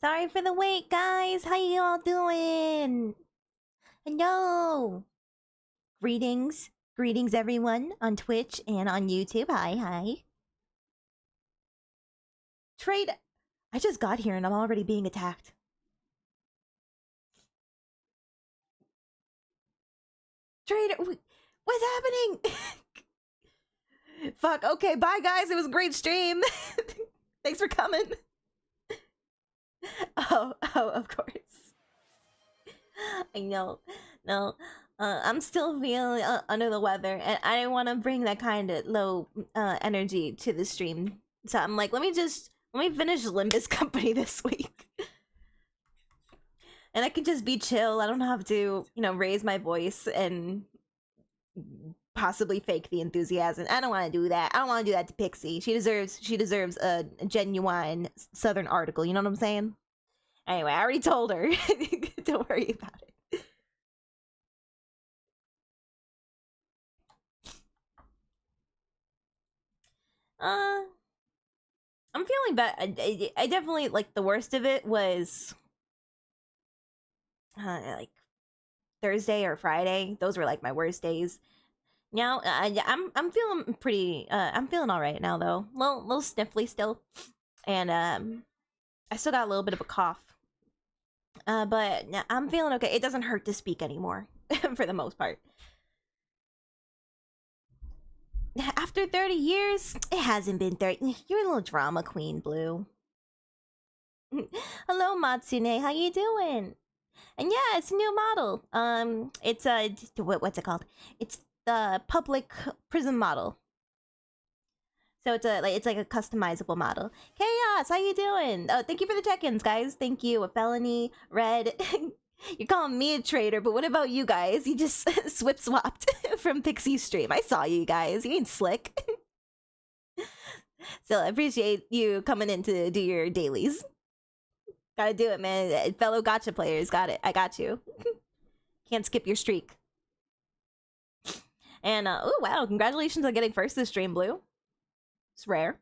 Sorry for the wait, guys. How you all doing? Hello. Greetings. Greetings, everyone on Twitch and on YouTube. Hi. Trade. I just got here and I'm already being attacked. Trader, what's happening? Fuck, okay, bye guys. It was a great stream. Thanks for coming. Oh, of course. I know. No, I'm still feeling under the weather, and I didn't want to bring that kind of low energy to the stream. So I'm like, let me finish Limbus Company this week, and I can just be chill. I don't have to, raise my voice and possibly fake the enthusiasm. I don't want to do that. I don't want to do that to Pixie. She deserves a genuine Southern article. You know what I'm saying? Anyway, I already told her. Don't worry about it. I'm feeling bad. I definitely, like, the worst of it was like Thursday or Friday. Those were like my worst days. Now I'm feeling pretty I'm feeling all right now, though. Little sniffly still, and I still got a little bit of a cough, but I'm feeling okay. It doesn't hurt to speak anymore for the most part. After 30 years, it hasn't been 30. You're a little drama queen, Blue. Hello, Matsune. How you doing? And yeah, it's a new model. It's what's it called? It's the public prism model. So it's like a customizable model. Chaos, how you doing? Oh, thank you for the check-ins, guys. Thank you. A felony, red. You're calling me a traitor, but what about you guys? You just swapped from Pixie's stream. I saw you guys. You ain't slick. So I appreciate you coming in to do your dailies. Gotta do it, man. Fellow gotcha players, got it. I got you. Can't skip your streak. And oh wow, congratulations on getting first this stream, Blue. It's rare.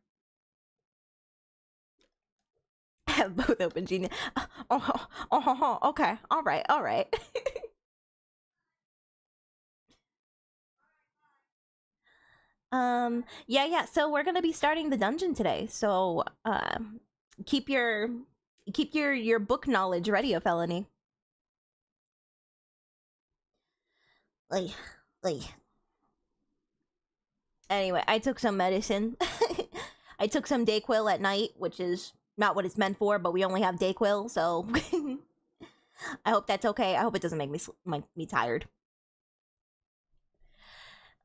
Have both open, genius. Okay, all right. Yeah. So we're gonna be starting the dungeon today. So keep your book knowledge ready, a felony. Anyway, I took some medicine. I took some Dayquil at night, which is not what it's meant for, but we only have Dayquil, so I hope that's okay. I hope it doesn't make me tired.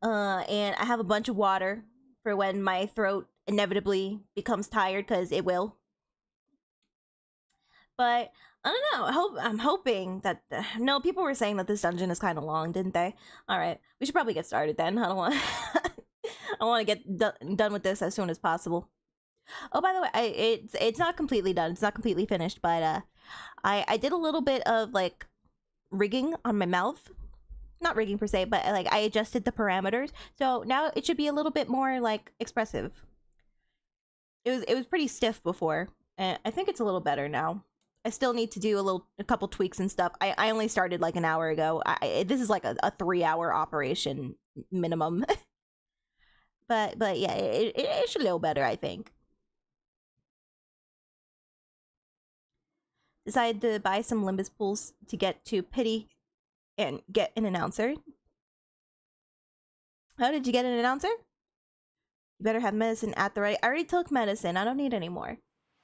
And I have a bunch of water for when my throat inevitably becomes tired, because it will. But I don't know. I'm hoping that no, people were saying that this dungeon is kind of long, didn't they? All right, we should probably get started then. I don't want I want to get done with this as soon as possible. Oh, by the way, it's not completely done. It's not completely finished, but I did a little bit of like rigging on my mouth. Not rigging per se, but like I adjusted the parameters, so now it should be a little bit more like expressive. It was pretty stiff before, and I think it's a little better now. I still need to do a couple tweaks and stuff. I only started like an hour ago. This is like a 3-hour operation minimum. but yeah, it should go better, I think. Decided to buy some Limbus pools to get to Pity and get an announcer. How did you get an announcer? You better have medicine at the right. I already took medicine. I don't need any more.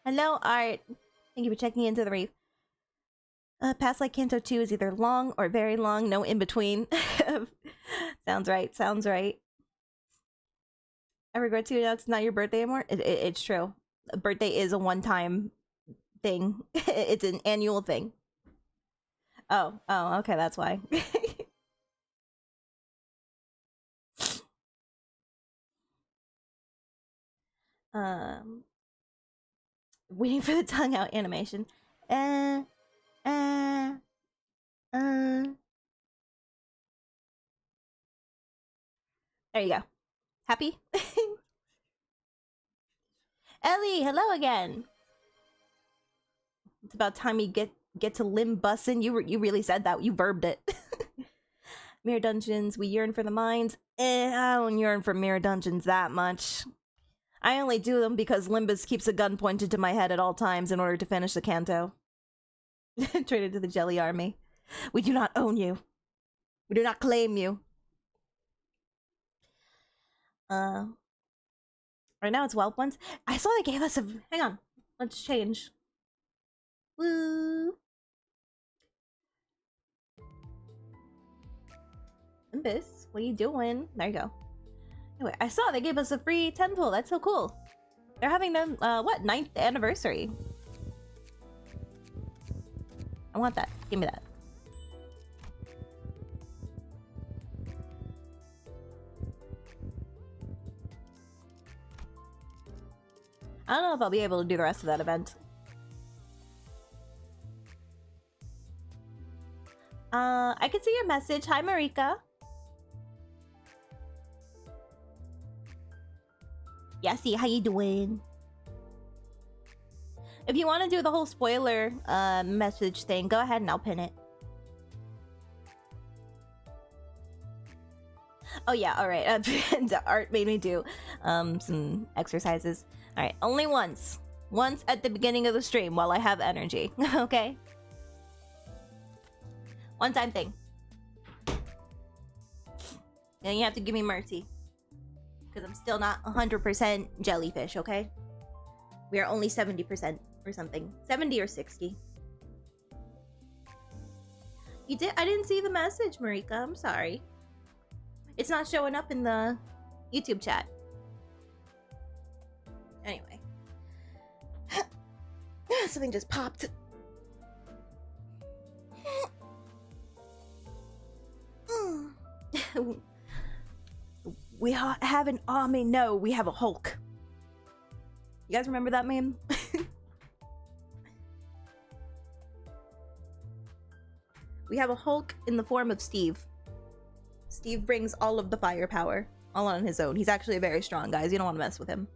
Hello, Art. Thank you for checking into the reef. Past like Canto 2 is either long or very long, no in between. Sounds right. I regret to announce it's not your birthday anymore. It's true. A birthday is a one-time thing. It's an annual thing. Oh, okay, that's why. Waiting for the tongue out animation. There you go. Happy? Ellie, hello again. It's about time you get to Limbussin. You really said that. You verbed it. Mirror dungeons. We yearn for the mines. I don't yearn for mirror dungeons that much. I only do them because Limbus keeps a gun pointed to my head at all times in order to finish the Canto. Traded to the Jelly Army. We do not own you. We do not claim you. Right now it's Whelp ones. I saw they gave us a... Hang on. Let's change. Woo! Limbus, what are you doing? There you go. Anyway, I saw they gave us a free 10 pull. That's so cool. They're having their, what, 9th anniversary. I want that. Give me that. I don't know if I'll be able to do the rest of that event. I can see your message. Hi, Marika. Yassi, how you doing? If you want to do the whole spoiler message thing, go ahead and I'll pin it. Oh yeah, alright. Art made me do some exercises. Alright, only once. Once at the beginning of the stream while I have energy. Okay? One-time thing. And you have to give me mercy. Because I'm still not 100% jellyfish, okay? We are only 70% or something. 70 or 60. You did? I didn't see the message, Marika. I'm sorry. It's not showing up in the YouTube chat. Anyway. Something just popped. We have an army. No, we have a Hulk. You guys remember that meme? We have a Hulk in the form of Steve. Steve brings all of the firepower, all on his own. He's actually very strong, guys. You don't want to mess with him.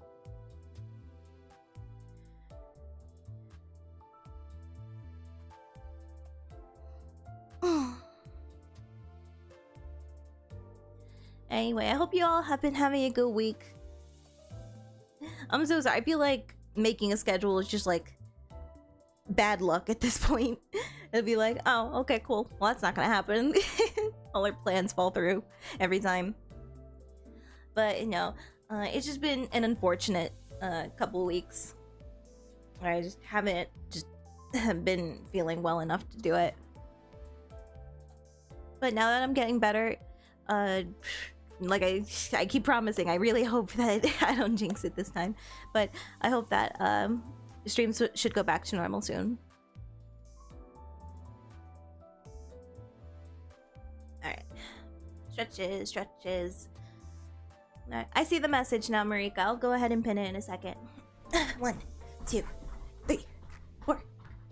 Anyway, I hope you all have been having a good week. I'm so sorry. I feel like making a schedule is just like bad luck at this point. It'll be like, oh, okay, cool. Well, that's not gonna happen. All our plans fall through every time. But, you know, it's just been an unfortunate couple weeks. I just haven't been feeling well enough to do it. But now that I'm getting better, like I keep promising, I really hope that I don't jinx it this time. But I hope that streams should go back to normal soon. Alright. Stretches, stretches. Alright. I see the message now, Marika. I'll go ahead and pin it in a second. 1, 2, 3, 4,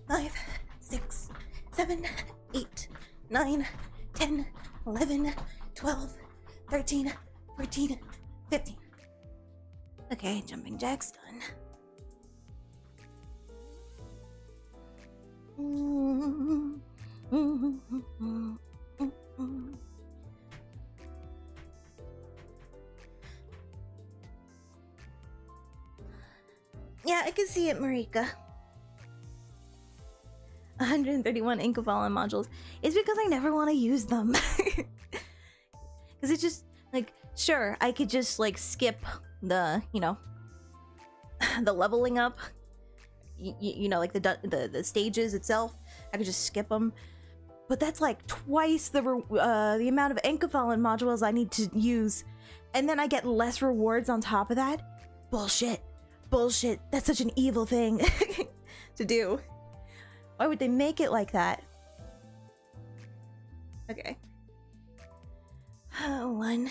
5, 6, 7, 8, 9, 10, 11, 12, 13, 14, 15. Okay, jumping jacks done. Yeah, I can see it, Marika. 131 Inkovalent modules. It's because I never want to use them. Because it's just, like, sure, I could just, like, skip the, you know, the leveling up. You know, like, the stages itself. I could just skip them. But that's, like, twice the amount of Inkovalent modules I need to use. And then I get less rewards on top of that? Bullshit. Bullshit. That's such an evil thing to do. Why would they make it like that? Okay. 1,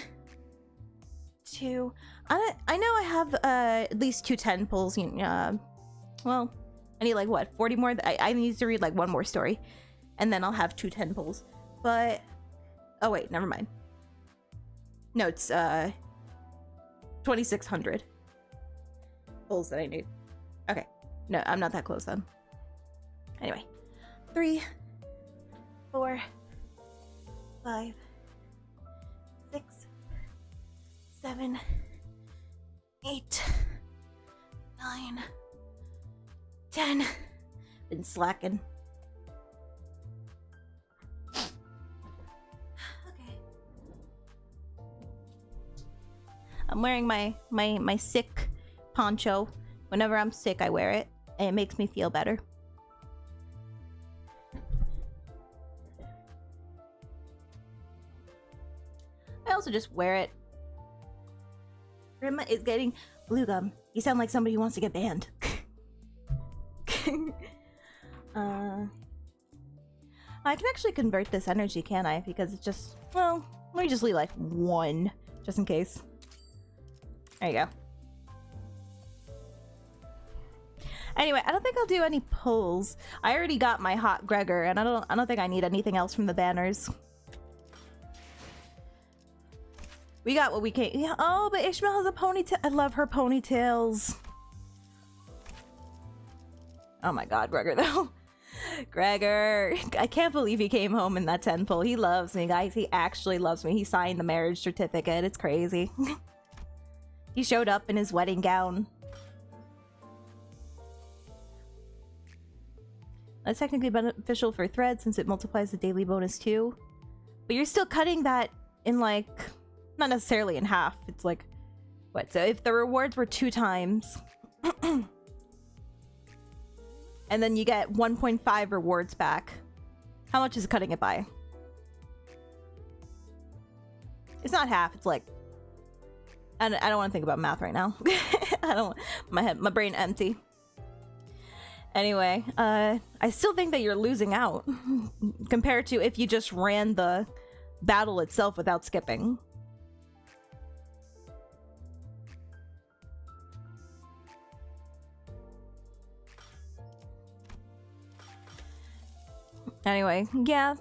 2. I know I have at least 2 10 pulls. Well, I need like what, 40 more? I need to read like one more story, and then I'll have 2 10 pulls. But oh wait, never mind. No, it's 2,600 pulls that I need. Okay, no, I'm not that close then. Anyway. 3, 4, 5, 6, 7, 8, 9, 10. Been slacking. Okay. I'm wearing my sick poncho. Whenever I'm sick, I wear it, and it makes me feel better. I also just wear it. Grandma is getting blue gum. You sound like somebody who wants to get banned. I can actually convert this energy, can I? Because it's just, well, let me just leave like 1, just in case. There you go. Anyway, I don't think I'll do any pulls. I already got my hot Gregor, and I don't think I need anything else from the banners. We got what we came. Yeah, oh, but Ishmael has a ponytail. I love her ponytails. Oh my god, Gregor though. Gregor, I can't believe he came home in that 10 pull. He loves me, guys. He actually loves me. He signed the marriage certificate. It's crazy. He showed up in his wedding gown. That's technically beneficial for thread since it multiplies the daily bonus too. But you're still cutting that in like, not necessarily in half. It's like, what? So if the rewards were 2 times, and then you get 1.5 rewards back, how much is cutting it by? It's not half. It's like, I don't want to think about math right now. I don't. My brain empty. Anyway, I still think that you're losing out compared to if you just ran the battle itself without skipping. Anyway, yeah.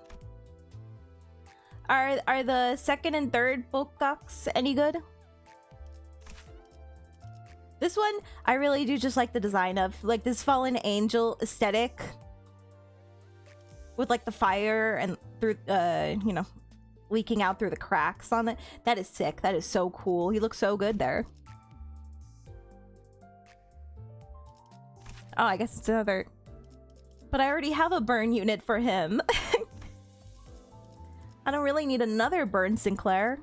Are the second and third bookocks any good? This one, I really do just like the design of, like, this fallen angel aesthetic. With, like, the fire and through, you know, leaking out through the cracks on it. That is sick. That is so cool. He looks so good there. Oh, I guess it's another... But I already have a burn unit for him. I don't really need another burn Sinclair.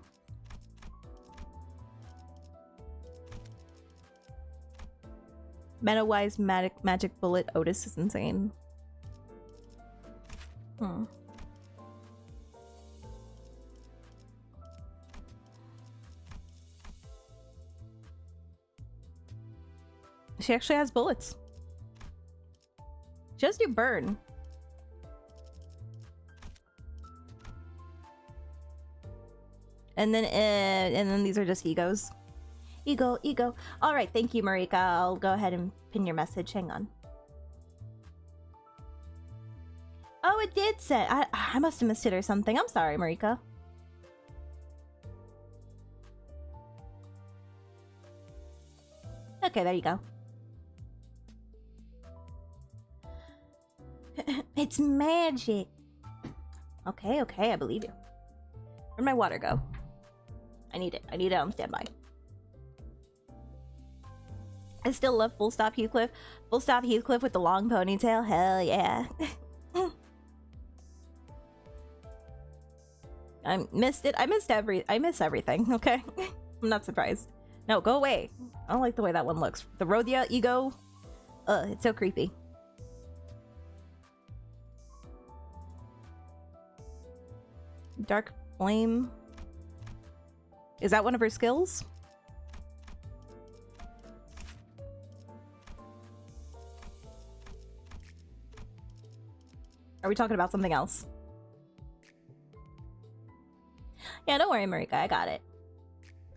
Meta-wise, magic bullet Otis is insane. She actually has bullets. Just do burn. And then these are just egos. Ego. All right, thank you, Marika. I'll go ahead and pin your message. Hang on. Oh, it did set. I must have missed it or something. I'm sorry, Marika. Okay, there you go. It's magic. Okay, I believe you. Where'd my water go? I need it on standby. I still love Full Stop Heathcliff. Full Stop Heathcliff with the long ponytail. Hell yeah. I missed it. I miss everything, okay? I'm not surprised. No, go away. I don't like the way that one looks. The Rodeo ego. Ugh, it's so creepy. Dark Flame. Is that one of her skills? Are we talking about something else? Yeah, don't worry, Marika. I got it.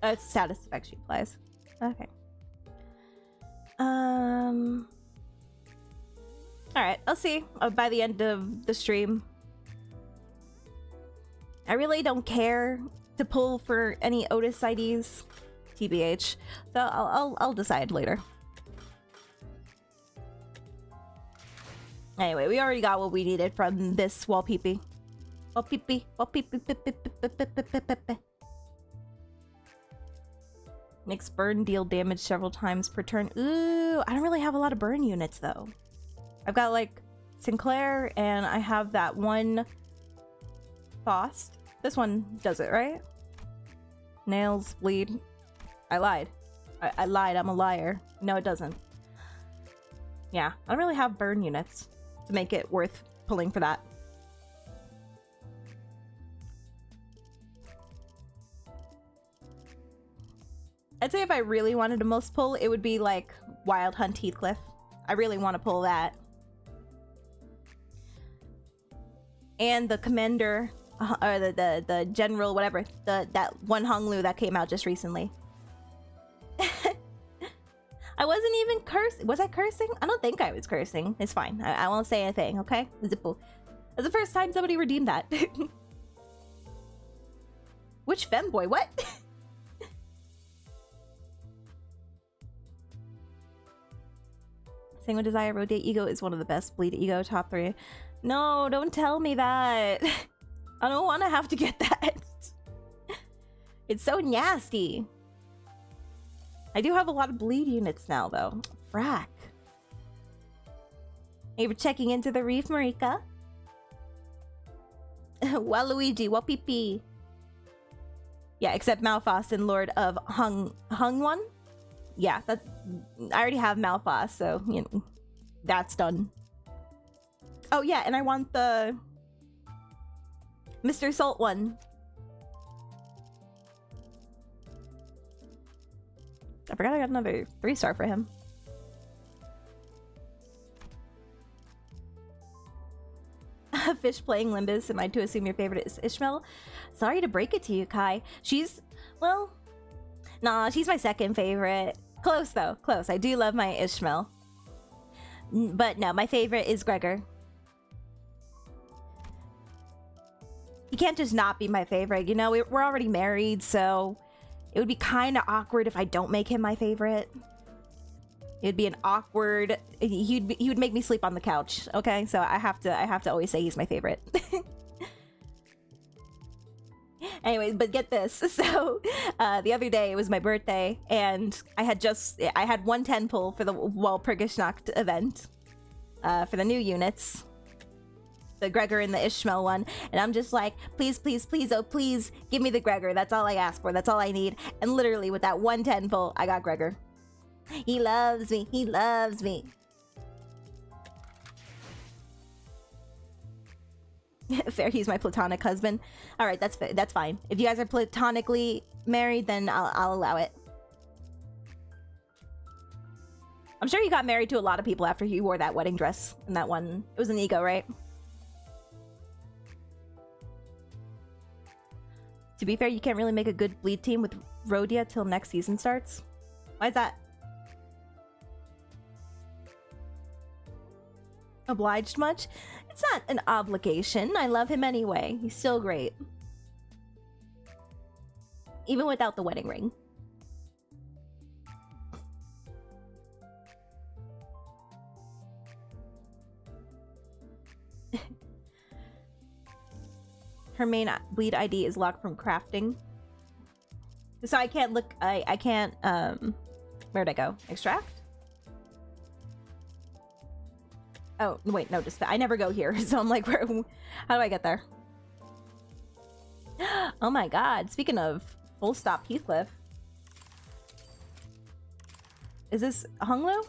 It's status effect she applies. Okay. Alright, I'll see by the end of the stream. I really don't care to pull for any Otis IDs, TBH. So I'll decide later. Anyway, we already got what we needed from this wall peepee. Wall peepee. Wall peepee. Makes burn deal damage several times per turn. Ooh, I don't really have a lot of burn units though. I've got like Sinclair and I have that one Faust. This one does it, right? Nails, bleed. I lied. I lied, I'm a liar. No, it doesn't. Yeah, I don't really have burn units to make it worth pulling for that. I'd say if I really wanted a most pull, it would be like Wild Hunt Heathcliff. I really want to pull that. And the commander, or the general, whatever, that one Honglu that came out just recently. I wasn't even cursing. Was I cursing? I don't think I was cursing. It's fine. I won't say anything, okay? Zippo. That's the first time somebody redeemed that. Which femboy? What? Sanguine Desire, Rotate Ego is one of the best. Bleed Ego, top 3. No, don't tell me that. I don't want to have to get that. It's so nasty. I do have a lot of bleed units now, though. Frack. Hey, we're checking into the reef, Marika. Waluigi, Wapipi. Yeah, except Malphas and Lord of Hung One. Yeah, that I already have Malphas, so you know that's done. Oh yeah, and I want the Mr. Salt one. I forgot I got another 3-star for him. Fish playing Limbus. Am I to assume your favorite is Ishmael? Sorry to break it to you, Kai. She's, well, nah, she's my second favorite. Close though, close. I do love my Ishmael. But no, my favorite is Gregor. He can't just not be my favorite. You know, we're already married, so it would be kind of awkward if I don't make him my favorite. It'd be an awkward. He would make me sleep on the couch. Okay, so I have to always say he's my favorite. Anyways, but get this. So the other day it was my birthday, and I had 110 pull for the Walpurgisnacht event for the new units. The Gregor and the Ishmael one, and I'm just like, please, please, please, oh please, give me the Gregor. That's all I ask for. That's all I need. And literally with that 110 pull, I got Gregor. He loves me. He loves me. Fair, he's my platonic husband. All right, that's fine. If you guys are platonically married, then I'll allow it. I'm sure you got married to a lot of people after you wore that wedding dress and that one. It was an ego, right? To be fair, you can't really make a good bleed team with Rhodia till next season starts. Why is that? Obliged much? It's not an obligation. I love him anyway. He's still great. Even without the wedding ring. Her main bleed ID is locked from crafting. So I can't look, I can't, where'd I go? Extract? Oh, wait, no, just, I never go here, so I'm like, where, how do I get there? Oh my god, speaking of full stop Heathcliff. Is this Hunglo?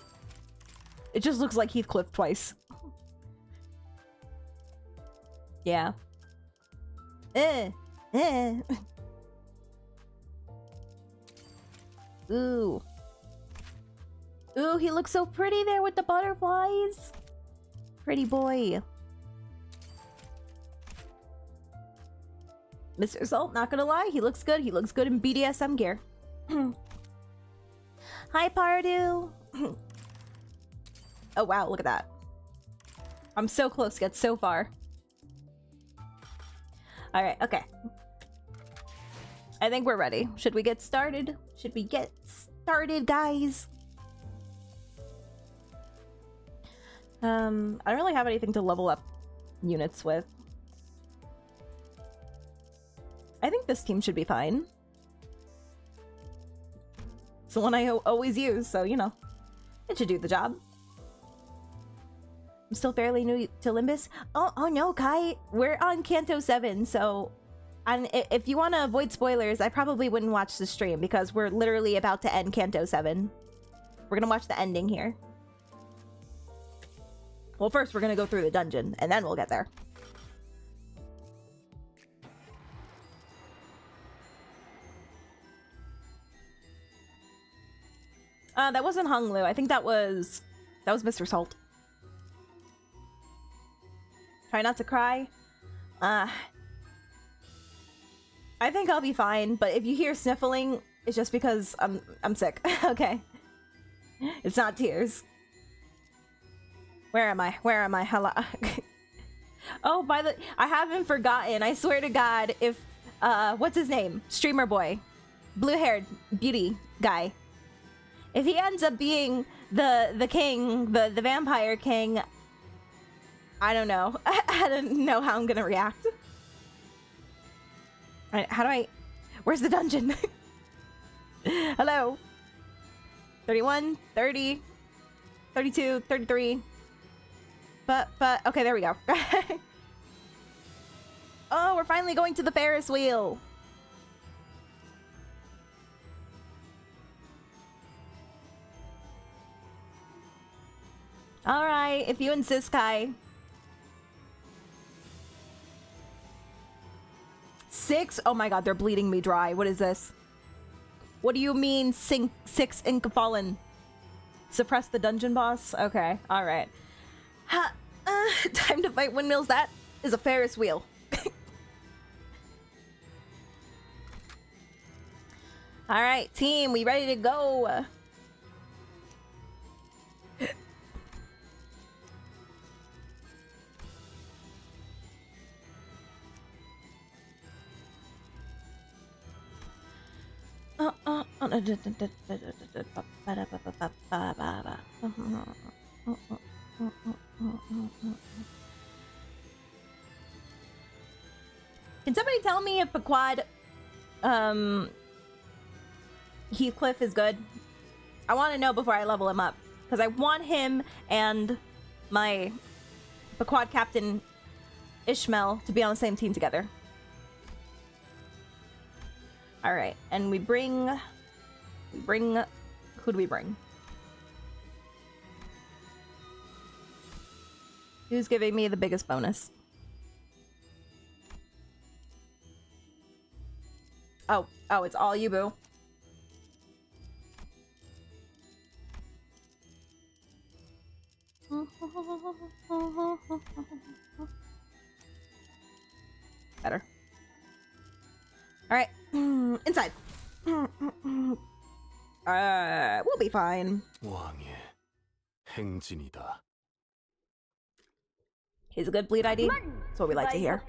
It just looks like Heathcliff twice. Yeah. Ooh. Ooh, he looks so pretty there with the butterflies. Pretty boy. Mr. Salt, not gonna lie, he looks good. He looks good in BDSM gear. Hi, Pardu. Oh, wow, look at that. I'm so close, yet so far. Alright, okay. I think we're ready. Should we get started? Should we get started, guys? I don't really have anything to level up units with. I think this team should be fine. It's the one I always use, so, you know, it should do the job. I'm still fairly new to Limbus. Oh no, Kai. We're on Canto 7, so... And if you want to avoid spoilers, I probably wouldn't watch the stream, because we're literally about to end Canto 7. We're gonna watch the ending here. Well, first we're gonna go through the dungeon, and then we'll get there. That wasn't Honglu. I think that was Mr. Salt. Try not to cry. I think I'll be fine, but if you hear sniffling, it's just because I'm sick. Okay. It's not tears. Where am I? Where am I? Hello. Oh, I haven't forgotten. I swear to God, if what's his name? Streamer boy. Blue-haired beauty guy. If he ends up being the king, the vampire king, I don't know. I don't know how I'm gonna react. Alright, how do I... Where's the dungeon? Hello? 31, 30, 32, 33. But, okay, there we go. Oh, we're finally going to the Ferris wheel. Alright, if you insist, Kai. 6? Oh my god, they're bleeding me dry. What is this? What do you mean, 6 Inca Fallen? Suppress the dungeon boss? Okay, alright. Time to fight windmills. That is a Ferris wheel. Alright, team, we ready to go? Can somebody tell me if Pequod Heathcliff is good? I want to know before I level him up, because I want him and my Pequod captain Ishmael to be on the same team together. Alright, and we bring... Who do we bring? Who's giving me the biggest bonus? Oh, it's all you, boo. Better. Alright. Inside. We'll be fine. He's a good bleed ID. That's what we like to hear.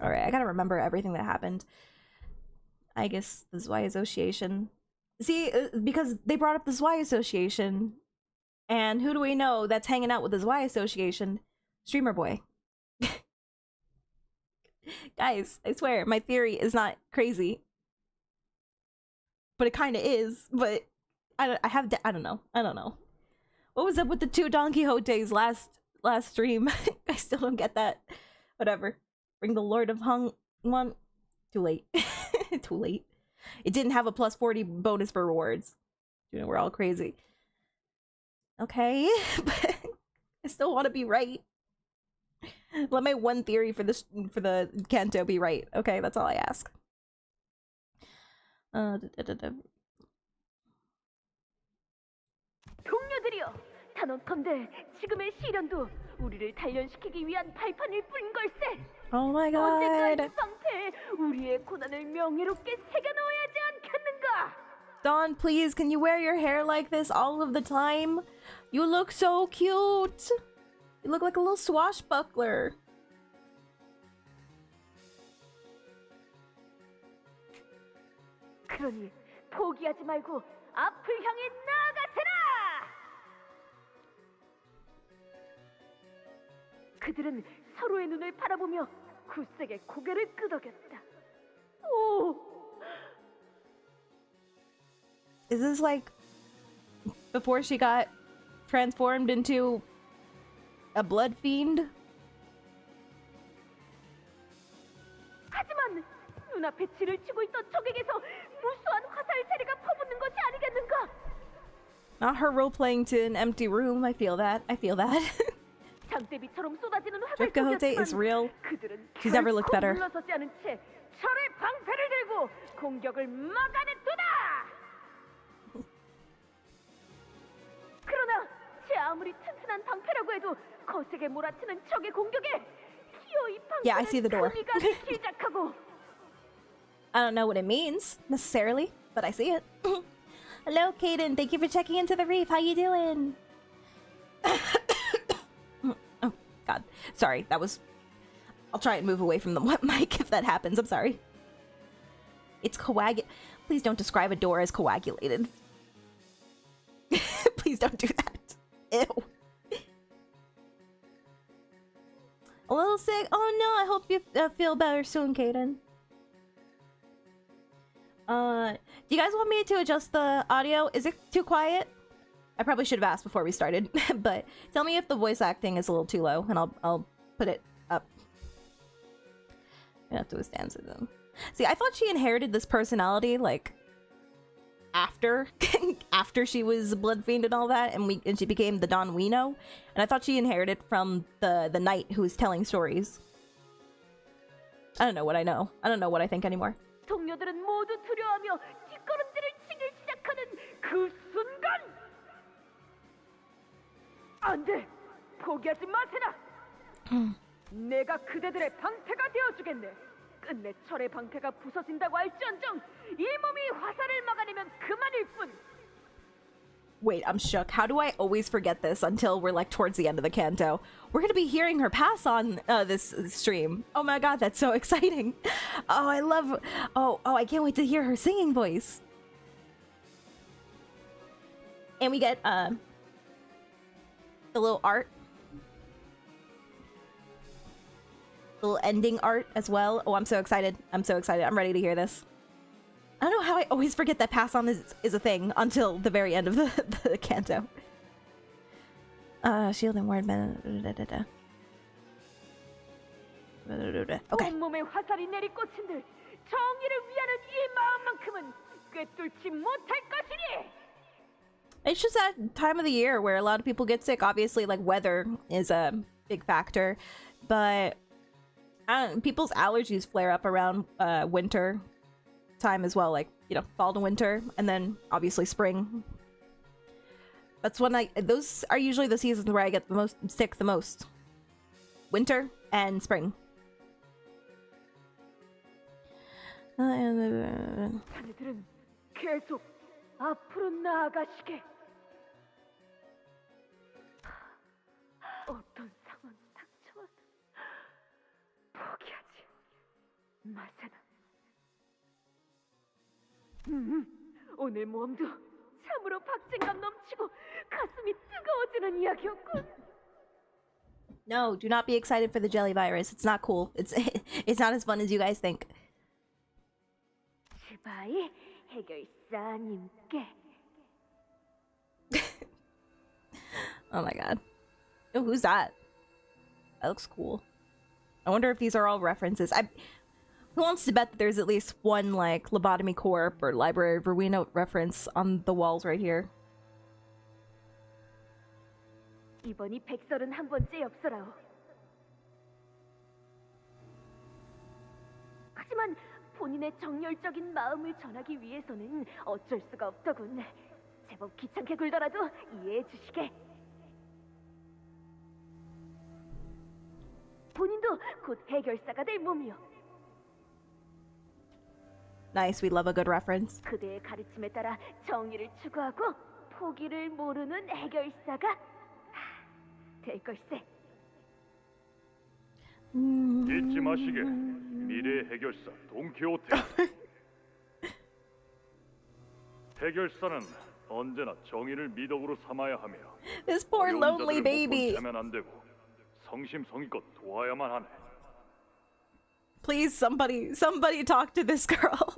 Alright, I gotta remember everything that happened. I guess the Zwei Association. See, because they brought up the Zwei Association. And who do we know that's hanging out with the Zwei Association? Streamer boy. Guys, I swear, my theory is not crazy. But it kind of is. But I don't know. What was up with the 2 Don Quixotes last stream? I still don't get that. Whatever. Bring the Lord of Hung one. Too late. Too late. It didn't have a plus 40 bonus for rewards. You know, we're all crazy. Okay, but I still want to be right. Let my one theory for the Canto be right. Okay, that's all I ask. 동료들이여, 단언컨대 지금의 시련도 우리를 단련시키기 위한 발판을 뿌린 걸세. Oh my god. 언제까지 상태에 우리의 고난을 명예롭게 새겨넣어야 하지 않겠는가? Don, please, can you wear your hair like this all of the time? You look so cute. You look like a little swashbuckler. 그러니 포기하지 말고 앞을 향해 나아가세라! 그들은 서로의 눈을 바라보며 굳세게 고개를 끄덕였다. 오! Is this like before she got transformed into a blood fiend? 하지만 눈앞에 지를 치고 있던 적에게서 무수한 화살 세례가 퍼붓는 것이 아니겠는가? Not her role-playing to an empty room. I feel that. I feel that. 장대비처럼 쏟아지는 화살 Quixote is real. 그들은 She's never looked better. 물러서지 않은 채 철의 방패를 들고 공격을 막아냈도다. 그러나 제 아무리 튼튼한 방패라고 해도 거세게 몰아치는 적의 공격에 기어이 Yeah, I see the door. 방패는 금이 가기 시작하고. I don't know what it means necessarily, but I see it. Hello, Kaden. Thank you for checking into the reef. How you doing? Oh, God. Sorry, that was... I'll try and move away from the mic if that happens. I'm sorry. It's Please don't describe a door as coagulated. Please don't do that. Ew. A little sick? Oh no, I hope you feel better soon, Kaden. Do you guys want me to adjust the audio? Is it too quiet? I probably should have asked before we started, but tell me if the voice acting is a little too low, and I'll put it up. I have to withstand them. See, I thought she inherited this personality like after after she was blood fiend and all that, and she became the Don we know, and I thought she inherited from the knight who was telling stories. I don't know what I know. I don't know what I think anymore. 동료들은 모두 두려워하며 뒷걸음질을 치기 시작하는 그 순간, 안 돼! 포기하지 마세라! 내가 그대들의 방패가 되어주겠네. 끝내 철의 방패가 부서진다고 할지언정 이 몸이 화살을 막아내면 그만일 뿐. Wait, I'm shook. How do I always forget this until we're like towards the end of the canto? We're gonna be hearing her pass on this stream. Oh my god, that's so exciting. Oh, I love... Oh, I can't wait to hear her singing voice. And we get the little art. The little ending art as well. Oh, I'm so excited. I'm so excited. I'm ready to hear this. I don't know how I always forget that pass on is a thing until the very end of the canto. Shield and word. Okay. 온몸에 화살이 내리꽂힌들 정의를 위하는 이 마음만큼은 꿰뚫지 못할 것이니. It's just that time of the year where a lot of people get sick. Obviously, like, weather is a big factor, but people's allergies flare up around winter time as well, like, you know, fall to winter, and then obviously spring. That's when those are usually the seasons where I get the most sick the most. Winter and spring. 자네들은 계속 앞으로 나아가시게. 어떤 상황이 닥쳐와도 포기하지 마세나. 오늘 모험도 참으로 박진감 넘치고 가슴이 뜨거워지는 이야기였군. No, do not be excited for the jelly virus. It's not cool. It's not as fun as you guys think. 주바이 해결사님께. Oh my god. Oh, who's that? That looks cool. I wonder if these are all references. Who wants to bet that there's at least one, like, Lobotomy Corp or Library of Rowena reference on the walls right here? 이번이 131번째 엽서라오. 하지만 본인의 정열적인 마음을 전하기 위해서는 어쩔 수가 없더군. 제법 귀찮게 굴더라도 이해해 주시게. 본인도 곧 해결사가 될 몸이요. Nice, we love a good reference. 그대의 가르침에 따라 정의를 추구하고 포기를 모르는 해결사가 될 걸세. 잊지 마시게. 미래 해결사 돈키호테. 해결사는 언제나 정의를 미덕으로 삼아야 하며 This poor 어려운 lonely 자들을 못 baby. 본채면 안 되고 성심성의껏 도와야만 하네. Please, somebody talk to this girl.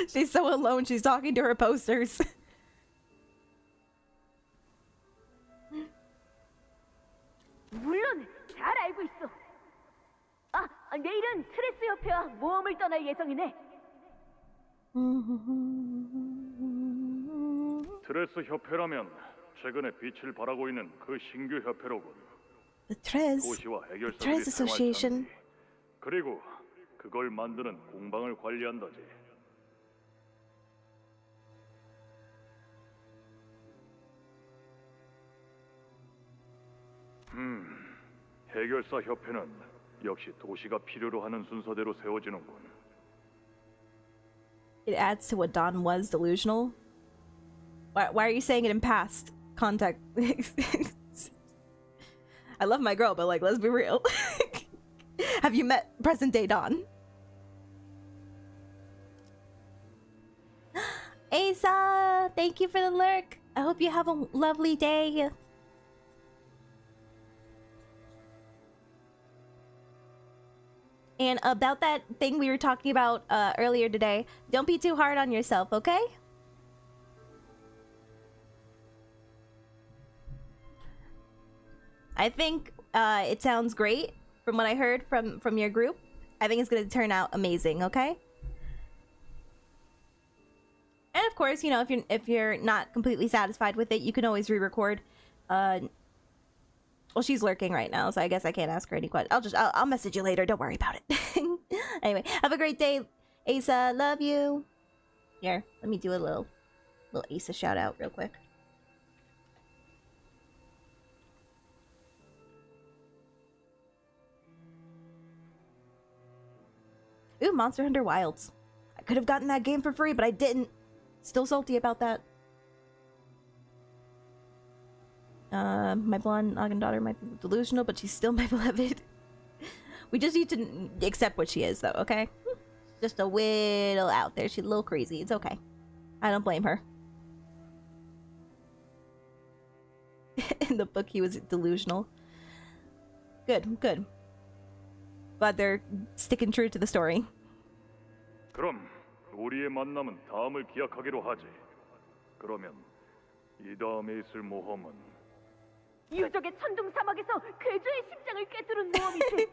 She's so alone. She's talking to her posters. 물론 잘 알고 있어. 내일은 트레스 협회와 모험을 떠날 예정이네. 트레스 협회라면 최근에 빛을 발하고 있는 그 신규 협회로군. The Trez 도시와 해결사들이 Trez Association. 생활 장비, 그리고 그걸 만드는 공방을 관리한다지. 해결사 협회는 역시 도시가 필요로 하는 순서대로 세워지는군. It adds to what Don was delusional. Why are you saying it in past context? I love my girl, but like, let's be real. Have you met present day Don? Asa, thank you for the lurk. I hope you have a lovely day. And about that thing we were talking about earlier today, don't be too hard on yourself, okay? I think it sounds great from what I heard from your group. I think it's gonna turn out amazing, okay? And of course, you know, if you're not completely satisfied with it, you can always re-record. Well, she's lurking right now, so I guess I can't ask her any questions. I'll message you later. Don't worry about it. Anyway, have a great day, Asa. Love you. Here, let me do a little Asa shout out real quick. Ooh, Monster Hunter Wilds. I could have gotten that game for free, but I didn't. Still salty about that. My blonde Ogden daughter might be delusional, but she's still my beloved. We just need to accept what she is, though, okay? Just a little out there. She's a little crazy. It's okay. I don't blame her. In the book, he was delusional. Good, good. Glad they're sticking true to the story. 그럼 우리의 만남은 다음을 기약하기로 하지. 그러면 이 다음에 있을 모험은 유적의 천둥 사막에서 괴조의 심장을 꿰뚫은 모험이지.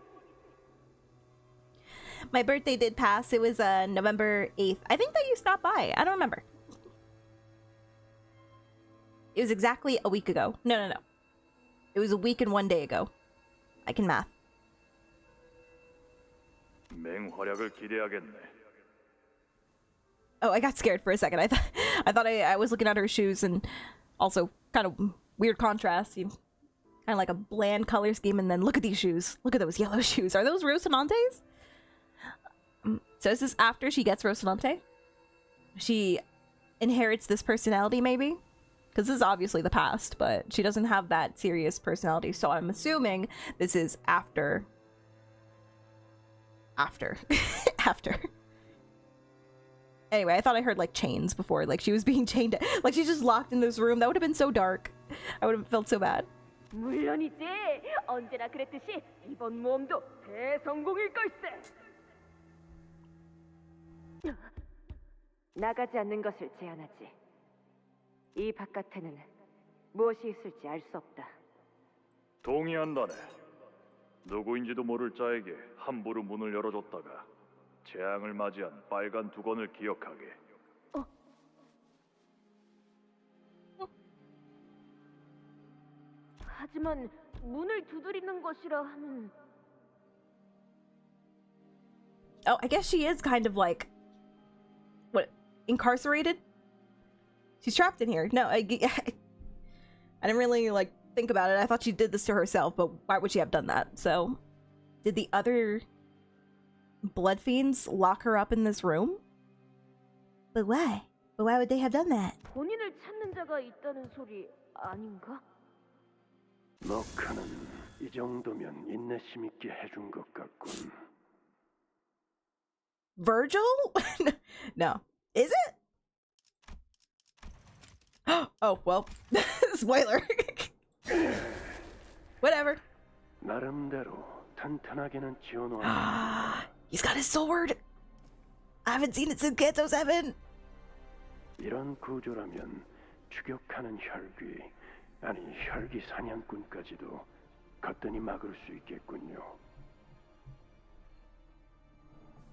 My birthday did pass. It was November 8th. I think that you stopped by. I don't remember. It was exactly a week ago. No. It was a week and 1 day ago. I can math. 맹활약을 기대하겠네. Oh, I got scared for a second. I thought I was looking at her shoes, and also kind of weird contrast. Kind of like a bland color scheme, and then look at these shoes. Look at those yellow shoes. Are those Rocinates? So is this after she gets Rocinante? She inherits this personality, maybe? Because this is obviously the past, but she doesn't have that serious personality, so I'm assuming this is after. After. Anyway, I thought I heard like chains before, like she was being chained, like she's just locked in this room. That would have been so dark. I would have felt so bad. 물론이지. 언제나 그랬듯이 이번 모험도 대성공일 걸세. 나가지 않는 것을 제안하지. 이 바깥에는 무엇이 있을지 알 수 없다. 동의한다네. 누구인지도 모를 자에게 함부로 문을 열어줬다가 재앙을 맞이한 빨간 두건을 기억하게. 하지만 문을 두드리는 것이라 하면. Oh, I guess she is kind of like, what, incarcerated? She's trapped in here. No, I didn't really like think about it. I thought she did this to herself, but why would she have done that? So, did the other blood fiends lock her up in this room? But why? But why would they have done that? 본인을 찾는 자가 있다는 소리 아닌가? 너카는 이 정도면 인내심 있게 해준 것 같군. Virgil? No. Is it? Oh, well. Spoiler. Whatever. 나름대로 튼튼하게는 지어놓았습니다. He's got his sword. I haven't seen it since Canto 7. 이런 구조라면 추격하는 혈귀, 아니 혈귀 사냥꾼까지도 거뜬히 막을 수 있겠군요.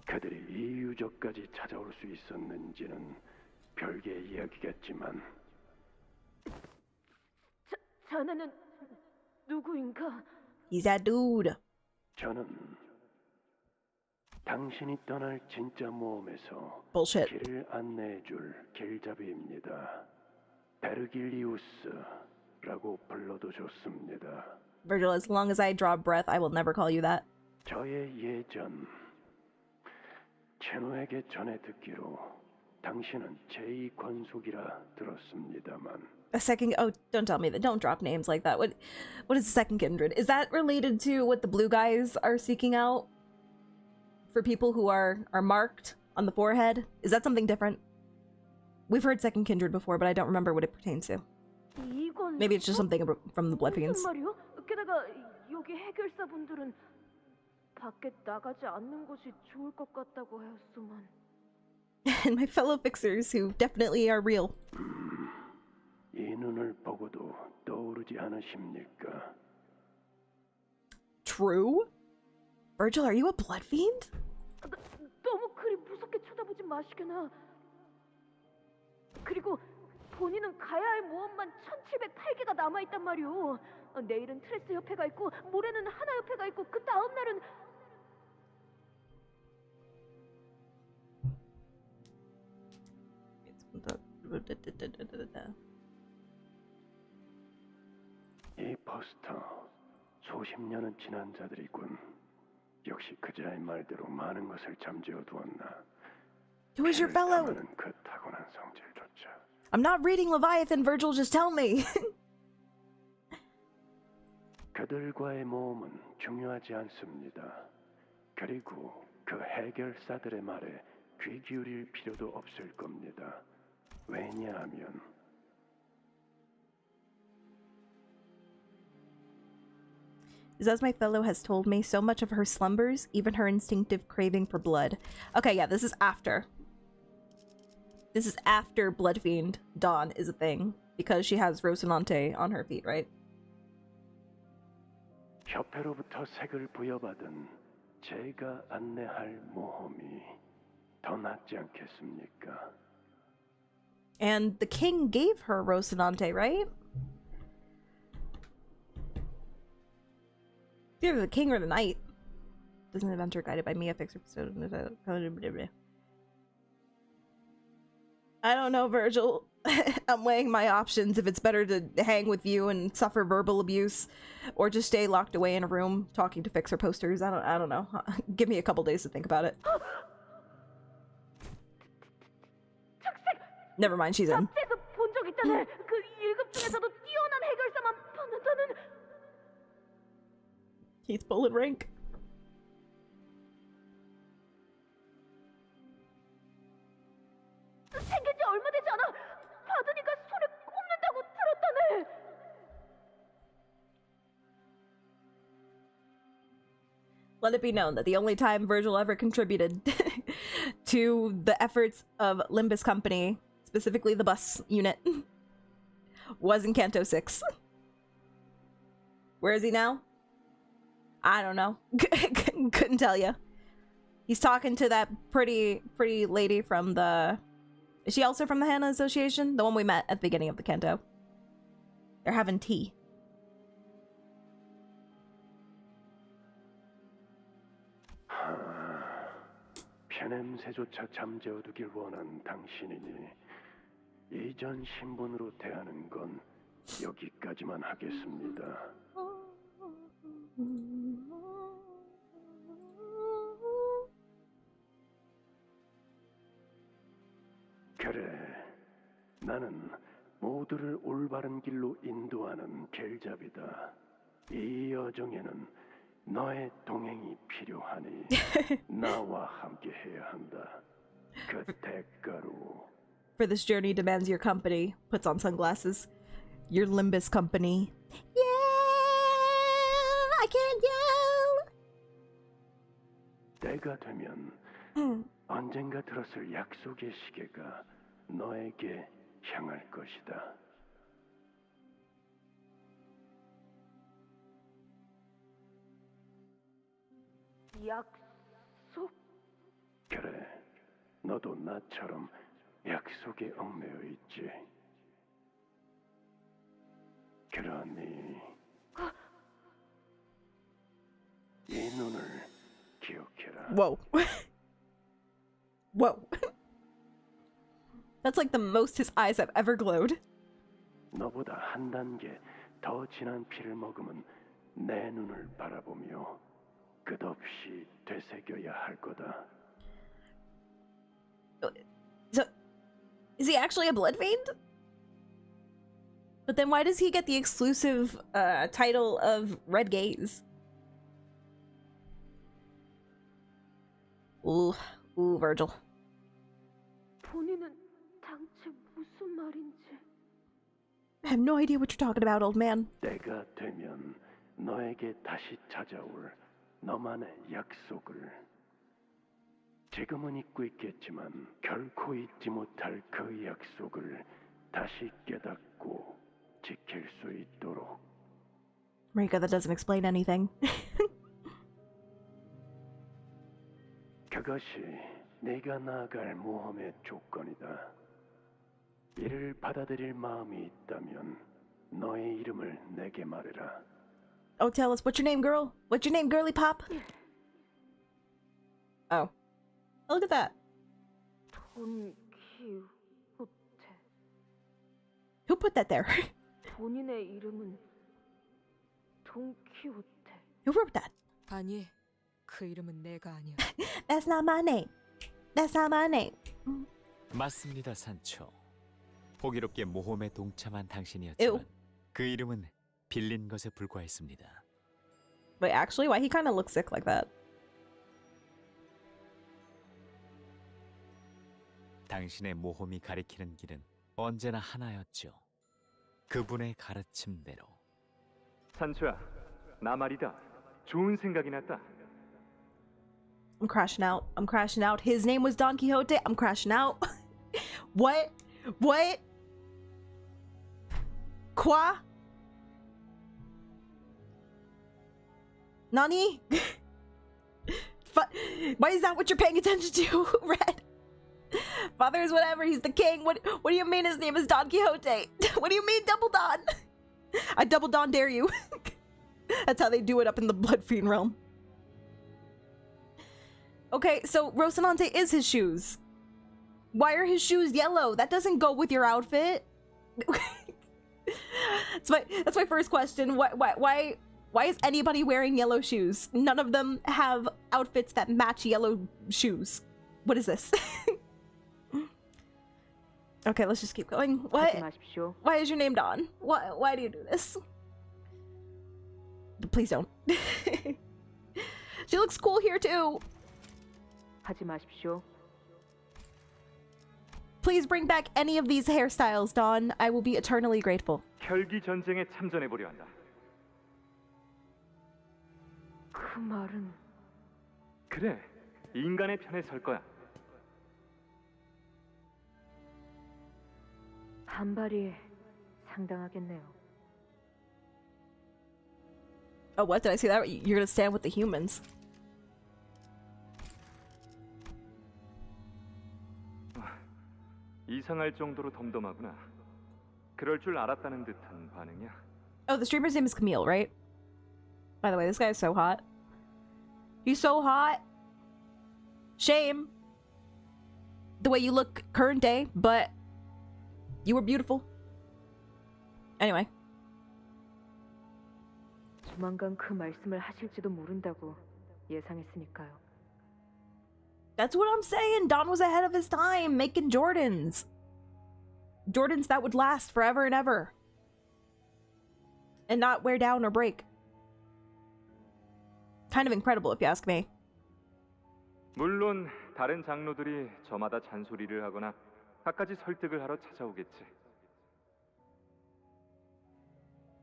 그들이 이 유적까지 찾아올 수 있었는지는 별개의 이야기겠지만 자네는 누구인가? He's that dude. 저는 당신이 떠날 진짜 모험에서 Bullshit. 길을 안내해줄 길잡이입니다. 베르길리우스라고 불러도 좋습니다. Virgil, as long as I draw breath, I will never call you that. 저의 예전 제노에게 전해 듣기로 당신은 제2관속이라 들었습니다만 A second. Oh, don't tell me that. Don't drop names like that. What is the second kindred? Is that related to what the blue guys are seeking out for people who are marked on the forehead? Is that something different? We've heard second kindred before, but I don't remember what it pertains to. 이건 Maybe it's just something from the blood fiends. 무슨 말이요? 게다가 여기 해결사분들은 밖에 나가지 않는 것이 좋을 것 같다고 하였소만. And my fellow fixers, who definitely are real. 이 눈을 보고도 떠오르지 않으십니까? True? Virgil, are you a blood fiend? 너무 그리 무섭게 쳐다보지 마시게나. 그리고 본인은 가야 할 모험만 1708개가 남아있단 말이오. 내일은 트레스 협회가 있고 모레는 하나 협회가 있고 그 다음 날은 이 포스터 수십 년은 지난 자들이군. 역시 그자의 말대로 많은 것을 잠재워 두었나. Who is your fellow? 그 타고난 성질조차. I'm not reading Leviathan, Virgil, just tell me. 그들과의 모험은 중요하지 않습니다. 그리고 그 해결사들의 말에 귀 기울일 필요도 없을 겁니다. 왜냐하면 As my fellow has told me, so much of her slumbers, even her instinctive craving for blood. Okay, yeah, this is after. This is after Blood Fiend Dawn is a thing, because she has Rocinante on her feet, right? 협회로부터 색을 부여받은 제가 안내할 모험이 더 낫지 않겠습니까? And the king gave her Rocinante, right? Either the king or the knight. Doesn't adventure guided by me, a fixer. I don't know, Virgil. I'm weighing my options if it's better to hang with you and suffer verbal abuse or just stay locked away in a room talking to fixer posters. I don't know. Give me a couple days to think about it. Never mind, she's in. 잡지에서 본 적 있다네. 그 1급 중에서도 뛰어난 해결사만 받는다는. He's bullet rank. 생긴 지 얼마 되지 않아. 받으니까 손에 꼽는다고 들었다네. Let it be known that the only time Virgil ever contributed to the efforts of Limbus Company, specifically the bus unit, was in Canto 6. Where is he now? I don't know. Couldn't tell you. He's talking to that pretty lady from the... Is she also from the Hannah Association? The one we met at the beginning of the Canto. They're having tea. 편냄새조차 잠재워두길 원한 당신이니 이전 신분으로 대하는 건 여기까지만 하겠습니다. 그래, 나는 모두를 올바른 길로 인도하는 길잡이다. 이 여정에는 너의 동행이 필요하니 나와 함께 해야 한다. 그 대가로 for this journey demands your company. Puts on sunglasses. Your Limbus company. Yeah! I can't yell! 때가 되면 언젠가 들었을 약속의 시계가 너에게 향할 것이다. 약속? 그래, 너도 나처럼 약속에 얽매여 있지. 그러니 이 눈을 기억해라. Whoa. Whoa. That's like the most his eyes have ever glowed. 너보다 한 단계 더 진한 피를 머금은 내 눈을 바라보며 끝없이 되새겨야 할 거다. So, is he actually a blood fiend? But then why does he get the exclusive title of Red Gaze? Ooh, Virgil. 본인은 당최 무슨 말인지. I have no idea what you're talking about, old man. 때가 되면 너에게 다시 찾아올 너만의 약속을 지금은 잊고 있겠지만 결코 잊지 못할 그 약속을 다시 깨닫고 지킬 수 있도록. Marika, that doesn't explain anything. 그것이 네가 나아갈 모험의 조건이다. 이를 받아들일 마음이 있다면 너의 이름을 내게 말해라. Oh, tell us, what's your name, girl? What's your name, girly pop? Oh. Oh, look at that. 돈 키호테. Who put that there? 본인의 이름은 돈 키호테. Who wrote that? 아니, 그 이름은 내가 아니야. That's not my name. That's not my name. 맞습니다, 산초. 호기롭게 모험에 동참한 에우. 당신이었지만 그 이름은 빌린 것에 불과했습니다. Wait, actually, why he kind of looks sick like that? 당신의 모험이 가리키는 길은 언제나 하나였죠. 그분의 가르침대로. 산초야, 나 말이다. 좋은 생각이 났다. I'm crashing out. I'm crashing out. His name was Don Quixote. I'm crashing out. What? What? Qua? Nani? Why is that what you're paying attention to, Red? Father is whatever. He's the king. What do you mean his name is Don Quixote? What do you mean double Don? I double Don dare you. That's how they do it up in the Blood Fiend realm. Okay, so Rocinante is his shoes. Why are his shoes yellow? That doesn't go with your outfit. That's my first question. Why is anybody wearing yellow shoes? None of them have outfits that match yellow shoes. What is this? Okay, let's just keep going. What? 하지 마십시오. Why is your name Don? Why do you do this? Please don't. She looks cool here too. 하지 마십시오. Please bring back any of these hairstyles, Don. I will be eternally grateful. 혈기 전쟁에 참전해 보려 한다. 그 말은 그래, 인간의 편에 설 거야. 반발이 상당하겠네요. Oh, what? Did I see that? You're gonna stand with the humans. 이상할 정도로 덤덤하구나. 그럴 줄 알았다는 듯한 반응이야. Oh, the streamer's name is Camille, right? By the way, this guy is so hot. He's so hot. Shame. The way you look current day, but you were beautiful. Anyway. 조만간 그 말씀을 하실지도 모른다고 예상했으니까요. That's what I'm saying. Don was ahead of his time making Jordans. Jordans that would last forever and ever. And not wear down or break. Kind of incredible if you ask me. 물론 다른 장로들이 저마다 잔소리를 하거나 갖가지 설득을 하러 찾아오겠지.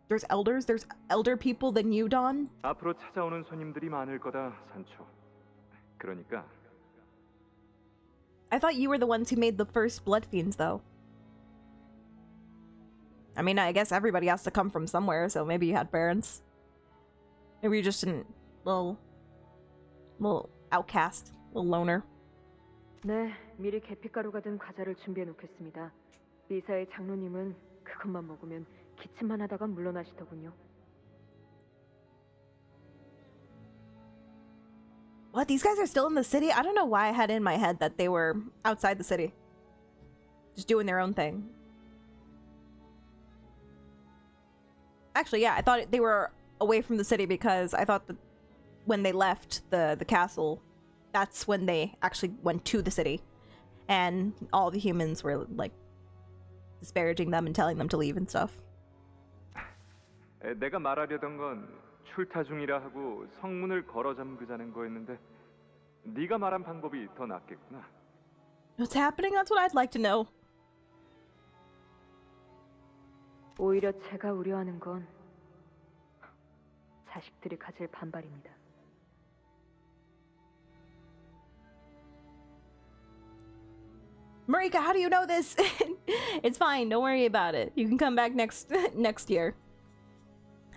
There's elders? There's elder people than you, Don? 앞으로 찾아오는 손님들이 많을 거다, 산초. 그러니까 I thought you were the ones who made the first blood fiends, though. I mean, I guess everybody has to come from somewhere, so maybe you had parents. Maybe you're just a little outcast, little loner. 네, 미리 계피가루가 든 과자를 준비해 놓겠습니다. 리사의 장로님은 그것만 먹으면 기침만 하다가 물러나시더군요. What? These guys are still in the city? I don't know why I had in my head that they were outside the city. Just doing their own thing. Actually, yeah, I thought they were away from the city because I thought that when they left the castle, that's when they actually went to the city. And all the humans were, like, disparaging them and telling them to leave and stuff. 내가 말하려던 건 출타 중이라 하고 성문을 걸어 잠그자는 거였는데 네가 말한 방법이 더 낫겠구나. What's happening? That's what I'd like to know. 오히려 제가 우려하는 건 자식들이 가질 반발입니다. Marika, how do you know this? It's fine. Don't worry about it. You can come back next year.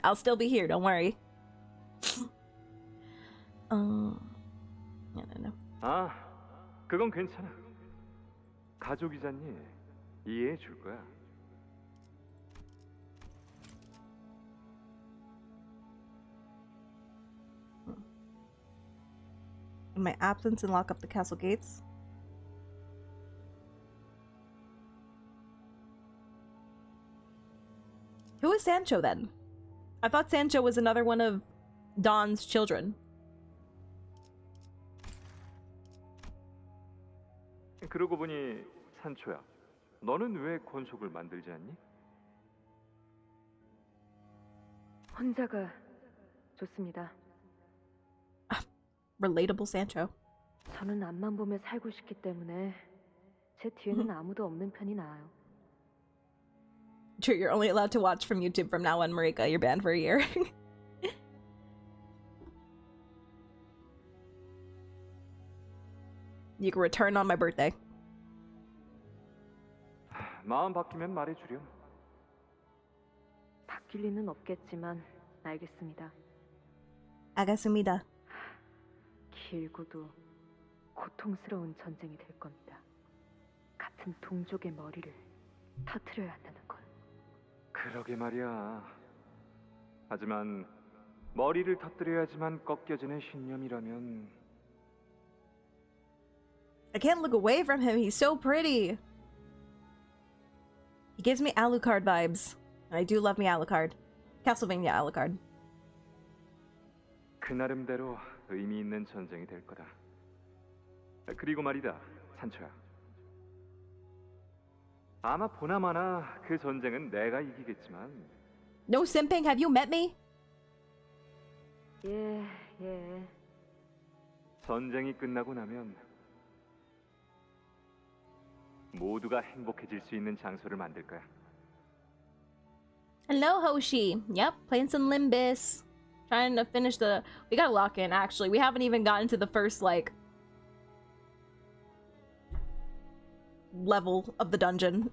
I'll still be here. Don't worry. No. 아, 그건 괜찮아. 가족이잖니. 이해해 줄 거야. In my absence, and lock up the castle gates. Who is Sancho then? I thought Sancho was another one of Don's children. 그러고 보니 산초야, 너는 왜 권속을 만들지 않니? 혼자가 좋습니다. Relatable Sancho. 저는 앞만 보며 살고 싶기 때문에 제 뒤에는 아무도 없는 편이 나아요. True, you're only allowed to watch from YouTube from now on, Marika. You're banned for a year. You can return on my birthday. 마음 바뀌면 말해주렴. 바뀔 리는 없겠지만 알겠습니다. 알겠습니다. 길고도 고통스러운 전쟁이 될 겁니다. 같은 동족의 머리를 터뜨려야 한다는 건. 그러게 말이야. 하지만 머리를 터뜨려야지만 꺾여지는 신념이라면 I can't look away from him. He's so pretty. He gives me Alucard vibes. And I do love me Alucard. Castlevania Alucard. 그 나름대로 의미 있는 전쟁이 될 거다. 그리고 말이다, 산초야. 아마 보나마나 그 전쟁은 내가 이기겠지만 No simping. Have you met me? 예. 전쟁이 끝나고 나면 모두가 행복해질 수 있는 장소를 만들 거야. Hello, Hoshi. Yep, playing some Limbus. Trying to finish the... We gotta lock in, actually. We haven't even gotten to the first, like... level of the dungeon.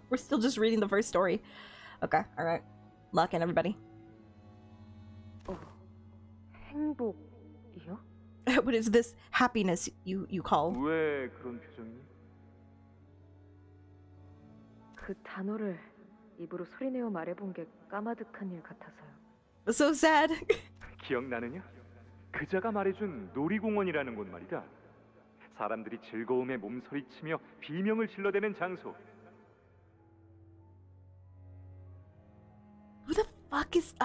We're still just reading the first story. Okay, alright. Lock in, everybody. 행복이요? What is this happiness you call? 왜 그런 표정이? 그 단어를 입으로 소리내어 말해본 게 까마득한 일 같아서요. So sad. 기억나느냐? 그자가 말해준 놀이공원이라는 곳 말이다. 사람들이 즐거움에 몸소리치며 비명을 질러대는 장소. Who the fuck is...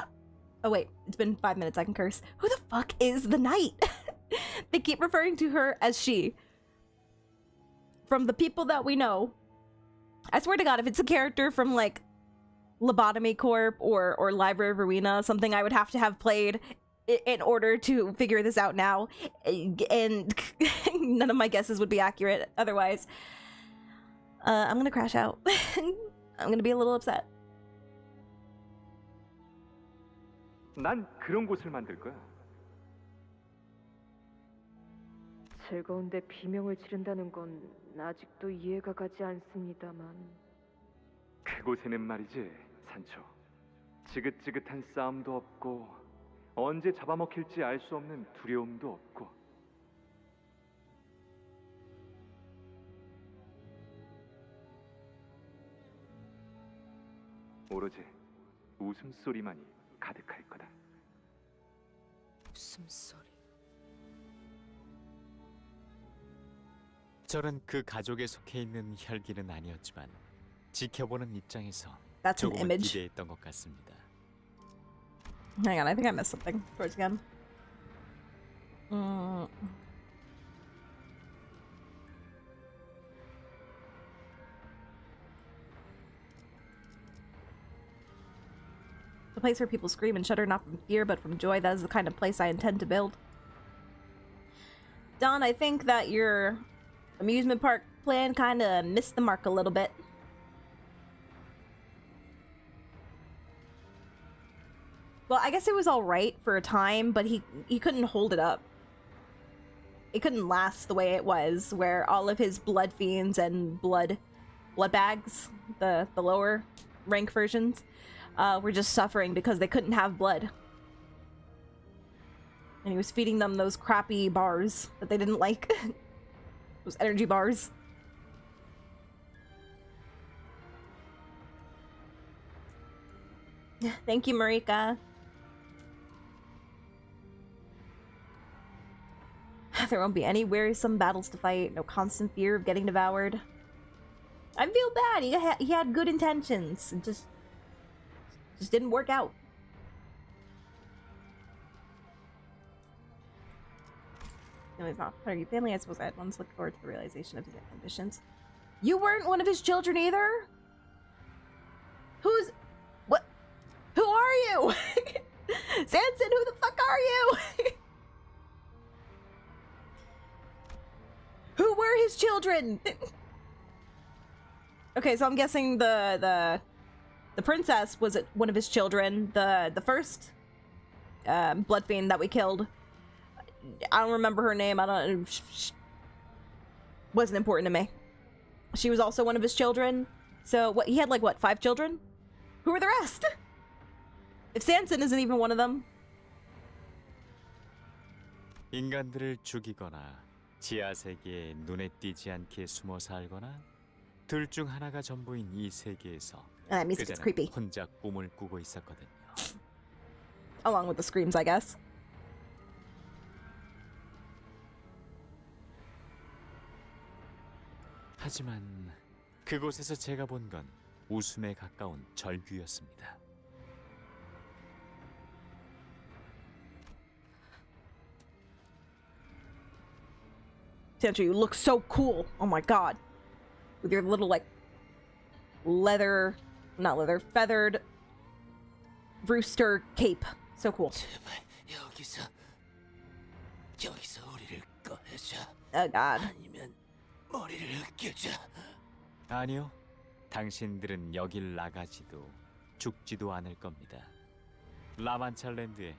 Oh wait, it's been 5 minutes, I can curse. Who the fuck is the knight? They keep referring to her as she. From the people that we know, I swear to God, if it's a character from like Lobotomy Corp or Library of Arena, something I would have to have played in order to figure this out now, and none of my guesses would be accurate otherwise. I'm gonna crash out. I'm gonna be a little upset. 난 그런 곳을 만들 거야. 즐거운데 비명을 지른다는 건 아직도 이해가 가지 않습니다만. 그곳에는 말이지, 산초. 지긋지긋한 싸움도 없고 언제 잡아먹힐지 알 수 없는 두려움도 없고 오로지 웃음소리만이 가득할 거다. 웃음소리. 저는 그 가족에 속해 있는 혈기는 아니었지만 지켜보는 입장에서 That's an 조금은 image. 기대했던 것 같습니다. Hang on, I think I missed something towards the end. The place where people scream and shudder not from fear but from joy, that is the kind of place I intend to build. Don, I think that your amusement park plan kind of missed the mark a little bit. Well, I guess it was alright for a time, but he couldn't hold it up. It couldn't last the way it was, where all of his blood fiends and blood bags, the lower rank versions, were just suffering because they couldn't have blood. And he was feeding them those crappy bars that they didn't like. Those energy bars. Thank you, Marika. There won't be any wearisome battles to fight, no constant fear of getting devoured. I feel bad. He had good intentions. It just didn't work out. No, he's not part of your family. I suppose I had once looked forward to the realization of his ambitions. You weren't one of his children either? What? Who are you? Sanson, who the fuck are you? Who were his children? Okay, so I'm guessing the princess was one of his children. The first blood fiend that we killed, I don't remember her name. Wasn't important to me. She was also one of his children. So what? He had like what? 5 children? Who are the rest? If Sanson isn't even one of them. 인간들을 죽이거나 지하 세계에 눈에 띄지 않게 숨어 살거나 둘 중 하나가 전부인 이 세계에서 That music is 그자는 creepy. 혼자 꿈을 꾸고 있었거든요. Along with the screams, I guess. 하지만 그곳에서 제가 본 건 웃음에 가까운 절규였습니다. Sancho, you look so cool. Oh my god. With your little, like, feathered rooster cape. So cool. Oh god. 아니요. 당신들은 여길 나가지도 죽지도 않을 겁니다. 라만찰랜드에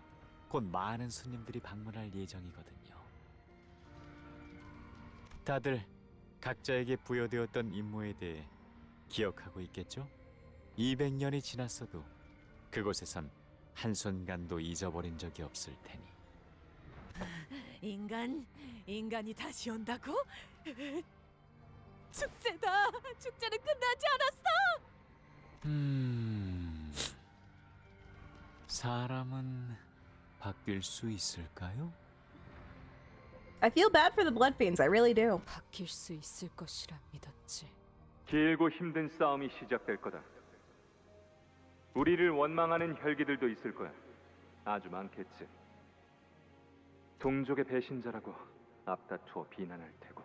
곧 많은 손님들이 방문할 예정이거든요. 다들 각자에게 부여되었던 임무에 대해 기억하고 있겠죠? 200년이 지났어도 그곳에선 한순간도 잊어버린 적이 없을 테니. 인간이 다시 온다고? 축제다. 축제는 끝나지 않았어. 사람은 바뀔 수 있을까요? I feel bad for the blood fiends. I really do. 바뀔 수 있을 것이라 믿었지. 길고 힘든 싸움이 시작될 거다. 우리를 원망하는 혈기들도 있을 거야. 아주 많겠지. 동족의 배신자라고 앞다투어 비난할 테고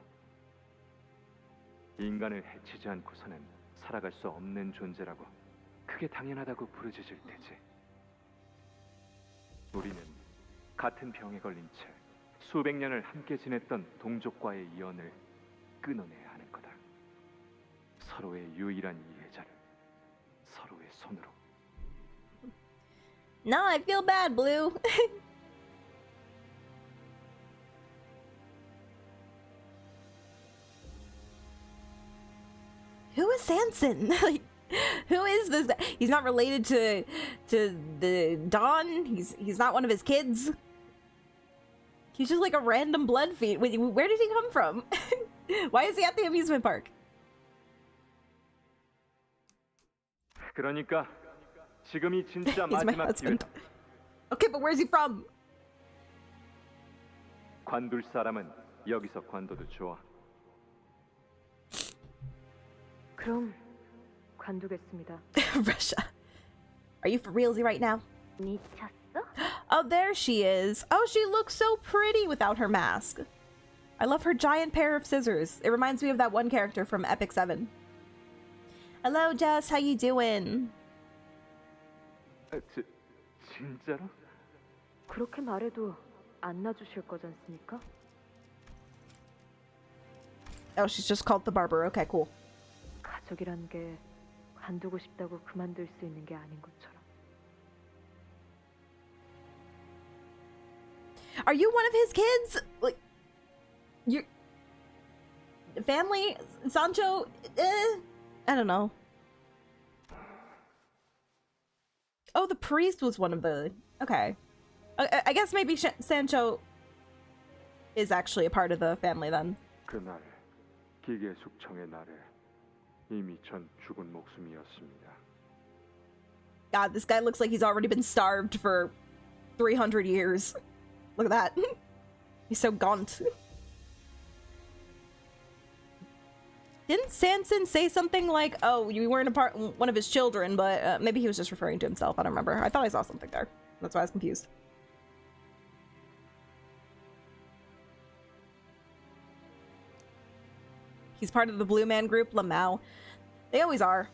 인간을 해치지 않고서는 살아갈 수 없는 존재라고 그게 당연하다고 부르짖을 테지. 우리는 같은 병에 걸린 채 수백 년을 함께 지냈던 동족과의 이연을 끊어내야 하는 거다. 서로의 유일한 이해자를 서로의 손으로. No, I feel bad, Blue. Who is Sanson? Like, who is this guy? He's not related to the Don. He's not one of his kids. He's just like a random blood feed. Wait, where did he come from? Why is he at the amusement park? 그러니까 지금이 진짜 He's my 마지막 husband. 기회다. Okay, but where's he from? 관둘 사람은 여기서 관둬도 좋아. 그럼 관두겠습니다. Russia. Are you for realsy right now? 미쳤어? Oh, there she is. Oh, she looks so pretty without her mask. I love her giant pair of scissors. It reminds me of that one character from Epic 7. Hello, Jess. How you doing? 진짜로? 그렇게 말해도 안 놔주실 거잖습니까? Oh, she's just called the barber. Okay, cool. 가족이란 게 관두고 싶다고 그만둘 수 있는 게 아닌 것처럼. Are you one of his kids? Like, your family, Sancho? I don't know. Oh, the priest was one of the. Okay, I guess maybe Sancho is actually a part of the family then. 그날 기계 숙청의 날에 이미 전 죽은 목숨이었습니다. God, this guy looks like he's already been starved for 300 years. Look at that. He's so gaunt. Didn't Sanson say something like, oh, you weren't one of his children, but maybe he was just referring to himself. I don't remember. I thought I saw something there. That's why I was confused. He's part of the Blue Man group, Lamau. They always are.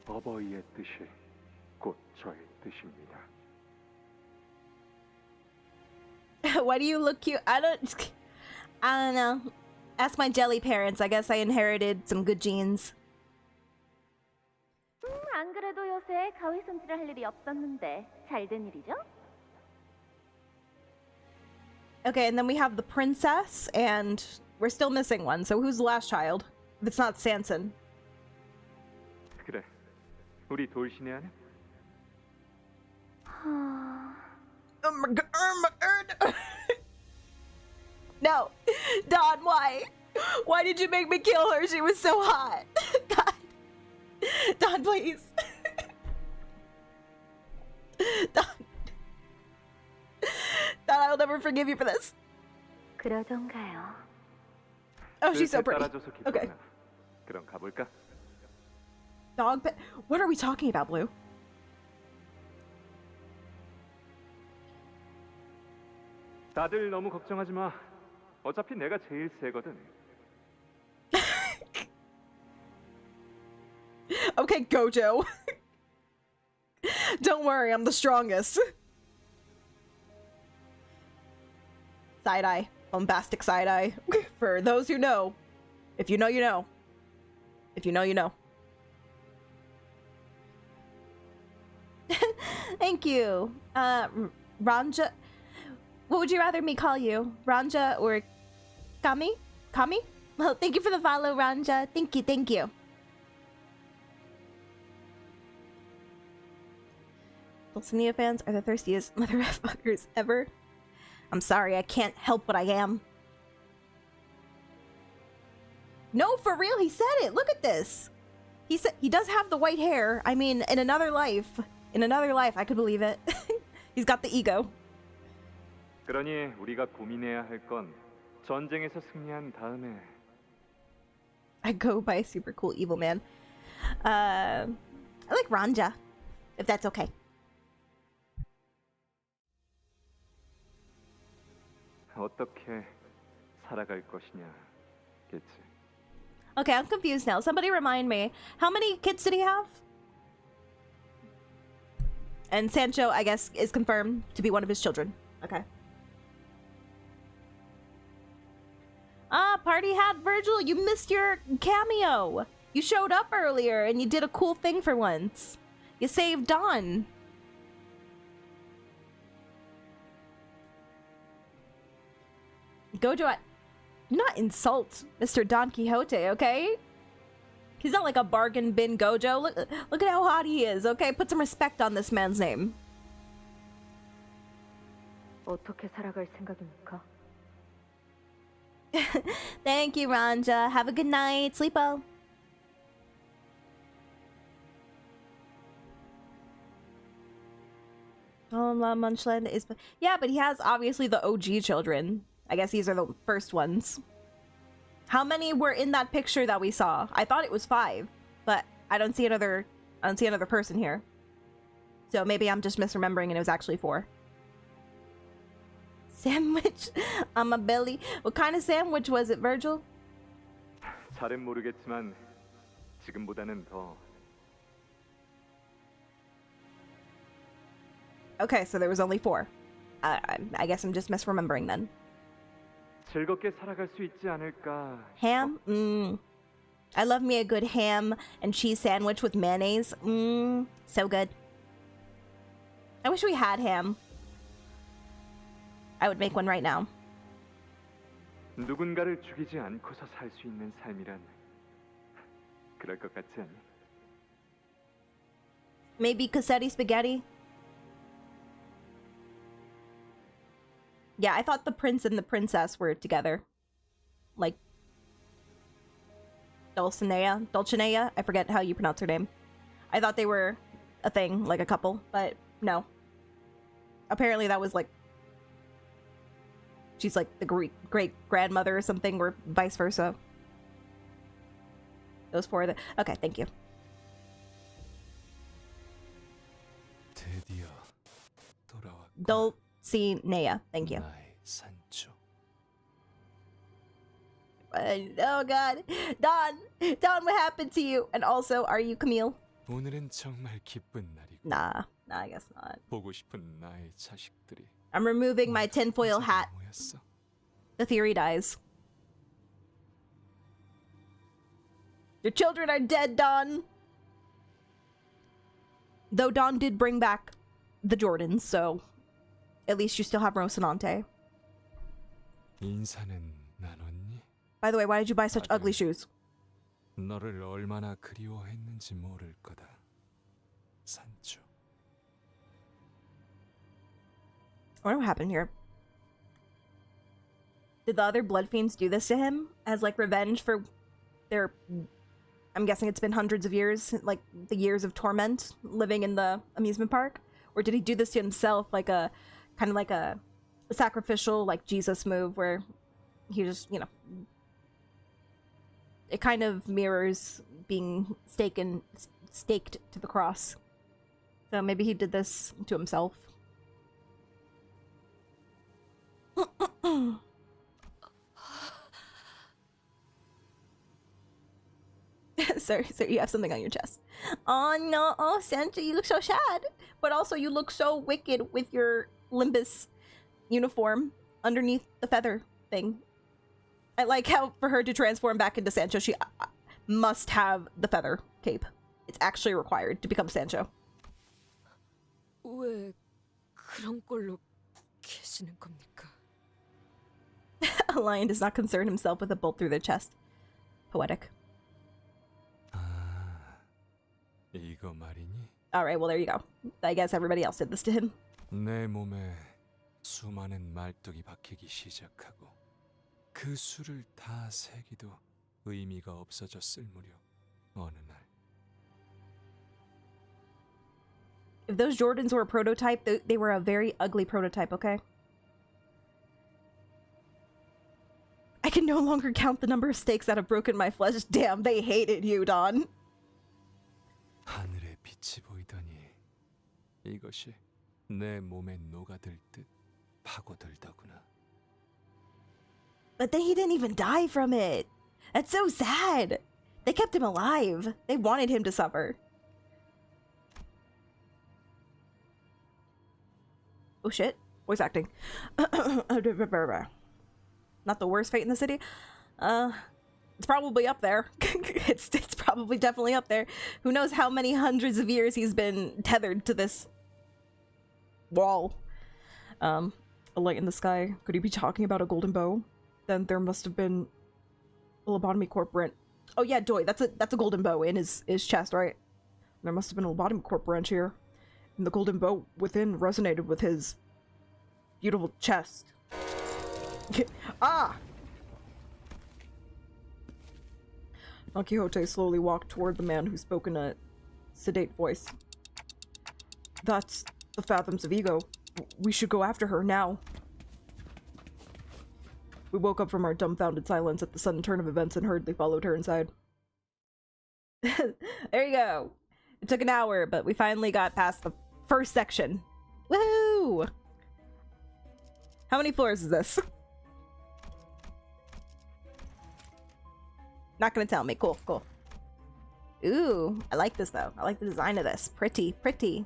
어버이의 뜻이 곧 저의 뜻입니다. Why do you look cute? I don't know. Ask my jelly parents. I guess I inherited some good genes. 안 그래도 요새 가위 손질을 할 일이 없었는데 잘 된 일이죠? Okay, and then we have the princess, and we're still missing one. So who's the last child? If it's not Sanson. 그래, 우리 돌신의 아내? No, Don, why? Why did you make me kill her? She was so hot. God, Don, please. Don, I'll never forgive you for this. 그러던가요. Oh, she's so pretty. 따라줘서 기쁘구나. Okay. 그럼 가볼까? Dog pet. What are we talking about, Blue? 다들 너무 걱정하지 마. 어차피 내가 제일 세거든. Okay, Gojo. Don't worry, I'm the strongest. Side eye. Bombastic side eye. For those who know. If you know, you know. If you know, you know. Thank you. Ranja. What would you rather me call you? Ranja or Kami? Kami? Well, thank you for the follow, Ranja. Thank you, thank you. Dulcinea fans are the thirstiest motherfuckers ever. I'm sorry, I can't help what I am. No, for real, he said it. Look at this. He said he does have the white hair. I mean, in another life, I could believe it. He's got the ego. 그러니 우리가 고민해야 할 건 전쟁에서 승리한 다음에. I go by super cool evil man. I like Ranja, if that's okay. 어떻게 살아갈 것이냐겠지. Okay, I'm confused now. Somebody remind me. How many kids did he have? And Sancho, I guess, is confirmed to be one of his children. Okay. Ah, party hat Virgil, you missed your cameo. You showed up earlier and you did a cool thing for once. You saved Don. Gojo, do not insult Mr. Don Quixote, okay? He's not like a bargain bin Gojo. Look at how hot he is, okay? Put some respect on this man's name. 어떻게 살아갈 생각입니까? Thank you, Ranja. Have a good night. Sleep well. Oh, Munchland is... Yeah, but he has obviously the OG children. I guess these are the first ones. How many were in that picture that we saw? I thought it was 5, but I don't see another person here. So maybe I'm just misremembering and it was actually 4. Sandwich on my belly. What kind of sandwich was it, Virgil? 잘은 모르겠지만 지금보다는 더. Okay, so there was only 4. I guess I'm just misremembering then. 즐겁게 살아갈 수 있지 않을까? Ham? I love me a good ham and cheese sandwich with mayonnaise. So good. I wish we had ham. I would make one right now. 누군가를 죽이지 않고서 살 수 있는 삶이란 그럴 것 같지 않니? Maybe cassetti spaghetti? Yeah, I thought the prince and the princess were together. Like... Dulcinea? I forget how you pronounce her name. I thought they were a thing, like a couple, but no. Apparently that was like... She's like the great-grandmother or something, or vice versa. Those 4 are the... Okay, thank you. 드디어 돌아왔고. Dulcinea, thank you. 나의 산초. Oh god. Don, what happened to you? And also, are you Camille? 오늘은 정말 기쁜 날이고. Nah, I guess not. 보고 싶은 나의 자식들이. I'm removing my tinfoil hat. 모였어. The theory dies. Your children are dead, Don. Though Don did bring back the Jordans, so at least you still have Rocinante. 인사는 나눴니? By the way, why did you buy such ugly shoes? 너를 얼마나 그리워했는지 모를 거다. 산초. I wonder what happened here. Did the other blood fiends do this to him as like revenge for their... I'm guessing it's been hundreds of years, like the years of torment living in the amusement park? Or did he do this to himself like a kind of like a sacrificial like Jesus move where he just, you know, it kind of mirrors being staked to the cross. So maybe he did this to himself. Sorry, you have something on your chest. Oh no, oh Santa, you look so sad. But also you look so wicked with your Limbus uniform underneath the feather thing. I like how for her to transform back into Sancho, she must have the feather cape. It's actually required to become Sancho. 왜 그런 꼴로 계시는 겁니까? A lion does not concern himself with a bolt through their chest. Poetic. 이거 말이니? Alright, well there you go. I guess everybody else did this to him. 내 몸에 수많은 말뚝이 박히기 시작하고 그 수를 다 세기도 의미가 없어졌을 무렵 어느 날 If those Jordans were a prototype, they were a very ugly prototype, okay? I can no longer count the number of stakes that have broken my flesh. Damn, they hated you, Don. 하늘에 빛이 보이더니 이것이 내 몸에 녹아들 듯 파고들더구나. But then he didn't even die from it. That's so sad. They kept him alive. They wanted him to suffer. Oh shit. Voice acting. Not the worst fate in the city. It's probably up there. It's probably definitely up there. Who knows how many hundreds of years he's been tethered to this wall. A light in the sky. Could he be talking about a golden bow? Then there must have been a lobotomy corporate. Oh yeah, Doy, that's a golden bow in his chest, right? There must have been a lobotomy corp branch here. And the golden bow within resonated with his beautiful chest. Ah! Don Quixote slowly walked toward the man who spoke in a sedate voice. That's the fathoms of ego. We should go after her now. We woke up from our dumbfounded silence at the sudden turn of events and hurriedly followed her inside. There you go. It took an hour, but we finally got past the first section. Woohoo! How many floors is this? Not gonna tell me. Cool, cool. Ooh, I like this though. I like the design of this. Pretty, pretty.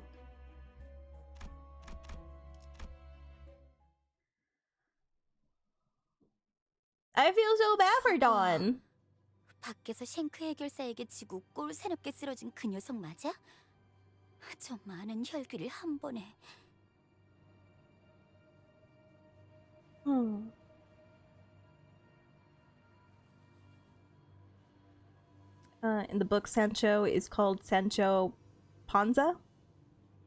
I feel so bad for Don. 밖에서 쉔크 해결사에게 지고 꼴 새롭게 쓰러진 그 녀석 맞아? 저 많은 혈기를 한 번에. In the book, Sancho is called Sancho Panza,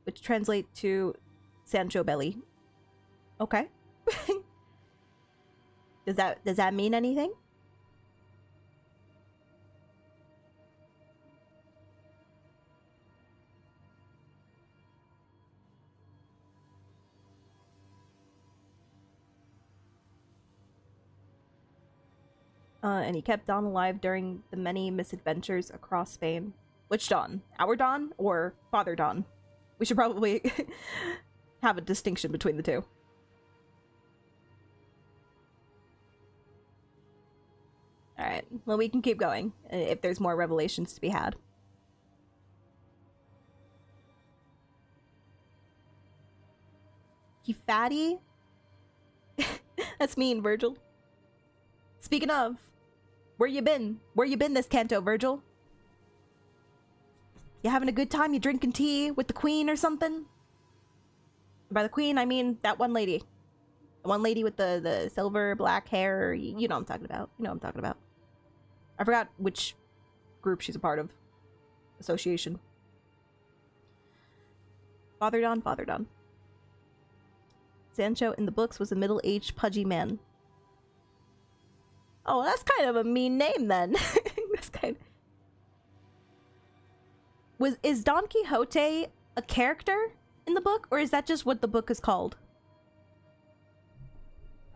which translates to Sancho Belly. Okay. Does that mean anything? And he kept Don alive during the many misadventures across Spain. Which Don? Our Don or Father Don? We should probably have a distinction between the two. Alright, well, we can keep going if there's more revelations to be had. He fatty? That's mean, Virgil. Speaking of, where you been? Where you been this Canto, Virgil? You having a good time? You drinking tea with the queen or something? By the queen, I mean that one lady. The one lady with the silver black hair. You know what I'm talking about. You know what I'm talking about. I forgot which group she's a part of. Association. Father Don, Father Don. Sancho in the books was a middle-aged pudgy man. Oh, that's kind of a mean name then. That's kind of... Is Don Quixote a character in the book, or is that just what the book is called?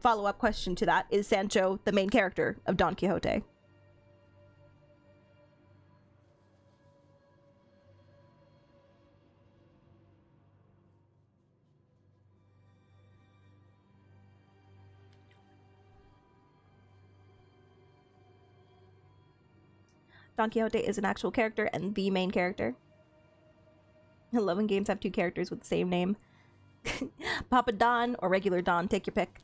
Follow-up question to that, is Sancho the main character of Don Quixote? Don Quixote is an actual character and the main character. 11 games have 2 characters with the same name. Papa Don or regular Don, take your pick.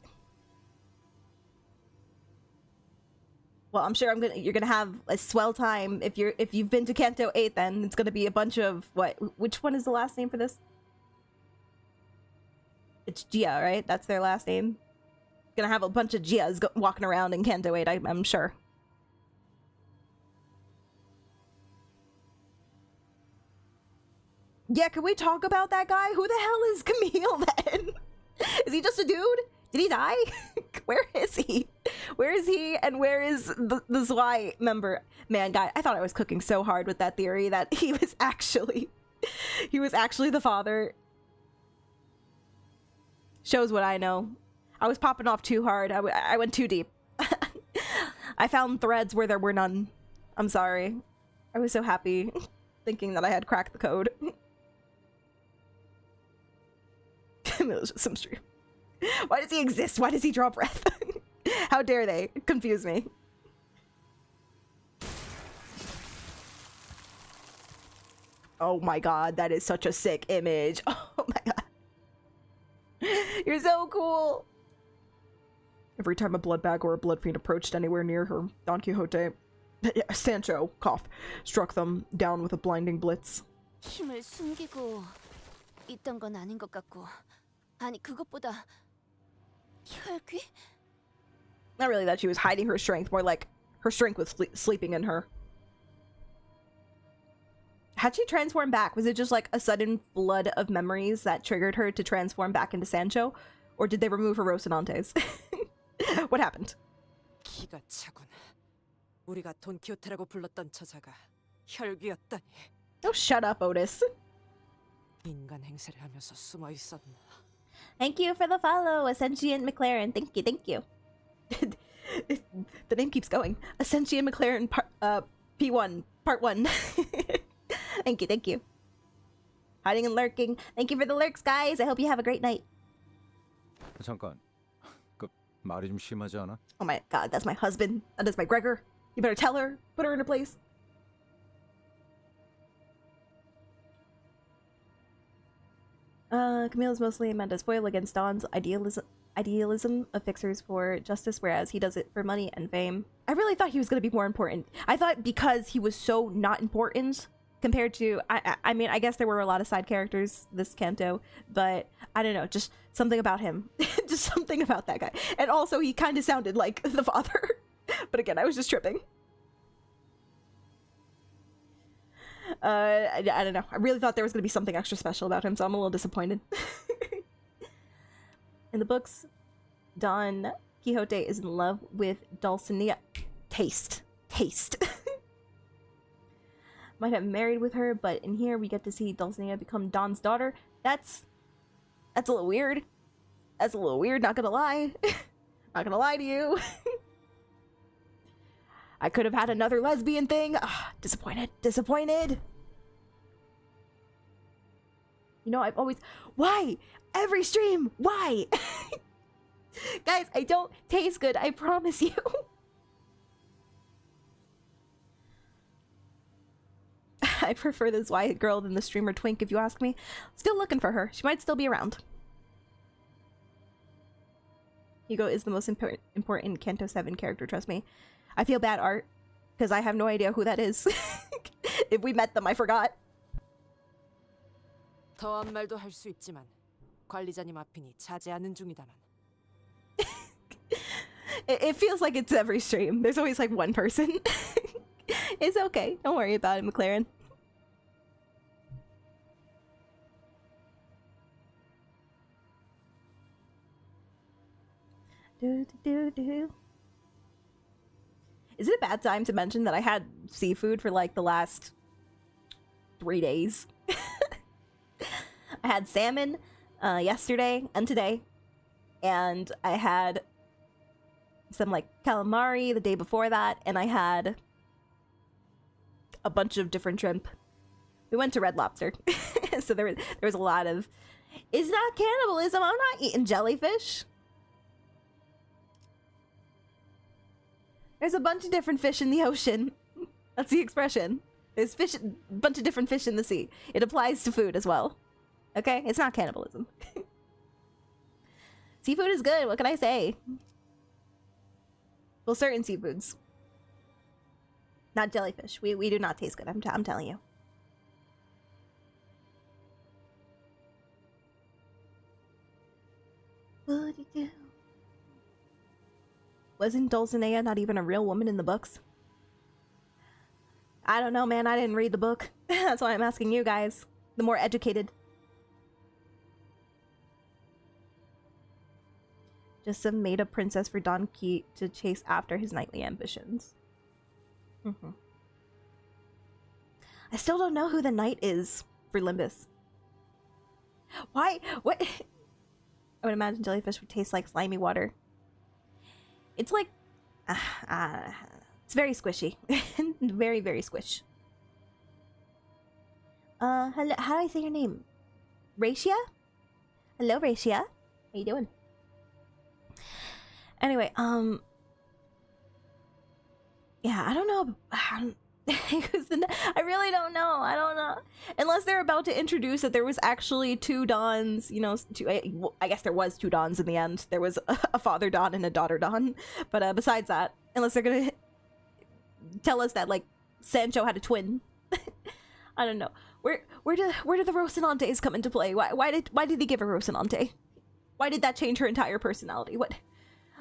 Well, I'm sure you're gonna have a swell time if you've been to Canto 8. Then it's gonna be a bunch of what? Which one is the last name for this? It's Gia, right? That's their last name. Gonna have a bunch of Gias walking around in Canto 8. I'm sure. Yeah, can we talk about that guy? Who the hell is Camille then? Is he just a dude? Did he die? Where is he? Where is he? And where is the Zwei member? Man, guy, I thought I was cooking so hard with that theory that he was actually the father. Shows what I know. I was popping off too hard. I went too deep. I found threads where there were none. I'm sorry. I was so happy thinking that I had cracked the code. It was just some stream. Why does he exist? Why does he draw breath? How dare they confuse me? Oh my god, that is such a sick image. Oh my god. You're so cool. Every time a blood bag or a blood fiend approached anywhere near her, Don Quixote, Sancho, cough, struck them down with a blinding blitz. 힘을 숨기고 있던 건 아닌 것 같고, 아니 그것보다 혈귀? Not really that she was hiding her strength, more like her strength was sleeping in her. How'd she transform back? Was it just like a sudden flood of memories that triggered her to transform back into Sancho? Or did they remove her Rocinates? What happened? 기가 차군. 우리가 돈키호테라고 불렀던 저자가 혈귀였다니. Oh, shut up, Otis. 인간 행세를 하면서 숨어 있었나. Thank you for the follow, Ascension McLaren. Thank you, thank you. The name keeps going. Ascension McLaren P1, Part 1. Thank you, thank you. Hiding and lurking. Thank you for the lurks, guys. I hope you have a great night. 잠깐, 그 말이 좀 심하지 않아? Oh my god, that's my husband. That is my Gregor. You better tell her. Put her in her place. Camille's mostly meant as foil against Don's idealism of fixers for justice, whereas he does it for money and fame. I really thought he was going to be more important. I thought because he was so not important compared to... I mean, I guess there were a lot of side characters this Canto, but I don't know, just something about him. Just something about that guy. And also, he kind of sounded like the father. But again, I was just tripping. I don't know. I really thought there was going to be something extra special about him, so I'm a little disappointed. In the books, Don Quixote is in love with Dulcinea. Taste. Might have married with her, but in here we get to see Dulcinea become Don's daughter. That's a little weird. That's a little weird, not gonna lie. Not gonna lie to you. I could have had another lesbian thing. Disappointed. You know, I've always... Why? Every stream! Why? Guys, I don't taste good, I promise you. I prefer this white girl than the streamer Twink, if you ask me. Still looking for her. She might still be around. Hugo is the most important Canto 7 character, trust me. I feel bad, Art, because I have no idea who that is. If we met them, I forgot. 더한 말도 할 수 있지만 관리자님 앞이니 자제하는 중이다만. It feels like it's every stream. There's always like one person. It's okay. Don't worry about it, McLaren. Is it a bad time to mention that I had seafood for like the last 3 days? I had salmon yesterday and today, and I had some like calamari the day before that, and I had a bunch of different shrimp. We went to Red Lobster, so there was a lot of... It's not cannibalism, I'm not eating jellyfish. There's a bunch of different fish in the ocean. That's the expression. There's a bunch of different fish in the sea. It applies to food as well. Okay? It's not cannibalism. Seafood is good, what can I say? Well, certain seafoods. Not jellyfish. We do not taste good, I'm telling you. What do you do? Wasn't Dulcinea not even a real woman in the books? I don't know, man. I didn't read the book. That's why I'm asking you guys. The more educated. Just some made-up princess for Don Quixote to chase after his knightly ambitions. I still don't know who the knight is for Limbus. Why? What? I would imagine jellyfish would taste like slimy water. It's like... it's very squishy. Very, very squish. Hello, how do I say your name? Racia? Hello, Racia. How you doing? Anyway, yeah, I don't know. I really don't know. I don't know. Unless they're about to introduce that there was actually two Dons, you know, I guess there was two Dons in the end. There was a father Don and a daughter Don. But besides that, unless they're gonna tell us that, like, Sancho had a twin. I don't know. Where did the Rocinates come into play? Why did they give her Rocinante? Why did that change her entire personality? What?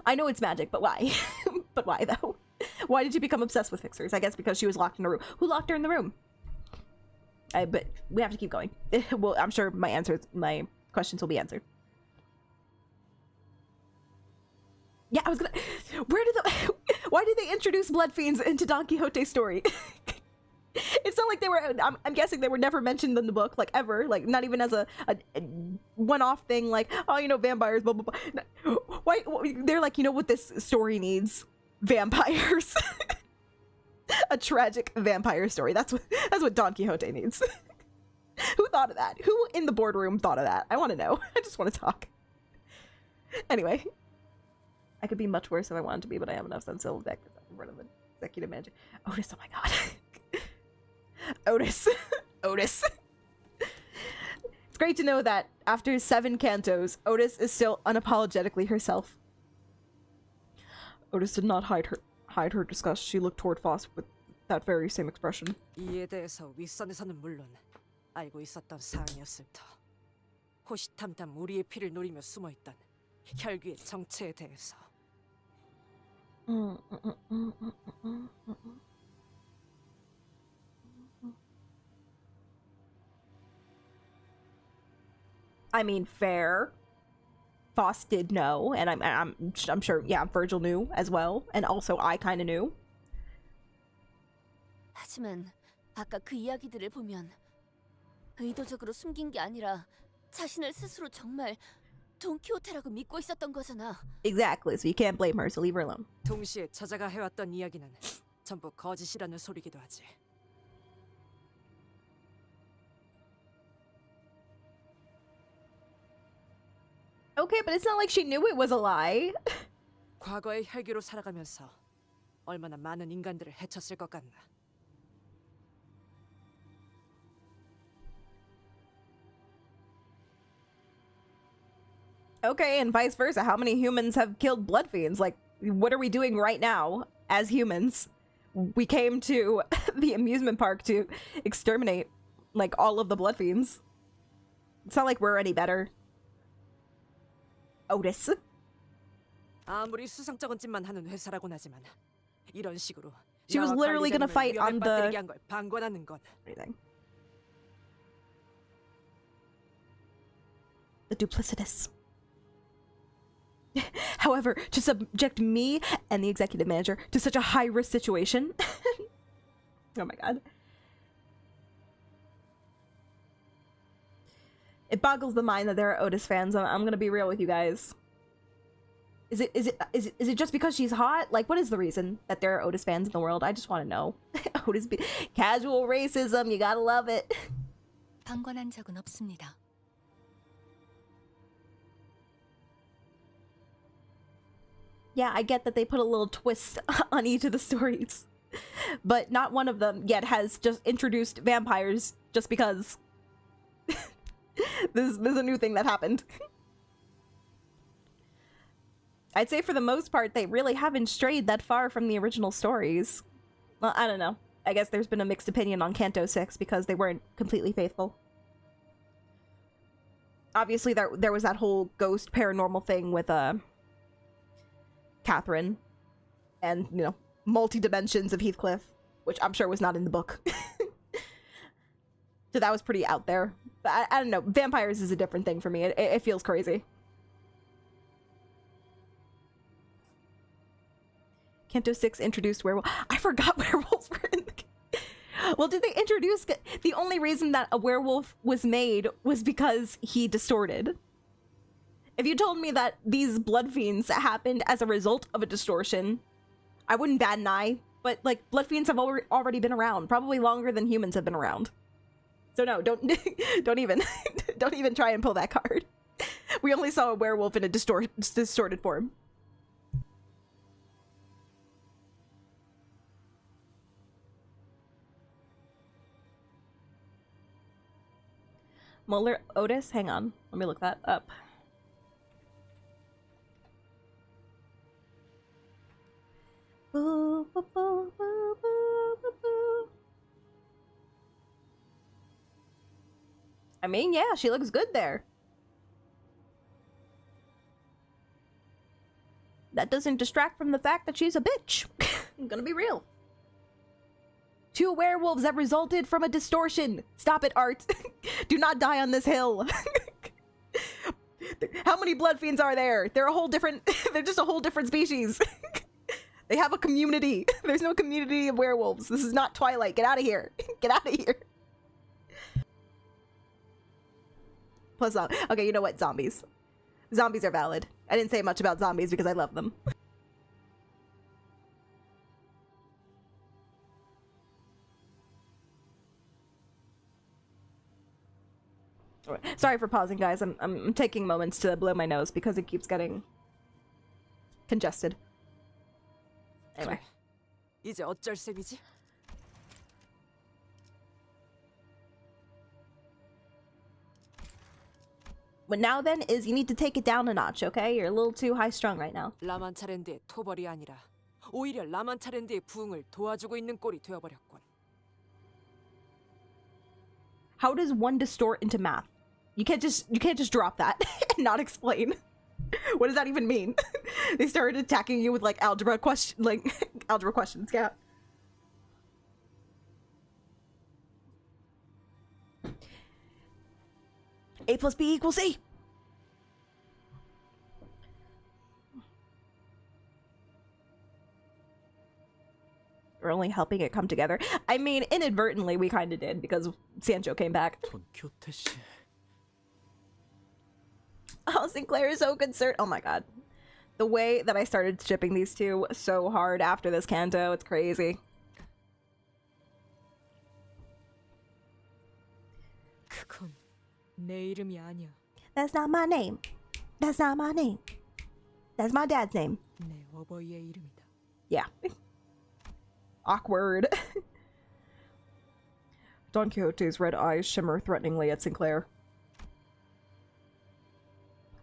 I know it's magic, but why? But why though? Why did she become obsessed with fixers? I guess because she was locked in a room. Who locked her in the room? But we have to keep going. Well, I'm sure my questions will be answered. Yeah, I was gonna. Why did they introduce blood fiends into Don Quixote's story? It's not like they were. I'm guessing they were never mentioned in the book, like ever, like not even as a one-off thing. Like, oh, you know, vampires, blah blah blah. Why they're like, you know what this story needs? Vampires. A tragic vampire story. That's what Don Quixote needs. Who thought of that? Who in the boardroom thought of that? I want to know. I just want to talk. Anyway, I could be much worse if I wanted to be, but I have enough sense of deck in front of the executive manager. Otis, oh my god. Otis. Otis. It's great to know that after 7 cantos, Otis is still unapologetically herself. Otis did not hide her disgust. She looked toward Foss with that very same expression. 이에 대해서 윗선에서는 물론 알고 있었던 사항이었을 터. 호시탐탐 우리의 피를 노리며 숨어있던 혈귀의 정체에 대해서. I mean, fair. Foss did know, and I'm sure, yeah, Virgil knew as well, and also I kind of knew. 하지만 아까 그 이야기들을 보면 의도적으로 숨긴 게 아니라 자신을 스스로 정말 돈키호테라고 믿고 있었던 거잖아. Exactly, so you can't blame her, so leave her alone. 동시에 저자가 해왔던 이야기는 전부 거짓이라는 소리기도 하지. Okay, but it's not like she knew it was a lie. 과거의 혈기로 살아가면서 얼마나 많은 인간들을 해쳤을 것 같나. Okay, and vice versa. How many humans have killed blood fiends? Like, what are we doing right now as humans? We came to the amusement park to exterminate, like, all of the blood fiends. It's not like we're any better. Otis. 아무리 수상쩍은 짓만 하는 회사라곤 하지만 이런 식으로 She was literally gonna fight on the 한 걸 방관하는 건 everything. The duplicitous. However, to subject me and the executive manager to such a high-risk situation. Oh my god. It boggles the mind that there are Otis fans. I'm gonna be real with you guys. Is it just because she's hot? Like, what is the reason that there are Otis fans in the world? I just want to know. Casual racism, you gotta love it. 방관한 적은 없습니다. Yeah, I get that they put a little twist on each of the stories, but not one of them yet has just introduced vampires just because. This is a new thing that happened. I'd say for the most part, they really haven't strayed that far from the original stories. Well, I don't know. I guess there's been a mixed opinion on Canto 6 because they weren't completely faithful. Obviously, there was that whole ghost paranormal thing with Catherine, and, you know, multi-dimensions of Heathcliff, which I'm sure was not in the book. So that was pretty out there. But I don't know, vampires is a different thing for me. It feels crazy. Canto 6 introduced werewolf. I forgot werewolves were in the... Well, did they introduce... The only reason that a werewolf was made was because he distorted. If you told me that these blood fiends happened as a result of a distortion, I wouldn't bat an eye. But, like, blood fiends have already been around. Probably longer than humans have been around. So no, don't even don't even try and pull that card. We only saw a werewolf in a distorted form. Molar Otis? Hang on. Let me look that up. Boo, boo, boo, boo, boo, boo, boo. I mean, yeah, she looks good there. That doesn't distract from the fact that she's a bitch. I'm gonna be real. 2 werewolves that resulted from a distortion. Stop it, Art. Do not die on this hill. How many blood fiends are there? They're a whole different... They're just a whole different species. They have a community. There's no community of werewolves. This is not Twilight. Get out of here. Get out of here. Plus, okay, you know what? Zombies. Zombies are valid. I didn't say much about zombies because I love them. Sorry for pausing, guys. I'm taking moments to blow my nose because it keeps getting congested. Anyway. 이제 어쩔 셈이지? What now then is you need to take it down a notch, okay? You're a little too high strung right now. 라만차랜드의 토벌이 아니라 오히려 라만차랜드의 부흥을 도와주고 있는 꼴이 되어버렸군. How does one distort into math? You can't just drop that and not explain. What does that even mean? They started attacking you with like algebra questions, yeah. A plus B equals C. We're only helping it come together. I mean, inadvertently, we kind of did because Sancho came back. Don Quixote 씨. Oh, Sinclair is so concerned. Oh my god. The way that I started shipping these two so hard after this Canto, it's crazy. 그건 내 이름이 아니야. That's not my name. That's not my name. That's my dad's name. 내 어버이의 이름이다. Yeah. Awkward. Don Quixote's red eyes shimmer threateningly at Sinclair.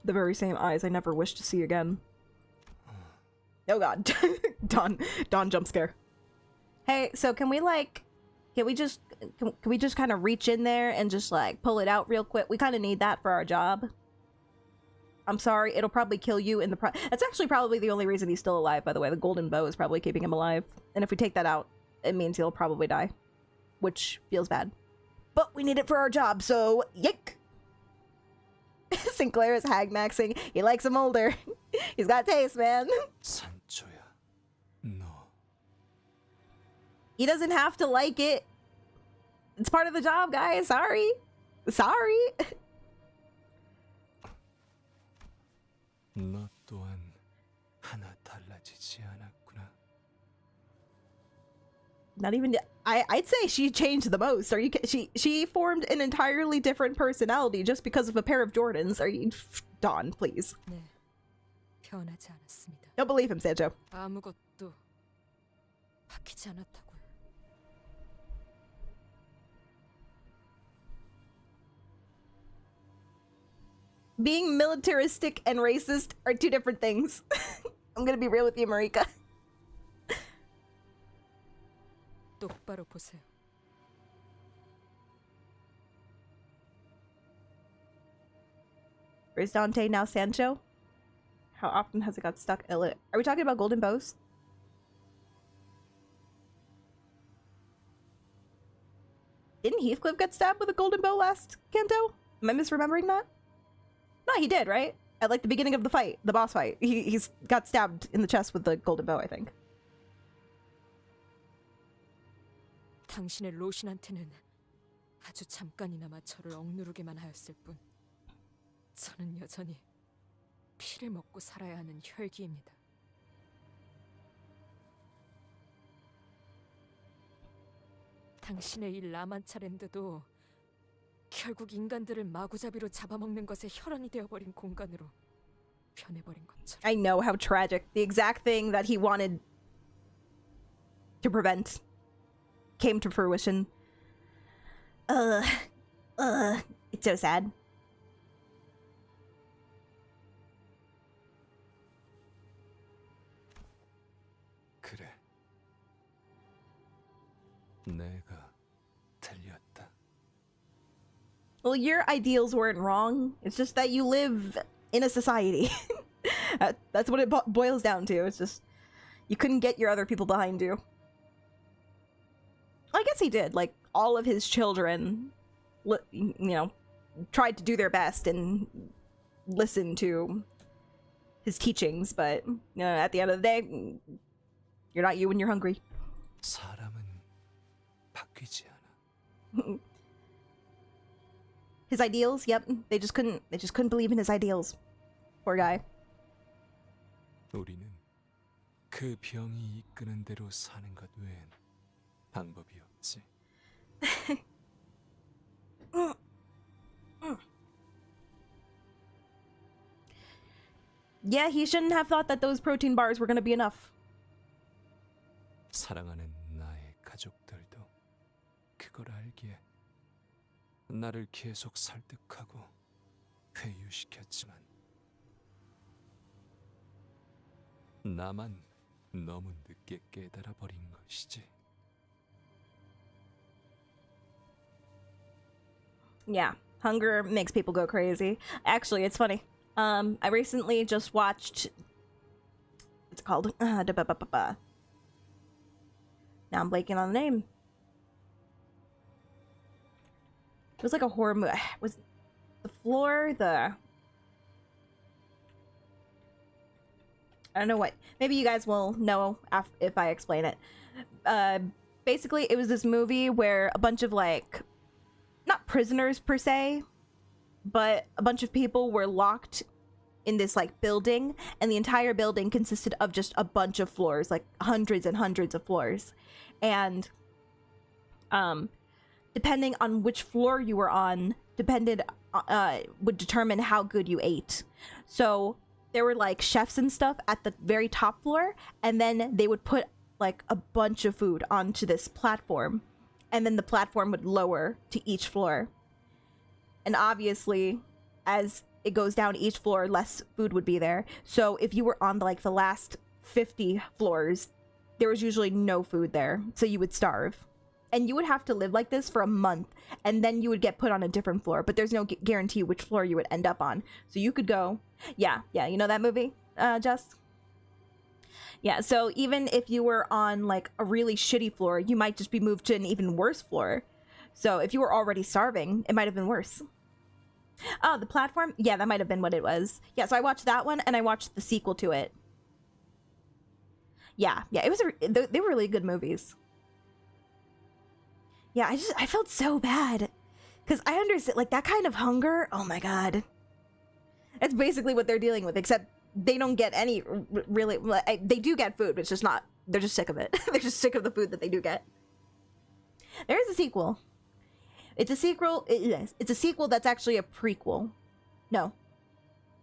The very same eyes I never wish to see again. Oh god. Don jump scare. Hey, so can we just kind of reach in there and just like pull it out real quick? We kind of need that for our job. I'm sorry, it'll probably kill you in the That's actually probably the only reason he's still alive, by the way. The golden bow is probably keeping him alive. And if we take that out, it means he'll probably die. Which feels bad. But we need it for our job, so yick! Sinclair is hag-maxing. He likes him older. He's got taste, man. 산초야, 너. He doesn't have to like it. It's part of the job, guys. Sorry. Sorry. 너 또한 하나 달라지지 않았구나. Not even. I'd say she changed the most. Are you? She formed an entirely different personality just because of a pair of Jordans. Are you? Don, please. 네, 변하지 않았습니다. Don't believe him, Sancho. 아무것도 바뀌지 않았다고요. Being militaristic and racist are two different things. I'm gonna be real with you, Marika. 똑바로 보세요. Where's Dante now, Sancho? How often has it got stuck? Are we talking about golden bows? Didn't Heathcliff get stabbed with a golden bow last Canto? Am I misremembering that? No, he did, right? At like the beginning of the fight, the boss fight. He's got stabbed in the chest with the golden bow, I think. 당신의 로신한테는 아주 잠깐이나마 저를 억누르게만 하였을 뿐 저는 여전히 피를 먹고 살아야 하는 혈기입니다. 당신의 이 라만차랜드도 결국 인간들을 마구잡이로 잡아먹는 것에 혈안이 되어버린 공간으로 변해버린 것처럼. I know, how tragic. The exact thing that he wanted to prevent came to fruition. It's so sad. 그래. 내가 틀렸다. Well, your ideals weren't wrong. It's just that you live in a society. That's what it boils down to. It's just you couldn't get your other people behind you. I guess he did. Like, all of his children, you know, tried to do their best and listen to his teachings, but you know, at the end of the day, you're not you when you're hungry. 사람은 바뀌지 않아. His ideals, yep, they just couldn't believe in his ideals. Poor guy. 우리는 그 병이 이끄는 대로 사는 것 외엔 방법이 없지. Yeah, he shouldn't have thought that those protein bars were gonna be enough. 사랑하는 나의 가족들도 그걸 알기에 나를 계속 설득하고 회유시켰지만 나만 너무 늦게 깨달아 버린 것이지. Yeah, hunger makes people go crazy. Actually, it's funny. I recently just watched. What's it called? Now I'm blanking on the name. It was like a horror movie. Was the floor the? I don't know what. Maybe you guys will know if I explain it. Basically, it was this movie where a bunch of like, not prisoners per se, but a bunch of people were locked in this like building, and the entire building consisted of just a bunch of floors, like hundreds and hundreds of floors, and depending on which floor you were on, would determine how good you ate. So there were like chefs and stuff at the very top floor, and then they would put like a bunch of food onto this platform, and then the platform would lower to each floor. And obviously, as it goes down each floor, less food would be there. So if you were on like the last 50 floors, there was usually no food there. So you would starve. And you would have to live like this for a month, and then you would get put on a different floor. But there's no guarantee which floor you would end up on. So you could go, yeah, you know that movie, Jess? Yeah, so even if you were on like a really shitty floor, you might just be moved to an even worse floor. So if you were already starving, it might have been worse. Oh, the platform? Yeah, that might have been what it was. Yeah, so I watched that one, and I watched the sequel to it. Yeah, it was they were really good movies. Yeah, I felt so bad. Because I understand, like, that kind of hunger, oh my god. That's basically what they're dealing with, except they don't get any, really, they do get food, but it's just not, they're just sick of it. They're just sick of the food that they do get. There is a sequel. It's a sequel, it's a sequel that's actually a prequel. No,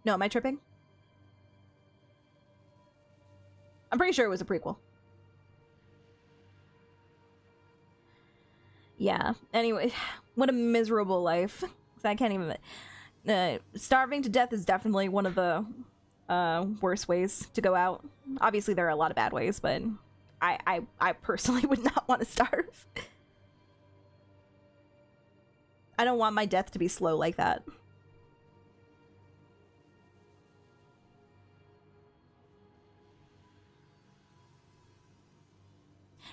am I tripping? I'm pretty sure it was a prequel. Yeah, anyway, what a miserable life. I can't even... starving to death is definitely one of the worst ways to go out. Obviously, there are a lot of bad ways, but I personally would not want to starve. I don't want my death to be slow like that.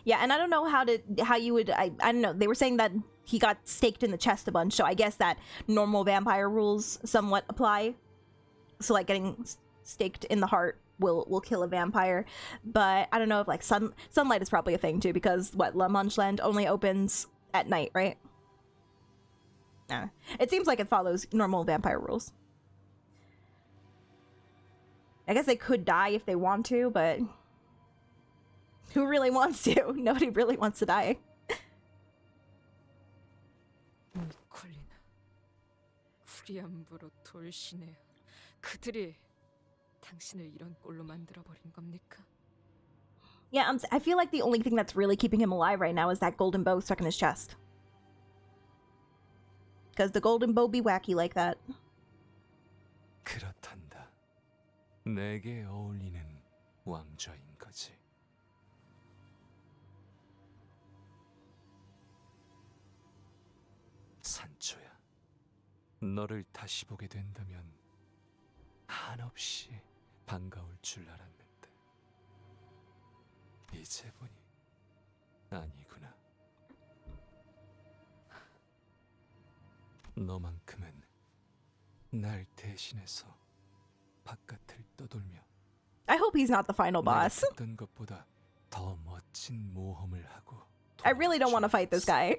Yeah, and I don't know how you would, I don't know, they were saying that he got staked in the chest a bunch, so I guess that normal vampire rules somewhat apply. So like getting staked in the heart will kill a vampire, but I don't know if like sunlight is probably a thing too, because what, La Mancheland only opens at night, right? It seems like it follows normal vampire rules. I guess they could die if they want to, but who really wants to? Nobody really wants to die. 콜린, 후리안부로 돌시네. 그들이 당신을 이런 꼴로 만들어버린 겁니까? Yeah, I feel like the only thing that's really keeping him alive right now is that golden bow stuck in his chest. Because the golden bow be wacky like that. 그렇단다. 내게 어울리는 왕좌인 거지. 산초야, 너를 다시 보게 된다면 한없이 반가울 줄 알았는데 이제 보니 아니구나. 너만큼은 날 대신해서 바깥을 떠돌며 I hope he's not the final boss. 내가 했던 것보다 더 멋진 모험을 하고 I really don't want to fight this guy.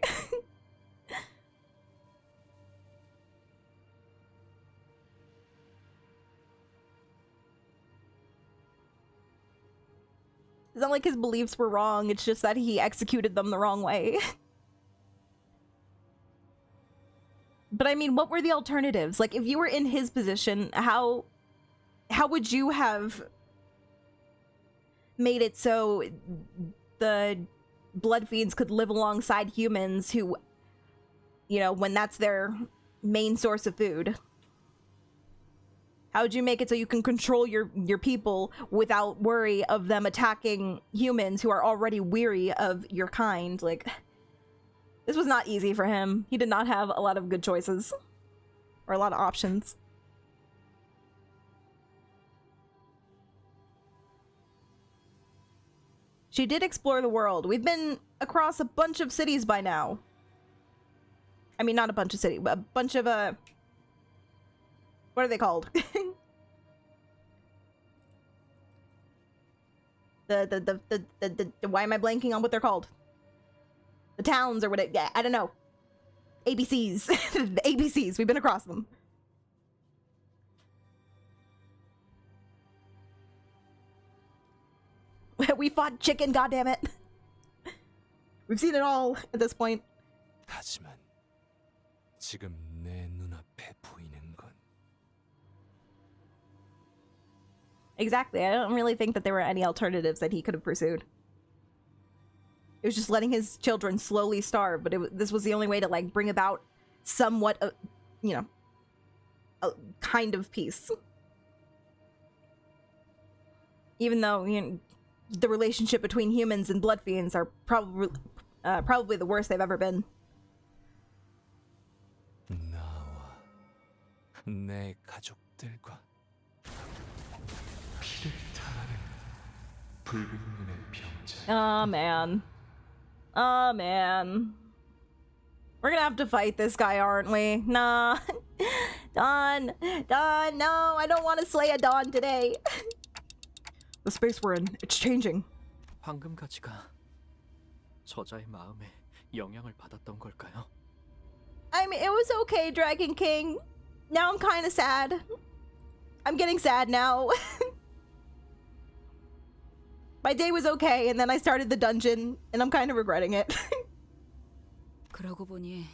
It's not like his beliefs were wrong, it's just that he executed them the wrong way. But I mean, what were the alternatives? Like, if you were in his position, how would you have made it so the blood fiends could live alongside humans who, you know, when that's their main source of food? How would you make it so you can control your people without worry of them attacking humans who are already weary of your kind? Like, this was not easy for him. He did not have a lot of good choices. Or a lot of options. She did explore the world. We've been across a bunch of cities by now. I mean, not a bunch of cities, but a bunch of, what are they called? Why am I blanking on what they're called? The towns or what? Yeah, I don't know. ABCs. The ABCs. We've been across them. We fought chicken, goddammit. We've seen it all at this point. 하지만 지금 내 눈앞에 보이는 건 Exactly. I don't really think that there were any alternatives that he could have pursued. It was just letting his children slowly starve, but this was the only way to, like, bring about somewhat, you know, a kind of peace. Even though, you know, the relationship between humans and blood fiends are probably the worst they've ever been. 나와 내 가족들과 피를 타는 붉은 눈의 병자. Oh man. Oh man. We're gonna have to fight this guy, aren't we? Nah. Don, no, I don't want to slay a Don today. The space we're in, it's changing. 황금 가지가 저자의 마음에 영향을 받았던 걸까요? I mean, it was okay, Dragon King. Now I'm kind of sad. I'm getting sad now. My day was okay, and then I started the dungeon, and I'm kind of regretting it. 그러고 보니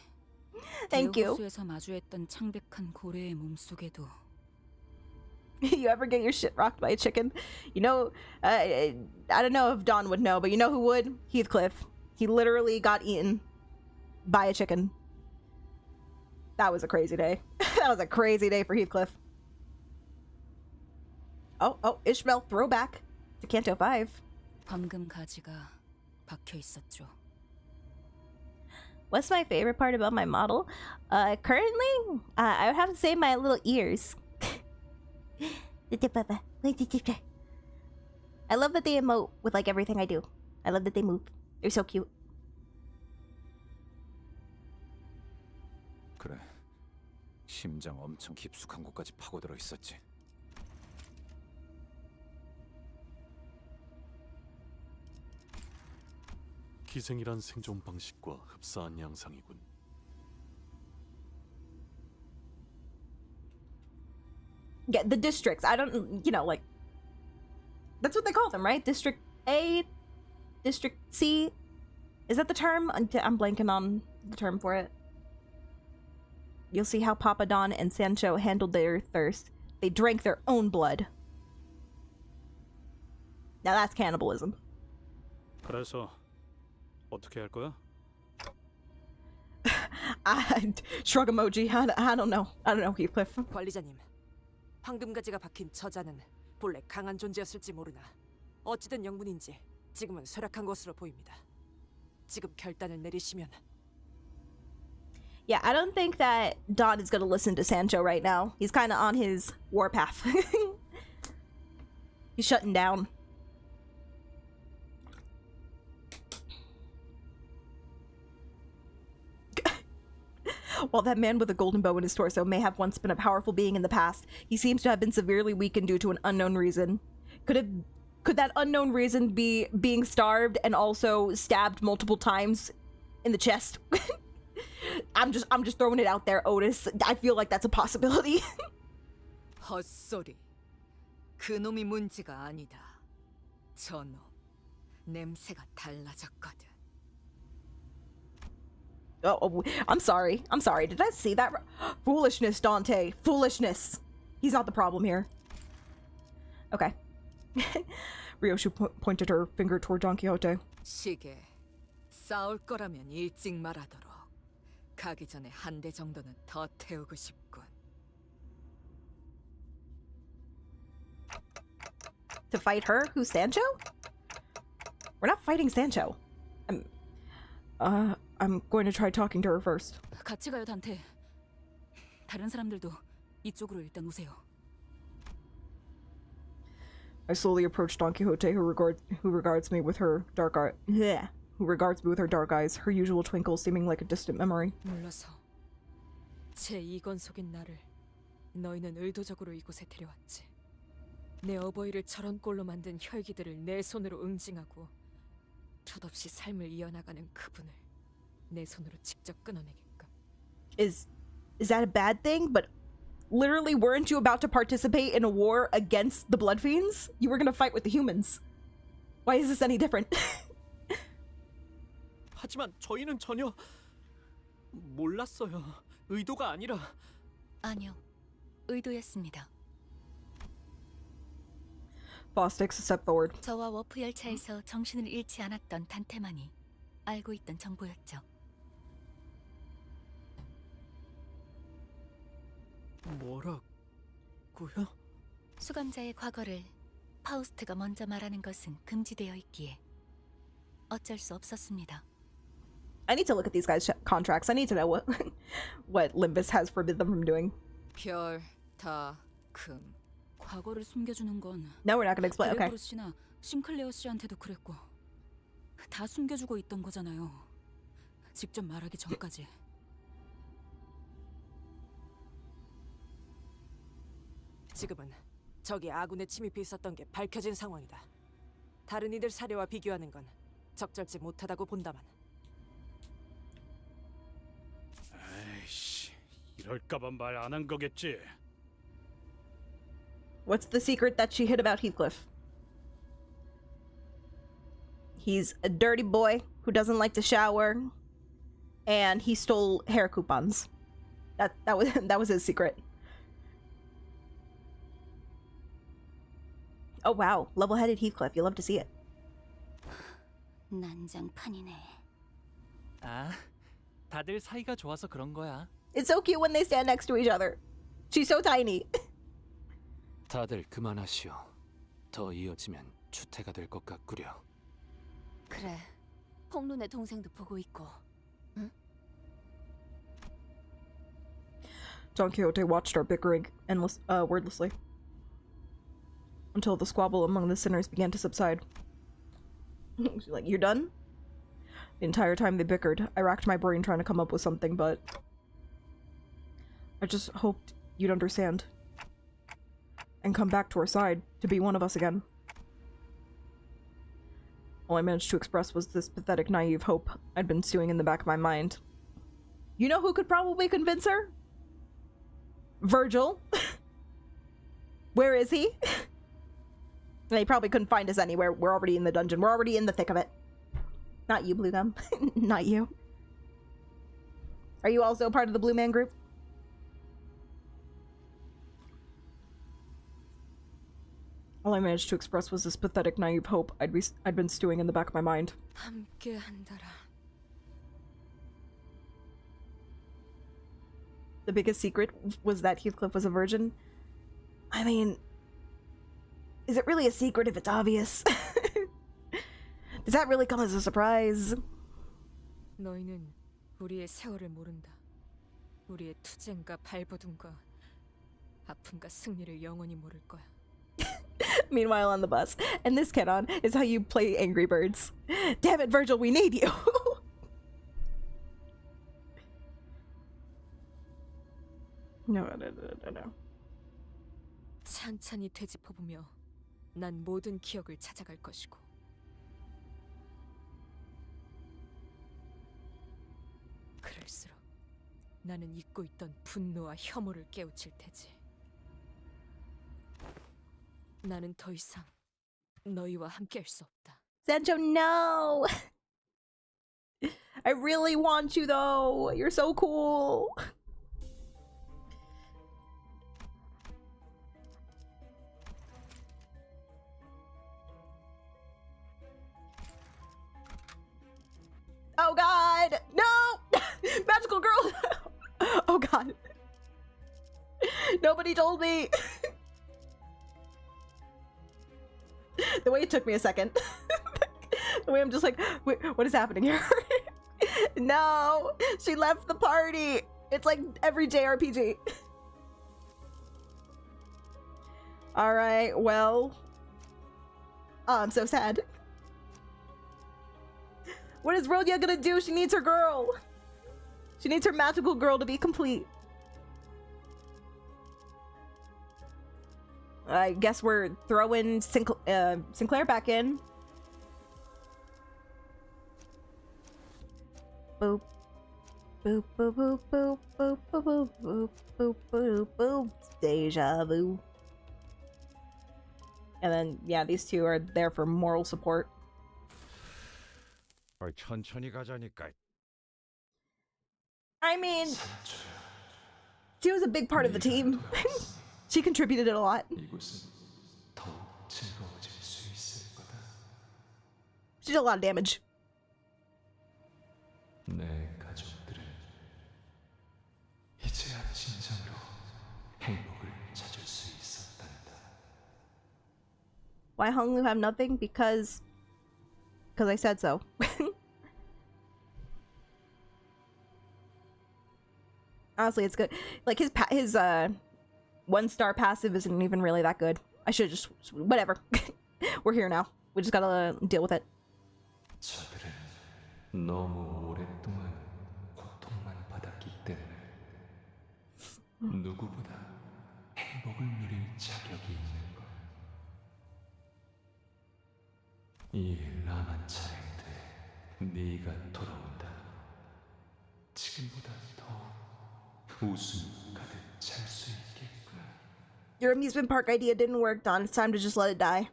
Thank you. 대호수에서 마주했던 창백한 고래의 몸속에도 You ever get your shit rocked by a chicken? You know, I don't know if Don would know, but you know who would? Heathcliff. He literally got eaten by a chicken. That was a crazy day. That was a crazy day for Heathcliff. Oh, Ishmael, throwback to Canto 5. 황금 가지가 박혀 있었죠. What's my favorite part about my model? Currently, I would have to say my little ears. I love that they emote with, like, everything I do. I love that they move. They're so cute. 그래, 심장 엄청 깊숙한 곳까지 파고들어 있었지. 기생이란 생존 방식과 흡사한 양상이군. Yeah, the districts. I don't, you know, like, that's what they call them, right? District A, District C. Is that the term? I'm blanking on the term for it. You'll see how Papa Don and Sancho handled their thirst. They drank their own blood. Now that's cannibalism. 그래서 어떻게 할 거야? Shrug emoji. I don't know. I don't know, Heathcliff. 관리자님, 황금가지가 박힌 저자는 본래 강한 존재였을지 모르나 어찌된 영문인지 지금은 쇠락한 것으로 보입니다. 지금 결단을 내리시면. Yeah, I don't think that Don is gonna listen to Sancho right now. He's kind of on his warpath. He's shutting down. While that man with a golden bow in his torso may have once been a powerful being in the past, he seems to have been severely weakened due to an unknown reason. Could that unknown reason be being starved and also stabbed multiple times in the chest? I'm just throwing it out there, Otis. I feel like that's a possibility. 헛소리. 그놈이 문제가 아니다. 저놈 냄새가 달라졌거든. Oh, I'm sorry. I'm sorry. Did I see that? Foolishness, Dante. Foolishness. He's not the problem here. Okay. Ryoshu pointed her finger toward Don Quixote. 시계. 싸울 거라면 일찍 말하도록. 가기 전에 한 대 정도는 더 태우고 싶군. To fight her? Who's Sancho? We're not fighting Sancho. I'm going to try talking to her first. 같이 가요, 단테. 다른 사람들도 이쪽으로 일단 오세요. I slowly approached Don Quixote, who regards me with her dark eye. Yeah, who regards me with her dark eyes, her usual twinkle seeming like a distant memory. 몰라서 제 이건 속인 나를 너희는 의도적으로 이곳에 데려왔지. 내 어버이를 저런 꼴로 만든 혈기들을 내 손으로 응징하고 덧없이 삶을 이어나가는 그분을 내 손으로 직접 끊어내게끔. Is that a bad thing? But literally, weren't you about to participate in a war against the Blood Fiends? You were gonna fight with the humans. Why is this any different? 하지만 저희는 전혀 몰랐어요. 의도가 아니라. 아니요, 의도였습니다. Boss takes a step forward. 저와 워프 열차에서 정신을 잃지 않았던 단테만이 알고 있던 정보였죠. 뭐라고요? 수감자의 과거를 파우스트가 먼저 말하는 것은 금지되어 있기에 어쩔 수 없었습니다. I need to look at these guys' contracts. I need to know what Limbus has forbid them from doing. 별, 다, 금. 과거를 숨겨주는 건 No, we're not going to explain. Okay. 그레고르 씨나 싱클레어 씨한테도 그랬고 다 숨겨주고 있던 거잖아요. 직접 말하기 전까지. 지금은 적이 아군에 침입해 있었던 게 밝혀진 상황이다. 다른 이들 사례와 비교하는 건 적절치 못하다고 본다만. 에이씨, 이럴까봐 말 안 한 거겠지. What's the secret that she hid about Heathcliff? He's a dirty boy who doesn't like to shower, and he stole hair coupons. That was his secret. Oh wow, level-headed Heathcliff. You love to see it. 난장판이네. 아, 다들 사이가 좋아서 그런 거야. It's so cute when they stand next to each other. She's so tiny. 다들 그만하시오. 더 이어지면 추태가 될 것 같구려. 그래, 홍룬의 동생도 보고 있고. 응? Don Quixote watched our bickering wordlessly until the squabble among the sinners began to subside. She's like, "You're done?" The entire time they bickered, I racked my brain trying to come up with something, but I just hoped you'd understand and come back to our side to be one of us again. All I managed to express was this pathetic, naive hope I'd been stewing in the back of my mind. You know who could probably convince her? Virgil. Where is he? And he probably couldn't find us anywhere. We're already in the dungeon. We're already in the thick of it. Not you, Blue Gum. Not you. Are you also part of the Blue Man group? All I managed to express was this pathetic, naive hope I'd been stewing in the back of my mind. 함께 한다라. the biggest secret was that Heathcliff was a virgin. I mean, is it really a secret if it's obvious? Does that really come as a surprise? 너희는 우리의 세월을 모른다. 우리의 투쟁과 발버둥과 아픔과 승리를 영원히 모를 거야. Meanwhile on the bus, and this canon is how you play Angry Birds. Damn it, Virgil, we need you. No. 찬찬히 되짚어보며 난 모든 기억을 찾아갈 것이고 그럴수록 나는 잊고 있던 분노와 혐오를 깨우칠 테지. 나는 더 이상 너희와 함께할 수 없다. Sancho, no! I really want you though. You're so cool. Oh god! No! Magical girl! Oh god. Nobody told me. The way it took me a second. The way I'm just like, wait, what is happening here? No! She left the party! It's like every JRPG. Alright, well. Oh, I'm so sad. What is Rhodia gonna do? She needs her girl. She needs her magical girl to be complete. I guess we're throwing Sinclair back in. Boop. Boop, boop, boop, boop, boop, boop, boop, boop, boop, boop. Deja vu. And then, yeah, these two are there for moral support. 천천히 가자니까. I mean, she was a big part of the team. She contributed a lot. She did a lot of damage. 내 가족들은 이제야 진정으로 행복을 찾을 수 있었단다. Why Hung Lu have nothing? Because I said so. Honestly, it's good. Like his 1-star passive isn't even really that good. I should just whatever. We're here now. We just gotta deal with it. 저들은 너무 오랫동안 고통만 받았기 때문에 누구보다 행복을 누릴 자격이 있는 거야. 이 라만 차례인데 네가 돌아온다. 지금보다 더 웃음이 가득 찰 수 있겠구나. Your amusement park idea didn't work, Don. It's time to just let it die.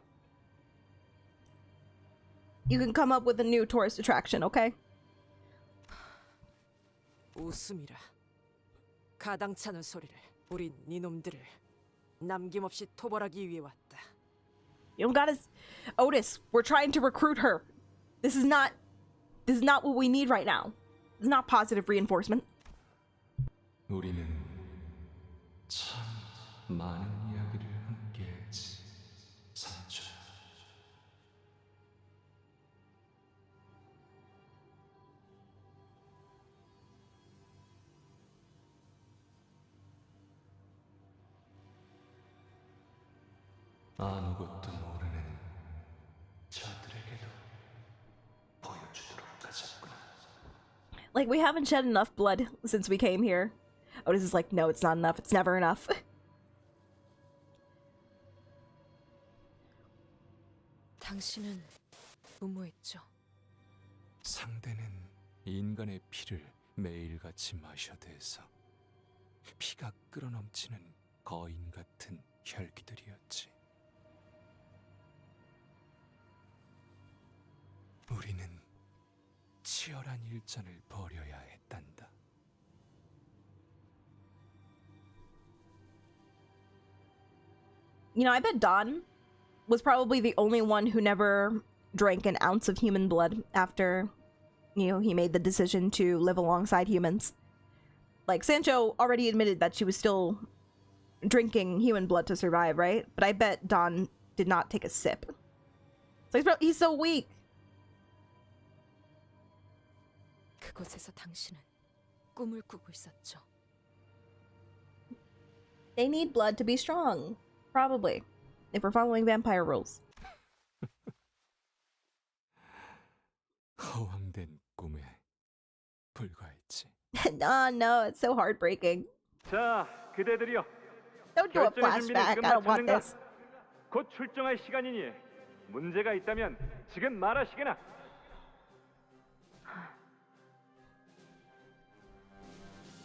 You can come up with a new tourist attraction, okay? 웃음이라. 가당찮은 소리를 우린 니놈들을 남김없이 토벌하기 위해 왔다. You don't gotta... Otis, we're trying to recruit her. This is not what we need right now. It's not positive reinforcement. 우리는 참 많은 이야기를 함께했지, 산초. 아무것도 모르는 저들에게도 보여주도록 하자꾸나. Like, we haven't shed enough blood since we came here. Otis is like, no, it's not enough. It's never enough. 당신은 무모했죠. 상대는 인간의 피를 매일같이 마셔대서 피가 끓어넘치는 거인 같은 혈기들이었지. 우리는 치열한 일전을 벌여야 했단다. You know, I bet Don was probably the only one who never drank an ounce of human blood after, you know, he made the decision to live alongside humans. like, Sancho already admitted that she was still drinking human blood to survive, right? But I bet Don did not take a sip. So he's so weak. 그곳에서 당신은 꿈을 꾸고 있었죠. They need blood to be strong. Probably. If we're following vampire rules. 허황된 꿈에 불과했지. No, it's so heartbreaking. 자, 그대들이여. Don't do a 결정의 준비는 flashback. 지금 I don't want 마쳤는가? this. 곧 출정할 시간이니 문제가 있다면 지금 말하시게나.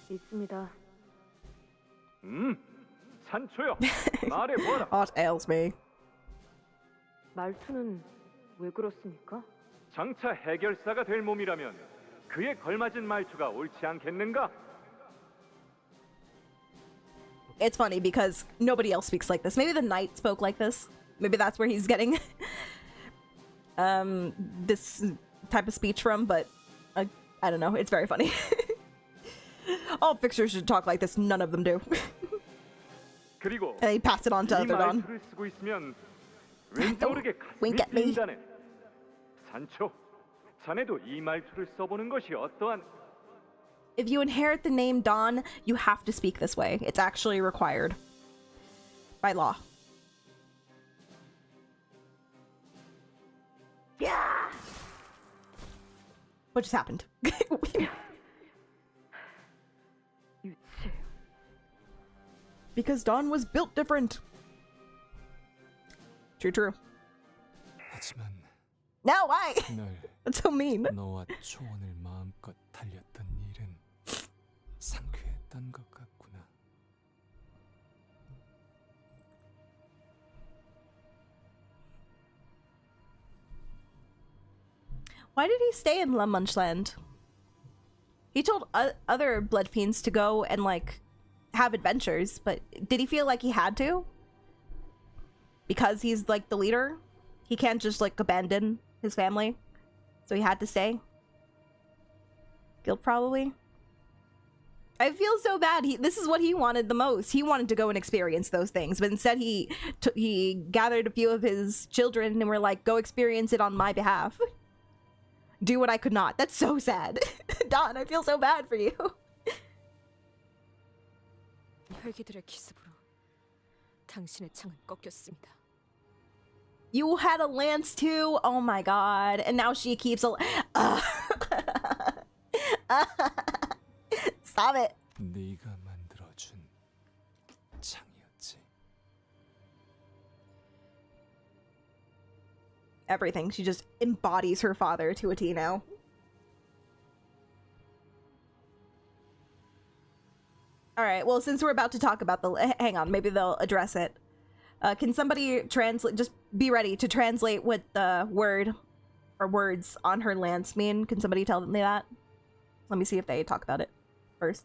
있습니다. 산초요. 말해보아라. What ails me? 말투는 왜 그렇습니까? 장차 해결사가 될 몸이라면 그에 걸맞은 말투가 옳지 않겠는가? It's funny because nobody else speaks like this. Maybe the knight spoke like this. Maybe that's where he's getting this type of speech from, but I don't know. It's very funny. All fixers should talk like this. None of them do. 그리고 And he passed it on to 이 other Don. 말투를 쓰고 있으면 왠지 Don't 모르게 wink 가슴이 at me. 뛴다네. 산초, 자네도 이 말투를 써보는 것이 어떠한? If you inherit the name Don, you have to speak this way. It's actually required by law. Yeah. What just happened? 유치해요. Because Don was built different. True. 하지만 No, why? 널 That's so mean. 너와 초원을 마음껏 달렸던 일은 상쾌했던 것 같구나. Why did he stay in La Munchland? He told other blood fiends to go and, like, have adventures, but did he feel like he had to? Because he's, like, the leader? He can't just, like, abandon his family? So he had to stay? Guilt, probably? I feel so bad. This is what he wanted the most. He wanted to go and experience those things, but instead he gathered a few of his children and were like, go experience it on my behalf. Do what I could not. That's so sad. Don, I feel so bad for you. 혈기들의 기습으로 당신의 창은 꺾였습니다. You had a lance too? Oh my god. And now she keeps a... Stop it. 네가 만들어준 창이었지. Everything. She just embodies her father to a T now. Alright, well, since we're about to talk about the... Hang on, maybe they'll address it. Can somebody translate... Just be ready to translate what the word or words on her lance mean. Can somebody tell me that? Let me see if they talk about it first.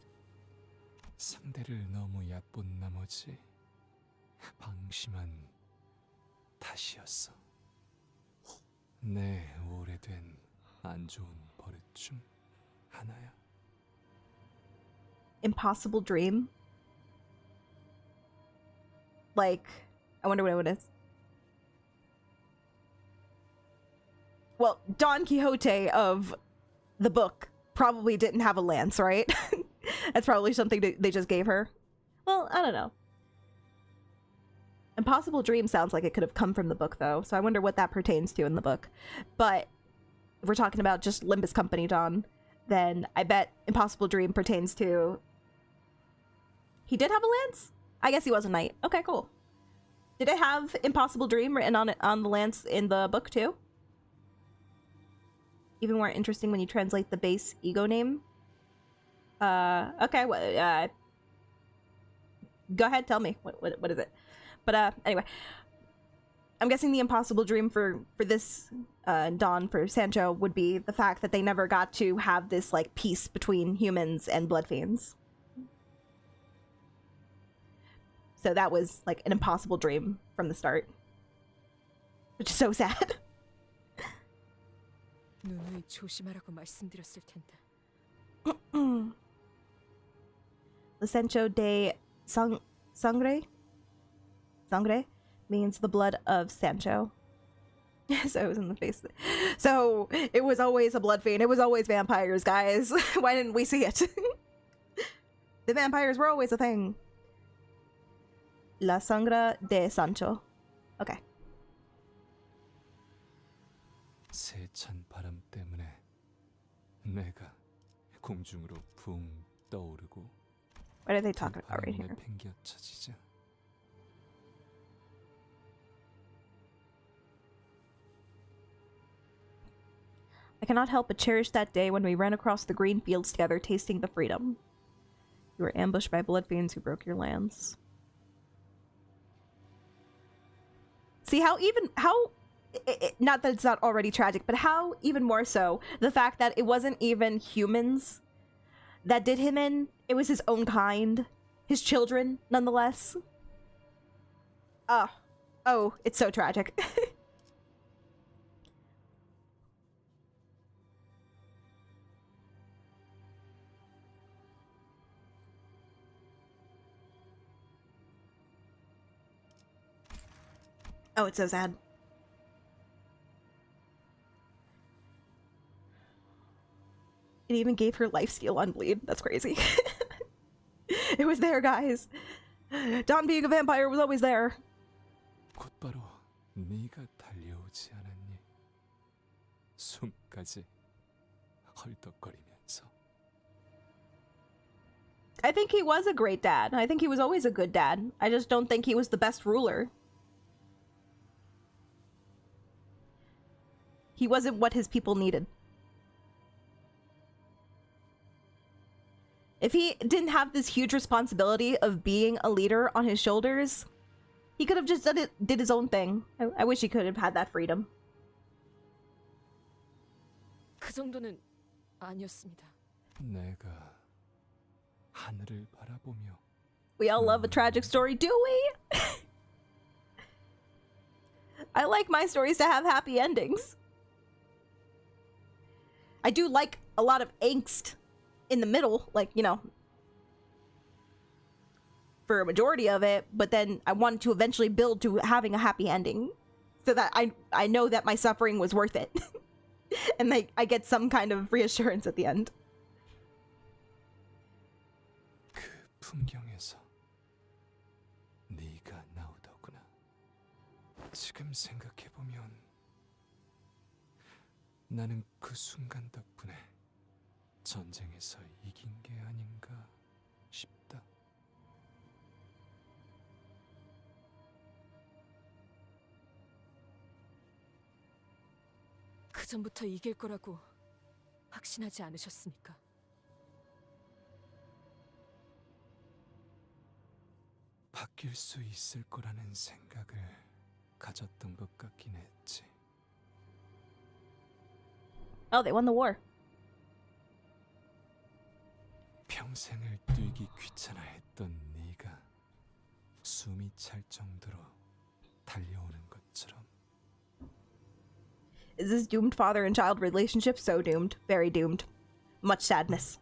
상대를 너무 얕본 나머지 방심한 탓이었어. 내 오래된 안 좋은 버릇 중 하나야. Impossible dream? Like, I wonder what it is. Well, Don Quixote of the book probably didn't have a lance, right? That's probably something that they just gave her. Well, I don't know. Impossible dream sounds like it could have come from the book, though, so I wonder what that pertains to in the book. But if we're talking about just Limbus Company Don, then I bet Impossible Dream pertains to... He did have a lance? I guess he was a knight. Okay, cool. Did it have Impossible Dream written on it on the lance in the book, too? Even more interesting when you translate the base ego name. Okay, well, go ahead, tell me. What is it? But, anyway. I'm guessing the impossible dream for this, Don, for Sancho, would be the fact that they never got to have this, like, peace between humans and blood fiends. So that was, like, an impossible dream from the start. Which is so sad. 누누이 조심하라고 말씀드렸을 텐데. The Sancho de Sangre means the blood of Sancho. So it was in the face. So it was always a blood fiend. It was always vampires, guys. Why didn't we see it? The vampires were always a thing. La Sangre de Sancho. Okay. 세찬 바람 때문에 내가 공중으로 붕 떠오르고 What are they talking about right here? 팽겨쳐지자. I cannot help but cherish that day when we ran across the green fields together, tasting the freedom. You were ambushed by blood fiends who broke your lands. See not that it's not already tragic, but how even more so, the fact that it wasn't even humans that did him in, it was his own kind. His children, nonetheless. Oh, it's so tragic. Oh, it's so sad. It even gave her lifesteal on bleed. That's crazy. It was there, guys. Don being a vampire was always there. 곧바로 네가 달려오지 않았니? 숨까지 헐떡거리면서. I think he was a great dad. I think he was always a good dad. I just don't think he was the best ruler. He wasn't what his people needed. If he didn't have this huge responsibility of being a leader on his shoulders, he could have just did his own thing. I wish he could have had that freedom. 그 정도는 아니었습니다. 내가 하늘을 바라보며. We all love a tragic story, do we? I like my stories to have happy endings. I do like a lot of angst in the middle, like, you know, for a majority of it, but then I wanted to eventually build to having a happy ending so that I know that my suffering was worth it. And like I get some kind of reassurance at the end. 그 풍경에서 네가 나오더구나. 지금 생각해보면 나는 그 순간 덕분에 전쟁에서 이긴 게 아닌가 싶다. 그 전부터 이길 거라고 확신하지 않으셨습니까? 바뀔 수 있을 거라는 생각을 가졌던 것 같긴 했지. Oh, they won the war. 평생을 뛰기 귀찮아했던 네가 숨이 찰 정도로 달려오는 것처럼. Is this doomed father and child relationship? So doomed. Very doomed. Much sadness.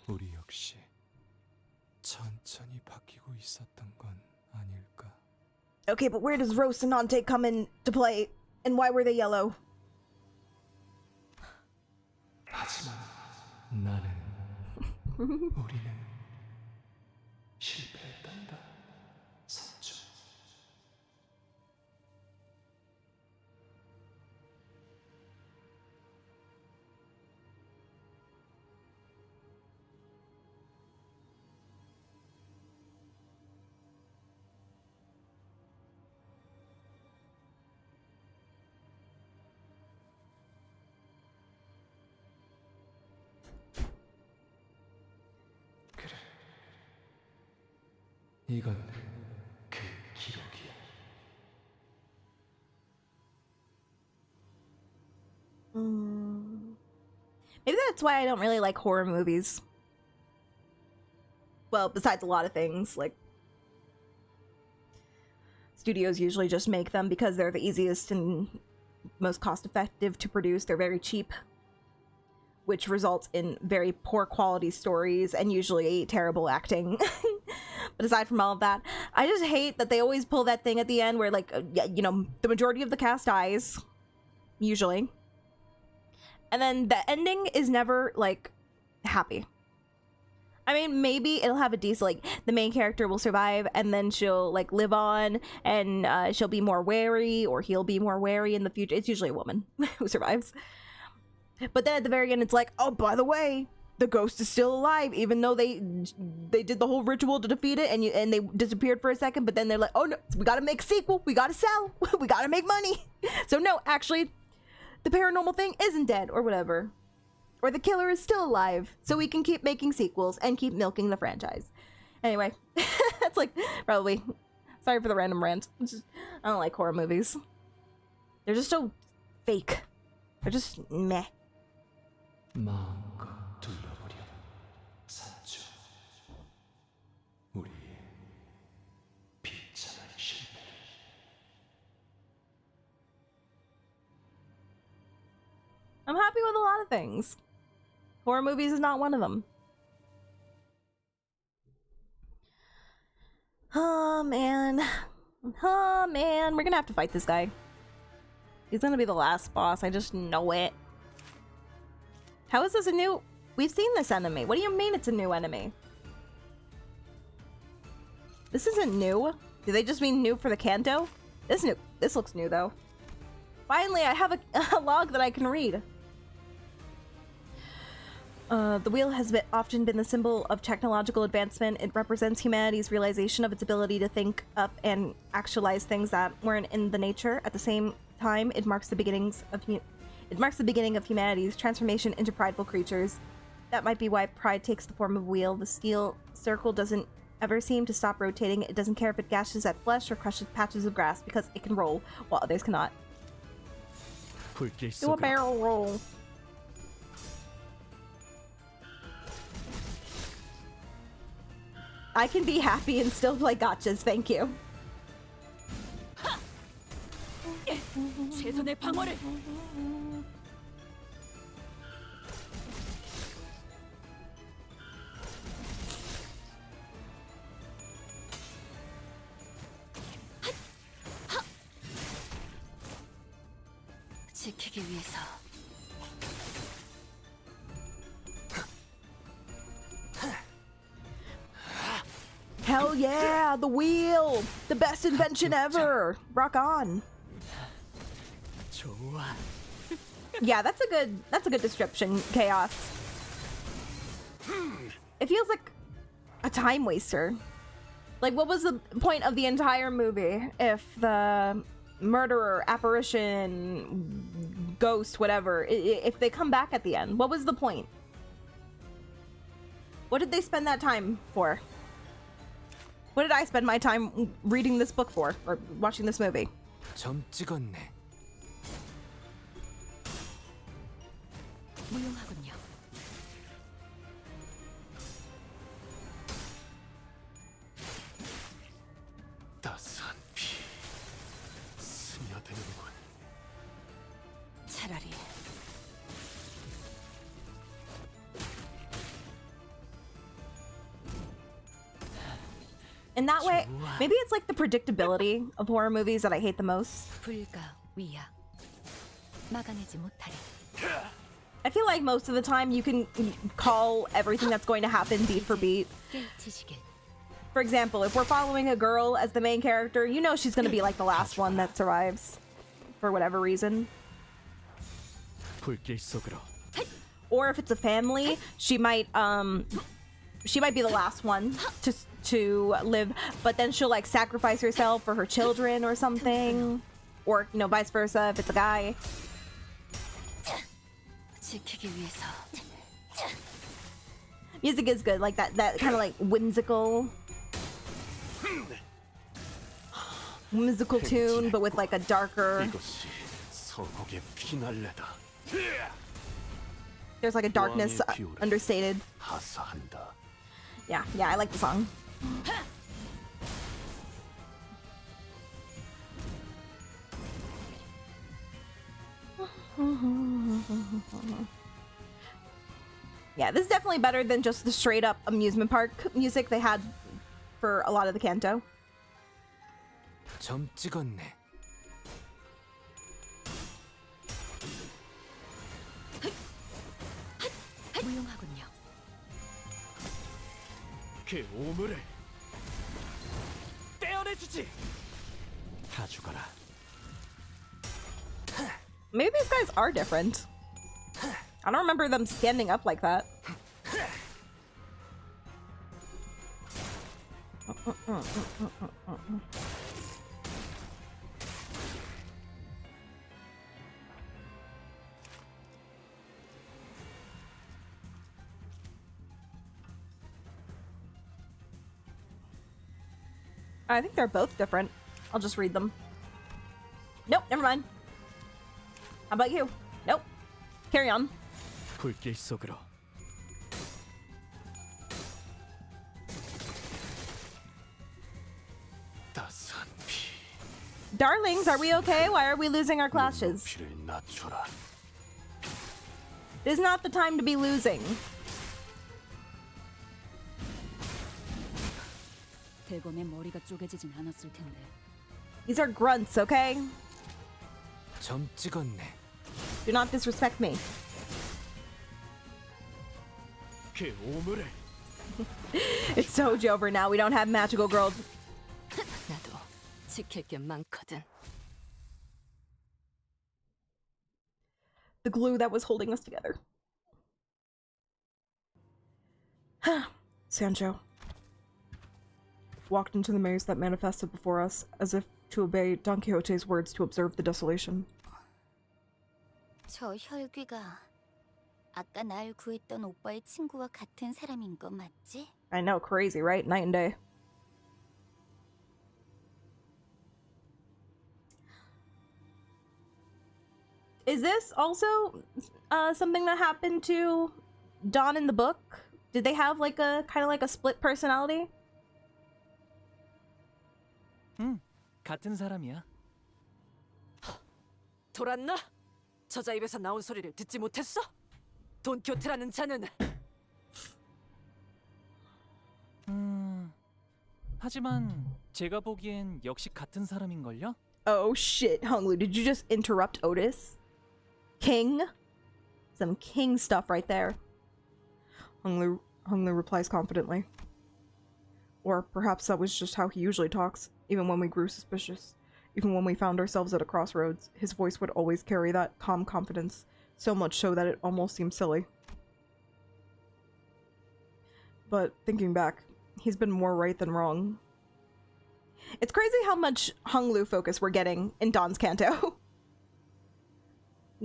우리 역시 천천히 바뀌고 있었던 건 아닐까? Okay, but where does Rocinante come into play? And why were they yellow? 하지만 나는 우리는 실패했단다. 산초. 이건 그 기록이야. Maybe that's why I don't really like horror movies. Well, besides a lot of things, like studios usually just make them because they're the easiest and most cost-effective to produce. They're very cheap. which results in very poor quality stories and usually terrible acting. But aside from all of that, I just hate that they always pull that thing at the end where, like, you know, the majority of the cast dies, usually. And then the ending is never, like, happy. I mean, maybe it'll have a decent, like, the main character will survive and then she'll, like, live on and she'll be more wary, or he'll be more wary in the future. It's usually a woman who survives. But then at the very end, it's like, oh, by the way, the ghost is still alive, even though they did the whole ritual to defeat it and they disappeared for a second. But then they're like, oh no, we gotta make a sequel, we gotta sell, we gotta make money. So no, actually, the paranormal thing isn't dead or whatever, or the killer is still alive, so we can keep making sequels and keep milking the franchise. Anyway, that's like probably, sorry for the random rant. I don't like horror movies. They're just so fake. They're just meh. 마음껏 둘러보렴 산중 우리의 비참한 실패를. I'm happy with a lot of things. Horror movies is not one of them. Oh man. Oh man, we're gonna have to fight this guy. He's gonna be the last boss, I just know it. How is this a new... We've seen this enemy. What do you mean it's a new enemy? This isn't new. Do they just mean new for the Canto? This new. This looks new though. Finally, I have a log that I can read. The wheel has often been the symbol of technological advancement. It represents humanity's realization of its ability to think up and actualize things that weren't in the nature. At the same time, it marks the beginnings of humanity's transformation into prideful creatures. That might be why pride takes the form of a wheel. The steel circle doesn't ever seem to stop rotating. It doesn't care if it gashes at flesh or crushes patches of grass, because it can roll while others cannot. Do a barrel roll. I can be happy and still play gotchas, thank you. 최선의 방어를. 지키기 위해서. Hell yeah, the wheel! The best invention ever! Rock on. 좋아. Yeah, that's a good description, Chaos. It feels like a time waster. Like, what was the point of the entire movie if the murderer, apparition, ghost, whatever, if they come back at the end? What was the point? What did they spend that time for? What did I spend my time reading this book for, or watching this movie? 점 찍었네. 무용하군요. 따스한 피 스며드는군. 차라리 In that way, maybe it's like the predictability of horror movies that I hate the most. 불가 위야 막아내지 못하리. I feel like most of the time you can call everything that's going to happen beat for beat. 깨치시길. For example, if we're following a girl as the main character, you know she's going to be like the last one that survives for whatever reason. 불길 속으로. Or if it's a family, she might be the last one to live, but then she'll like sacrifice herself for her children or something, or you know, vice versa if it's a guy. 지키기 위해서. Music is good, like that kind of like whimsical tune, but with like a darker. 이것이 서곡의 피날레다. There's like a darkness understated. 하사한다. Yeah, I like the song. Yeah, this is definitely better than just the straight up amusement park music they had for a lot of the Canto. 점 찍었네. 무용하군요. 그 오물을 떼어내주지. 다 죽어라. Maybe these guys are different. I don't remember them standing up like that. I think they're both different. I'll just read them. Nope, never mind. How about you? Nope. Carry on. 불길 속으로. 따스한 피. Darlings, are we okay? Why are we losing our clashes? 피를 낮춰라. This is not the time to be losing. 대검의 머리가 쪼개지진 않았을 텐데. These are grunts, okay? 점 찍었네. Do not disrespect me. 그 오물을 It's Soji over now. We don't have magical girls. 나도 지킬 게 많거든. The glue that was holding us together. Sancho walked into the maze that manifested before us, as if to obey Don Quixote's words to observe the desolation. 저 혈귀가 아까 날 구했던 오빠의 친구와 같은 사람인 거 맞지? I know, crazy, right? Night and day. Is this also something that happened to Don in the book? Did they have like a kind of like a split personality? 같은 사람이야. 돌았나? 저자 입에서 나온 소리를 듣지 못했어? 돈키호테라는 자는 하지만 제가 보기엔 역시 같은 사람인걸요? Oh shit, Honglu, did you just interrupt Otis? King? Some king stuff right there. Honglu replies confidently. Or perhaps that was just how he usually talks, even when we grew suspicious. Even when we found ourselves at a crossroads, his voice would always carry that calm confidence, so much so that it almost seemed silly. But thinking back, he's been more right than wrong. It's crazy how much Honglu focus we're getting in Don's Canto.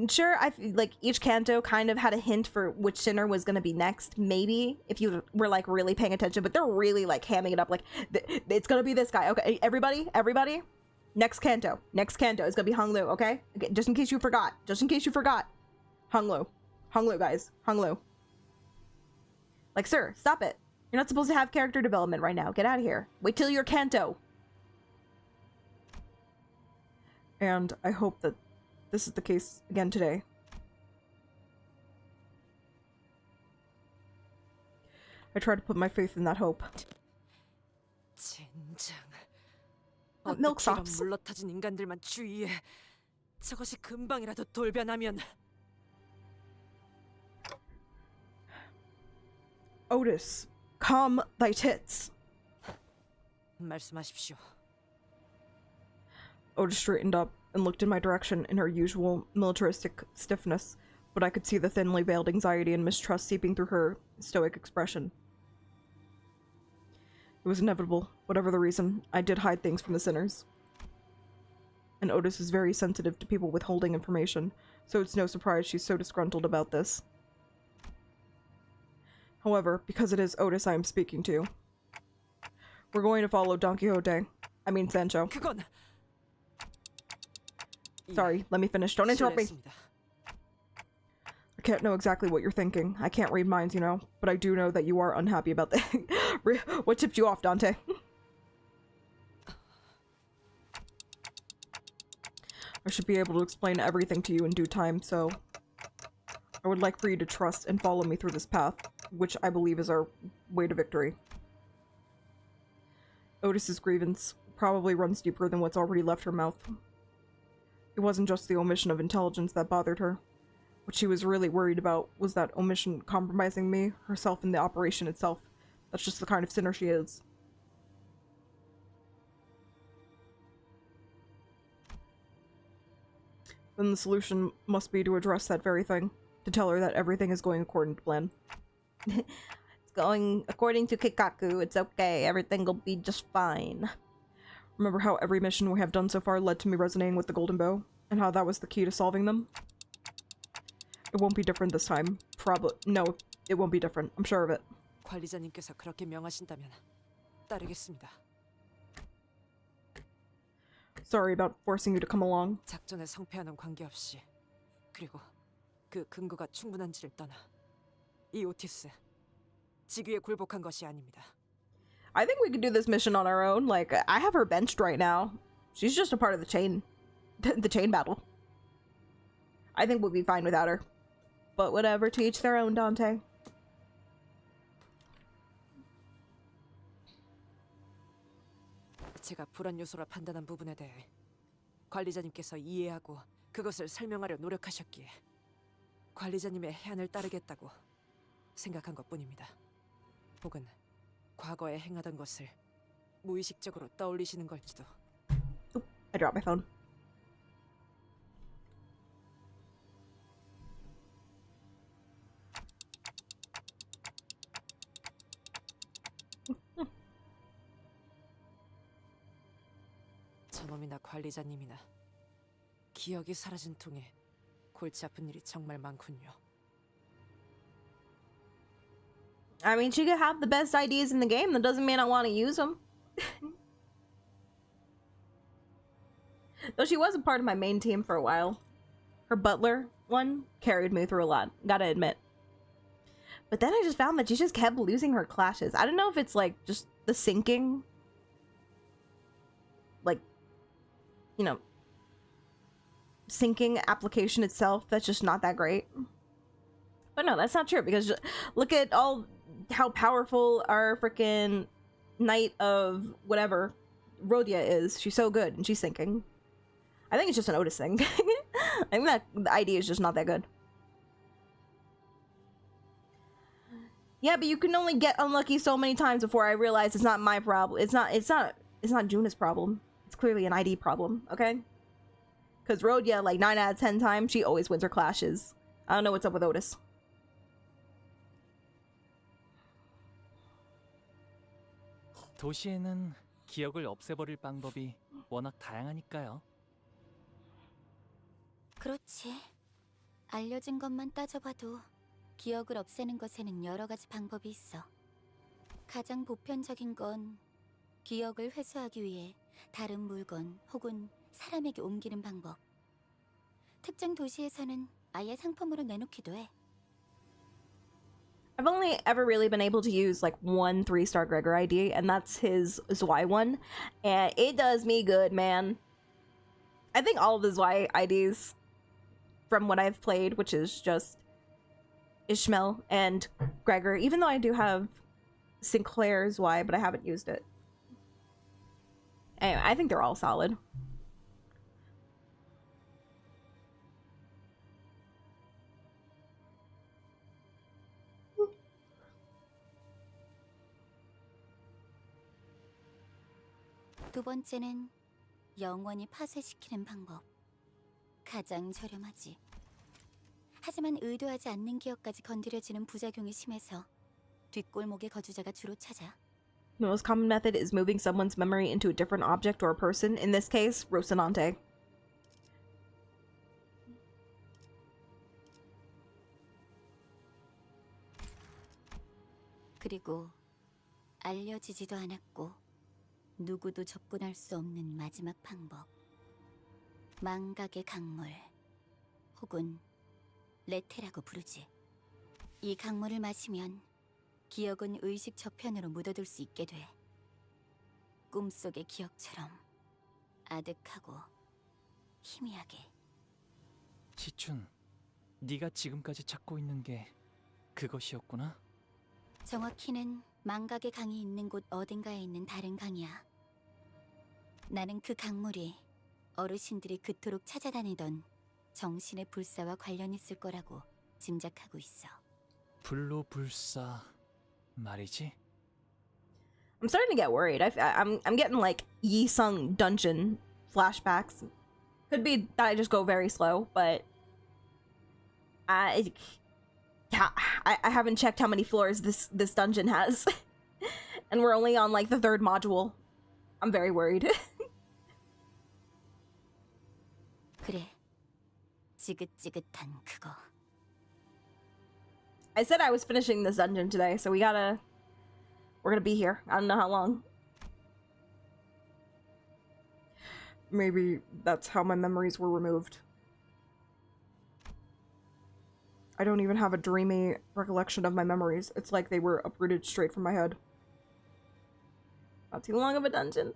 Sure, I feel like each Canto kind of had a hint for which sinner was going to be next, maybe, if you were like really paying attention, but they're really like hamming it up like, it's going to be this guy. Okay, everybody, next Canto is going to be Honglu, okay? Just in case you forgot, Honglu, guys, Honglu. Like, sir, stop it. You're not supposed to have character development right now. Get out of here. Wait till you're Canto. And I hope that this is the case again today. I try to put my faith in that hope. 젠장. milk 어떻게 이런 sops. 물러터진 인간들만 주의해. 저것이 금방이라도 돌변하면. Otis, calm thy tits. 말씀하십시오. Otis straightened up and looked in my direction in her usual militaristic stiffness, but I could see the thinly veiled anxiety and mistrust seeping through her stoic expression. It was inevitable, whatever the reason. I did hide things from the sinners. And Otis is very sensitive to people withholding information, so it's no surprise she's so disgruntled about this. However, because it is Otis I am speaking to, we're going to follow Don Quixote. I mean Sancho. 그건 Sorry, let me finish. Don't interrupt me. 실례했습니다. I can't know exactly what you're thinking. I can't read minds, you know, but I do know that you are unhappy about that. What tipped you off, Dante? I should be able to explain everything to you in due time, so I would like for you to trust and follow me through this path, which I believe is our way to victory. Otis's grievance probably runs deeper than what's already left her mouth. It wasn't just the omission of intelligence that bothered her. What she was really worried about was that omission compromising me, herself, and the operation itself. That's just the kind of sinner she is. Then the solution must be to address that very thing. To tell her that everything is going according to plan. It's going according to Kikaku. It's okay. Everything will be just fine. Remember how every mission we have done so far led to me resonating with the Golden Bow? And how that was the key to solving them? It won't be different this time. No, it won't be different. I'm sure of it. 관리자님께서 그렇게 명하신다면 따르겠습니다. Sorry about forcing you to come along. 작전에 성패하는 관계없이 그리고 그 근거가 충분한지를 떠나 이 오티스 지귀에 굴복한 것이 아닙니다. I think we could do this mission on our own. Like, I have her benched right now. She's just a part of the chain. The chain battle. I think we'll be fine without her. But whatever, to each their own, Dante. 제가 불안 요소라 판단한 부분에 대해 관리자님께서 이해하고 그것을 설명하려 노력하셨기에 관리자님의 해안을 따르겠다고 생각한 것뿐입니다. 혹은 과거에 행하던 것을 무의식적으로 떠올리시는 걸지도. I dropped my phone. 저놈이나 관리자님이나 기억이 사라진 통에 골치 아픈 일이 정말 많군요. I mean, she could have the best ideas in the game. That doesn't mean I want to use them. Though she was a part of my main team for a while. Her butler one carried me through a lot, gotta admit. But then I just found that she just kept losing her clashes. I don't know if it's like just the syncing. Like, you know, syncing application itself that's just not that great. But no, that's not true, because look at how powerful our freaking knight of whatever Rhodia is. She's so good and she's syncing. I think it's just an Otis thing. I think that the idea is just not that good. Yeah, but you can only get unlucky so many times before I realize it's not my problem. It's not Juna's problem. It's clearly an ID problem, okay? Because Rhodia, like 9 out of 10 times, she always wins her clashes. I don't know what's up with Otis. 도시에는 기억을 없애버릴 방법이 워낙 다양하니까요. 그렇지. 알려진 것만 따져봐도 기억을 없애는 것에는 여러 가지 방법이 있어. 가장 보편적인 건 기억을 회수하기 위해 다른 물건 혹은 사람에게 옮기는 방법. 특정 도시에서는 아예 상품으로 내놓기도 해. I've only ever really been able to use like one 3-star Gregor ID, and that's his Zwei one, and it does me good, man. I think all of the Zwei IDs from what I've played, which is just Ishmael and Gregor, even though I do have Sinclair's Zwei, but I haven't used it. Anyway, I think they're all solid. 두 번째는 영원히 파쇄시키는 방법. 가장 저렴하지. 하지만 의도하지 않는 기억까지 건드려지는 부작용이 심해서 뒷골목의 거주자가 주로 찾아. The most common method is moving someone's memory into a different object or a person. In this case, Rocinante. 그리고 알려지지도 않았고 누구도 접근할 수 없는 마지막 방법. 망각의 강물, 혹은 레테라고 부르지. 이 강물을 마시면 기억은 의식 저편으로 묻어둘 수 있게 돼. 꿈속의 기억처럼 아득하고 희미하게. 시춘, 네가 지금까지 찾고 있는 게 그것이었구나. 정확히는 망각의 강이 있는 곳 어딘가에 있는 다른 강이야. 나는 그 강물이 어르신들이 그토록 찾아다니던 정신의 불사와 관련 있을 거라고 짐작하고 있어. 불로불사 말이지? I'm starting to get worried. I'm getting like Yi Sung dungeon flashbacks. Could be that I just go very slow, but I haven't checked how many floors this dungeon has, and we're only on like the 3rd module. I'm very worried. 그래, 지긋지긋한 그거. I said I was finishing this dungeon today, so we're gonna be here. I don't know how long. Maybe that's how my memories were removed. I don't even have a dreamy recollection of my memories. It's like they were uprooted straight from my head. Not too long of a dungeon.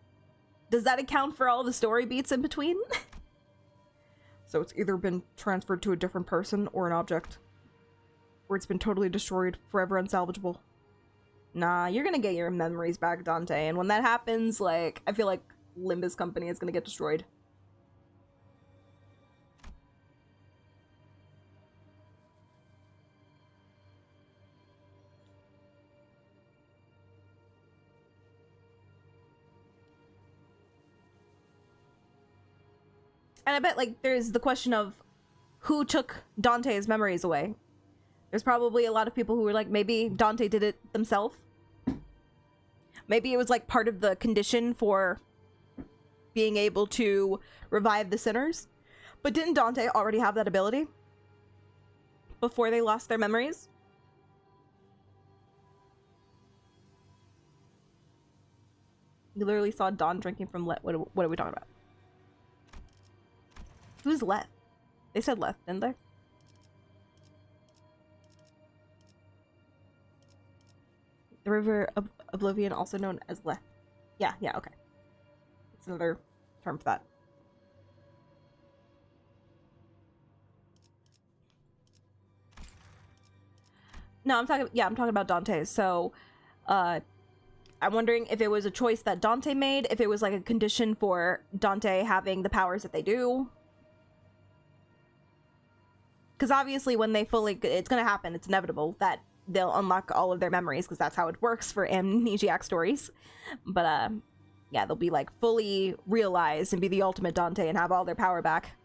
Does that account for all the story beats in between? So it's either been transferred to a different person or an object. Or it's been totally destroyed, forever unsalvageable. Nah, you're gonna get your memories back, Dante, and when that happens, like, I feel like Limbus Company is gonna get destroyed. And I bet, like, there's the question of who took Dante's memories away. There's probably a lot of people who were like, maybe Dante did it themselves. Maybe it was, like, part of the condition for being able to revive the sinners. But didn't Dante already have that ability before they lost their memories? You literally saw Don drinking from what are we talking about? Who's left? They said left, didn't they? The River of Oblivion, also known as left. Yeah, okay. It's another term for that. No, I'm talking about Dante's. So, I'm wondering if it was a choice that Dante made, if it was like a condition for Dante having the powers that they do. Because obviously when they it's going to happen, it's inevitable that they'll unlock all of their memories, because that's how it works for amnesiac stories. But, yeah, they'll be, like, fully realized and be the ultimate Dante and have all their power back.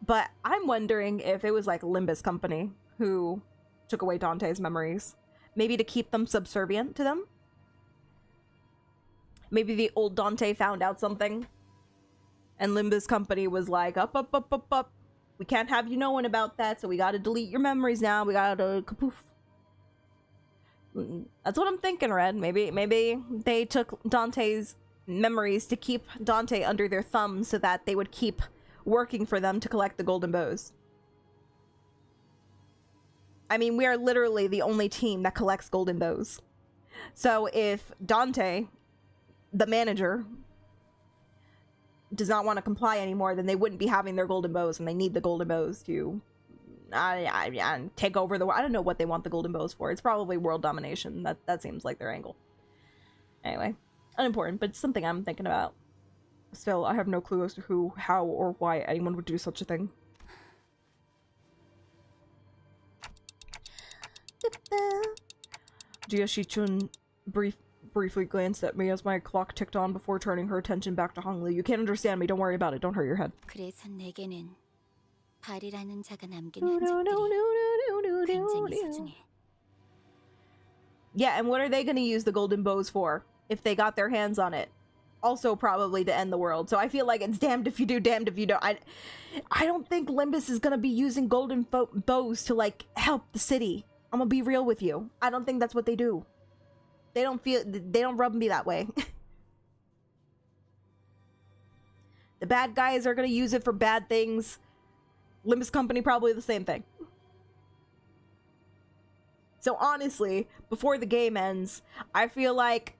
But I'm wondering if it was, like, Limbus Company who took away Dante's memories. Maybe to keep them subservient to them? Maybe the old Dante found out something, and Limbus Company was like, up. We can't have you knowing about that, so we gotta delete your memories now. We gotta kapoof. That's what I'm thinking, Red. Maybe they took Dante's memories to keep Dante under their thumb so that they would keep working for them to collect the golden bows. I mean, we are literally the only team that collects golden bows. So if Dante, the manager, does not want to comply anymore, then they wouldn't be having their golden bows, and they need the golden bows to take over the world. I don't know what they want the golden bows for. It's probably world domination. That seems like their angle. Anyway, unimportant, but it's something I'm thinking about. Still, I have no clue as to who, how, or why anyone would do such a thing. Jia briefly glanced at me as my clock ticked on before turning her attention back to Hong Li. You can't understand me. Don't worry about it. Don't hurt your head. 그래서 내게는 발이라는 자가 남긴 흔적들이 굉장히 소중해. Yeah, and what are they going to use the golden bows for if they got their hands on it? Also probably to end the world. So I feel like it's damned if you do, damned if you don't. I don't think Limbus is going to be using golden bows to, like, help the city. I'm going to be real with you. I don't think that's what they do. They don't rub me that way. The bad guys are going to use it for bad things. Limbus Company probably the same thing. So honestly, before the game ends, I feel like,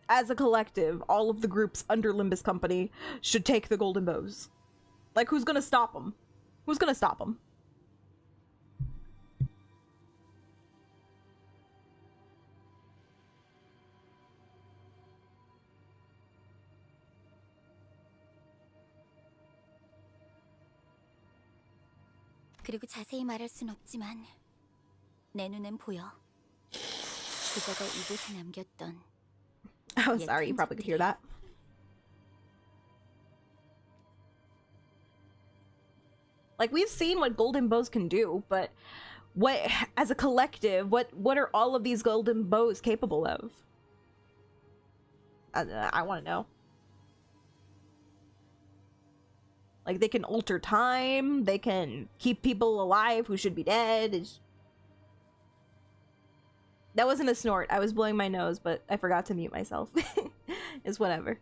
as a collective, all of the groups under Limbus Company should take the golden bows. Like, who's gonna stop them? Who's gonna stop them? 그리고 자세히 말할 순 없지만 내 눈엔 보여. 그자가 이곳에 남겼던 Oh, sorry, you probably could hear that. Like, we've seen what golden bows can do, but what, as a collective, what are all of these golden bows capable of? I want to know. Like, they can alter time, they can keep people alive who should be dead. That wasn't a snort. I was blowing my nose, but I forgot to mute myself. It's whatever.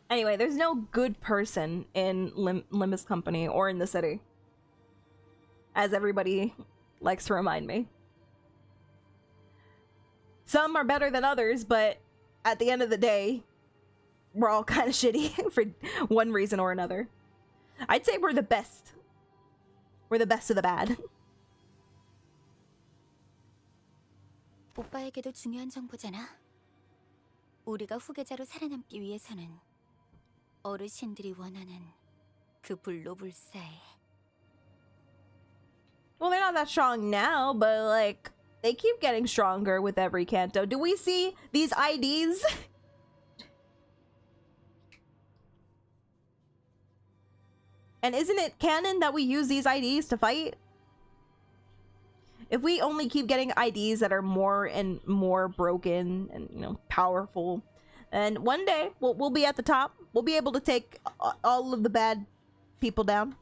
Anyway, there's no good person in Limbus Company or in the city. As everybody likes to remind me. Some are better than others, but at the end of the day, we're all kind of shitty for one reason or another. I'd say we're the best. We're the best of the bad. 오빠에게도 중요한 정보잖아. 우리가 후계자로 살아남기 위해서는 어르신들이 원하는 그 불로불사에. Well, they're not that strong now, but like they keep getting stronger with every Canto. Do we see these IDs? And isn't it canon that we use these IDs to fight? If we only keep getting IDs that are more and more broken and, you know, powerful, and one day we'll be at the top. We'll be able to take all of the bad people down.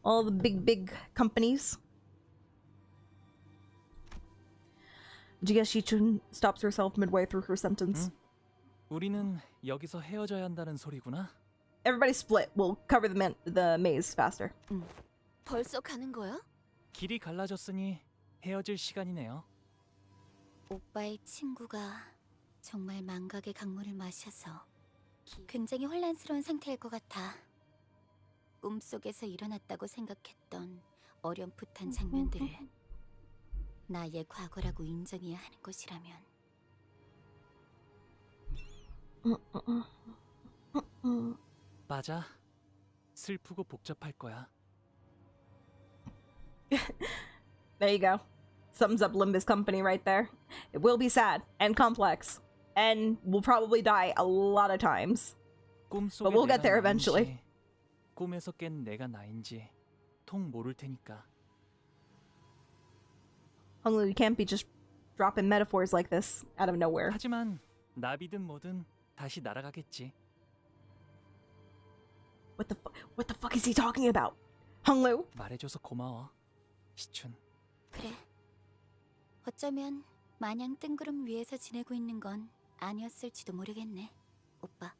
All the big companies. Shichun stops herself midway through her sentence. 우리는 여기서 헤어져야 한다는 소리구나. Everybody split. We'll cover the maze faster. 벌써 가는 거야? 길이 갈라졌으니 헤어질 시간이네요. 오빠의 친구가 정말 망각의 강물을 마셔서 굉장히 혼란스러운 상태일 것 같아. 꿈속에서 일어났다고 생각했던 어렴풋한 장면들을 나의 과거라고 인정해야 하는 것이라면. 맞아. 슬프고 복잡할 거야. There you go. Sums up Limbus Company right there. It will be sad and complex. And we'll probably die a lot of times. But we'll get there eventually. 꿈에서 깬 내가 나인지 통 모를 테니까. Honglu, you can't be just dropping metaphors like this out of nowhere. 하지만 나비든 뭐든 다시 날아가겠지. What the fuck is he talking about? Honglu? 말해줘서 고마워. 시춘. 그래. 어쩌면 마냥 뜬구름 위에서 지내고 있는 건 아니었을지도 모르겠네, 오빠.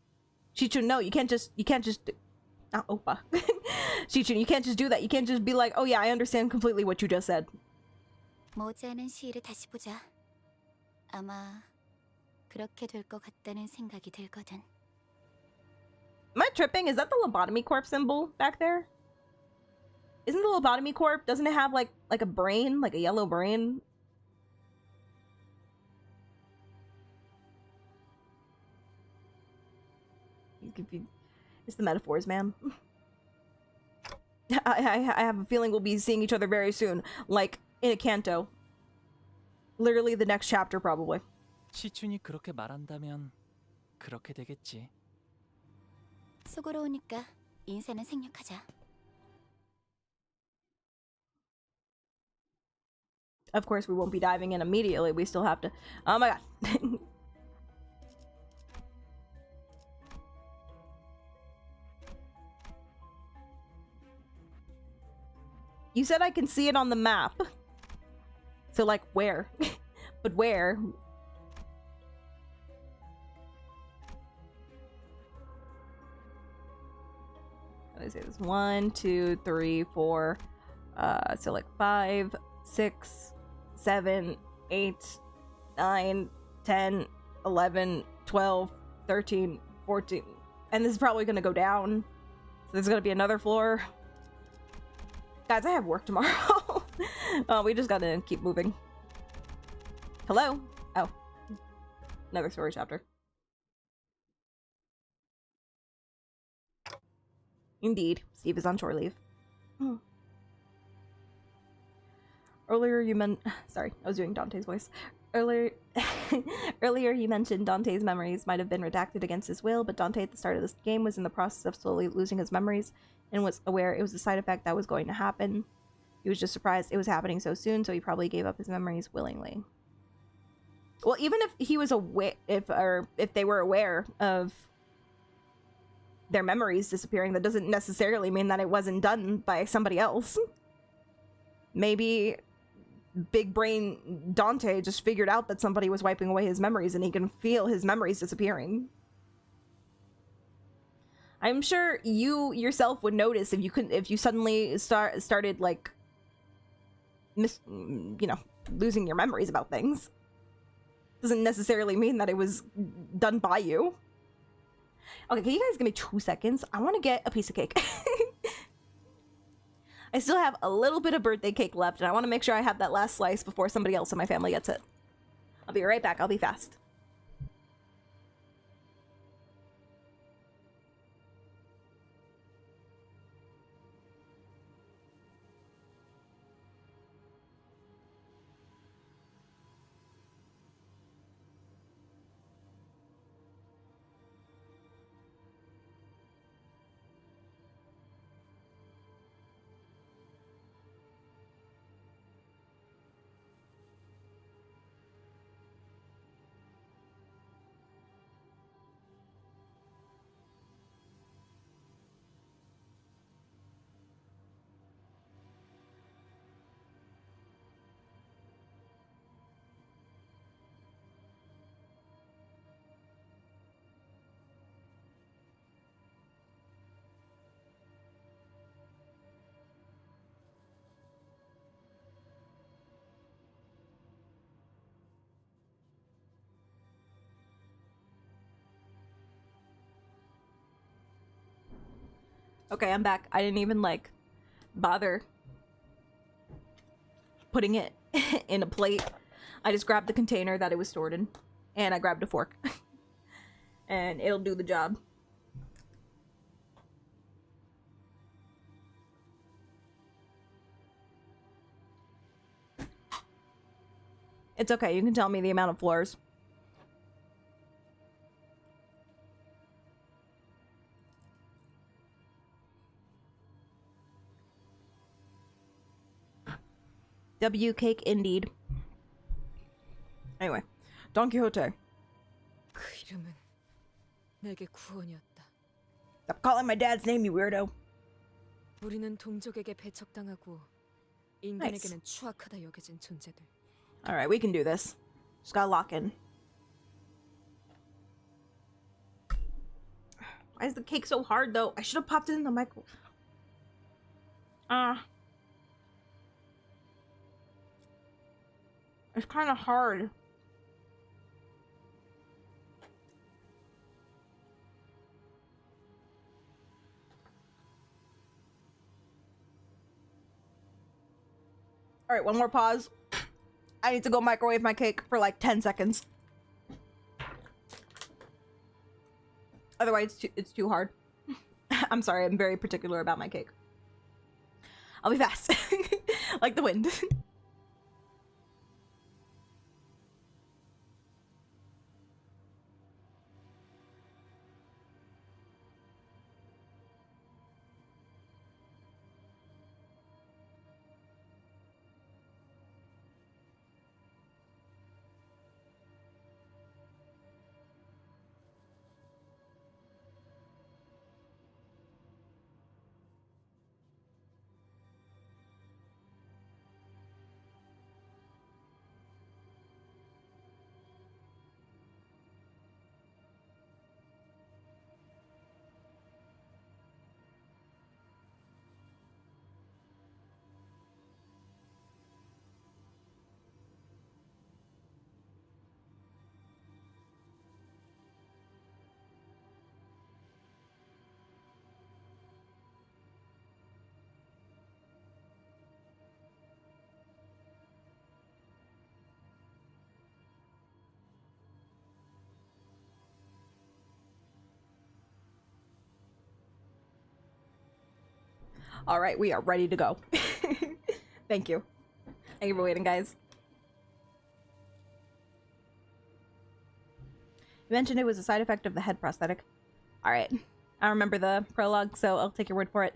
Shichun, no, you can't just not Oppa. Shichun, you can't just do that. You can't just be like, oh yeah, I understand completely what you just said. 머지않은 시일에 다시 보자. 아마 그렇게 될 것 같다는 생각이 들거든. Am I tripping? Is that the lobotomy corp symbol back there? Isn't the lobotomy corp, doesn't it have like a brain, like a yellow brain? It's the metaphors, man. I have a feeling we'll be seeing each other very soon, like in a Canto. Literally the next chapter, probably. 시춘이 그렇게 말한다면 그렇게 되겠지. 수고로우니까 인사는 생략하자. Of course, we won't be diving in immediately. We still have to. Oh my god. You said I can see it on the map. So, like, where? But where? How do I say this? 1, 2, 3, 4. So like 5, 6, 7, 8, 9, 10, 11, 12, 13, 14. And this is probably gonna go down. So there's gonna be another floor. Guys, I have work tomorrow. We just gotta keep moving. Hello? Oh. Another story chapter. Indeed, Steve is on shore leave. Earlier you sorry, I was doing Dante's voice. Earlier you mentioned Dante's memories might have been redacted against his will, but Dante at the start of this game was in the process of slowly losing his memories and was aware it was a side effect that was going to happen. He was just surprised it was happening so soon, so he probably gave up his memories willingly. Well, even if he was aware, if they were aware of their memories disappearing, that doesn't necessarily mean that it wasn't done by somebody else. Maybe big brain Dante just figured out that somebody was wiping away his memories and he can feel his memories disappearing. I'm sure you yourself would notice if you suddenly started like losing your memories about things. Doesn't necessarily mean that it was done by you. Okay, can you guys give me 2 seconds? I want to get a piece of cake. I still have a little bit of birthday cake left, and I want to make sure I have that last slice before somebody else in my family gets it. I'll be right back. I'll be fast. Okay, I'm back. I didn't even, like, bother putting it in a plate. I just grabbed the container that it was stored in, and I grabbed a fork. And it'll do the job. It's okay, you can tell me the amount of floors. W cake indeed. Anyway, Don Quixote. 그 이름은 내게 구원이었다. Stop calling my dad's name, you weirdo. 우리는 동족에게 배척당하고 인간에게는 추악하다 여겨진 존재들. Alright, we can do this. Just gotta lock in. Why is the cake so hard, though? I should have popped it in the microwave. It's kind of hard. Alright, one more pause. I need to go microwave my cake for like 10 seconds. Otherwise, it's too hard. I'm sorry, I'm very particular about my cake. I'll be fast. Like the wind. All right, we are ready to go. Thank you. Thank you for waiting, guys. You mentioned it was a side effect of the head prosthetic. All right. I remember the prologue, so I'll take your word for it.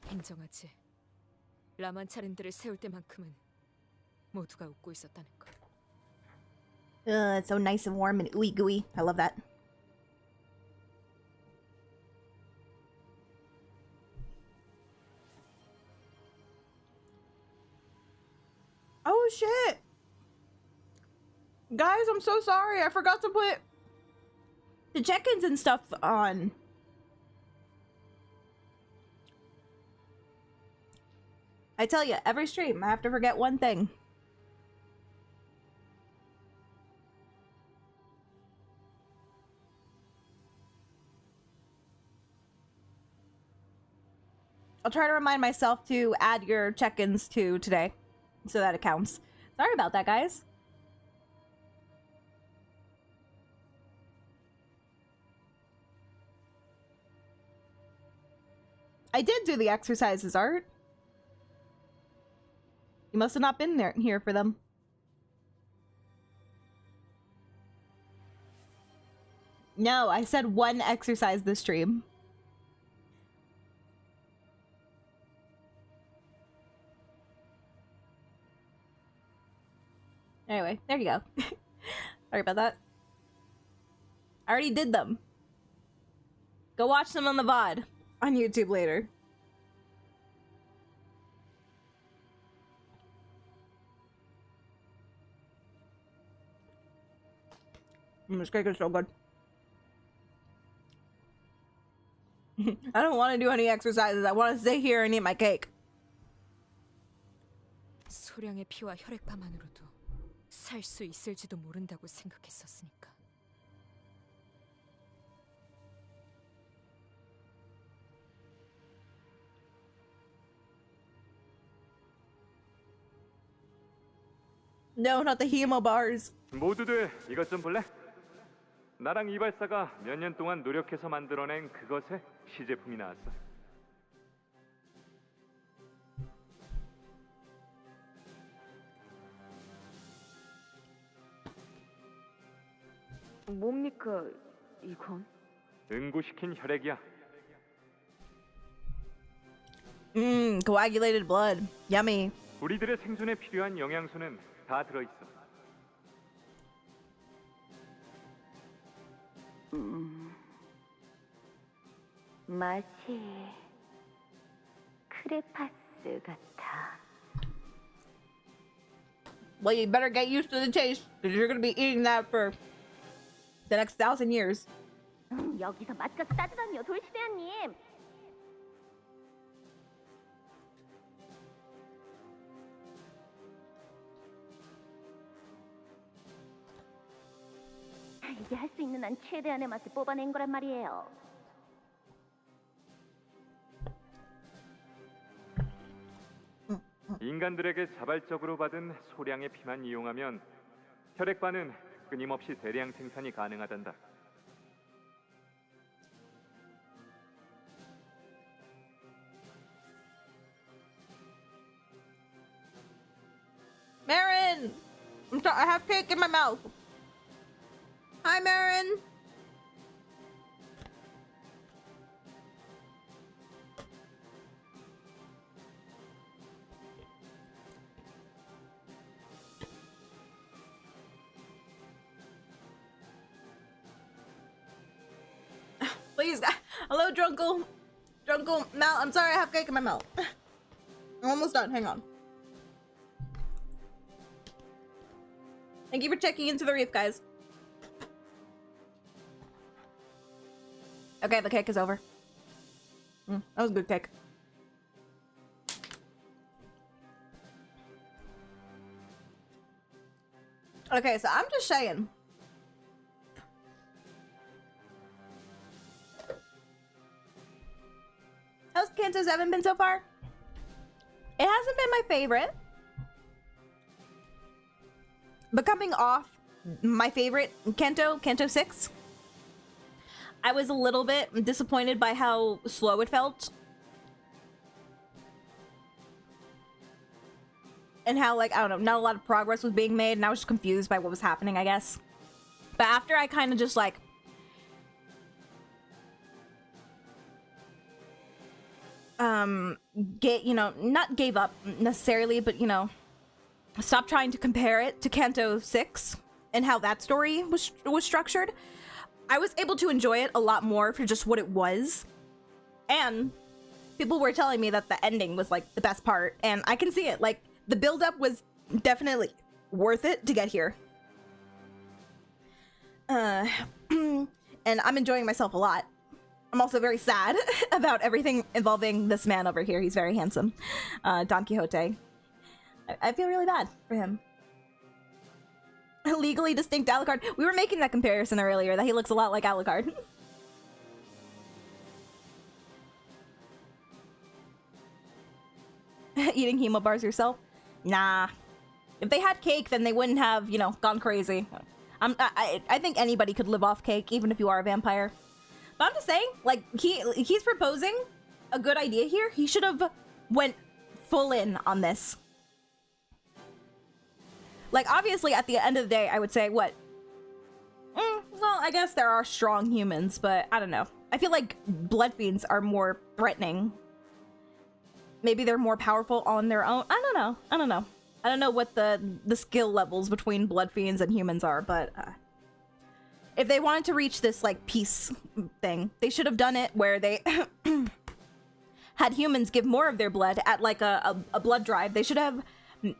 인정하지. 라만 차림들을 세울 때만큼은 모두가 웃고 있었다는 걸. It's so nice and warm and ooey gooey. I love that. Oh shit! Guys, I'm so sorry. I forgot to put the check-ins and stuff on. I tell you, every stream, I have to forget one thing. I'll try to remind myself to add your check-ins to today, so that it counts. Sorry about that, guys. I did do the exercises, Art. You must have not been here for them. No, I said one exercise this stream. Anyway, there you go. Sorry about that. I already did them. Go watch them on the VOD on YouTube later. This cake is so good. I don't want to do any exercises. I want to stay here and eat my cake. 소량의 피와 혈액파만으로도 살 수 있을지도 모른다고 생각했었으니까. No, not the hemo bars. 모두들 이것 좀 볼래? 나랑 이발사가 몇 년 동안 노력해서 만들어낸 그것의 시제품이 나왔어. 뭡니까 이건? 응고시킨 혈액이야. Coagulated blood. Yummy. 우리들의 생존에 필요한 영양소는 다 들어있어. 마치 크레파스 같아. Well, you better get used to the taste, because you're gonna be eating that for the next 1,000 years. 여기서 맛가서 따지다니요, 돌시대한님. 이게 할 수 있는 한 최대한의 맛을 뽑아낸 거란 말이에요. 인간들에게 자발적으로 받은 소량의 피만 이용하면 혈액반은 끊임없이 대량 생산이 가능하단다. Marin! I'm sorry, I have cake in my mouth. Hi, Marin! Please, hello, Drunkle. Drunkle, Mal, I'm sorry, I have cake in my mouth. I'm almost done, hang on. Thank you for checking into the reef, guys. Okay, the cake is over. That was a good cake. Okay, so I'm just saying. How's Canto 7 been so far? It hasn't been my favorite. But coming off my favorite, Canto 6, I was a little bit disappointed by how slow it felt. And how, like, I don't know, not a lot of progress was being made, and I was just confused by what was happening, I guess. But after I kind of just, like, not gave up necessarily, but, stopped trying to compare it to Canto 6 and how that story was structured, I was able to enjoy it a lot more for just what it was. And people were telling me that the ending was, like, the best part, and I can see it. Like, the build-up was definitely worth it to get here. And I'm enjoying myself a lot. I'm also very sad about everything involving this man over here. He's very handsome. Don Quixote. I feel really bad for him. Legally distinct Alucard. We were making that comparison earlier, that he looks a lot like Alucard. Eating hemo bars yourself? Nah. If they had cake, then they wouldn't have, gone crazy. I think anybody could live off cake, even if you are a vampire. But I'm just saying, like, he's proposing a good idea here. He should have went full in on this. Like, obviously, at the end of the day, I would say, what? Well, I guess there are strong humans, but I don't know. I feel like blood fiends are more threatening. Maybe they're more powerful on their own. I don't know. I don't know what the skill levels between blood fiends and humans are, but if they wanted to reach this, like, peace thing, they should have done it where they had humans give more of their blood at, like, a blood drive. They should have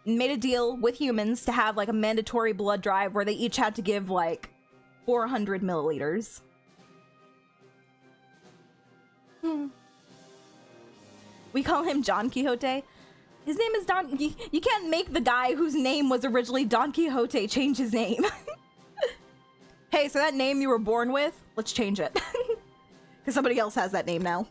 made a deal with humans to have, like, a mandatory blood drive where they each had to give, like, 400 milliliters. We call him Don Quixote. His name is Don... You can't make the guy whose name was originally Don Quixote change his name. Hey, so that name you were born with, let's change it. Because somebody else has that name now.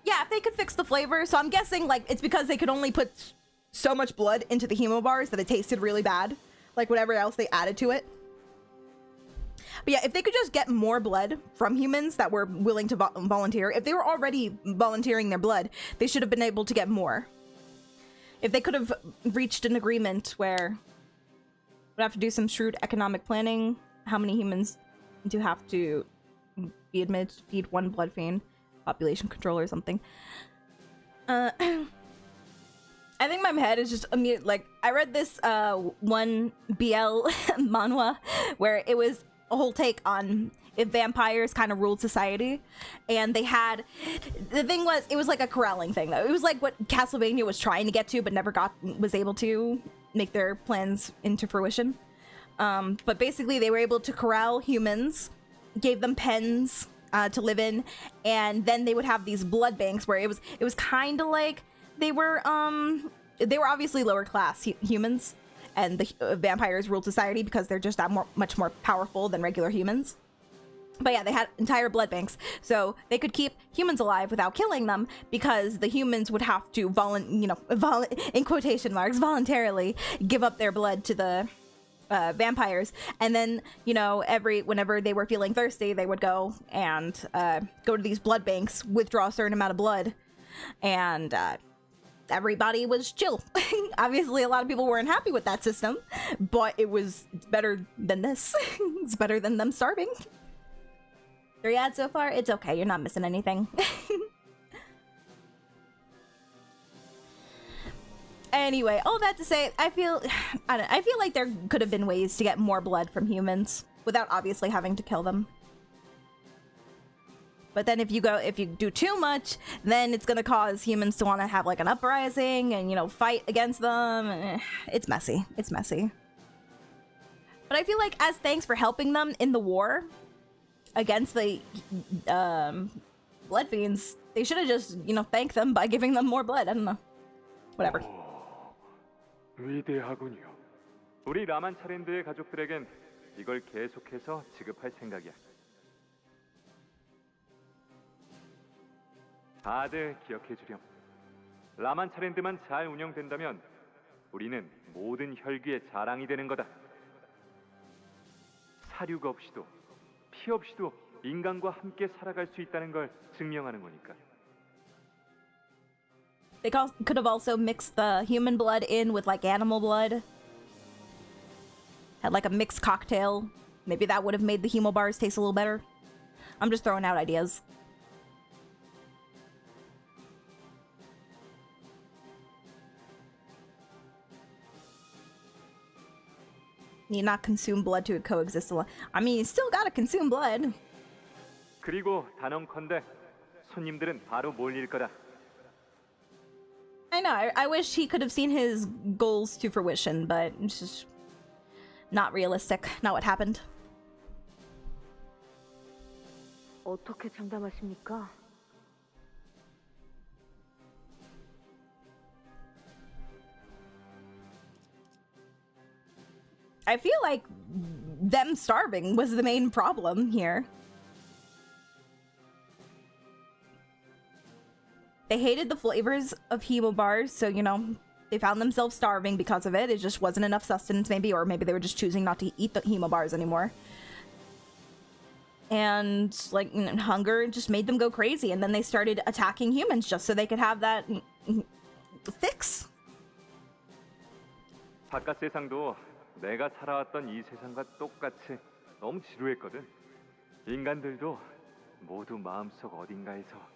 Yeah, if they could fix the flavor. So I'm guessing, like, it's because they could only put so much blood into the hemo bars that it tasted really bad. Like, whatever else they added to it. But yeah, if they could just get more blood from humans that were willing to volunteer, if they were already volunteering their blood, they should have been able to get more. If they could have reached an agreement where we'd have to do some shrewd economic planning, how many humans do have to be admitted to feed one blood fiend, population control or something. I think my head is just immediate. Like, I read this one BL manhwa where it was a whole take on if vampires kind of ruled society, and they had, the thing was, it was like a corralling thing though. It was like what Castlevania was trying to get to but never was able to make their plans into fruition. But basically they were able to corral humans, gave them pens to live in, and then they would have these blood banks where it was kind of like they were obviously lower class humans, and the vampires ruled society because they're just that much more powerful than regular humans. But yeah, they had entire blood banks, so they could keep humans alive without killing them, because the humans would have to in quotation marks, voluntarily give up their blood to the vampires. And then, whenever they were feeling thirsty, they would go and go to these blood banks, withdraw a certain amount of blood, and everybody was chill. Obviously, a lot of people weren't happy with that system, but it's better than this. It's better than them starving. 3 ads so far? It's okay, you're not missing anything. Anyway, all that to say, I feel like there could have been ways to get more blood from humans without obviously having to kill them. But then if you do too much, then it's gonna cause humans to want to have like an uprising and fight against them. It's messy. It's messy. But I feel like as thanks for helping them in the war against the blood fiends, they should have just thanked them by giving them more blood. I don't know. Whatever. 위대하군요. 우리 라만 차린드의 가족들에겐 이걸 계속해서 지급할 생각이야. 다들 기억해 주렴. 라만 차린드만 잘 운영된다면 우리는 모든 혈귀의 자랑이 되는 거다. 사륙 없이도 피 없이도 인간과 함께 살아갈 수 있다는 걸 증명하는 거니까. They could have also mixed the human blood in with like animal blood. Had like a mixed cocktail. Maybe that would have made the hemo bars taste a little better. I'm just throwing out ideas. Need not consume blood to coexist alone. I mean, you still gotta consume blood. 그리고 단언컨대 손님들은 바로 몰릴 거다. I know. I wish he could have seen his goals to fruition, but it's just not realistic. Not what happened. 어떻게 장담하십니까? I feel like them starving was the main problem here. They hated the flavors of hemo bars, so, you know, they found themselves starving because of it. It just wasn't enough sustenance, maybe, or maybe they were just choosing not to eat the hemo bars anymore. And, like, hunger just made them go crazy, and then they started attacking humans just so they could have that fix. 바깥 세상도 내가 살아왔던 이 세상과 똑같이 너무 지루했거든. 인간들도 모두 마음속 어딘가에서.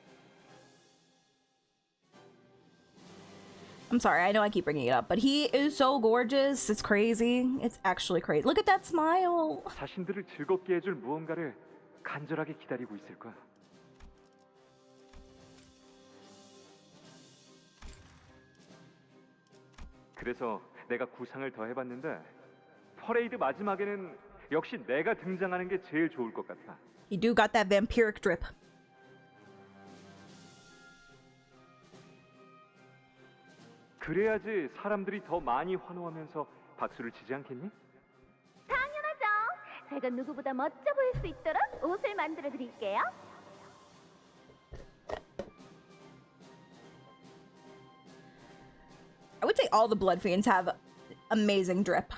I'm sorry, I know I keep bringing it up, but he is so gorgeous. It's crazy. It's actually crazy. Look at that smile. 자신들을 즐겁게 해줄 무언가를 간절하게 기다리고 있을 거야. 그래서 내가 구상을 더 해봤는데 퍼레이드 마지막에는 역시 내가 등장하는 게 제일 좋을 것 같아. You do got that vampiric drip. 그래야지 사람들이 더 많이 환호하면서 박수를 치지 않겠니? 당연하죠. 제가 누구보다 멋져 보일 수 있도록 옷을 만들어 드릴게요. I would say all the Blood Fiends have amazing drip.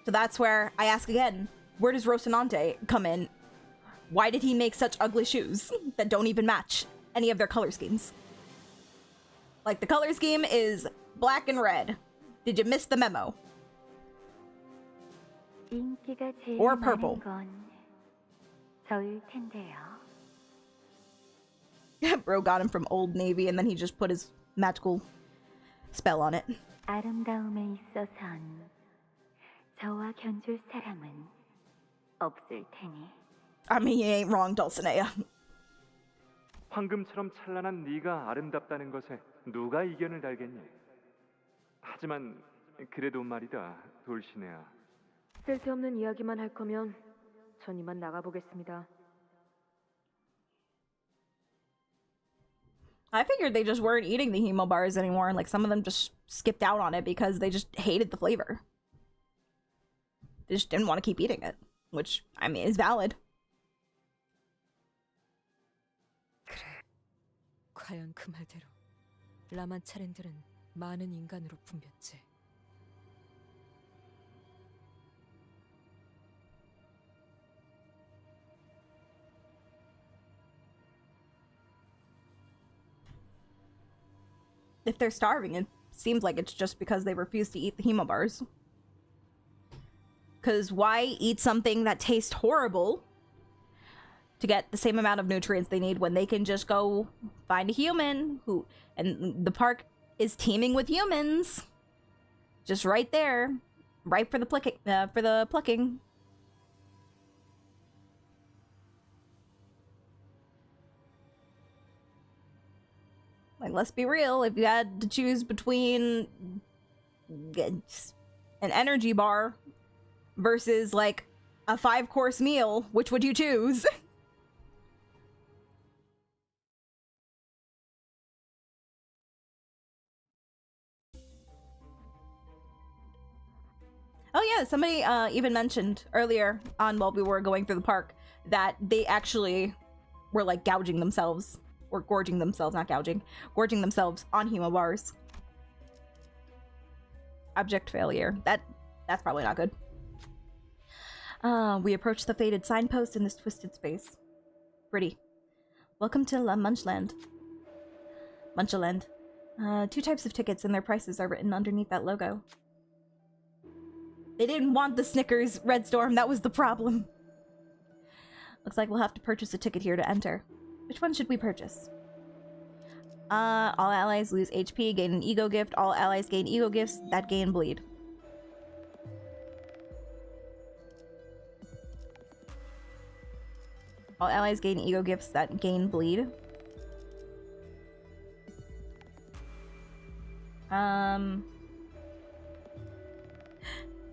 So that's where I ask again, where does Rocinante come in? Why did he make such ugly shoes that don't even match any of their color schemes? Like, the color scheme is black and red. Did you miss the memo? Or purple. Bro got him from Old Navy and then he just put his magical spell on it. 아름다움에 있어선 저와 견줄 사람은 없을 테니. I mean, you ain't wrong, Dulcinea. 황금처럼 찬란한 네가 아름답다는 것에 누가 이견을 달겠니? 하지만 그래도 말이다, 돌시네야. 쓸데없는 이야기만 할 거면 전 이만 나가보겠습니다. I figured they just weren't eating the hemo bars anymore, and like some of them just skipped out on it because they just hated the flavor. They just didn't want to keep eating it, which, I mean, is valid. 과연 그 말대로 라만차렌들은 많은 인간으로 붐볐지. If they're starving, it seems like it's just because they refuse to eat the hemo bars. Because why eat something that tastes horrible to get the same amount of nutrients they need when they can just go find a human who, and the park is teeming with humans, just right there, ripe for the plucking. Like, let's be real, if you had to choose between an energy bar versus like a 5-course meal, which would you choose? Oh yeah, somebody even mentioned earlier on while we were going through the park that they actually were like gouging themselves, or gorging themselves, not gouging, gorging themselves on hemo bars. Abject failure. That's probably not good. We approach the faded signpost in this twisted space. Pretty. Welcome to La Munchland. Munchaland. 2 types of tickets and their prices are written underneath that logo. They didn't want the Snickers, Red Storm, that was the problem. Looks like we'll have to purchase a ticket here to enter. Which one should we purchase? All allies lose HP, gain an ego gift. All allies gain ego gifts that gain bleed. All allies gain ego gifts that gain bleed.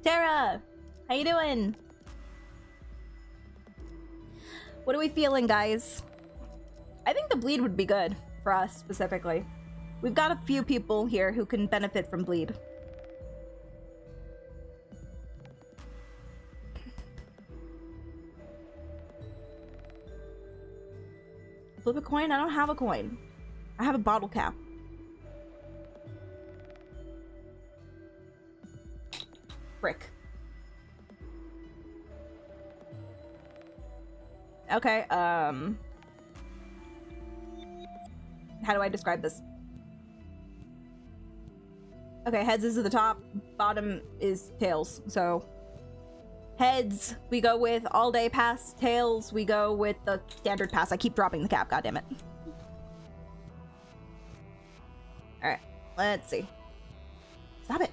Tara! How you doing? What are we feeling, guys? I think the bleed would be good for us, specifically. We've got a few people here who can benefit from bleed. Flip a coin? I don't have a coin. I have a bottle cap. Frick. Okay, how do I describe this? Okay, heads is at the top, bottom is tails. So, heads, we go with all day pass. Tails, we go with the standard pass. I keep dropping the cap, goddammit. Alright, let's see. Stop it.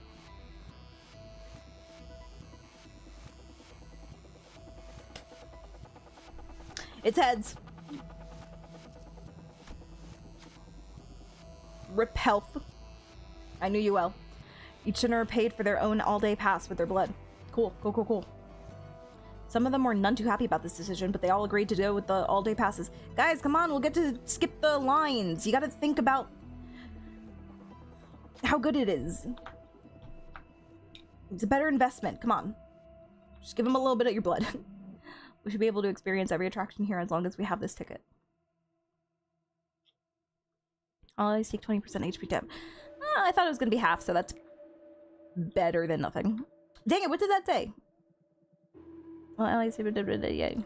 It's heads. Rip health. I knew you well. Each owner paid for their own all-day pass with their blood. Cool, cool, cool, cool. Some of them were none too happy about this decision, but they all agreed to go with the all-day passes. Guys, come on, we'll get to skip the lines. You gotta think about how good it is. It's a better investment. Come on. Just give them a little bit of your blood. We should be able to experience every attraction here as long as we have this ticket. Always take 20% HP dip. I thought it was going to be half, so that's better than nothing. Dang it, what did that say? Well, always yay.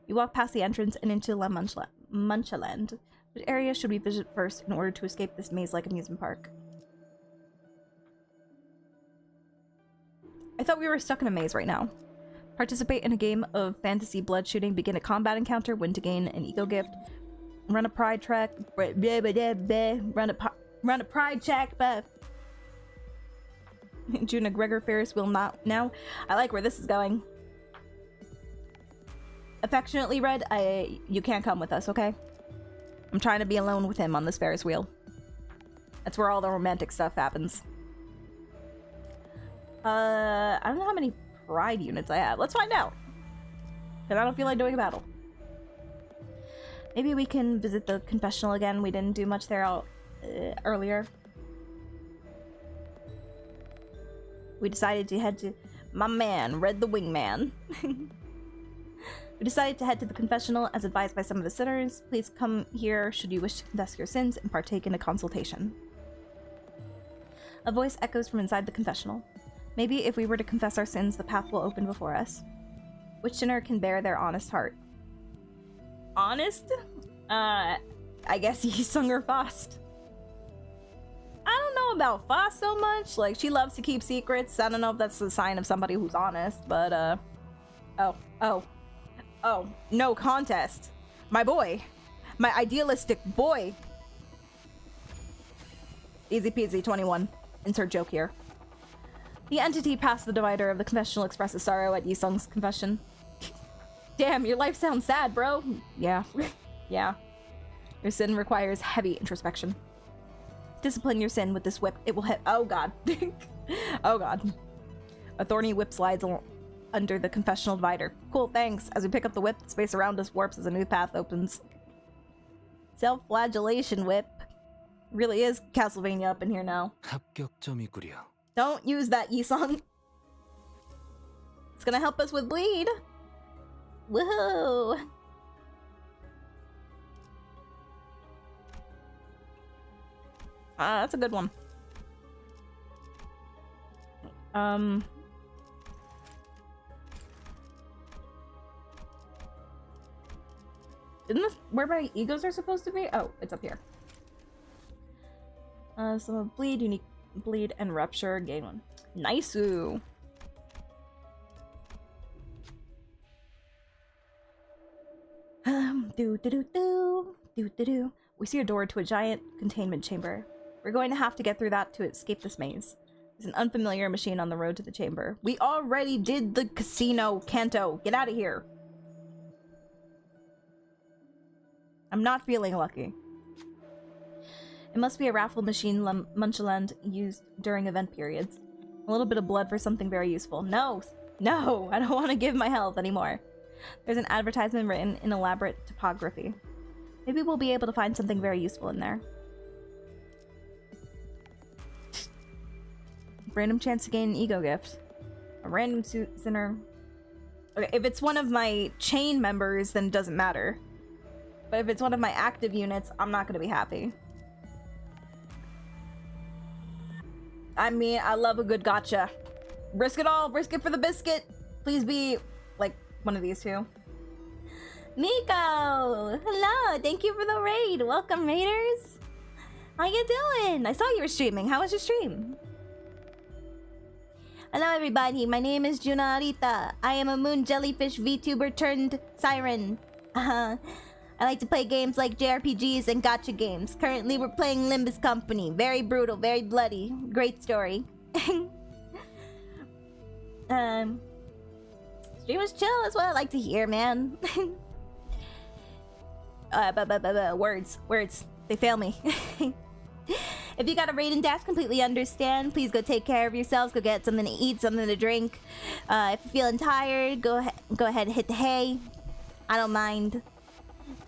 We walk past the entrance and into La Munchaland. Which area should we visit first in order to escape this maze-like amusement park? I thought we were stuck in a maze right now. Participate in a game of fantasy blood shooting. Begin a combat encounter. Win to gain an ego gift. Run a pride track. Run a pride check. Juna Gregor Ferris will not now. I like where this is going. Affectionately, Red. You can't come with us, okay? I'm trying to be alone with him on this Ferris wheel. That's where all the romantic stuff happens. I don't know how many pride units I have. Let's find out. Because I don't feel like doing a battle. Maybe we can visit the confessional again. We didn't do much there earlier. We decided to head to my man, Red the Wingman. We decided to head to the confessional as advised by some of the sinners. Please come here should you wish to confess your sins and partake in a consultation. A voice echoes from inside the confessional. Maybe if we were to confess our sins, the path will open before us. Which sinner can bear their honest heart? Honest? I guess Yi-Sung or Faust. I don't know about Faust so much. Like, she loves to keep secrets. I don't know if that's the sign of somebody who's honest, but, Oh, no contest. My boy. My idealistic boy. Easy peasy, 21. Insert joke here. The entity past the divider of the confessional expresses sorrow at Yi-Sung's confession. Damn, your life sounds sad, bro. Yeah. Yeah. Your sin requires heavy introspection. Discipline your sin with this whip. It will hit. Oh, God. Oh, God. A thorny whip slides under the confessional divider. Cool, thanks. As we pick up the whip, the space around us warps as a new path opens. Self-flagellation whip. Really is Castlevania up in here now. 합격점이구려. Don't use that, Yi-Sung. It's gonna help us with bleed. Woohoo! That's a good one. Isn't this where my egos are supposed to be? Oh, it's up here. So bleed, unique bleed, and rupture. Gain 1. Nice-oo. Do-do-do-do. We see a door to a giant containment chamber. We're going to have to get through that to escape this maze. There's an unfamiliar machine on the road to the chamber. We already did the casino, Canto. Get out of here. I'm not feeling lucky. It must be a raffle machine Munchland used during event periods. A little bit of blood for something very useful. No! No! I don't want to give my health anymore. There's an advertisement written in elaborate typography. Maybe we'll be able to find something very useful in there. Random chance to gain an ego gift. A random sinner. Okay, if it's one of my chain members, then it doesn't matter. But if it's one of my active units, I'm not gonna be happy. I mean, I love a good gotcha. Risk it all, risk it for the biscuit. Please be, like, one of these two. Nico! Hello! Thank you for the raid! Welcome, raiders! How you doing? I saw you were streaming. How was your stream? Hello, everybody. My name is Juna Arita. I am a moon jellyfish VTuber turned siren. I like to play games like JRPGs and gacha games. Currently, we're playing Limbus Company. Very brutal, very bloody. Great story. Stream was chill is what I like to hear, man. Words. They fail me. If you got a raid and dash, completely understand. Please go take care of yourselves. Go get something to eat, something to drink. If you're feeling tired, go ahead and hit the hay. I don't mind.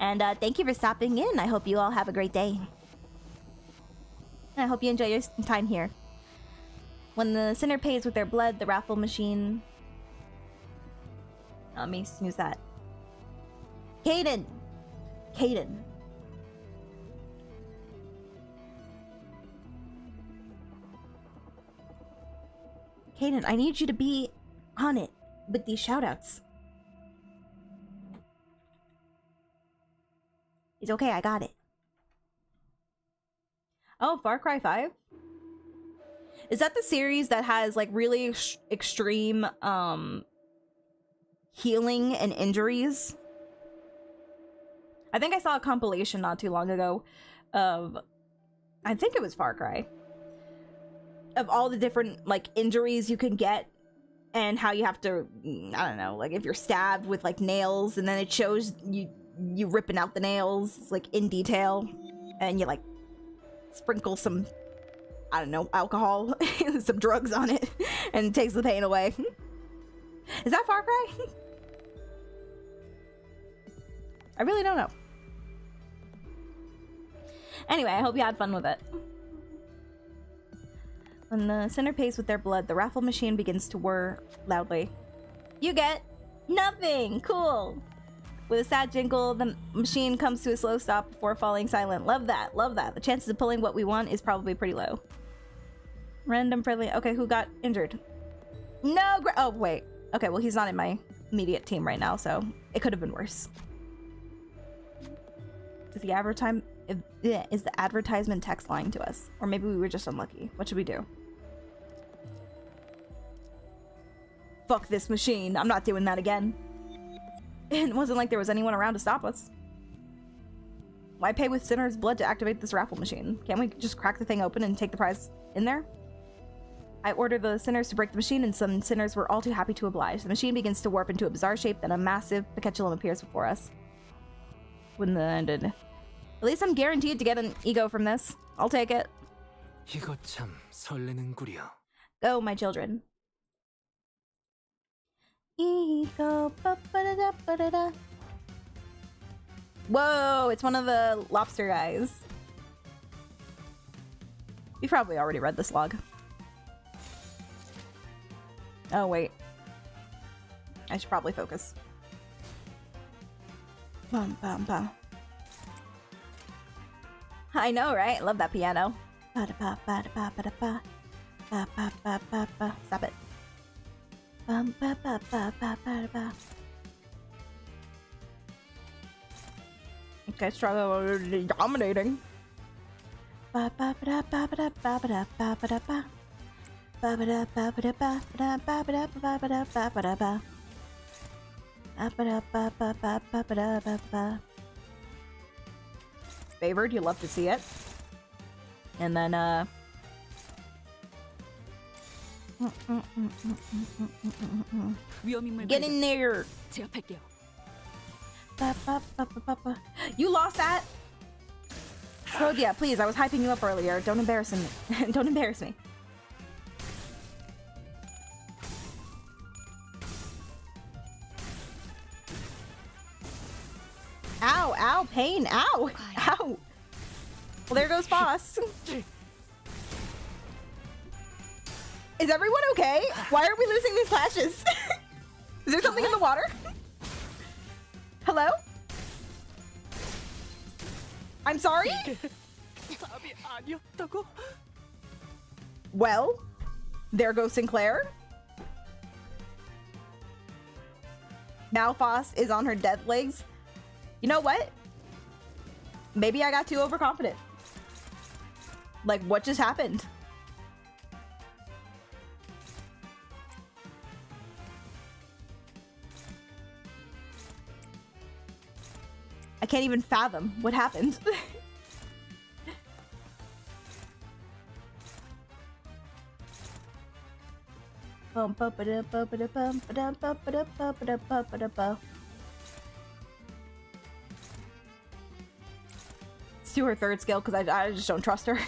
And thank you for stopping in. I hope you all have a great day. And I hope you enjoy your time here. When the sinner pays with their blood, the raffle machine... Let me snooze that. Kaden! Kaden. Kaden, I need you to be on it with these shoutouts. It's okay, I got it. Oh, Far Cry 5? Is that the series that has like really extreme healing and injuries? I think I saw a compilation not too long ago of, I think it was Far Cry, of all the different like injuries you can get and how you have to, I don't know, like if you're stabbed with like nails and then it shows you ripping out the nails like in detail and you like sprinkle some, I don't know, alcohol, some drugs on it and it takes the pain away. Is that Far Cry? I really don't know. Anyway, I hope you had fun with it. When the sinner pays with their blood, the raffle machine begins to whir loudly. You get nothing! Cool! With a sad jingle, the machine comes to a slow stop before falling silent. Love that, love that. The chances of pulling what we want is probably pretty low. Random friendly. Okay, who got injured? No, oh, wait. Okay, well, he's not in my immediate team right now, so it could have been worse. Is the advertisement text lying to us? Or maybe we were just unlucky. What should we do? Fuck this machine. I'm not doing that again. It wasn't like there was anyone around to stop us. Why pay with sinner's blood to activate this raffle machine? Can't we just crack the thing open and take the prize in there? I ordered the sinners to break the machine, and some sinners were all too happy to oblige. The machine begins to warp into a bizarre shape, then a massive peculum appears before us. When the ended. At least I'm guaranteed to get an ego from this. I'll take it. 이거 참 설레는구려. Go, my children. Ego, ba-ba-da-da-ba-da-da. Whoa, it's one of the lobster guys. You've probably already read this log. Oh, wait. I should probably focus. Bum, bum, bum. I know, right? Love that piano. Stop it. Okay, struggle dominating. Favored, you love to see it. And then get in there. 제압할게요. You lost that? Oh yeah, please, I was hyping you up earlier. Don't embarrass me. Don't embarrass me. Ow, ow, pain, ow, ow. Well, there goes Foss. Is everyone okay? Why are we losing these clashes? Is there something in the water? Hello? I'm sorry? Well, there goes Sinclair. Now Foss is on her dead legs. You know what? Maybe I got too overconfident. Like, what just happened? I can't even fathom what happened. Let's do her third skill because I just don't trust her.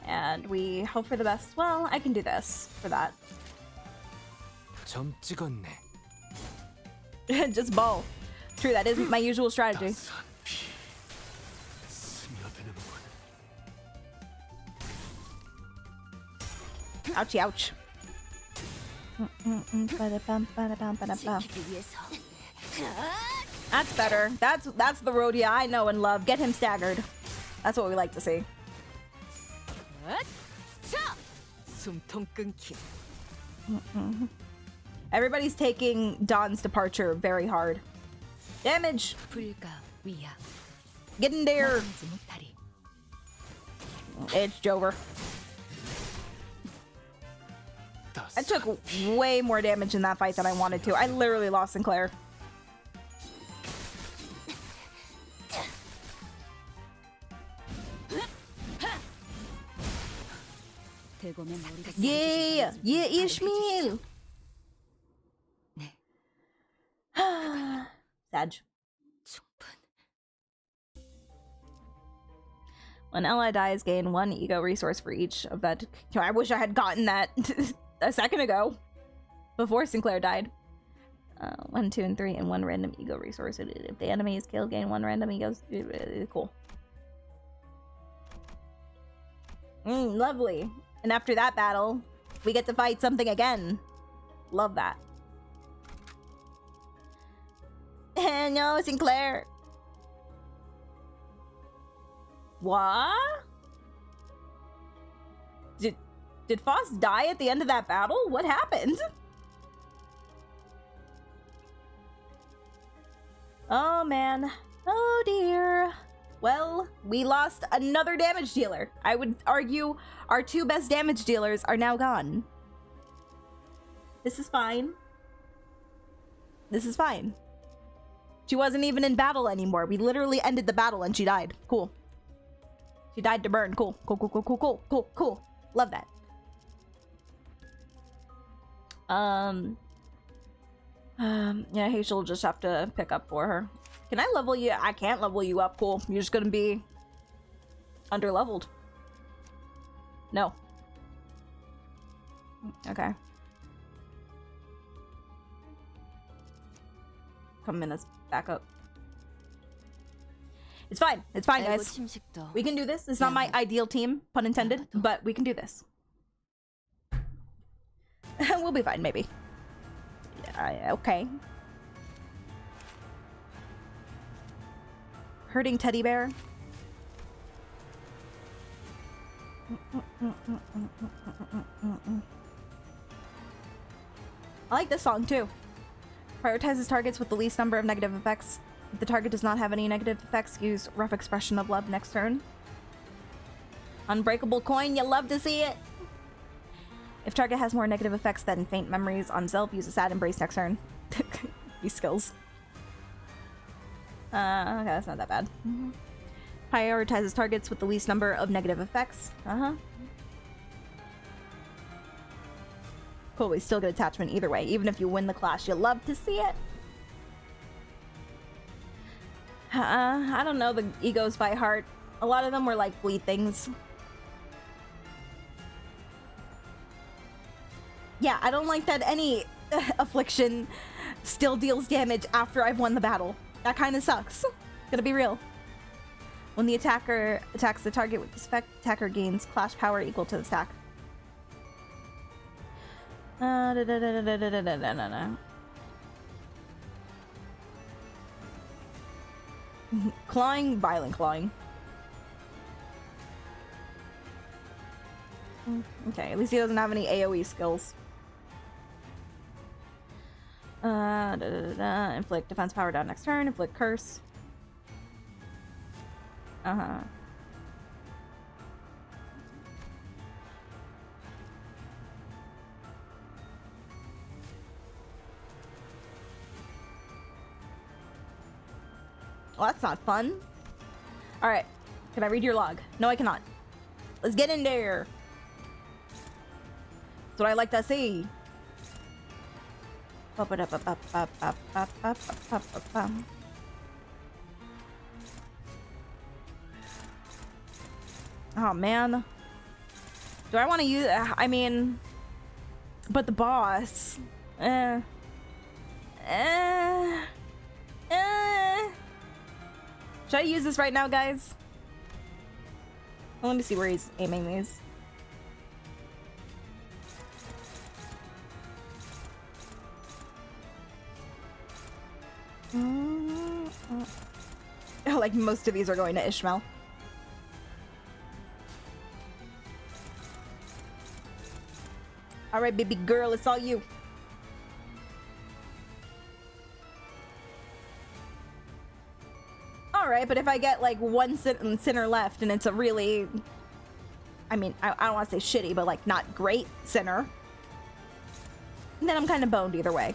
And we hope for the best. Well, I can do this for that. 점 찍었네. Just ball. True, that isn't my usual strategy. Ouchie, ouch. That's better. That's the Rhodia I know and love. Get him staggered. That's what we like to see. 숨통 끊기. Everybody's taking Don's departure very hard. Damage! Get in there! It's Jover. I took way more damage in that fight than I wanted to. I literally lost Sinclair. Yeah! Yeah, Ishmael! Sag. When ally dies, gain 1 ego resource for each of that. I wish I had gotten that a second ago, before Sinclair died. 1, 2, and 3, and 1 random ego resource. If the enemy is killed, gain 1 random ego. Cool. Lovely. And after that battle, we get to fight something again. Love that. No, Sinclair. What? Did Foss die at the end of that battle? What happened? Oh man. Oh dear. Well, we lost another damage dealer. I would argue our 2 best damage dealers are now gone. This is fine. This is fine. She wasn't even in battle anymore. We literally ended the battle and she died. Cool. She died to burn. Cool. Cool, cool, cool, cool, cool, cool, cool. Love that. Yeah, Hazel will just have to pick up for her. Can I level you? I can't level you up. Cool. You're just gonna be under-leveled. No. Okay. Come in as backup. It's fine. It's fine, guys. We can do this. It's not my ideal team, pun intended, but we can do this. We'll be fine, maybe. Yeah, okay. Hurting teddy bear. I like this song too. Prioritizes targets with the least number of negative effects. If the target does not have any negative effects, use rough expression of love next turn. Unbreakable coin, you love to see it. If target has more negative effects than faint memories on self, use a sad embrace next turn. These skills. Okay, that's not that bad. Prioritizes targets with the least number of negative effects. Cool, we still get attachment either way. Even if you win the clash, you love to see it. I don't know the egos by heart. A lot of them were like bleed things. Yeah, I don't like that any affliction still deals damage after I've won the battle. That kind of sucks. Gonna be real. When the attacker attacks the target with this effect, attacker gains clash power equal to the stack. Clawing, violent clawing. Okay, at least he doesn't have any AoE skills. Inflict defense power down next turn. Inflict curse. Well, that's not fun. Alright. Can I read your log? No, I cannot. Let's get in there. That's what I like to see. Oh, man. Do I want to use... I mean... But the boss... Should I use this right now, guys? Well, let me see where he's aiming these. Like most of these are going to Ishmael. All right, baby girl, it's all you. All right, but if I get like one sinner left and it's a really, I mean, I don't want to say shitty, but like not great sinner, then I'm kind of boned either way.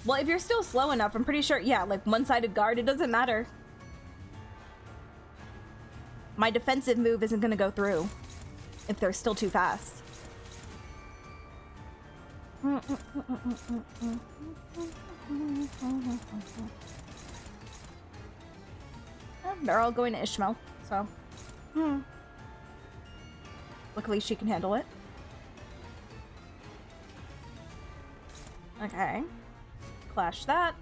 Well, if you're still slow enough, I'm pretty sure, yeah, like one-sided guard, it doesn't matter. My defensive move isn't gonna go through if they're still too fast. They're all going to Ishmael, so. Luckily she can handle it. Okay. Clash that.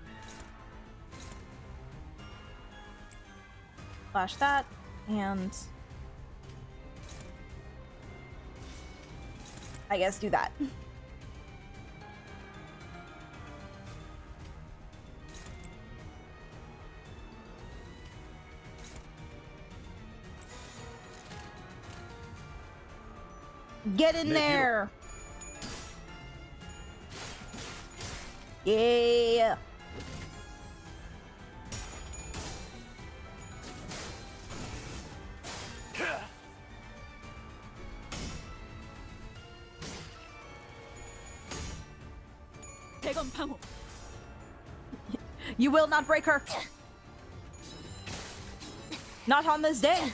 Clash that. And I guess do that. Get in there. Yeah. You will not break her. Not on this day.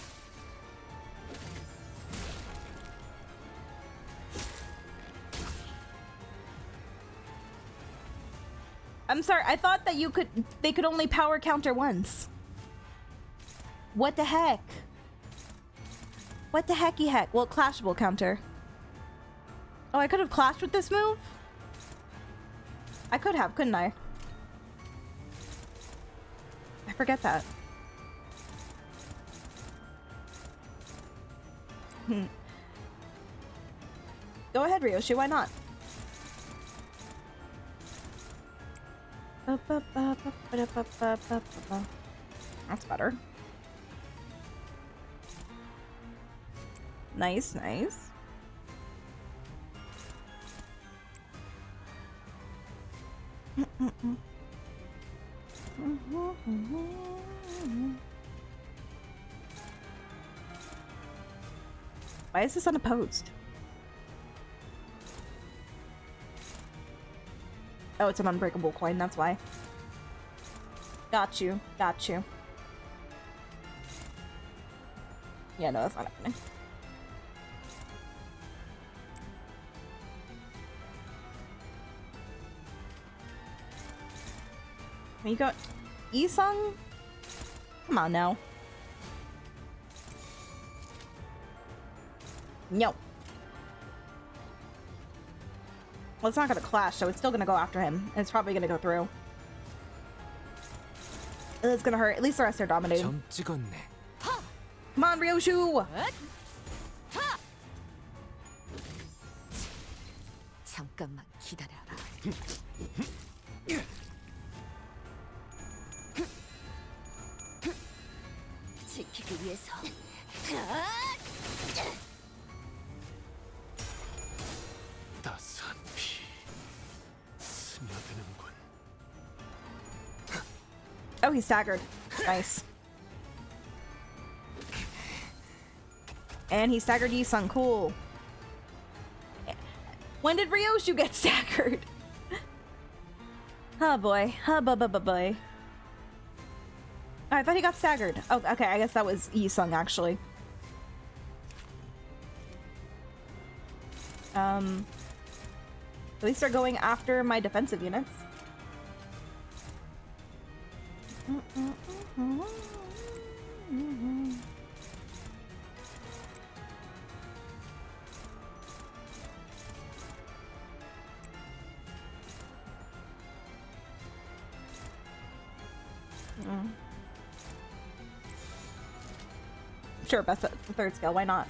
I'm sorry, I thought that they could only power counter once. What the heck? What the hecky heck? Well, clashable counter. Oh, I could have clashed with this move? I could have, couldn't I? I forget that. Go ahead, Ryoshi, why not? That's better. Nice, nice. Why is this unopposed? Oh, it's an unbreakable coin, that's why. Got you, got you. Yeah, no, that's not happening. You got Isung? Come on now. No. Well, it's not gonna clash, so it's still gonna go after him. And it's probably gonna go through. It's gonna hurt. At least the rest are dominating. Come on, Ryoshu! 잠깐만 기다려라. 지키기 위해서. 따스한 피 스며드는군. Oh, he's staggered. Nice. And he staggered Yi-sung. Cool. When did Ryoshu get staggered? Oh boy. Oh boy. Oh, I thought he got staggered. Oh, okay. I guess that was Yi-sung, actually. At least they're going after my defensive units. Sure, best at the third skill. Why not?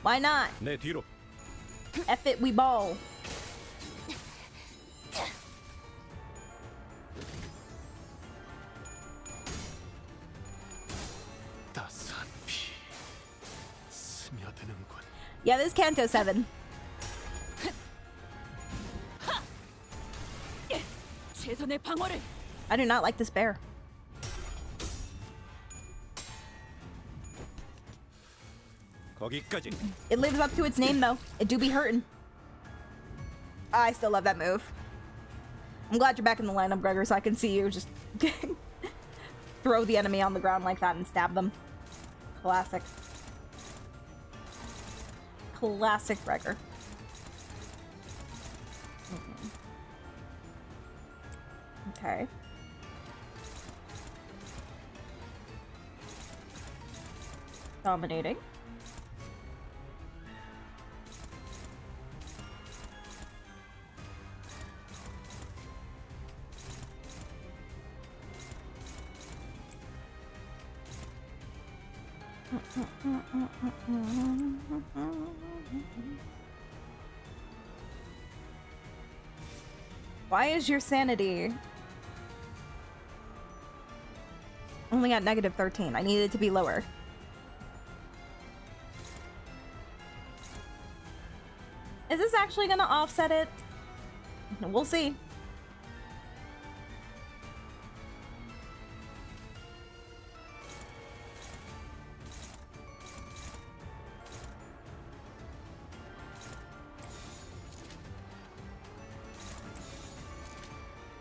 Why not? 내 뒤로. F it, we ball. 따스한 피 스며드는군. Yeah, this is Canto 7. 최선의 방어를. I do not like this bear. 거기까지. It lives up to its name, though. It do be hurting. I still love that move. I'm glad you're back in the lineup, Gregor, so I can see you just throw the enemy on the ground like that and stab them. Classic. Classic Gregor. Okay. Dominating. Why is your sanity only at -13? I need it to be lower. Is this actually gonna offset it? We'll see.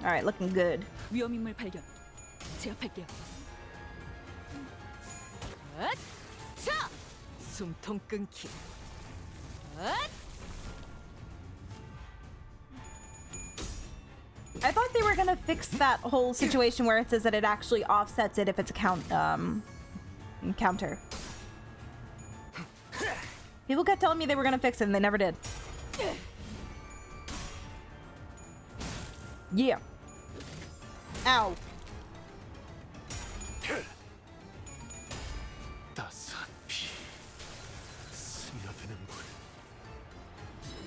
All right, looking good. 위험인물 발견. 제압할게요. 자, 숨통 끊기. I thought they were gonna fix that whole situation where it says that it actually offsets it if it's a counter. People kept telling me they were gonna fix it and they never did. Yeah. Ow.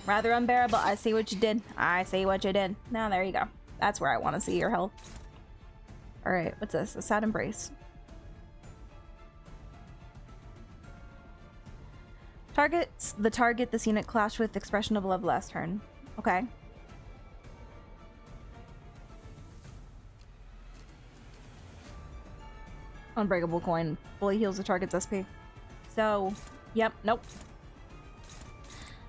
Rather unbearable. I see what you did. I see what you did. Now there you go. That's where I want to see your help. Alright, what's this? A sad embrace. Targets the target the scenic clash with expression of love last turn. Okay. Unbreakable coin. Fully heals the target's SP. So, yep, nope.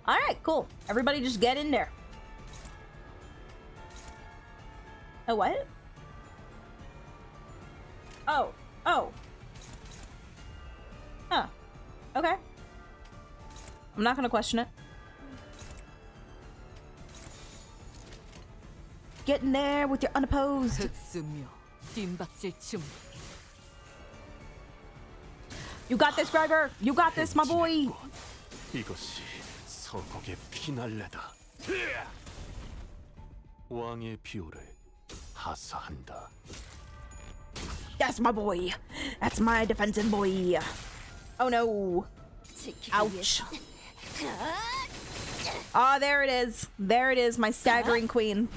Alright, cool. Everybody just get in there. Oh, what? Oh. Oh. Huh. Okay. I'm not gonna question it. Get in there with your unopposed. You got this, Gregor. You got this, my boy. 이것이 서곡의 피날레다. 왕의 비호를 하사한다. That's my boy. That's my defensive boy. Oh no. Ouch. Ah, oh, there it is. There it is, my staggering queen.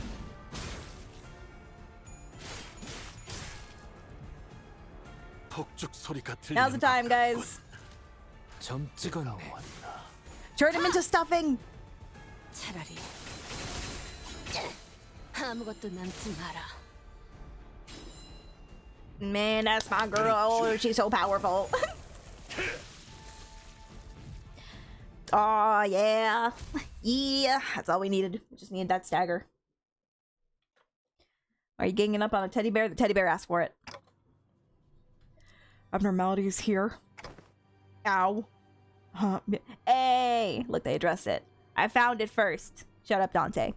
Now's the time, guys. Turn him into stuffing. 차라리 아무것도 남지 마라. Man, that's my girl. Oh, she's so powerful. Oh, yeah. Yeah, that's all we needed. We just needed that stagger. Are you ganging up on a teddy bear? The teddy bear asked for it. Abnormalities here. Ow. Hey! Look, they addressed it. I found it first. Shut up, Dante.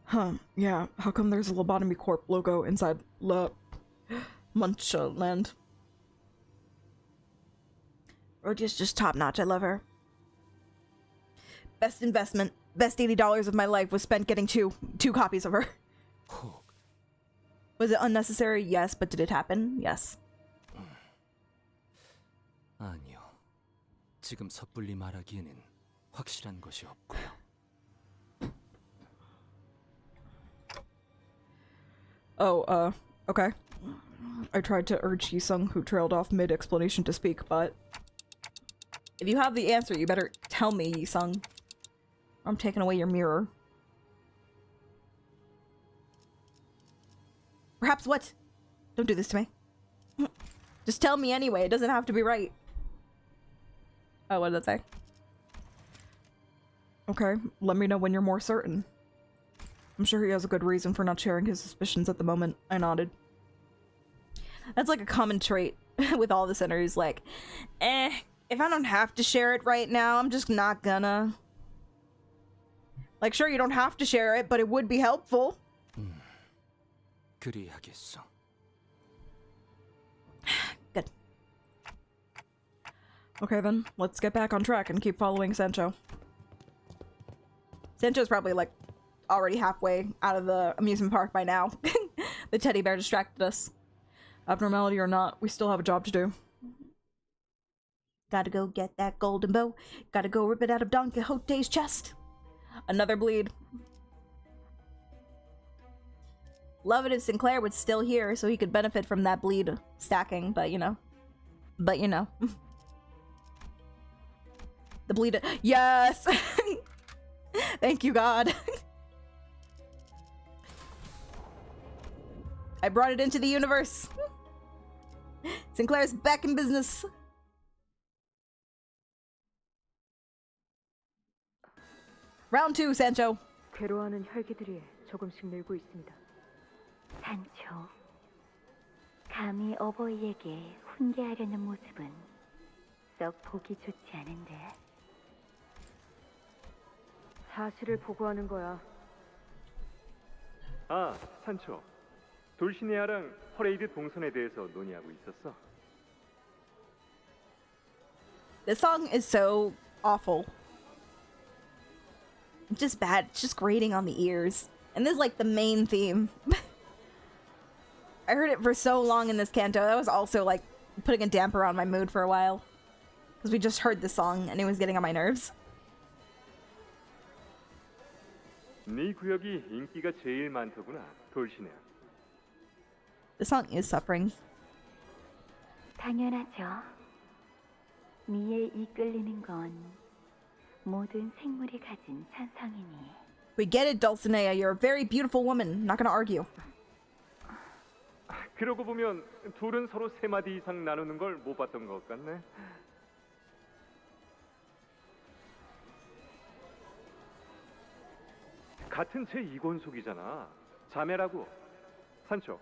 Huh, yeah. How come there's a Lobotomy Corp logo inside Munchland? Rodia's just top notch. I love her. Best investment. Best $80 of my life was spent getting two copies of her. Was it unnecessary? Yes, but did it happen? Yes. 아니요. 지금 섣불리 말하기에는 확실한 것이 없고요. Oh, okay. I tried to urge Yi-sung, who trailed off mid-explanation, to speak, but... If you have the answer, you better tell me, Yi-sung. I'm taking away your mirror. Perhaps what? Don't do this to me. Just tell me anyway, it doesn't have to be right. Oh, what did that say? Okay, let me know when you're more certain. I'm sure he has a good reason for not sharing his suspicions at the moment. I nodded. That's like a common trait with all the sinners, like, if I don't have to share it right now, I'm just not gonna. Like, sure, you don't have to share it, but it would be helpful. 그리하겠소. Good. Okay then, let's get back on track and keep following Sancho. Sancho's probably, like, already halfway out of the amusement park by now. The teddy bear distracted us. Abnormality or not, we still have a job to do. Gotta go get that golden bow. Gotta go rip it out of Don Quixote's chest. Another bleed. Love it if Sinclair was still here so he could benefit from that bleed stacking, but you know. But you know. The bleed. Yes! Thank you, God. I brought it into the universe. Sinclair's back in business. Round 2, Sancho. 괴로워하는 혈기들이 조금씩 늘고 있습니다. 산초, 감히 어버이에게 훈계하려는 모습은 썩 보기 좋지 않은데. 사실을 보고하는 거야. 아, 산초. 돌시네아랑 퍼레이드 동선에 대해서 논의하고 있었어. This song is so awful. It's just bad. It's just grating on the ears. And this is like the main theme. I heard it for so long in this canto. That was also like putting a damper on my mood for a while. Because we just heard this song and it was getting on my nerves. 네 구역이 인기가 제일 많더구나, 돌시네. The song is suffering. 당연하죠. 미에 이끌리는 건 모든 생물이 가진 천성이니. We get it, Dulcinea. You're a very beautiful woman. Not gonna argue. 그러고 보면 둘은 서로 3마디 이상 나누는 걸 못 봤던 것 같네. 같은 제 이권속이잖아. 자매라고. 산초,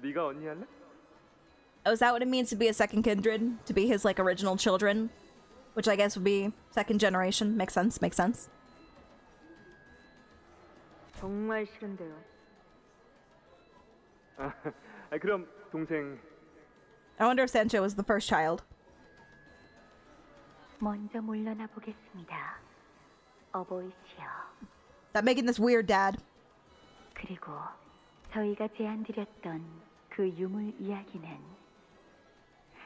네가 언니 할래? Oh, is that what it means to be a second kindred? To be his like original children? Which I guess would be second generation. Makes sense, makes sense. 정말 싫은데요. 그럼 동생. I wonder if Sancho was the first child. 먼저 물러나 보겠습니다. 어보이시여. Stop making this weird, Dad. 그리고 저희가 제안드렸던 그 유물 이야기는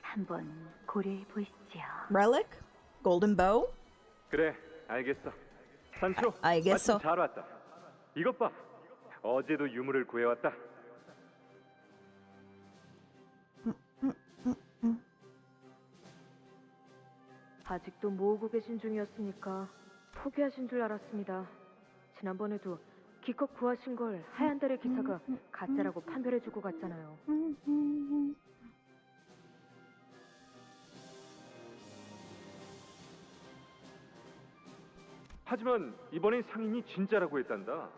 한번 고려해 보시죠. Relic? Golden bow? 그래, 알겠어. 산초, 알겠어. 마침 잘 왔다. 이것 봐. 어제도 유물을 구해왔다. 아직도 모으고 계신 중이었으니까 포기하신 줄 알았습니다. 지난번에도 기껏 구하신 걸 하얀 달의 기사가 가짜라고 판별해주고 갔잖아요. 하지만 이번엔 상인이 진짜라고 했단다.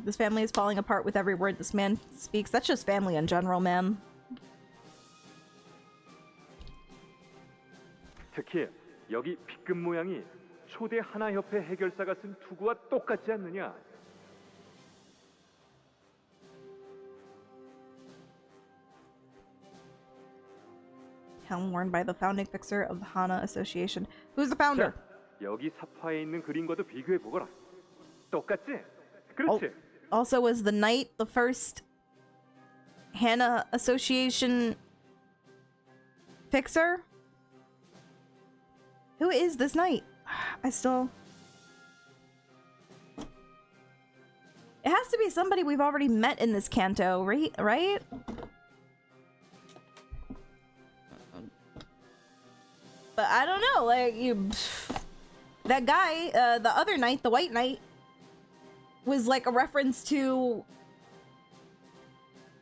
This family is falling apart with every word this man speaks. That's just family in general, man. 특히 여기 빗금 모양이 초대 하나협회 해결사가 쓴 투구와 똑같지 않느냐? Helm worn by the founding fixer of the Hana Association. Who's the founder? 자, 여기 사파에 있는 그림과도 비교해 보거라. 똑같지? 그렇지? Also, was the knight the first Hana Association fixer? Who is this knight? I still... It has to be somebody we've already met in this canto, right? Right? But I don't know, like, you... That guy, the other knight, the white knight, was like a reference to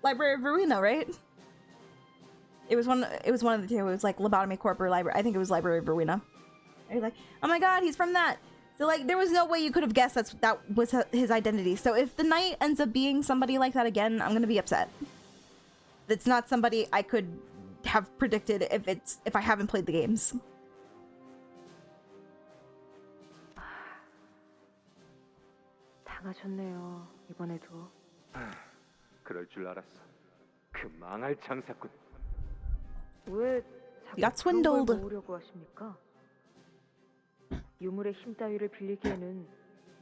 Library of Verona, right? It was one of the two. It was like Lobotomy Corp or Library. I think it was Library of Verona. You're like, oh my god, he's from that. So like, there was no way you could have guessed that was his identity. So if the knight ends up being somebody like that again, I'm gonna be upset. It's not somebody I could have predicted if I haven't played the games. 당하셨네요, 이번에도. 그럴 줄 알았어. 그 망할 장사꾼. 왜 You got 자꾸 그런 걸 swindled. 모으려고 하십니까? 유물의 힘 따위를 빌리기에는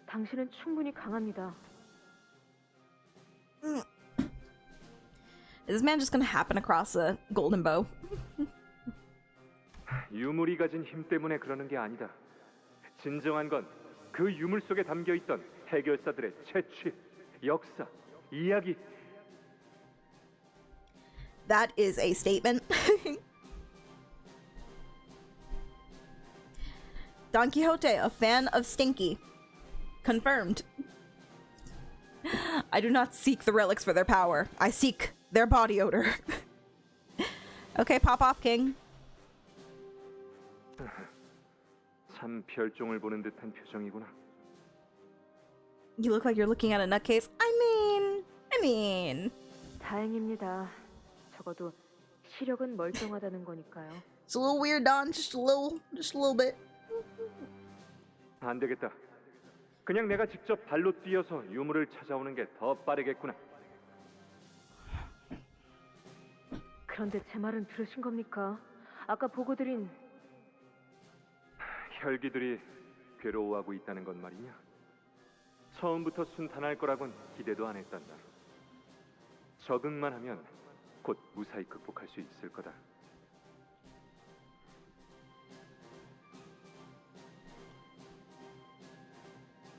당신은 충분히 강합니다. Is this man just gonna happen across a golden bow? 유물이 가진 힘 때문에 그러는 게 아니다. 진정한 건 그 유물 속에 담겨 있던 해결사들의 채취, 역사, 이야기. That is a statement. Don Quixote, a fan of Stinky. Confirmed. I do not seek the relics for their power. I seek their body odor. Okay, pop off, King. 참 별종을 보는 듯한 표정이구나. You look like you're looking at a nutcase. I mean. 다행입니다. 적어도 시력은 멀쩡하다는 거니까요. It's a little weird, Don. Just a little bit. 안 되겠다. 그냥 내가 직접 발로 뛰어서 유물을 찾아오는 게 더 빠르겠구나. 그런데 제 말은 들으신 겁니까? 아까 보고드린 혈기들이 괴로워하고 있다는 건 말이냐? 처음부터 순탄할 거라곤 기대도 안 했단다. 적응만 하면 곧 무사히 극복할 수 있을 거다.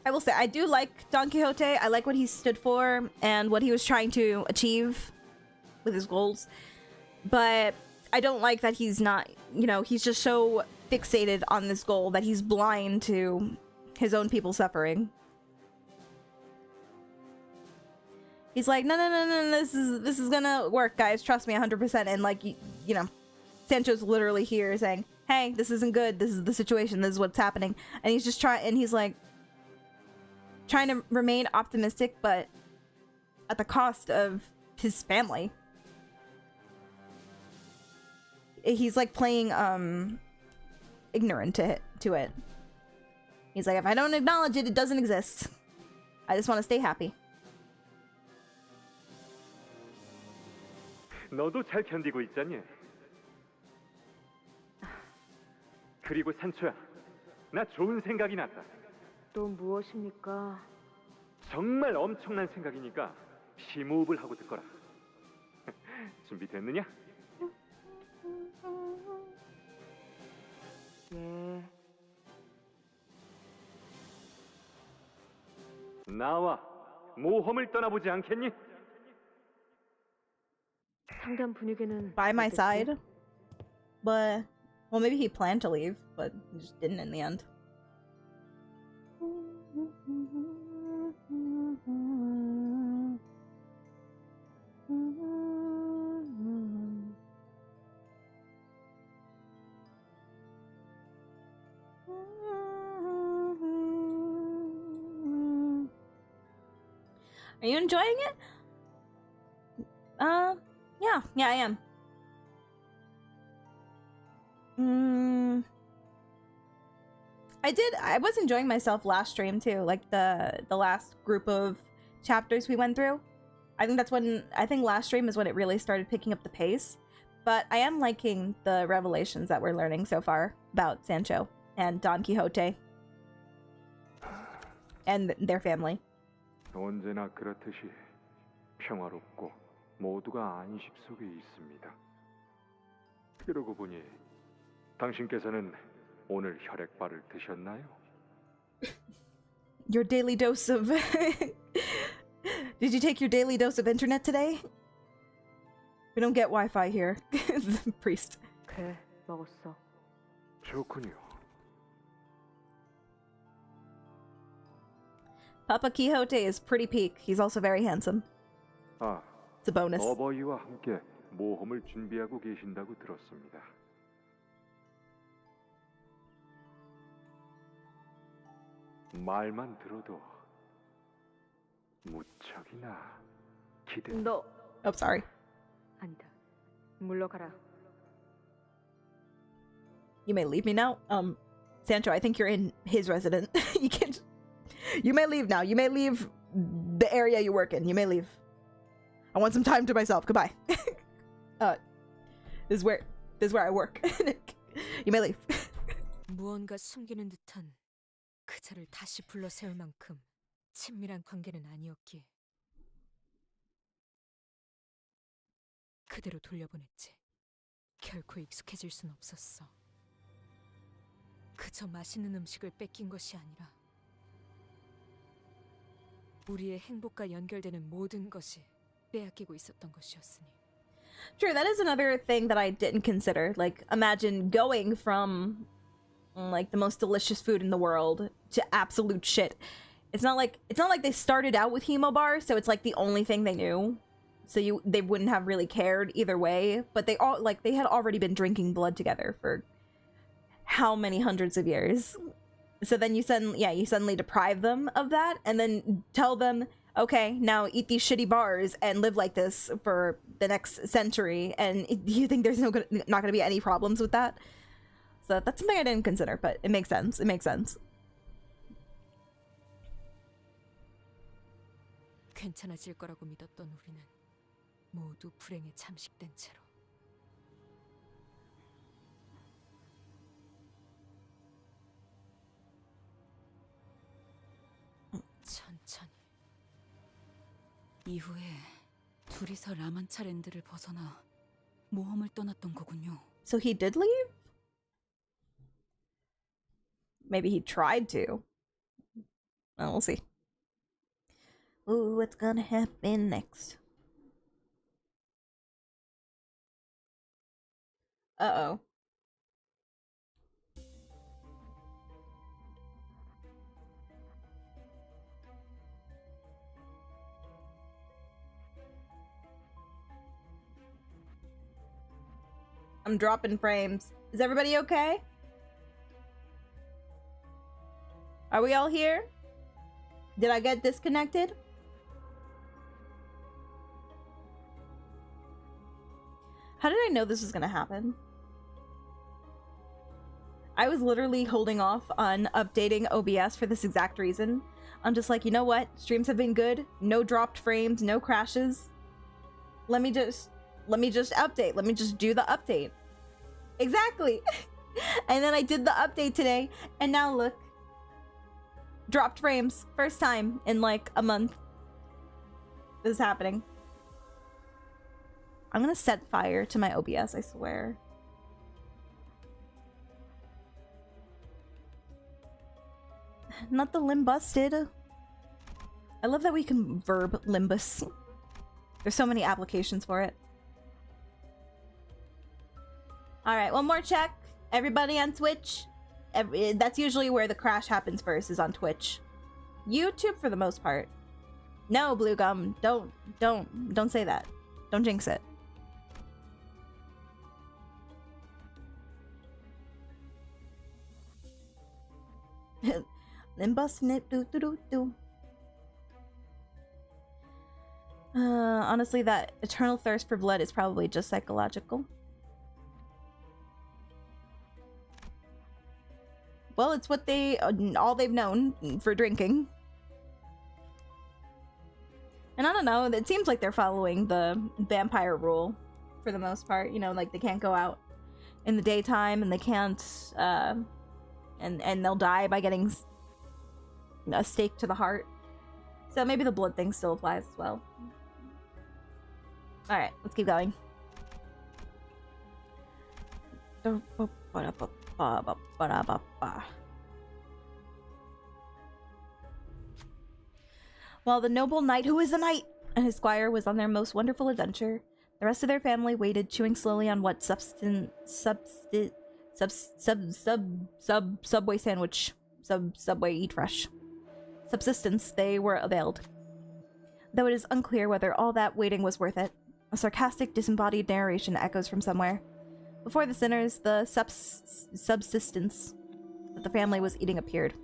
I will say, I do like Don Quixote. I like what he stood for and what he was trying to achieve with his goals. But I don't like that he's not, you know, he's just so fixated on this goal that he's blind to his own people suffering. He's like, no, this is gonna work, guys. Trust me, 100%. And like, you know, Sancho's literally here saying, hey, this isn't good. This is the situation. This is what's happening. And he's just trying to remain optimistic, but at the cost of his family. He's like playing ignorant to it. He's like, if I don't acknowledge it, it doesn't exist. I just want to stay happy. 너도 잘 견디고 있잖니? 그리고 산초야, 나 좋은 생각이 났다. 또 무엇입니까? 정말 엄청난 생각이니까 심호흡을 하고 듣거라. 준비됐느냐? 예. 나와 모험을 떠나보지 않겠니? 상담 분위기는 By my 어땠지? side. But, well, maybe he planned to leave, but he just didn't in the end. Are you enjoying it? Yeah, I am. I was enjoying myself last stream too, like the last group of chapters we went through. I think last stream is when it really started picking up the pace. But I am liking the revelations that we're learning so far about Sancho and Don Quixote and their family. 언제나 그렇듯이 평화롭고 모두가 안식 속에 있습니다. 그러고 보니 당신께서는 오늘 혈액발을 드셨나요? Your daily dose of... Did you take your daily dose of internet today? We don't get Wi-Fi here. The priest. 그래, 먹었어. 좋군요. Papa Quixote is pretty peak. He's also very handsome. 아, It's a bonus. 어버이와 함께 모험을 준비하고 계신다고 들었습니다. 말만 들어도 무척이나 기대. 너 Oh, sorry. 아니다. 물러가라. You may leave me now. Sancho, I think you're in his resident. You can't... You may leave now. You may leave the area you work in. You may leave. I want some time to myself. Goodbye. This is where I work. You may leave. 무언가 숨기는 듯한 그자를 다시 불러 세울 만큼 친밀한 관계는 아니었기에 그대로 돌려보냈지. 결코 익숙해질 순 없었어. 그저 맛있는 음식을 뺏긴 것이 아니라 우리의 행복과 연결되는 모든 것이 빼앗기고 있었던 것이었으니. Sure, that is another thing that I didn't consider. Like, imagine going from like the most delicious food in the world to absolute shit. It's not like they started out with hemo bars, so it's like the only thing they knew. So they wouldn't have really cared either way, but they had already been drinking blood together for how many hundreds of years. So then you suddenly deprive them of that and then tell them, okay, now eat these shitty bars and live like this for the next century. And you think there's not going to be any problems with that? So that's something I didn't consider, but it makes sense. It makes sense. 괜찮아질 거라고 믿었던 우리는 모두 불행에 잠식된 채로 천천히 이후에 둘이서 라만차 랜드를 벗어나 모험을 떠났던 거군요. So he did leave? Maybe he tried to. Well, we'll see. Ooh, what's gonna happen next? Uh-oh. I'm dropping frames. Is everybody okay? Are we all here? Did I get disconnected? How did I know this was gonna happen? I was literally holding off on updating OBS for this exact reason. I'm just like, you know what? Streams have been good. No dropped frames, no crashes. Let me just update. Let me just do the update. Exactly. And then I did the update today, and now look. Dropped frames. First time in like a month. This is happening. I'm gonna set fire to my OBS, I swear. Not the limb busted. I love that we can verb Limbus. There's so many applications for it. Alright, one more check. Everybody on Twitch. That's usually where the crash happens first, is on Twitch. YouTube for the most part. No, Blue Gum. Don't say that. Don't jinx it. Limbus nip do do do do. Honestly, that eternal thirst for blood is probably just psychological. Well, it's what all they've known for drinking. And I don't know, it seems like they're following the vampire rule for the most part. You know, like they can't go out in the daytime, and they can't, and they'll die by getting a stake to the heart. So maybe the blood thing still applies as well. Alright, let's keep going. While the noble knight who is a knight and his squire was on their most wonderful adventure, the rest of their family waited, chewing slowly on what subway sandwich, subway eat fresh subsistence they were availed. Though it is unclear whether all that waiting was worth it, a sarcastic, disembodied narration echoes from somewhere. Before the sinners, the subsistence that the family was eating appeared.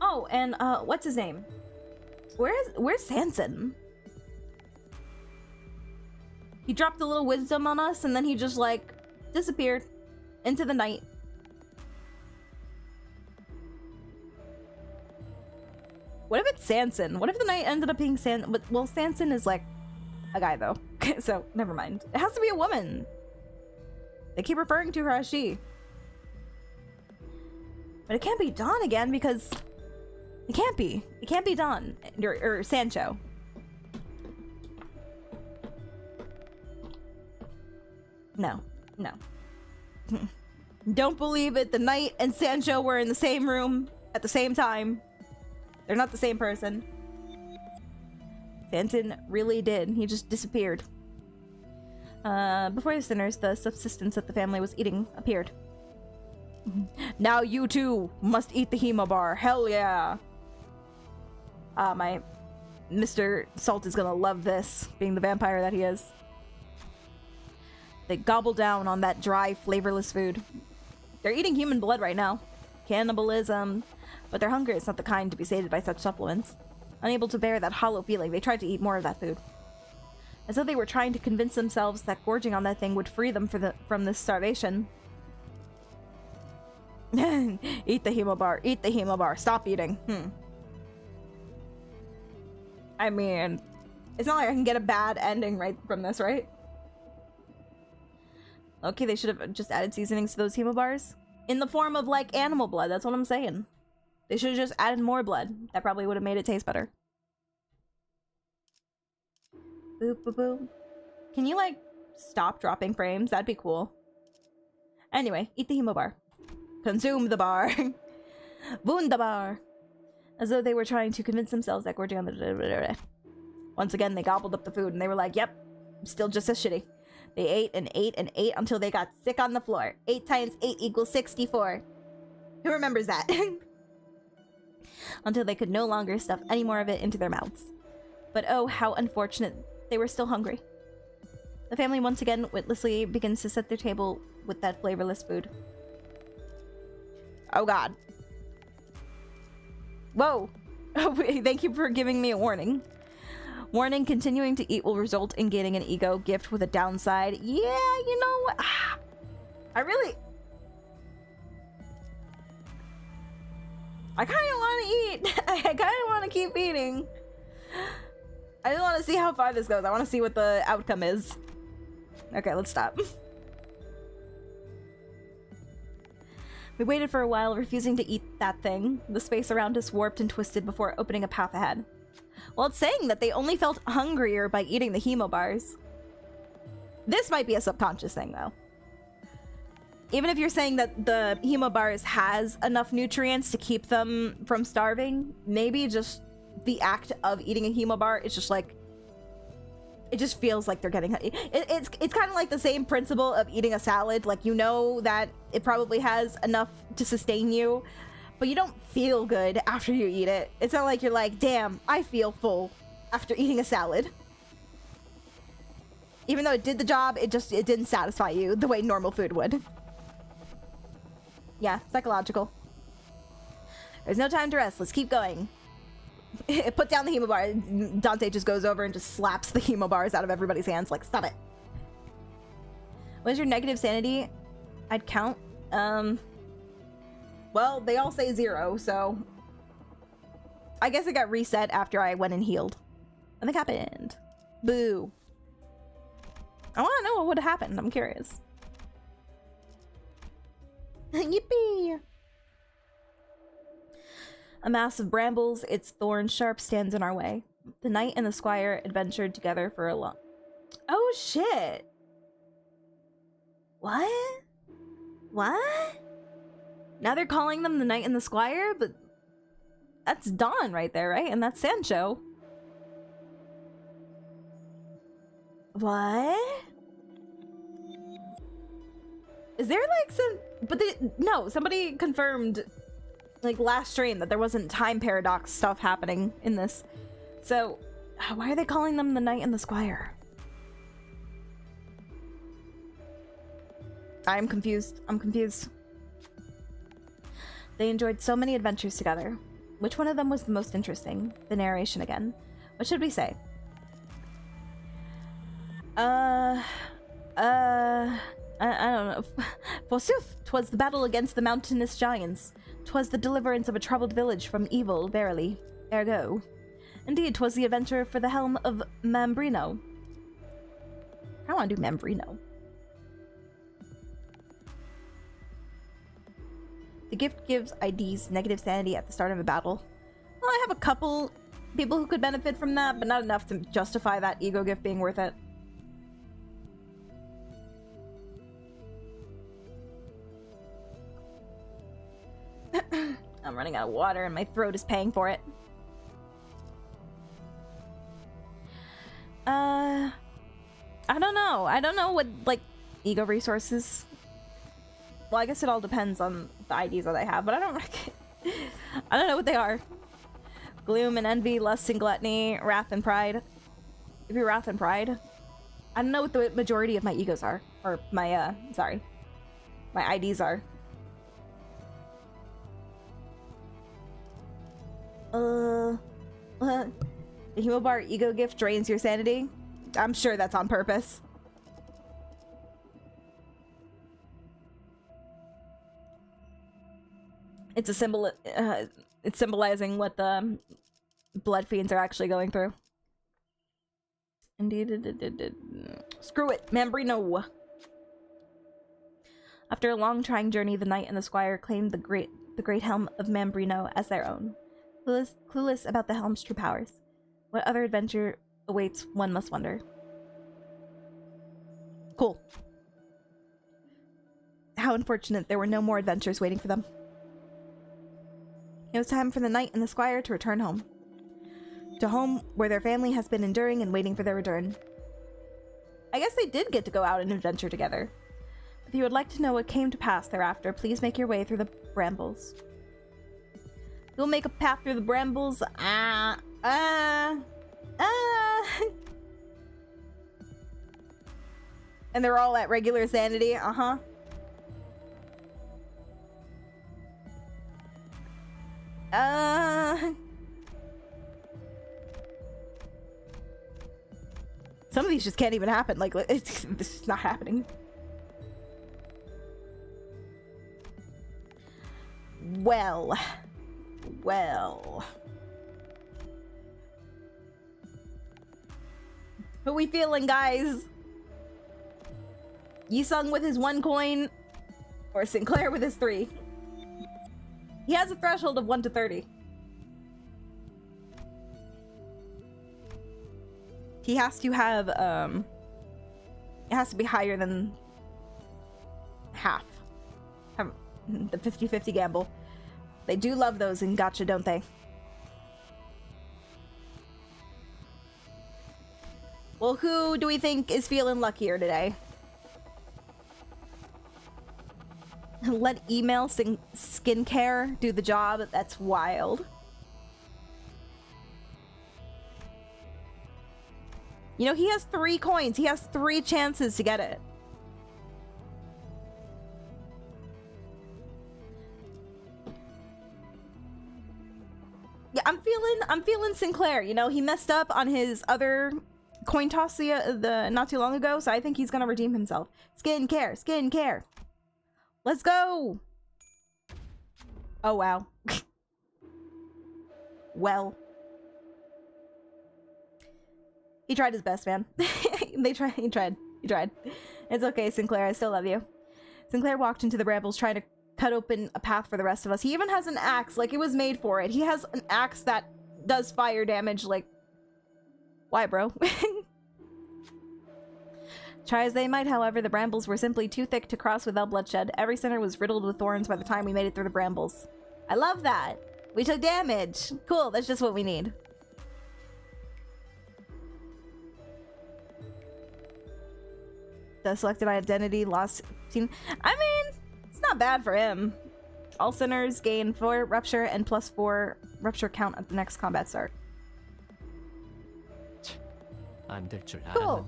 Oh, and what's his name? Where's Sanson? He dropped a little wisdom on us, and then he just like disappeared into the night. What if it's Sanson? What if the knight ended up being well, Sanson is like a guy though, so never mind. It has to be a woman. They keep referring to her as she. But it can't be Don again, because it can't be. It can't be Don or Sancho. No. No. Don't believe it. The knight and Sancho were in the same room at the same time. They're not the same person. Sanson really did. He just disappeared. Before the sinners, the subsistence that the family was eating appeared. Now you too must eat the Hema bar. Hell yeah. My Mr. Salt is gonna love this, being the vampire that he is. They gobble down on that dry, flavorless food. They're eating human blood right now. Cannibalism. But their hunger is not the kind to be sated by such supplements. Unable to bear that hollow feeling, they tried to eat more of that food. As though they were trying to convince themselves that gorging on that thing would free them from this starvation. Eat the Hema bar. Eat the Hema bar. Stop eating. I mean, it's not like I can get a bad ending right from this, right? Okay, they should have just added seasonings to those Hema bars. In the form of, like, animal blood. That's what I'm saying. They should have just added more blood. That probably would have made it taste better. Boop, boop, boop. Can you, like, stop dropping frames? That'd be cool. Anyway, eat the hemo bar. Consume the bar. Wunderbar. As though they were trying to convince themselves that gorging on the... Once again, they gobbled up the food and they were like, yep, still just as shitty. They ate and ate and ate until they got sick on the floor. 8 times 8 equals 64. Who remembers that? Until they could no longer stuff any more of it into their mouths. But oh, how unfortunate. They were still hungry. The family once again witlessly begins to set their table with that flavorless food. Oh god. Whoa. Thank you for giving me a warning. Warning, continuing to eat will result in gaining an ego gift with a downside. Yeah, you know what? I kind of want to eat. I kind of want to keep eating. I just want to see how far this goes. I want to see what the outcome is. Okay, let's stop. We waited for a while, refusing to eat that thing. The space around us warped and twisted before opening a path ahead. Well, it's saying that they only felt hungrier by eating the hemo bars. This might be a subconscious thing, though. Even if you're saying that the hemo bars has enough nutrients to keep them from starving, maybe just the act of eating a hemo bar is just like... It just feels like they're getting... It's kind of like the same principle of eating a salad. Like, you know that it probably has enough to sustain you, but you don't feel good after you eat it. It's not like you're like, damn, I feel full after eating a salad. Even though it did the job, it didn't satisfy you the way normal food would. Yeah, psychological. There's no time to rest. Let's keep going. Put down the hemo bar. Dante just goes over and just slaps the hemo bars out of everybody's hands. Like, stop it. What is your negative sanity? I'd count. Well, they all say 0, so... I guess it got reset after I went and healed. Nothing happened. Boo. I want to know what would have happened. I'm curious. Yippee! A mass of brambles, its thorns sharp, stands in our way. The knight and the squire adventured together for a long... Oh, shit! What? What? Now they're calling them the knight and the squire? But that's Don right there, right? And that's Sancho. What? Is there like some... But no, somebody confirmed like last stream that there wasn't time paradox stuff happening in this. So why are they calling them the knight and the squire? I'm confused. I'm confused. They enjoyed so many adventures together. Which one of them was the most interesting? The narration again. What should we say? I don't know. Forsooth, 'twas the battle against the mountainous giants. 'Twas the deliverance of a troubled village from evil, verily. Ergo. Indeed, 'twas the adventure for the helm of Mambrino. I want to do Mambrino. The gift gives IDs negative sanity at the start of a battle. Well, I have a couple people who could benefit from that, but not enough to justify that ego gift being worth it. I'm running out of water and my throat is paying for it. I don't know. I don't know what, like, ego resources... Well, I guess it all depends on the IDs that I have, but I don't know what they are. Gloom and envy, lust and gluttony, wrath and pride. Maybe wrath and pride. I don't know what the majority of my egos are. Or my, sorry. My IDs are. The Hemo Bar ego gift drains your sanity? I'm sure that's on purpose. It's a symbol. It's symbolizing what the blood fiends are actually going through. Indeed. Screw it, Mambrino. After a long, trying journey, the knight and the squire claimed the great helm of Mambrino as their own. Clueless about the helm's true powers. What other adventure awaits, one must wonder. Cool. How unfortunate there were no more adventures waiting for them. It was time for the knight and the squire to return home. To home where their family has been enduring and waiting for their return. I guess they did get to go out and adventure together. If you would like to know what came to pass thereafter, please make your way through the brambles. You'll make a path through the brambles. And they're all at regular sanity. Some of these just can't even happen. Like, it's not happening. Well. Who we feeling, guys? Yisung with his 1 coin, or Sinclair with his 3? He has a threshold of 1 to 30. He has to have, it has to be higher than half. The 50-50 gamble. They do love those in gacha, don't they? Well, who do we think is feeling luckier today? Let email skincare do the job. That's wild. You know, he has 3 coins. He has 3 chances to get it. Yeah, I'm feeling Sinclair. You know, he messed up on his other coin toss the not too long ago, so I think he's gonna redeem himself. Skincare. Let's go. Oh wow. Well, he tried his best, man. He tried. It's okay, Sinclair. I still love you. Sinclair walked into the brambles trying to cut open a path for the rest of us. He even has an axe, like it was made for it. He has an axe that does fire damage, like... Why, bro? Try as they might, however, the brambles were simply too thick to cross without bloodshed. Every center was riddled with thorns by the time we made it through the brambles. I love that! We took damage! Cool, that's just what we need. The selected identity lost... I mean... It's not bad for him. All sinners gain 4 rupture and +4 rupture count at the next combat start. Cool.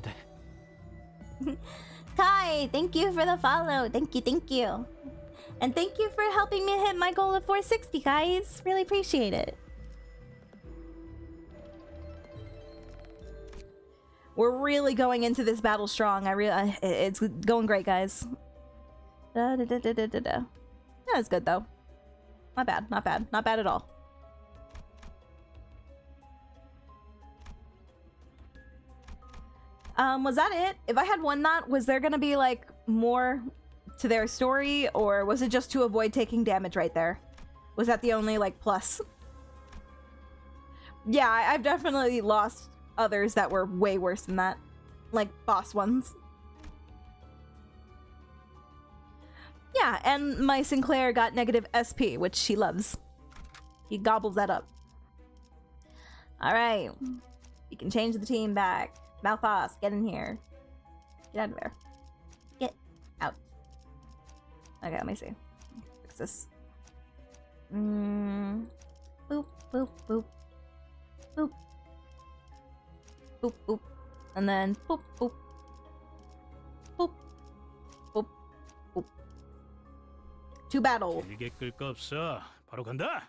Kai, thank you for the follow. Thank you. And thank you for helping me hit my goal of 460, guys. Really appreciate it. We're really going into this battle strong. It's going great, guys. That was good though. Not bad at all. Was that it? If I had won that, was there gonna be like more to their story, or was it just to avoid taking damage right there? Was that the only like plus? Yeah, I've definitely lost others that were way worse than that, like boss ones. Yeah, and my Sinclair got negative SP, which she loves. He gobbles that up. Alright. You can change the team back. Malphas, get in here. Get out of there. Get out. Okay, let me see. Fix this. Boop, boop, boop. Boop. Boop, boop. And then boop, boop. Boop. Boop. Boop. To battle. 길게 끌 거 없어. 바로 간다.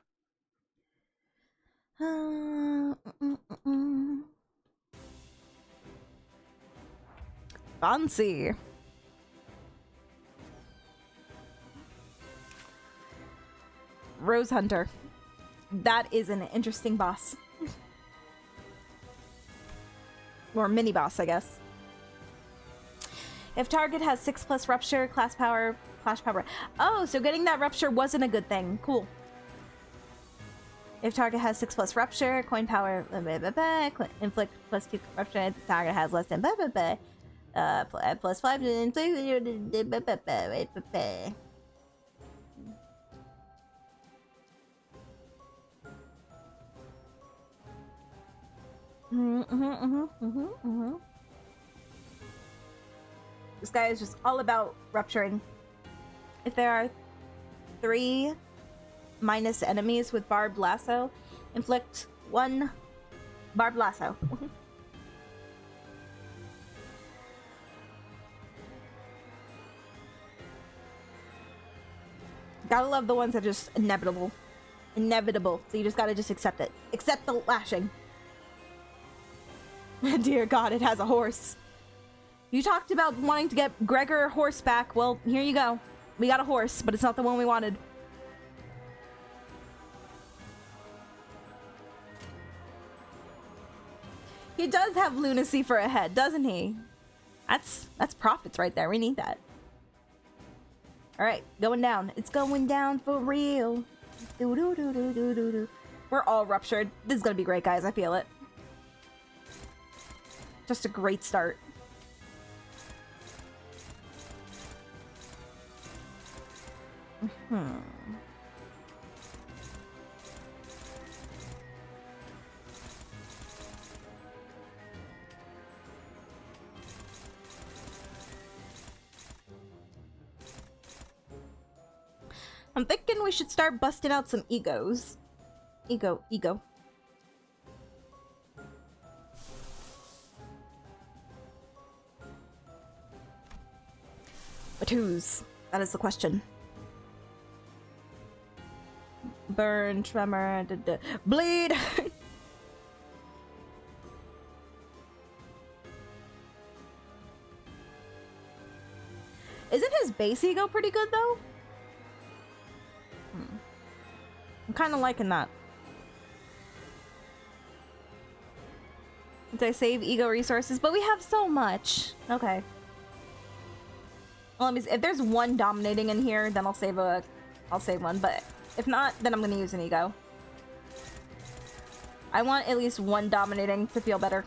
Fancy. Rose Hunter. That is an interesting boss. Or mini boss, I guess. If target has 6+ rupture, class power, flash power. Oh, so getting that rupture wasn't a good thing. Cool. If target has 6+ rupture, coin power, inflict +2 rupture, if target has less than Plus 5 and This guy is just all about rupturing. If there are 3 minus enemies with barbed lasso, inflict 1 barbed lasso. Gotta love the ones that are just inevitable. Inevitable. So you just gotta just accept it. Accept the lashing. Dear God, it has a horse. You talked about wanting to get Gregor horse back. Well, here you go. We got a horse, but it's not the one we wanted. He does have lunacy for a head, doesn't he? That's profits right there. We need that. Alright, going down. It's going down for real. We're all ruptured. This is gonna be great, guys. I feel it. Just a great start. I'm thinking we should start busting out some egos. Ego. But whose? That is the question. Burn, tremor, bleed! Isn't his base ego pretty good, though? I'm kind of liking that. Did I save ego resources? But we have so much. Okay. Well, let me see. If there's 1 dominating in here, then I'll save one. But if not, then I'm gonna use an ego. I want at least 1 dominating to feel better.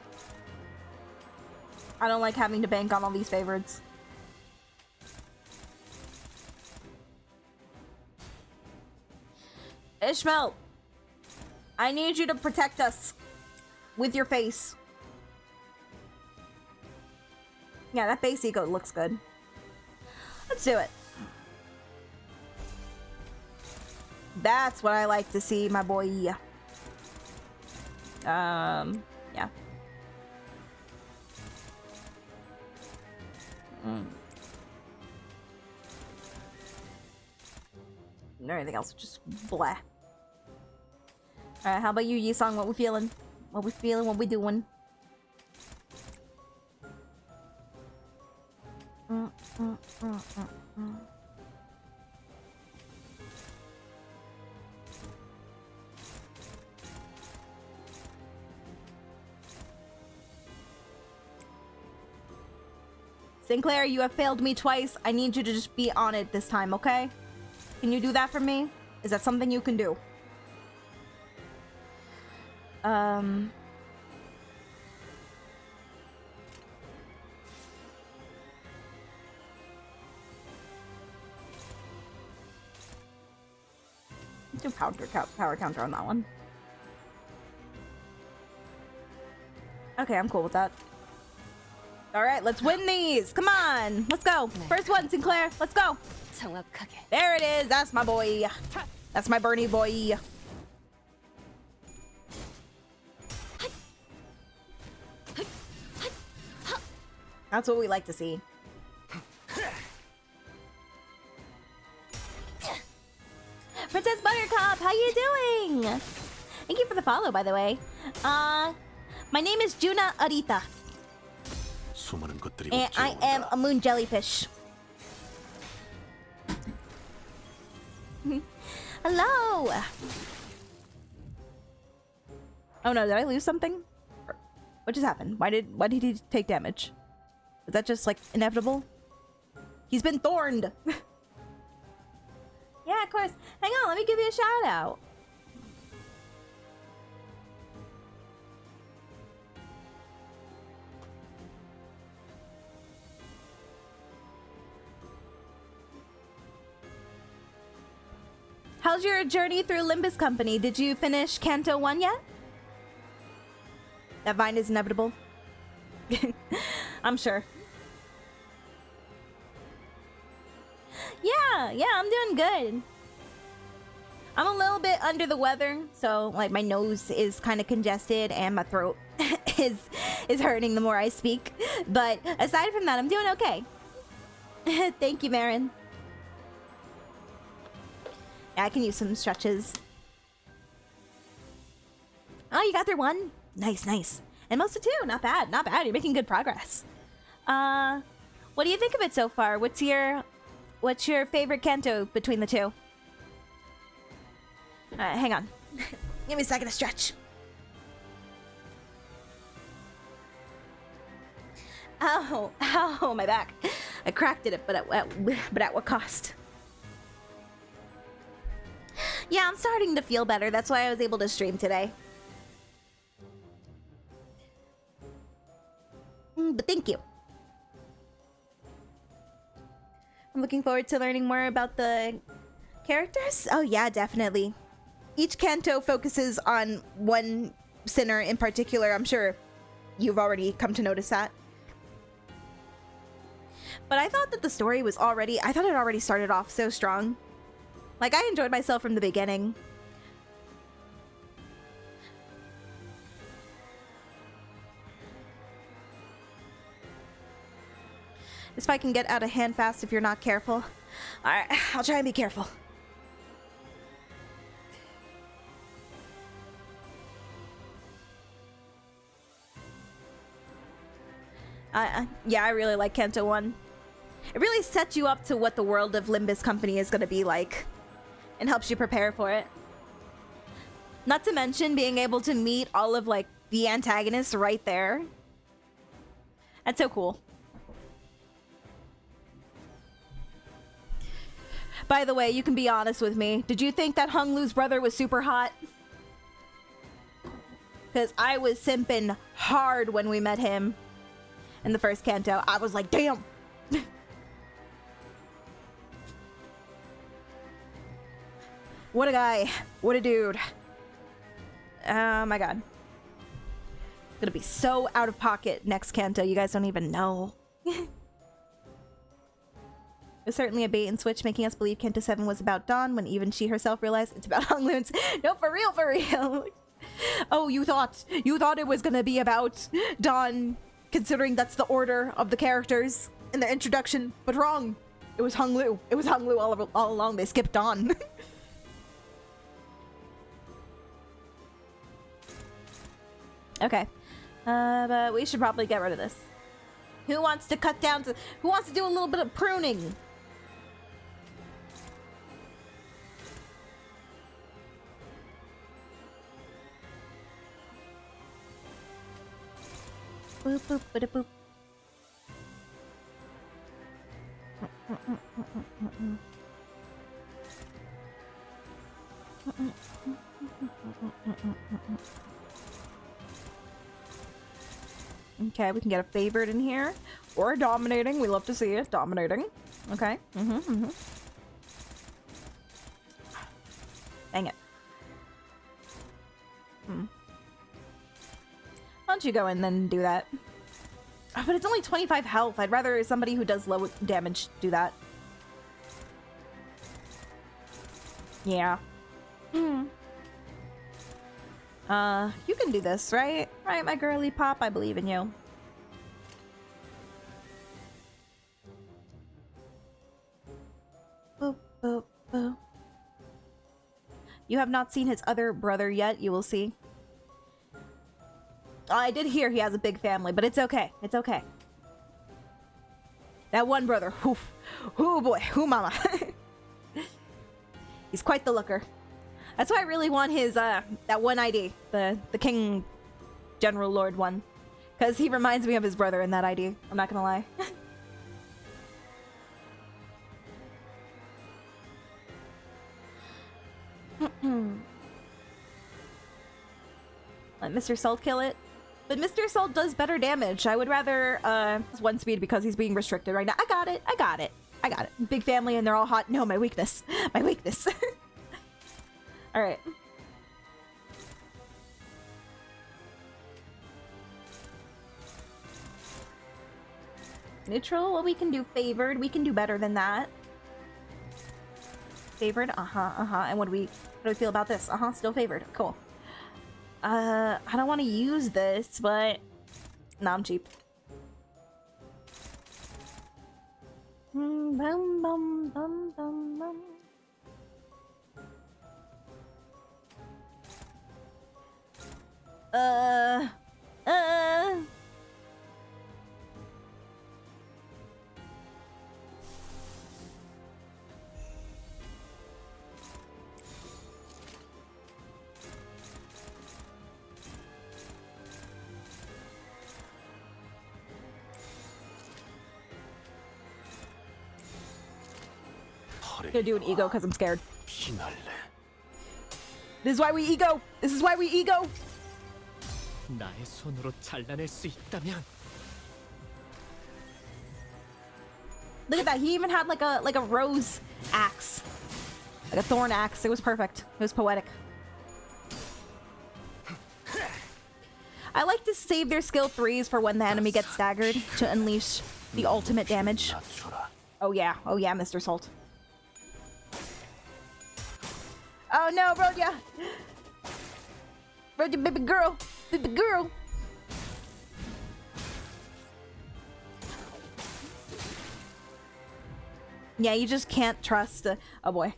I don't like having to bank on all these favorites. Ishmael, I need you to protect us with your face. Yeah, that base ego looks good. Let's do it. That's what I like to see, my boy. Yeah. Everything else just blah. Alright, how about you, Yisong? What we feeling? What we feeling? What we doing? Sinclair, you have failed me twice. I need you to just be on it this time, okay? Can you do that for me? Is that something you can do? Do power counter on that one. Okay, I'm cool with that. Alright, let's win these! Come on! Let's go! First one, Sinclair! Let's go! There it is! That's my boy! That's my Bernie boy! That's what we like to see. Princess Buttercup, how you doing? Thank you for the follow, by the way. My name is Juna Arita. And I am a moon jellyfish. Hello! Oh no, did I lose something? What just happened? Why did he take damage? Is that just like inevitable? He's been thorned! Yeah, of course. Hang on, let me give you a shout out. How's your journey through Limbus Company? Did you finish Canto 1 yet? That vine is inevitable. I'm sure. Yeah, I'm doing good. I'm a little bit under the weather, so like my nose is kind of congested and my throat is hurting the more I speak. But aside from that, I'm doing okay. Thank you, Marin. Yeah, I can use some stretches. Oh, you got through one? Nice, nice. And most of two, not bad, not bad. You're making good progress. What do you think of it so far? What's your favorite canto between the two? Hang on. Give me a second to stretch. Ow, my back. I cracked it, but at what cost? Yeah, I'm starting to feel better. That's why I was able to stream today. But thank you. I'm looking forward to learning more about the characters. Oh yeah, definitely. Each canto focuses on one sinner in particular. I'm sure you've already come to notice that. But I thought that the story was already... I thought it already started off so strong. Like, I enjoyed myself from the beginning. This fight can get out of hand fast if you're not careful. Alright, I'll try and be careful. Yeah, I really like Canto 1. It really sets you up to what the world of Limbus Company is going to be like. And helps you prepare for it. Not to mention being able to meet all of, like, the antagonists right there. That's so cool. By the way, you can be honest with me. Did you think that Hung Lu's brother was super hot? Because I was simping hard when we met him in the first canto. I was like, damn! What a guy. What a dude. Oh my god. Gonna be so out of pocket next canto, you guys don't even know. It's certainly a bait and switch, making us believe Canto 7 was about Dawn when even she herself realized it's about Hung Lu's. No, for real, for real. Oh, you thought it was gonna be about Dawn, considering that's the order of the characters in the introduction, but wrong. It was Hung Lu. It was Hung Lu all along. They skipped Dawn. Okay. But we should probably get rid of this. Who wants to cut down to... Who wants to do a little bit of pruning? Boop, boop, bada, boop. Okay, we can get a favored in here. Or a dominating. We love to see it. Dominating. Okay. Dang it. Why don't you go in and do that? Oh, but it's only 25 health. I'd rather somebody who does low damage do that. Yeah. You can do this, right? Right, my girly pop, I believe in you. Boop, boop, boop. You have not seen his other brother yet, you will see. I did hear he has a big family, but it's okay. It's okay. That one brother, oof. Ooh boy, ooh mama. He's quite the looker. That's why I really want his, that one ID. The King General Lord one. Because he reminds me of his brother in that ID. I'm not gonna lie. Let Mr. Salt kill it. But Mr. Salt does better damage. I would rather, one speed because he's being restricted right now. I got it. Big family and they're all hot. No, my weakness. My weakness. Alright. Neutral, well, we can do favored. We can do better than that. Favored, and what do we feel about this? Still favored. Cool. I don't want to use this, but nah, I'm cheap. Bum, bum, bum, bum, bum. Gonna do an ego because I'm scared. This is why we ego. This is why we ego. 나의 손으로 잘라낼 수 있다면. Look at that. He even had like a rose axe, like a thorn axe. It was perfect. It was poetic. I like to save their skill 3s for when the enemy gets staggered to unleash the ultimate damage. Oh yeah, Mr. Salt. Oh no, Rodya! Rodya, baby girl! Baby girl! Yeah, you just can't trust... oh boy.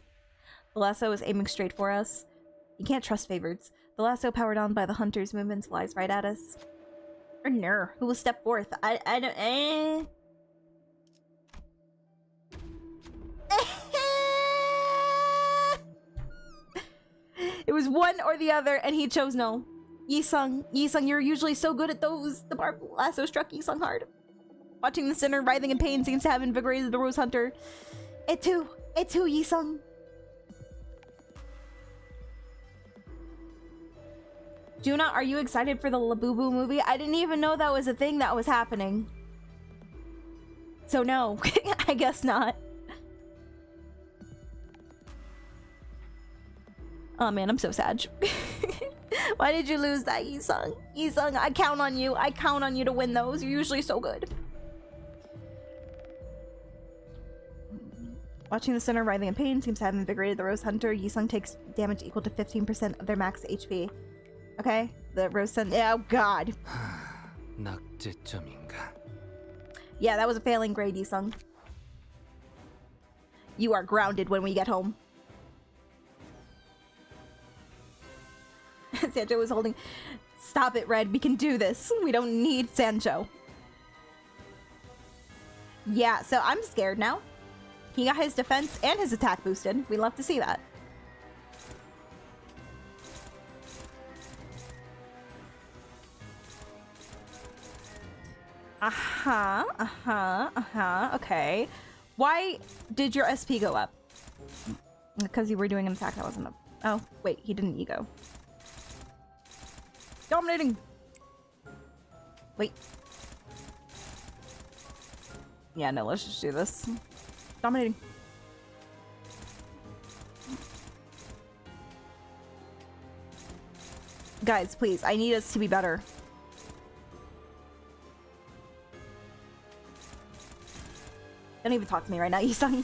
The lasso is aiming straight for us. You can't trust favorites. The lasso powered on by the hunter's movements flies right at us. Or no, who will step forth? I don't... It was one or the other, and he chose no. Yi-sung, you're usually so good at those. The barbed lasso struck Yi-sung hard. Watching the sinner writhing in pain seems to have invigorated the rose hunter. It too, Yi-sung. Juna, are you excited for the Labubu movie? I didn't even know that was a thing that was happening. So no, I guess not. Oh man, I'm so sad. Why did you lose that, Yi-sung? Yi-sung, I count on you. I count on you to win those. You're usually so good. Watching the sinner writhing in pain seems to have invigorated the Rose Hunter. Yi-sung takes damage equal to 15% of their max HP. Okay? The Rose Sun... oh god. Yeah, that was a failing grade, Yi-sung. You are grounded when we get home. Sancho was holding... Stop it, Red. We can do this. We don't need Sancho. Yeah, so I'm scared now. He got his defense and his attack boosted. We love to see that. Okay. Why did your SP go up? Because you were doing an attack that wasn't up. Oh, wait, he didn't ego. Dominating! Wait. Yeah, no, let's just do this. Dominating. Guys, please, I need us to be better. Don't even talk to me right now, Yi-sung.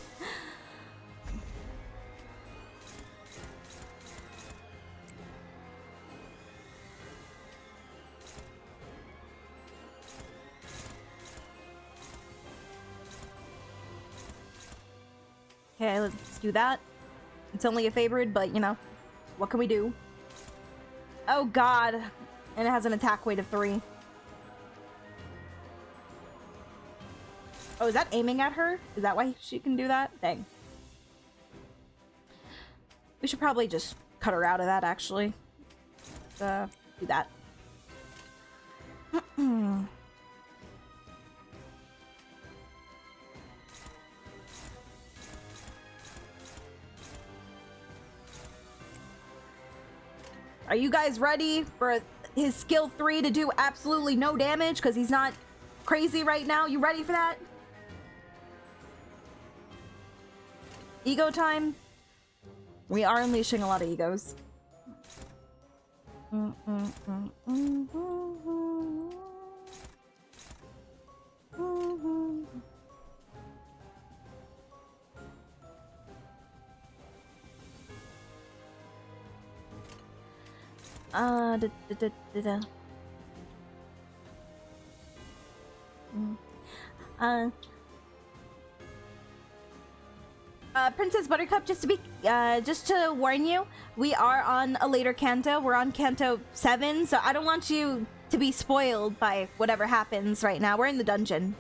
Okay, let's do that. It's only a favorite, but you know, what can we do? Oh god, and it has an attack weight of 3. Oh, is that aiming at her? Is that why she can do that? Dang. We should probably just cut her out of that, actually. Do that. Are you guys ready for his skill 3 to do absolutely no damage because he's not crazy right now? You ready for that? Ego time. We are unleashing a lot of egos. Princess Buttercup, just to warn you, we are on a later Canto. We're on Canto 7, so I don't want you to be spoiled by whatever happens right now. We're in the dungeon.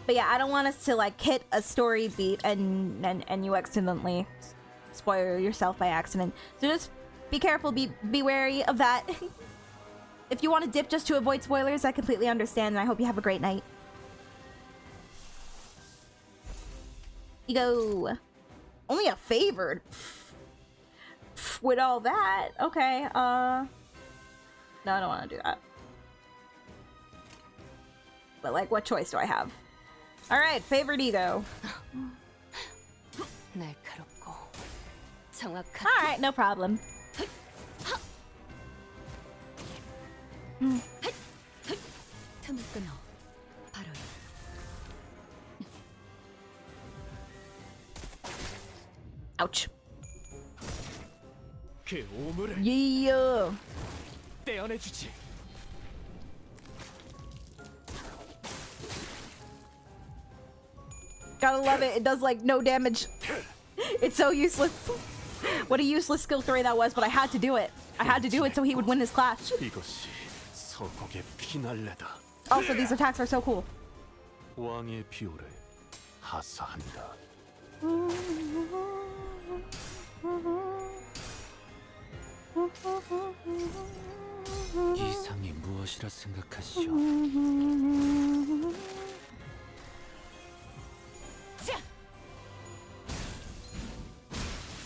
But yeah, I don't want us to like hit a story beat and you accidentally spoil yourself by accident. So just be careful, be wary of that. If you want to dip just to avoid spoilers, I completely understand, and I hope you have a great night. You go. Only a favored. With all that. Okay, no, I don't want to do that. But like, what choice do I have? Alright, favored ego. Alright, no problem. Ouch. Yeah. Gotta love it. It does like no damage. It's so useless. What a useless skill 3 that was, but I had to do it. I had to do it so he would win his clash. Also, these attacks are so cool. 이상이 무엇이라 생각하시오?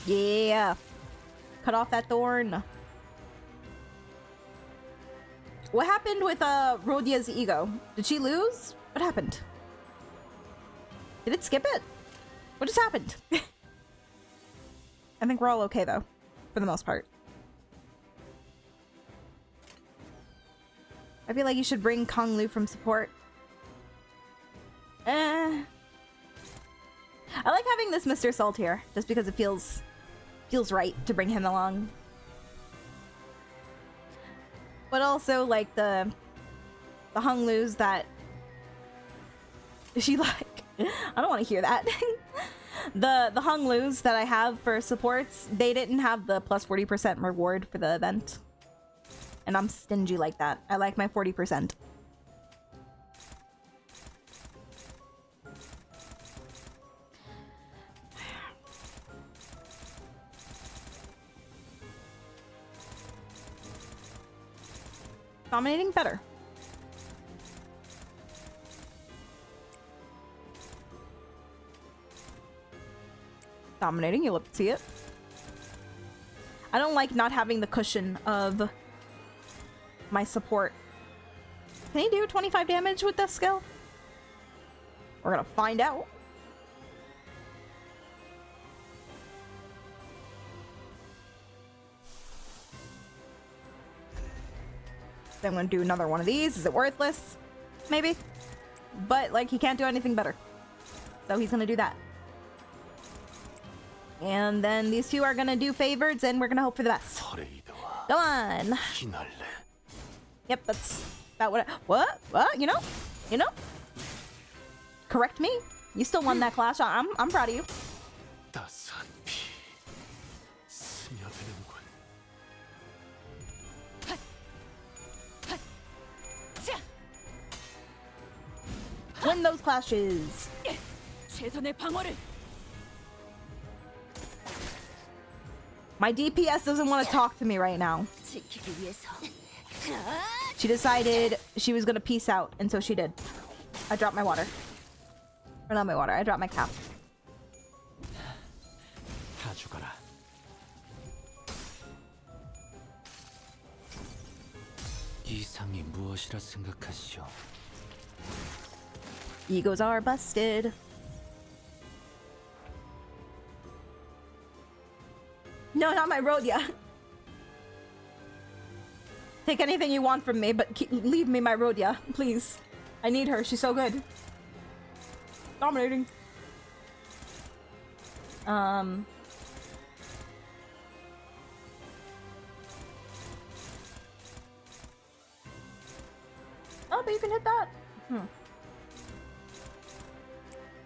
Yeah. Cut off that thorn. What happened with Rhodia's ego? Did she lose? What happened? Did it skip it? What just happened? I think we're all okay though, for the most part. I feel like you should bring Kong Lu from support. I like having this Mr. Salt here, just because it feels right to bring him along. But also, like, the Hung Lus that she like... I don't want to hear that. The Hung Lus that I have for supports, they didn't have the plus 40% reward for the event. And I'm stingy like that. I like my 40%. Dominating better. Dominating, you'll see it. I don't like not having the cushion of my support. Can he do 25 damage with this skill? We're gonna find out. Then I'm gonna do another one of these. Is it worthless? Maybe. But, like, he can't do anything better. So he's gonna do that. And then these two are gonna do favorites, and we're gonna hope for the best. Go on! Yep, that's about what What? You know? Correct me. You still won that clash. I'm proud of you. Win those clashes. My DPS doesn't want to talk to me right now. She decided she was gonna peace out, and so she did. I dropped my water. Or not my water, I dropped my cap. 이상이 무엇이라 생각하시오? Egos are busted. No, not my Rhodia. Take anything you want from me, but leave me my Rhodia, please. I need her. She's so good. Dominating. Oh, but you can hit that.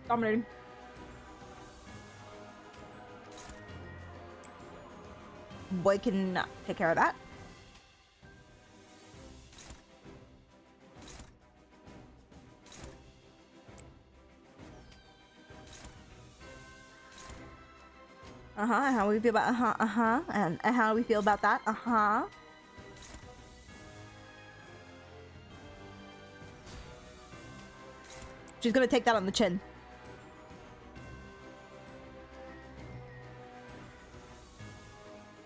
Dominating. Boy can take care of that. How we feel about and how do we feel about that? She's gonna take that on the chin.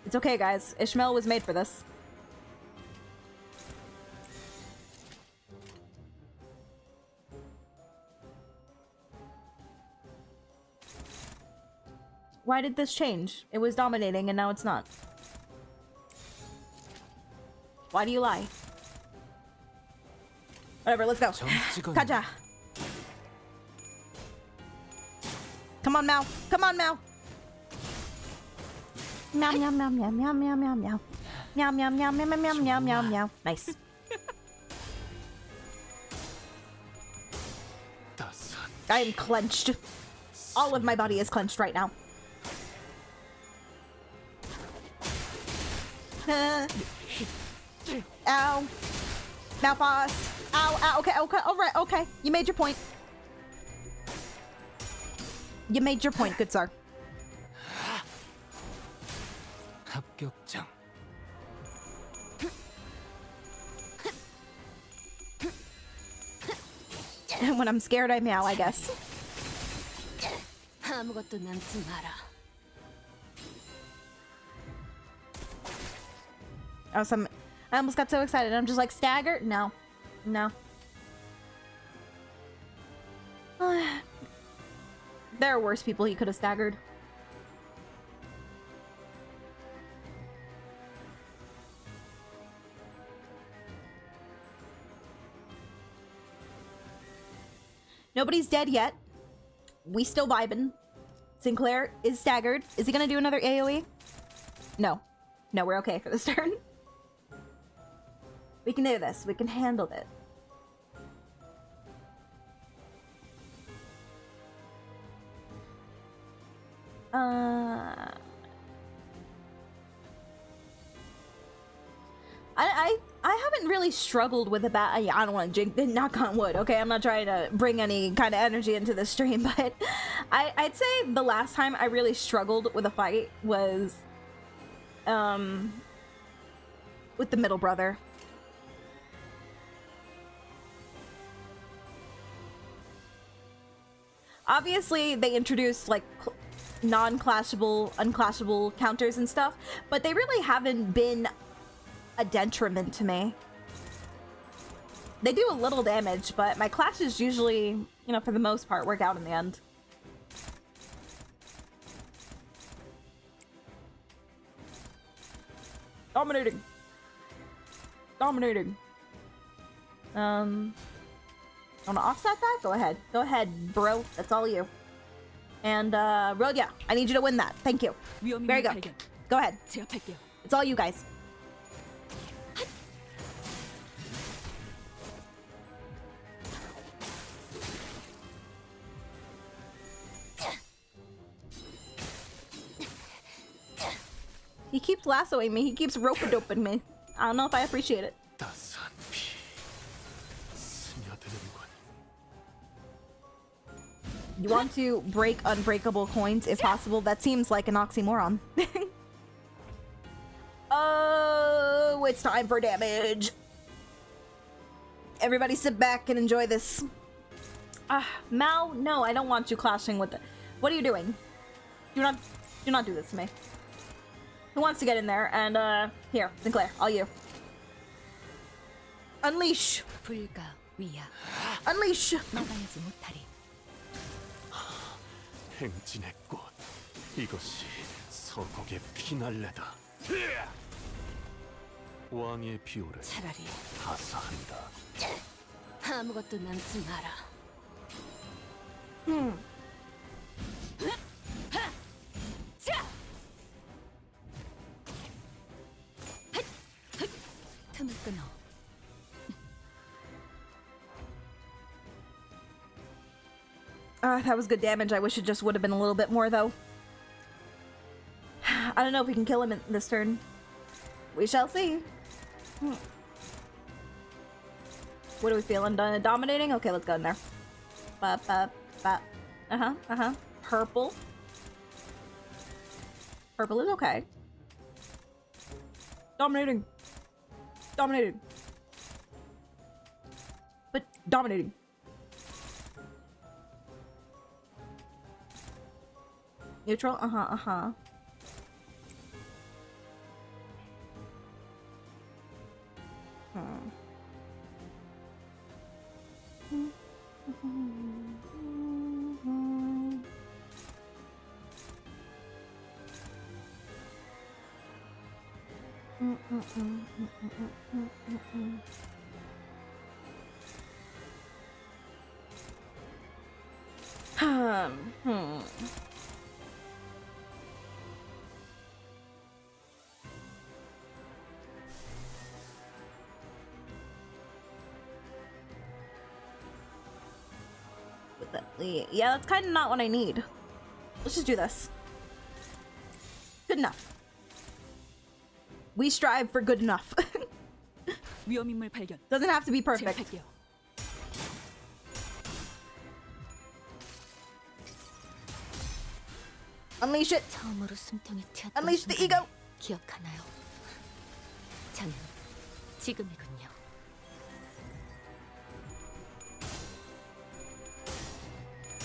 It's okay, guys. Ishmael was made for this. Why did this change? It was dominating and now it's not. Why do you lie? Whatever, let's go. Kaja. Come on, Mal. Come on, Mal. Meow, meow, meow, meow, meow, meow, meow, meow. Meow, meow, meow, meow, meow, meow, meow, meow. Nice. I am clenched. All of my body is clenched right now. Ow. Malfast. Ow, ow, okay, okay, alright, okay. You made your point. You made your point, good sir. 합격장. When I'm scared, I meow, I guess. 아무것도 남지 마라. I almost got so excited. I'm just like, stagger? No. No. There are worse people he could have staggered. Nobody's dead yet. We still vibing. Sinclair is staggered. Is he gonna do another AoE? No. No, we're okay for this turn. We can do this. We can handle it. I haven't really struggled with a bat. I don't want to knock on wood, okay? I'm not trying to bring any kind of energy into the stream, but I'd say the last time I really struggled with a fight was with the middle brother. Obviously, they introduced like non-clashable, unclashable counters and stuff, but they really haven't been a detriment to me. They do a little damage, but my clashes usually, you know, for the most part, work out in the end. Dominating. Dominating. Wanna offset that? Go ahead. Go ahead, bro. That's all you. And, Rhodia, I need you to win that. Thank you. There you go. Go ahead. It's all you guys. He keeps lassoing me. He keeps rope-a-doping me. I don't know if I appreciate it. You want to break unbreakable coins if possible? That seems like an oxymoron. Oh, it's time for damage. Everybody sit back and enjoy this. Mal, no, I don't want you clashing with it. What are you doing? Do not do this to me. Who wants to get in there? And, here, Sinclair, all you. Unleash! Unleash! 행진의 꽃, 이것이 서곡의 피날레다. 왕의 비호를 차라리 하사한다. 아무것도 남지 마라. 자! 틈을 끊어. That was good damage. I wish it just would have been a little bit more, though. I don't know if we can kill him in this turn. We shall see. What are we feeling? Dominating? Okay, let's go in there. Ba, ba, ba. Purple. Purple is okay. Dominating. Dominating. But dominating. Neutral? Uh-huh. Yeah, that's kind of not what I need. Let's just do this. Good enough. We strive for good enough. 위험인물 발견. Doesn't have to be perfect. 제압할게요. Unleash it. 처음으로 숨통이 튀었던 Unleash the ego. 기억하나요? 저는 지금이군요.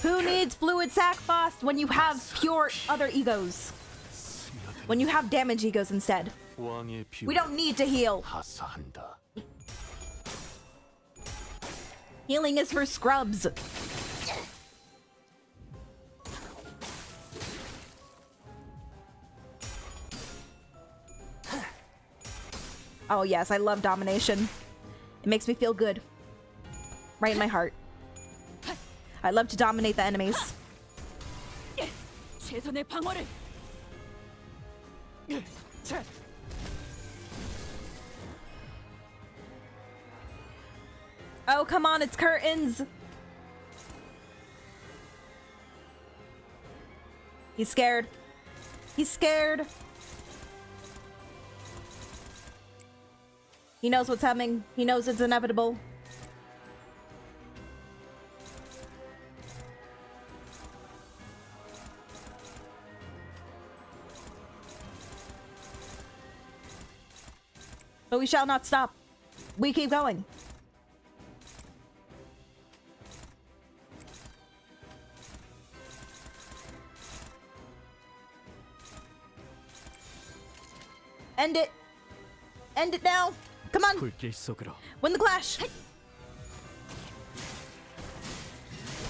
Who needs fluid sac fast when you have pure other egos? When you have damage egos instead. 왕의 We don't need to heal. 하사한다. Healing is for scrubs. Oh yes, I love domination. It makes me feel good. Right in my heart. I love to dominate the enemies. 최선의 방어를. Oh, come on, it's curtains. He's scared. He's scared. He knows what's coming. He knows it's inevitable. But we shall not stop. We keep going. End it. End it now. Come on. 불길 속으로. Win the clash.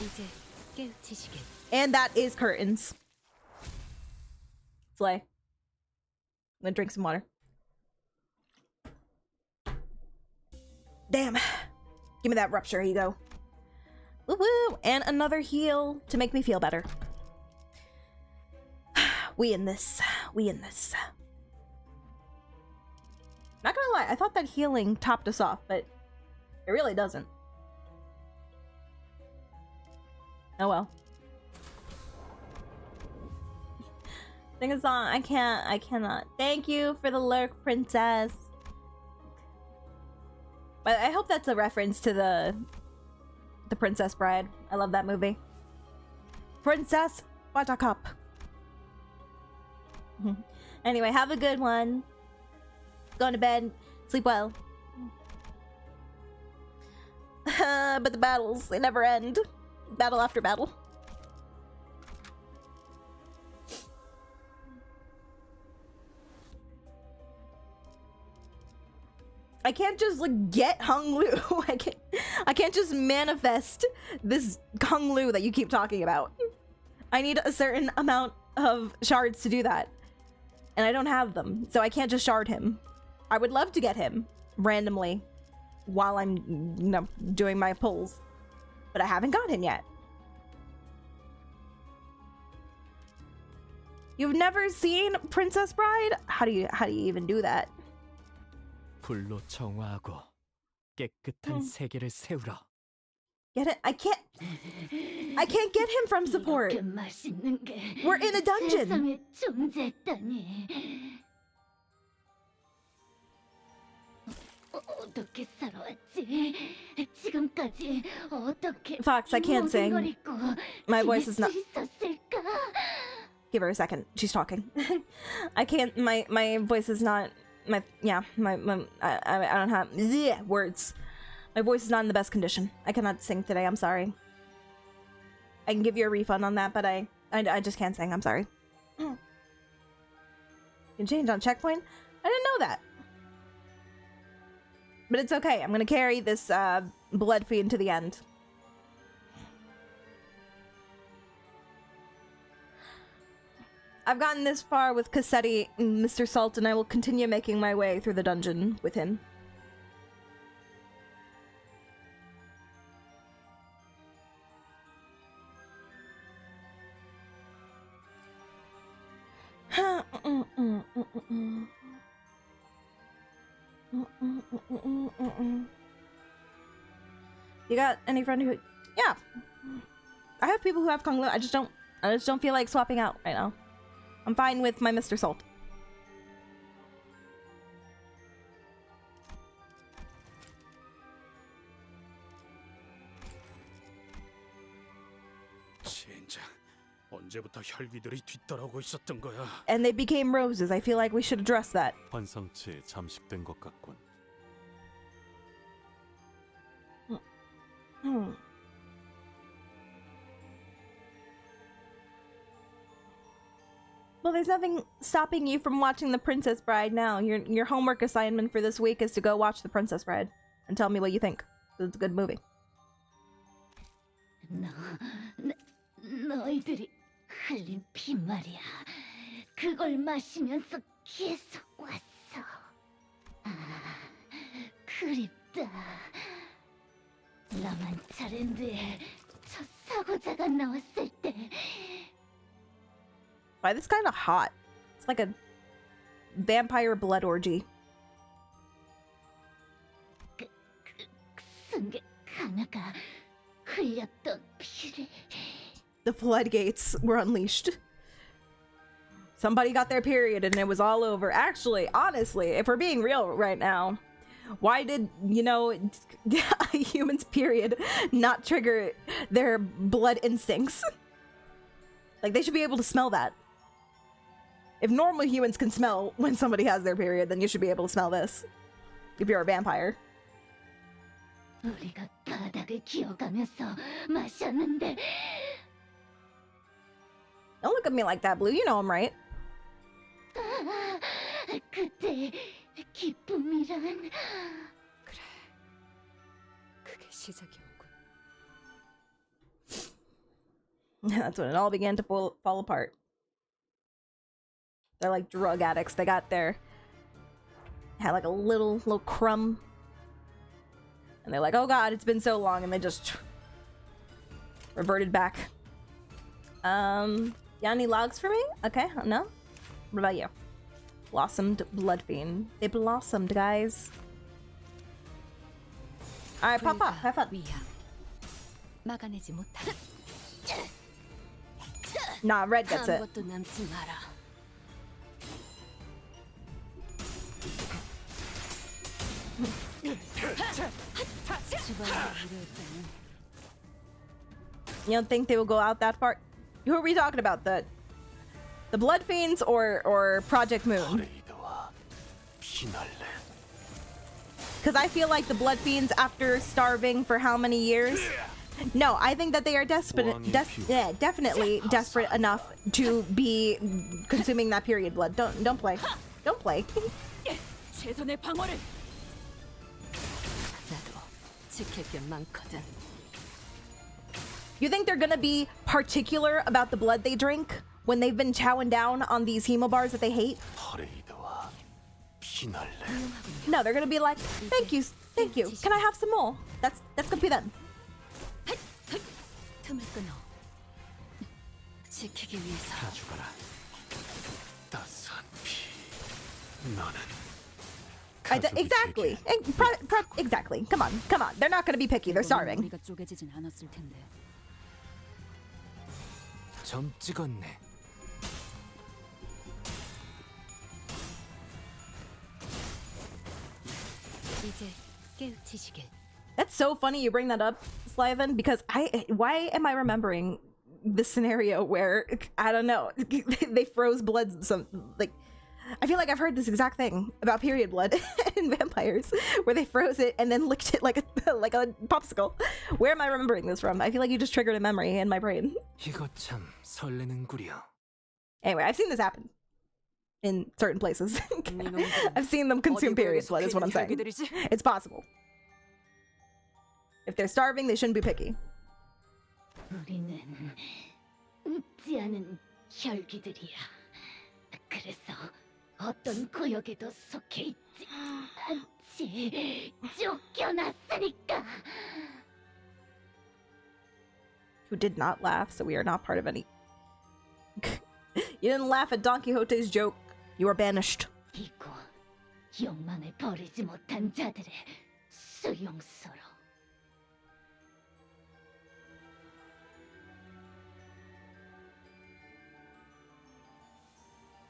이제 깨우치시길. And that is curtains. Slay. I'm gonna drink some water. Damn. Give me that rupture ego. Woo woo. And another heal to make me feel better. We in this. We in this. Not gonna lie, I thought that healing topped us off, but it really doesn't. Oh well. Sing a song. I cannot. Thank you for the lurk, princess. But I hope that's a reference to the Princess Bride. I love that movie. Princess Buttercup. Anyway, have a good one. Go to bed. Sleep well. But the battles, they never end. Battle after battle. I can't just like get Hung Lu. I can't just manifest this Hung Lu that you keep talking about. I need a certain amount of shards to do that. And I don't have them, so I can't just shard him. I would love to get him randomly while I'm, you know, doing my pulls, but I haven't got him yet. You've never seen Princess Bride? How do you even do that? 불로 정화하고 깨끗한 세계를 세우라. Get it? I can't get him from support. We're in a dungeon. Fox, I can't sing. My voice is not. Give her a second. She's talking. I can't. My voice is not. I don't have words. My voice is not in the best condition. I cannot sing today. I'm sorry. I can give you a refund on that, but I just can't sing. I'm sorry. You can change on checkpoint? I didn't know that. But it's okay. I'm gonna carry this blood fiend to the end. I've gotten this far with Cassetti and Mr. Salt, and I will continue making my way through the dungeon with him. You got any friend who? Yeah, I have people who have Kung Lu. I just don't feel like swapping out right now. I'm fine with my Mr. Salt. 언제부터 혈기들이 뒤따라오고 있었던 거야? And they became roses. I feel like we should address that. 환상체에 잠식된 것 같군. Well, there's nothing stopping you from watching The Princess Bride now. Your homework assignment for this week is to go watch The Princess Bride and tell me what you think. It's a good movie. 너희들이 흘린 피 말이야. 그걸 마시면서 계속 왔어. 아, 그립다. 나만 차례인데 저 사고자가 나왔을 때. Why, this kind of hot. It's like a vampire blood orgy. 승객 하나가 흘렸던 피를. The floodgates were unleashed. Somebody got their period and it was all over. Actually, honestly, if we're being real right now, why did, you know, a human's period not trigger their blood instincts? Like, they should be able to smell that. If normal humans can smell when somebody has their period, then you should be able to smell this. If you're a vampire. 우리가 바닥을 기어가면서 마셨는데. Don't look at me like that, Blue. You know I'm right. 그때 기쁨이란. 그래. 그게 시작이었군. That's when it all began to fall apart. They're like drug addicts. They got their had like a little crumb, and they're like, "Oh God, it's been so long," and they just reverted back. You got any logs for me? Okay, no. What about you? Blossomed blood fiend. They blossomed, guys. All right, Papa, have fun. 막아내지 못하. Nah, Red gets it. 아무것도 남지 마라. You don't think they will go out that far? Who are we talking about? The Blood Fiends or Project Moon? Because I feel like the Blood Fiends, after starving for how many years? No, I think that they are definitely desperate enough to be consuming that period blood. Don't play. Don't play. 최선의 방어를. 나도 지킬 게 많거든. You think they're gonna be particular about the blood they drink? when they've been chowing down on these hemo bars that they hate. 퍼레이드와 피날레. No, they're gonna be like, thank you, can I have some more? That's gonna be them. 틈을 끊어. 지키기 위해서. 다 죽어라. 따스한 피. 너는 Exactly. Exactly. Come on. They're not gonna be picky. They're starving. 우리가 쪼개지진 않았을 텐데. 점 찍었네. 이제 깨우치시길. That's so funny you bring that up, Slyvan, because why am I remembering this scenario where, I don't know, they froze blood I feel like I've heard this exact thing about period blood in vampires, where they froze it and then licked it like a popsicle. Where am I remembering this from? I feel like you just triggered a memory in my brain. 이거 참 설레는구려. Anyway, I've seen this happen in certain places. I've seen them consume period blood, is what I'm saying. It's possible. If they're starving, they shouldn't be picky. 우리는 웃지 않은 혈기들이야. 그래서 어떤 구역에도 속해 있지 않지. 쫓겨났으니까. Who did not laugh, so we are not part of any. You didn't laugh at Don Quixote's joke. You are banished. 이고 욕망을 버리지 못한 자들의 수용소로.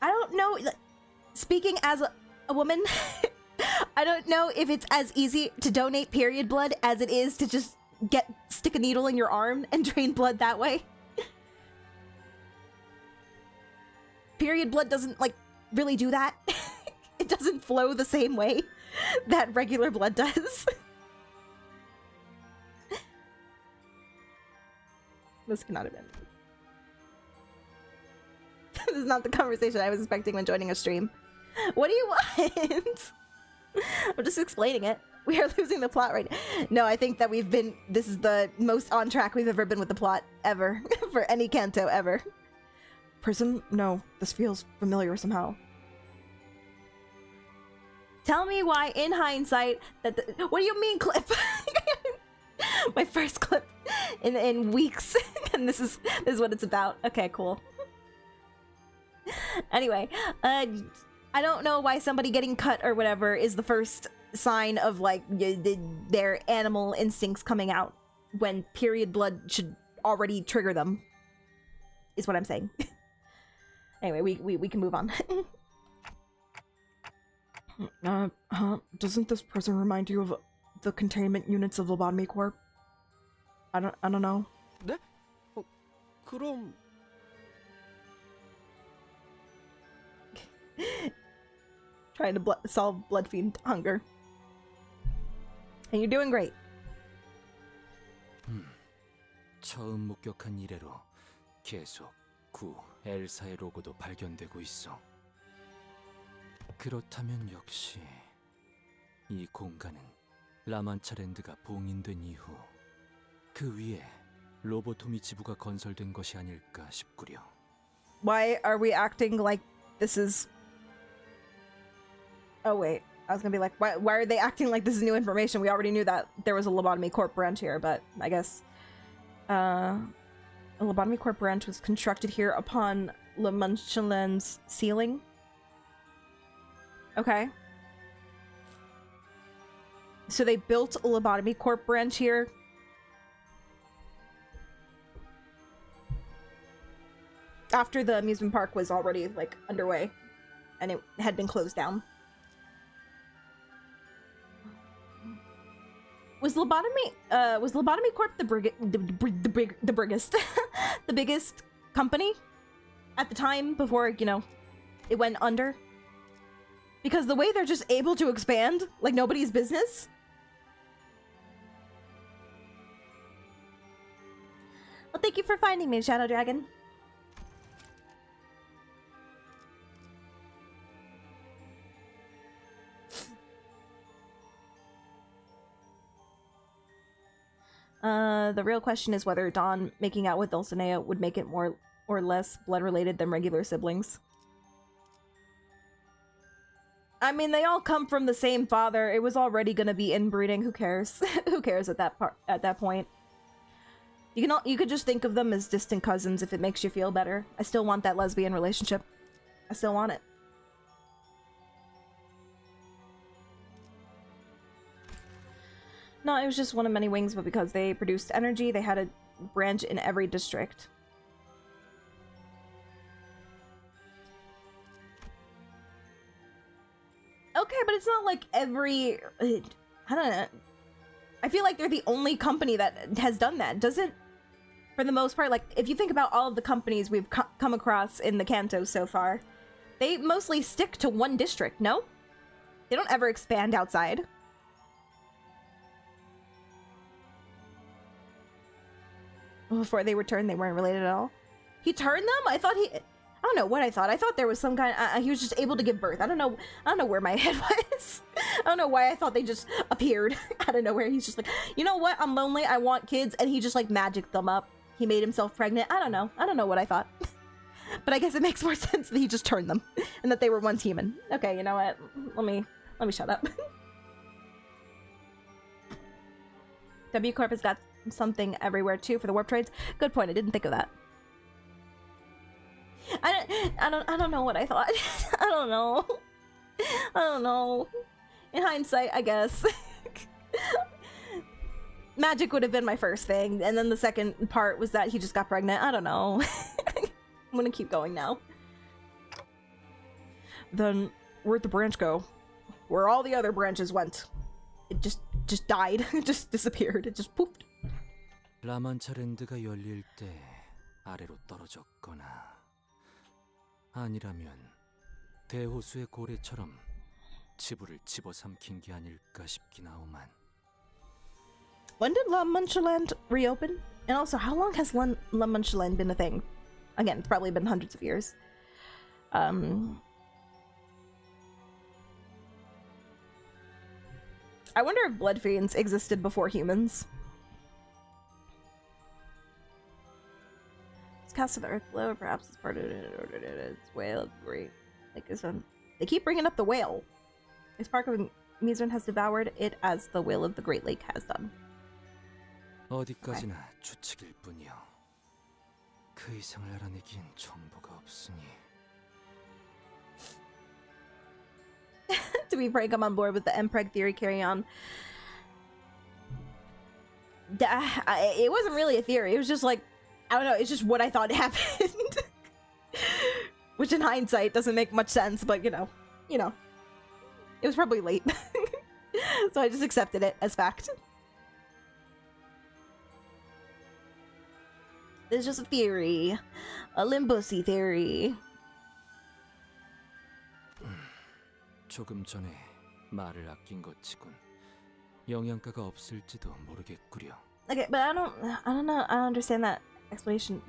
I don't know, speaking as a woman, I don't know if it's as easy to donate period blood as it is to just stick a needle in your arm and drain blood that way. Period blood doesn't, really do that. It doesn't flow the same way that regular blood does. This cannot have been. This is not the conversation I was expecting when joining a stream. What do you want? I'm just explaining it. We are losing the plot right now. No, I think that this is the most on track we've ever been with the plot ever. For any Canto ever. Prison? No, this feels familiar somehow. Tell me why, in hindsight, what do you mean, clip? My first clip in weeks, and this is what it's about. Okay, cool. Anyway, I don't know why somebody getting cut or whatever is the first sign of their animal instincts coming out when period blood should already trigger them. Is what I'm saying. Anyway, we can move on. Doesn't this prison remind you of the containment units of Lobotomy Corp? I don't know. 네? 그럼 Trying to solve blood fiend hunger. And you're doing great. 처음 목격한 이래로 계속 구 엘사의 로고도 발견되고 있어. 그렇다면 역시 이 공간은 라만차랜드가 봉인된 이후 그 위에 로보토미 지부가 건설된 것이 아닐까 싶구려. Why are we acting like this is... Oh wait, I was gonna be like, why are they acting like this is new information? We already knew that there was a Lobotomy Corp branch here, but I guess... a Lobotomy Corp branch was constructed here upon Le Munchelin's sealing. Okay. So they built a Lobotomy Corp branch here. After the amusement park was already, underway. And it had been closed down. Was Lobotomy Corp the biggest the biggest company at the time before, it went under? Because the way they're just able to expand like nobody's business. Well, thank you for finding me, Shadow Dragon. The real question is whether Don making out with Dulcinea would make it more or less blood-related than regular siblings. I mean, they all come from the same father. It was already gonna be inbreeding. Who cares? Who cares at that point? You could just think of them as distant cousins if it makes you feel better. I still want that lesbian relationship. I still want it. No, it was just one of many wings, but because they produced energy, they had a branch in every district. Okay, but it's not like every... I don't know. I feel like they're the only company that has done that. Doesn't... For the most part, like, if you think about all of the companies we've come across in the Canto so far, they mostly stick to one district, no? They don't ever expand outside. Before they returned, they weren't related at all. He turned them? I thought he... I don't know what I thought. I thought there was some kind... he was just able to give birth. I don't know where my head was. I don't know why I thought they just appeared out of nowhere. He's just like, you know what? I'm lonely. I want kids. And he just, like, magicked them up. He made himself pregnant. I don't know. I don't know what I thought. But I guess it makes more sense that he just turned them. And that they were once human. Okay, you know what? Let me shut up. W Corp has got something everywhere, too, for the warp trades. Good point. I didn't think of that. I don't know what I thought. I don't know. I don't know. In hindsight, I guess. Magic would have been my first thing, and then the second part was that he just got pregnant. I don't know. I'm gonna keep going now. Then where'd the branch go? Where all the other branches went. It just died. It just disappeared. It just poofed. 라만차랜드가 열릴 때 아래로 떨어졌거나 아니라면 대호수의 고래처럼 지부를 집어삼킨 게 아닐까 싶긴 하오만. When did La Manchaland reopen? And also, how long has La Manchaland been a thing? Again, it's probably been hundreds of years. I wonder if blood fiends existed before humans. Cast of the earth below, perhaps it's part of its whale. Great. Like this one. They keep bringing up the whale. A spark of Mizran has devoured it as the whale of the Great Lake has done. 어디까지나 추측일 뿐이요. 그 이상을 알아내긴 정보가 없으니. To be frank, I'm on board with the Mpreg theory. Carry on. It wasn't really a theory. It was just like, I don't know, it's just what I thought happened. Which in hindsight doesn't make much sense, but you know. It was probably late. So I just accepted it as fact. It's just a theory. A Limbusy theory. 조금 전에 말을 아낀 것 치곤 영양가가 없을지도 모르겠구려. Okay, but I don't know. I don't understand that explanation.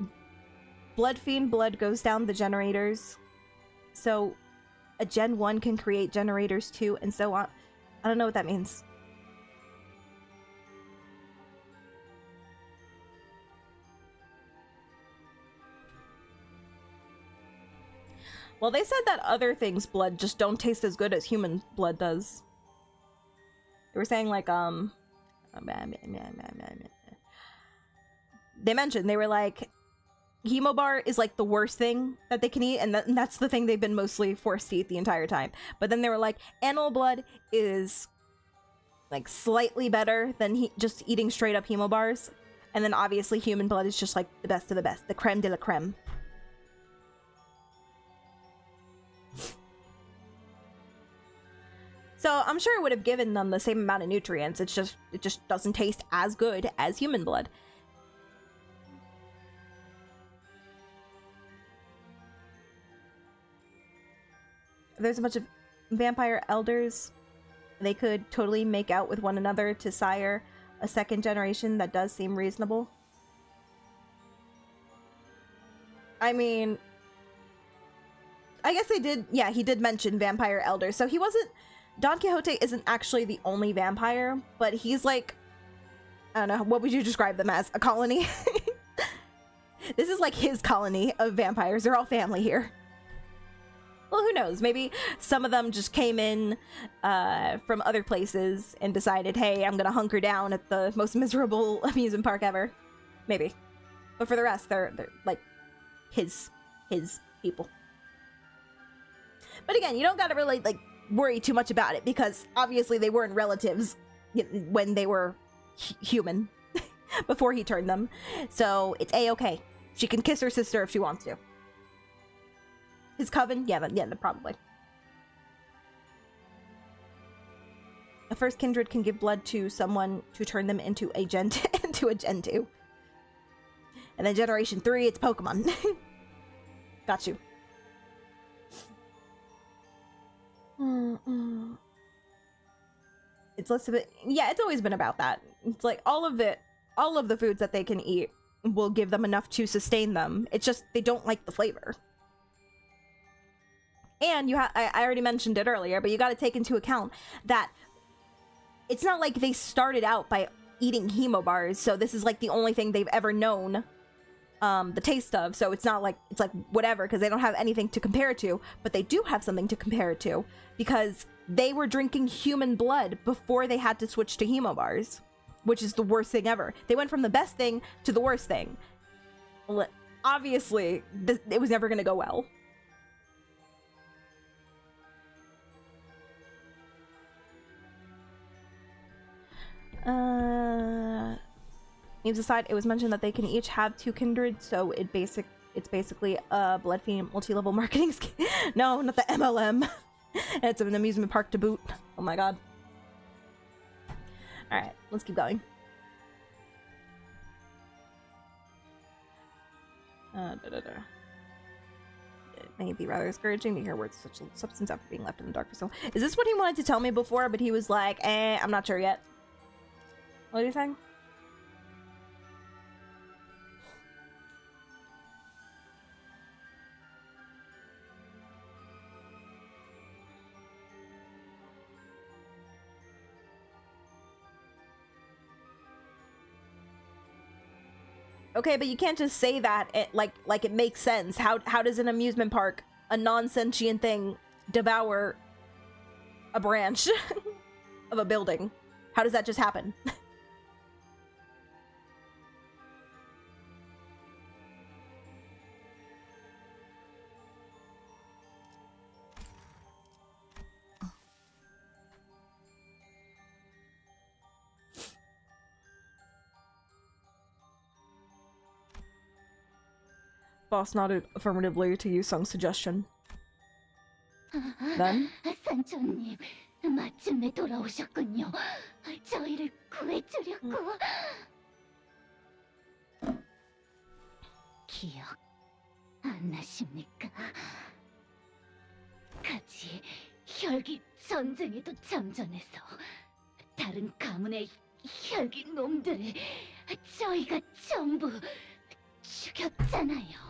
Blood fiend blood goes down the generators, so a Gen 1 can create generators too, and so on. I don't know what that means. Well, they said that other things' blood just don't taste as good as human blood does. They were saying like they mentioned, they were like, Hemobar is like the worst thing that they can eat, and that's the thing they've been mostly forced to eat the entire time. But then they were like, animal blood is like slightly better than just eating straight up Hemobars. And then obviously human blood is just like the best of the best, the creme de la creme. So I'm sure it would have given them the same amount of nutrients. It just doesn't taste as good as human blood. There's a bunch of vampire elders. They could totally make out with one another to sire a second generation. That does seem reasonable. I mean, I guess they did. Yeah, he did mention vampire elders. So he wasn't... Don Quixote isn't actually the only vampire, but he's like... I don't know, what would you describe them as? A colony? This is like his colony of vampires. They're all family here. Well, who knows? Maybe some of them just came in from other places and decided, hey, I'm gonna hunker down at the most miserable amusement park ever. Maybe. But for the rest, they're like his people. But again, you don't gotta really like worry too much about it because obviously they weren't relatives when they were human before he turned them. So it's a-okay. She can kiss her sister if she wants to. His coven? Yeah, probably. A first kindred can give blood to someone to turn them into a Gen 2. And then Generation 3, it's Pokemon. Got you. It's less of it. Yeah, it's always been about that. It's like all of the foods that they can eat will give them enough to sustain them. It's just they don't like the flavor. And I already mentioned it earlier, but you got to take into account that it's not like they started out by eating hemo bars, so this is like the only thing they've ever known the taste of. So it's not like it's like whatever because they don't have anything to compare it to, but they do have something to compare it to because they were drinking human blood before they had to switch to hemo bars, which is the worst thing ever. They went from the best thing to the worst thing. Obviously, it was never going to go well. Names aside, it was mentioned that they can each have 2 kindred, so it's basically a blood fiend multi-level marketing scheme. No, not the MLM. And it's an amusement park to boot. Oh my god. Alright, let's keep going. It may be rather discouraging to hear words such a substance after being left in the dark for so long. Is this what he wanted to tell me before, but he was like, I'm not sure yet? What are you saying? Okay, but you can't just say that like it makes sense. How does an amusement park, a non-sentient thing, devour a branch of a building? How does that just happen? Boss nodded affirmatively to Yusung's suggestion. Then? 산초님, 마침내 돌아오셨군요. 저희를 구해주려고. 기억 안 나십니까? 같이 혈기 전쟁에도 참전해서 다른 가문의 혈기 놈들을 저희가 전부 죽였잖아요.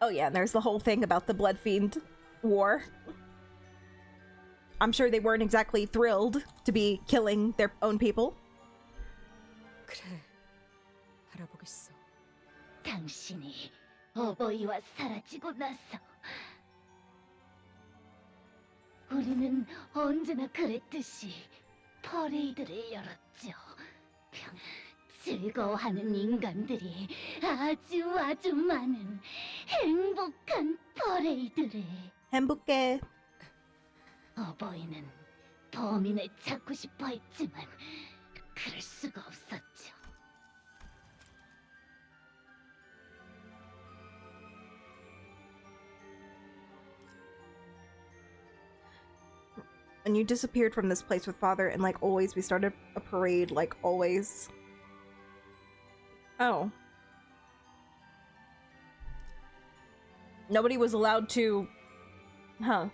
Oh yeah, and there's the whole thing about the Blood Fiend war. I'm sure they weren't exactly thrilled to be killing their own people. 그래, 알아보겠어. 당신이 어버이와 사라지고 나서 우리는 언제나 그랬듯이 퍼레이드를 열었죠. 즐거워하는 인간들이 아주 많은 행복한 퍼레이드를. 행복해. 어버이는 범인을 찾고 싶어 했지만 그럴 수가 없었죠. And you disappeared from this place with Father, and like always, we started a parade like always. Oh. Nobody was allowed to... Huh.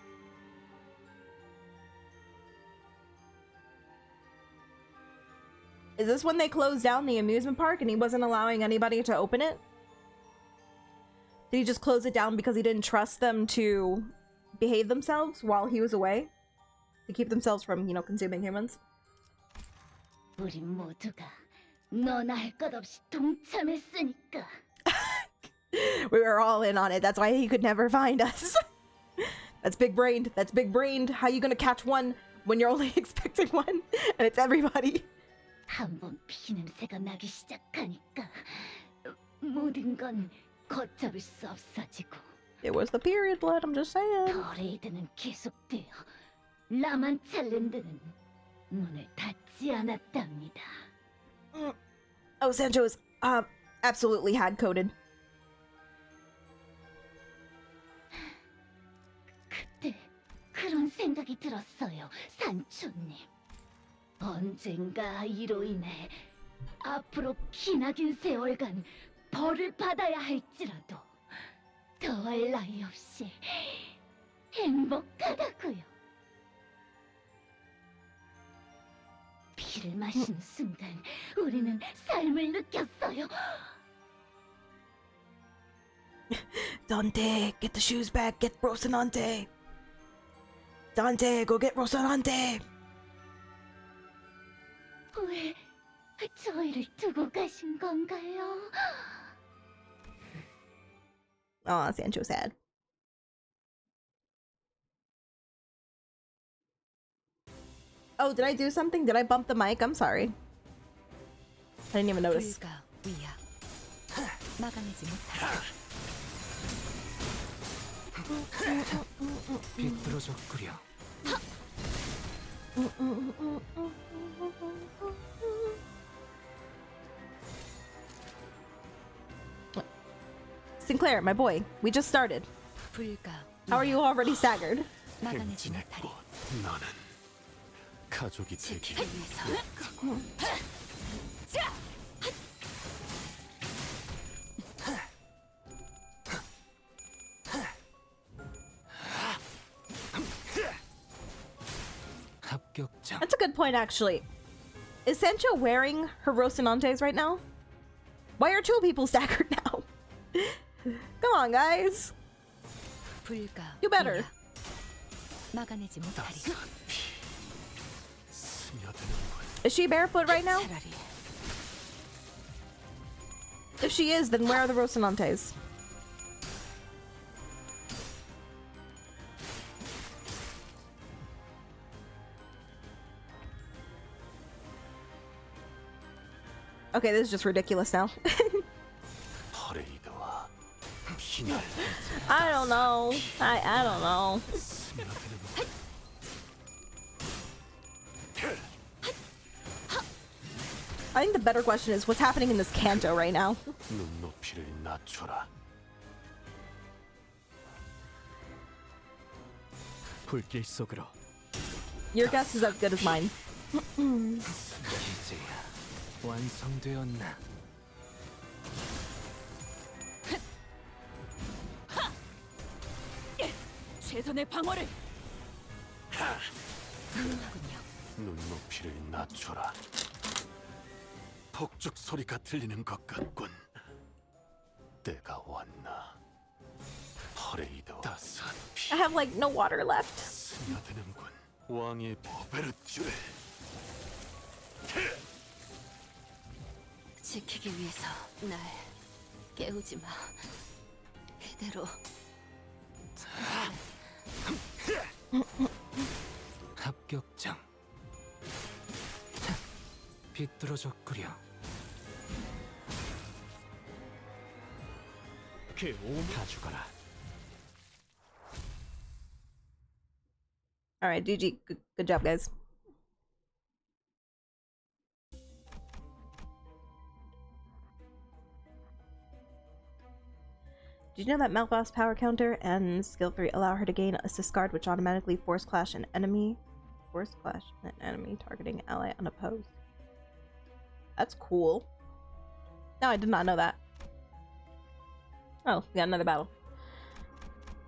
Is this when they closed down the amusement park and he wasn't allowing anybody to open it? Did he just close it down because he didn't trust them to behave themselves while he was away? To keep themselves from, you know, consuming humans? 우리 모두가 너나 할 것 없이 동참했으니까. We were all in on it. That's why he could never find us. That's big brained. That's big brained. How you gonna catch one when you're only expecting one and it's everybody? 한번 피냄새가 나기 시작하니까 모든 건 걷잡을 수 없어지고. It was the period blood, I'm just saying. 퍼레이드는 계속되어 라만 찰렌드는 문을 닫지 않았답니다. Oh, Sancho is absolutely had coded. 그때 그런 생각이 들었어요, 산초님. 언젠가 이로 인해 앞으로 기나긴 세월간 벌을 받아야 할지라도 더할 나위 없이 행복하다고요. 피를 마시는 순간 우리는 삶을 느꼈어요. Dante, get the shoes back. Get Rocinante. Dante, go get Rocinante. 왜 저희를 두고 가신 건가요? Aw, Sancho's sad. Oh, did I do something? Did I bump the mic? I'm sorry. I didn't even notice. 비뚤어졌구려. Sinclair, my boy, we just started. How are you already staggered? 행진의 꽃, 너는 가족이 되기 합격장. That's a good point, actually. Is Sancho wearing her Rocinantes right now? Why are two people staggered now? Come on, guys. Do better. Is she barefoot right now? If she is, then where are the Rocinantes? Okay, this is just ridiculous now. 퍼레이드와 피날 I don't know. I don't know. I think the better question is what's happening in this Canto right now. 눈높이를 낮춰라. 불길 속으로. Your guess is as good as mine. 이제야 완성되었나? 최선의 방어를. 눈높이를 낮춰라. 폭죽 소리가 들리는 것 같군. 때가 왔나. 퍼레이드와 따스한 피. I have like no water left. 스며드는군. 왕의 보베르튜레. 지키기 위해서 날 깨우지 마. 이대로 합격장. 비뚤어졌구려. 다 죽어라. All right, GG. Good job, guys. Did you know that Malphite's power counter and skill 3 allow her to gain assist guard, which automatically force clash an enemy targeting ally unopposed? That's cool. No, I did not know that. Oh, we got another battle.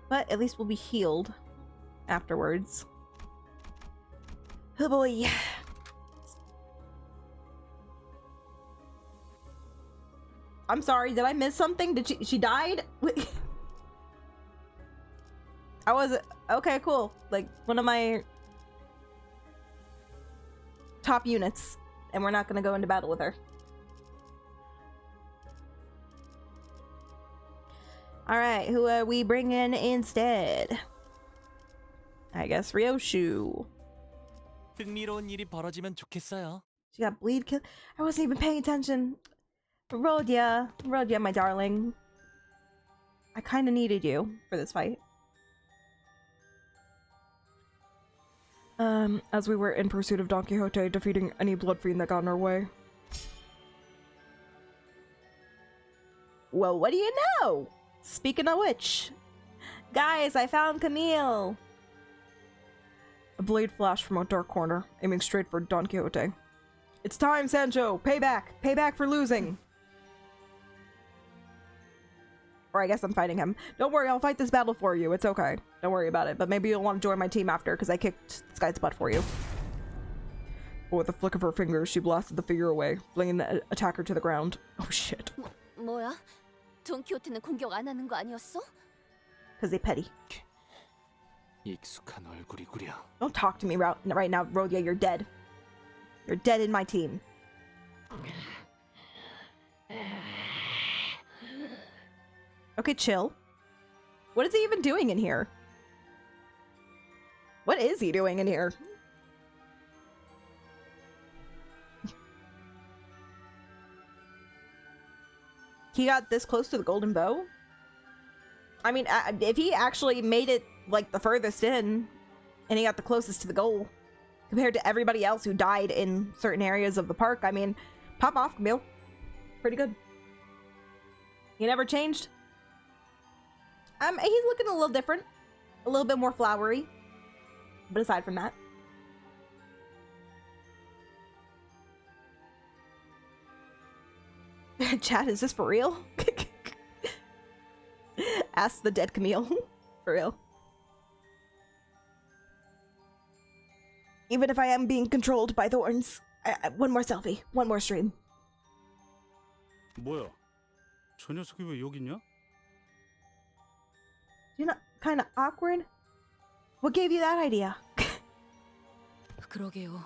But at least we'll be healed afterwards. Oh boy. I'm sorry, did I miss something? Did she died? I was okay, cool. Like one of my top units, and we're not gonna go into battle with her. Alright, who are we bringing instead? I guess Ryoshu. 흥미로운 일이 벌어지면 좋겠어요. She got bleed kill. I wasn't even paying attention. Rodya, my darling. I kinda needed you for this fight. As we were in pursuit of Don Quixote, defeating any blood fiend that got in our way. Well, what do you know? Speaking of which, guys, I found Camille. A blade flashed from a dark corner, aiming straight for Don Quixote. It's time, Sancho! Payback! Payback for losing! Or I guess I'm fighting him. Don't worry, I'll fight this battle for you. It's okay. Don't worry about it. But maybe you'll want to join my team after, because I kicked this guy's butt for you. But with a flick of her fingers, she blasted the figure away, flinging the attacker to the ground. Oh shit. 뭐야? 돈키호테는 공격 안 하는 거 아니었어? Because they petty. 익숙한 얼굴이구려. Don't talk to me right now, Rodya. You're dead. You're dead in my team. Okay, chill. What is he even doing in here? What is he doing in here? He got this close to the golden bow? I mean, if he actually made it, like, the furthest in, and he got the closest to the goal, compared to everybody else who died in certain areas of the park, I mean, pop off, Camille. Pretty good. He never changed. He's looking a little different. A little bit more flowery. But aside from that. Chat, is this for real? Ask the dead Camille. For real. Even if I am being controlled by thorns. One more selfie. One more stream. 뭐야? 저 녀석이 왜 여기 있냐? You're not kind of awkward? What gave you that idea? 그러게요.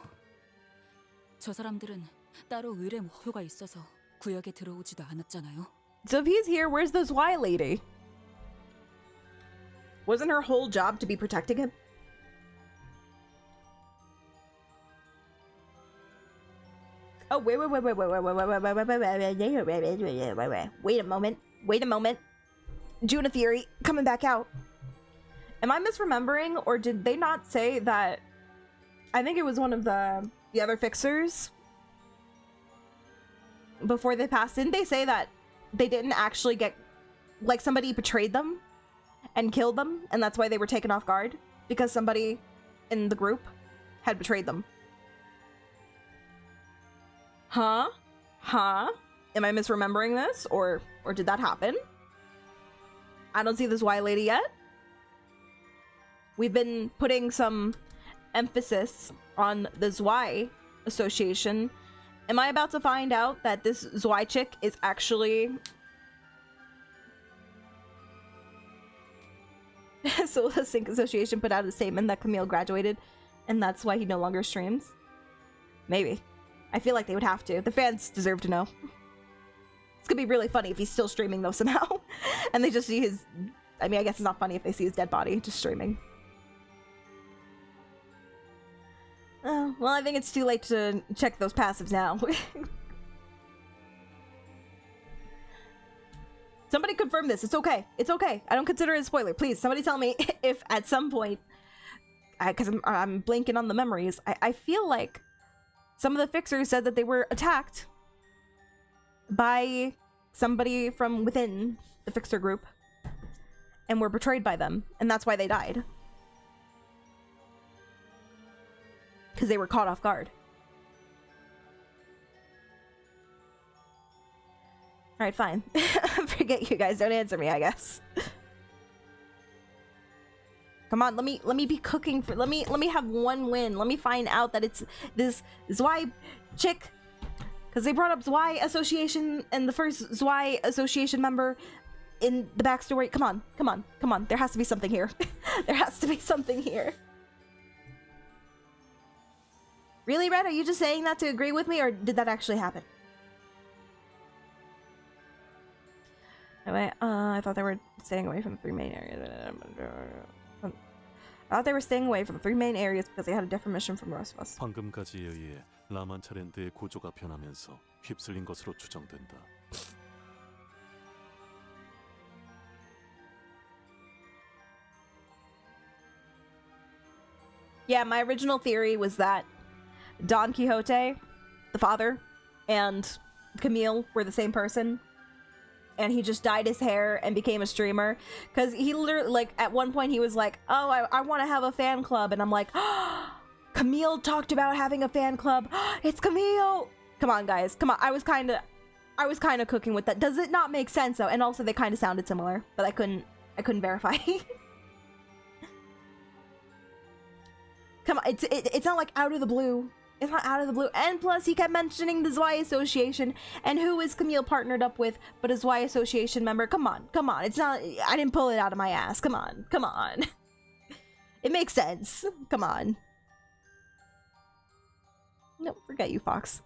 저 사람들은 따로 의뢰 목표가 있어서 구역에 들어오지도 않았잖아요. So if he's here, where's this Y lady? Wasn't her whole job to be protecting him? Oh, wait a moment. Juna Theory, coming back out. Am I misremembering, or did they not say that... I think it was one of the other fixers. Before they passed, didn't they say that they didn't actually get... Like, somebody betrayed them and killed them, and that's why they were taken off guard? Because somebody in the group had betrayed them. Huh? Huh? Am I misremembering this? Or did that happen? I don't see this Y lady yet. We've been putting some emphasis on the Zwei association. Am I about to find out that this Zwei chick is actually... So the Sync Association put out a statement that Camille graduated, and that's why he no longer streams? Maybe. I feel like they would have to. The fans deserve to know. It's gonna be really funny if he's still streaming though somehow. And they just see his... I mean, I guess it's not funny if they see his dead body just streaming. Oh, well, I think it's too late to check those passives now. Somebody confirm this. It's okay. It's okay. I don't consider it a spoiler. Please, somebody tell me if at some point... Because I'm blanking on the memories. I feel like some of the fixers said that they were attacked by somebody from within the fixer group and were betrayed by them, and that's why they died. Because they were caught off guard. Alright, fine. Forget you guys, don't answer me, I guess. Come on, let me be cooking for let me have one win. Let me find out that it's this Zwei chick. Because they brought up Zwei Association and the first Zwei Association member in the backstory. Come on, come on, come on. There has to be something here. There has to be something here. Really, Red? Are you just saying that to agree with me, or did that actually happen? Anyway, I thought they were staying away from the three main areas. I thought they were staying away from the three main areas because they had a different mission from the rest of us. 황금가지에 의해 라만차랜드의 구조가 변하면서 휩쓸린 것으로 추정된다. Yeah, my original theory was that Don Quixote, the father, and Camille were the same person. And he just dyed his hair and became a streamer. Because he literally, like, at one point he was like, oh, I want to have a fan club. And I'm like, oh, Camille talked about having a fan club. It's Camille. Come on, guys. Come on. I was kind of cooking with that. Does it not make sense, though? And also, they kind of sounded similar. But I couldn't verify. Come on, it's not like out of the blue. It's not out of the blue. And plus, he kept mentioning the Zwei Association. And who is Camille partnered up with but a Zwei Association member? Come on. It's not... I didn't pull it out of my ass. Come on. It makes sense. Come on. No, forget you, Fox.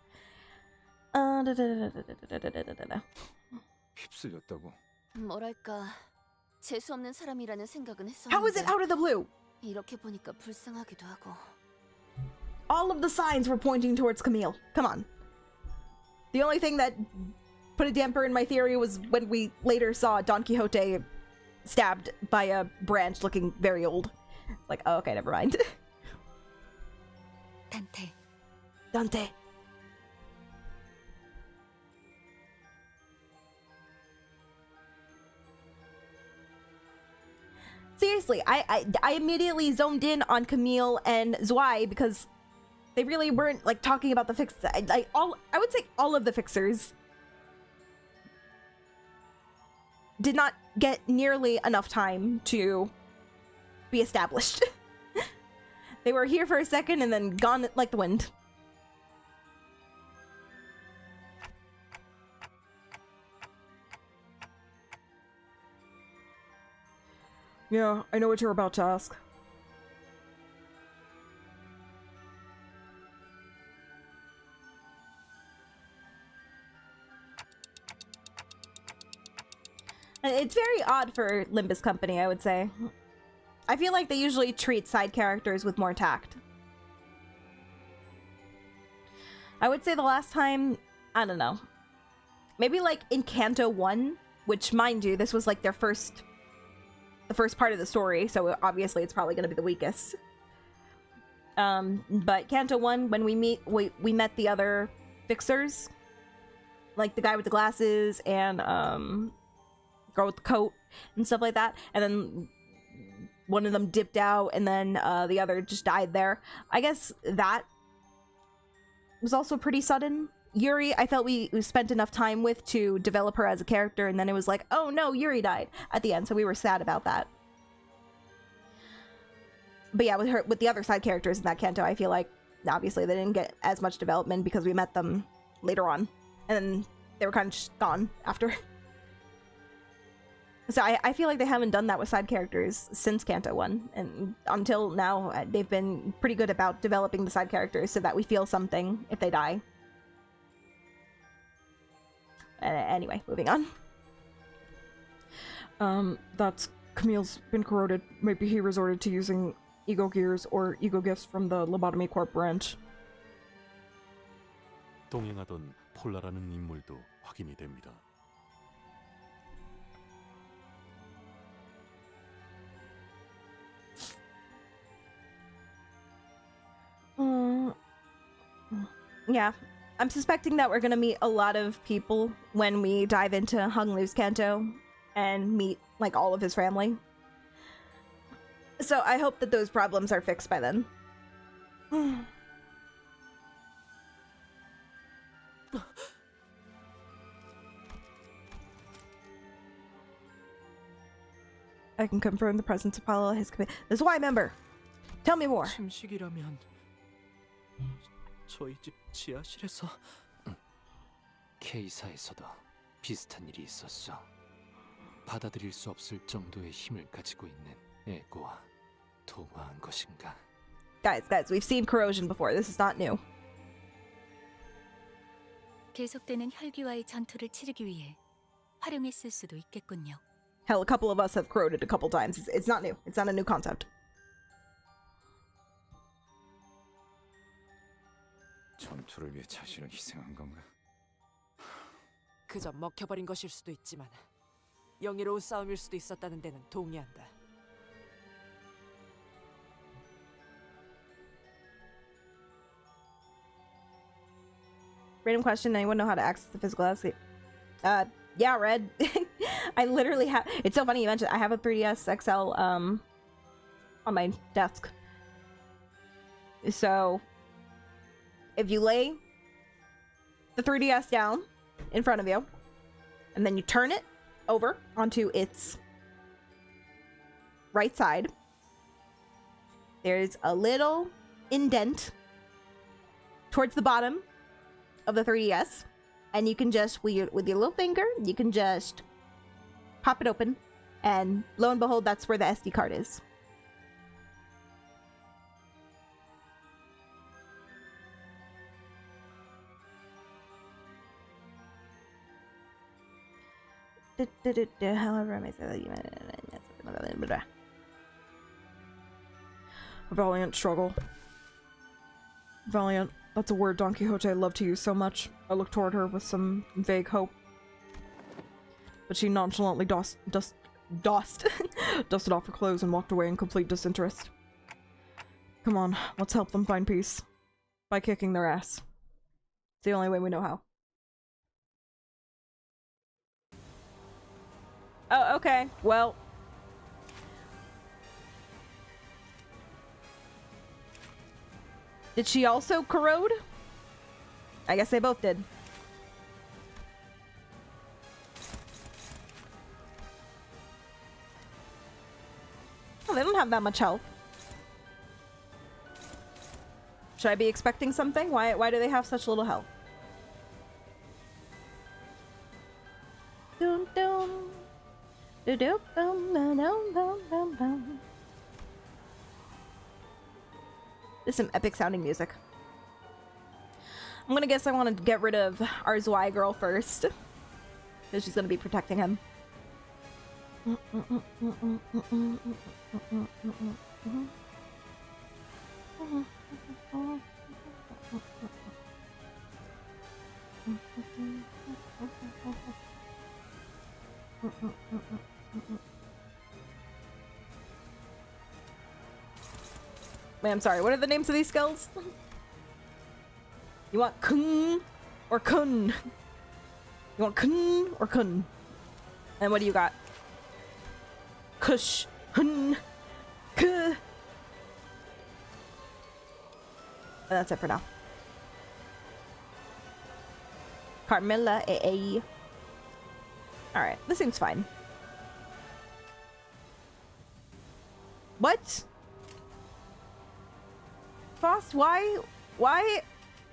휩쓸렸다고. 뭐랄까, 재수 없는 사람이라는 생각은 했었는데. How is it out of the blue? 이렇게 보니까 불쌍하기도 하고. All of the signs were pointing towards Camille. Come on. The only thing that put a damper in my theory was when we later saw Don Quixote stabbed by a branch looking very old. Like, oh, okay, never mind. Dante. Seriously, I immediately zoned in on Camille and Zwei because they really weren't like talking about the fix. I would say all of the fixers did not get nearly enough time to be established. They were here for a second and then gone like the wind. Yeah, I know what you're about to ask. It's very odd for Limbus Company, I would say. I feel like they usually treat side characters with more tact. I would say the last time, I don't know, maybe like in Canto 1, which mind you, this was like their the first part of the story, so obviously it's probably going to be the weakest. But Canto 1, when we met the other fixers, like the guy with the glasses and girl with the coat and stuff like that, and then one of them dipped out and then the other just died there. I guess that was also pretty sudden. Yuri, I felt we spent enough time with to develop her as a character, and then it was like, oh no, Yuri died at the end, so we were sad about that. But yeah, with the other side characters in that Canto, I feel like obviously they didn't get as much development because we met them later on, and then they were kind of just gone after. So I feel like they haven't done that with side characters since Canto 1, and until now they've been pretty good about developing the side characters so that we feel something if they die. Anyway, moving on. That's Camille's been corroded. Maybe he resorted to using ego gears or ego gifts from the Lobotomy Corp branch. 동행하던 폴라라는 인물도 확인이 됩니다. Yeah, I'm suspecting that we're gonna meet a lot of people when we dive into Honglu's Canto and meet like all of his family. So I hope that those problems are fixed by then. I can confirm the presence of Paula, his commit. This is why, member. Tell me more. 침식이라면 저희 집 지하실에서 K사에서도 비슷한 일이 있었어. 받아들일 수 없을 정도의 힘을 가지고 있는 에고와 동화한 것인가? Guys, we've seen corrosion before. This is not new. 계속되는 혈기와의 전투를 치르기 위해 활용했을 수도 있겠군요. Hell, a couple of us have crowed it a couple times. It's not new. It's not a new concept. 전투를 위해 자신을 희생한 건가? 그저 먹혀버린 것일 수도 있지만 영예로운 싸움일 수도 있었다는 데는 동의한다. Random question, anyone know how to access the physical escape? Yeah, Red. I literally have... It's so funny you mentioned I have a 3DS XL, on my desk. So, if you lay the 3DS down in front of you, and then you turn it over onto its right side, there's a little indent towards the bottom of the 3DS, and you can just, with your little finger, you can just pop it open, and lo and behold, that's where the SD card is. However, I may say that you... Valiant struggle. Valiant. That's a word Don Quixote loved to use so much. I looked toward her with some vague hope. But she nonchalantly dusted off her clothes and walked away in complete disinterest. Come on, let's help them find peace. By kicking their ass. It's the only way we know how. Oh, okay. Well... Did she also corrode? I guess they both did. Oh, they don't have that much health. Should I be expecting something? Why do they have such little health? Dun dun. Dun dun dun dun dun dun dun. This is some epic sounding music. I'm gonna guess I want to get rid of our Zwei girl first. Because she's gonna be protecting him. Wait, I'm sorry. What are the names of these skills? You want kun or kun? You want kun or kun? And what do you got? Kush, hun, kuh. And that's it for now. Carmilla, Alright, this seems fine. What? Frost, why?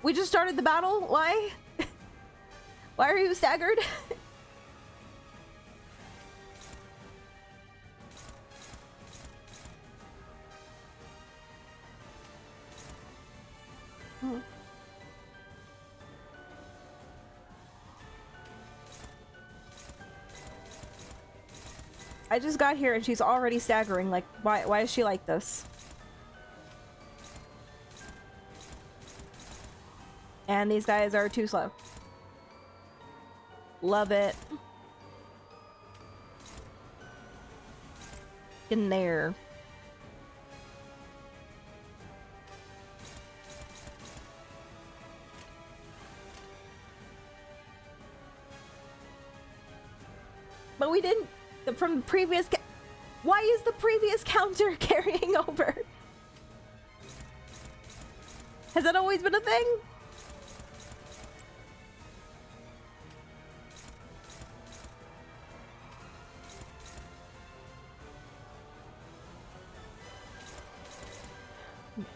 We just started the battle? Why? Why are you staggered? I just got here and she's already staggering. Like, why is she like this? And these guys are too slow. Love it. In there. But we didn't... From the previous... Why is the previous counter carrying over? Has that always been a thing?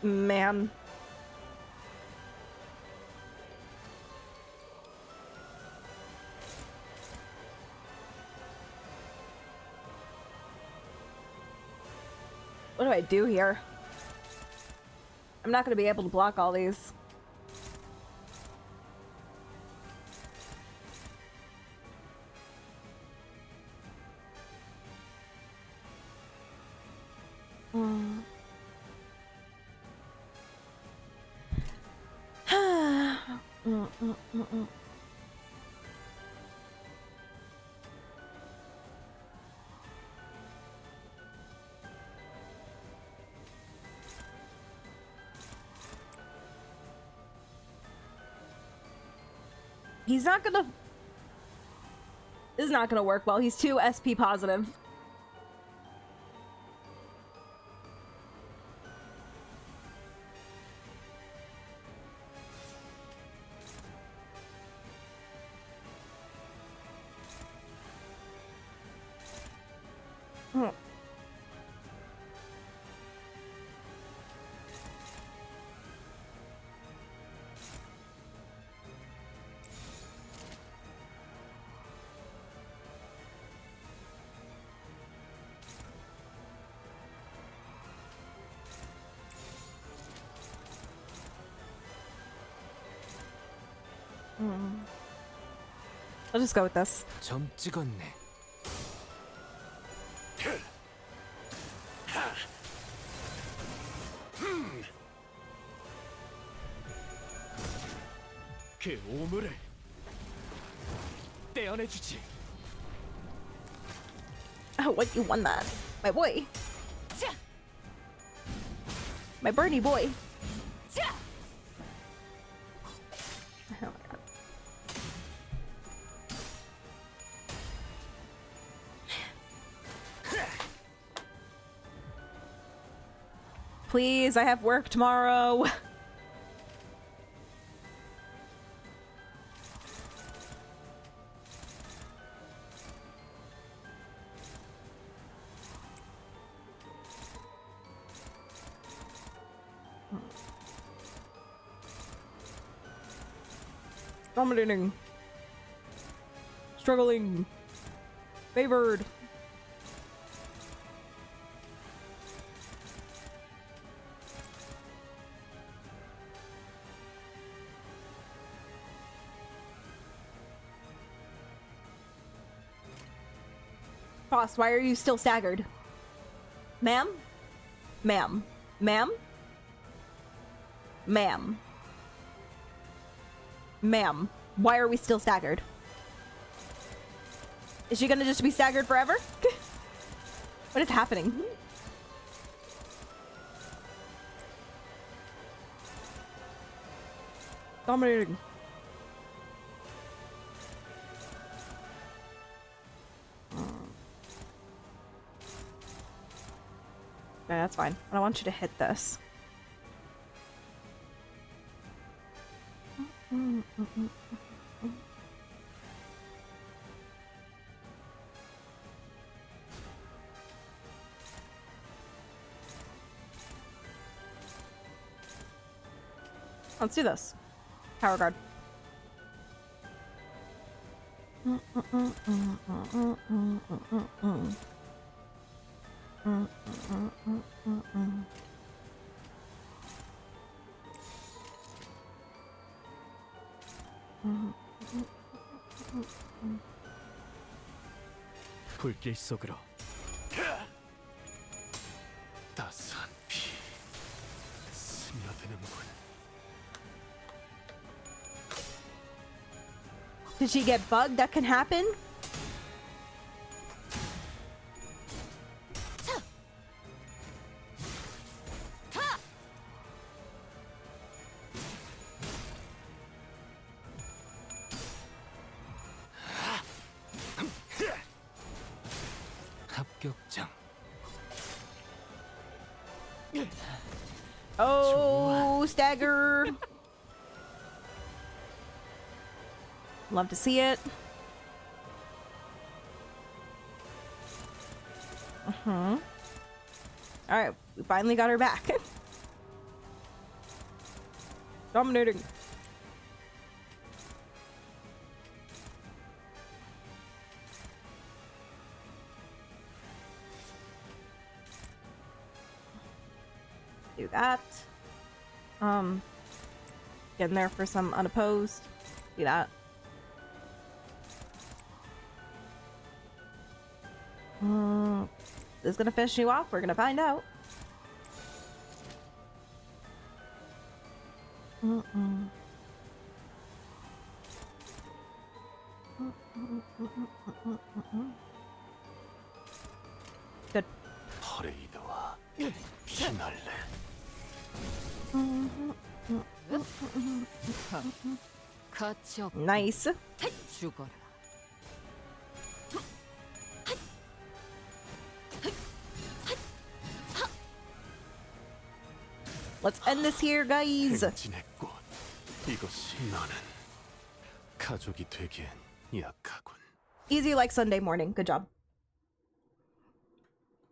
Man. What do I do here? I'm not going to be able to block all these. He's not gonna... This is not gonna work well. He's too SP positive. I'll just go with this. 점 찍었네. 그 오물을 떼어내주지. Oh, what, you won that. My boy. My Bernie boy. Oh my god. Please, I have work tomorrow. Dominating. Struggling. Favored. Boss, why are you still staggered? Ma'am? Ma'am? Ma'am? Ma'am? Ma'am, why are we still staggered? Is she gonna just be staggered forever? What is happening? Dominating. No, that's fine. I don't want you to hit this. Let's do this. Power guard. 불길 속으로 따스한 피 스며드는군. Did she get bugged? That can happen? 합격장. Oh, stagger. Love to see it. Alright, we finally got her back. Dominating. Do that. Get in there for some unopposed. Do that. This is gonna finish you off. We're gonna find out. Good. 퍼레이드와 피날레. 가치 없. Nice. 죽어라. Let's end this here, guys. 행진의 꽃. 이것이 나는 가족이 되기엔 약하군. Easy like Sunday morning. Good job.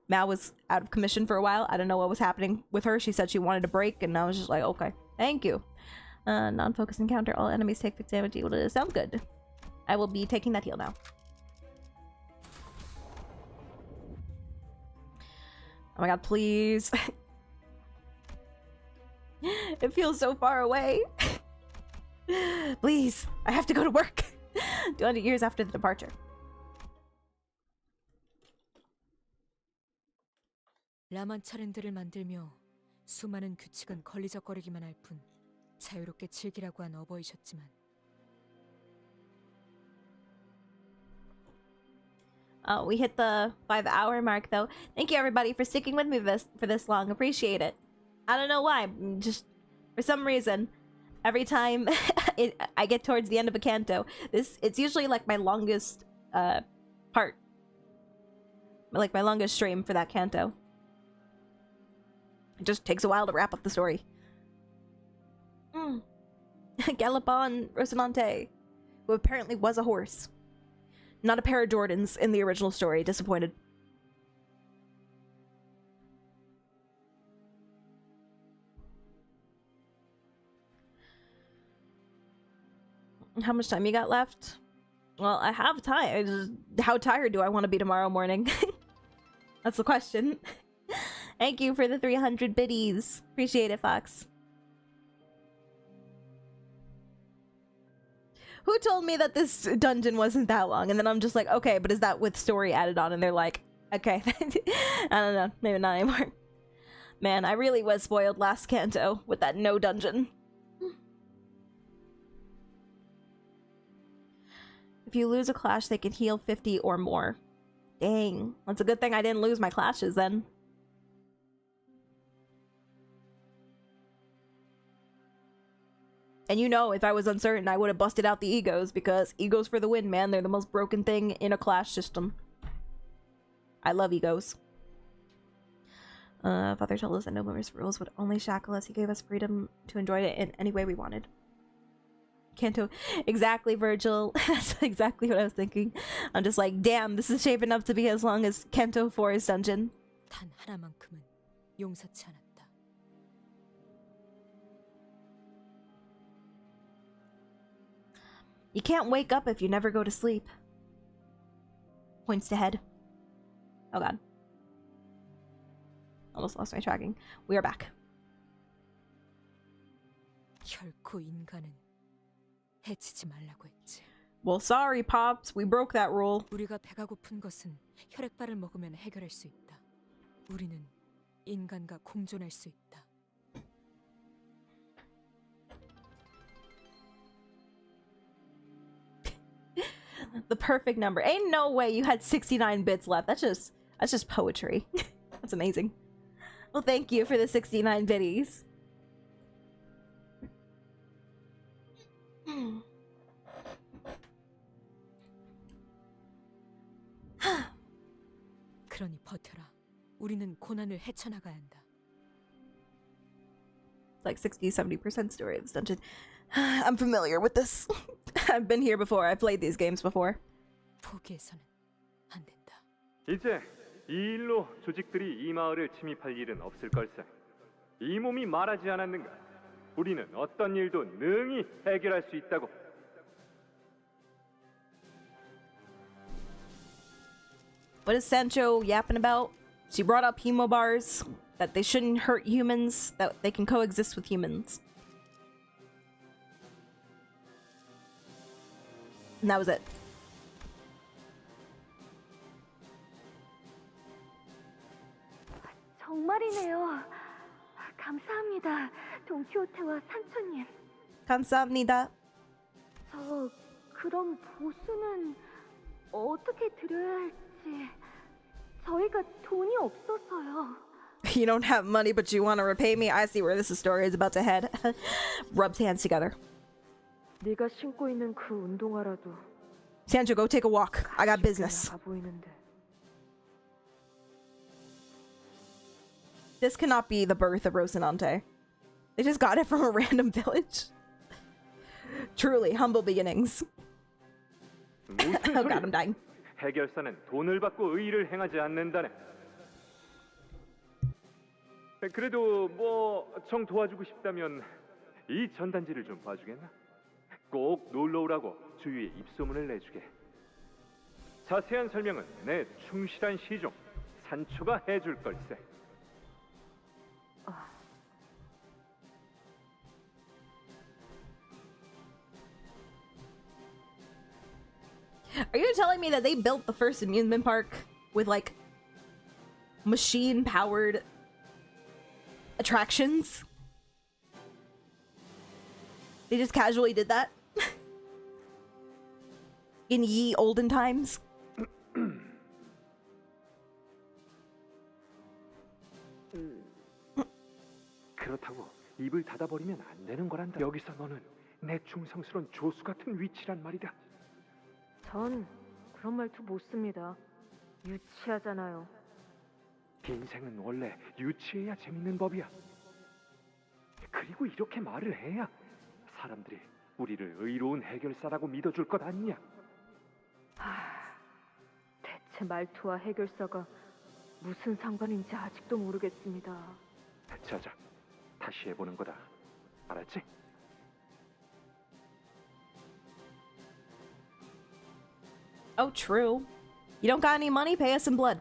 Mal was out of commission for a while. I don't know what was happening with her. She said she wanted a break, and I was just like, okay, thank you. Non-focus encounter. All enemies take fixed damage. Sounds good. I will be taking that heal now. Oh my god, please. It feels so far away. Please, I have to go to work. 200 years after the departure. 라만차랜드를 만들며 수많은 규칙은 걸리적거리기만 할 뿐 자유롭게 즐기라고 한 어버이셨지만 Oh, we hit the 5-hour mark though. Thank you everybody for sticking with me for this long. Appreciate it. I don't know why. Just for some reason, every time I get towards the end of a canto, it's usually like my longest part. Like my longest stream for that canto. It just takes a while to wrap up the story. Gallop on, Rocinante, who apparently was a horse. Not a pair of Jordans in the original story. Disappointed. How much time you got left? Well, I have time. How tired do I want to be tomorrow morning? That's the question. Thank you for the 300 biddies. Appreciate it, Fox. Who told me that this dungeon wasn't that long? And then I'm just like, okay, but is that with story added on? And they're like, okay. I don't know. Maybe not anymore. Man, I really was spoiled last canto with that no dungeon. If you lose a clash, they can heal 50 or more. Dang. That's a good thing I didn't lose my clashes then. And you know, if I was uncertain, I would have busted out the egos, because egos for the win, man. They're the most broken thing in a clash system. I love egos. Father told us that no members' rules would only shackle us. He gave us freedom to enjoy it in any way we wanted. Canto. Exactly, Virgil. That's exactly what I was thinking. I'm just like, damn, this is shaping up to be as long as Canto 4's dungeon. 단 하나만큼은 용서치 않았다. You can't wake up if you never go to sleep. Points to head. Oh god. Almost lost my tracking. We are back. 결코 인간은 해치지 말라고 했지. Well, sorry, Pops. We broke that rule. 우리가 배가 고픈 것은 혈액발을 먹으면 해결할 수 있다. 우리는 인간과 공존할 수 있다. The perfect number. Ain't no way you had 69 bits left. That's just poetry. That's amazing. Well, thank you for the 69 biddies. 그러니 버텨라. 우리는 고난을 헤쳐나가야 한다. Like 60-70% story of this dungeon. I'm familiar with this. I've been here before. I played these games before. 포기해서는 안 된다. 이제 이 일로 조직들이 이 마을을 침입할 일은 없을 걸세. 이 몸이 말하지 않았는가? 우리는 어떤 일도 능히 해결할 수 있다고. What is Sancho yapping about? She brought up hemo bars, that they shouldn't hurt humans, that they can coexist with humans. And that was it. 정말이네요. 감사합니다, 돈키호테와 산초님. 감사합니다. 그럼 보수는 어떻게 드려야 할지 저희가 돈이 없어서요. You don't have money, but you want to repay me? I see where this story is about to head. Rubs hands together. 네가 신고 있는 그 운동화라도 Sancho, go take a walk. I got business. 보이는데. This cannot be the birth of Rocinante. They just got it from a random village. Truly, humble beginnings. Oh god, I'm dying. 해결사는 돈을 받고 의의를 행하지 않는다네. 그래도 뭐 정 도와주고 싶다면 이 전단지를 좀 봐주겠나? 꼭 놀러 오라고 주위에 입소문을 내주게. 자세한 설명은 내 충실한 시종 산초가 해줄 걸세. Are you telling me that they built the first amusement park with like machine-powered attractions? They just casually did that? In ye olden times? 그렇다고 입을 닫아버리면 안 되는 거란다. 여기서 너는 내 충성스러운 조수 같은 위치란 말이다. 전 그런 말투 못 씁니다. 유치하잖아요. 인생은 원래 유치해야 재밌는 법이야. 그리고 이렇게 말을 해야 사람들이 우리를 의로운 해결사라고 믿어줄 것 아니냐? 대체 말투와 해결사가 무슨 상관인지 아직도 모르겠습니다. 자자, 다시 해보는 거다. 알았지? Oh, true. You don't got any money? Pay us some blood.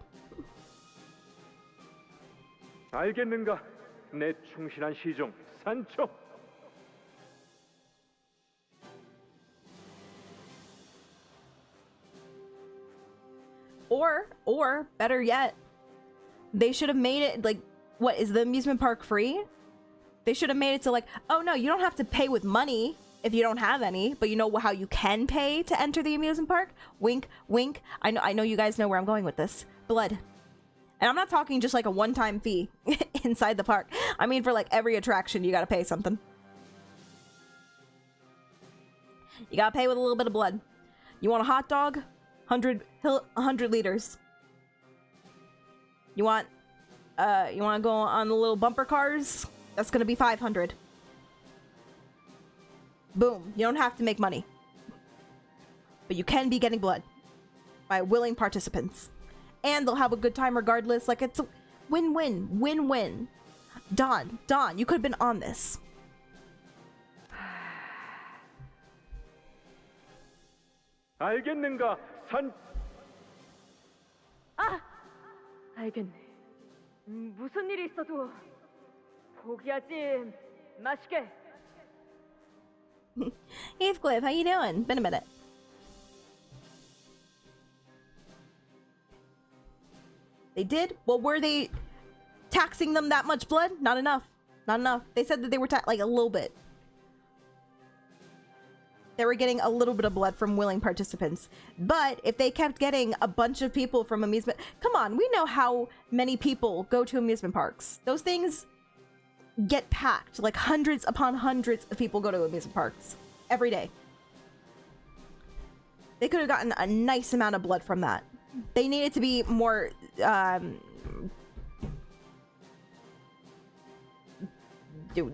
알겠는가? 내 충실한 시종 산초. Or better yet, they should have made it like, what is the amusement park free? They should have made it so like, oh no, you don't have to pay with money if you don't have any, but you know how you can pay to enter the amusement park? Wink, wink. I know you guys know where I'm going with this. Blood. And I'm not talking just like a one-time fee inside the park. I mean for like every attraction, you gotta pay something. You gotta pay with a little bit of blood. You want a hot dog? 100 liters. You want to go on the little bumper cars? That's gonna be 500. Boom. You don't have to make money. But you can be getting blood by willing participants. And they'll have a good time regardless. Like, it's a win-win. Win-win. Don, you could have been on this. 알겠는가? 알겠네. 무슨 일이 있어도 포기하지 마시게. Heathcliff, how you doing? Been a minute. They did? Well, were they taxing them that much blood? Not enough. Not enough. They said that they were like a little bit. They were getting a little bit of blood from willing participants. But if they kept getting a bunch of people from amusement... Come on, we know how many people go to amusement parks. Those things get packed. Like hundreds upon hundreds of people go to amusement parks every day. They could have gotten a nice amount of blood from that. They needed to be more...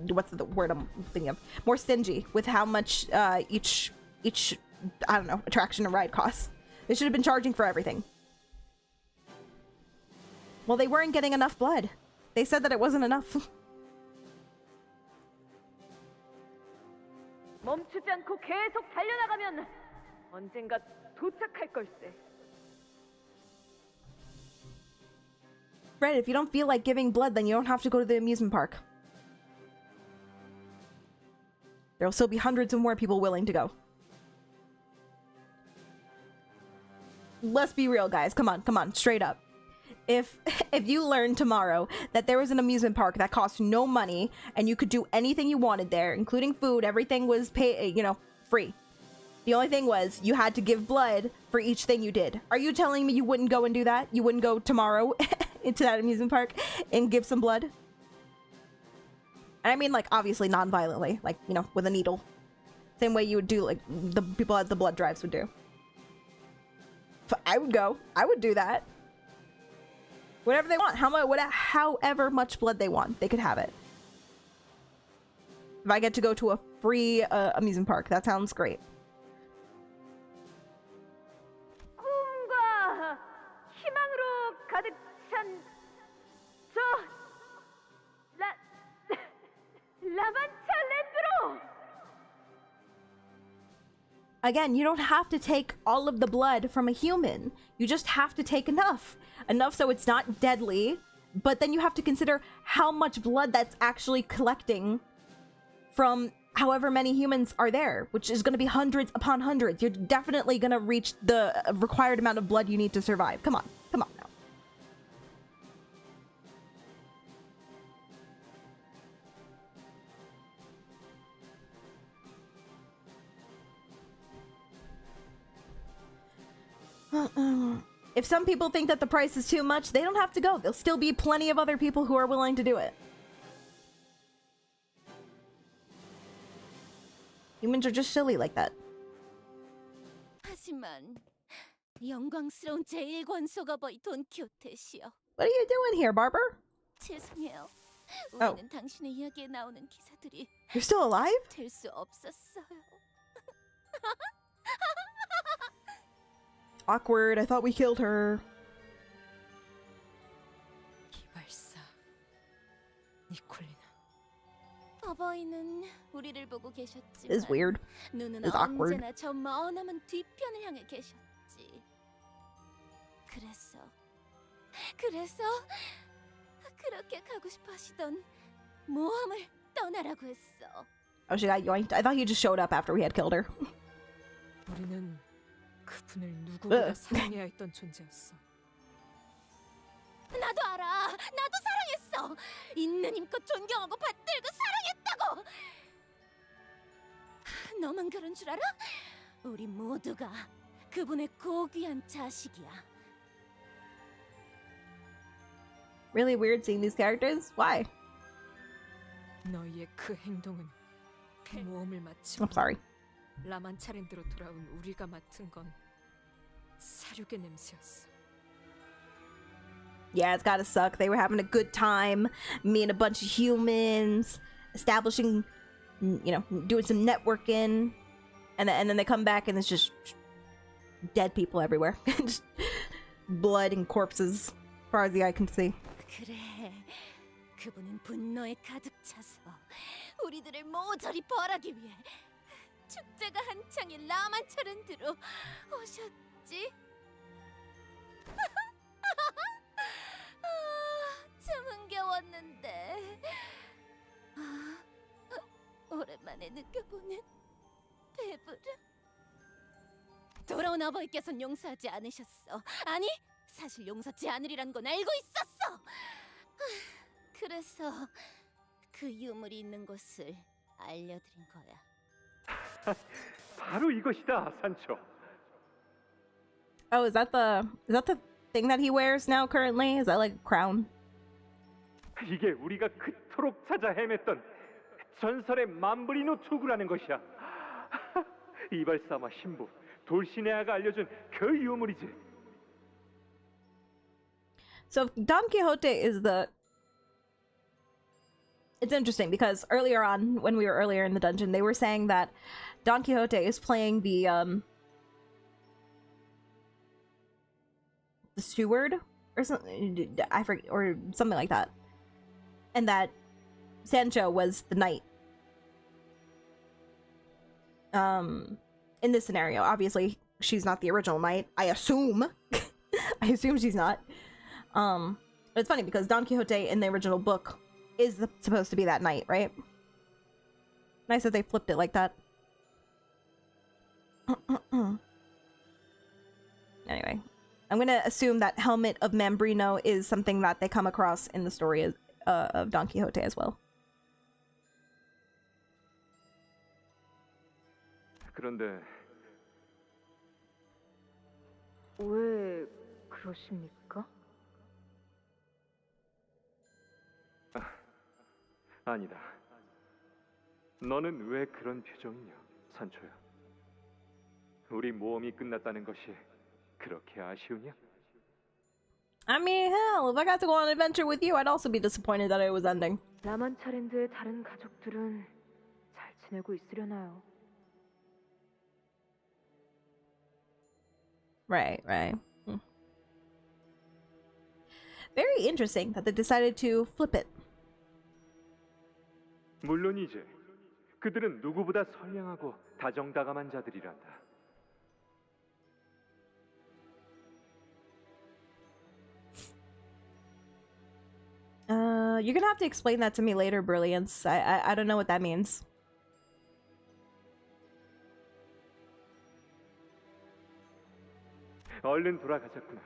what's the word I'm thinking of? More stingy with how much each I don't know, attraction or ride costs. They should have been charging for everything. Well, they weren't getting enough blood. They said that it wasn't enough. 멈추지 않고 계속 달려나가면 언젠가 도착할 걸세. Fred, if you don't feel like giving blood, then you don't have to go to the amusement park. There'll still be hundreds of more people willing to go. Let's be real, guys. Come on, straight up. if you learned tomorrow that there was an amusement park that cost no money and you could do anything you wanted there, including food, everything was free. The only thing was you had to give blood for each thing you did. Are you telling me you wouldn't go and do that? You wouldn't go tomorrow into that amusement park and give some blood? And I mean, like, obviously non-violently, like, you know, with a needle. Same way you would do, like, the people at the blood drives would do. I would go. I would do that. Whatever they want. However much blood they want, they could have it. If I get to go to a free amusement park, that sounds great. 꿈과 희망으로 가득 찬 저 라만차 랜드로. Again, you don't have to take all of the blood from a human. You just have to take enough. Enough so it's not deadly, but then you have to consider how much blood that's actually collecting from however many humans are there, which is going to be hundreds upon hundreds. You're definitely going to reach the required amount of blood you need to survive. Come on. Come on now. If some people think that the price is too much, they don't have to go. There'll still be plenty of other people who are willing to do it. Humans are just silly like that. 하지만 영광스러운 제1권속어버이 돈키호테시여. What are you doing here, Barber? 죄송해요. Oh. 우리는 당신의 이야기에 나오는 기사들이 You're still alive? 될 수 없었어요. Awkward. I thought we killed her. 이발사 니콜리나. 어버이는 우리를 보고 계셨지만 This is weird. 눈은 This is awkward. 언제나 저 머나먼 뒤편을 향해 계셨지. 그래서 그렇게 가고 싶어 하시던 모험을 떠나라고 했어. Oh, she got yoinked. I thought he just showed up after we had killed her. 우리는 그분을 누구보다 사랑해야 했던 존재였어. 나도 알아. 나도 사랑했어. 있는 힘껏 존경하고 받들고 사랑했다고. 너만 그런 줄 알아? 우리 모두가 그분의 고귀한 자식이야. Really weird seeing these characters. Why? 너희의 그 행동은 모험을 마치고 I'm sorry. 라만차랜드로 돌아온 우리가 맡은 건 사륙의 냄새였어. Yeah, it's gotta suck. They were having a good time, me and a bunch of humans, establishing, you know, doing some networking, and then they come back and it's just dead people everywhere. Just blood and corpses, as far as the eye can see. 그래, 그분은 분노에 가득 차서 우리들을 모조리 벌하기 위해 축제가 한창인 라만차랜드로 오셨지. 참 흥겨웠는데 오랜만에 느껴보는 배부름. 돌아온 아버지께선 용서하지 않으셨어. 아니, 사실 용서치 않으리란 건 알고 있었어. 그래서 그 유물이 있는 곳을 알려드린 거야. 바로 이것이다, 산초. Oh, is that the thing that he wears now currently? Is that like a crown? 이게 우리가 그토록 찾아 헤맸던 전설의 만브리노 투구라는 것이야. 이발사마 신부 돌시네아가 알려준 그 유물이지. So Don Quixote is the... It's interesting because earlier on, when we were earlier in the dungeon, they were saying that Don Quixote is playing the steward or something, I forget, or something like that, and that Sancho was the knight. In this scenario, obviously she's not the original knight. I assume. I assume she's not. But it's funny because Don Quixote in the original book is supposed to be that knight, right? Nice that they flipped it like that. Anyway, I'm gonna assume that helmet of Mambrino is something that they come across in the story of Don Quixote as well. 그런데 왜 그러십니까? 아니다. 너는 왜 그런 표정이냐, 산초야? 우리 모험이 끝났다는 것이 그렇게 아쉬우냐? I mean, hell, if I got to go on an adventure with you, I'd also be disappointed that it was ending. 라만차랜드의 다른 가족들은 잘 지내고 있으려나요? Right. Very interesting that they decided to flip it. 물론이지. 그들은 누구보다 선량하고 다정다감한 자들이란다. You're gonna have to explain that to me later, Brilliance. I don't know what that means. 얼른 돌아가자꾸나.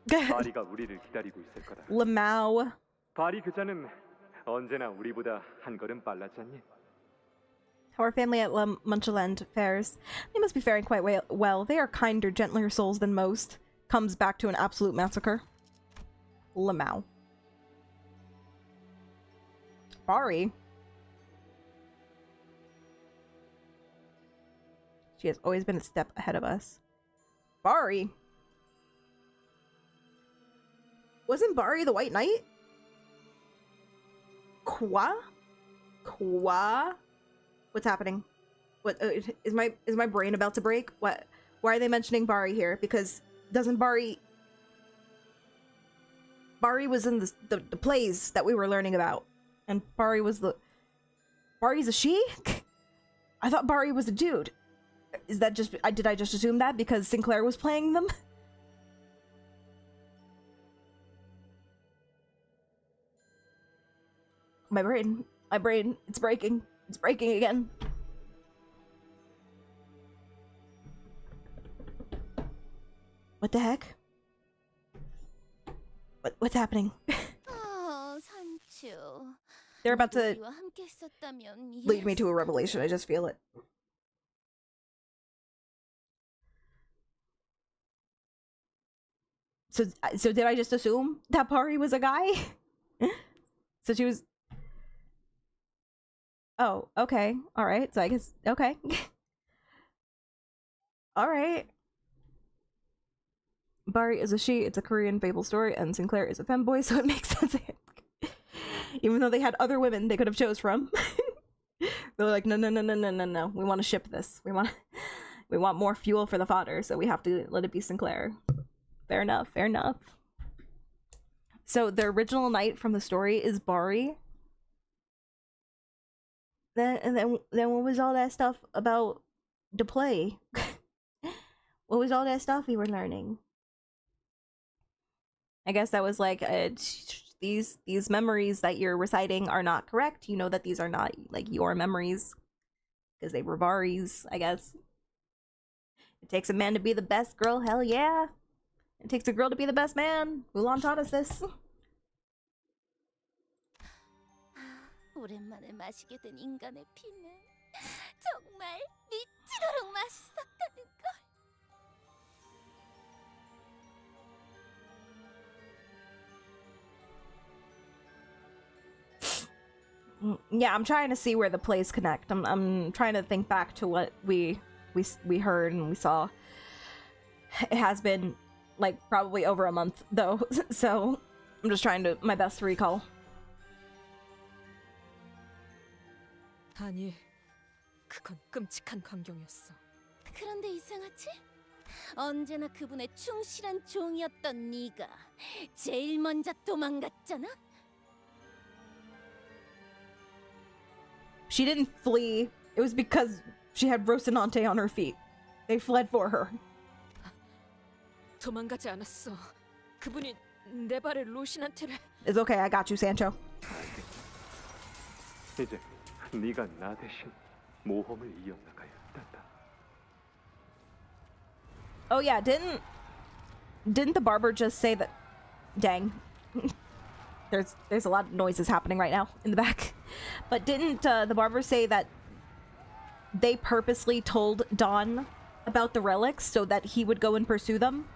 바리가 우리를 기다리고 있을 거다. Lamau. 바리 그자는 언제나 우리보다 한 걸음 빨랐잖니? How are family at Munchland fares? They must be faring quite well. They are kinder, gentler souls than most. Comes back to an absolute massacre. Lamau. Bari. She has always been a step ahead of us. Bari. Wasn't Bari the White Knight? Kwa? What's happening? What is my brain about to break? What? Why are they mentioning Bari here? Because doesn't Bari was in the plays that we were learning about, and Bari's a she? I thought Bari was a dude. Is that just did I just assume that because Sinclair was playing them? My brain, it's breaking. It's breaking again. What the heck? What's happening? They're about to lead me to a revelation. I just feel it. So did I just assume that Pari was a guy? So she was... Oh, okay. Alright, so I guess... Okay. Alright. Bari is a she, it's a Korean fable story, and Sinclair is a femboy, so it makes sense. Even though they had other women they could have chose from. They're like, no. We want to ship this. We want more fuel for the fodder, so we have to let it be Sinclair. Fair enough. So the original knight from the story is Bari. Then what was all that stuff about the play? What was all that stuff we were learning? I guess that was like these memories that you're reciting are not correct. You know that these are not like your memories because they were Bari's, I guess. It takes a man to be the best girl, hell yeah. It takes a girl to be the best man. Mulan taught us this. 오랜만에 마시게 된 인간의 피는 정말 미치도록 맛있었다는 걸. Yeah, I'm trying to see where the plays connect. I'm trying to think back to what we heard and we saw. It has been like probably over a month though, so I'm just trying to my best to recall. 아니, 그건 끔찍한 광경이었어. 그런데 이상하지? 언제나 그분의 충실한 종이었던 네가 제일 먼저 도망갔잖아? She didn't flee. It was because she had Rocinante on her feet. They fled for her. 도망가지 않았어. 그분이 내 발에 로시난테를... It's okay, I got you, Sancho. 이제 네가 나 대신 모험을 이어나가야 한다. Oh yeah, didn't didn't the barber just say that? Dang. There's a lot of noises happening right now in the back. But didn't the barber say that they purposely told Don about the relics so that he would go and pursue them?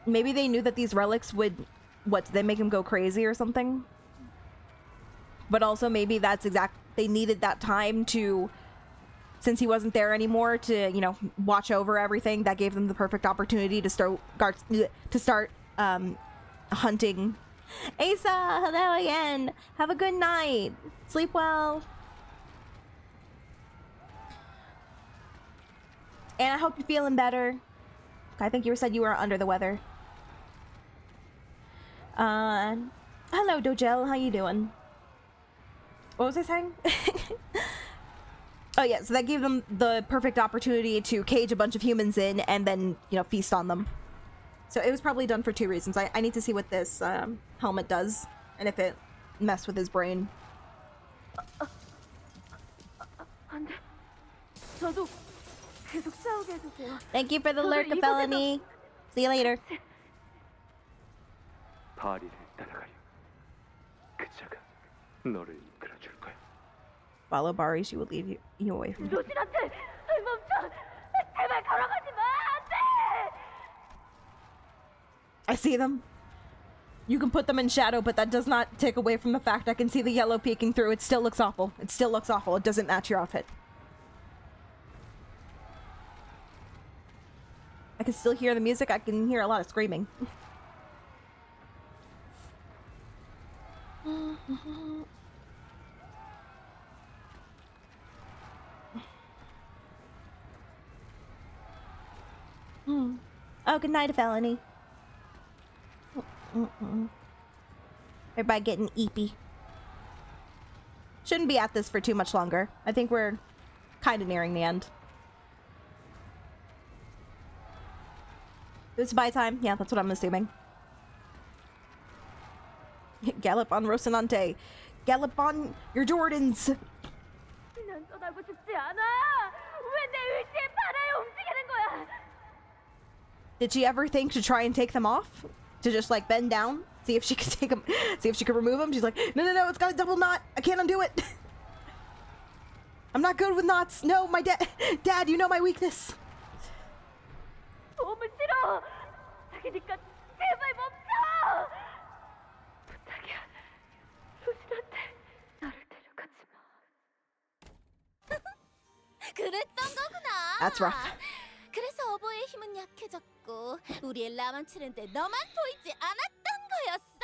Maybe they knew that these relics would, what, did they make him go crazy or something? But also maybe that's they needed that time to, since he wasn't there anymore, to, you know, watch over everything. That gave them the perfect opportunity to start hunting. Asa, hello again. Have a good night. Sleep well. And I hope you're feeling better. I think you said you were under the weather. Hello, Dojel. How you doing? What was I saying? Oh yeah, so that gave them the perfect opportunity to cage a bunch of humans in and then, you know, feast on them. So it was probably done for two reasons. I need to see what this helmet does and if it messed with his brain. Thank you for the lurk, felony. See you later. 바리를 따라가려. 그자가 너를 이끌어줄 거야. Follow Bari, she will leave you away from him. 로시나테! 멈춰! 제발 걸어가지 마! 안 돼! I see them. You can put them in shadow, but that does not take away from the fact I can see the yellow peeking through. It still looks awful. It still looks awful. It doesn't match your outfit. I can still hear the music. I can hear a lot of screaming. Oh, good night, felony. Everybody getting eepy. Shouldn't be at this for too much longer. I think we're kind of nearing the end. It's buy time? Yeah, that's what I'm assuming. Gallop on Rocinante. Gallop on your Jordans. 난 떠나고 싶지 않아. 왜 내 의지에 반하여 움직이는 거야? Did she ever think to try and take them off? To just like bend down? See if she could take them, see if she could remove them? She's like, no, it's got a double knot. I can't undo it. I'm not good with knots. No, my dad, you know my weakness. 너무 싫어. 자기니까 제발 멈춰. 부탁이야. 로시나한테 나를 데려가지 마. 그랬던 거구나. That's rough. 그래서 어버이의 힘은 약해졌고 우리의 라만 치는데 너만 보이지 않았던 거였어?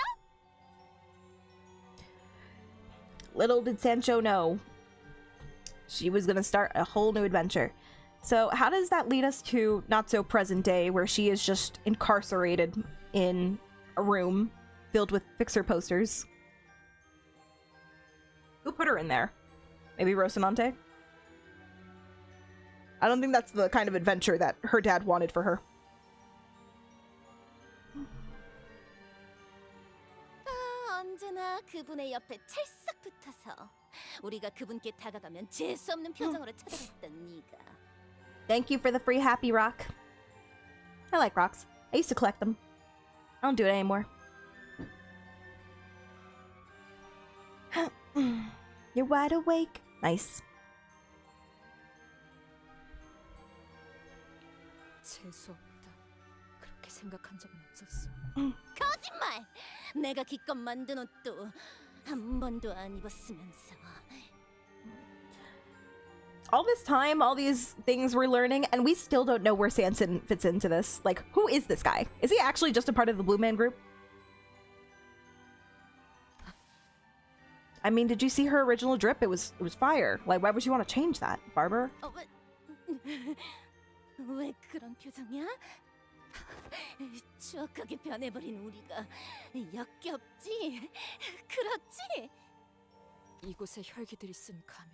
Little did Sancho know she was gonna start a whole new adventure. So how does that lead us to not so present day where she is just incarcerated in a room filled with fixer posters? Who put her in there? Maybe Rocinante? I don't think that's the kind of adventure that her dad wanted for her. 언제나 그분의 옆에 찰싹 붙어서 우리가 그분께 다가가면 재수 없는 표정으로 쳐다봤던 네가. Thank you for the free happy rock. I like rocks. I used to collect them. I don't do it anymore. You're wide awake. Nice. 재수 없다. 그렇게 생각한 적은 없었어. 거짓말! 내가 기껏 만든 옷도 한 번도 안 입었으면서. All this time, all these things we're learning, and we still don't know where Sanson fits into this. Like, who is this guy? Is he actually just a part of the Blue Man Group? I mean, did you see her original drip? It was fire. Like, why would you want to change that, Barber? 왜 그런 표정이야? 추악하게 변해버린 우리가 역겹지? 그렇지? 이곳에 혈기들이 쓴 가면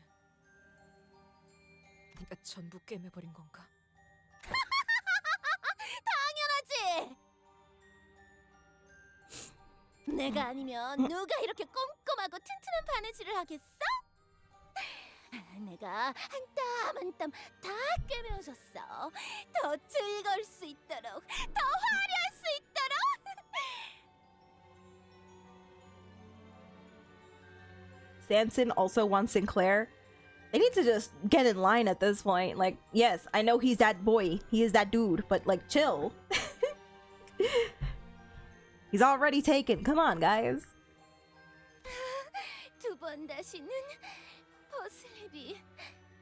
네가 전부 꿰매버린 건가? 당연하지! 내가 아니면 누가 이렇게 꼼꼼하고 튼튼한 바느질을 하겠어? 내가 한 땀 한 땀 다 꿰매어줬어. 더 즐거울 수 있도록, 더 화려할 수 있도록. Samson also wants Sinclair. They need to just get in line at this point. Like, yes, I know he's that boy. He is that dude, but like, chill. He's already taken. Come on, guys. 두 번 다시는 벗을 일이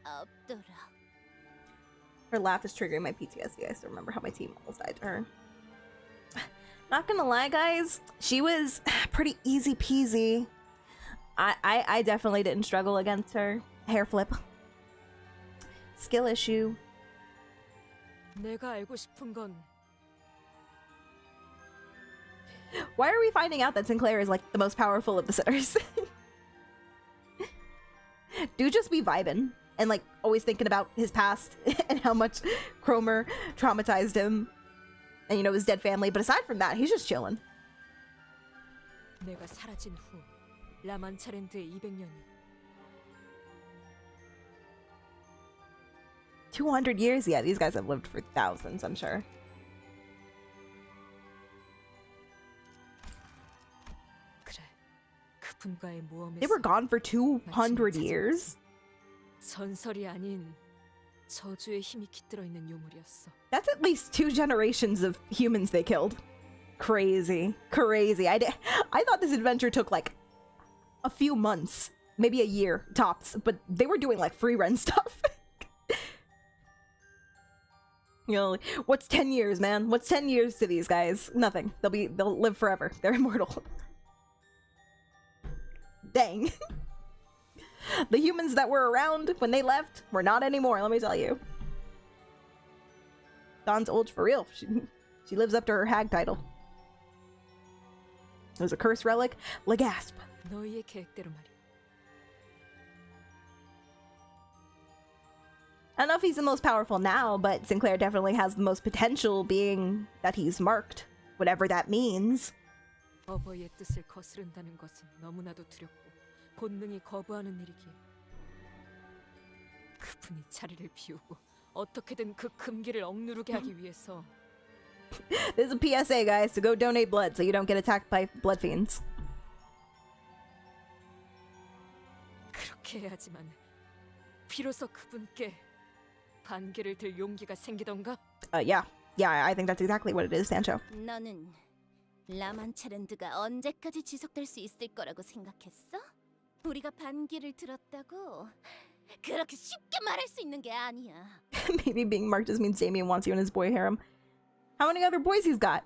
없도록. Her laugh is triggering my PTSD. I still remember how my team almost died to her. Not gonna lie, guys. She was pretty easy peasy. I definitely didn't struggle against her. Hair flip. Skill issue. 내가 알고 싶은 건 Why are we finding out that Sinclair is like the most powerful of the sinners? Do just be vibing and like always thinking about his past and how much Cromer traumatized him and, you know, his dead family. But aside from that, he's just chilling. 내가 사라진 후 라만차랜드의 200년이 200 years? Yeah, these guys have lived for thousands, I'm sure. 그분과의 모험에서 They were gone for 200 years? 전설이 아닌 저주의 힘이 깃들어 있는 유물이었어. That's at least 2 generations of humans they killed. Crazy. Crazy. I thought this adventure took like a few months, maybe a year tops, but they were doing like free run stuff. You know, what's 10 years, man? What's 10 years to these guys? Nothing. They'll live forever. They're immortal. Dang. The humans that were around when they left were not anymore, let me tell you. Dawn's old for real. She lives up to her hag title. It was a cursed relic. Legasp. 너희의 계획대로 말이야. I don't know if he's the most powerful now, but Sinclair definitely has the most potential, being that he's marked, whatever that means. 어버이의 뜻을 거스른다는 것은 너무나도 두렵고 본능이 거부하는 일이기에 그분이 자리를 비우고 어떻게든 그 금기를 억누르게 하기 위해서 This is a PSA, guys, to go donate blood so you don't get attacked by blood fiends. 그렇게 해야지만 비로소 그분께 반기를 들 용기가 생기던가? Yeah, I think that's exactly what it is, Sancho. 너는 라만차랜드가 언제까지 지속될 수 있을 거라고 생각했어? 우리가 반기를 들었다고 그렇게 쉽게 말할 수 있는 게 아니야. Maybe being marked just means Damien wants you in his boy harem. How many other boys he's got?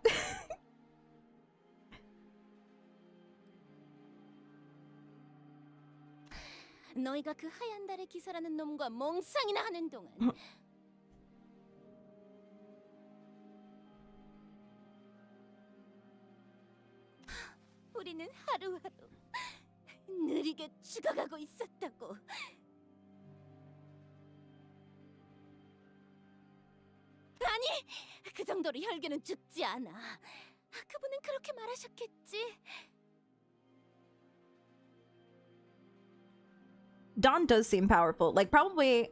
너희가 그 하얀 달의 기사라는 놈과 몽상이나 하는 동안 우리는 하루하루 느리게 죽어가고 있었다고. 아니, 그 정도로 혈기는 죽지 않아. 그분은 그렇게 말하셨겠지. Dawn does seem powerful. Like, probably,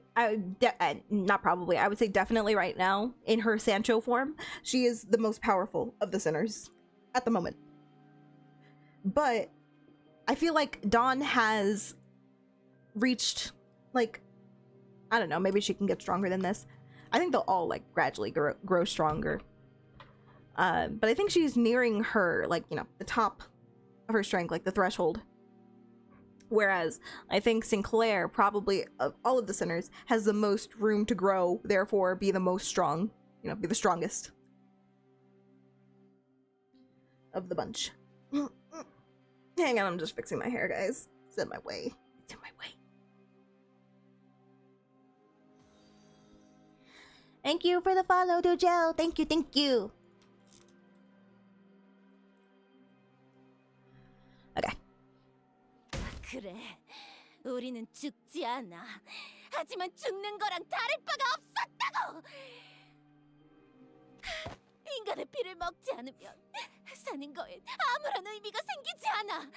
not probably, I would say definitely right now, in her Sancho form, she is the most powerful of the sinners at the moment. But I feel like Dawn has reached, like, I don't know, maybe she can get stronger than this. I think they'll all, like, gradually grow stronger. But I think she's nearing her, like, you know, the top of her strength, like the threshold. Whereas I think Sinclair, probably of all of the sinners, has the most room to grow, therefore be the most strong, you know, be the strongest of the bunch. Hang on, I'm just fixing my hair, guys. It's in my way. It's in my way. Thank you for the follow, Dojel. Thank you, thank you. Okay. 그래, 우리는 죽지 않아. 하지만 죽는 거랑 다를 바가 없었다고. 인간의 피를 먹지 않으면 사는 거엔 아무런 의미가 생기지 않아.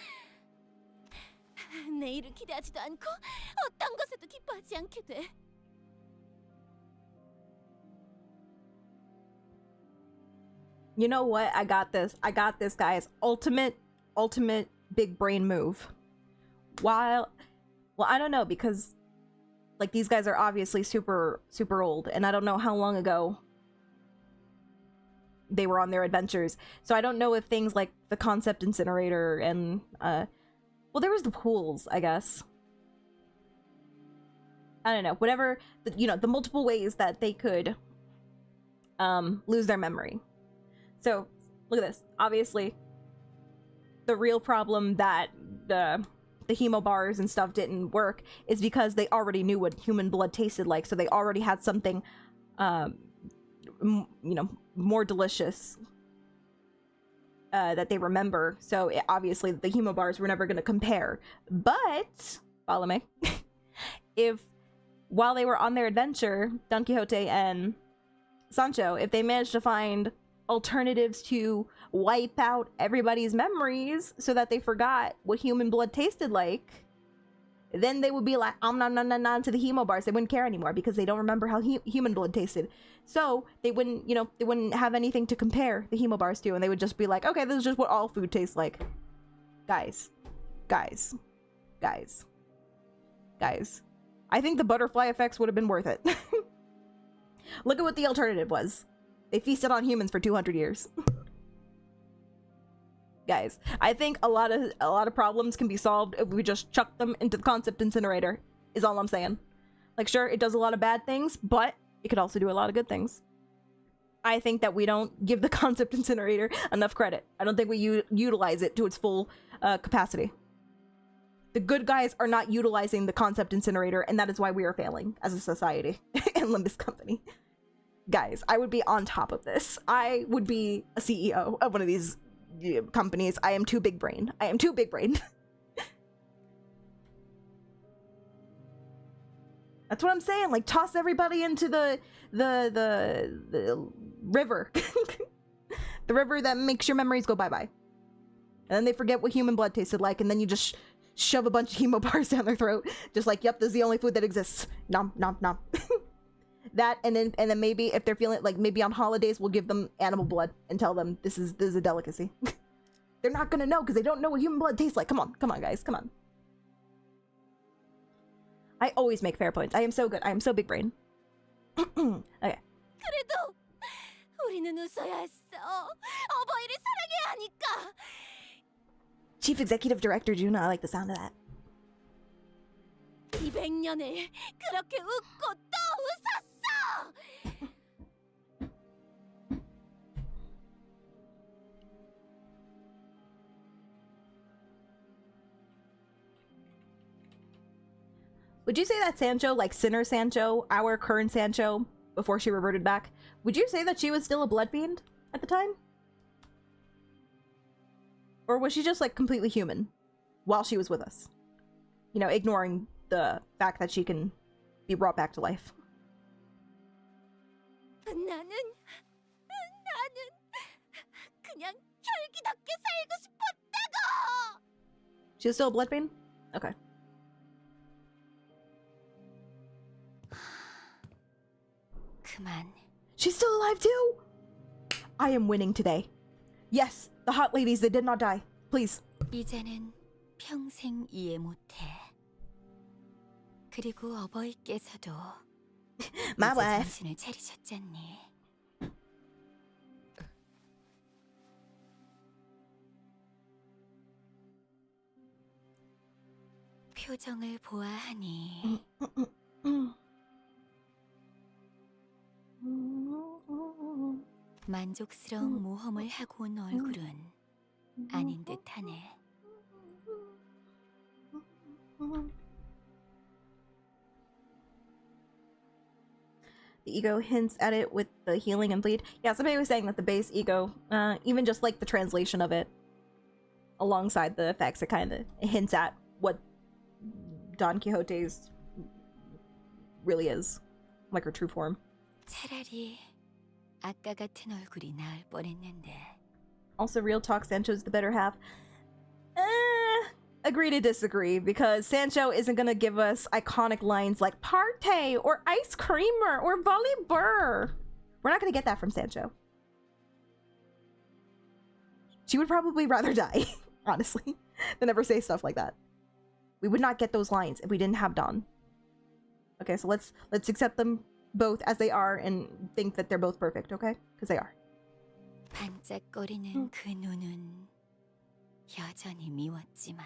내일을 기대하지도 않고 어떤 것에도 기뻐하지 않게 돼. You know what? I got this. I got this, guys. Ultimate big brain move. Well, I don't know, because like these guys are obviously super old, and I don't know how long ago they were on their adventures. So I don't know if things like the concept incinerator and well, there was the pools, I guess. I don't know. Whatever, you know, the multiple ways that they could lose their memory. So, look at this. Obviously, the real problem that the hemo bars and stuff didn't work is because they already knew what human blood tasted like, so they already had something, you know, more delicious that they remember. So, obviously, the hemo bars were never going to compare. But, follow me, if, while they were on their adventure, Don Quixote and Sancho, if they managed to find alternatives to wipe out everybody's memories so that they forgot what human blood tasted like, then they would be like, nom nom nom nom to the hemo bars. They wouldn't care anymore because they don't remember how human blood tasted. So they wouldn't, you know, they wouldn't have anything to compare the hemo bars to, and they would just be like, okay, this is just what all food tastes like. Guys. I think the butterfly effects would have been worth it. Look at what the alternative was. They feasted on humans for 200 years. Guys, I think a lot of problems can be solved if we just chuck them into the concept incinerator, is all I'm saying. Like, sure, it does a lot of bad things, but it could also do a lot of good things. I think that we don't give the concept incinerator enough credit. I don't think we utilize it to its full capacity. The good guys are not utilizing the concept incinerator, and that is why we are failing as a society and Limbus Company. Guys, I would be on top of this. I would be a CEO of one of these companies. I am too big brain. That's what I'm saying. Like, toss everybody into the river. The river that makes your memories go bye-bye. And then they forget what human blood tasted like, and then you just shove a bunch of hemo bars down their throat. Just like, yep, this is the only food that exists. Nom, nom, nom. That, and then maybe if they're feeling like, maybe on holidays we'll give them animal blood and tell them this is a delicacy. They're not gonna know because they don't know what human blood tastes like. Come on guys, come on. I always make fair points. I am so good. I am so big brain. Okay. 그래도 우리는 웃어야 했어. 어버이를 사랑해야 하니까. Chief Executive Director Juna, I like the sound of that. 200년을 그렇게 웃고 또 웃었어. Would you say that Sancho, like Sinner Sancho, our current Sancho, before she reverted back, would you say that she was still a blood fiend at the time? Or was she just like completely human while she was with us? You know, ignoring the fact that she can be brought back to life. 나는 그냥 혈기답게 살고 싶었다고. She was still a blood fiend? Okay. 그만. She's still alive too? I am winning today. Yes, the hot ladies that did not die. Please. 이제는 평생 이해 못해. 그리고 어버이께서도 My 이제 wife. 정신을 차리셨잖니. 표정을 보아하니 만족스러운 모험을 하고 온 얼굴은 아닌 듯하네. The ego hints at it with the healing and bleed. Yeah, somebody was saying that the base ego, even just like the translation of it, alongside the effects, it kind of hints at what Don Quixote's really is, like her true form. 차라리 아까 같은 얼굴이 나을 뻔했는데. Also, real talk, Sancho's the better half. agree to disagree, because Sancho isn't gonna give us iconic lines like "Partey" or "Ice Creamer" or "Volley Burr." We're not gonna get that from Sancho. She would probably rather die, honestly, than ever say stuff like that. We would not get those lines if we didn't have Don. Okay, so let's accept them both as they are and think that they're both perfect, okay? Because they are. 반짝거리는 그 눈은 여전히 미웠지만.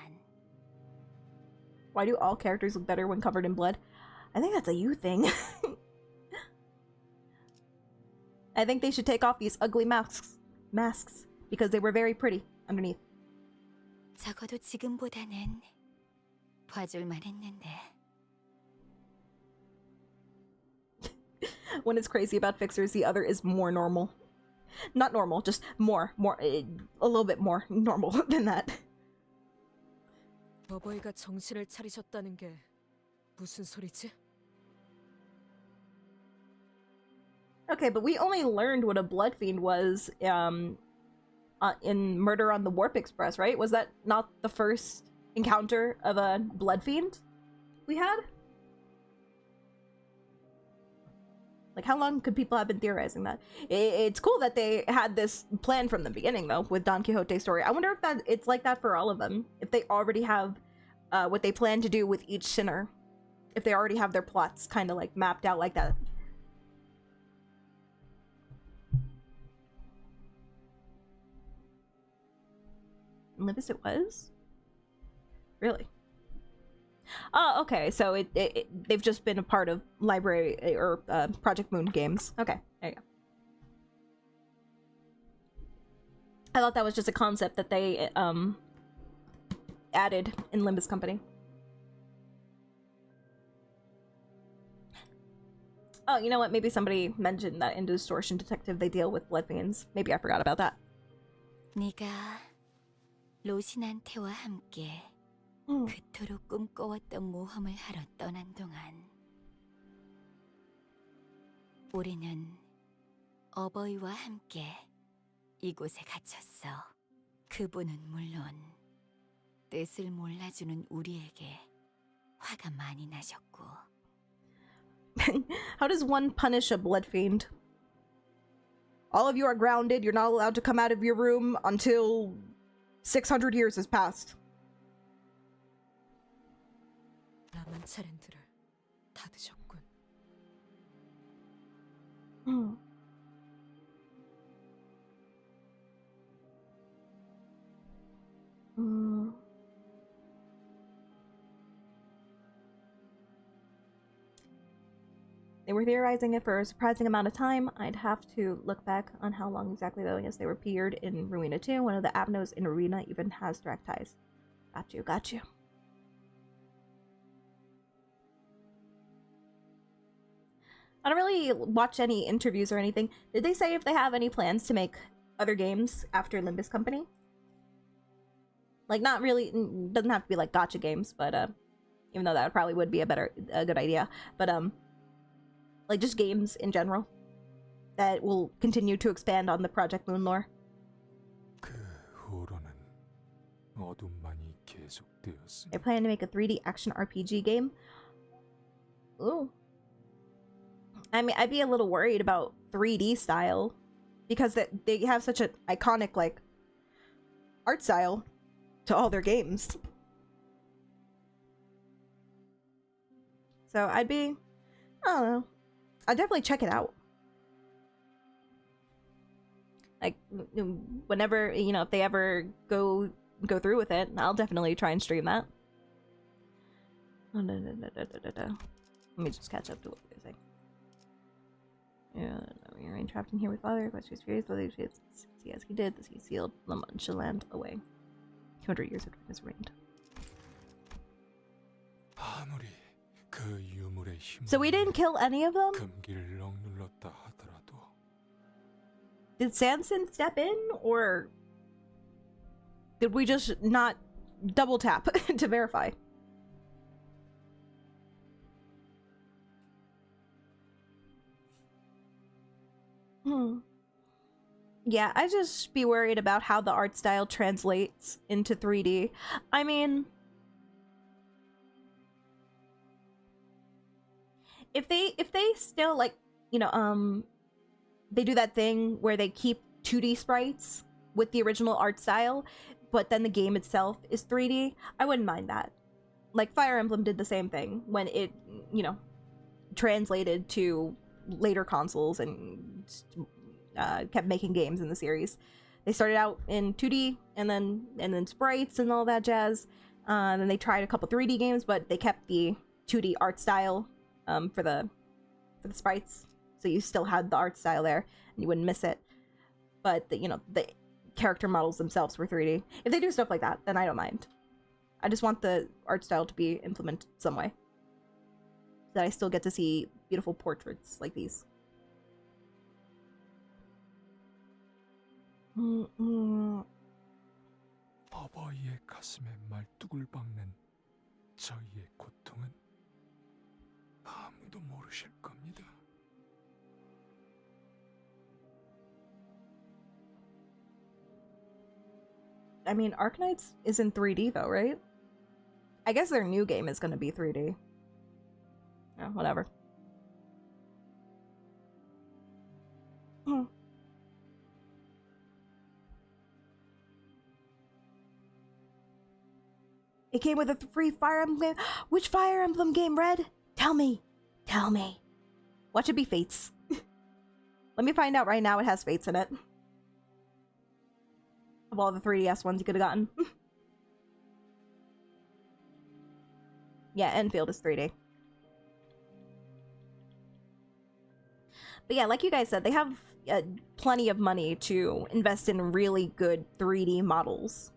Why do all characters look better when covered in blood? I think that's a you thing. I think they should take off these ugly masks because they were very pretty underneath. 적어도 지금보다는 봐줄만 했는데. One is crazy about fixers, the other is more normal. Not normal, just more, a little bit more normal than that. 어버이가 정신을 차리셨다는 게 무슨 소리지? Okay, but we only learned what a blood fiend was in Murder on the Warp Express, right? Was that not the first encounter of a blood fiend we had? Like, how long could people have been theorizing that? It's cool that they had this plan from the beginning, though, with Don Quixote's story. I wonder if it's like that for all of them. If they already have what they plan to do with each sinner. If they already have their plots kind of, like, mapped out like that. Limbus it was? Really? Oh, okay, so they've just been a part of Library or Project Moon games. Okay, there you go. I thought that was just a concept that they added in Limbus Company. Oh, you know what? Maybe somebody mentioned that in Distortion Detective they deal with blood fiends. Maybe I forgot about that. 네가 로시난테와 함께 그토록 꿈꿔왔던 모험을 하러 떠난 동안 우리는 어버이와 함께 이곳에 gat혔어. 그분은 물론 뜻을 몰라주는 우리에게 화가 많이 나셨고. How does one punish a blood fiend? All of you are grounded. You're not allowed to come out of your room until 600 years has passed. 남은 차량들을 다 드셨군. They were theorizing it for a surprising amount of time. I'd have to look back on how long exactly, though. Yes, they were appeared in Rowena 2. One of the Abnos in Rowena even has direct ties. Got you. I don't really watch any interviews or anything. Did they say if they have any plans to make other games after Limbus Company? Like, not really, doesn't have to be like gacha games, but even though that probably would be a good idea. But like just games in general that will continue to expand on the Project Moon lore. 그 후로는 어둠만이 계속되었으니. They plan to make a 3D action RPG game. Ooh. I mean, I'd be a little worried about 3D style because they have such an iconic like art style to all their games. So I don't know. I'd definitely check it out. Like, whenever, if they ever go through with it, I'll definitely try and stream that. Let me just catch up to what they're saying. Yeah, we remain trapped in here with Father. Question is furious whether he yes, he did. This he sealed La Mancha land away. 200 years of darkness reigned. 아무리 그 유물의 힘으로 So we didn't kill any of them? 금기를 억눌렀다 하더라도 Did Sanson step in, or did we just not double tap to verify? Yeah, I just be worried about how the art style translates into 3D. I mean, if they still like, you know, they do that thing where they keep 2D sprites with the original art style, but then the game itself is 3D, I wouldn't mind that. Like Fire Emblem did the same thing when it, you know, translated to later consoles and kept making games in the series. They started out in 2D and then sprites and all that jazz. And then they tried a couple 3D games, but they kept the 2D art style for the sprites, so you still had the art style there and you wouldn't miss it. But you know, the character models themselves were 3D. If they do stuff like that, then I don't mind. I just want the art style to be implemented some way, so that I still get to see beautiful portraits like these. 어버이의 가슴에 말뚝을 박는 저희의 고통은 아무도 모르실 겁니다. I mean, Rocinates is in 3D though, right? I guess their new game is gonna be 3D. Yeah, whatever. It came with a free Fire Emblem game. Which Fire Emblem game, Red? Tell me. Tell me. Watch it be Fates. Let me find out right now it has Fates in it. Of all the 3DS ones you could have gotten. Yeah, Enfield is 3D. But yeah, like you guys said, they have plenty of money to invest in really good 3D models.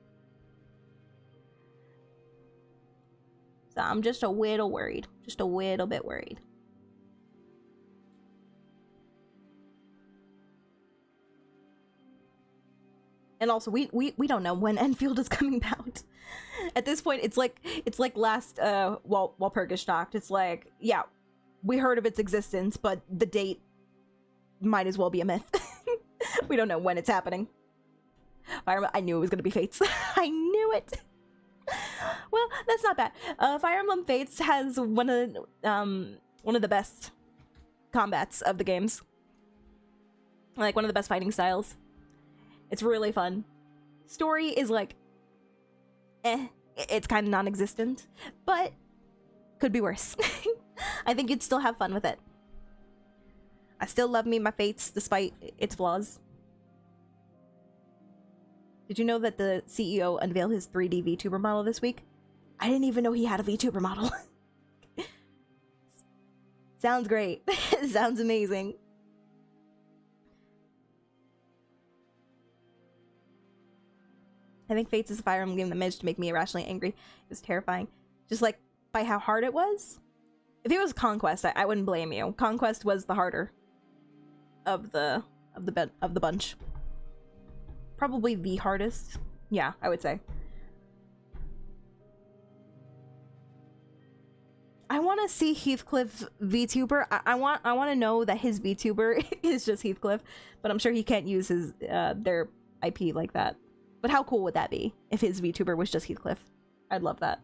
So I'm just a little worried. Just a little bit worried. And also, we don't know when Enfield is coming out. At this point, it's like last Walpurgis talked. It's like, yeah, we heard of its existence, but the date might as well be a myth. We don't know when it's happening. I knew it was gonna be Fates. I knew it. Well, that's not bad. Fire Emblem Fates has one of the best combats of the games. Like one of the best fighting styles. It's really fun. Story is like, it's kind of non-existent, but could be worse. I think you'd still have fun with it. I still love me my Fates despite its flaws. Did you know that the CEO unveiled his 3D VTuber model this week? I didn't even know he had a VTuber model. Sounds great. Sounds amazing. I think Fates is a Fire Emblem game that managed to make me irrationally angry. It was terrifying. Just like by how hard it was. If it was Conquest, I wouldn't blame you. Conquest was the harder of the bunch. Probably the hardest. Yeah, I would say. I want to see Heathcliff VTuber. I want to know that his VTuber is just Heathcliff, but I'm sure he can't use his their IP like that. But how cool would that be if his VTuber was just Heathcliff? I'd love that.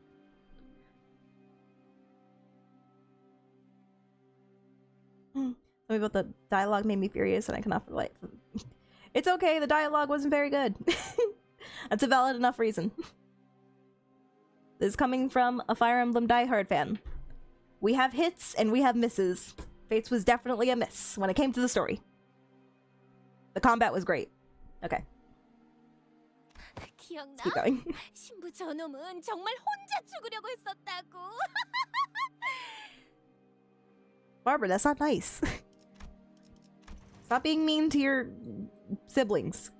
Something about the dialogue made me furious and I cannot relate. It's okay, the dialogue wasn't very good. That's a valid enough reason. This is coming from a Fire Emblem diehard fan. We have hits and we have misses. Fates was definitely a miss when it came to the story. The combat was great. Okay. 기억나? Keep going. 신부 저놈은 정말 혼자 죽으려고 했었다고. Barbara, that's not nice. Stop being mean to your siblings.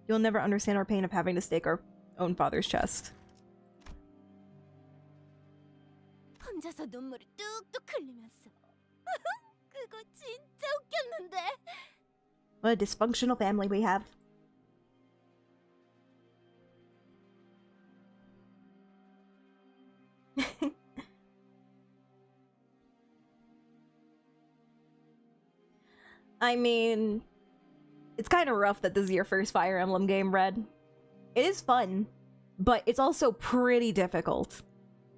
You'll never understand our pain of having to stake our own father's chest. 혼자서 눈물을 뚝뚝 흘리면서. 그거 진짜 웃겼는데. What a dysfunctional family we have. I mean, it's kind of rough that this is your first Fire Emblem game, Red. It is fun. but it's also pretty difficult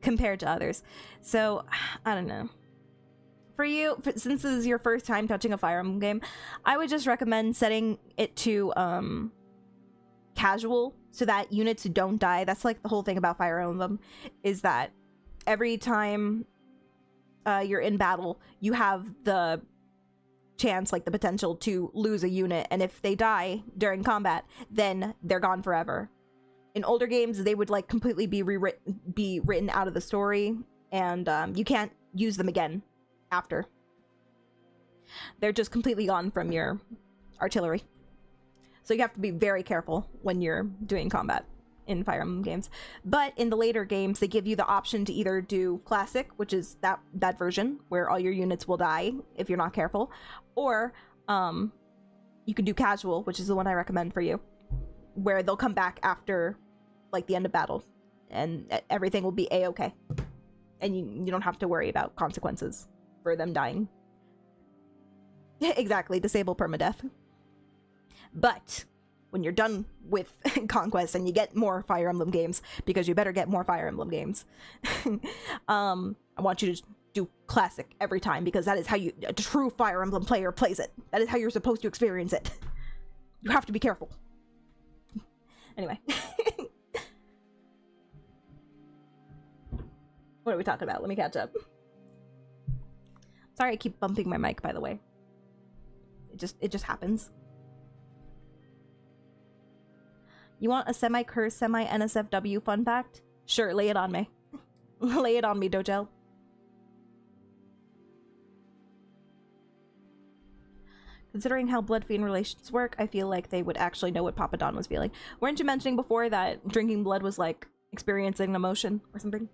compared to others. So, I don't know. For you, since this is your first time touching a Fire Emblem game, I would just recommend setting it to casual, so that units don't die. That's like the whole thing about Fire Emblem, is that every time you're in battle, you have the chance, like the potential to lose a unit, and if they die during combat, then they're gone forever. In older games, they would like completely be written out of the story, and you can't use them again after. They're just completely gone from your artillery. So you have to be very careful when you're doing combat in Fire Emblem games. But in the later games, they give you the option to either do Classic, which is that version, where all your units will die if you're not careful, or you can do Casual, which is the one I recommend for you, where they'll come back after like the end of battle, and everything will be a-okay. And you don't have to worry about consequences for them dying. Exactly, disable permadeath. But when you're done with Conquest and you get more Fire Emblem games, because you better get more Fire Emblem games, I want you to do Classic every time, because that is how a true Fire Emblem player plays it. That is how you're supposed to experience it. You have to be careful. Anyway. What are we talking about? Let me catch up. Sorry I keep bumping my mic, by the way. It just happens. You want a semi-curse, semi-NSFW fun fact? Sure, lay it on me. Lay it on me, Dojel. Considering how blood fiend relations work, I feel like they would actually know what Papa Don was feeling. Weren't you mentioning before that drinking blood was like experiencing an emotion or something?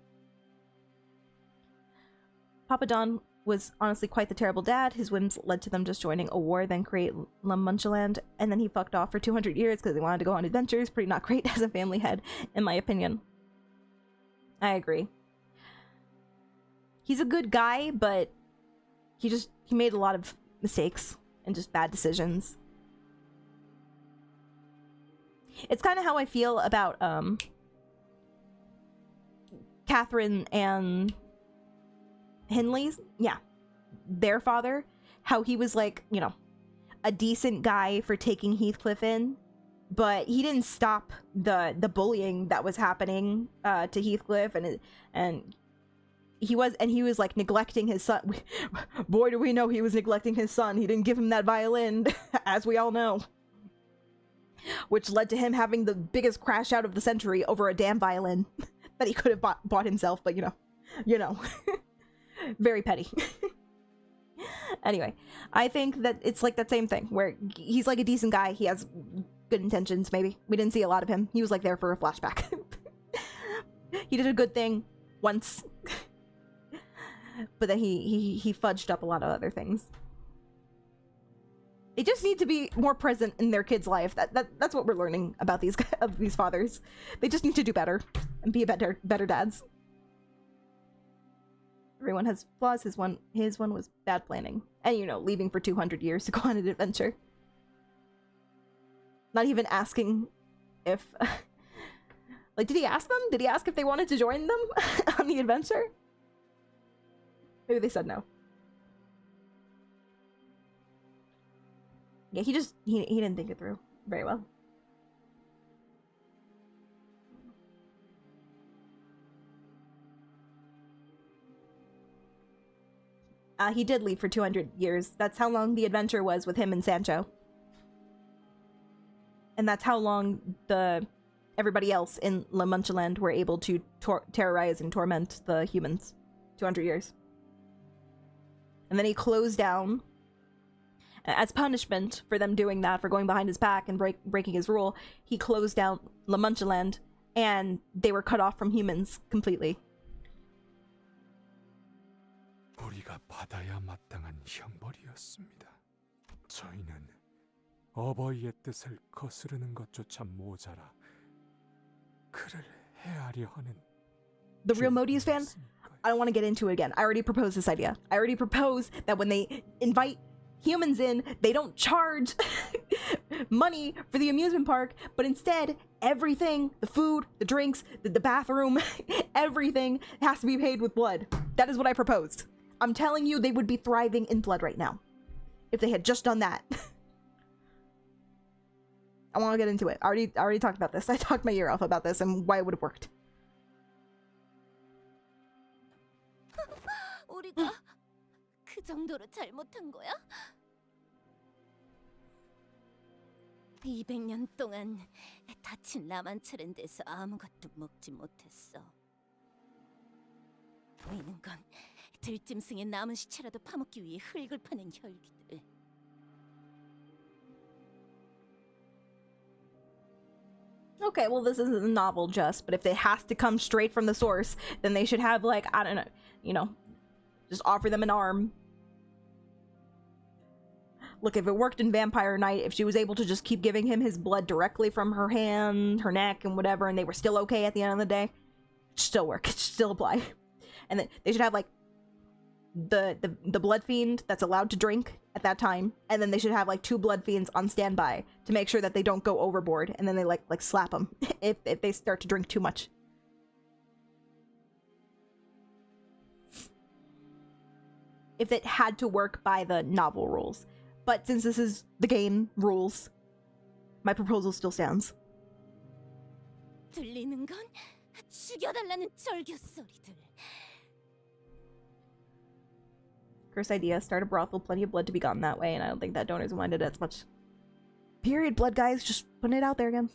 Papa Don was honestly quite the terrible dad. His whims led to them just joining a war, then create Munchaland, and then he fucked off for 200 years because he wanted to go on adventures. Pretty not great as a family head, in my opinion. I agree. He's a good guy, but he made a lot of mistakes and just bad decisions. It's kind of how I feel about Catherine and Henley's, yeah, their father, how he was like, you know, a decent guy for taking Heathcliff in, but he didn't stop the bullying that was happening to Heathcliff, and he was like neglecting his son. Boy, do we know he was neglecting his son. He didn't give him that violin, as we all know, which led to him having the biggest crash out of the century over a damn violin that he could have bought himself, but you know. Very petty. Anyway, I think that it's like that same thing where he's like a decent guy. He has good intentions, maybe. We didn't see a lot of him. He was like there for a flashback. He did a good thing once. But then he fudged up a lot of other things. They just need to be more present in their kids' life. That's what we're learning about these fathers. They just need to do better and be better dads. Everyone has flaws. His one was bad planning. And, you know, leaving for 200 years to go on an adventure. Not even asking if... like, did he ask them? Did he ask if they wanted to join them on the adventure? Maybe they said no. Yeah, he didn't think it through very well. He did leave for 200 years. That's how long the adventure was with him and Sancho. And that's how long everybody else in La Mancha were able to terrorize and torment the humans. 200 years. And then he closed down, as punishment for them doing that, for going behind his back and breaking his rule, he closed down La Mancha and they were cut off from humans completely. 우리가 받아야 마땅한 형벌이었습니다. 저희는 어버이의 뜻을 거스르는 것조차 모자라 그를 헤아려 하는. The real Modius fan? I don't want to get into it again. I already proposed this idea. I already proposed that when they invite humans in, they don't charge money for the amusement park, but instead everything, the food, the drinks, the bathroom, everything has to be paid with blood. That is what I proposed. I'm telling you, they would be thriving in blood right now if they had just done that. I want to get into it. I already talked about this. I talked my ear off about this and why it would have worked. 우리가 그 정도로 잘못한 거야? 200년 동안 다친 라만차랜드에서 아무것도 먹지 못했어. 보이는 건 들짐승의 남은 시체라도 파먹기 위해 흙을 파는 혈기들. Okay, well, this isn't a novel just, but if it has to come straight from the source, then they should have, like, I don't know, you know, just offer them an arm. Look, if it worked in Vampire Knight, if she was able to just keep giving him his blood directly from her hand, her neck, and whatever, and they were still okay at the end of the day, it should still work. It should still apply. And then they should have, like, the blood fiend that's allowed to drink at that time, and then they should have like 2 blood fiends on standby to make sure that they don't go overboard, and then they like slap them if they start to drink too much. If it had to work by the novel rules, but since this is the game rules, my proposal still stands. 들리는 건 죽여달라는 절규 소리들. First idea, start a brothel, plenty of blood to be gotten that way, and I don't think that donors minded as much. Period, blood guys, just putting it out there again.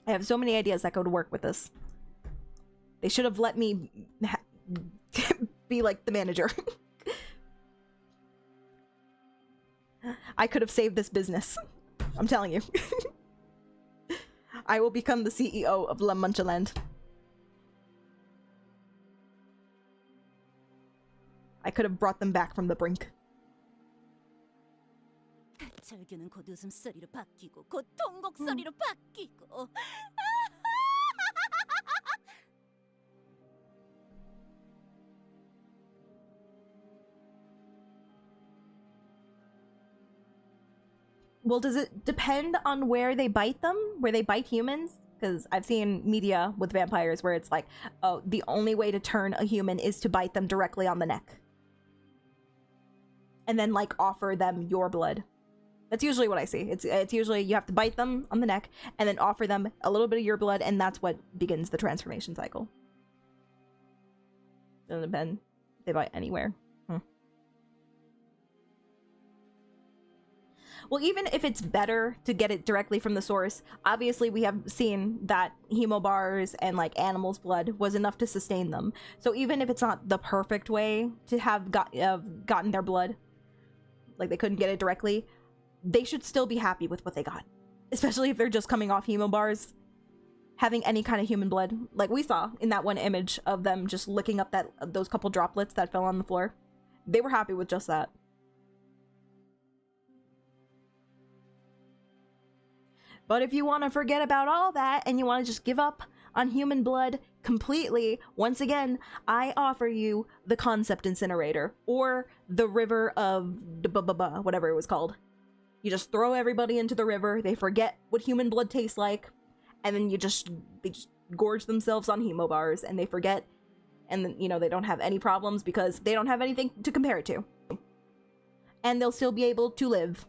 I have so many ideas that go to work with this. They should have let me be like the manager. I could have saved this business. I'm telling you. I will become the CEO of La Mancha Land. I could have brought them back from the brink. 절규는 곧 웃음소리로 바뀌고 곧 통곡소리로 바뀌고. Well, does it depend on where they bite them? Where they bite humans? Because I've seen media with vampires where it's like, oh, the only way to turn a human is to bite them directly on the neck. And then, like, offer them your blood. That's usually what I see. It's usually you have to bite them on the neck and then offer them a little bit of your blood, and that's what begins the transformation cycle. Doesn't depend. They bite anywhere. Well, even if it's better to get it directly from the source, obviously we have seen that hemobars and like animals' blood was enough to sustain them. So even if it's not the perfect way to have gotten their blood, like they couldn't get it directly, they should still be happy with what they got. Especially if they're just coming off hemobars. Having any kind of human blood, like we saw in that one image of them just licking up those couple droplets that fell on the floor. They were happy with just that. But if you want to forget about all that and you want to just give up on human blood completely, once again, I offer you the concept incinerator or the river of whatever it was called. You just throw everybody into the river, they forget what human blood tastes like, and then they just gorge themselves on hemobars and they forget, and then, you know, they don't have any problems because they don't have anything to compare it to. And they'll still be able to live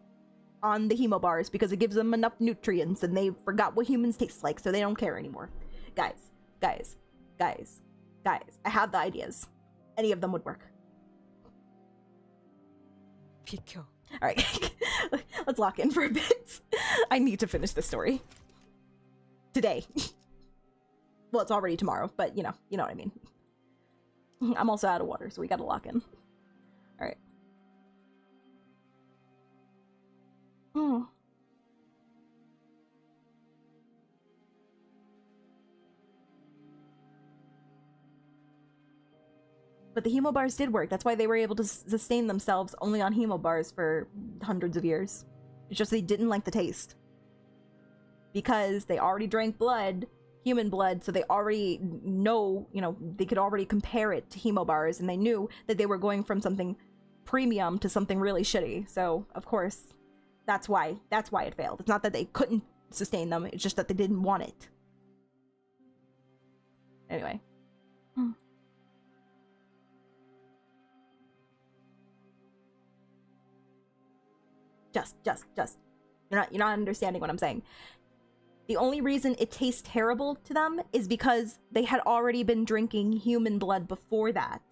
on the hemobars because it gives them enough nutrients and they forgot what humans taste like, so they don't care anymore. Guys, I have the ideas. Any of them would work. 비켜. Alright, let's lock in for a bit. I need to finish this story. Today. Well, it's already tomorrow, but you know what I mean. I'm also out of water, so we gotta lock in. Alright. But the hemobars did work. That's why they were able to sustain themselves only on hemobars for hundreds of years. It's just they didn't like the taste. Because they already drank blood, human blood, so they already know, they could already compare it to hemobars, and they knew that they were going from something premium to something really shitty. So, of course, that's why it failed. It's not that they couldn't sustain them. It's just that they didn't want it. Anyway. Just. You're not understanding what I'm saying. The only reason it tastes terrible to them is because they had already been drinking human blood before that.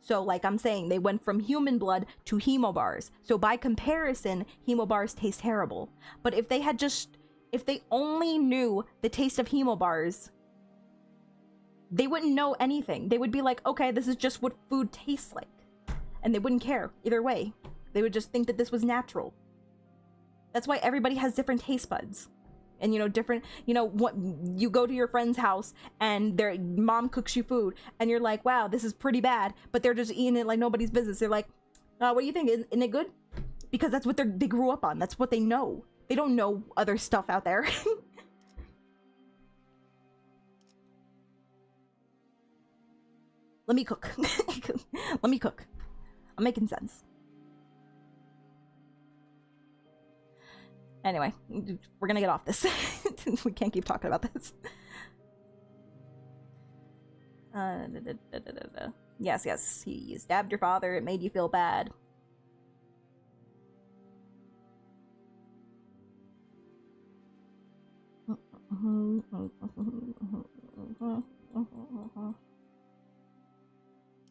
So, like I'm saying, they went from human blood to hemobars. So by comparison, hemobars taste terrible. But if they only knew the taste of hemobars, they wouldn't know anything. They would be like, okay, this is just what food tastes like. And they wouldn't care either way. They would just think that this was natural. That's why everybody has different taste buds. And, you know, different, you know, what you go to your friend's house and their mom cooks you food and you're like, wow, this is pretty bad, but they're just eating it like nobody's business. They're like, what do you think? Isn't it good? Because that's what they grew up on. That's what they know. They don't know other stuff out there. Let me cook. Let me cook. I'm making sense. Anyway, we're gonna get off this. We can't keep talking about this. Yes, you stabbed your father. It made you feel bad.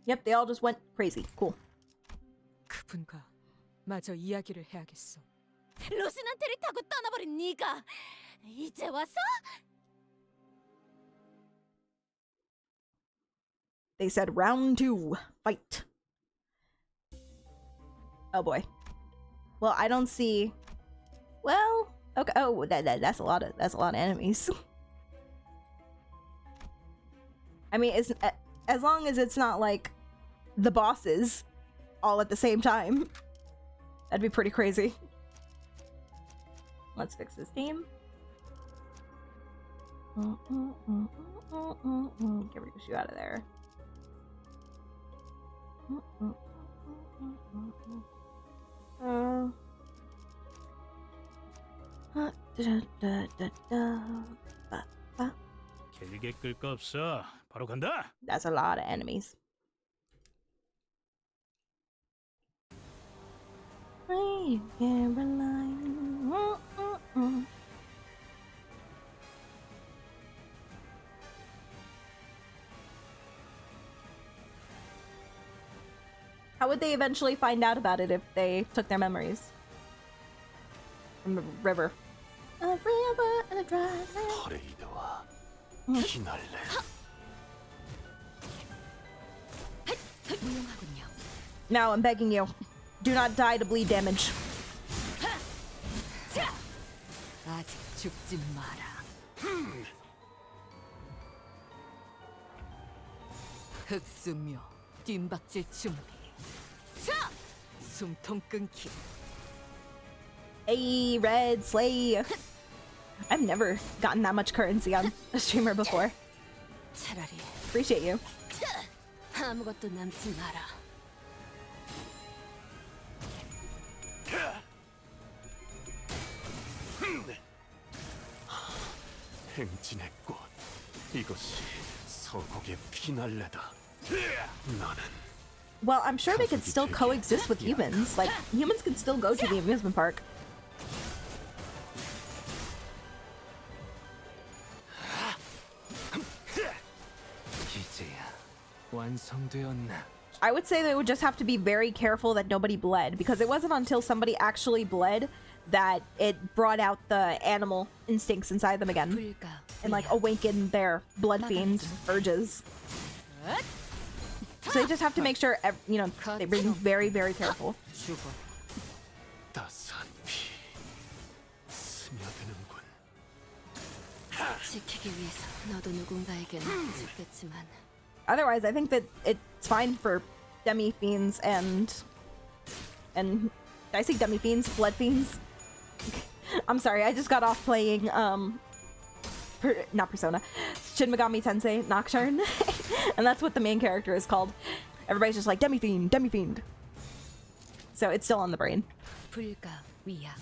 Yep, they all just went crazy. Cool. 그분과 마저 이야기를 해야겠어. 로시나테를 타고 떠나버린 네가 이제 와서? They said round 2, fight. Oh boy. Well, I don't see. Well, okay. Oh, that's a lot of enemies. I mean, it's as long as it's not like the bosses all at the same time. That'd be pretty crazy. Let's fix this team. Get Ryushu out of there. 길게 끌 거 없어. 바로 간다. That's a lot of enemies. I can't rely. How would they eventually find out about it if they took their memories from the river? A river and a dry land. Now I'm begging you, do not die to bleed damage. 아직 죽지 마라. 흑수묘, 뜀박질 준비. 자, 숨통 끊기. Hey, Red Slay. I've never gotten that much currency on a streamer before. 차라리 Appreciate you. 아무것도 남지 마라. 행진의 꽃, 이것이 서곡의 피날레다. 나는 Well, I'm sure they could still coexist with humans. Like, humans could still go to the amusement park. 이제야 완성되었나? I would say they would just have to be very careful that nobody bled, because it wasn't until somebody actually bled that it brought out the animal instincts inside them again and like awakened their blood fiend urges. So they just have to make sure, you know, they be very, very careful. 따스한 피 스며드는군. 지키기 위해서 너도 누군가에게는 죽겠지만. Otherwise, I think that it's fine for demi fiends and did I say demi fiends? Blood fiends? I'm sorry, I just got off playing not Persona, Shin Megami Tensei Nocturne, and that's what the main character is called. Everybody's just like demi fiend. So it's still on the brain. 불가 위야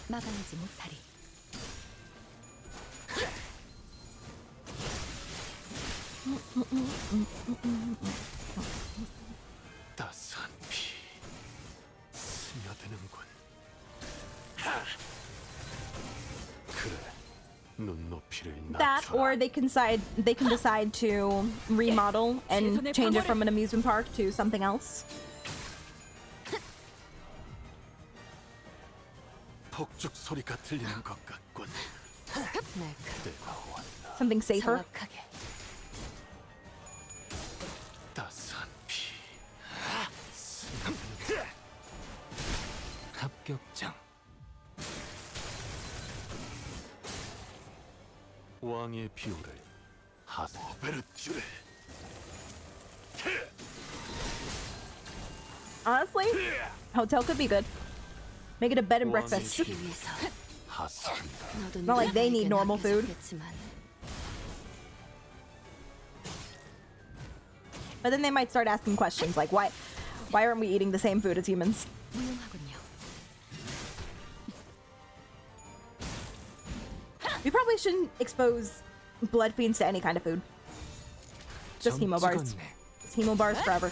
막아내지 못하리. 따스한 피 스며드는군. 그래, 눈높이를 That, 낮춰라. or they can decide to remodel and change it from an amusement park to something else. 폭죽 소리가 들리는 것 같군. 때가 왔다. Something safer. 따스한 피 합격장. 왕의 비호를 하스베르튜레. Honestly, hotel could be good. Make it a bed and breakfast. Not like they need normal food. But then they might start asking questions like, why aren't we eating the same food as humans? We probably shouldn't expose blood fiends to any kind of food. Just hemo bars. Just hemo bars forever.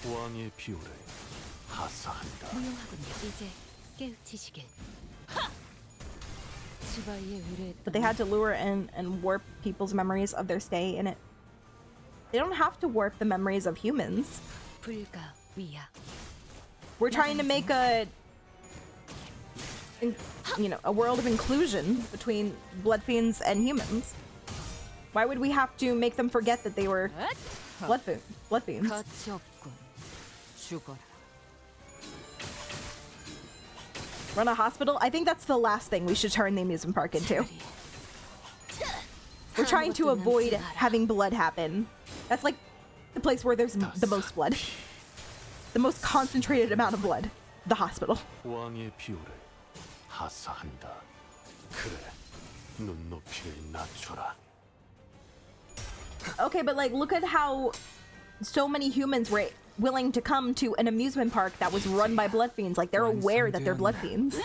왕의 비호를 하사한다. But they had to lure and warp people's memories of their stay in it. They don't have to warp the memories of humans. We're trying to make a world of inclusion between blood fiends and humans. Why would we have to make them forget that they were blood fiends? Run a hospital? I think that's the last thing we should turn the amusement park into. We're trying to avoid having blood happen. That's like the place where there's the most blood. The most concentrated amount of blood. The hospital. 왕의 비호를 하사한다. 그래, 눈높이를 낮춰라. Okay, but like, look at how so many humans were willing to come to an amusement park that was run by blood fiends. Like, they're aware that they're blood fiends.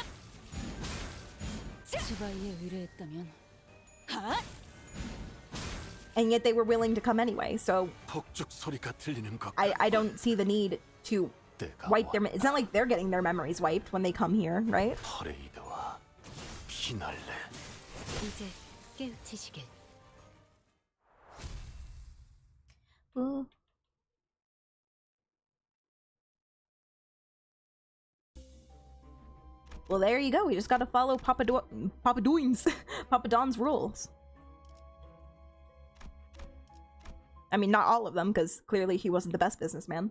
And yet they were willing to come anyway, so 폭죽 소리가 들리는 것 I don't see the need to wipe their... It's not like they're getting their memories wiped when they come here, right? 퍼레이드와 피날레. Well, there you go. We just gotta follow Papa Don's rules. I mean, not all of them, because clearly he wasn't the best businessman.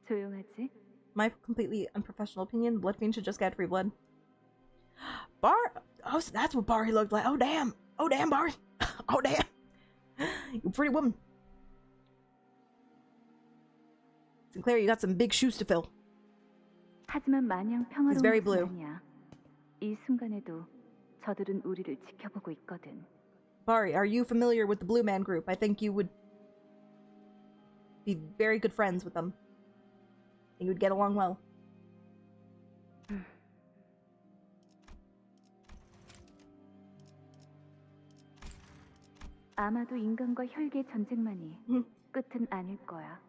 조용하지? My completely unprofessional opinion, blood fiends should just get free blood. Bar? Oh, so that's what Barry looked like. Oh, damn. Oh, damn, Barry. Oh, damn. You pretty woman. Sinclair, you got some big shoes to fill. 하지만 마냥 He's very blue. 평화로운 것은 아니야. 이 순간에도 저들은 우리를 지켜보고 있거든. Bari, are you familiar with the Blue Man Group? I think you would be very good friends with them. And you would get along well. 아마도 인간과 혈계 전쟁만이 끝은 아닐 거야.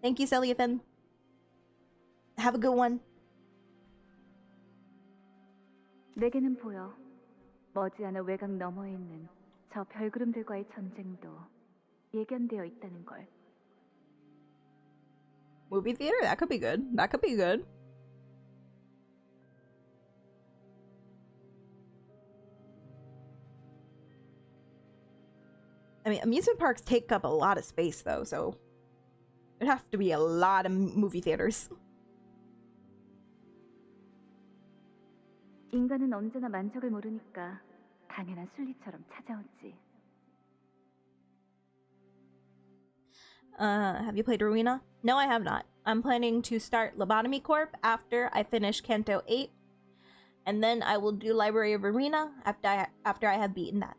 Thank you, Celiofen. Have a good one. 내게는 보여. 머지않아 외곽 너머에 있는 저 별구름들과의 전쟁도 예견되어 있다는 걸. Movie theater? That could be good. That could be good. I mean, amusement parks take up a lot of space, though, so there'd have to be a lot of movie theaters. 인간은 언제나 만족을 모르니까 당연한 순리처럼 찾아오지. Have you played Rowena? No, I have not. I'm planning to start Lobotomy Corp after I finish Canto 8, and then I will do Library of Arena after I have beaten that.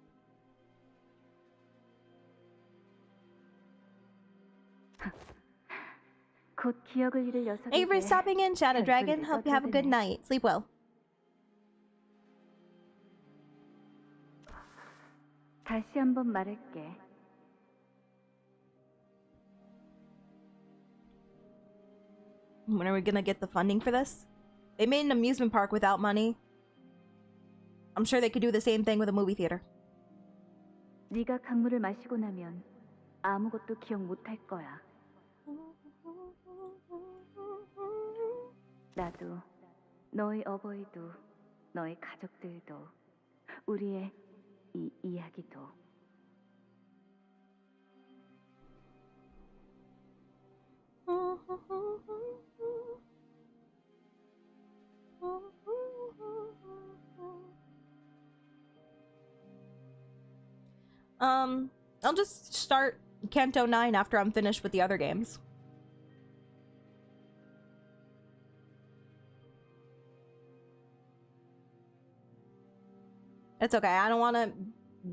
곧 기억을 잃을 녀석에게 Thank you for stopping in, Shadow Dragon. 잔소리를 Hope you have a good 써줘야 되네. night. Sleep well. 다시 한번 말할게. When are we gonna get the funding for this? They made an amusement park without money. I'm sure they could do the same thing with a movie theater. 네가 강물을 마시고 나면 아무것도 기억 못할 거야. 나도, 너의 어버이도, 너의 가족들도, 우리의 이 이야기도. I'll just start Canto 9 after I'm finished with the other games. It's okay, I don't want to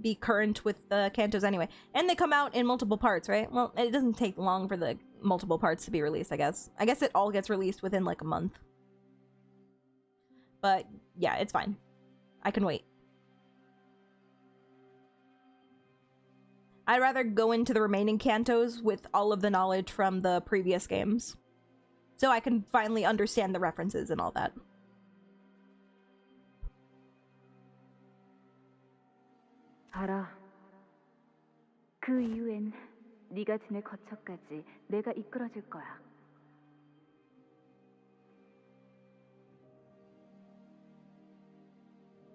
be current with the Cantos anyway. And they come out in multiple parts, right? Well, it doesn't take long for the multiple parts to be released, I guess. I guess it all gets released within like a month. But yeah, it's fine. I can wait. I'd rather go into the remaining Cantos with all of the knowledge from the previous games. So I can finally understand the references and all that. 알아. 그 이후엔 네가 지낼 거처까지 내가 이끌어줄 거야.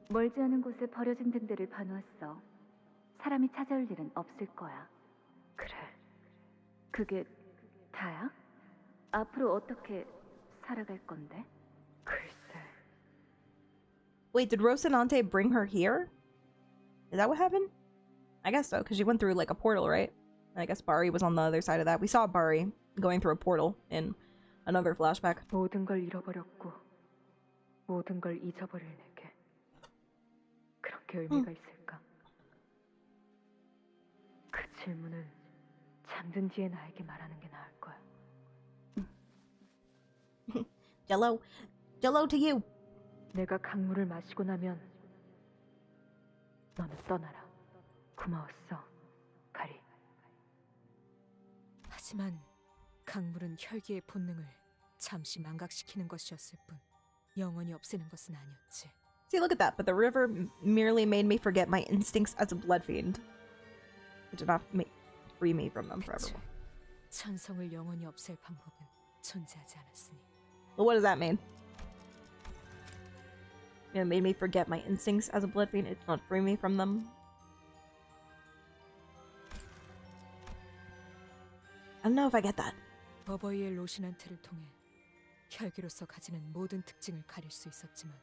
멀지 않은 곳에 버려진 등대를 봐놓았어. 사람이 찾아올 일은 없을 거야. 그래. 그게 다야? 앞으로 어떻게 살아갈 건데? 글쎄. Wait, did Rocinante bring her here? Is that what happened? I guess so, because she went through like a portal, right? I guess Bari was on the other side of that. We saw Bari going through a portal in another flashback. 모든 걸 잃어버렸고 모든 걸 잊어버릴 내게 그렇게 의미가 있을까? 그 질문은 잠든 뒤에 나에게 말하는 게 나을 거야. Jello. Jello to you. 내가 강물을 마시고 나면 너는 떠나라. 고마웠어, 가리. 하지만 강물은 혈기의 본능을 잠시 망각시키는 것이었을 뿐 영원히 없애는 것은 아니었지. See, look at that. But the river merely made me forget my instincts as a blood fiend. It did not free me from them forever. 천성을 영원히 없앨 방법은 존재하지 않았으니. Well, what does that mean? It made me forget my instincts as a blood fiend. It did not free me from them. I don't know if I get that. 어버이의 로시난트를 통해 혈기로서 가지는 모든 특징을 가릴 수 있었지만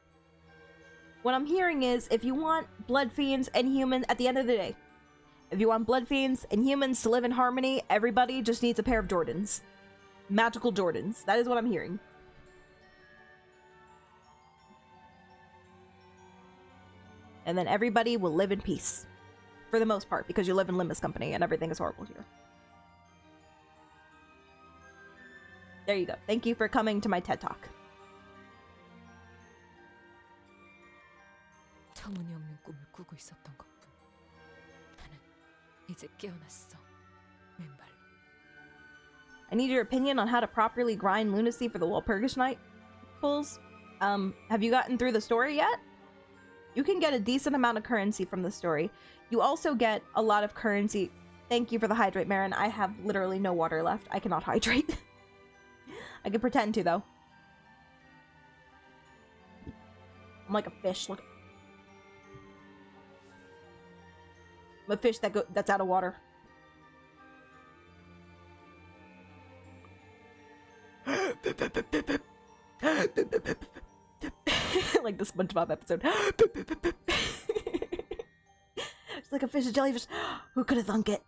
What I'm hearing is, if you want blood fiends and humans, at the end of the day, if you want blood fiends and humans to live in harmony, everybody just needs a pair of Jordans. Magical Jordans. That is what I'm hearing. And then everybody will live in peace. For the most part, because you live in Limbus Company and everything is horrible here. There you go. Thank you for coming to my TED Talk. 터무니없는 꿈을 꾸고 있었던 것뿐. 나는 이제 깨어났어. 맨발로. I need your opinion on how to properly grind lunacy for the Walpurgis Night pulls. Have you gotten through the story yet? You can get a decent amount of currency from the story. You also get a lot of currency. Thank you for the hydrate, Marin. I have literally no water left. I cannot hydrate. I can pretend to, though. I'm like a fish. Look. I'm a fish that's out of water. Like the SpongeBob episode. It's like a fish, a jellyfish. Who could have thunk it?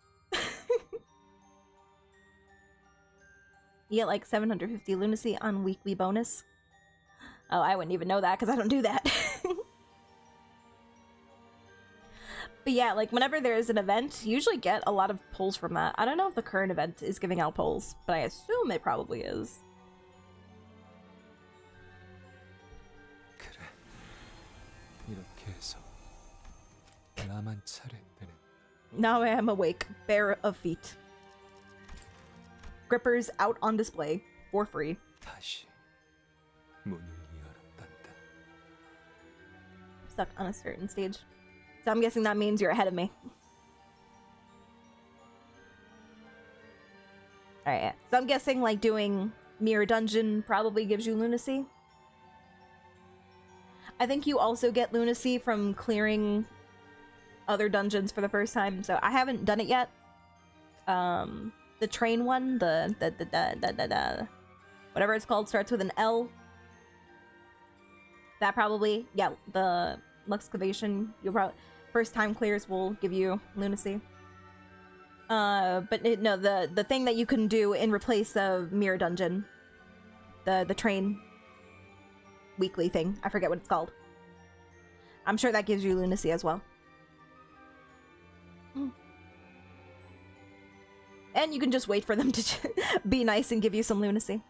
You get like 750 lunacy on weekly bonus. Oh, I wouldn't even know that because I don't do that. But yeah, like whenever there is an event, you usually get a lot of pulls from that. I don't know if the current event is giving out pulls, but I assume it probably is. 그래. 이렇게 해서 나만 차례되는. Now I am awake, bare of feet. Grippers out on display for free. 다시 문을 열었단다. Stuck on a certain stage. So I'm guessing that means you're ahead of me. Alright, yeah. So I'm guessing like doing Mirror Dungeon probably gives you lunacy. I think you also get lunacy from clearing other dungeons for the first time, so I haven't done it yet. The train one, the whatever it's called, starts with an L. That probably, yeah, the excavation, you'll probably first time clears will give you lunacy. But no, the thing that you can do in replace of Mirror Dungeon, the train weekly thing, I forget what it's called. I'm sure that gives you lunacy as well. And you can just wait for them to be nice and give you some lunacy.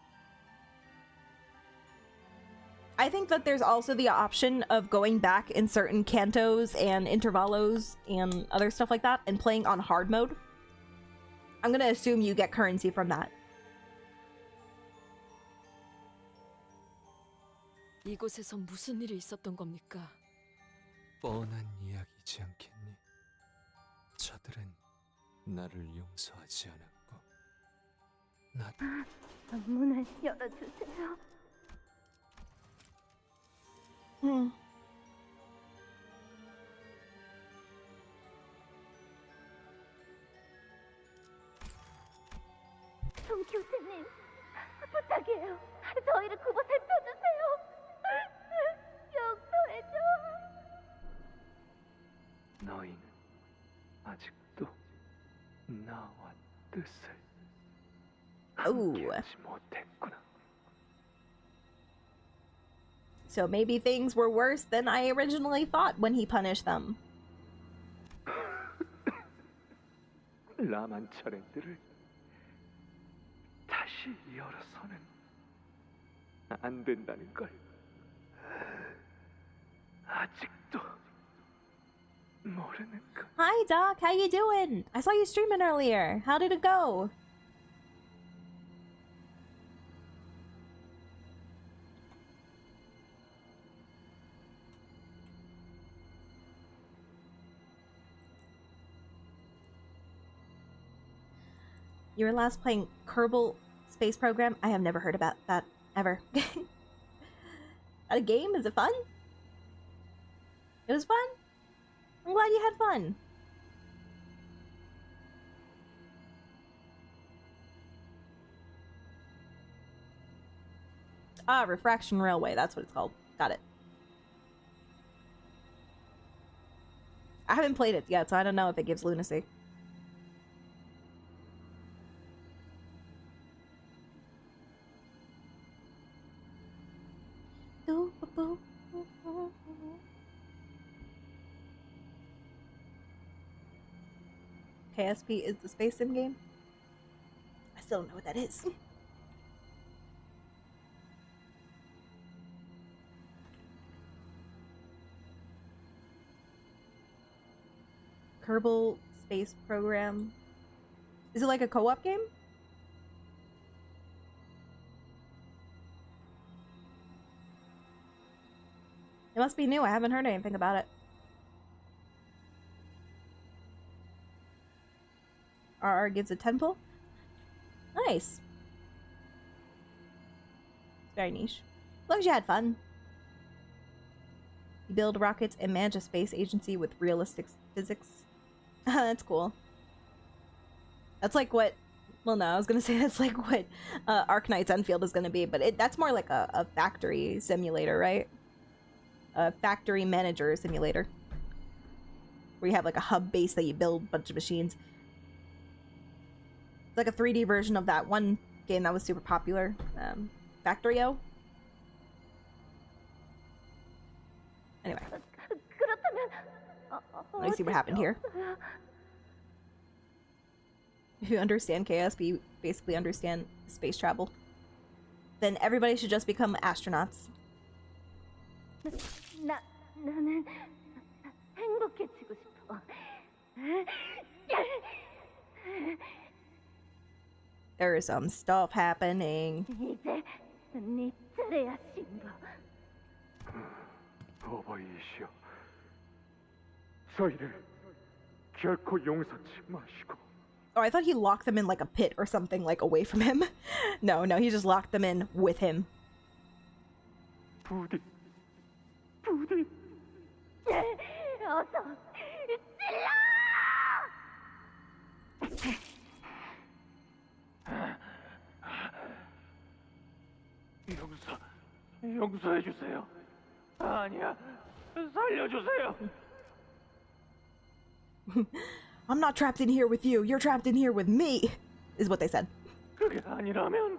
I think that there's also the option of going back in certain cantos and intervalos and other stuff like that and playing on hard mode. I'm gonna assume you get currency from that. 이곳에서 무슨 일이 있었던 겁니까? 뻔한 이야기지 않겠니? 저들은 나를 용서하지 않았고 나 문을 열어주세요. 돈 교수님, 부탁해요. 저희를 구보 살펴주세요. 용서해줘. 너희는 아직도 나와 뜻을 함께하지 못했구나. So maybe things were worse than I originally thought when he punished them. 라만 차례들을 다시 열어서는 안 된다는 걸 아직도 모르는 거. Hi Doc, how you doing? I saw you streaming earlier. How did it go? You were last playing Kerbal Space Program? I have never heard about that, ever. A game? Is it fun? It was fun? I'm glad you had fun. Ah, Refraction Railway, that's what it's called. Got it. I haven't played it yet, so I don't know if it gives lunacy. KSP is the space sim game? I still don't know what that is. Kerbal Space Program. Is it like a co-op game? It must be new. I haven't heard anything about it. RR gives a 10 pull. Nice. Very niche. As long as you had fun. You build rockets and manage a space agency with realistic physics. That's cool. That's like what... Well, no, I was gonna say that's like what Arknight's Enfield is gonna be, but that's more like a factory simulator, right? A factory manager simulator. Where you have like a hub base that you build a bunch of machines. It's like a 3D version of that one game that was super popular. Factorio? Anyway. 그렇다면 Let me see what happened here. If you understand KSP, basically understand space travel, then everybody should just become astronauts. 나는 행복해지고 싶어. There is some stuff happening. 이제 네 차례야, 신부. 어버이시여, 저희를 결코 용서치 마시고. Oh, I thought he locked them in like a pit or something, like away from him. No, he just locked them in with him. 부디. 어서 용서해 주세요. 아니야, 살려주세요. I'm not trapped in here with you. You're trapped in here with me, is what they said. 그게 아니라면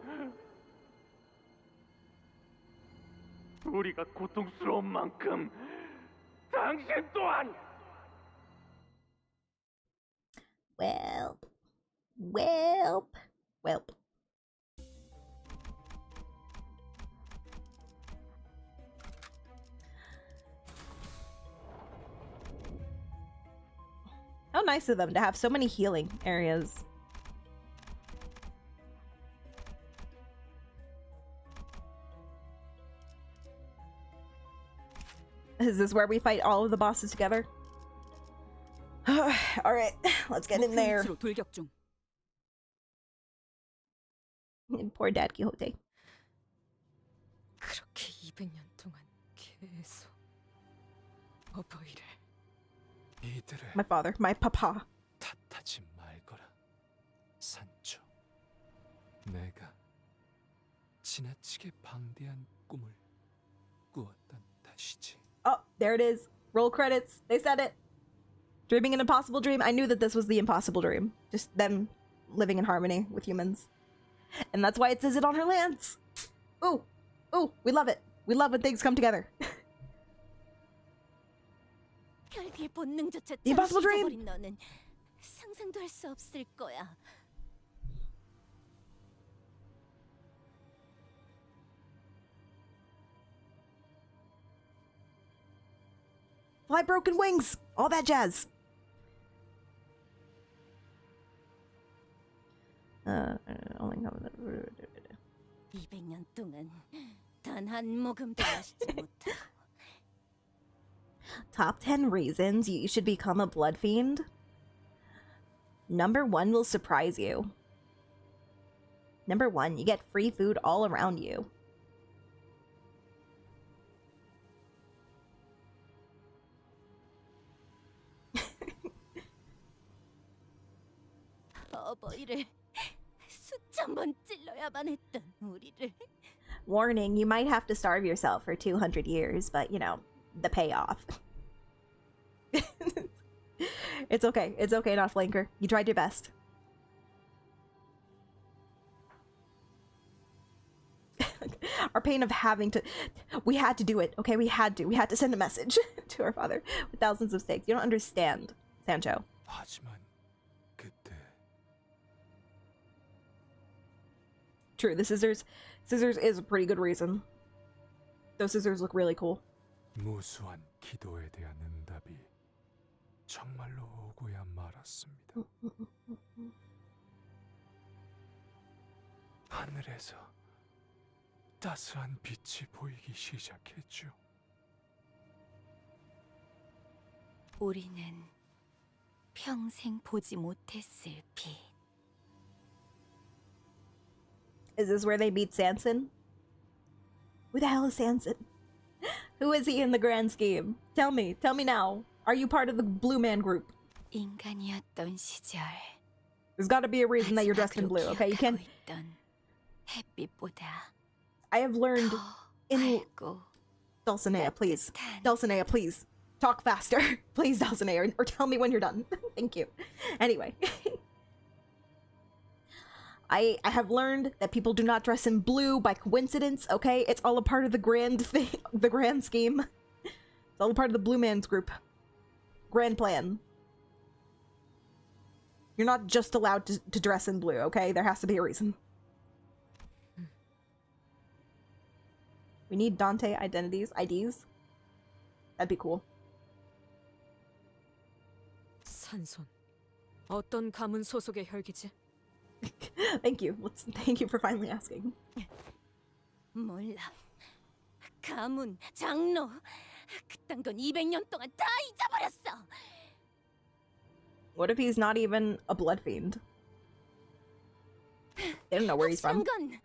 우리가 고통스러운 만큼 당신 또한. Welp. How nice of them to have so many healing areas. Is this where we fight all of the bosses together? Alright, let's get in there. Poor Dad Quixote. 그렇게 200년 동안 계속 어버이를. 이들을 My father, my papa. 탓하지 말거라, 산초. 내가 지나치게 방대한 꿈을 꾸었단 탓이지. Oh, there it is. Roll credits. They said it. Dreaming an impossible dream. I knew that this was the impossible dream. Just them living in harmony with humans. And that's why it says it on her lance. Ooh. Ooh, we love it. We love when things come together. The impossible dream. 너는 상상도 할 수 없을 거야. Fly broken wings. All that jazz. Only 200년 동안 단 한 모금도 마시지 못하고. Top 10 reasons you should become a blood fiend. Number 1 will surprise you. Number 1, you get free food all around you. 어버이를 수천 번 찔러야만 했던 우리를. Warning, you might have to starve yourself for 200 years, but you know, the payoff. It's okay. It's okay, not flanker. You tried your best. Our pain of having to... We had to do it, okay? We had to. We had to send a message to our father with thousands of stakes. You don't understand, Sancho. 하지만 그때 True, the scissors is a pretty good reason. Those scissors look really cool. 무수한 기도에 대한 응답이 정말로 오고야 말았습니다. 하늘에서 따스한 빛이 보이기 시작했죠. 우리는 평생 보지 못했을 빛. Is this where they beat Sanson? Who the hell is Sanson? Who is he in the grand scheme? Tell me now. Are you part of the Blue Man group? 인간이었던 시절. There's got to be a reason that you're dressed in blue, okay? You can't... 햇빛보다 I have learned in... Dulcinea, please. Dulcinea, please. Talk faster. Please, Dulcinea, or tell me when you're done. Thank you. Anyway. I have learned that people do not dress in blue by coincidence, okay? It's all a part of the grand thing, the grand scheme. It's all a part of the Blue Man's group. Grand plan. You're not just allowed to dress in blue, okay? There has to be a reason. We need Dante IDs. That'd be cool. 산손. 어떤 가문 소속의 혈기지? Thank you. Thank you for finally asking. 몰라. 가문, 장로. 그딴 건 200년 동안 다 잊어버렸어. What if he's not even a blood fiend? They don't know where he's from. 건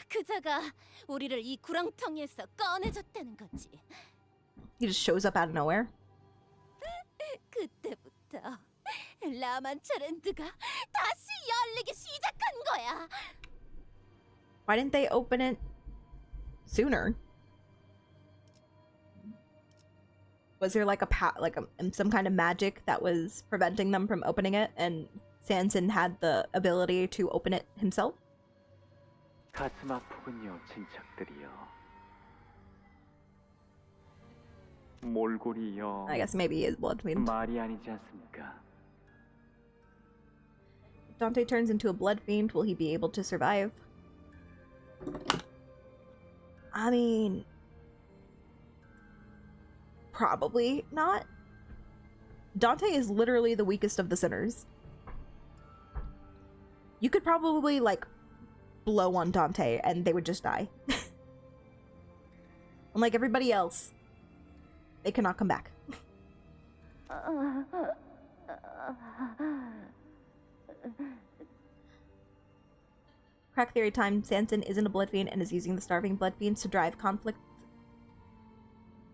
그자가 우리를 이 구렁텅이에서 꺼내줬다는 거지. He just shows up out of nowhere. 그때부터 라만차랜드가 다시 열리기 시작한 거야. Why didn't they open it sooner? Was there like some kind of magic that was preventing them from opening it, and Sanson had the ability to open it himself? 가슴 아프군요, 친척들이요. 몰골이요. I guess maybe he is blood fiend. 말이 아니지 않습니까? If Dante turns into a blood fiend, will he be able to survive? I mean, probably not. Dante is literally the weakest of the sinners. You could probably, like, blow on Dante and they would just die. Unlike everybody else, they cannot come back. Crack theory time. Sanson isn't a blood fiend and is using the starving blood fiends to drive conflict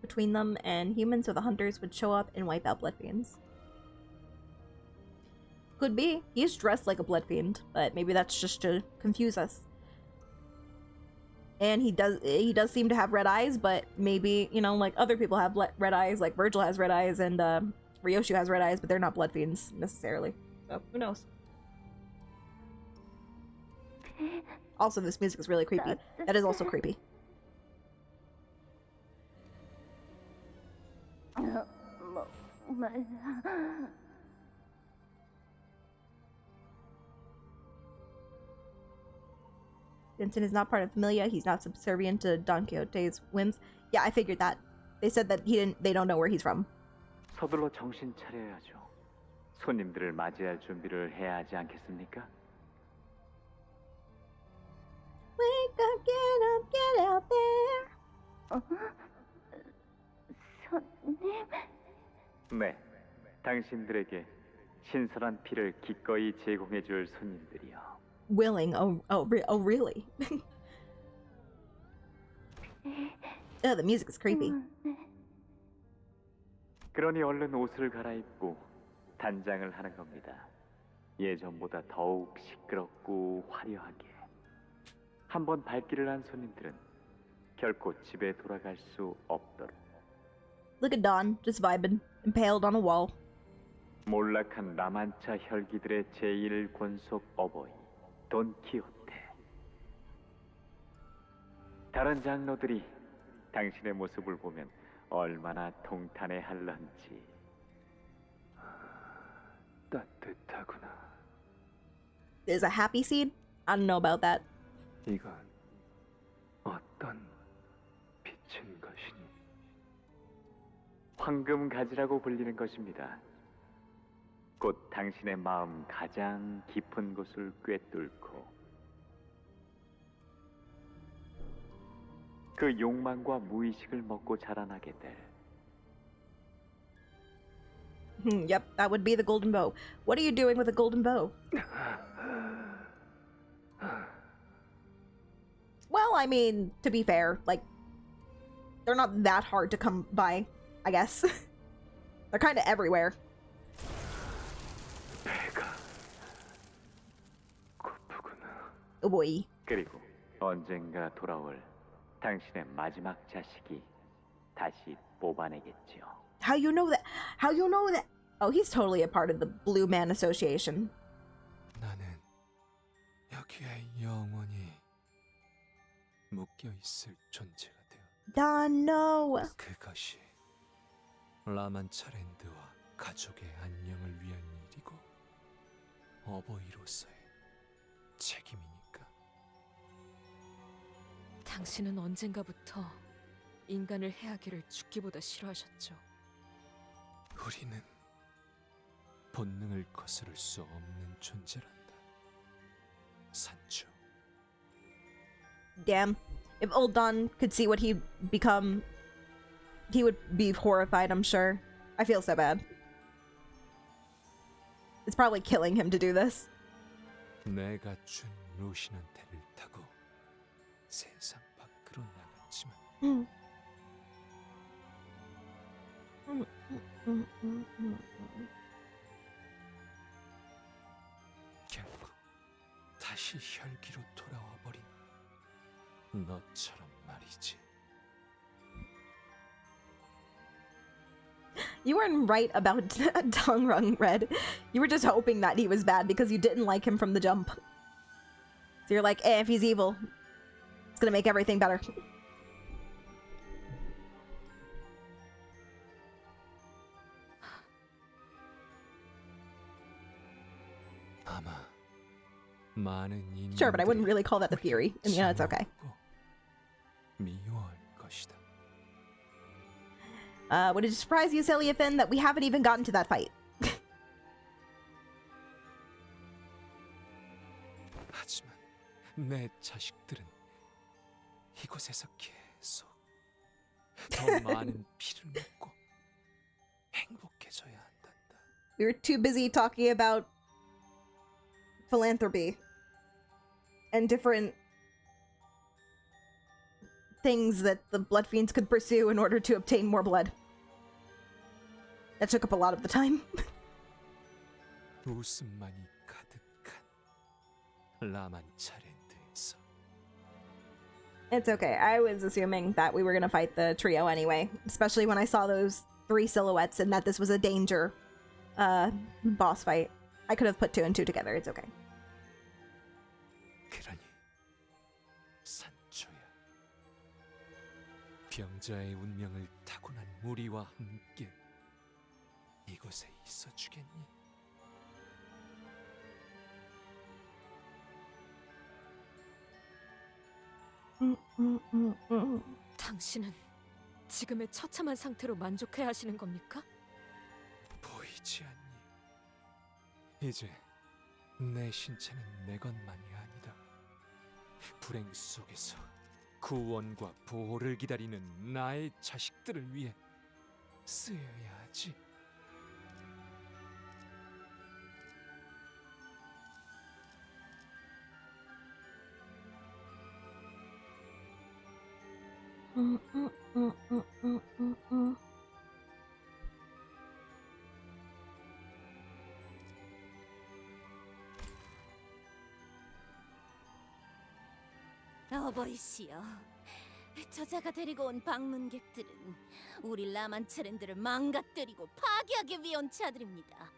between them and humans, so the hunters would show up and wipe out blood fiends. Could be. He's dressed like a blood fiend, but maybe that's just to confuse us. And he does seem to have red eyes, but maybe, you know, like other people have red eyes, like Virgil has red eyes and Ryoshu has red eyes, but they're not blood fiends necessarily. So who knows? Also, this music is really creepy. That is also creepy. Vincent is not part of Familia. He's not subservient to Don Quixote's whims. Yeah, I figured that. They said that they don't know where he's from. 서둘러 정신 차려야죠. 손님들을 맞이할 준비를 해야 하지 않겠습니까? Wake up, get out there. 손님? 네, 당신들에게 신선한 피를 기꺼이 제공해 줄 손님들이요. Willing. Oh, really? Oh, the music is creepy. 그러니 얼른 옷을 갈아입고 단장을 하는 겁니다. 예전보다 더욱 시끄럽고 화려하게. 한번 발길을 한 손님들은 결코 집에 돌아갈 수 없도록. Look at Don, just vibing, impaled on a wall. 몰락한 라만차 혈기들의 제1 권속 어버이 돈 키호테. 다른 장로들이 당신의 모습을 보면 얼마나 통탄해할런지. 따뜻하구나. There's a happy scene? I don't know about that. 이건 어떤 빛인 것이니? 황금 가지라고 불리는 것입니다. 곧 당신의 마음 가장 깊은 곳을 꿰뚫고 그 욕망과 무의식을 먹고 자라나게 될. Yep, that would be the golden bow. What are you doing with a golden bow? Well, I mean, to be fair, like, they're not that hard to come by, I guess. They're kind of everywhere. Oh boy. 그리고 언젠가 돌아올 당신의 마지막 자식이 다시 뽑아내겠죠. How you know that? How you know that? Oh, he's totally a part of the Blue Man Association. 나는 여기에 영원히 묶여 있을 존재가 되어. Don, no. 그것이 라만차랜드와 가족의 안녕을 위한 일이고 어버이로서의 책임이니까. 당신은 언젠가부터 인간을 해하기를 죽기보다 싫어하셨죠. 우리는 본능을 거스를 수 없는 존재란다. 산주. Damn. If old Don could see what he'd become, he would be horrified, I'm sure. I feel so bad. It's probably killing him to do this. 내가 준 로시난테를 타고 세상 밖으로 나갔지만 결국 다시 혈기로 돌아와 버린 너처럼 말이지. You weren't right about Dongrung, Red. You were just hoping that he was bad because you didn't like him from the jump. So you're like, if he's evil, it's gonna make everything better. 아마 많은 Sure, but I wouldn't really call that a theory. I mean, it's okay. 미워할 것이다. Would it surprise you, Cilliathan, that we haven't even gotten to that fight? 하지만 내 자식들은 이곳에서 계속 더 많은 피를 먹고 행복해져야 한단다. We were too busy talking about philanthropy and different things that the Blood Fiends could pursue in order to obtain more blood. That took up a lot of the time. 웃음만이 가득한 라만차랜드에서. It's okay. I was assuming that we were gonna fight the trio anyway, especially when I saw those 3 silhouettes and that this was a danger boss fight. I could have put 2 and 2 together. It's okay. 그러니 산초야, 병자의 운명을 타고난 우리와 함께 이곳에 있어주겠니? 당신은 지금의 처참한 상태로 만족해야 하시는 겁니까? 보이지 않니? 이제 내 신체는 내 것만이 아니다. 불행 속에서 구원과 보호를 기다리는 나의 자식들을 위해 쓰여야 하지. 어버이시여, 저자가 데리고 온 방문객들은 우리 라만차랜드를 망가뜨리고 파괴하기 위해 온 자들입니다.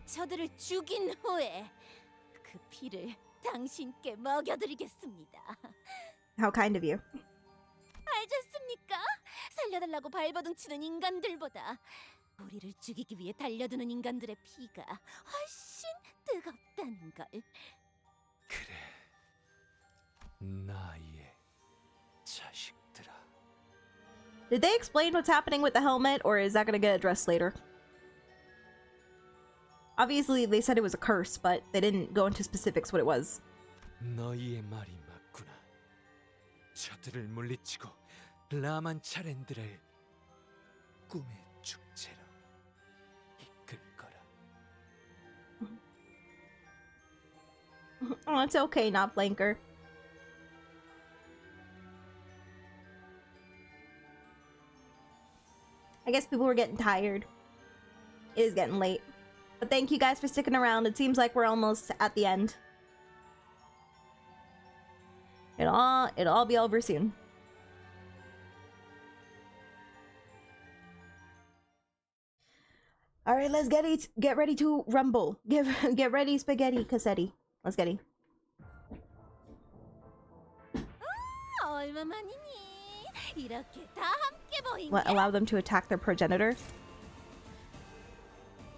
저들을 죽인 후에 그 피를 당신께 먹여드리겠습니다. How kind of you. 알겠습니까? 살려달라고 발버둥치는 인간들보다 우리를 죽이기 위해 달려드는 인간들의 피가 훨씬 뜨겁다는 걸. 그래, 나의 자식들아. Did they explain what's happening with the helmet, or is that gonna get addressed later? Obviously, they said it was a curse, but they didn't go into specifics what it was. 너희의 말이 맞구나. 저들을 물리치고 라만차랜드를 꿈의 축제로 이끌 거라. Oh, it's okay, not Blanker. I guess people were getting tired. It is getting late. But thank you guys for sticking around. It seems like we're almost at the end. It'll all be over soon. All right, let's get ready to rumble. Get ready, spaghetti cassetti. Let's get it. 얼마만이니? 이렇게 다 함께 보인 What, allow them to attack their progenitor?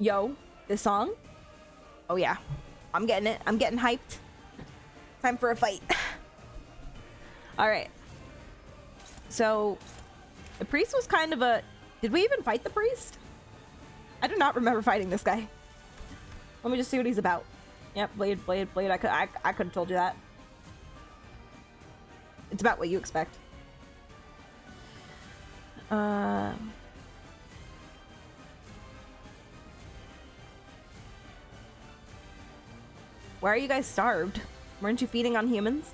Yo, this song? Oh yeah. I'm getting it. I'm getting hyped. Time for a fight. Alright. So, the priest was kind of a... Did we even fight the priest? I do not remember fighting this guy. Let me just see what he's about. Yep, blade. I could have told you that. It's about what you expect. Why are you guys starved? Weren't you feeding on humans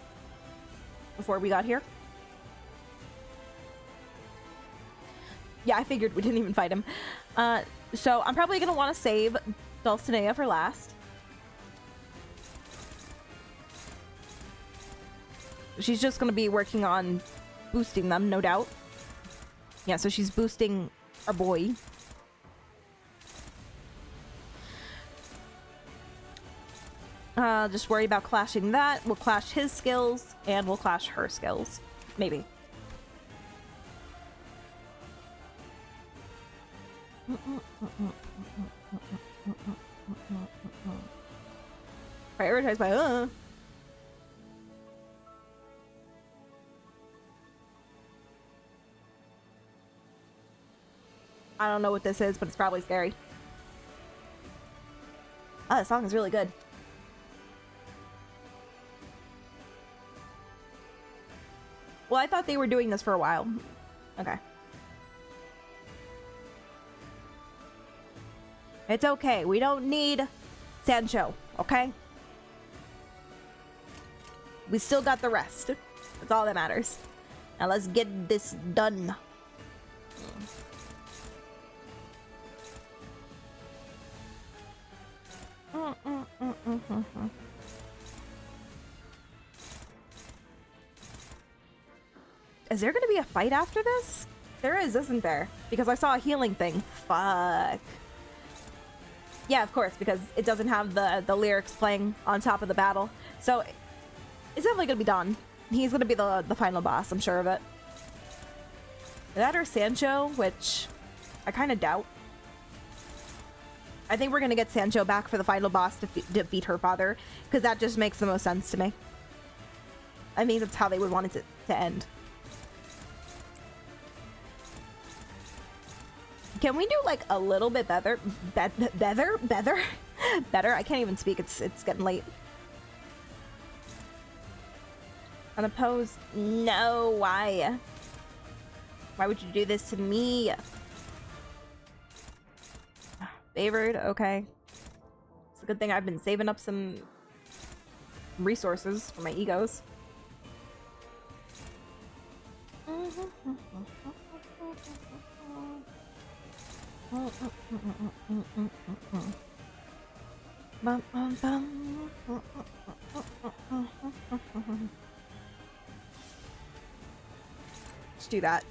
before we got here? Yeah, I figured we didn't even fight him. So I'm probably gonna want to save Dulcinea for last. She's just gonna be working on boosting them, no doubt. Yeah, so she's boosting our boy. Just worry about clashing that. We'll clash his skills, and we'll clash her skills. Maybe. Prioritize by I don't know what this is, but it's probably scary. Oh, the song is really good. Well, I thought they were doing this for a while. Okay. It's okay. We don't need Sancho, okay? We still got the rest. That's all that matters. Now let's get this done. Is there gonna be a fight after this? There is, isn't there? Because I saw a healing thing. Fuck. Yeah, of course, because it doesn't have the lyrics playing on top of the battle. So it's definitely gonna be Don. He's gonna be the final boss, I'm sure of it. That or Sancho, which I kind of doubt. I think we're gonna get Sancho back for the final boss to defeat her father, because that just makes the most sense to me. I think that's how they would want it to end. Can we do like a little bit better? Better? I can't even speak. It's getting late. Unopposed? No. Why? Why would you do this to me? Favored? Okay. It's a good thing I've been saving up some resources for my egos. Let's do that.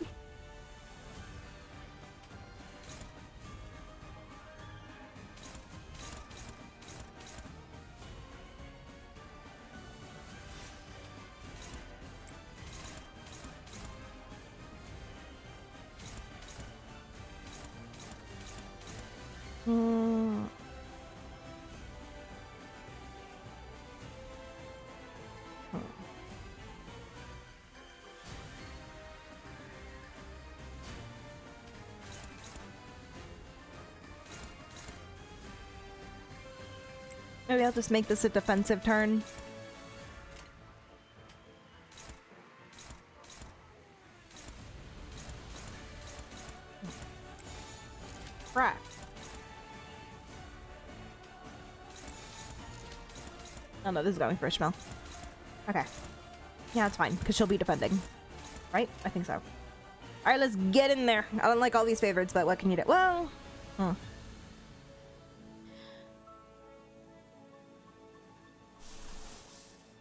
Maybe I'll just make this a defensive turn. Crap. Oh no, this is going for Ishmael. Okay. Yeah, it's fine, because she'll be defending. Right? I think so. Alright, let's get in there. I don't like all these favorites, but what can you do? Well...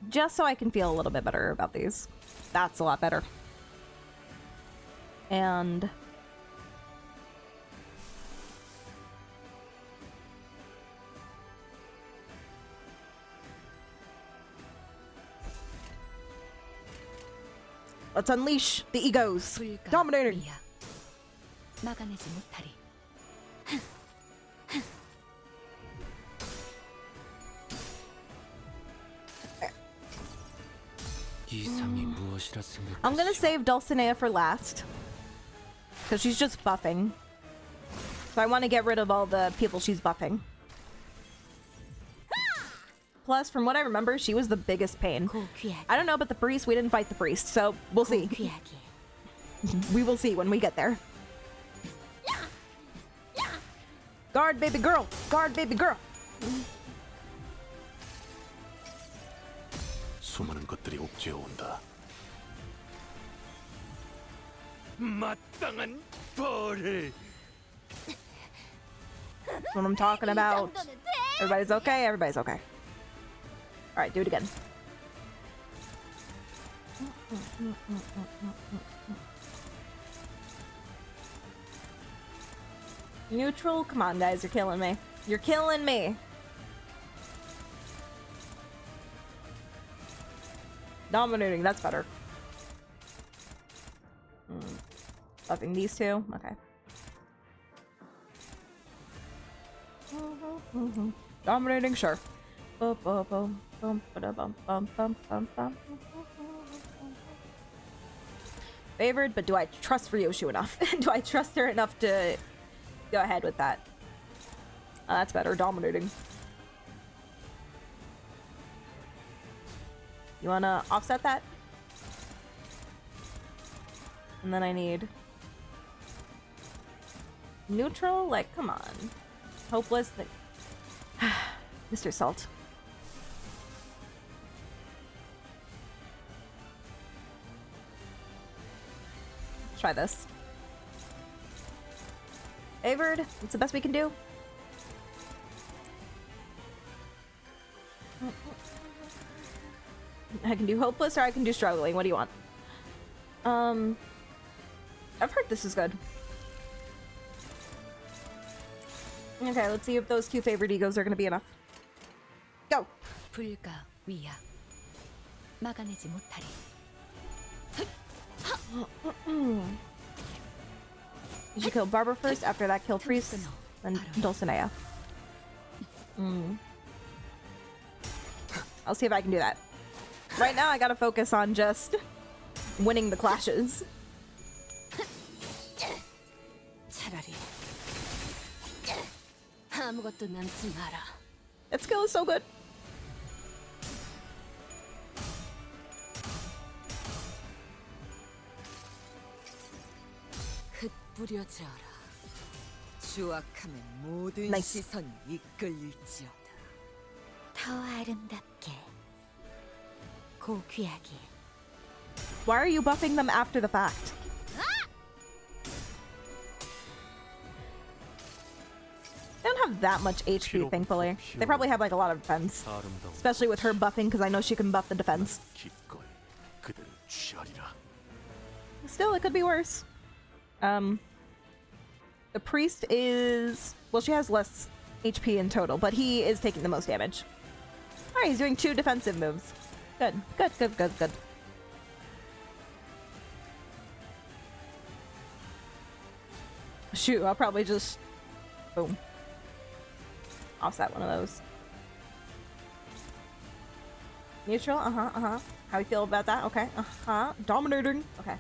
Just so I can feel a little bit better about these. That's a lot better. And... let's unleash the egos. Dominating. I'm gonna save Dulcinea for last. Because she's just buffing. So I want to get rid of all the people she's buffing. Plus, from what I remember, she was the biggest pain. I don't know about the priest. We didn't fight the priest, so we'll see. We will see when we get there. Guard, baby girl! Guard, baby girl! 수많은 것들이 옥죄어 온다. 마땅한 벌을. That's what I'm talking about. Everybody's okay? Everybody's okay. Alright, do it again. Neutral? Come on, guys. You're killing me. You're killing me. Dominating. That's better. Buffing these two? Okay. Dominating? Sure. Favored, but do I trust Ryoshu enough? Do I trust her enough to go ahead with that? That's better. Dominating. You wanna offset that? And then I need neutral? Like, come on. Hopeless? Like... Mr. Salt. Let's try this. Favored? What's the best we can do? I can do hopeless or I can do struggling. What do you want? I've heard this is good. Okay, let's see if those two favored egos are gonna be enough. Go! 불가 위야 막아내지 못하리. You should kill Barber first, after that kill Priest, then Dulcinea. I'll see if I can do that. Right now I gotta focus on just winning the clashes. 차라리 아무것도 남지 마라. That skill is so good. 흩뿌려져라. 추악함의 모든 Nice. 시선이 이끌릴지어다. 더 아름답게 고귀하게. Why are you buffing them after the fact? They don't have that much HP, thankfully. They probably have like a lot of defense. Especially with her buffing, because I know she can buff the defense. Still, it could be worse. The priest is... Well, she has less HP in total, but he is taking the most damage. Alright, he's doing 2 defensive moves. Good. Good, good, good, good. Shoot, I'll probably just... Boom. Offset one of those. Neutral? Uh-huh. How you feel about that? Okay. Dominating. Okay.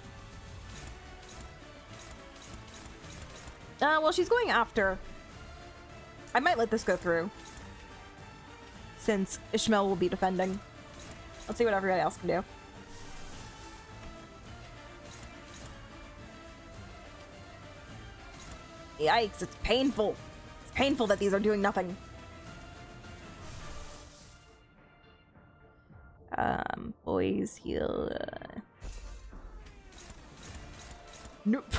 Well, she's going after. I might let this go through. Since Ishmael will be defending. Let's see what everybody else can do. Yikes, it's painful. It's painful that these are doing nothing. Boys heal. Nope.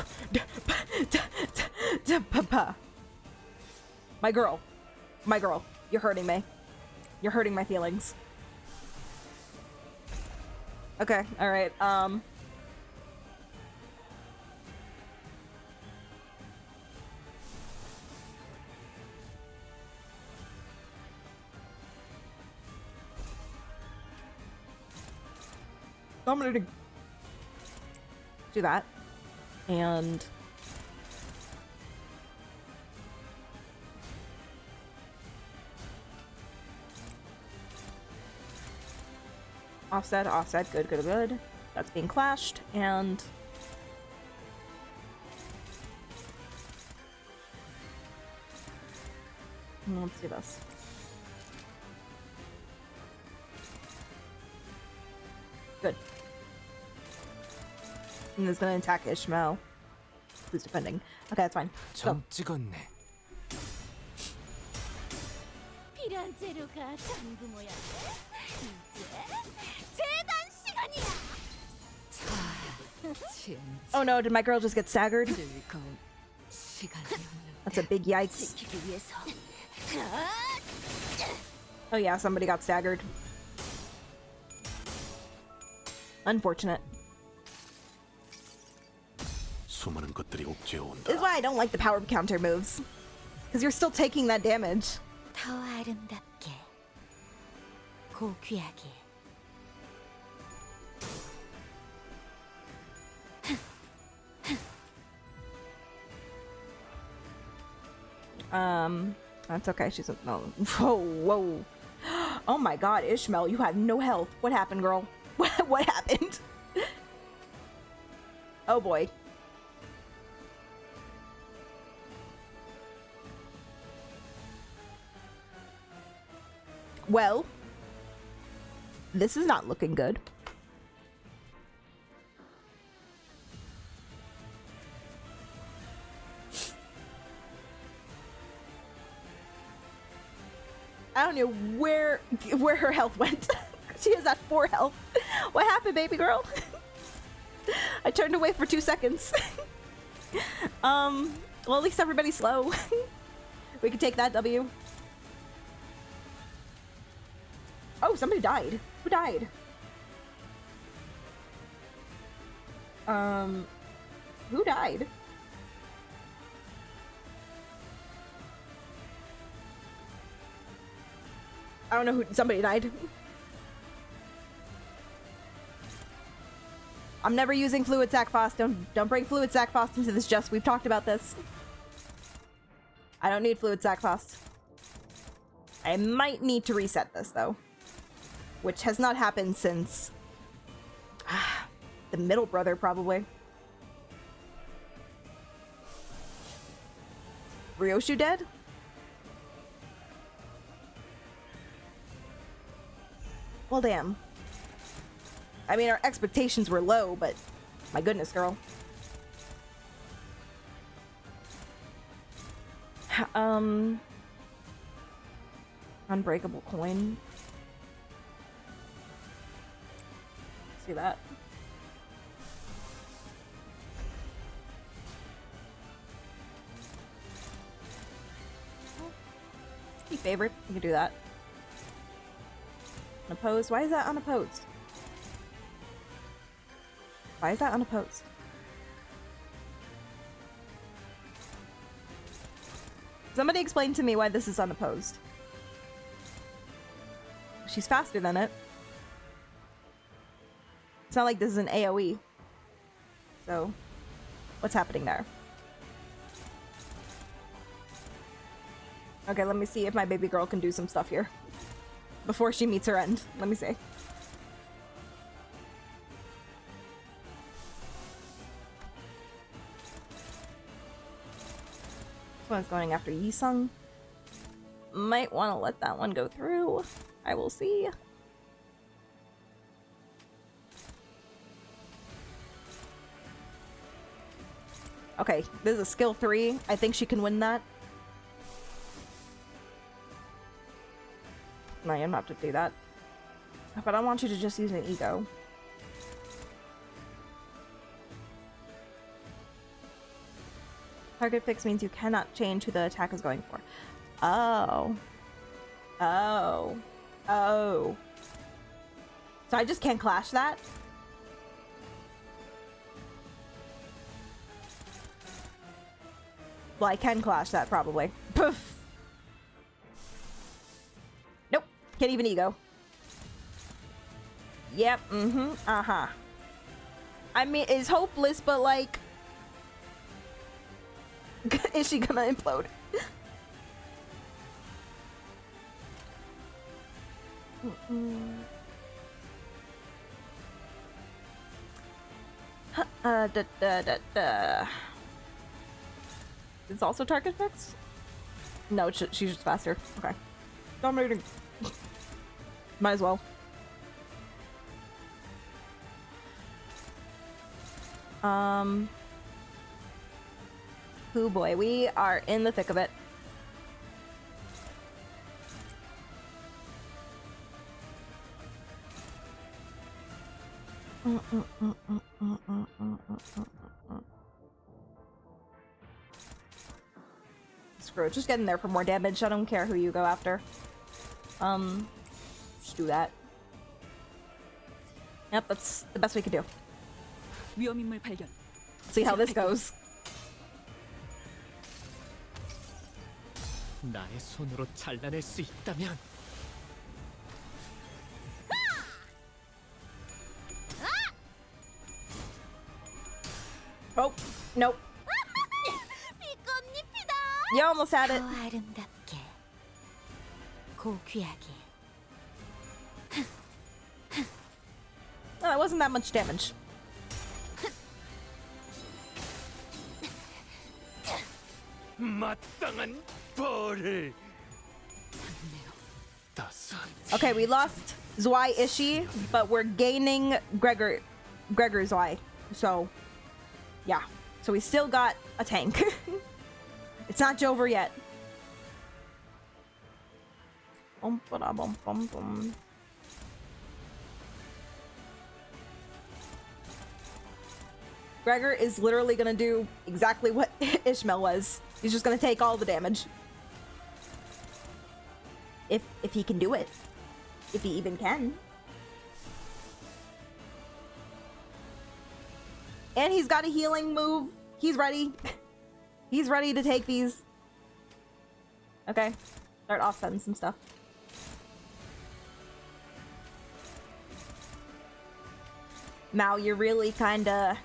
My girl. My girl. You're hurting me. You're hurting my feelings. Okay, alright, dominating. Do that. And Offset, offset, good, good, good. That's being clashed, and... let's do this. Good. And it's gonna attack Ishmael, who's defending. Okay, that's fine. Go. 점 찍었네. 필요한 재료가 전부 모였네. 이제 재단 시간이야. Oh no, did my girl just get staggered? That's a big yikes. Oh yeah, somebody got staggered. Unfortunate. 수많은 것들이 옥죄어온다. This is why I don't like the power counter moves. Because you're still taking that damage. 더 아름답게, 고귀하게. That's okay. She's a no. Whoa, whoa. Oh my God, Ishmael, you have no health. What happened, girl? What happened? Oh boy. Well, this is not looking good. I don't know where her health went. She is at 4 health. What happened, baby girl? I turned away for 2 seconds. Well, at least everybody's slow. We can take that W. Oh, somebody died. Who died? Who died? I don't know who. Somebody died. I'm never using fluid sac fast. Don't bring fluid sac fast into this. Just we've talked about this. I don't need fluid sac fast. I might need to reset this though, which has not happened since the middle brother probably. Ryoshu dead? Well, damn. I mean, our expectations were low, but my goodness, girl. Unbreakable coin. See that? Be favorite. You can do that. Unopposed? Why is that unopposed? Why is that unopposed? Somebody explain to me why this is unopposed. She's faster than it. It's not like this is an AoE. So, what's happening there? Okay, let me see if my baby girl can do some stuff here. Before she meets her end. Let me see. This one's going after Yisung. Might want to let that one go through. I will see. Okay, this is a skill 3. I think she can win that. No, you don't have to do that. But I want you to just use an ego. Target fix means you cannot change who the attack is going for. Oh. Oh. Oh. So I just can't clash that? Well, I can clash that, probably. Poof. Nope. Can't even ego. Yep. Mm-hmm. Uh-huh. I mean, it's hopeless, but, like... is she gonna implode? It's also target fix? No, she's just faster. Okay. Dominating. Might as well. Oh boy, we are in the thick of it. Screw it, just get in there for more damage. I don't care who you go after. Just do that. Yep, that's the best we can do. 위험인물 발견. See how this goes. 나의 손으로 잘라낼 수 있다면 Oh, nope. You almost had it. 더 아름답게, 고귀하게. Oh, that wasn't that much damage. 마땅한 벌을. Okay, we lost Zwei Ishii, but we're gaining Gregor Zwei. So, yeah. So we still got a tank. It's not over yet. Bum, ba-da, bum, bum, bum. Gregor is literally gonna do exactly what Ishmael was. He's just gonna take all the damage. If he can do it. If he even can. And he's got a healing move. He's ready. He's ready to take these. Okay. Start offsetting some stuff. Mao, you're really kinda...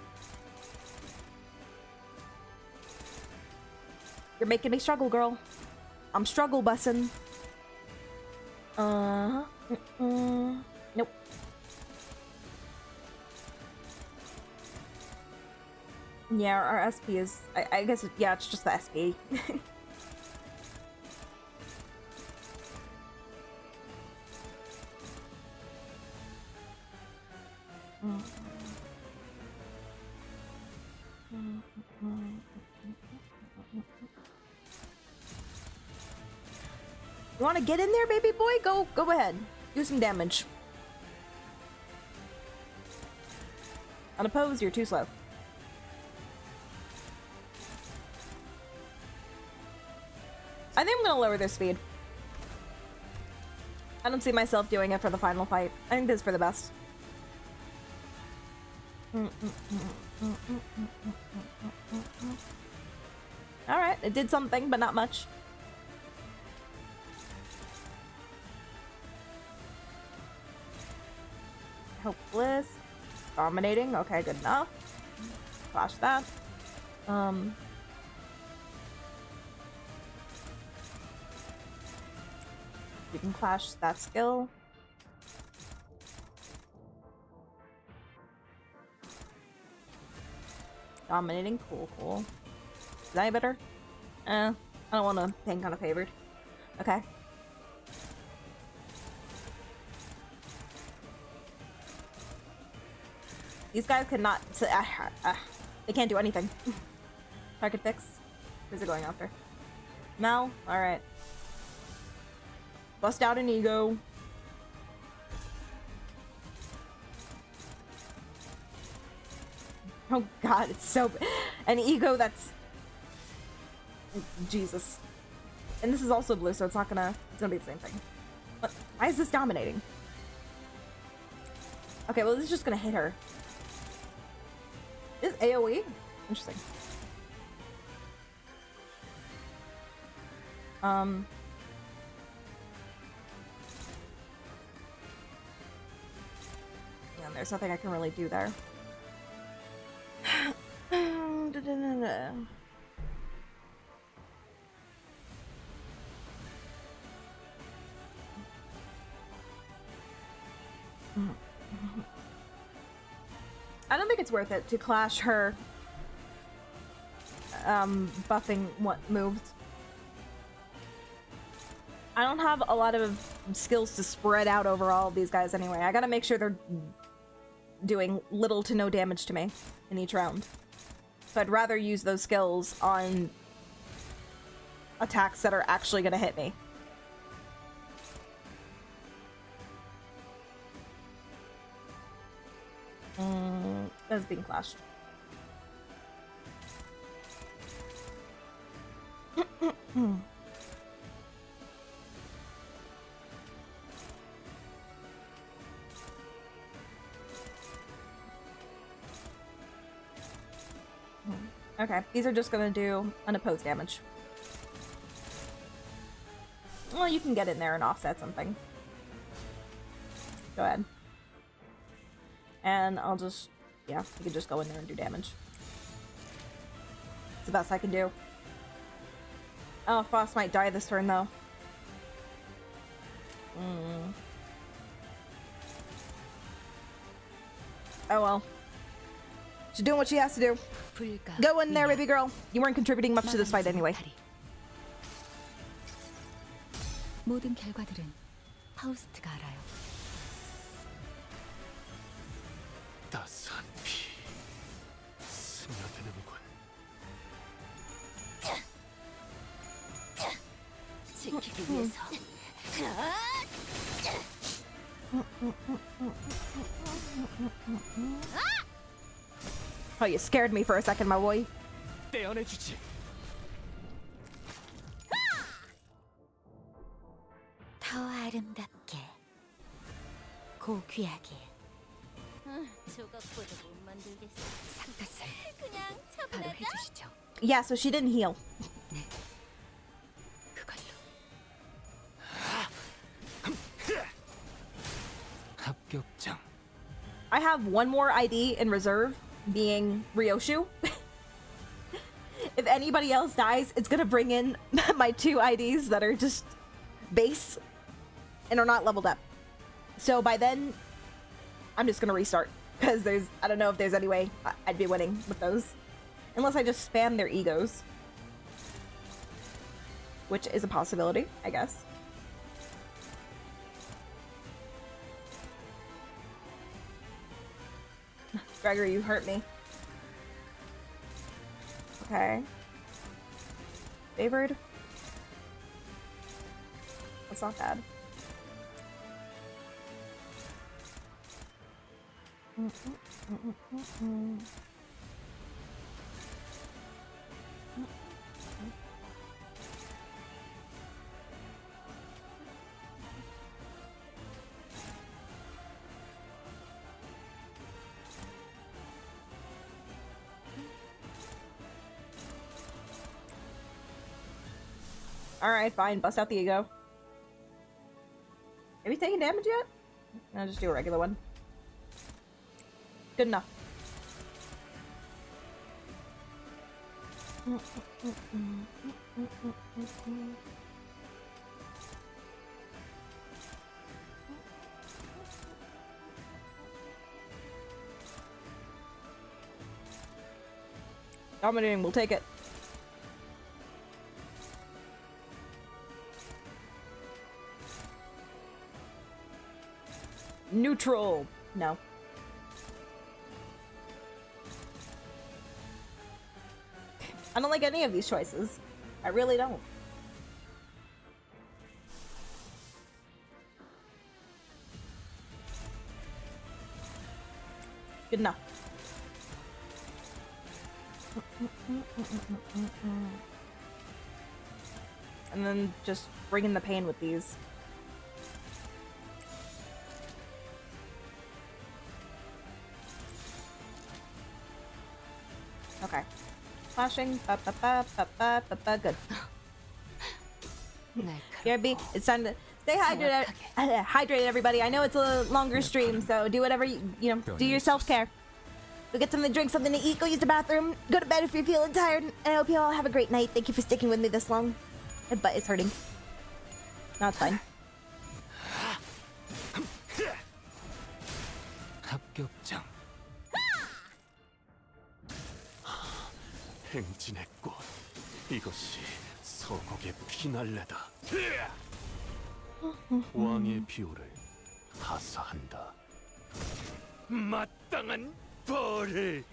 You're making me struggle, girl. I'm struggle bussin'. Nope. Yeah, our SP is... I guess, yeah, it's just the SP. You want to get in there, baby boy? Go ahead. Do some damage. Unopposed, you're too slow. I think I'm gonna lower their speed. I don't see myself doing it for the final fight. I think this is for the best. Alright, it did something, but not much. Hopeless. Dominating. Okay, good enough. Flash that. You can clash that skill. Dominating. Cool. Is that any better? I don't want to think kind of favored. Okay. These guys cannot... they can't do anything. Target fix. Who's it going after? Mal? Alright. Bust out an ego. Oh god, it's so... An ego that's... Jesus. And this is also blue, so it's not gonna... It's gonna be the same thing. What? Why is this dominating? Okay, well this is just gonna hit her. Is AoE? Interesting. Yeah, there's nothing I can really do there. I don't think it's worth it to clash her buffing what moves. I don't have a lot of skills to spread out over all of these guys anyway. I gotta make sure they're doing little to no damage to me in each round. So I'd rather use those skills on attacks that are actually gonna hit me. That's being clashed. Okay, these are just gonna do unopposed damage. Well, you can get in there and offset something. Go ahead. And I'll just, yeah, you can just go in there and do damage. It's the best I can do. Oh, Foss might die this turn, though. Oh well. She's doing what she has to do. Go in there, baby girl. You weren't contributing much to this fight anyway. 모든 결과들은 파우스트가 알아요. 따스한 피 스며드는군. 지키기 위해서. Oh, you scared me for a second, my boy. 떼어내주지. 더 아름답게, 고귀하게. 조각보다 못 만들겠어. 상가살 그냥 바로 차분하자. 해주시죠. Yeah, so she didn't heal. 네, 그걸로. 합격장. I have one more ID in reserve, being Ryoshu. If anybody else dies, it's gonna bring in my 2 IDs that are just base and are not leveled up. So by then, I'm just gonna restart. Because I don't know if there's any way I'd be winning with those. Unless I just spam their egos. Which is a possibility, I guess. Gregory, you hurt me. Okay. Favored? That's not bad. Alright, fine. Bust out the ego. Have you taken damage yet? I'll just do a regular one. Good enough. Dominating, we'll take it. Neutral. No. I don't like any of these choices. I really don't. Good enough. And then just bring in the pain with these. Okay. Flashing. Good. BRB, it's time to stay hydrated, everybody. I know it's a longer stream, so do whatever you know, do your self-care. Go get something to drink, something to eat, go use the bathroom, go to bed if you're feeling tired, and I hope you all have a great night. Thank you for sticking with me this long. My butt is hurting. No, it's fine. 합격장. 행진의 꽃. 이것이 서곡의 피날레다. 왕의 비호를 하사한다. 마땅한 벌을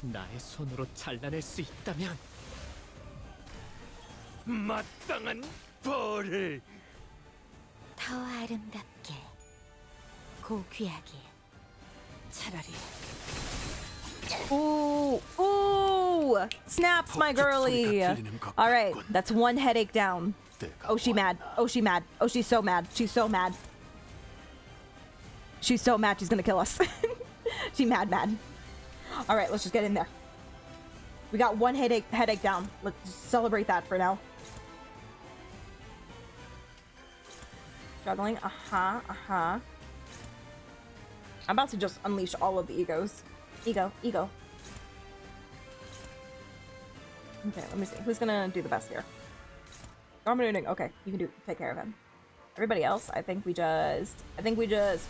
나의 손으로 잘라낼 수 있다면 마땅한 벌을 더 아름답게 고귀하게 차라리 Ooh, ooh, snaps, my girly. All right, that's one headache down. Oh, she mad. Oh, she mad. Oh, she's so mad. She's so mad. She's so mad. She's gonna kill us. She mad. All right, let's just get in there. We got one headache down. Let's celebrate that for now. Struggling. I'm about to just unleash all of the egos. Ego. Okay, let me see. Who's gonna do the best here? Dominating. Okay, you can take care of him. Everybody else, I think we just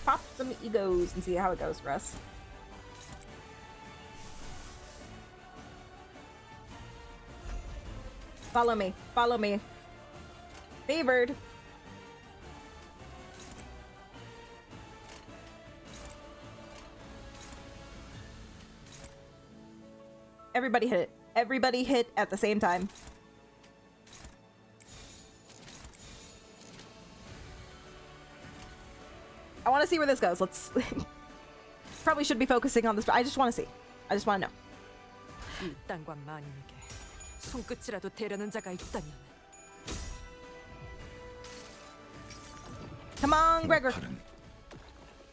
pop some egos and see how it goes for us. Follow me. Favored. Everybody hit it. Everybody hit at the same time. I want to see where this goes. Let's probably should be focusing on this, but I just want to see. I just want to know. 이 땅과 만인에게 손끝이라도 대려는 자가 있다면 Come on, Gregor.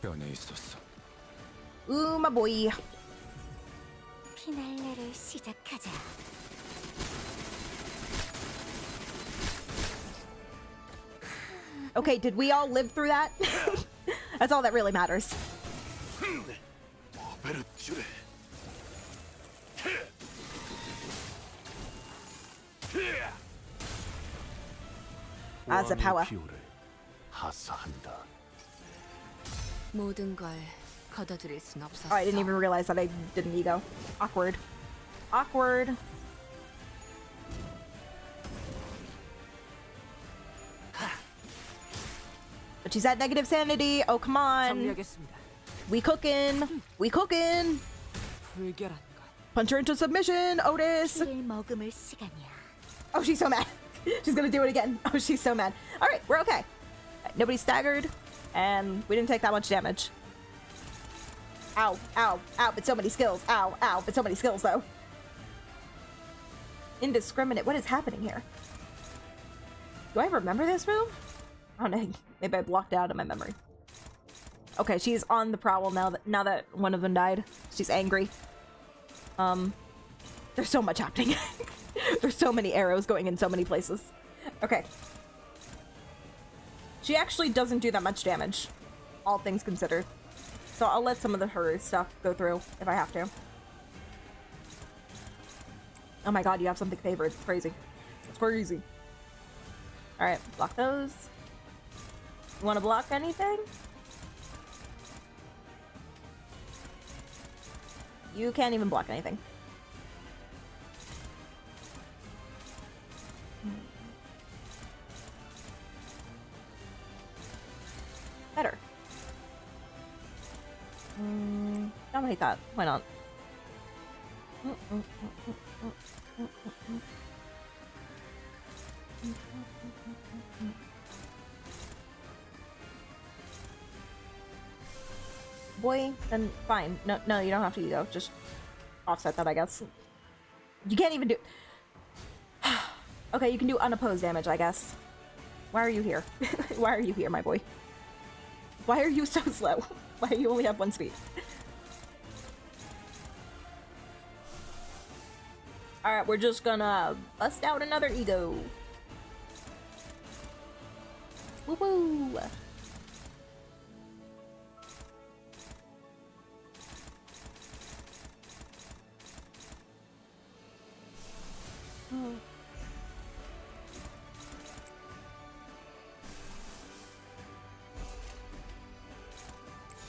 변해 있었어. Ooh, my boy. 피날레를 시작하자. Okay, did we all live through that? That's all that really matters. As a power. 하사한다. 모든 걸 걷어들일 순 없었어. Oh, I didn't even realize that I did an ego. Awkward. But she's at negative sanity. Oh, come on. 정리하겠습니다. We cooking. 불결한 것. Punch her into submission, Otis. 피를 머금을 시간이야. Oh, she's so mad. She's gonna do it again. Oh, she's so mad. All right, we're okay. Nobody staggered, and we didn't take that much damage. Ow, but so many skills. Ow, but so many skills, though. Indiscriminate. What is happening here? Do I remember this move? Oh, no. Maybe I blocked it out of my memory. Okay, she's on the prowl now that one of them died. She's angry. There's so much happening. There's so many arrows going in so many places. Okay. She actually doesn't do that much damage, all things considered. So I'll let some of her stuff go through if I have to. Oh my god, you have something favored. It's crazy. It's crazy. Alright, block those. You want to block anything? You can't even block anything. Better. I'll hate that. Why not? Boy, then fine. No, you don't have to ego. Just offset that, I guess. You can't even do... Okay, you can do unopposed damage, I guess. Why are you here? Why are you here, my boy? Why are you so slow? Why do you only have one speed? Alright, we're just gonna bust out another ego. Woo-woo! Oh.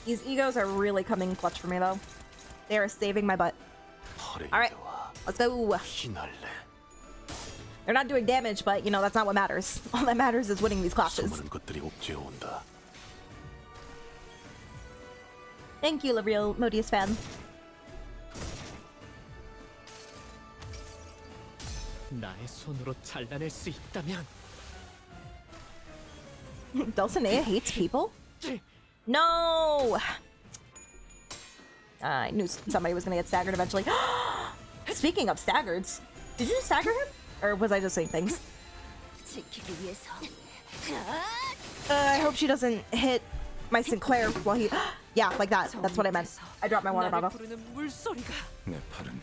These egos are really coming clutch for me, though. They are saving my butt. Alright. Let's go. They're not doing damage, but you know, that's not what matters. All that matters is winning these clashes. Thank you, real Modius fan. 나의 손으로 잘라낼 수 있다면. Dulcinea hates people? No! I knew somebody was gonna get staggered eventually. Speaking of staggereds, did you stagger him? Or was I just saying things? I hope she doesn't hit my Sinclair while he... Yeah, like that. That's what I meant. I dropped my water bottle. 내 팔은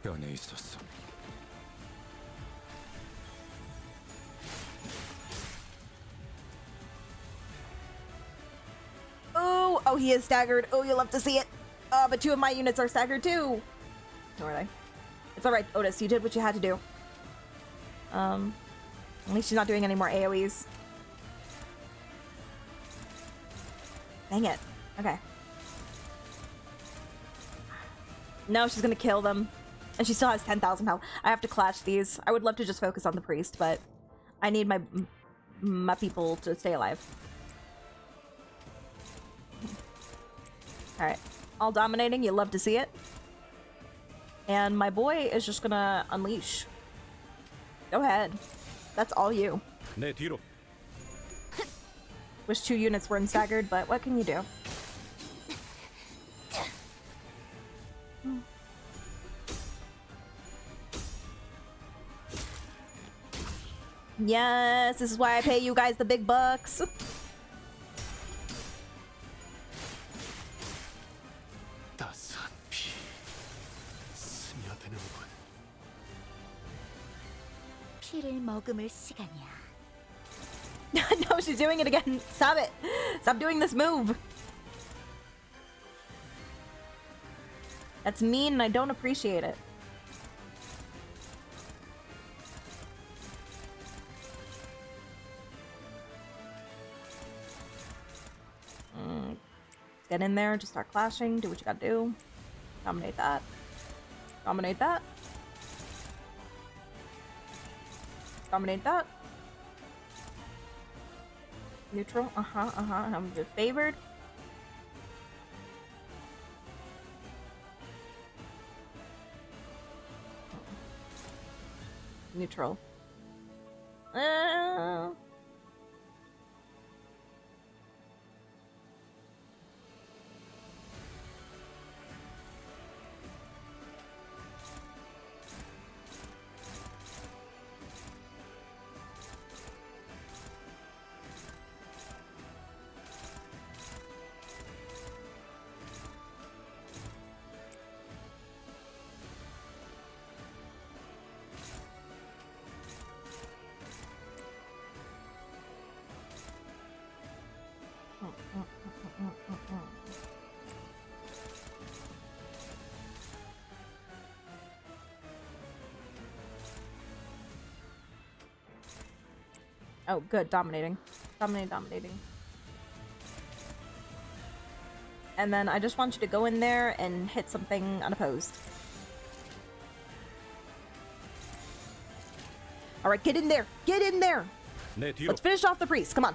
변해 있었어. Oh, he is staggered. Oh, you'll love to see it. But 2 of my units are staggered too. Where are they? It's alright, Otis. You did what you had to do. At least she's not doing any more AoEs. Dang it. Okay. No, she's gonna kill them. And she still has 10,000 health. I have to clash these. I would love to just focus on the priest, but I need my people to stay alive. Alright. All dominating. You love to see it. And my boy is just gonna unleash. Go ahead. That's all you. 내 뒤로. Wish 2 units weren't staggered, but what can you do? Yes, this is why I pay you guys the big bucks. 따스한 피 스며드는군. 피를 머금을 시간이야. No, she's doing it again. Stop it. Stop doing this move. That's mean and I don't appreciate it. Get in there, just start clashing, do what you gotta do. Dominate that. Dominate that. Dominate that. Neutral, I'm just favored. Neutral. Oh, good. Dominating. Dominating. And then I just want you to go in there and hit something unopposed. Alright, get in there! Get in there! Let's finish off the priest. Come on.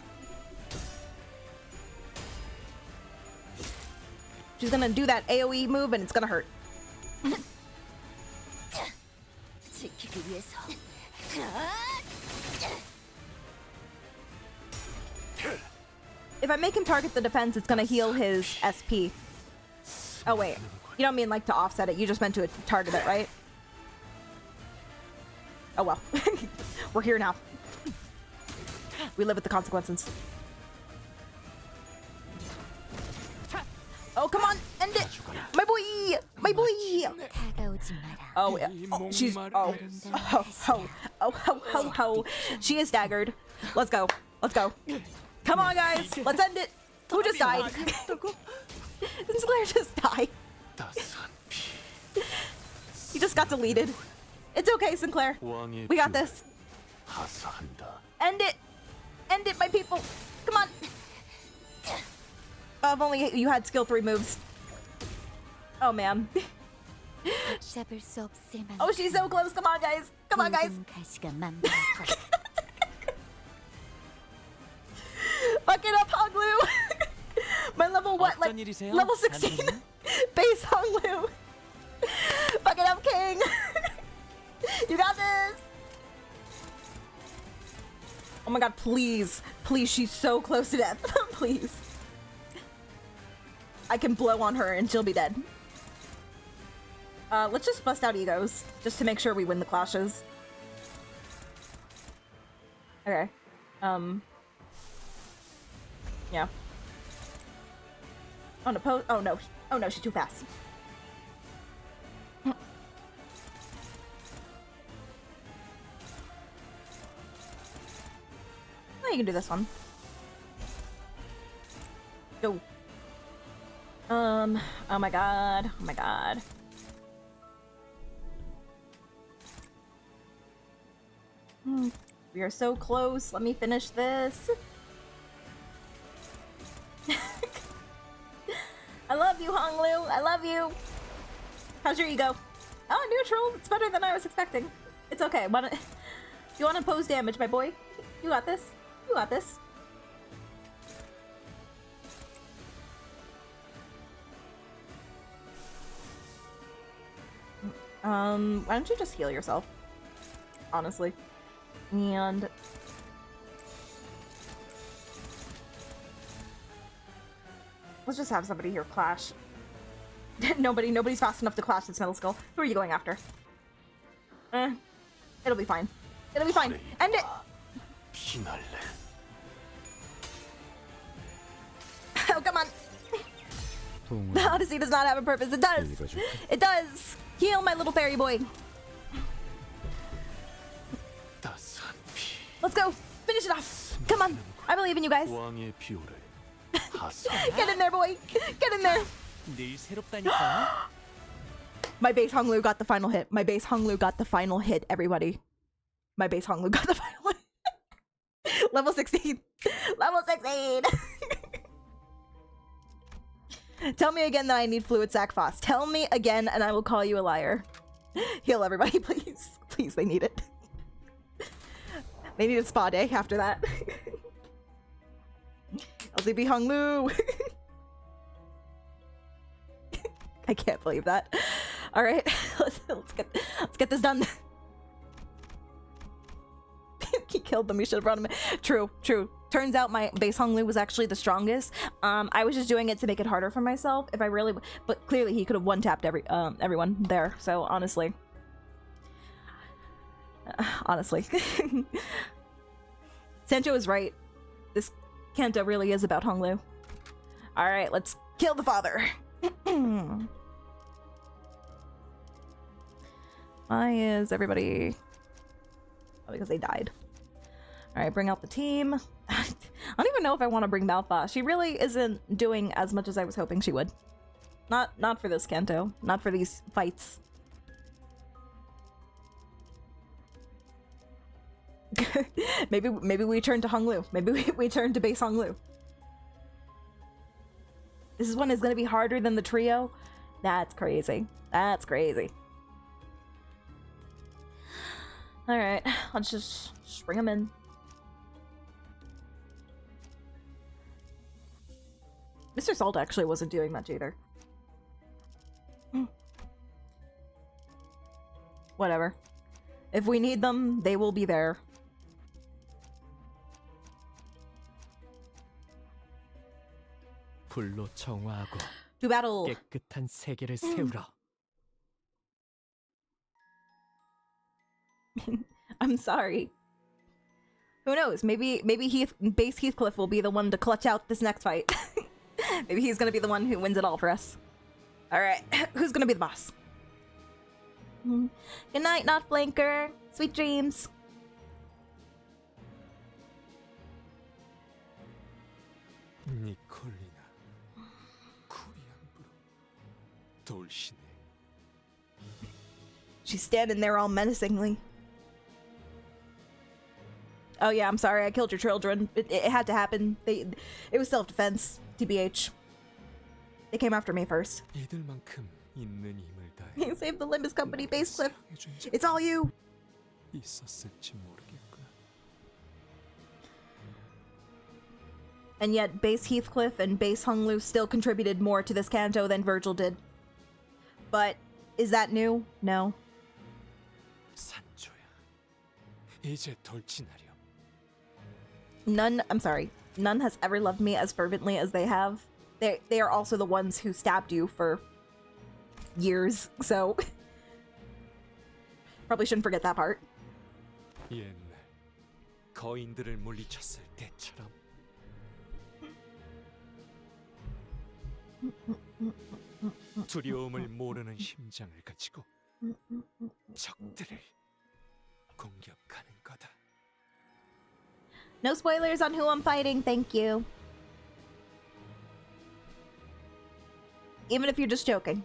She's gonna do that AoE move and it's gonna hurt. If I make him target the defense, it's gonna heal his SP. Oh wait, you don't mean like to offset it, you just meant to target it, right? Oh well. We're here now. We live with the consequences. Oh, come on, end it! My boy! My boy! Oh, yeah. Oh, she's... Oh. Ho. She is staggered. Let's go. Let's go. Come on, guys. Let's end it. Who just died? Sinclair just died. He just got deleted. It's okay, Sinclair. We got this. End it. End it, my people. Come on. Oh, if only you had skill 3 moves. Oh, man. 잡을 수 없을 만큼. Oh, she's so close. Come on, guys. Come on, guys. 가시가 만발할 거다. Fuck it up, Honglu. My level what? Like level 16. Base Honglu. Fuck it up, King. You got this. Oh my god, please. Please, she's so close to death. Please. I can blow on her and she'll be dead. Let's just bust out egos, just to make sure we win the clashes. Okay. Yeah. Oh no, oh no. Oh no, she's too fast. Oh, you can do this one. Go. Oh my god. Oh my god. We are so close. Let me finish this. I love you, Honglu. I love you. How's your ego? Oh, neutral. It's better than I was expecting. It's okay. You want to pose damage, my boy? You got this. You got this. Why don't you just heal yourself? Honestly. And let's just have somebody here clash. Nobody's fast enough to clash this middle skull. Who are you going after? It'll be fine. It'll be fine. End it! Oh, come on. The Odyssey does not have a purpose. It does. It does. Heal my little fairy boy. Let's go. Finish it off. Come on. I believe in you guys. Get in there, boy. Get in there. My base Honglu got the final hit. My base Honglu got the final hit, everybody. My base Honglu got the final hit. Level 16. Level 16. Tell me again that I need fluid sac Foss. Tell me again and I will call you a liar. Heal everybody, please. Please, they need it. They need a spa day after that. LCB Honglu. I can't believe that. All right, let's get this done. He killed them. We should have brought him in. True. Turns out my base Honglu was actually the strongest. I was just doing it to make it harder for myself. If I really, but clearly he could have one-tapped everyone there. So honestly. Sancho is right. This Canto really is about Honglu. All right, let's kill the father. Why is everybody? Oh, because they died. All right, bring out the team. I don't even know if I want to bring Malfa. She really isn't doing as much as I was hoping she would. Not for this Canto. Not for these fights. maybe we turn to Honglu. Maybe we turn to base Honglu. This one is going to be harder than the trio. That's crazy. That's crazy. All right, let's just bring them in. Mr. Salt actually wasn't doing much either. Whatever. If we need them, they will be there. 불로 정화하고 Do battle. 깨끗한 세계를 세우라. I'm sorry. Who knows? Maybe base Heathcliff will be the one to clutch out this next fight. Maybe he's gonna be the one who wins it all for us. All right, who's gonna be the boss? Good night, not flanker. Sweet dreams. 니콜리나 쿠리안부로 돌시네. She's standing there all menacingly. Oh yeah, I'm sorry, I killed your children. It had to happen. It was self-defense, TBH. They came after me first. 이들만큼 있는 힘을 다해 You saved the Limbus company base cliff. 사랑해준 적이 It's all you. 있었을지 모르겠구나. And yet, base Heathcliff and base Hunglu still contributed more to this canto than Virgil did. But is that new? No. 산초야, 이제 돌진하렴. None has ever loved me as fervently as they have. They are also the ones who stabbed you for years, so probably shouldn't forget that part. 옛날 거인들을 물리쳤을 때처럼. 두려움을 모르는 심장을 가지고 적들을 공격하는 거다. No spoilers on who I'm fighting, thank you. Even if you're just joking.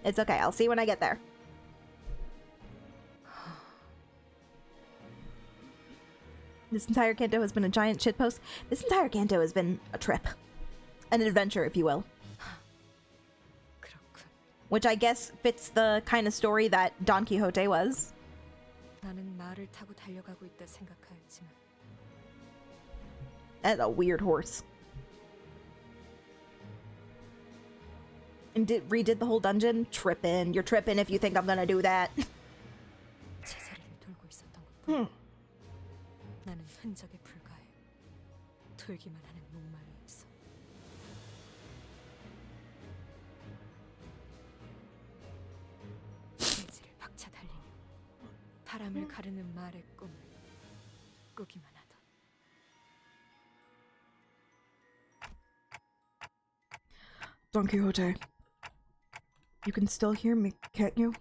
It's okay, I'll see when I get there. This entire canto has been a giant shitpost. This entire canto has been a trip. An adventure, if you will. Which I guess fits the kind of story that Don Quixote was. 나는 말을 타고 달려가고 있다 생각하였지만 That's a weird horse. And redid the whole dungeon? Trippin'. You're trippin' if you think I'm gonna do that. 제자리를 돌고 있었던 것뿐. 나는 흔적에 불과해. 돌기만 하는 목마름이었어. 대지를 박차 달리며 바람을 가르는 말의 꿈을 꾸기만 하다. Don Quixote. You can still hear me, can't you?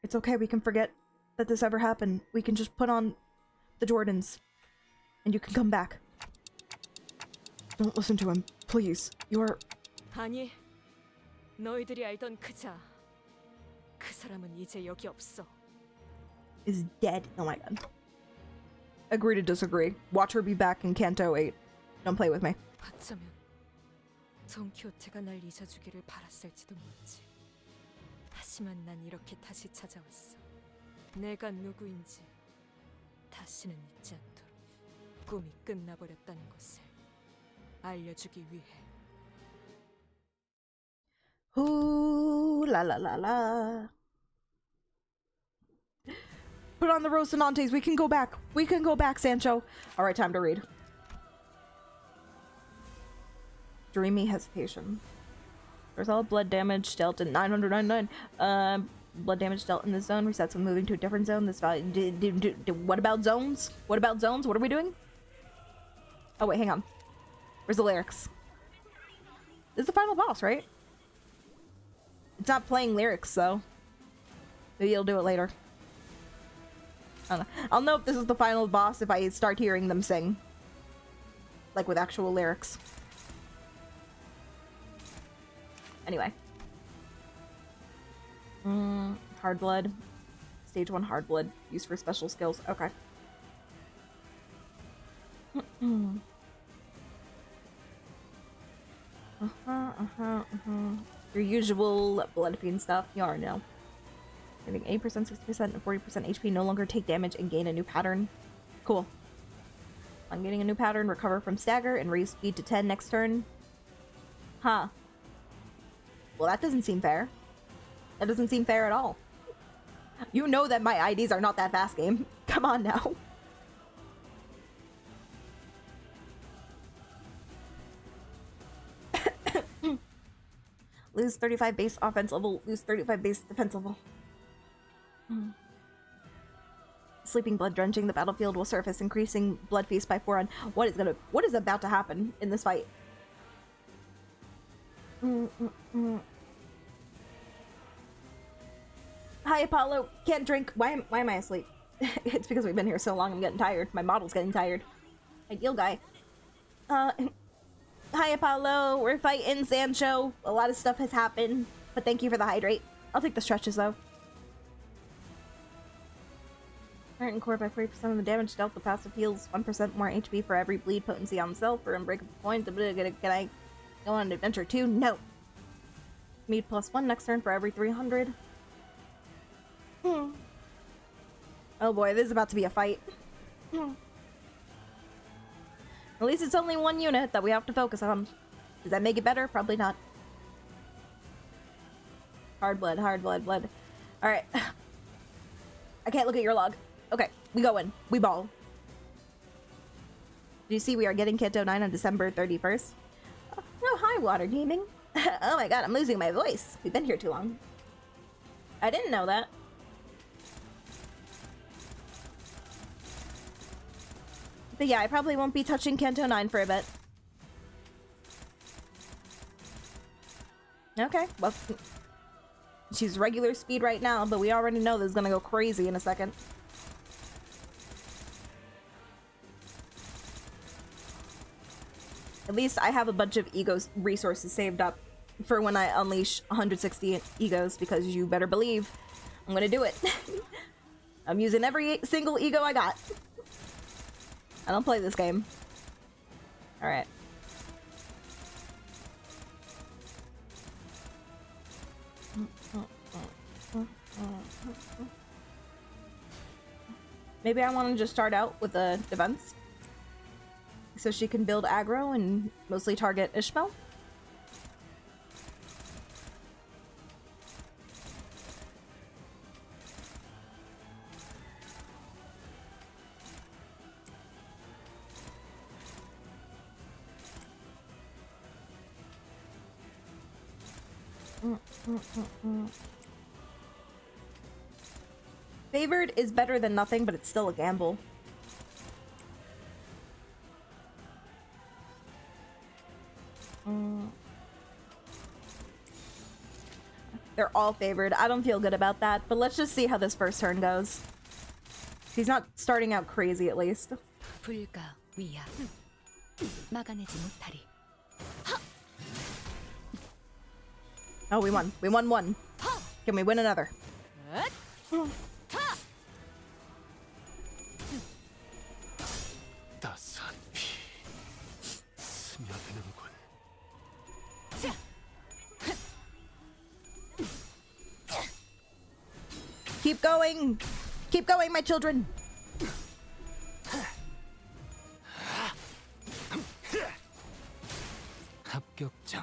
It's okay, we can forget that this ever happened. We can just put on the Jordans, and you can come back. Don't listen to him, please. You're... 아니, 너희들이 알던 그자. 그 사람은 이제 여기 없어. Is dead. Oh my god. Agree to disagree. Watch her be back in Canto 8. Don't play with me. 어쩌면 돈키호테가 날 잊어주기를 바랐을지도 모르지. 하지만 난 이렇게 다시 찾아왔어. 내가 누구인지 다시는 잊지 않도록 꿈이 끝나버렸다는 것을 알려주기 위해. Ooh, la la la la. Put on the Rocinates. We can go back. We can go back, Sancho. All right, time to read. Dreamy hesitation. There's all blood damage dealt in 999. Blood damage dealt in this zone resets when moving to a different zone. This value. What about zones? What about zones? What are we doing? Oh wait, hang on. Where's the lyrics? This is the final boss, right? It's not playing lyrics, so maybe you'll do it later. I don't know. I'll know if this is the final boss if I start hearing them sing, like with actual lyrics. Anyway. Hard blood. Stage 1 hard blood. Used for special skills. Okay. Your usual blood fiend stuff. You already know. Getting 8%, 60%, and 40% HP. No longer take damage and gain a new pattern. Cool. I'm getting a new pattern. Recover from stagger and raise speed to 10 next turn. Huh. Well, that doesn't seem fair. That doesn't seem fair at all. You know that my IDs are not that fast, game. Come on now. Lose 35 base offense level, lose 35 base defense level. Sleeping blood drenching the battlefield will surface, increasing blood feast by 4 on. What is about to happen in this fight? Hi Apollo, can't drink. Why am I asleep? It's because we've been here so long. I'm getting tired. My model's getting tired. Ideal guy. Hi Apollo, we're fighting Sancho. A lot of stuff has happened, but thank you for the hydrate. I'll take the stretches though. Current core by 40% of the damage dealt. The passive heals 1% more HP for every bleed potency on self or unbreakable point. Can I go on an adventure too? No. Meet +1 next turn for every 300. Oh boy, this is about to be a fight. At least it's only one unit that we have to focus on. Does that make it better? Probably not. Hard blood, blood. Alright. I can't look at your log. Okay, we go in. We ball. Do you see we are getting Canto 9 on December 31st? Oh, hi, Water Gaming. Oh my god, I'm losing my voice. We've been here too long. I didn't know that. But yeah, I probably won't be touching Canto 9 for a bit. Okay, well, she's regular speed right now, but we already know this is gonna go crazy in a second. At least I have a bunch of ego resources saved up for when I unleash 160 egos, because you better believe I'm gonna do it. I'm using every single ego I got. I don't play this game. Alright. Maybe I want to just start out with a defense, so she can build aggro and mostly target Ishmael. Favored is better than nothing, but it's still a gamble. They're all favored. I don't feel good about that, but let's just see how this first turn goes. He's not starting out crazy, at least. Oh, we won. We won one. Can we win another? Keep going! Keep going, my children!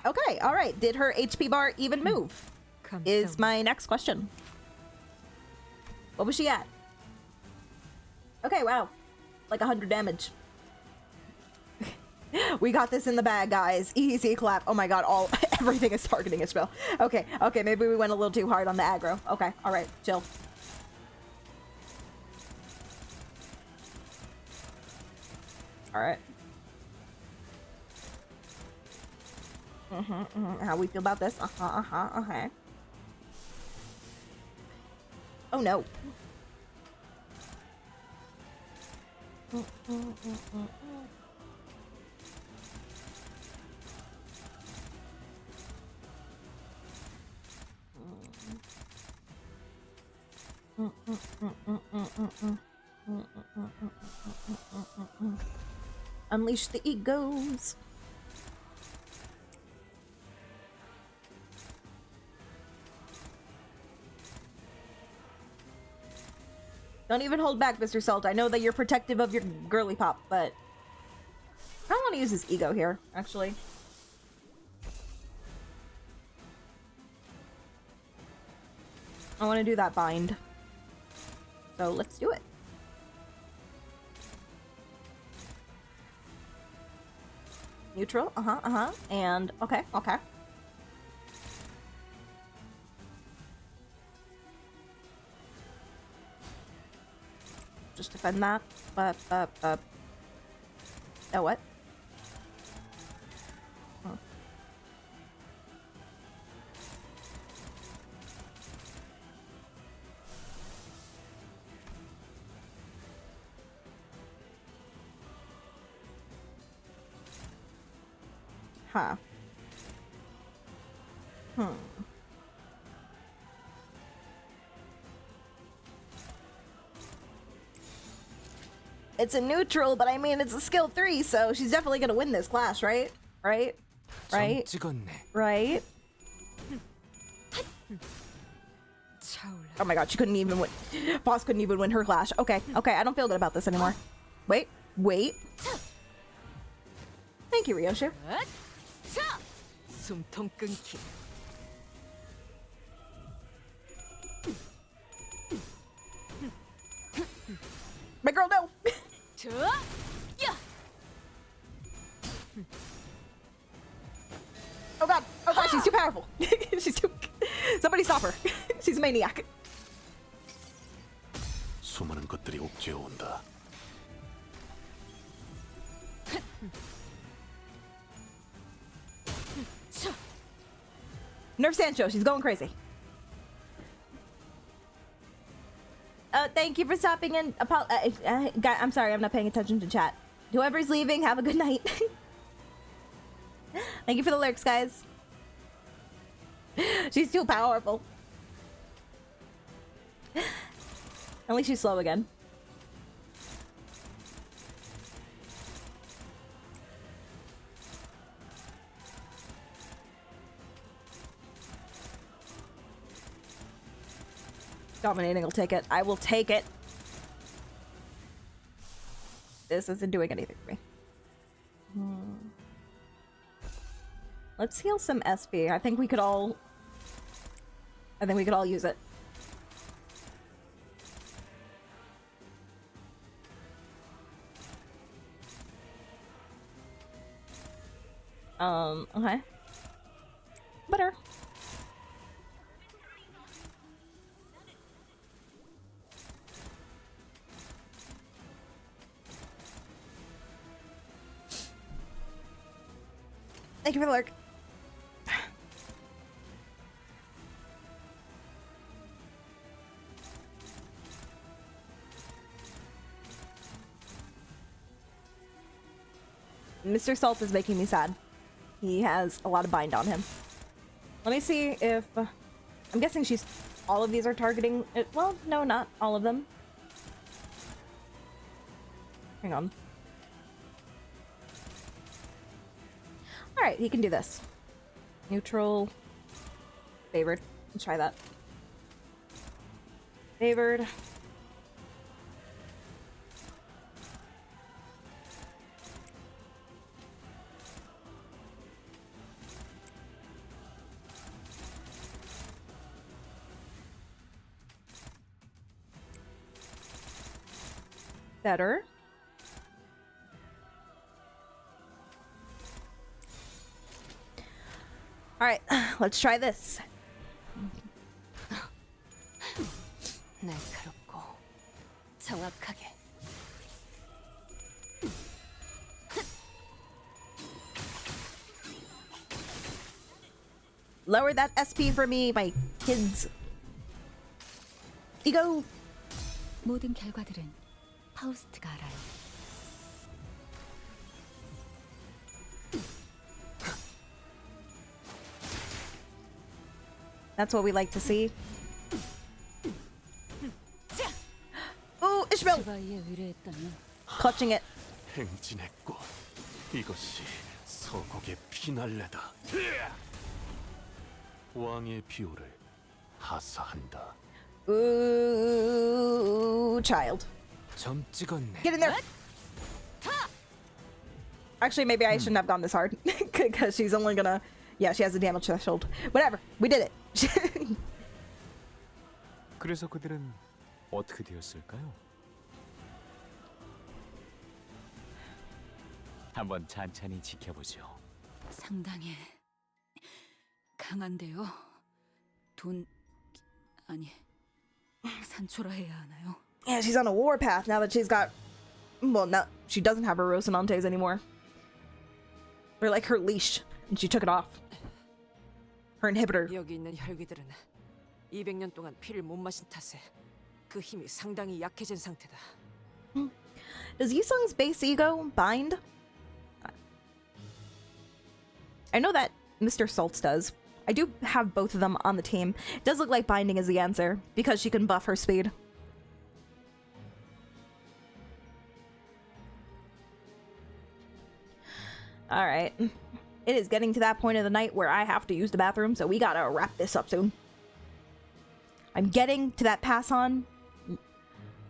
Okay, alright. Did her HP bar even move? Is my next question. What was she at? Okay, wow. Like 100 damage. We got this in the bag, guys. Easy clap. Oh my god, everything is targeting Ishmael. Okay, maybe we went a little too hard on the aggro. Okay, alright, chill. Alright. How we feel about this? Okay. Oh no. Unleash the egos. Don't even hold back, Mr. Salt. I know that you're protective of your girly pop, but I don't want to use his ego here, actually. I want to do that bind. So let's do it. Neutral, and okay. Just defend that. Oh, what? Oh. Huh. It's a neutral, but I mean, it's a skill 3, so she's definitely gonna win this clash, right? Right? Oh my god, she couldn't even win. Boss couldn't even win her clash. Okay, okay, I don't feel good about this anymore. Wait, wait. Thank you, Ryoshu. 숨통 끊기. My girl, no! Oh god, she's too powerful. She's too... Somebody stop her. She's a maniac. 수많은 것들이 옥죄어 온다. Nerf Sancho, she's going crazy. Thank you for stopping in. I'm sorry, I'm not paying attention to chat. Whoever's leaving, have a good night. Thank you for the lurks, guys. She's too powerful. At least she's slow again. Dominating will take it. I will take it. This isn't doing anything for me. Let's heal some SP. I think we could all use it. Okay. Better. Thank you for the lurk. Mr. Salt is making me sad. He has a lot of bind on him. Let me see if... I'm guessing she's... All of these are targeting... It. Well, no, not all of them. Hang on. Alright, he can do this. Neutral. Favored. Let's try that. Favored. Better. All right, let's try this. 날카롭고 정확하게. Lower that SP for me, my kids. 이거. 모든 결과들은 파우스트가 알아요. That's what we like to see. Oh, Ishmael! Clutching it. 행진의 꽃, 이것이 서곡의 피날레다. 왕의 비호를 하사한다. Ooh, child. 점 찍었네. Get in there. Actually, maybe I shouldn't have gone this hard because she's only gonna. Yeah, she has a damage threshold. Whatever, we did it. 그래서 그들은 어떻게 되었을까요? 한번 찬찬히 지켜보죠. 상당히 강한데요. 아니 산초라 해야 하나요? Yeah, she's on a war path now that she's got. Well, now she doesn't have her Rocinates anymore. Or like her leash, and she took it off. Her inhibitor. 여기 있는 혈기들은 200년 동안 피를 못 마신 탓에 그 힘이 상당히 약해진 상태다. Does Yusung's base ego bind? I know that Mr. Saltz does. I do have both of them on the team. It does look like binding is the answer because she can buff her speed. All right. It is getting to that point of the night where I have to use the bathroom, so we gotta wrap this up soon. I'm getting to that pass on.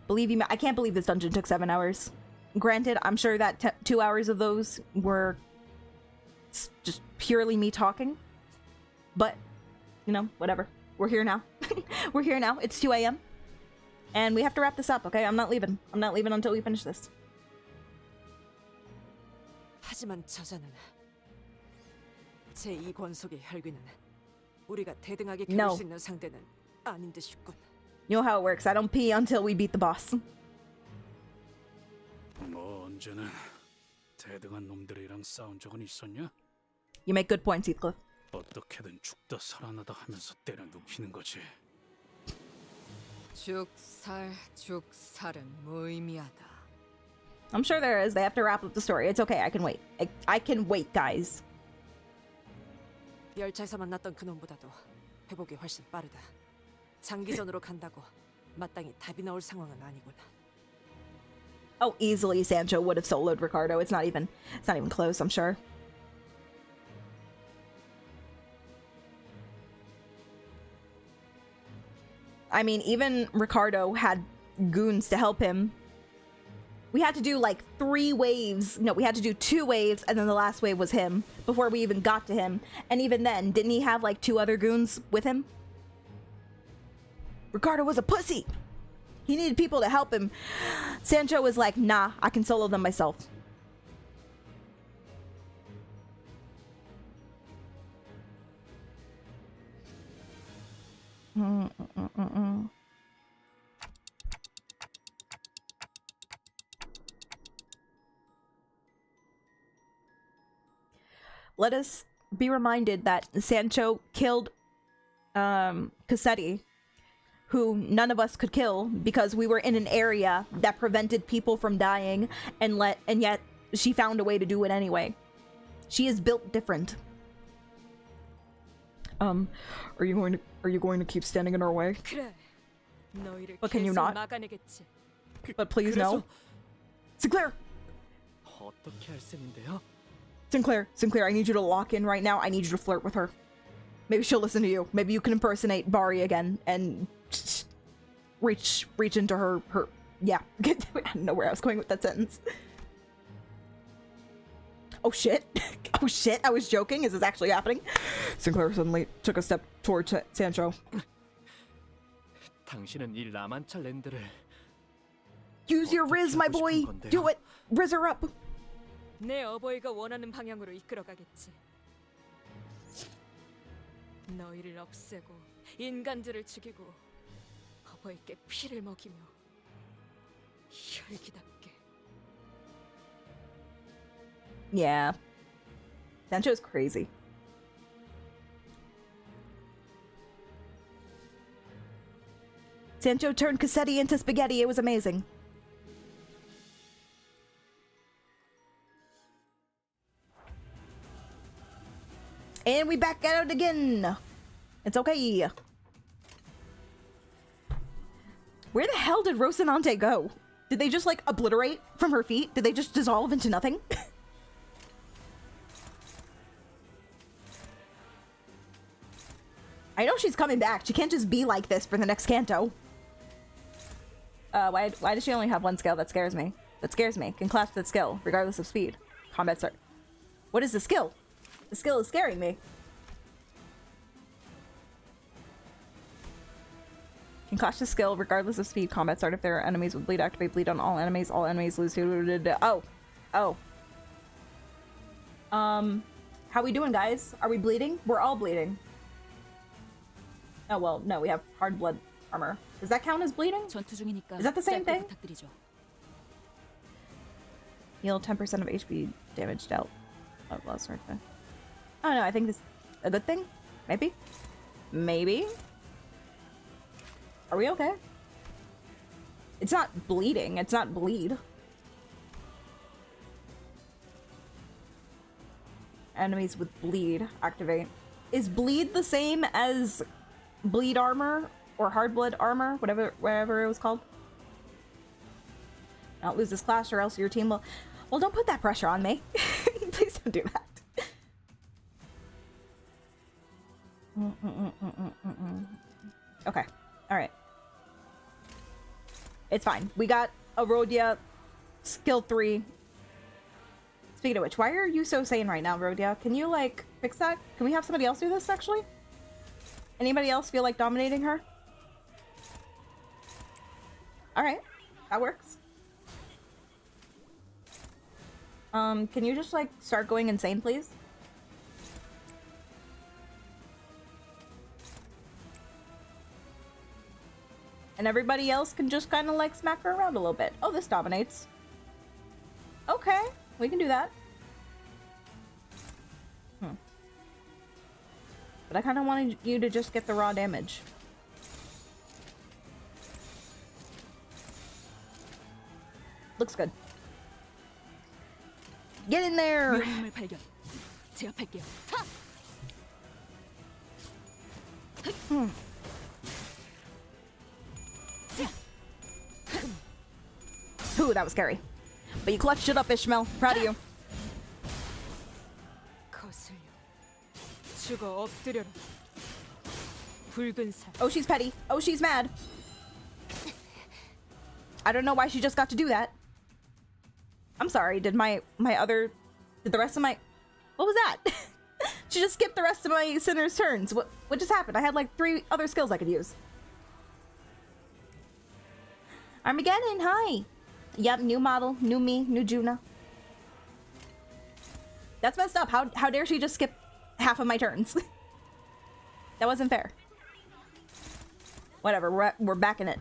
Believe me, I can't believe this dungeon took 7 hours. Granted, I'm sure that 2 hours of those were just purely me talking. But, you know, whatever. We're here now. We're here now. It's 2 a.m. And we have to wrap this up, okay? I'm not leaving. I'm not leaving until we finish this. 하지만 저자는 제2 권속의 혈귀는 우리가 대등하게 겨룰 No. 수 있는 상대는 아닌 듯 싶군. You know how it works. I don't pee until we beat the boss. 뭐 언제는 대등한 놈들이랑 싸운 적은 있었냐? You make good points, Heathcliff. 어떻게든 죽다 살아나다 하면서 때려 눕히는 거지. 죽살은 무의미하다. I'm sure there is. They have to wrap up the story. It's okay. I can wait. I can wait, guys. 열차에서 만났던 그놈보다도 회복이 훨씬 빠르다. 장기전으로 간다고 마땅히 답이 나올 상황은 아니군. Oh, easily Sancho would have soloed Ricardo. It's not even close, I'm sure. I mean, even Ricardo had goons to help him. We had to do like 3 waves. No, we had to do 2 waves, and then the last wave was him before we even got to him. And even then, didn't he have like 2 other goons with him? Ricardo was a pussy. He needed people to help him. Sancho was like, nah, I can solo them myself. Let us be reminded that Sancho killed Cassetti, who none of us could kill because we were in an area that prevented people from dying, and yet she found a way to do it anyway. She is built different. Are you going to keep standing in our way? But can you not? But please no. Sinclair! 어떻게 할 셈인데요? Sinclair, I need you to lock in right now. I need you to flirt with her. Maybe she'll listen to you. Maybe you can impersonate Bari again and reach into her yeah. I don't know where I was going with that sentence. Oh shit. Oh shit, I was joking. Is this actually happening? Sinclair suddenly took a step toward Sancho. 당신은 이 라만차 랜드를 Use your Riz, my boy. Do it. Riz her up. 내 어버이가 원하는 방향으로 이끌어가겠지. 너희를 없애고 인간들을 죽이고 어버이께 피를 먹이며 혈기답게. Yeah. Sancho's crazy. Sancho turned Cassetti into spaghetti. It was amazing. And we back at it again. It's okay. Where the hell did Rocinante go? Did they just like obliterate from her feet? Did they just dissolve into nothing? I know she's coming back. She can't just be like this for the next Canto. Why does she only have 1 skill? That scares me. That scares me. Can clasp that skill, regardless of speed. Combat start. What is the skill? The skill is scaring me. Can clash the skill regardless of speed. Combat start. If there are enemies with bleed, activate bleed on all enemies. All enemies lose 2. Oh. Oh. How we doing, guys? Are we bleeding? We're all bleeding. Oh, well, no, we have hard blood armor. Does that count as bleeding? Is that the same thing? Heal 10% of HP damage dealt. Oh, lost right there. I don't know, I think this is a good thing? Maybe? Maybe? Are we okay? It's not bleeding. It's not bleed. Enemies with bleed activate. Is bleed the same as bleed armor or hard blood armor? Whatever it was called. Don't lose this clash or else your team will... Well, don't put that pressure on me. Please don't do that. Okay. Alright. It's fine. We got a Rhodia skill 3. Speaking of which, why are you so sane right now, Rhodia? Can you, like, fix that? Can we have somebody else do this, actually? Anybody else feel like dominating her? Alright. That works. Can you just, like, start going insane, please? And everybody else can just kind of, like, smack her around a little bit. Oh, this dominates. Okay, we can do that. But I kind of wanted you to just get the raw damage. Looks good. Get in there! 위험을 발견. 제압할게요. Ooh, that was scary. But you clutched it up, Ishmael. Proud of you. 거슬려. 죽어 엎드려라. 붉은 살. Oh, she's petty. Oh, she's mad. I don't know why she just got to do that. I'm sorry. Did the rest of my... What was that? She just skipped the rest of my sinner's turns. What just happened? I had like 3 other skills I could use. Armageddon, hi. Yep, new model, new me, new Juna. That's messed up. How dare she just skip half of my turns? That wasn't fair. Whatever, we're back in it.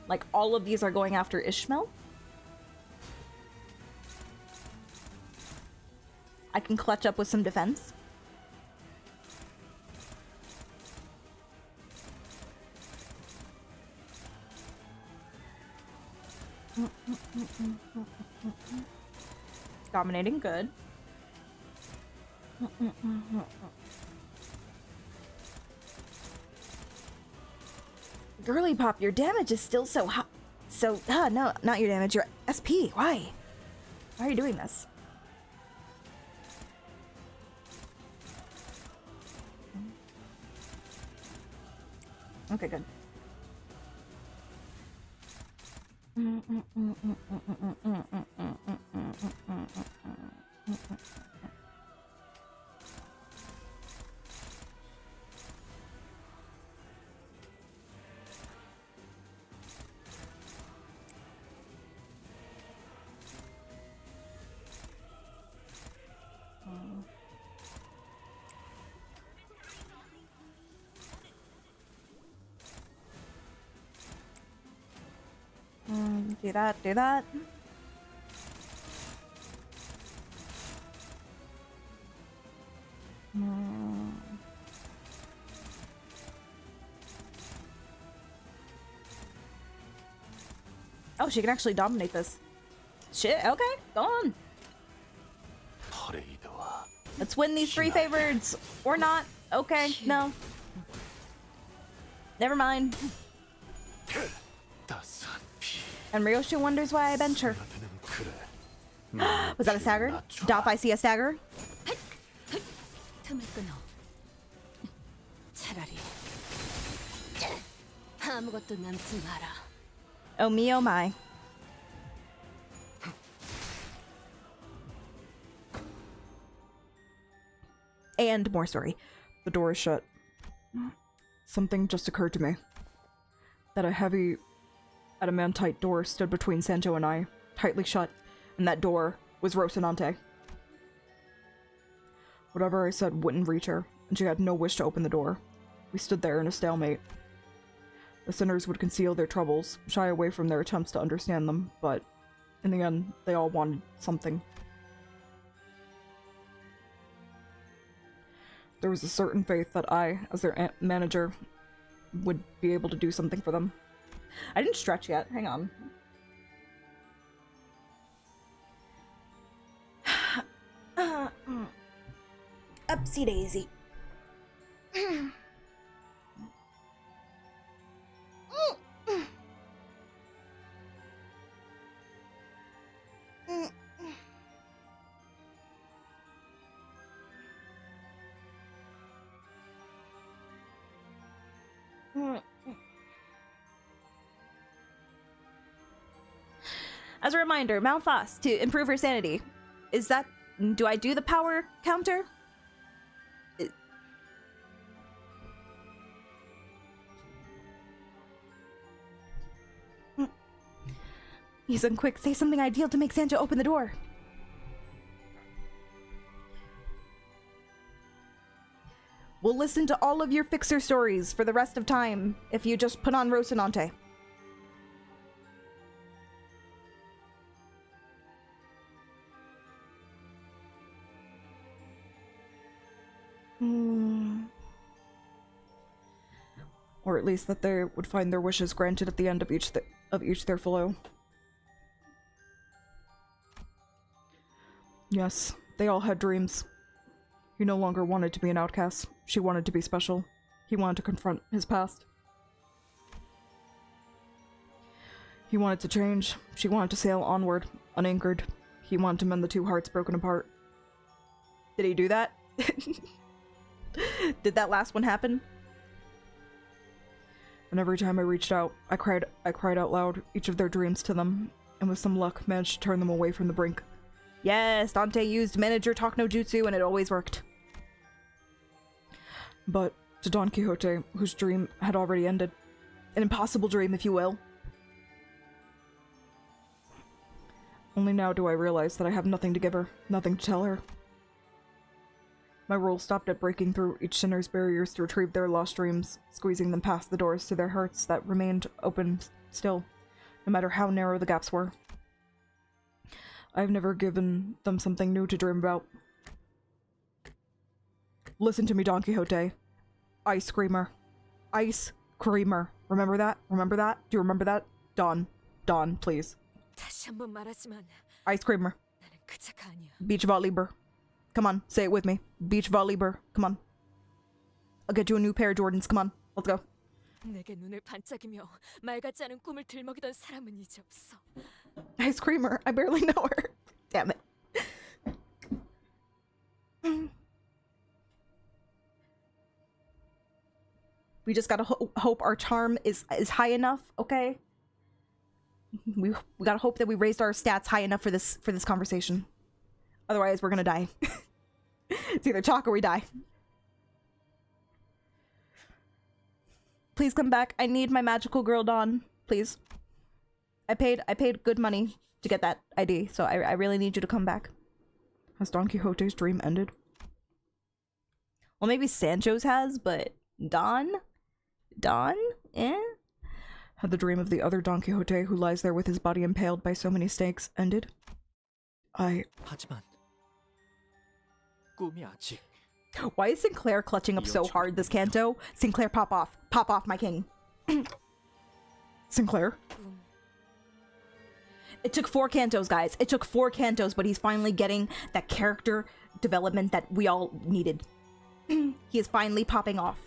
Like, all of these are going after Ishmael? I can clutch up with some defense. Dominating, good. Girly Pop, your damage is still so high. No, not your damage, your SP. Why? Why are you doing this? Okay, good. Do that, do that. Oh, she can actually dominate this. Shit, okay, go on. Let's win these 3 favorites. Or not. Okay, no. Never mind. And Ryoshi wonders why I bench her. Was that a stagger? Doth I see a stagger? 틈을 끊어. 차라리 아무것도 남지 마라. Oh me, oh my. And more story. The door is shut. Something just occurred to me. That a heavy, adamantite door stood between Sancho and I, tightly shut, and that door was Rocinante. Whatever I said wouldn't reach her, and she had no wish to open the door. We stood there in a stalemate. The sinners would conceal their troubles, shy away from their attempts to understand them, but in the end, they all wanted something. There was a certain faith that I, as their manager, would be able to do something for them. I didn't stretch yet. Hang on. Upsy daisy. As a reminder, Mount Foss to improve her sanity. Is that... Do I do the power counter? Ethan, quick, say something ideal to make Santa open the door. We'll listen to all of your fixer stories for the rest of time if you just put on Rocinante. Or at least that they would find their wishes granted at the end of each their flow. Yes, they all had dreams. He no longer wanted to be an outcast. She wanted to be special. He wanted to confront his past. He wanted to change. She wanted to sail onward, unanchored. He wanted to mend the two hearts broken apart. Did he do that? Did that last one happen? And every time I reached out, I cried out loud each of their dreams to them, and with some luck managed to turn them away from the brink. Yes, Dante used manager talk no jutsu and it always worked. But to Don Quixote, whose dream had already ended, an impossible dream, if you will, only now do I realize that I have nothing to give her, nothing to tell her. My role stopped at breaking through each sinner's barriers to retrieve their lost dreams, squeezing them past the doors to their hearts that remained open still, no matter how narrow the gaps were. I've never given them something new to dream about. Listen to me, Don Quixote. Ice Creamer. Ice Creamer. Remember that? Remember that? Do you remember that? Don, please. Ice Creamer. Beach volleyball. Come on, say it with me. Beach volleyball. Come on. I'll get you a new pair of Jordans. Come on, let's go. 내게 눈을 반짝이며 맑지 않은 꿈을 들먹이던 사람은 이제 없어. Ice Creamer, I barely know her. Damn it. We just gotta hope our charm is high enough, okay? We gotta hope that we raised our stats high enough for this conversation. Otherwise, we're gonna die. It's either chalk or we die. Please come back. I need my magical girl Dawn. Please. I paid good money to get that ID, so I really need you to come back. Has Don Quixote's dream ended? Well, maybe Sancho's has, but Don? Eh? Had the dream of the other Don Quixote who lies there with his body impaled by so many stakes ended? 하지만 꿈이 아직. Why is Sinclair clutching up so hard this canto? Sinclair, pop off. Pop off, my king. Sinclair? It took 4 cantos, guys. It took 4 cantos, but he's finally getting that character development that we all needed. He is finally popping off.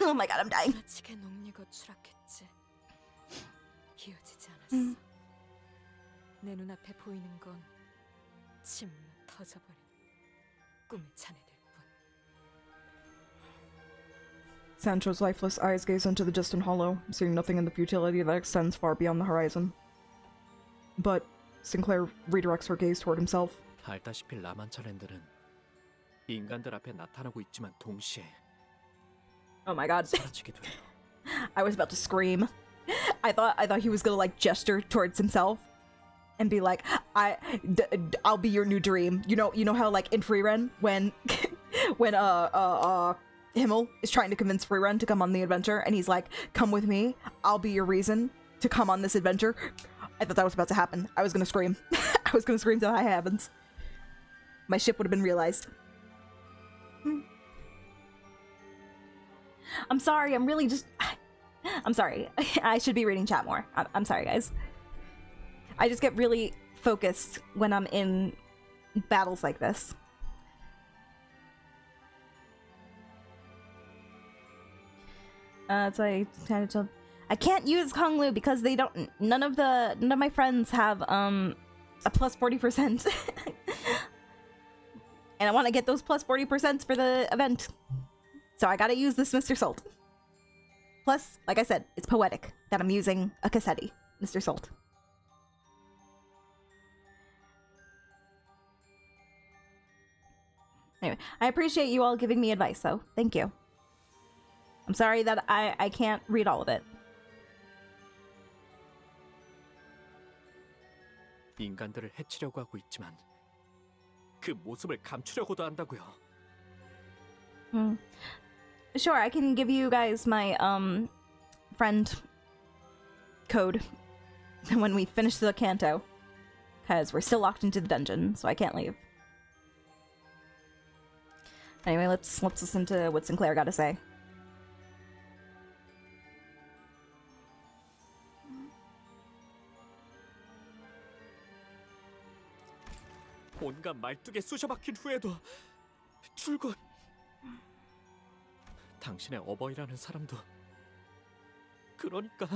Oh my god, I'm dying. 내 눈앞에 보이는 건 침으로 터져버린 꿈의 잔해들 뿐. Sancho's lifeless eyes gaze into the distant hollow, seeing nothing in the futility that extends far beyond the horizon. But Sinclair redirects her gaze toward himself. 알다시피 라만차랜드는 인간들 앞에 나타나고 있지만 동시에 Oh my god. 사라지게 돼요. I was about to scream. I thought he was gonna like gesture towards himself and be like, I'll be your new dream. You know how like in Freerun when Himmel is trying to convince Freerun to come on the adventure and he's like, come with me, I'll be your reason to come on this adventure. I thought that was about to happen. I was gonna scream. I was gonna scream to the high heavens. My ship would have been realized. I'm sorry, I'm sorry. I should be reading chat more. I'm sorry, guys. I just get really focused when I'm in battles like this. So I kind of told I can't use Konglu because they don't. None of my friends have a plus 40%, and I want to get those plus 40% for the event. So I gotta use this Mr. Salt. Plus, like I said, it's poetic that I'm using a Cassetti. Mr. Salt. Anyway, I appreciate you all giving me advice, though. Thank you. I'm sorry that I can't read all of it. 인간들을 해치려고 하고 있지만 그 모습을 감추려고도 한다고요. Sure, I can give you guys my friend code when we finish the Canto, because we're still locked into the dungeon, so I can't leave. Anyway, let's listen to what Sinclair got to say. 온갖 말뚝에 쑤셔박힌 후에도 줄곧 당신의 어버이라는 사람도 그러니까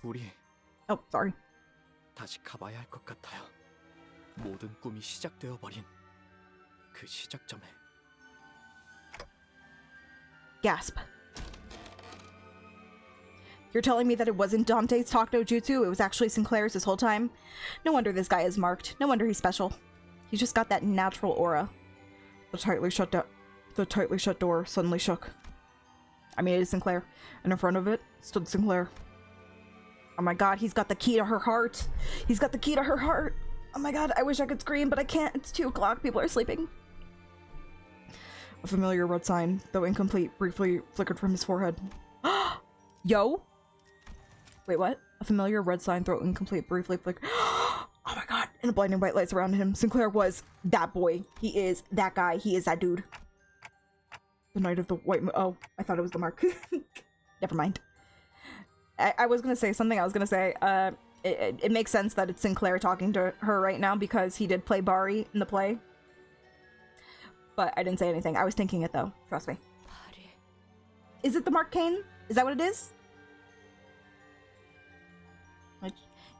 우리 sorry. 다시 가봐야 할 것 같아요. 모든 꿈이 시작되어 버린 그 시작점에. Gasp. You're telling me that it wasn't Dante's talk no jutsu, it was actually Sinclair's this whole time? No wonder this guy is marked. No wonder he's special. He's just got that natural aura. The tightly shut door suddenly shook. I mean, it is Sinclair. And in front of it stood Sinclair. Oh my god, he's got the key to her heart. He's got the key to her heart. Oh my god, I wish I could scream, but I can't. It's 2 o'clock. People are sleeping. A familiar red sign, though incomplete, briefly flickered from his forehead. Yo? Wait, what? A familiar red sign, though incomplete, briefly flickered. Oh my god! And a blinding white light surrounded him. Sinclair was that boy. He is that guy. He is that dude. The Knight of the White Moon. Oh, I thought it was the mark. Never mind. I was gonna say something. I was gonna say, it makes sense that it's Sinclair talking to her right now because he did play Bari in the play. But I didn't say anything. I was thinking it though. Trust me. Is it the Mark Kane? Is that what it is?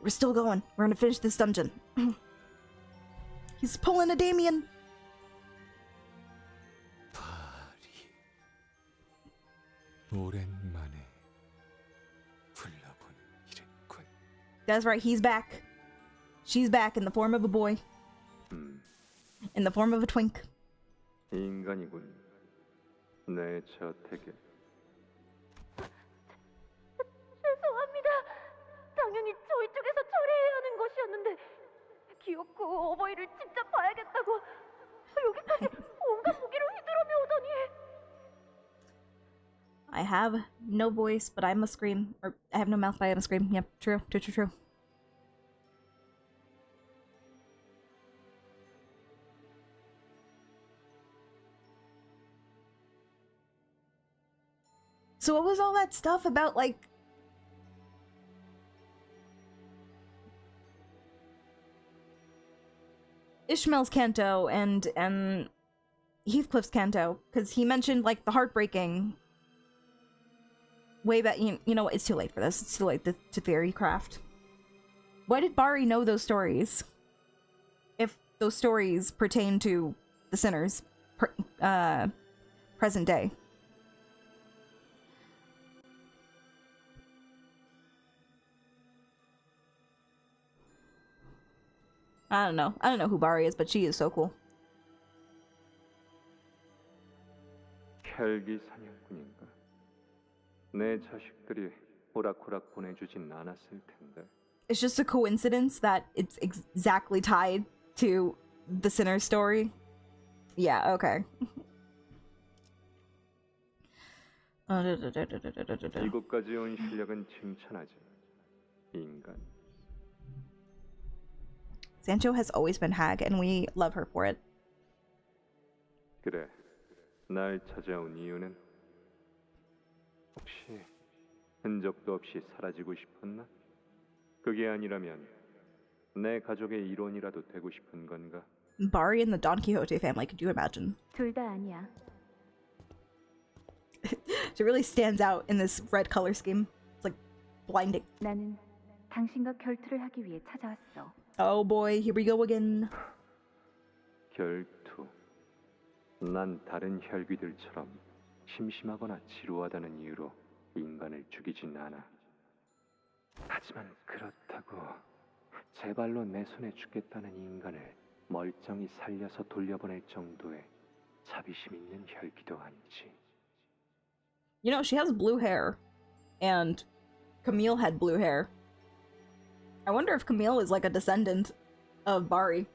We're still going. We're gonna finish this dungeon. He's pulling a Damien. 오랜만에 불러본 이랬군. That's right. He's back. She's back in the form of a boy. In the form of a twink. 인간이군. 내 저택에. 죄송합니다. 당연히 저희 쪽에서 처리해야 하는 것이었는데 귀엽고 어버이를 진짜 봐야겠다고 여기까지 온갖 무기로 휘두르며 오더니. I have no voice, but I must scream. Or I have no mouth, but I must scream. Yep, true. So what was all that stuff about, like... Ishmael's Canto and Heathcliff's Canto? Because he mentioned, like, the heartbreaking... way back... You know what? It's too late for this. It's too late to theory craft. Why did Bari know those stories? If those stories pertain to the sinners, present day. I don't know. I don't know who Bari is, but she is so cool. 혈기 사냥꾼인가? 내 자식들이 호락호락 보내주진 않았을 텐데. It's just a coincidence that it's exactly tied to the sinner story. Yeah, okay. 이곳까지 온 실력은 칭찬하지. 인간. Sancho has always been Hag, and we love her for it. 그래, 날 찾아온 이유는 혹시 흔적도 없이 사라지고 싶었나? 그게 아니라면 내 가족의 일원이라도 되고 싶은 건가? Bari and the Don Quixote family, could you imagine? 둘 다 아니야. She really stands out in this red color scheme. It's like blinding. 나는 당신과 결투를 하기 위해 찾아왔어. Oh boy, here we go again. 결투. 난 다른 혈귀들처럼 심심하거나 지루하다는 이유로 인간을 죽이진 않아. 하지만 그렇다고 제 발로 내 손에 죽겠다는 인간을 멀쩡히 살려서 돌려보낼 정도의 자비심 있는 혈귀도 아니지. You know, she has blue hair. And Camille had blue hair. I wonder if Camille is like a descendant of Bari.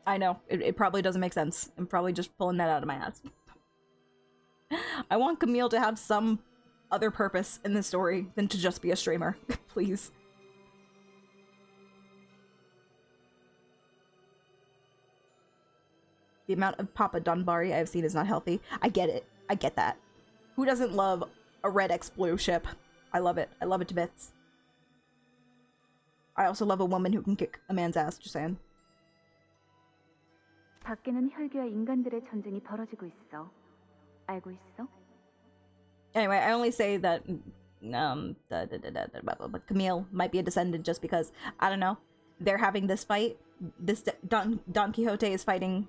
I know, it probably doesn't make sense. I'm probably just pulling that out of my ass. I want Camille to have some other purpose in this story than to just be a streamer. Please. The amount of Papa Dunbari I have seen is not healthy. I get it. I get that. Who doesn't love a red X blue ship? I love it. I love it to bits. I also love a woman who can kick a man's ass, just saying. 밖에는 혈귀와 인간들의 전쟁이 벌어지고 있어. 알고 있어? Anyway, I only say that Camille might be a descendant just because, I don't know, they're having this fight. This Don Quixote is fighting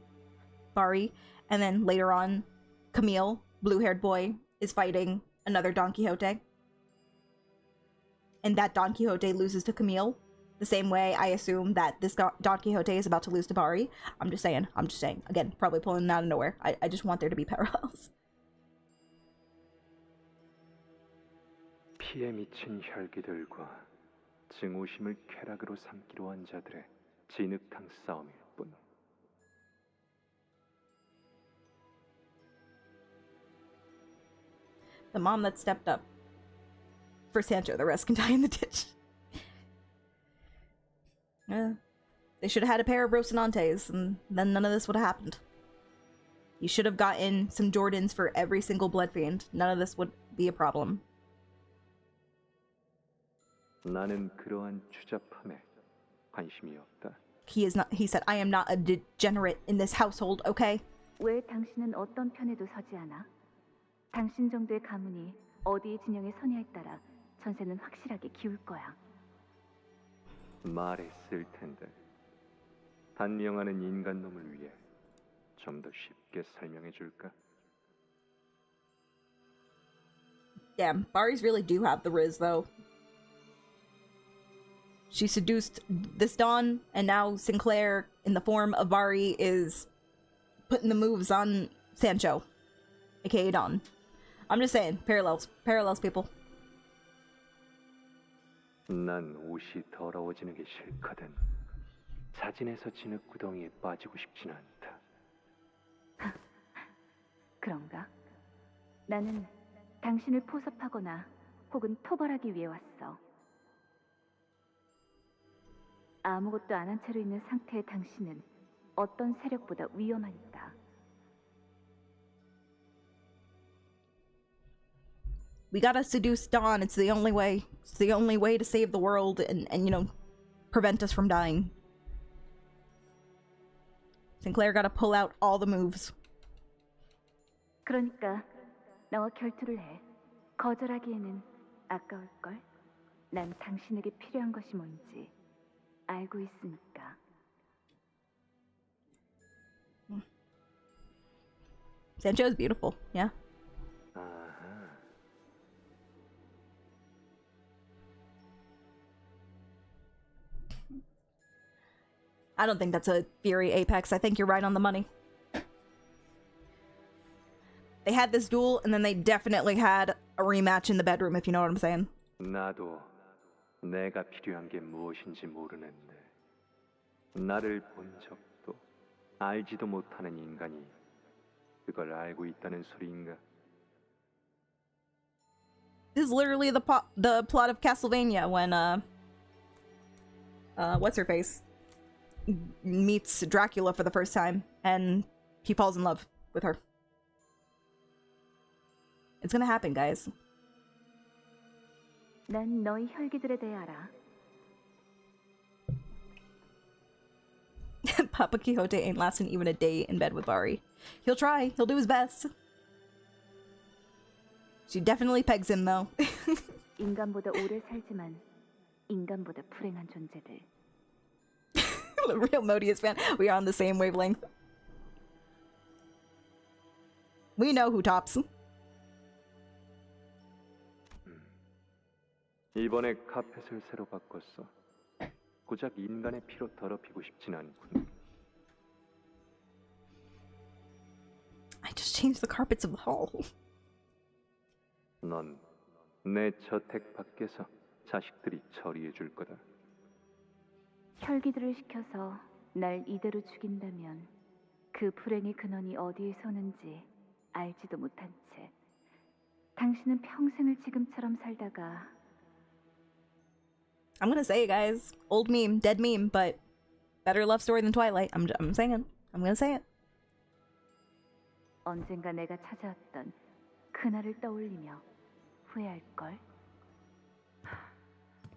Bari, and then later on, Camille, blue-haired boy, is fighting another Don Quixote. And that Don Quixote loses to Camille. The same way I assume that this Don Quixote is about to lose to Bari. I'm just saying. Again, probably pulling it out of nowhere. I just want there to be parallels. 피에 미친 혈기들과 증오심을 쾌락으로 삼기로 한 자들의 진흙탕 싸움일 뿐. The mom that stepped up for Sancho, the rest can die in the ditch. They should have had a pair of Rocinates, and then none of this would have happened. You should have gotten some Jordans for every single blood fiend. None of this would be a problem. 나는 그러한 추잡함에 관심이 없다. He said, I am not a degenerate in this household, okay? 왜 당신은 어떤 편에도 서지 않아? 당신 정도의 가문이 어디의 진영에 서냐에 따라 전세는 확실하게 기울 거야. 말했을 텐데. 단명하는 인간놈을 위해 좀 더 쉽게 설명해 줄까? Damn, Baris really do have the riz, though. She seduced this Don, and now Sinclair, in the form of Bari, is putting the moves on Sancho, aka Don. I'm just saying, parallels, people. 난 옷이 더러워지는 게 싫거든. 자진해서 진흙 구덩이에 빠지고 싶진 않다. 그런가? 나는 당신을 포섭하거나 혹은 토벌하기 위해 왔어. 아무것도 안 한 채로 있는 상태의 당신은 어떤 세력보다 위험하니까. We gotta seduce Don. It's the only way. It's the only way to save the world and you know, prevent us from dying. Sinclair gotta pull out all the moves. 그러니까 나와 결투를 해. 거절하기에는 아까울걸. 난 당신에게 필요한 것이 뭔지 알고 있으니까. Sancho is beautiful, yeah. I don't think that's a theory, Apex. I think you're right on the money. They had this duel, and then they definitely had a rematch in the bedroom, if you know what I'm saying. 나도 내가 필요한 게 무엇인지 모르는데 나를 본 적도 알지도 못하는 인간이 그걸 알고 있다는 소리인가? This is literally the plot of Castlevania when what's her face meets Dracula for the first time and he falls in love with her. It's gonna happen, guys. 난 너희 혈기들에 대해 알아. Papa Quixote ain't lasting even a day in bed with Bari. He'll try. He'll do his best. She definitely pegs him, though. 인간보다 오래 살지만 인간보다 불행한 존재들. The real Modius fan. We are on the same wavelength. We know who tops. 이번에 카펫을 새로 바꿨어. 고작 인간의 피로 더럽히고 싶진 않군. I just changed the carpets of the hall. 넌 내 저택 밖에서 자식들이 처리해 줄 거다. 혈기들을 시켜서 날 이대로 죽인다면 그 불행의 근원이 어디에 오는지 알지도 못한 채 당신은 평생을 지금처럼 살다가 I'm gonna say it, guys. Old meme, dead meme, but better love story than Twilight. I'm saying it. I'm gonna say it. 언젠가 내가 찾아왔던 그날을 떠올리며 후회할걸.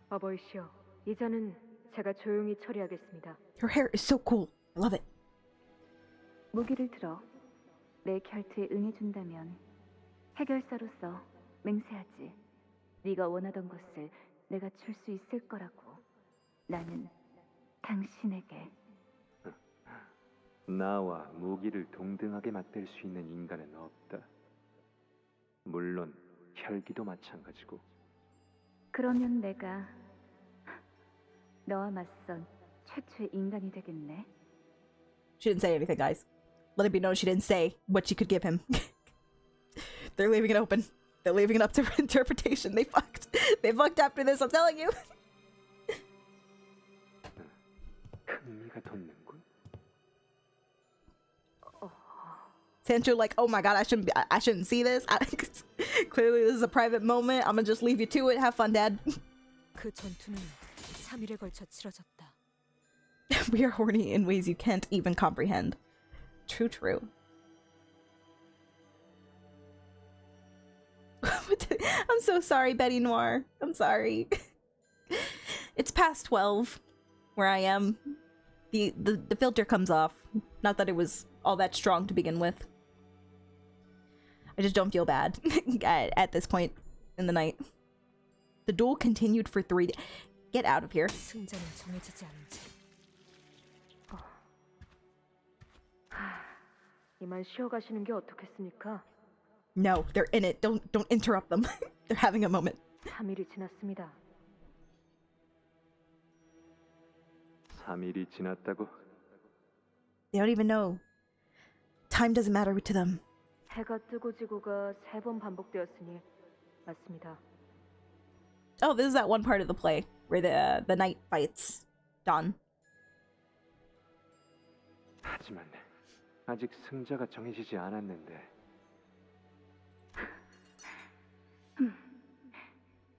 어버이시여, 이자는 제가 조용히 처리하겠습니다. Her hair is so cool. I love it. 무기를 들어 내 결투에 응해준다면 해결사로서 맹세하지. 네가 원하던 것을 내가 줄 수 있을 거라고. 나는 당신에게. 나와 무기를 동등하게 맞댈 수 있는 인간은 없다. 물론 혈기도 마찬가지고. 그러면 내가 너와 맞선 최초의 인간이 되겠네. She didn't say anything, guys. Let it be known she didn't say what she could give him. They're leaving it open. They're leaving it up to interpretation. They fucked. They fucked after this, I'm telling you. 흥미가 돋는군. Sancho like, oh my god, I shouldn't see this. Clearly this is a private moment. I'm gonna just leave you to it. Have fun, Dad. 그 전투는 3일에 걸쳐 치러졌다. We are horny in ways you can't even comprehend. True, true. I'm so sorry, Betty Noir. I'm sorry. It's past 12 where I am. The filter comes off. Not that it was all that strong to begin with. I just don't feel bad at this point in the night. The duel continued for 3 days. Get out of here. 승자는 정해지지 않은 채. 이만 쉬어가시는 게 어떻겠습니까? No, they're in it. Don't interrupt them. They're having a moment. 3일이 지났습니다. 3일이 지났다고? They don't even know. Time doesn't matter to them. 해가 뜨고 지고가 3번 반복되었으니 맞습니다. Oh, this is that one part of the play where the knight fights Don. 하지만 아직 승자가 정해지지 않았는데.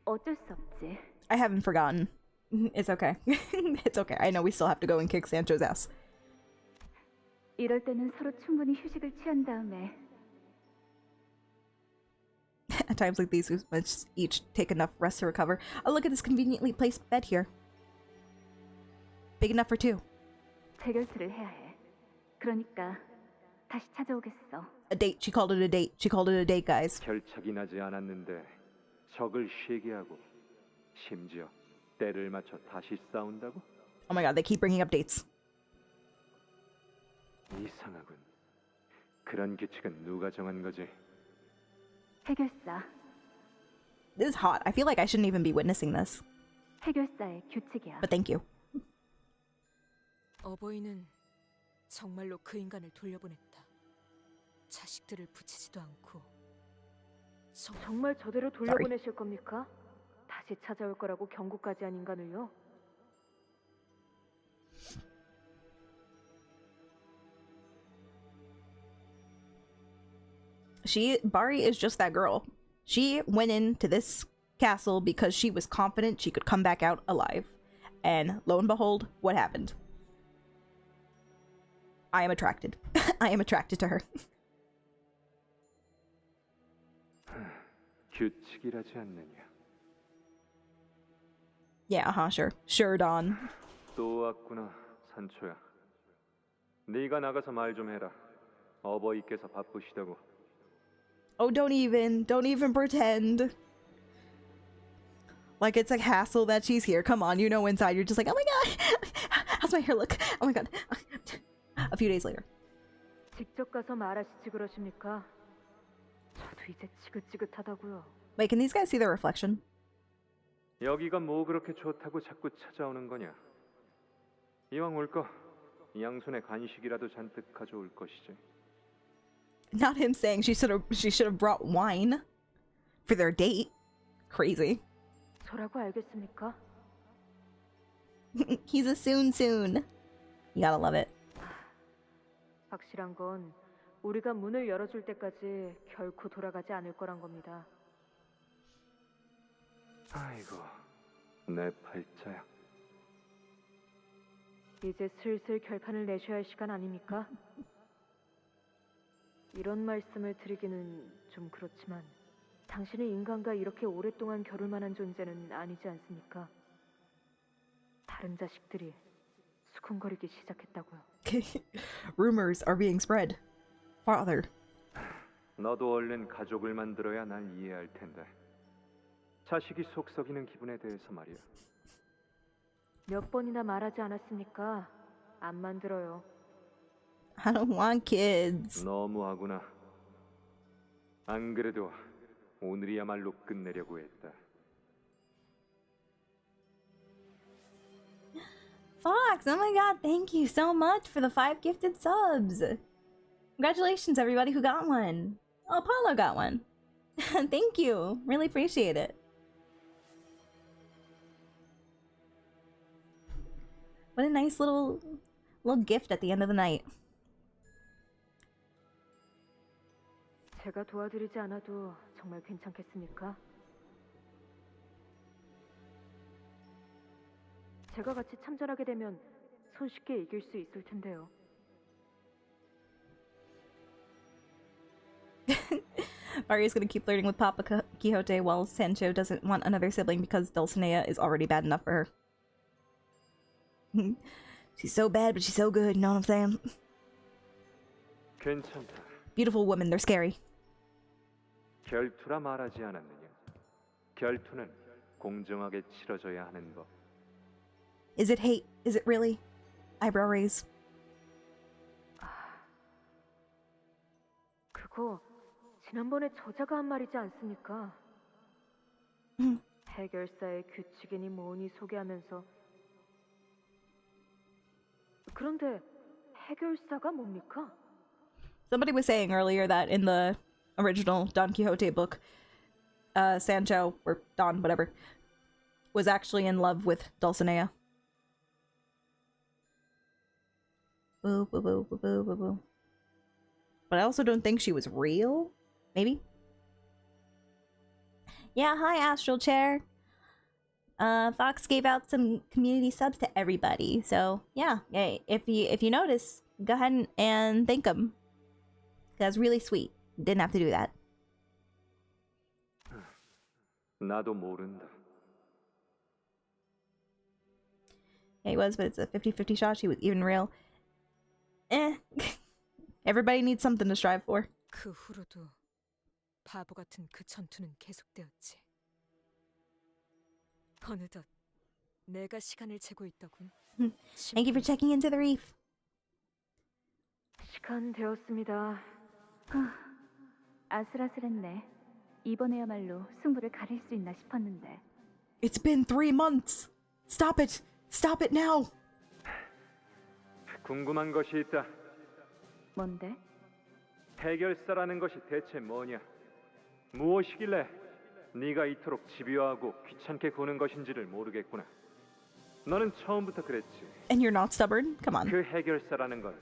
어쩔 수 없지. I haven't forgotten. It's okay. It's okay. I know we still have to go and kick Sancho's ass. 이럴 때는 서로 충분히 휴식을 취한 다음에 At times like these, we must each take enough rest to recover. Oh, look at this conveniently placed bed here. Big enough for 2. 재결투를 해야 해. 그러니까 다시 찾아오겠어. A date. She called it a date. She called it a date, guys. 결착이 나지 않았는데 적을 쉬게 하고 심지어 때를 맞춰 다시 싸운다고? Oh my god, they keep bringing up dates. 이상하군. 그런 규칙은 누가 정한 거지? 해결사. This is hot. I feel like I shouldn't even be witnessing this. 해결사의 규칙이야. But thank you. 어버이는 정말로 그 인간을 돌려보냈다. 자식들을 붙이지도 않고. 정말 저대로 돌려보내실 겁니까? 다시 찾아올 거라고 경고까지 한 인간을요? Bari is just that girl. She went into this castle because she was confident she could come back out alive. And lo and behold, what happened? I am attracted. I am attracted to her. 규칙이라지 않느냐? Yeah, sure. Sure, Don. 또 왔구나, 산초야. 네가 나가서 말 좀 해라. 어버이께서 바쁘시다고. Oh, don't even pretend. Like it's a hassle that she's here. Come on, you know inside you're just like, oh my god, how's my hair look? Oh my god. A few days later. 직접 가서 말하시지 그러십니까? 이제 지긋지긋하다고요. Wait, can these guys see their reflection? 여기가 뭐 그렇게 좋다고 자꾸 찾아오는 거냐? 이왕 올 거 양손에 간식이라도 잔뜩 가져올 것이지. Not him saying she should have brought wine for their date. Crazy. 저라고 알겠습니까? He's a soon. You gotta love it. 확실한 건 우리가 문을 열어줄 때까지 결코 돌아가지 않을 거란 겁니다. 아이고, 내 팔자야. 이제 슬슬 결판을 내셔야 할 시간 아닙니까? 이런 말씀을 드리기는 좀 그렇지만 당신은 인간과 이렇게 오랫동안 겨룰 만한 존재는 아니지 않습니까? 다른 자식들이 수군거리기 시작했다고요. Rumors are being spread. Father. 너도 얼른 가족을 만들어야 날 이해할 텐데. 자식이 속 썩이는 기분에 대해서 말이야. 몇 번이나 말하지 않았습니까? 안 만들어요. I don't want kids. 너무하구나. 안 그래도 오늘이야말로 끝내려고 했다. Fox, oh my god, thank you so much for the 5 gifted subs. Congratulations, everybody who got one. Oh, Apollo got one. Thank you. Really appreciate it. What a nice little gift at the end of the night. 제가 도와드리지 않아도 정말 괜찮겠습니까? 제가 같이 참전하게 되면 손쉽게 이길 수 있을 텐데요. Mario's gonna keep flirting with Papa Quixote while Sancho doesn't want another sibling because Dulcinea is already bad enough for her. She's so bad, but she's so good, you know what I'm saying? 괜찮다. Beautiful women, they're scary. 결투라 말하지 않았느냐? 결투는 공정하게 치러져야 하는 법. Is it hate? Is it really? Eyebrow raise. 그거 지난번에 저자가 한 말이지 않습니까? 해결사의 규칙이니 뭐니 소개하면서 그런데 해결사가 뭡니까? Somebody was saying earlier that in the original Don Quixote book, Sancho, or Don, whatever, was actually in love with Dulcinea. Boo, boo, boo, boo, boo, boo, boo. But I also don't think she was real. Maybe? Yeah, hi, Astral Chair. Fox gave out some community subs to everybody. So, yeah, if you notice, go ahead and thank him. That's really sweet. Didn't have to do that. 나도 모른다. Yeah, he was, but it's a 50-50 shot. She was even real. Everybody needs something to strive for. 그 후로도 바보 같은 그 전투는 계속되었지. 어느덧 내가 시간을 재고 있더군. Thank you for checking into the reef. 시간 되었습니다. 아슬아슬했네. 이번에야말로 승부를 가릴 수 있나 싶었는데. It's been 3 months. Stop it. Stop it now. 궁금한 것이 있다. 뭔데? 해결사라는 것이 대체 뭐냐? 무엇이길래 네가 이토록 집요하고 귀찮게 구는 것인지를 모르겠구나. 너는 처음부터 그랬지. And you're not stubborn? Come on. 그 해결사라는 건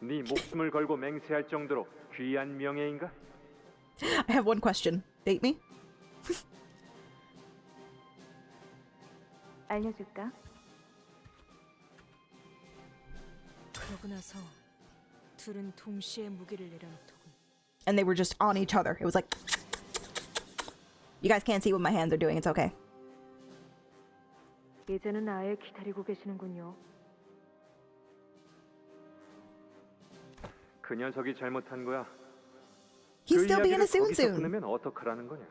네 목숨을 걸고 맹세할 정도로 귀한 명예인가? I have one question. Date me? 알려줄까? 그러고 나서 둘은 동시에 무기를 내려놓더군. And they were just on each other. It was like... You guys can't see what my hands are doing. It's okay. 이제는 아예 기다리고 계시는군요. 그 녀석이 잘못한 거야. He's 그 still being a 이야기를 거기서 soon. 끊으면 어떡하라는 거냐?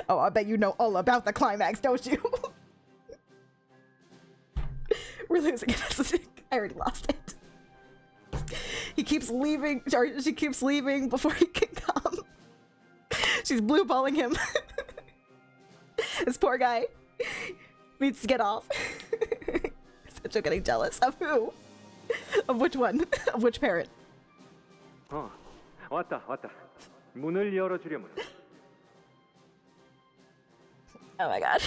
Oh, I bet you know all about the climax, don't you? We're losing it. I already lost it. He keeps leaving. Sorry, she keeps leaving before he can come. She's blue balling him. This poor guy needs to get off. Sancho getting jealous. Of who? Of which one? Of which parent? 왔다. 문을 열어주려면. Oh my god.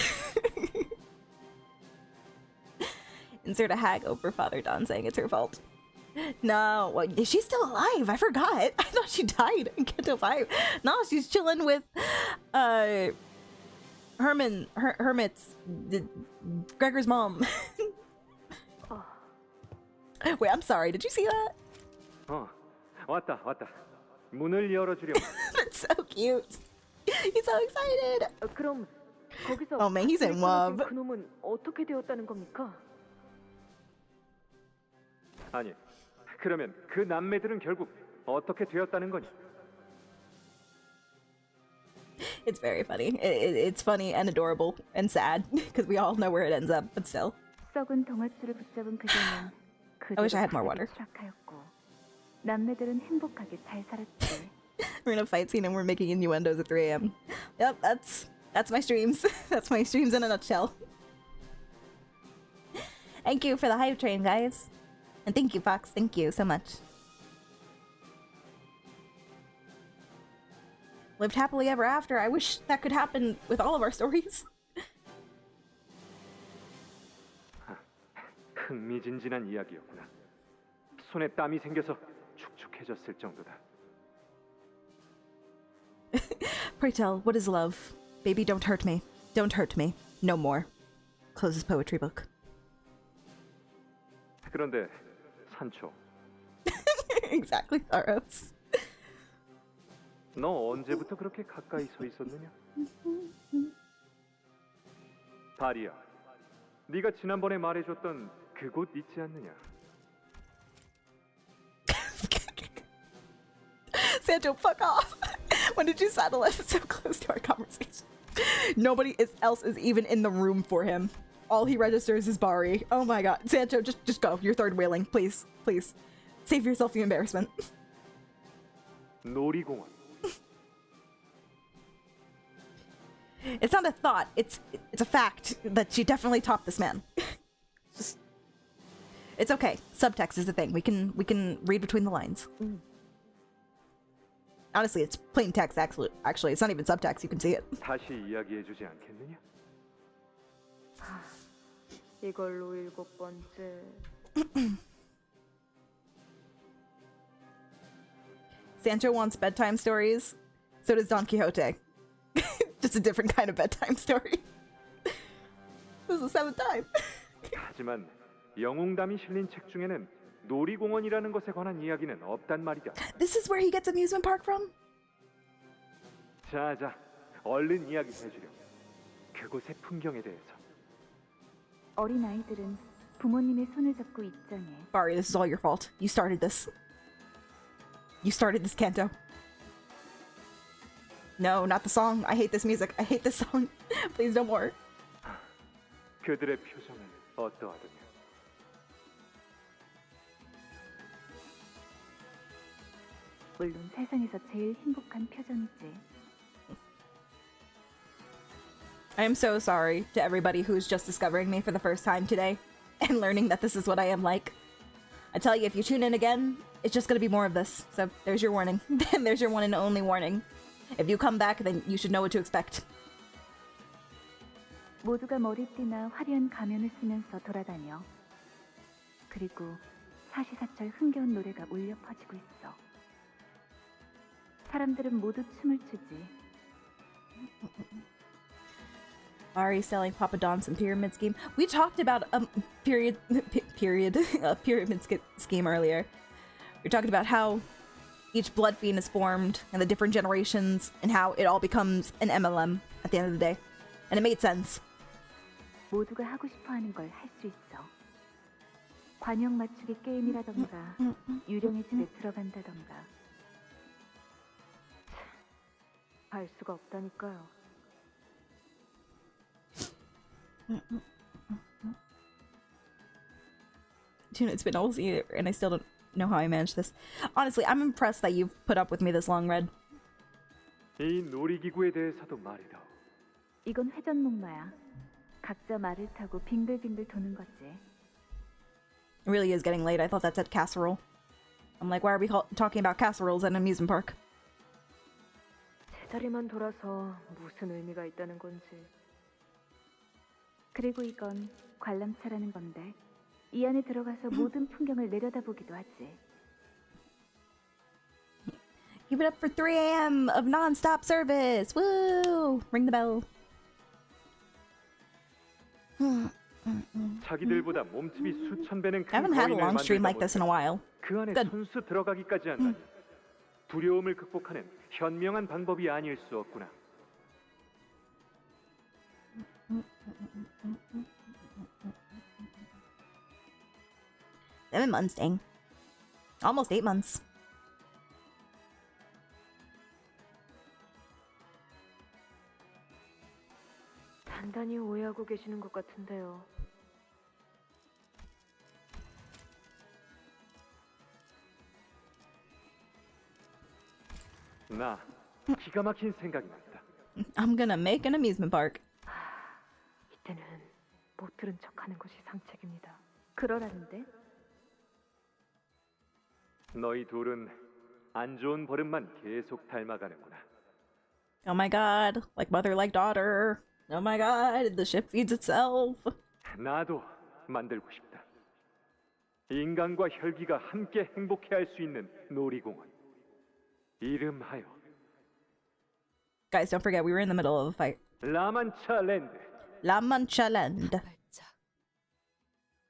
Insert a hag over Father Don saying it's her fault. No, what, is she still alive? I forgot. I thought she died in Canto 5. No, she's chilling with Hermit's Gregor's mom. Wait, I'm sorry. Did you see that? 왔다. 문을 열어주려면. That's so cute. He's so excited. 그럼 거기서 Oh man, he's in love. 그놈은 어떻게 되었다는 겁니까? 아니, 그러면 그 남매들은 결국 어떻게 되었다는 거니? It's very funny. It's funny and adorable and sad because we all know where it ends up, but still. 썩은 동아줄을 붙잡은 그녀는 I wish I had more water. 추락하였고 남매들은 행복하게 잘 살았지. We're in a fight scene and we're making innuendos at 3 a.m. Yep, that's my streams. That's my streams in a nutshell. Thank you for the hype train, guys. And thank you, Fox. Thank you so much. Lived happily ever after. I wish that could happen with all of our stories. 흥미진진한 이야기였구나. 손에 땀이 생겨서 축축해졌을 정도다. Pray tell, what is love? Baby, don't hurt me. Don't hurt me. No more. Closes poetry book. 그런데 산초. Exactly, Tharos. 너 언제부터 그렇게 가까이 서 있었느냐? 다리야, 네가 지난번에 말해줬던 그곳 있지 않느냐? Sancho, fuck off! When did you saddle us so close to our conversation? Nobody else is even in the room for him. All he registers is Bari. Oh my god. Sancho, just go. You're third wheeling. Please. Please. Save yourself the embarrassment. 놀이공원. It's not a thought. It's a fact that she definitely topped this man. It's okay. Subtext is the thing. We can read between the lines. Honestly, it's plain text. Actually, it's not even subtext. You can see it. 다시 이야기해주지 않겠느냐? 이걸로 7번째. Sancho wants bedtime stories. So does Don Quixote. Just a different kind of bedtime story. This is the 7th time. 하지만 영웅담이 실린 책 중에는 놀이공원이라는 것에 관한 이야기는 없단 말이다. This is where he gets amusement park from? 자, 얼른 이야기해주렴. 그곳의 풍경에 대해서. 어린 아이들은 부모님의 손을 잡고 입장해. Bari, this is all your fault. You started this. You started this, Canto. No, not the song. I hate this music. I hate this song. Please no more. 그들의 표정은 어떠하더냐? 물론 세상에서 제일 행복한 표정이지. I am so sorry to everybody who's just discovering me for the first time today and learning that this is what I am like. I tell you, if you tune in again, it's just gonna be more of this. So there's your warning. There's your one and only warning. If you come back, then you should know what to expect. 모두가 머리띠나 화려한 가면을 쓰면서 돌아다녀. 그리고 사시사철 흥겨운 노래가 울려 퍼지고 있어. 사람들은 모두 춤을 추지. Ari selling Papa Don some pyramid scheme. We talked about a pyramid scheme earlier. We talked about how each blood fiend is formed and the different generations and how it all becomes an MLM at the end of the day. And it made sense. 모두가 하고 싶어하는 걸 할 수 있어. 관용 맞추기 게임이라던가 유령의 집에 들어간다던가. 알 수가 없다니까요. Dude, it's been almost a year and I still don't know how I managed this. Honestly, I'm impressed that you've put up with me this long, Red. 이 놀이기구에 대해서도 말이다. 이건 회전목마야. 각자 말을 타고 빙글빙글 도는 거지. It really is getting late. I thought that said casserole. I'm like, why are we talking about casseroles at an amusement park? 제자리만 돌아서 무슨 의미가 있다는 건지. 그리고 이건 관람차라는 건데 이 안에 들어가서 모든 풍경을 내려다보기도 하지. Give it up for 3 a.m. of non-stop service. Woo! Ring the bell. 자기들보다 몸집이 수천 배는 I 큰 haven't had a 거인을 long stream 만들다 like this in a while. 그 안에 Good. 손수 들어가기까지 한다니 두려움을 극복하는 현명한 방법이 아닐 수 없구나. Seven months, dang. Almost 8 months. 단단히 오해하고 계시는 것 같은데요. 나 기가 막힌 생각이 났다. I'm gonna make an amusement park. 이때는 못 들은 척하는 것이 상책입니다. 그러라는데? 너희 둘은 안 좋은 버릇만 계속 닮아가는구나. Oh my god. Like mother, like daughter. Oh my god. The ship feeds itself. 나도 만들고 싶다. 인간과 혈기가 함께 행복해할 수 있는 놀이공원. 이름하여 Guys, don't forget, we were in the middle of a fight. 라만차 랜드. La Mancha Land.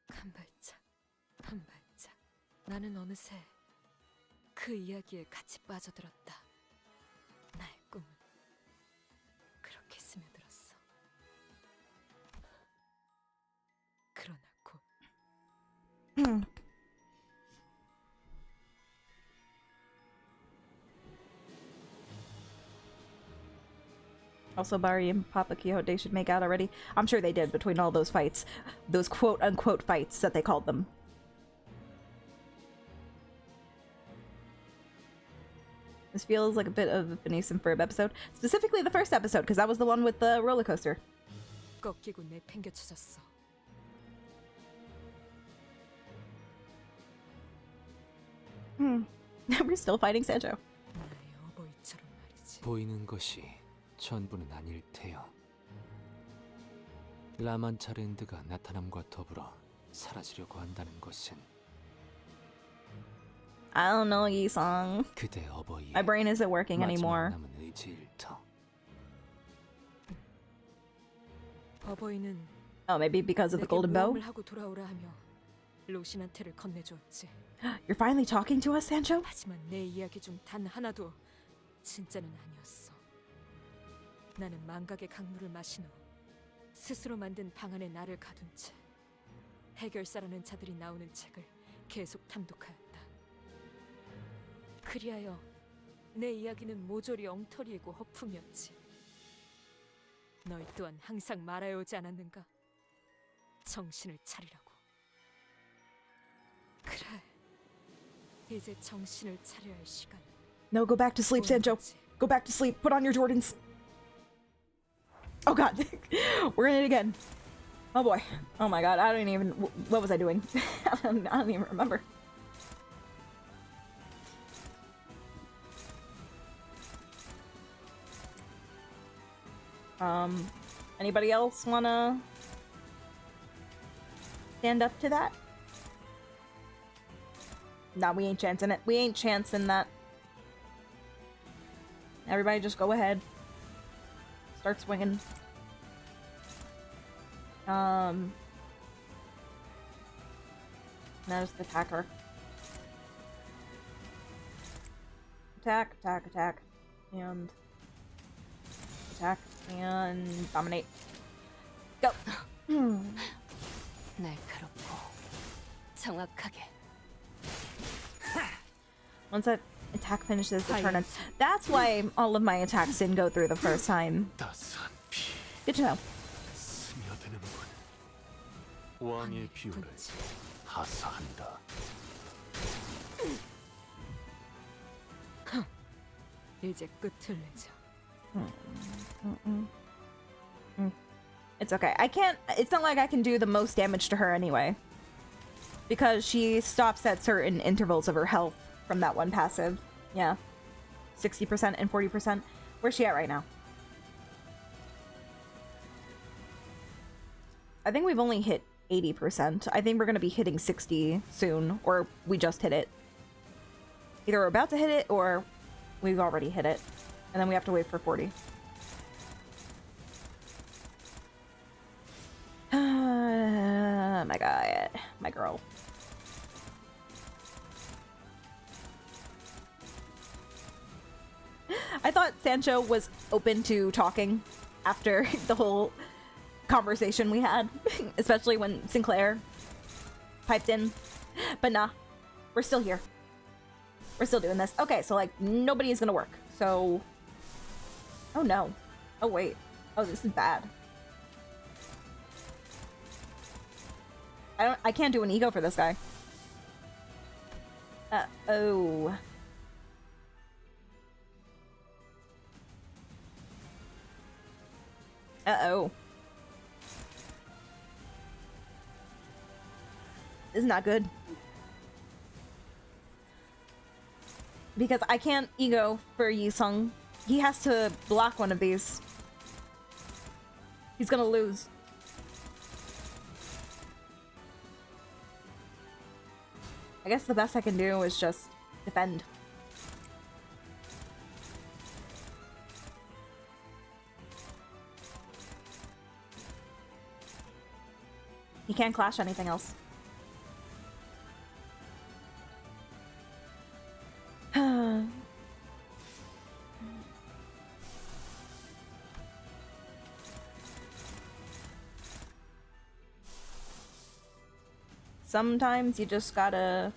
한 발짝. 나는 어느새 그 이야기에 같이 빠져들었다. 나의 꿈은 그렇게 스며들었어. 그러나 곧 Also, Barry and Papa Quixote should make out already. I'm sure they did between all those fights. Those quote-unquote fights that they called them. This feels like a bit of a Phineas and Ferb episode. Specifically the first episode, because that was the one with the roller coaster. 꺾이고 내팽겨쳐졌어. We're still fighting Sancho. 나의 어버이처럼 말이지. 보이는 것이 전부는 아닐 테요. 라만차랜드가 나타남과 더불어 사라지려고 한다는 것은 I don't know, Yi-song. 그대 어버이의 My brain isn't working 마지막 anymore. 남은 의지일 터. 어버이는 Oh, maybe because of the 내게 golden bow? 모험을 하고 돌아오라 하며 로시나테를 건네주었지. You're finally talking to us, Sancho? 하지만 내 이야기 중 단 하나도 진짜는 아니었어. 나는 망각의 강물을 마신 후 스스로 만든 방 안에 나를 가둔 채 해결사라는 자들이 나오는 책을 계속 탐독하였다. 그리하여 내 이야기는 모조리 엉터리이고 허풍이었지. 너희 또한 항상 말하여 오지 않았는가? 정신을 차리라고. 그래, 이제 정신을 차려야 할 시간. No, go back to sleep, Sancho. Go back to sleep. Put on your Jordans. Oh god. We're in it again. Oh boy. Oh my god. I don't even... What was I doing? I don't even remember. Anybody else wanna stand up to that? Nah, we ain't chancing it. We ain't chancing that. Everybody just go ahead. Start swinging. Now just attack her. Attack, attack, attack. And attack and dominate. Go. 날카롭고 정확하게. Once that attack finishes the turn, that's why all of my attacks didn't go through the first time. Good to know. 스며드는군. 왕의 비호를 하사한다. 이제 끝을 내자. It's okay. I can't... It's not like I can do the most damage to her anyway. Because she stops at certain intervals of her health from that one passive. Yeah. 60% and 40%. Where's she at right now? I think we've only hit 80%. I think we're going to be hitting 60 soon. Or we just hit it. Either we're about to hit it or we've already hit it. And then we have to wait for 40. My guy, my girl. I thought Sancho was open to talking after the whole conversation we had, especially when Sinclair piped in. But nah, we're still here. We're still doing this. Okay, so like nobody is gonna work. So, oh no. Oh wait. Oh, this is bad. I can't do an ego for this guy. Oh. Uh-oh. This is not good. Because I can't ego for Yisung. He has to block one of these. He's gonna lose. I guess the best I can do is just defend. He can't clash anything else. Sometimes you just gotta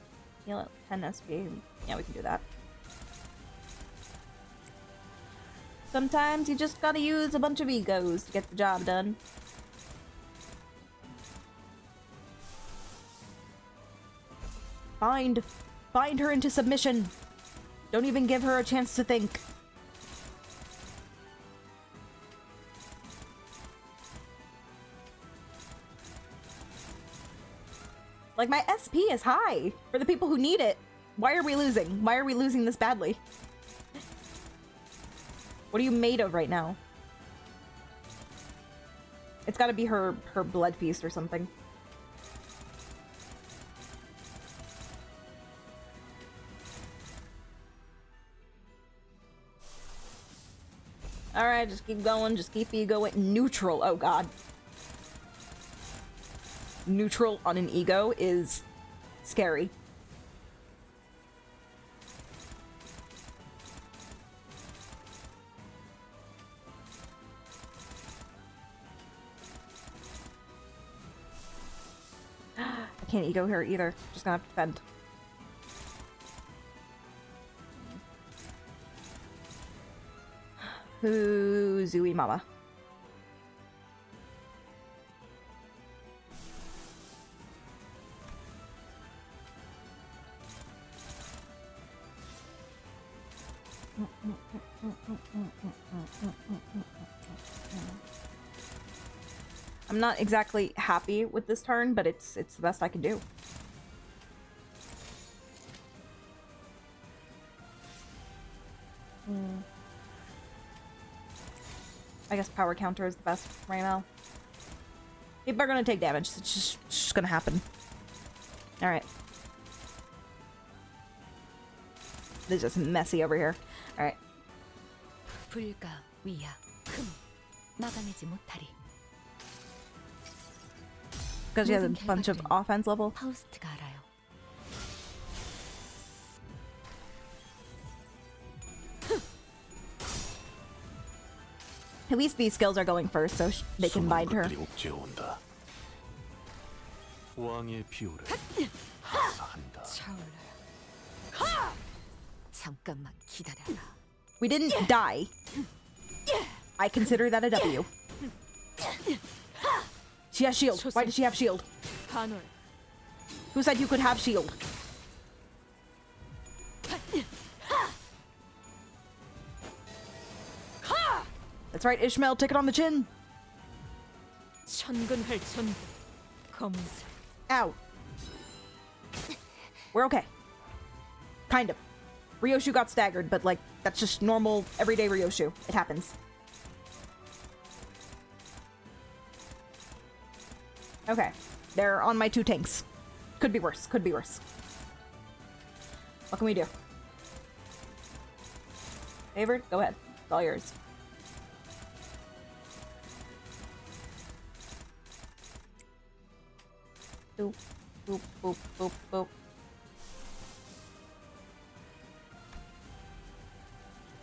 heal at 10 SP. Yeah, we can do that. Sometimes you just gotta use a bunch of egos to get the job done. Bind her into submission. Don't even give her a chance to think. Like, my SP is high for the people who need it. Why are we losing? Why are we losing this badly? What are you made of right now? It's gotta be her blood feast or something. Alright, just keep going, just keep egoing. Neutral, oh god. Neutral on an ego is scary. I can't ego her either. Just gonna have to defend. Zooey Mama. I'm not exactly happy with this turn, but it's the best I can do. I guess power counter is the best right now. People are gonna take damage. It's just gonna happen. Alright. This is just messy over here. Alright. 불가 위야 흠 막아내지 못하리. Because she has a bunch of offense level. 파우스트가 알아요. At least these skills are going first, so they can bind her. 왕의 비호를 항사한다. 잠깐만 기다려라. We didn't die. I consider that a W. She has shield. Why does she have shield? Who said you could have shield? That's right, Ishmael, take it on the chin. 천근할 전부 검은색. Ow. We're okay. Kind of. Ryoshu got staggered, but like, that's just normal, everyday Ryoshu. It happens. Okay. They're on my 2 tanks. Could be worse. Could be worse. What can we do? Favored? Go ahead. It's all yours. Boop, boop, boop, boop, boop.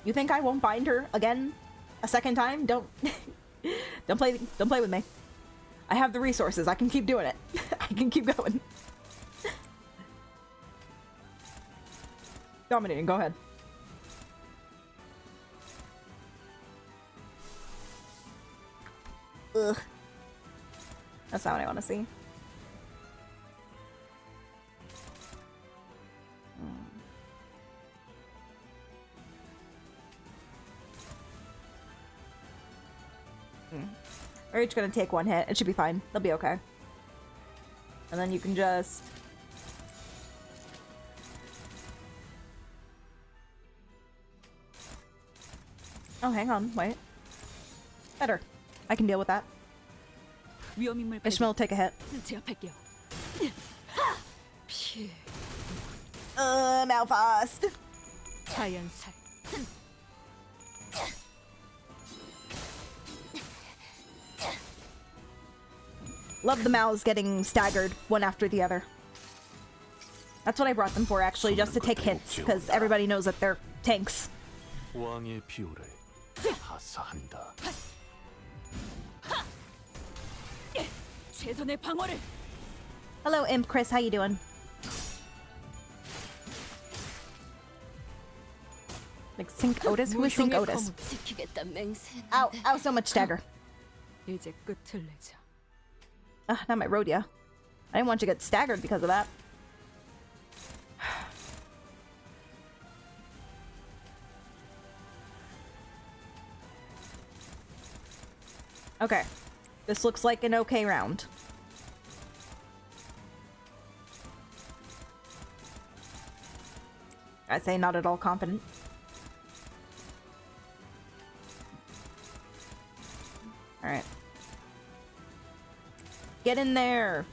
You think I won't bind her again? A second time? Don't don't play with me. I have the resources. I can keep doing it. I can keep going. Dominating, go ahead. Ugh. That's not what I want to see. We're each gonna take 1 hit. It should be fine. They'll be okay. And then you can just... Oh, hang on. Wait. Better. I can deal with that. Ishmael, take a hit. Malfast. 자연살. Love the Mals getting staggered one after the other. That's what I brought them for, actually, just to take hits, because everybody knows that they're tanks. 왕의 비호를 하사한다. 최선의 방어를. Hello, Imp Chris. How you doing? Like Sync Otis? Who is Sync Otis? Ow, ow, so much stagger. 이제 끝을 내자. Not my Rhodia. I didn't want you to get staggered because of that. Okay. This looks like an okay round. I'd say not at all confident. Alright. Get in there!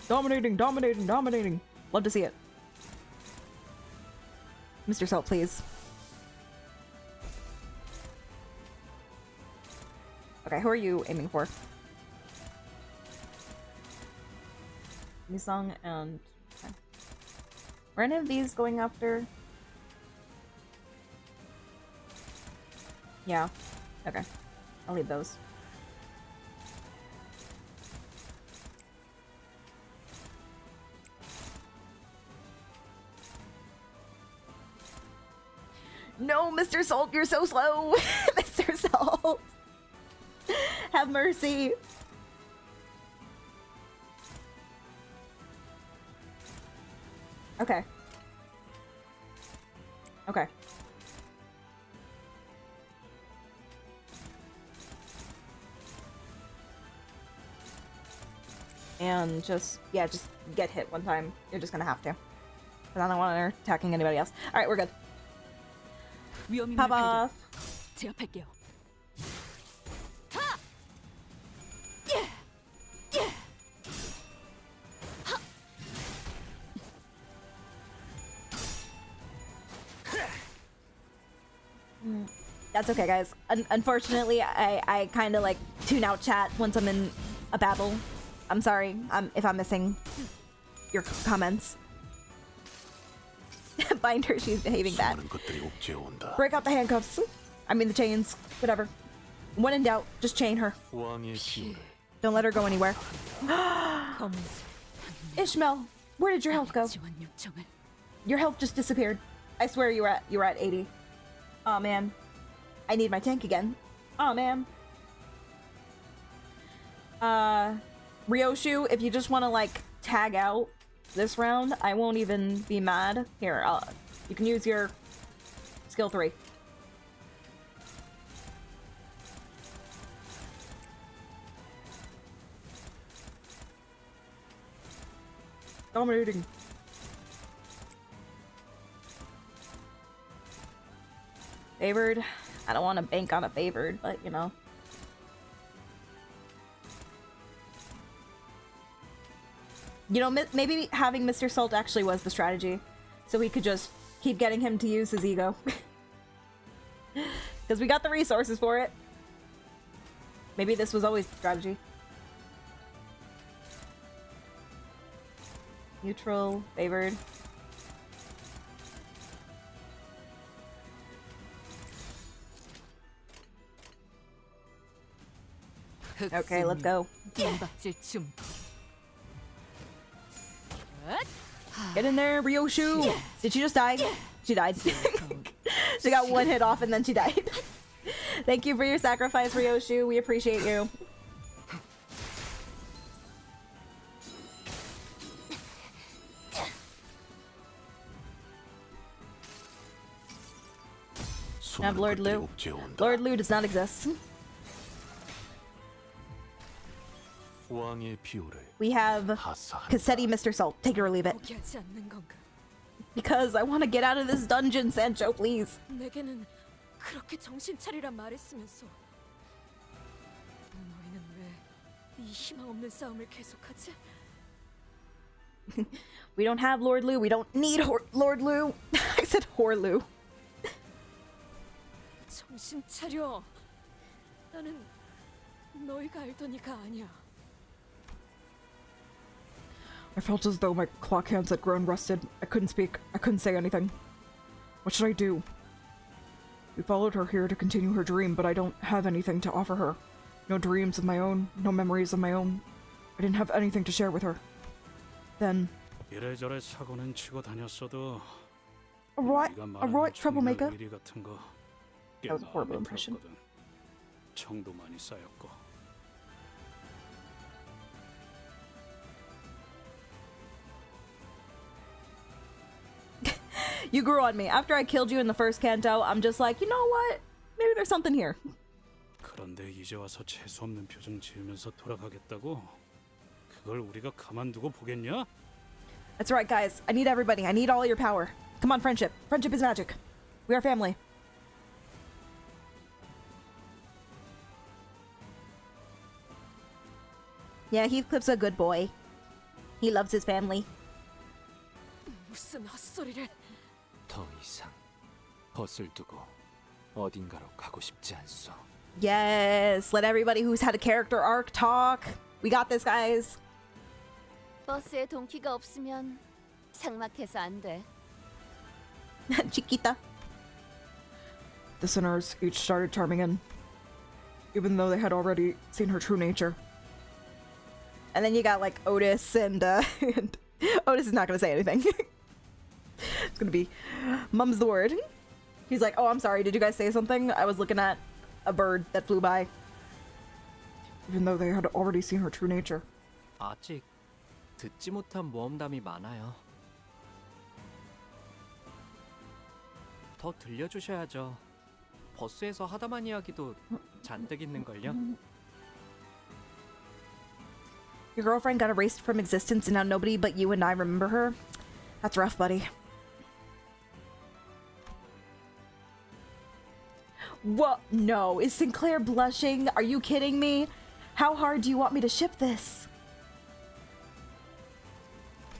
Dominating, dominating, dominating! Love to see it. Mr. Salt, please. Okay, who are you aiming for? Misong and... Okay. Were any of these going after? Yeah. Okay. I'll leave those. No, Mr. Salt, you're so slow! Mr. Salt! Have mercy! Okay. Okay. And just, yeah, just get hit one time. You're just gonna have to. Because I don't want her attacking anybody else. Alright, we're good. Pop off. 제압할게요. That's okay, guys. Unfortunately, I kind of like tune out chat once I'm in a battle. I'm sorry if I'm missing your comments. Bind her, she's behaving bad. Break out the handcuffs. I mean the chains, whatever. When in doubt, just chain her. Don't let her go anywhere. Ishmael, where did your health go? Your health just disappeared. I swear you were at 80. Oh man. I need my tank again. Oh man. Ryoshu, if you just want to like tag out this round, I won't even be mad. Here, you can use your skill 3. Dominating. Favored. I don't want to bank on a favored, but you know. You know, maybe having Mr. Salt actually was the strategy. So we could just keep getting him to use his ego. Because we got the resources for it. Maybe this was always the strategy. Neutral, favored. Okay, let's go. Get in there, Ryoshu! Did she just die? She died. She got one hit off and then she died. Thank you for your sacrifice, Ryoshu. We appreciate you. I have Lord Lu. Lord Lu does not exist. We have Cassetti Mr. Salt. Take it or leave it. Because I want to get out of this dungeon, Sancho, please. 내게는 그렇게 정신 차리란 말했으면서 너희는 왜 이 희망 없는 싸움을 계속하지? We don't have Lord Lu. We don't need Lord Lu. I said Horlu. 정신 차려. 나는 너희가 알던 이가 아니야. I felt as though my clock hands had grown rusted. I couldn't speak. I couldn't say anything. What should I do? We followed her here to continue her dream, but I don't have anything to offer her. No dreams of my own, no memories of my own. I didn't have anything to share with her. Then... 이래저래 사고는 치고 다녔어도 Alright, troublemaker. That was a horrible impression. 정도 많이 쌓였고. You grew on me. After I killed you in the first Canto, I'm just like, you know what? Maybe there's something here. 그런데 이제 와서 재수 없는 표정 지으면서 돌아가겠다고? 그걸 우리가 가만두고 보겠냐? That's right, guys. I need everybody. I need all your power. Come on, friendship. Friendship is magic. We are family. Yeah, Heathcliff's a good boy. He loves his family. 무슨 헛소리를. 더 이상 벗을 두고 어딘가로 가고 싶지 않소. Yes, let everybody who's had a character arc talk. We got this, guys. 버스에 동키가 없으면 삭막해서 안 돼. Chiquita. The sinners each started charming in, even though they had already seen her true nature. And then you got like Otis and Otis is not gonna say anything. It's gonna be mum's the word. He's like, oh, I'm sorry, did you guys say something? I was looking at a bird that flew by. Even though they had already seen her true nature. 아직 듣지 못한 모험담이 많아요. 더 들려주셔야죠. 버스에서 하다만 이야기도 잔뜩 있는걸요. Your girlfriend got erased from existence and now nobody but you and I remember her? That's rough, buddy. What? No. Is Sinclair blushing? Are you kidding me? How hard do you want me to ship this?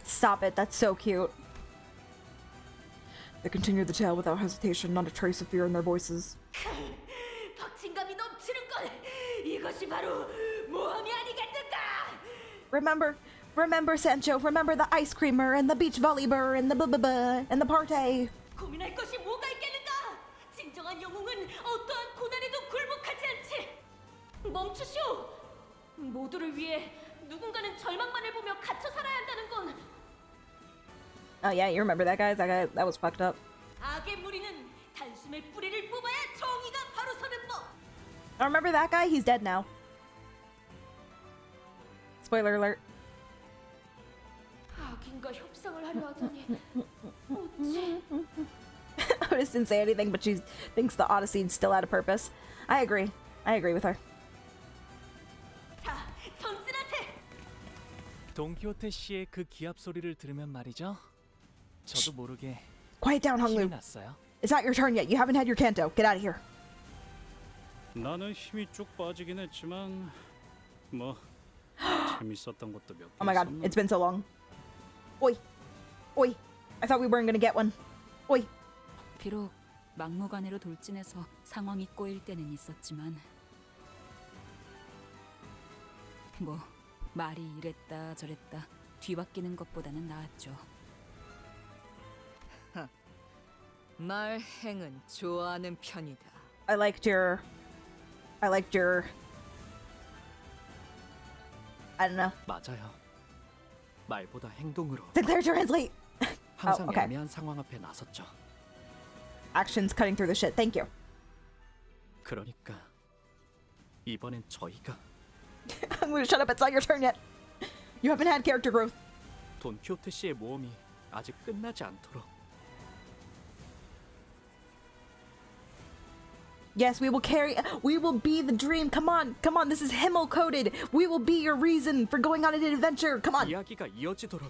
Stop it. That's so cute. They continued the tale without hesitation, not a trace of fear in their voices. 박진감이 넘치는 건 이것이 바로 모험이 아니겠는가? Remember, Sancho. Remember the ice creamer and the beach volleyball and the blah and the party. 고민할 것이 뭐가 있겠는가? 진정한 영웅은 어떠한 고난에도 굴복하지 않지. 멈추시오. 모두를 위해 누군가는 절망만을 보며 갇혀 살아야 한다는 건. Oh yeah, you remember that, guys? That was fucked up. 악의 무리는 단숨에 뿌리를 뽑아야 정의가 바로 서는 법. I remember that guy. He's dead now. Spoiler alert. 악인과 협상을 하려 하더니 어찌? Otis didn't say anything, but she thinks the Odyssey's still out of purpose. I agree. I agree with her. 돈키호테 씨의 그 기합 소리를 들으면 말이죠. 저도 모르게 Quiet down, 힘이 Honglu. 났어요. It's not your turn yet. You haven't had your Canto. Get out of here. 나는 힘이 쭉 빠지긴 했지만 뭐 재밌었던 것도 몇 개 Oh my god, 있었나? it's been so long. Oi. Oi. I thought we weren't gonna get one. Oi. 비록 막무가내로 돌진해서 상황이 꼬일 때는 있었지만 뭐 말이 이랬다 저랬다 뒤바뀌는 것보다는 나았죠. 말 행은 좋아하는 편이다. I liked your I don't know. 맞아요. 말보다 행동으로. Sinclair, translate. 항상 Oh, okay. 애매한 상황 앞에 나섰죠. Actions cutting through the shit. Thank you. 그러니까 이번엔 저희가 I'm gonna shut up. It's not your turn yet. You haven't had character growth. 돈키호테 씨의 모험이 아직 끝나지 않도록 Yes, we will be the dream. Come on. This is Himmel coded. We will be your reason for going on an adventure. Come on. 이야기가 이어지도록.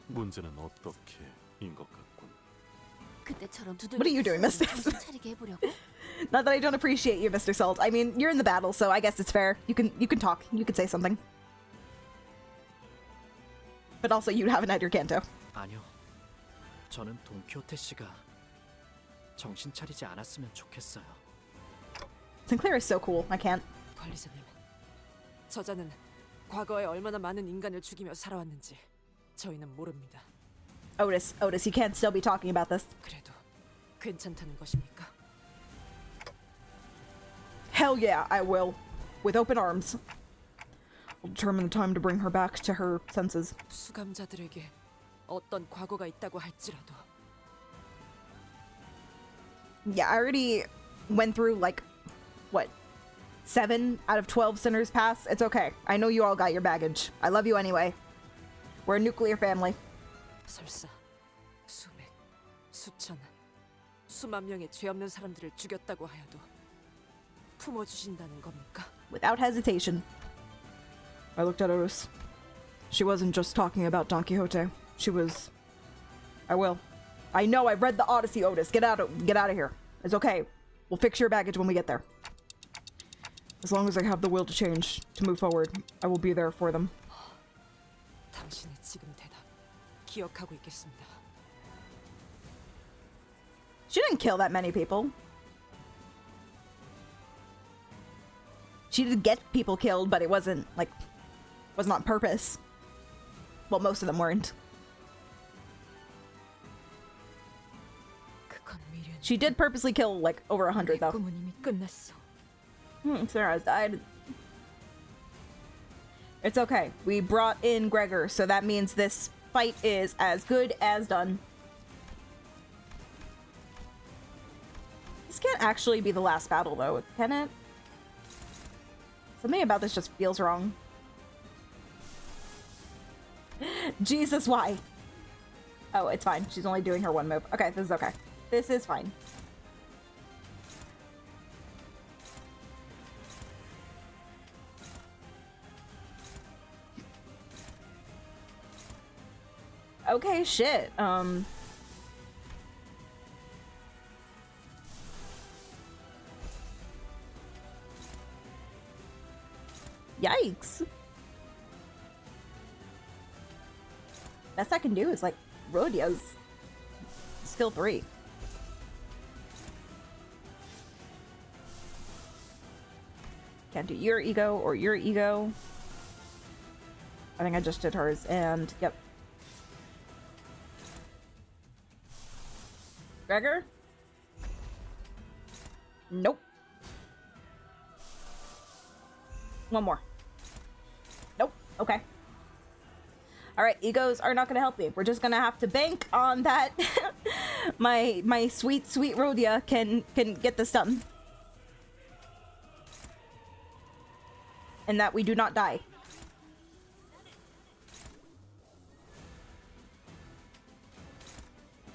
문제는 어떻게인 것 같군. 그때처럼 What are you doing, Mr. 차리게 해보려고? Not that I don't appreciate you, Mr. Salt. I mean, you're in the battle, so I guess it's fair. You can talk. You can say something. But also, you haven't had your Canto. 아니요. 저는 돈키호테 씨가 정신 차리지 않았으면 좋겠어요. Sinclair is so cool. I can't. 관리자님, 저자는 과거에 얼마나 많은 인간을 죽이며 살아왔는지 저희는 모릅니다. Otis, you can't still be talking about this. 그래도 괜찮다는 것입니까? Hell yeah, I will. With open arms. I'll determine the time to bring her back to her senses. 수감자들에게 어떤 과거가 있다고 할지라도. Yeah, I already went through, like, what? 7 out of 12 Sinners Pass? It's okay. I know you all got your baggage. I love you anyway. We're a nuclear family. 설사 수백, 수천, 수만 명의 죄 없는 사람들을 죽였다고 하여도 품어주신다는 겁니까? Without hesitation. I looked at Otis. She wasn't just talking about Don Quixote. She was... I will. I know, I've read the Odyssey, Otis. Get out of here. It's okay. We'll fix your baggage when we get there. As long as I have the will to change, to move forward, I will be there for them. 당신의 지금 대답 기억하고 있겠습니다. She didn't kill that many people. She did get people killed, but it wasn't, like, wasn't on purpose. Well, most of them weren't. She did purposely kill, like, over 100, though. Sarah's died. It's okay. We brought in Gregor, so that means this fight is as good as done. This can't actually be the last battle, though, can it? Something about this just feels wrong. Jesus, why? Oh, it's fine. She's only doing her one move. Okay, this is okay. This is fine. Okay, shit. Yikes. Best I can do is, like, rodeos. Skill 3. Can't do your ego or your ego. I think I just did hers, and yep. Gregor? Nope. One more. Nope. Okay. Alright, egos are not gonna help me. We're just gonna have to bank on that my sweet Rhodia can get this done. And that we do not die.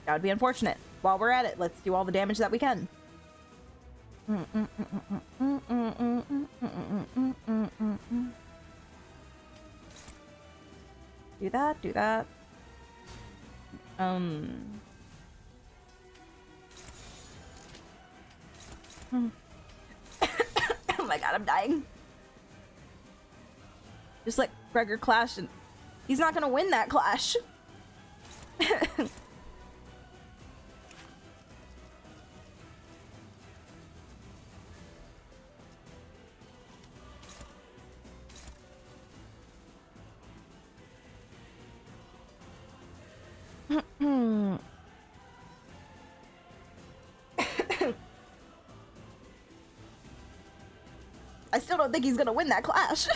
That would be unfortunate. while we're at it, let's do all the damage that we can. Do that, do that. Oh my god, I'm dying. Just let Gregor clash, and he's not gonna win that clash. I still don't think he's gonna win that clash.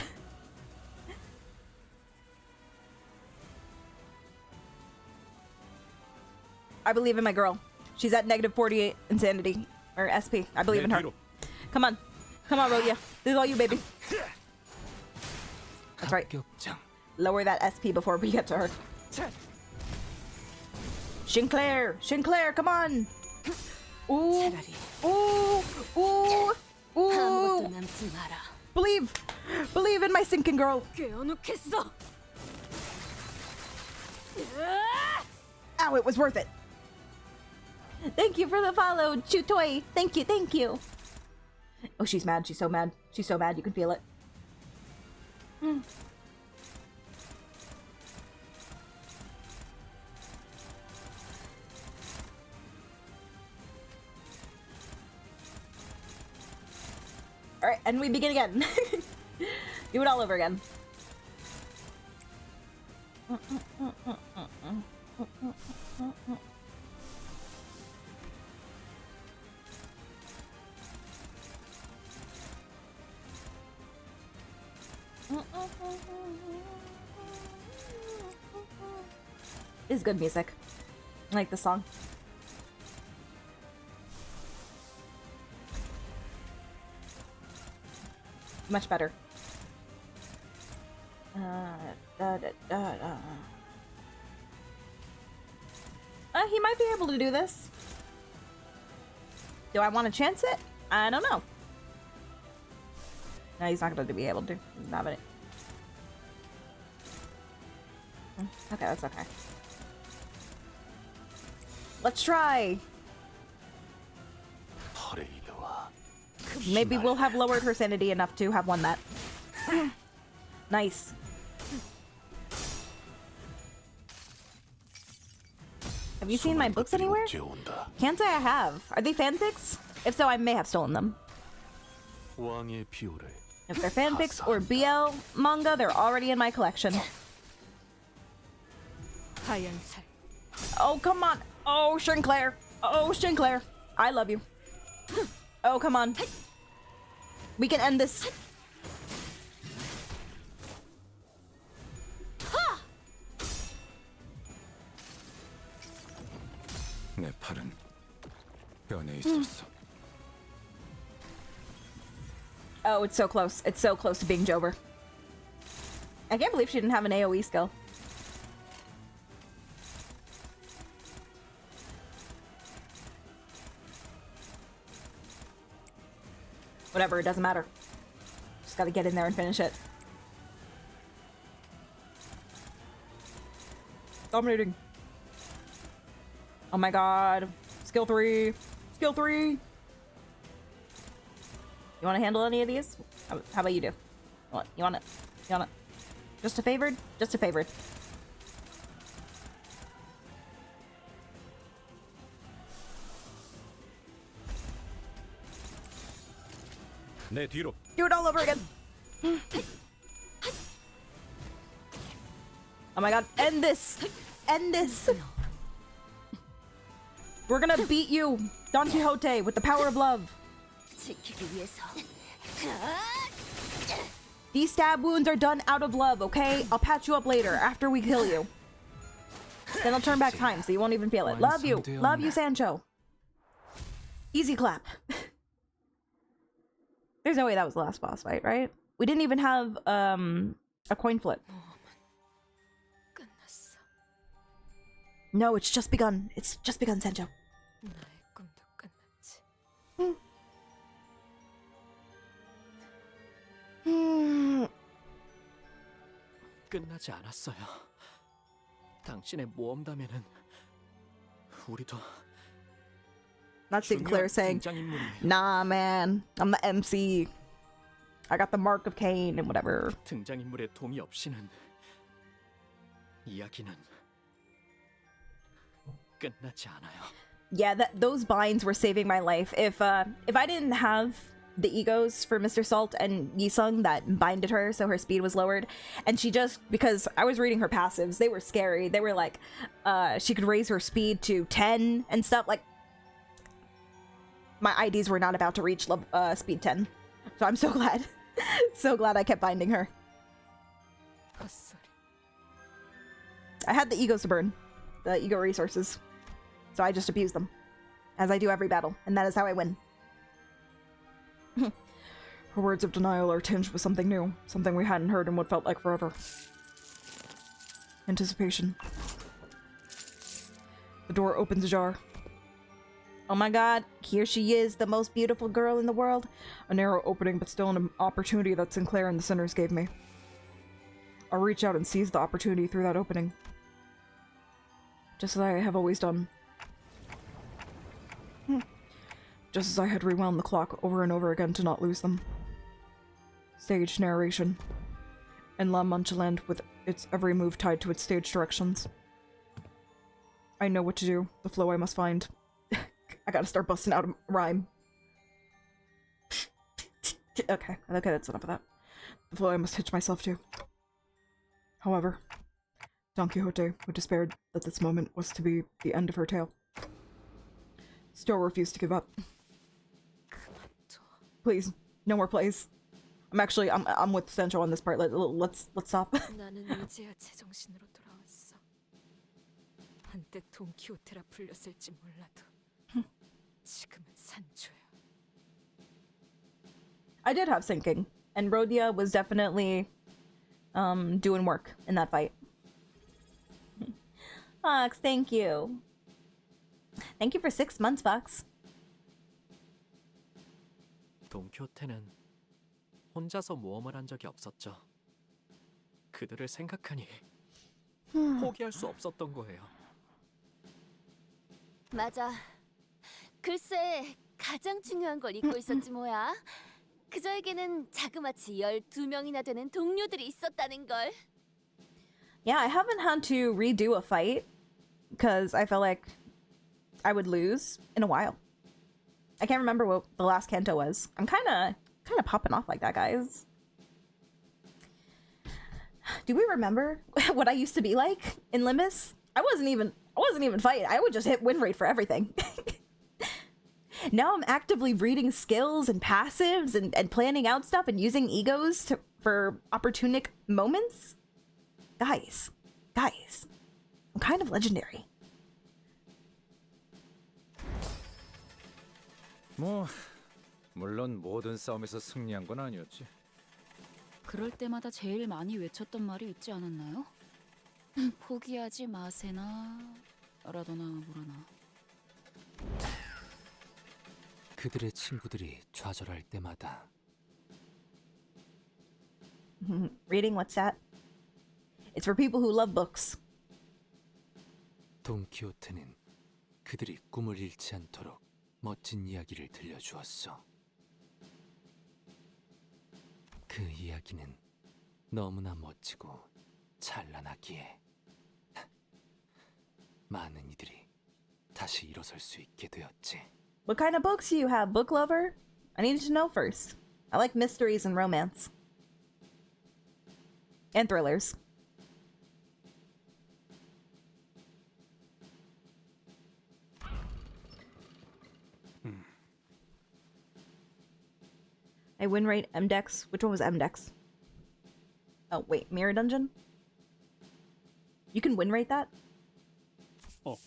I believe in my girl. She's at negative 48 insanity. Or SP. I believe in her. Come on. Come on, Rhodia. This is all you, baby. That's right. Lower that SP before we get to her. Sinclair! Sinclair, come on! Ooh! Ooh! Ooh! Ooh! Believe! Believe in my sinking girl! Ow, it was worth it! Thank you for the follow, Chutoy! Thank you, thank you! Oh, she's mad. She's so mad. She's so mad. You can feel it. Alright, and we begin again. Do it all over again. This is good music. I like the song. Much better. He might be able to do this. Do I want to chance it? I don't know. No, he's not going to be able to. He's not it. Okay, that's okay. Let's try. Maybe we'll have lowered her sanity enough to have won that. Nice. Have you seen my books anywhere? Can't say I have. Are they fanfics? If so, I may have stolen them. If they're fanfics or BL manga, they're already in my collection. Oh, come on. Oh, Sinclair. Oh, Sinclair. I love you. Oh, come on. We can end this. 내 팔은 뼈에 있었어. Oh, it's so close. It's so close to being Jover. I can't believe she didn't have an AoE skill. Whatever, it doesn't matter. Just gotta get in there and finish it. Dominating. Oh my god. Skill 3. Skill 3. You want to handle any of these? How about you do? What? You want it? You want it? Just a favored? Just a favored. 내 뒤로. Do it all over again. Oh my god, end this! End this! We're gonna beat you, Don Quixote, with the power of love. These stab wounds are done out of love, okay? I'll patch you up later, after we kill you. Then I'll turn back time, so you won't even feel it. Love you! Love you, Sancho! Easy clap. There's no way that was the last boss fight, right? We didn't even have, a coin flip. No, it's just begun. It's just begun, Sancho. 나의 꿈도 끝났지. 끝나지 않았어요. 당신의 모험담에는 우리도 Not Sinclair saying, nah, man, I'm the MC. I got the mark of Cain and whatever. 등장인물의 동의 없이는 이야기는 끝나지 않아요. Yeah, those binds were saving my life. If I didn't have the egos for Mr. Salt and Yisung that binded her so her speed was lowered, and she just, because I was reading her passives, they were scary. They were like, she could raise her speed to 10 and stuff. Like, my IDs were not about to reach speed 10. So I'm so glad. So glad I kept binding her. I had the egos to burn. The ego resources. So I just abused them. As I do every battle. And that is how I win. Her words of denial are tinged with something new. Something we hadn't heard in what felt like forever. Anticipation. The door opens ajar. Oh my god, here she is, the most beautiful girl in the world. A narrow opening, but still an opportunity that Sinclair and the Sinners gave me. I'll reach out and seize the opportunity through that opening. Just as I have always done. Just as I had rewound the clock over and over again to not lose them. Stage narration. And La Mancha Land with its every move tied to its stage directions. I know what to do, the flow I must find. I gotta start busting out a rhyme. Okay, that's enough of that. The flow I must hitch myself to. However, Don Quixote, who despaired that this moment was to be the end of her tale, still refused to give up. Please, no more plays. I'm with Sancho on this part. Let's stop. 나는 이제야 제정신으로 돌아왔어. 한때 돈키호테라 불렸을지 몰라도 지금은 산초야. I did have sinking, and Rhodia was definitely doing work in that fight. Fox, thank you. Thank you for 6 months, Fox. 돈키호테는 혼자서 모험을 한 적이 없었죠. 그들을 생각하니 포기할 수 없었던 거예요. 맞아. 글쎄, 가장 중요한 걸 잊고 있었지 뭐야. 그저에게는 자그마치 12명이나 되는 동료들이 있었다는 걸. Yeah, I haven't had to redo a fight because I felt like I would lose in a while. I can't remember what the last Canto was. I'm kind of popping off like that, guys. Do we remember what I used to be like in Limbus? I wasn't even fighting. I would just hit win rate for everything. Now I'm actively reading skills and passives and planning out stuff and using egos for opportunistic moments. Guys, I'm kind of legendary. 물론 모든 싸움에서 승리한 건 아니었지. 그럴 때마다 제일 많이 외쳤던 말이 있지 않았나요? 포기하지 마세나 라더나 뭐라나. 그들의 친구들이 좌절할 때마다. Reading, what's that? It's for people who love books. 돈키호테는 그들이 꿈을 잃지 않도록 멋진 이야기를 들려주었어. 그 이야기는 너무나 멋지고 찬란하기에 많은 이들이 다시 일어설 수 있게 되었지. What kind of books do you have, book lover? I need to know first. I like mysteries and romance. And thrillers. I win rate MDEX. Which one was MDEX? Oh, wait. Mirror Dungeon? You can win rate that? 뭐.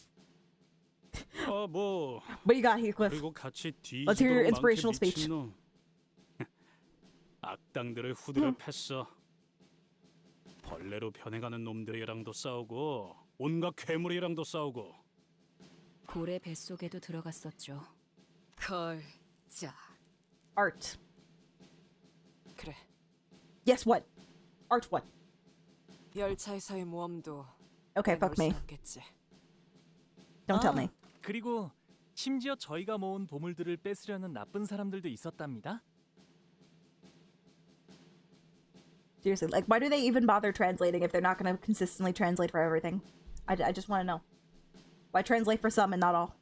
What you got, Heathcliff? 그리고 같이 Let's hear your inspirational speech. 악당들의 후드를 팼어. 벌레로 변해가는 놈들이랑도 싸우고 온갖 괴물이랑도 싸우고 고래 뱃속에도 들어갔었죠. 걸작. Art. 그래. Yes, what? Art what? 열차에서의 모험도 Okay, fuck me. 없겠지. Don't tell me. 그리고 심지어 저희가 모은 보물들을 뺏으려는 나쁜 사람들도 있었답니다. Seriously, like, why do they even bother translating if they're not going to consistently translate for everything? I just want to know. Why translate for some and not all?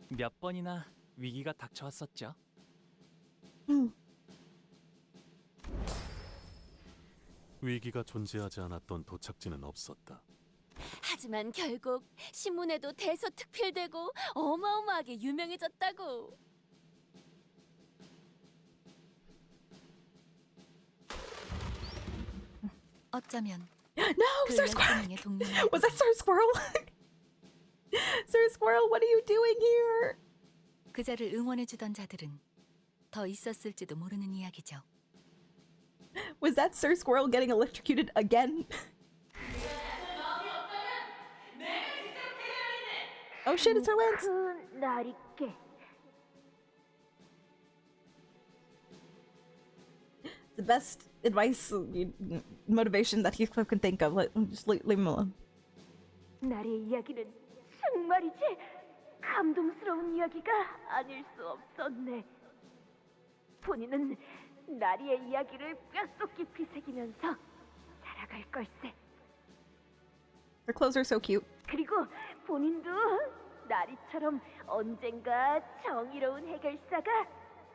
몇 번이나 위기가 닥쳐왔었죠. 위기가 존재하지 않았던 도착지는 없었다. 하지만 결국 신문에도 대서특필되고 어마어마하게 유명해졌다고. 어쩌면 No, 그 Sir Squirrel! 열등의 동료는 Was that Sir Squirrel? Sir Squirrel, what are you doing here? 그자를 응원해주던 자들은 더 있었을지도 모르는 이야기죠. Was that Sir Squirrel getting electrocuted again? Oh shit, it's her Lance! The best advice, motivation that Heathcliff can think of. Just leave him alone. 나리의 이야기는 정말이지 감동스러운 이야기가 아닐 수 없었네. 본인은 나리의 이야기를 뼛속 깊이 새기면서 살아갈 걸세. Her clothes are so cute. 그리고 본인도 나리처럼 언젠가 정의로운 해결사가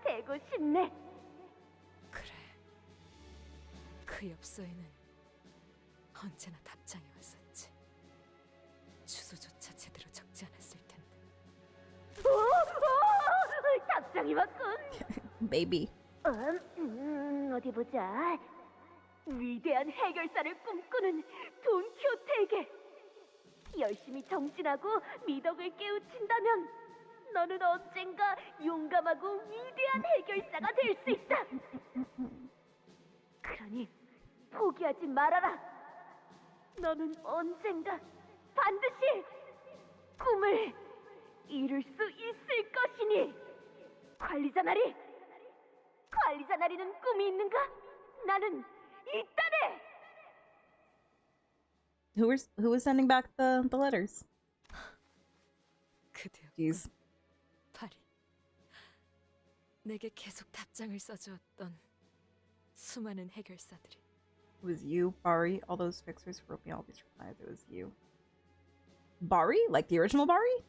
되고 싶네. 그 엽서에는 언제나 답장이 왔었지. 주소조차 제대로 적지 않았을 텐데. 오, 답장이 왔군. Baby. 어디 보자. 위대한 해결사를 꿈꾸는 돈 키호테에게 열심히 정진하고 미덕을 깨우친다면 너는 언젠가 용감하고 위대한 해결사가 될 수 있다. 그러니 포기하지 말아라. 너는 언젠가 반드시 꿈을 이룰 수 있을 것이니. 관리자 나리는 꿈이 있는가? 나는 있다네. Who was sending back the letters? 그대여. Jeez. 파리. 내게 계속 답장을 써주었던 수많은 해결사들이. It was you, Bari. All those fixers who wrote me all these replies. It was you. Bari? Like the original Bari?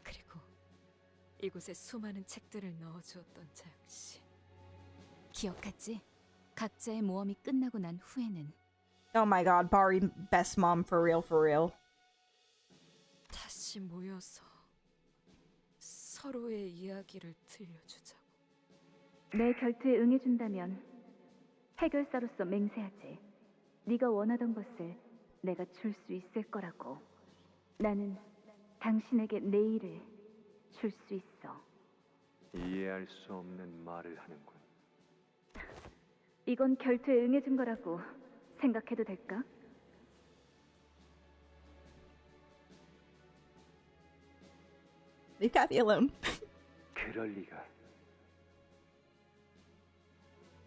그리고 이곳에 수많은 책들을 넣어주었던 자 역시. 기억하지? 각자의 모험이 끝나고 난 후에는 Oh my god, Bari, best mom for real, for real. 다시 모여서 서로의 이야기를 들려주자고. 내 결투에 응해준다면 해결사로서 맹세하지. 네가 원하던 것을 내가 줄 수 있을 거라고. 나는 당신에게 내일을 줄 수 있어. 이해할 수 없는 말을 하는군. 이건 결투에 응해준 거라고 생각해도 될까? Leave Kathy alone. 그럴 리가.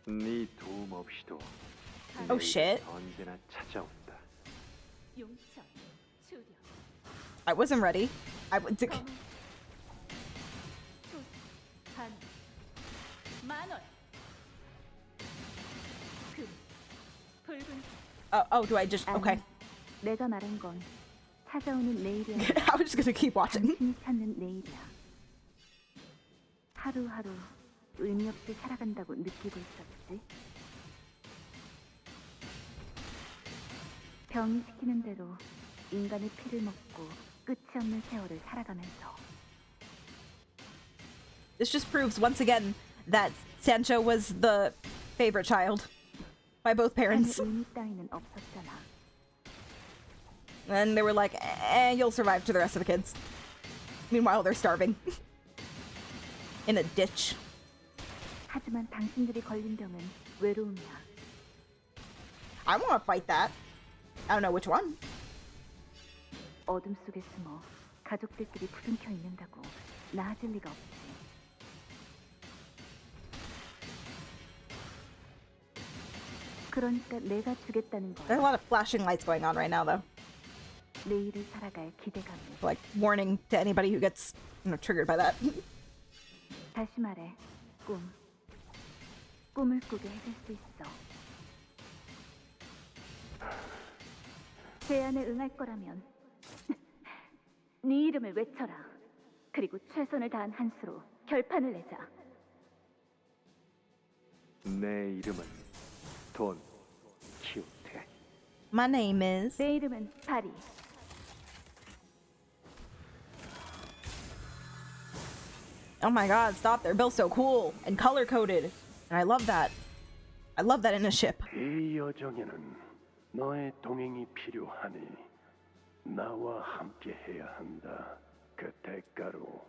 네 도움 없이도 Oh shit. 언제나 찾아온다. 용천, 추려, I wasn't ready. 반, 만원. 붉은. Oh, do I just okay? 내가 말한 건 찾아오는 내일이 아니라 I was just gonna keep watching. 당신이 찾는 내일이야. 하루하루 의미 없이 살아간다고 느끼고 있었지. 병이 시키는 대로 인간의 피를 먹고 끝이 없는 세월을 살아가면서. This just proves once again that Sancho was the favorite child by both parents. 의미 따위는 없었잖아. And they were like, you'll survive to the rest of the kids. Meanwhile, they're starving. In a ditch. 하지만 당신들이 걸린 병은 외로움이야. I want to fight that. I don't know which one. 어둠 속에 숨어 가족들끼리 부둥켜 있는다고 나아질 리가 없지. 그러니까 내가 주겠다는 There's a 거야. lot of flashing lights going on right now, though. 내일을 살아갈 기대감을. Like warning to anybody who gets, triggered by that. 다시 말해, 꿈을 꾸게 해줄 수 있어. 제안에 응할 거라면 네 이름을 외쳐라. 그리고 최선을 다한 한 수로 결판을 내자. 내 이름은 돈 키호테. My name is. 내 이름은 파리. Oh my god, stop. They're built so cool and color coded. And I love that. I love that in a ship. 이 여정에는 너의 동행이 필요하니 나와 함께 해야 한다. 그 대가로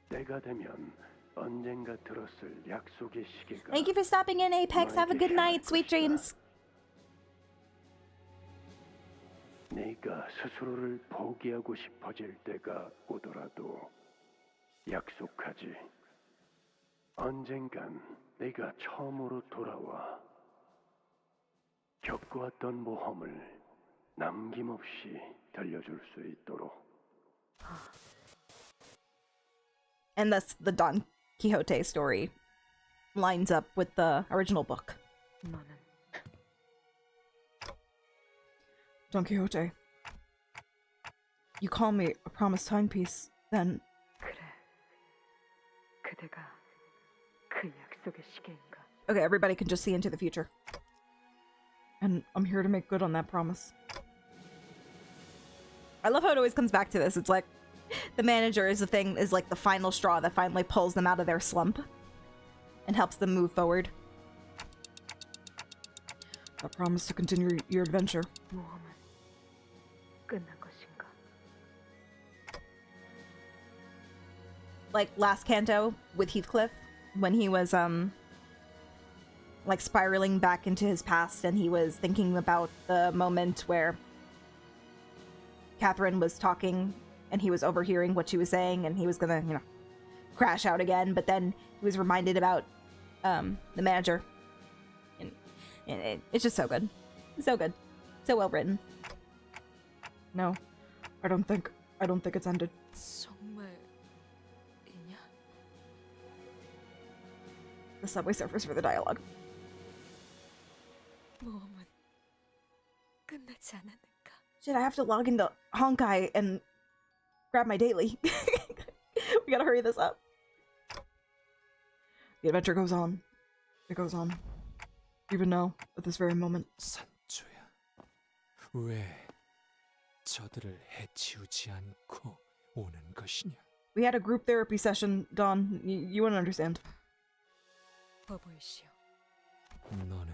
때가 되면 언젠가 들었을 약속의 시계가 Thank you for stopping in, Apex. Have a good night. Sweet dreams. 네가 스스로를 포기하고 싶어질 때가 오더라도 약속하지. 언젠간 네가 처음으로 돌아와 겪어왔던 모험을 남김없이 들려줄 수 있도록. And thus the Don Quixote story lines up with the original book. Don Quixote, you call me a promised timepiece, then 그대가 그 약속의 시계인가? okay, everybody can just see into the future. And I'm here to make good on that promise. I love how it always comes back to this. It's like the manager is like the final straw that finally pulls them out of their slump and helps them move forward. I promise to continue your adventure. 모험은 끝난 것인가? Like last Canto with Heathcliff, when he was like spiraling back into his past and he was thinking about the moment where Catherine was talking and he was overhearing what she was saying and he was gonna, crash out again, but then he was reminded about the manager. And it's just so good. So good. So well written. No, I don't think it's ended. 정말이냐? The subway surfers for the dialogue. 모험은 끝나지 않았는가? Shit, I have to log into Honkai and grab my daily. We gotta hurry this up. The adventure goes on. It goes on. Even now, at this very moment. 산초야, 왜 저들을 해치우지 않고 오는 것이냐? We had a group therapy session, Don. You wouldn't understand. 버보이시오. 너는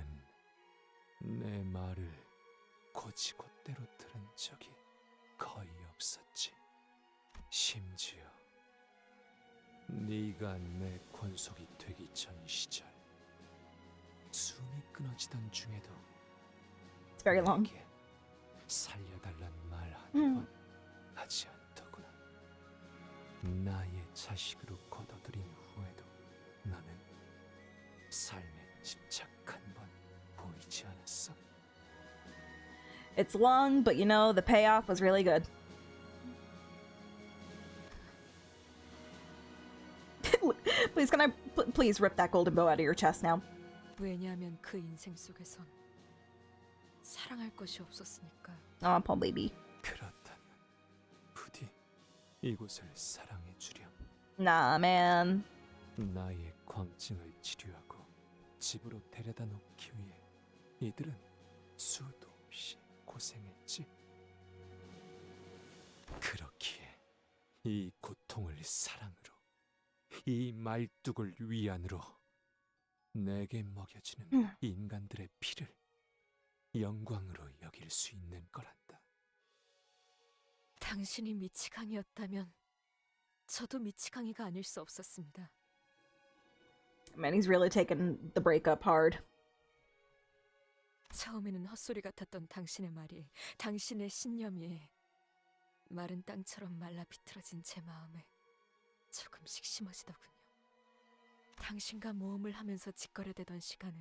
내 말을 곧이곧대로 들은 적이 거의 없었지. 심지어 네가 내 권속이 되기 전 시절 숨이 끊어지던 중에도 It's very long. 내게 살려달란 말 한 번 하지 않더구나. 나의 자식으로 거둬들인 후에도 너는 삶에 집착 한 번 보이지 않았어. It's long, but the payoff was really good. Please, can I please rip that golden bow out of your chest now? 왜냐하면 그 인생 속에선 사랑할 것이 없었으니까. Oh, poor baby. 그렇다면 부디 이곳을 사랑해 주렴. Nah, man. 나의 광증을 치료하고 집으로 데려다 놓기 위해 이들은 수도 없이 고생했지. 그렇기에 이 고통을 사랑으로, 이 말뚝을 위안으로 내게 먹여지는 인간들의 피를 영광으로 여길 수 있는 거란다. 당신이 미치광이었다면 저도 미치광이가 아닐 수 없었습니다. Man, he's really taken the breakup hard. 처음에는 헛소리 같았던 당신의 말이, 당신의 신념이 마른 땅처럼 말라 비틀어진 제 마음에 조금씩 심어지더군요. 당신과 모험을 하면서 직거래되던 시간은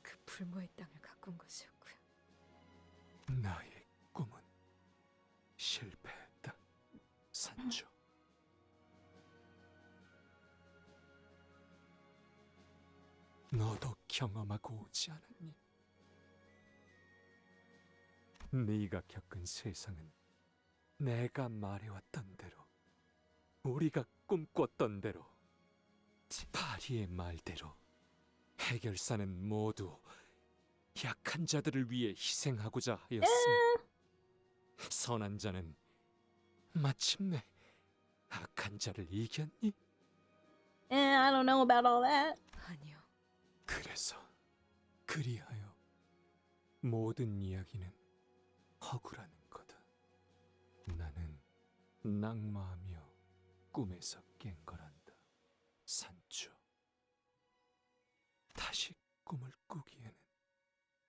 그 불모의 땅을 가꾼 것이었고요. 나의 꿈은 실패했다. 산주. 너도 경험하고 오지 않았니? 네가 겪은 세상은 내가 말해왔던 대로, 우리가 꿈꿨던 대로, 파리의 말대로 해결사는 모두 약한 자들을 위해 희생하고자 하였으며 선한 자는 마침내 악한 자를 이겼니? I don't know about all that. 아니요. 그래서 그리하여 모든 이야기는 허구라는 거다. 나는 낙마하며 꿈에서 깬 거란다. 산주. 다시 꿈을 꾸기에는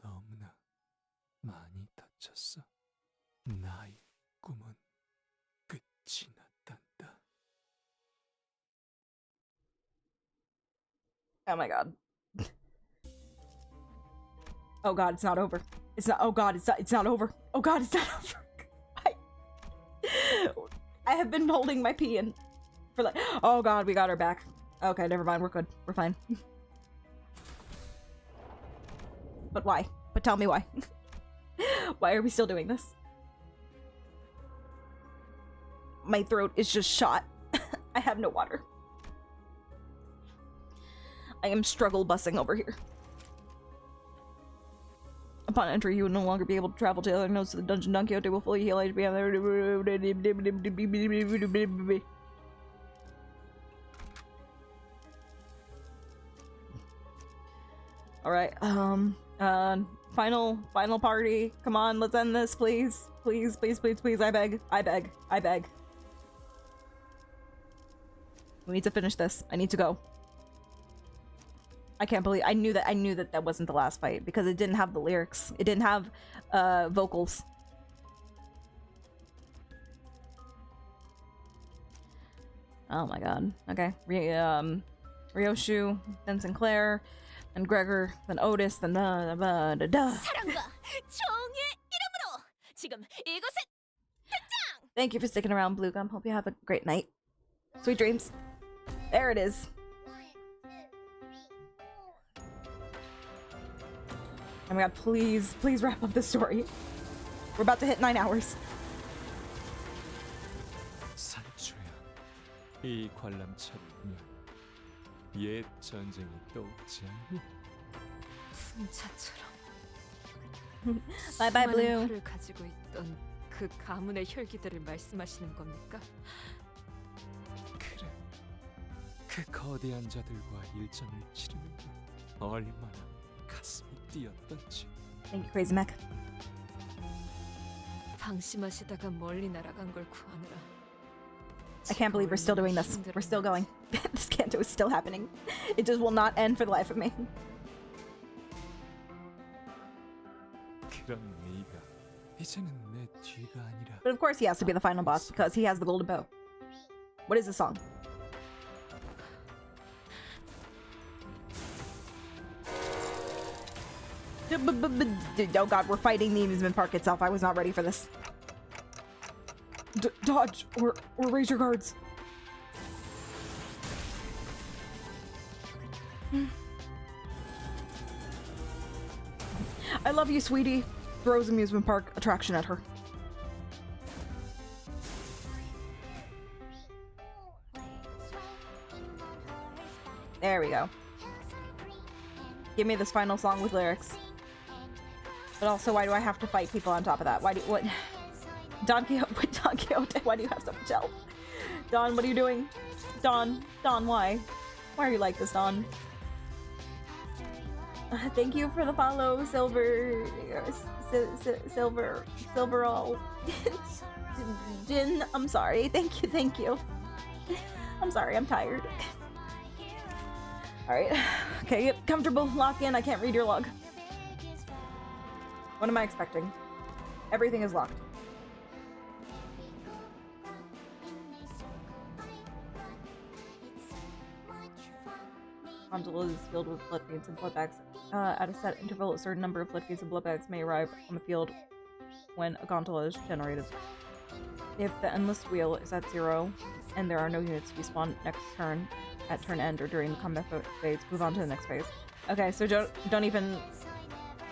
너무나 많이 다쳤어. 나의 꿈은 끝이 났단다. Oh my god. Oh god, it's not over. It's not. Oh god, it's not over. Oh god, it's not over. I have been holding my pee in for like. Oh god, we got her back. Okay, never mind. We're good. We're fine. But why? But tell me why. Why are we still doing this? My throat is just shot. I have no water. I am struggle bussing over here. Upon entry, you will no longer be able to travel to other nodes of the dungeon. Don Quixote will fully heal HP. Alright, final party. Come on, let's end this, please. Please, please, please, please, I beg. I beg. I beg. We need to finish this. I need to go. I can't believe I knew that that wasn't the last fight because it didn't have the lyrics. It didn't have vocals. Oh my god. Okay. Ryoshu, then Sinclair, then Gregor, then Otis, then 사랑과 정의 이름으로 지금 이곳에 등장! Thank you for sticking around, Blue Gum. Hope you have a great night. Sweet dreams. There it is. Oh my god, please, please wrap up the story. We're about to hit 9 hours. 산주야, 이 관람차를 보면 옛 전쟁이 떠오르지 않니? 풍차처럼. Bye bye, Blue. 수많은 활을 가지고 있던 그 가문의 혈기들을 말씀하시는 겁니까? 그래, 그 거대한 자들과 일전을 치르는데 얼마나 가슴이 뛰었던지. Thank you, Crazy Mac. 방심하시다가 멀리 날아간 걸 구하느라. I can't believe we're still doing this. We're still going. This Canto is still happening. It just will not end for the life of me. 그런 네가 이제는 내 뒤가 아니라. But of course he has to be the final boss because he has the golden bow. What is the song? Oh god, we're fighting the amusement park itself. I was not ready for this. Dodge or raise your guards. I love you, sweetie. Throws amusement park attraction at her. There we go. Give me this final song with lyrics. But also, why do I have to fight people on top of that? Why do what? Don Quixote, why do you have so much health? Don, what are you doing? Don, why? Why are you like this, Don? Thank you for the follow, Silverall. Jin, I'm sorry. Thank you. I'm sorry, I'm tired. Alright. Okay, get comfortable, lock in. I can't read your log. What am I expecting? Everything is locked. Gondola is filled with blood fiends and blood bags. At a set interval, a certain number of blood fiends and blood bags may arrive on the field when a gondola is generated. If the endless wheel is at 0 and there are no units to be spawned next turn, at turn end, or during the combat phase, move on to the next phase. Okay, so don't even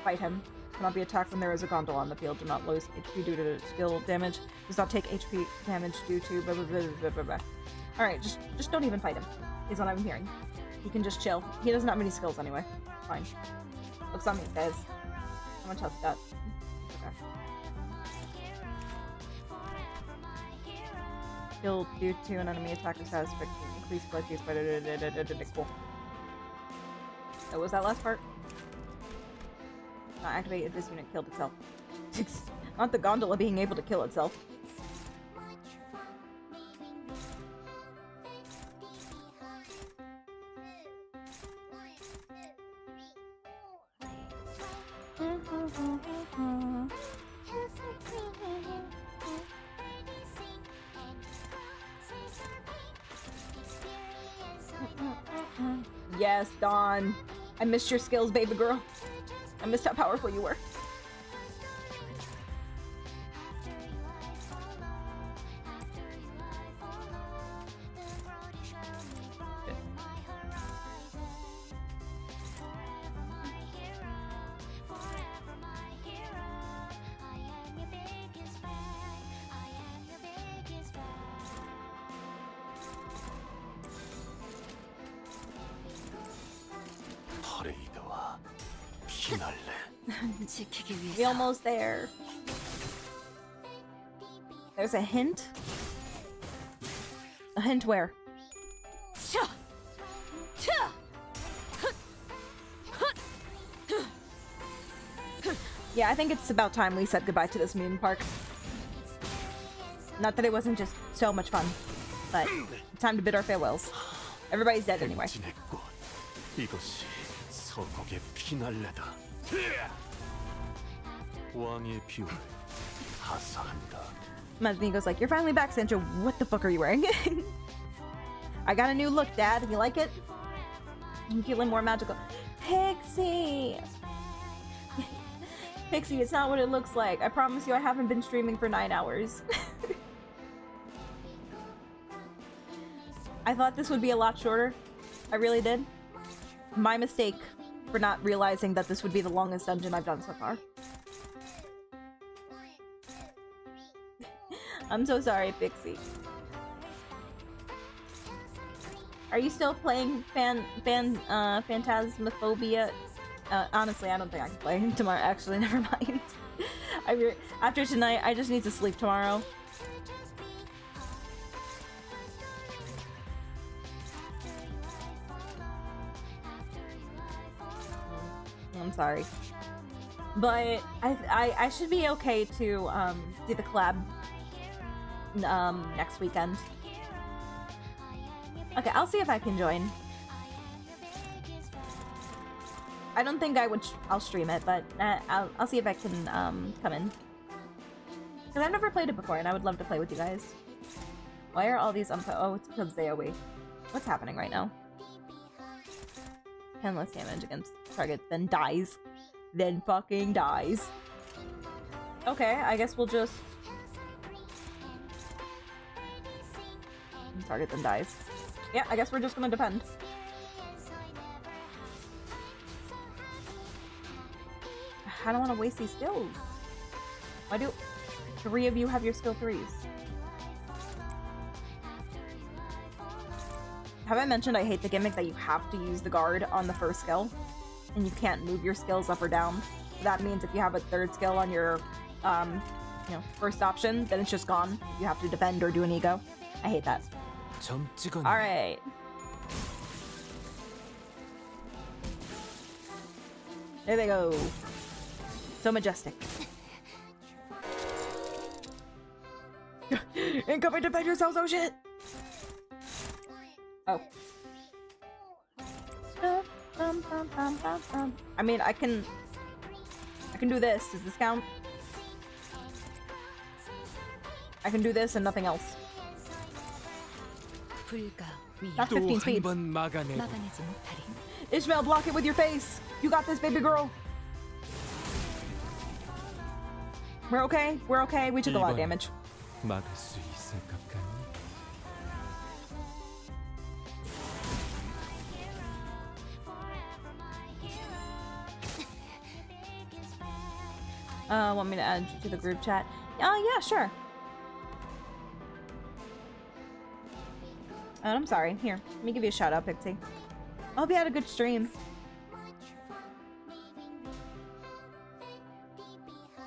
fight him. Cannot be attacked when there is a gondola on the field. Do not lose HP due to skill damage. Does not take HP damage due to blah blah blah blah blah blah. Alright, just don't even fight him, is what I'm hearing. He can just chill. He doesn't have many skills anyway. Fine. Looks on me, guys. I'm gonna touch that. Okay. Skill due to an enemy attacker status effect. Increase blood use by cool. What was that last part? Not activate if this unit killed itself. Not the gondola being able to kill itself. Yes, Dawn. I missed your skills, baby girl. I missed how powerful you were. We almost there. There's a hint. A hint where? Yeah, I think it's about time we said goodbye to this amusement park. Not that it wasn't just so much fun, but time to bid our farewells. Everybody's dead anyway. Imagine goes like, "You're finally back, Sancho. What the fuck are you wearing?" I got a new look, Dad. You like it? I'm feeling more magical. Pixie! Pixie, it's not what it looks like. I promise you I haven't been streaming for 9 hours. I thought this would be a lot shorter. I really did. My mistake for not realizing that this would be the longest dungeon I've done so far. I'm so sorry, Pixie. Are you still playing Phantasmophobia? Honestly, I don't think I can play tomorrow. Actually, never mind. After tonight, I just need to sleep tomorrow. I'm sorry, but I should be okay to do the collab next weekend. Okay, I'll see if I can join. I don't think I'll stream it, but I'll see if I can come in. Because I've never played it before, and I would love to play with you guys. Why are all these oh, it's because they AoE. What's happening right now? 10 less damage against target, then dies. Then fucking dies. Okay, I guess we'll just... target then dies. Yeah, I guess we're just gonna defend. I don't want to waste these skills. Why do 3 of you have your skill 3s? Have I mentioned I hate the gimmick that you have to use the guard on the first skill? And you can't move your skills up or down. That means if you have a 3rd skill on your, first option, then it's just gone. You have to defend or do an ego. I hate that. Alright. There they go. So majestic. Incoming, defend yourselves, oh shit! Oh. I mean, I can do this. Does this count? I can do this and nothing else. That's 15 speed. Ishmael, block it with your face. You got this, baby girl. We're okay. We're okay. We took a lot of damage. 막을 수 있을 것 같니? Want me to add you to the group chat? Yeah, sure. I'm sorry. Here, let me give you a shout out, Pixie. I hope you had a good stream.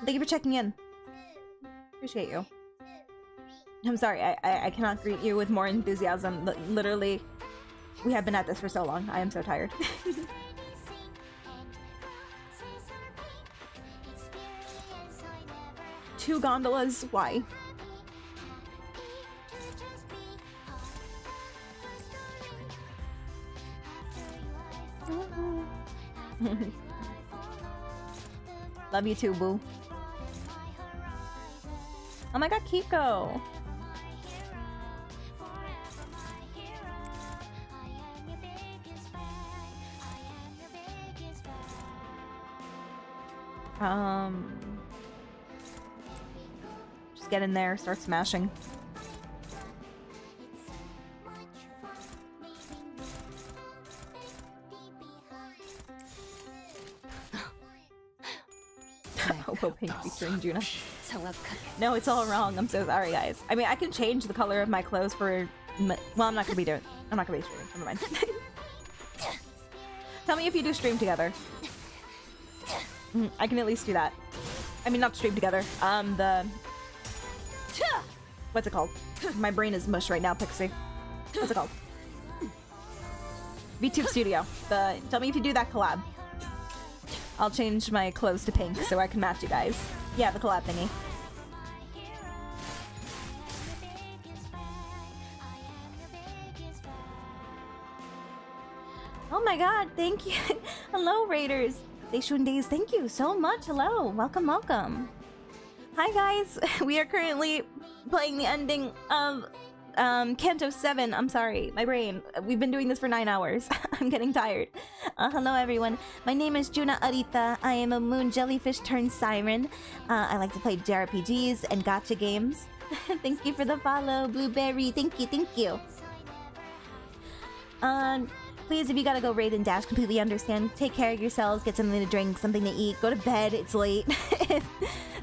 Thank you for checking in. Appreciate you. I'm sorry, I cannot greet you with more enthusiasm. Literally, we have been at this for so long. I am so tired. Two gondolas? Why? Love you too, boo. Oh my god, Kiko! Just get in there, start smashing. Juna. No, it's all wrong. I'm so sorry, guys. I mean, I can change the color of my clothes for... Well, I'm not gonna be doing... I'm not gonna be streaming. Never mind. Tell me if you do stream together. I can at least do that. I mean, not stream together. What's it called? My brain is mush right now, Pixie. What's it called? VTube Studio. Tell me if you do that collab. I'll change my clothes to pink so I can match you guys. Yeah, the collab thingy. Oh my god, thank you. Hello, Raiders. Station Days, thank you so much. Hello, welcome, welcome. Hi, guys. We are currently playing the ending of Canto 7. I'm sorry, my brain. We've been doing this for 9 hours. I'm getting tired. Hello everyone. My name is Juna Arita. I am a moon jellyfish turned siren. I like to play JRPGs and gacha games. Thank you for the follow, Blueberry. Thank you, thank you. Please, if you gotta go raid and dash, completely understand. Take care of yourselves, get something to drink, something to eat, go to bed, it's late.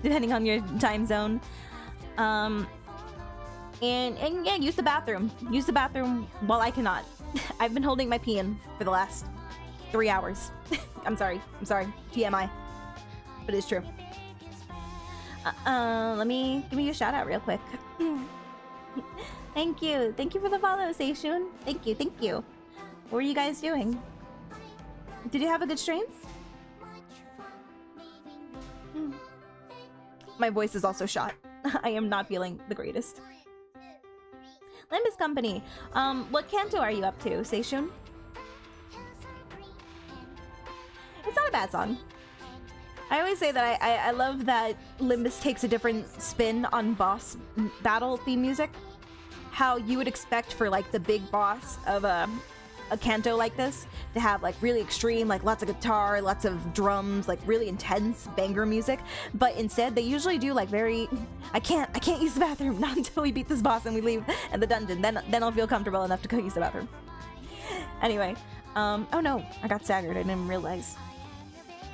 Depending on your time zone. And yeah, use the bathroom. Use the bathroom while I cannot. I've been holding my pee in for the last 3 hours. I'm sorry. TMI. But it's true. Let me give you a shout out real quick. Thank you. Thank you for the follow, Seishun. Thank you, thank you. What were you guys doing? Did you have a good stream? My voice is also shot. I am not feeling the greatest. Limbus Company. What Canto are you up to, Seishun? It's not a bad song. I always say that I love that Limbus takes a different spin on boss battle theme music. How you would expect for like the big boss of a Canto like this to have like really extreme, like lots of guitar, lots of drums, like really intense banger music, but instead they usually do like very I can't use the bathroom, not until we beat this boss and we leave the dungeon, then I'll feel comfortable enough to go use the bathroom. Anyway, oh no, I got staggered. I didn't realize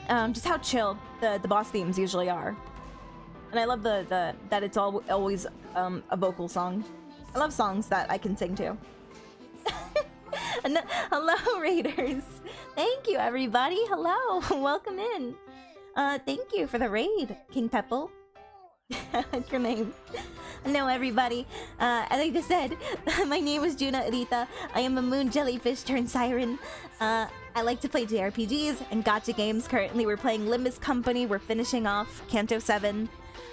just how chill the boss themes usually are. And I love that it's always a vocal song. I love songs that I can sing to. And hello, Raiders. Thank you, everybody. Hello. Welcome in. Thank you for the raid, King Pepple. That's your name. Hello, everybody. As I just said, my name is Juna Arita. I am a moon jellyfish turned siren. I like to play JRPGs and gacha games. Currently, we're playing Limbus Company. We're finishing off Canto 7.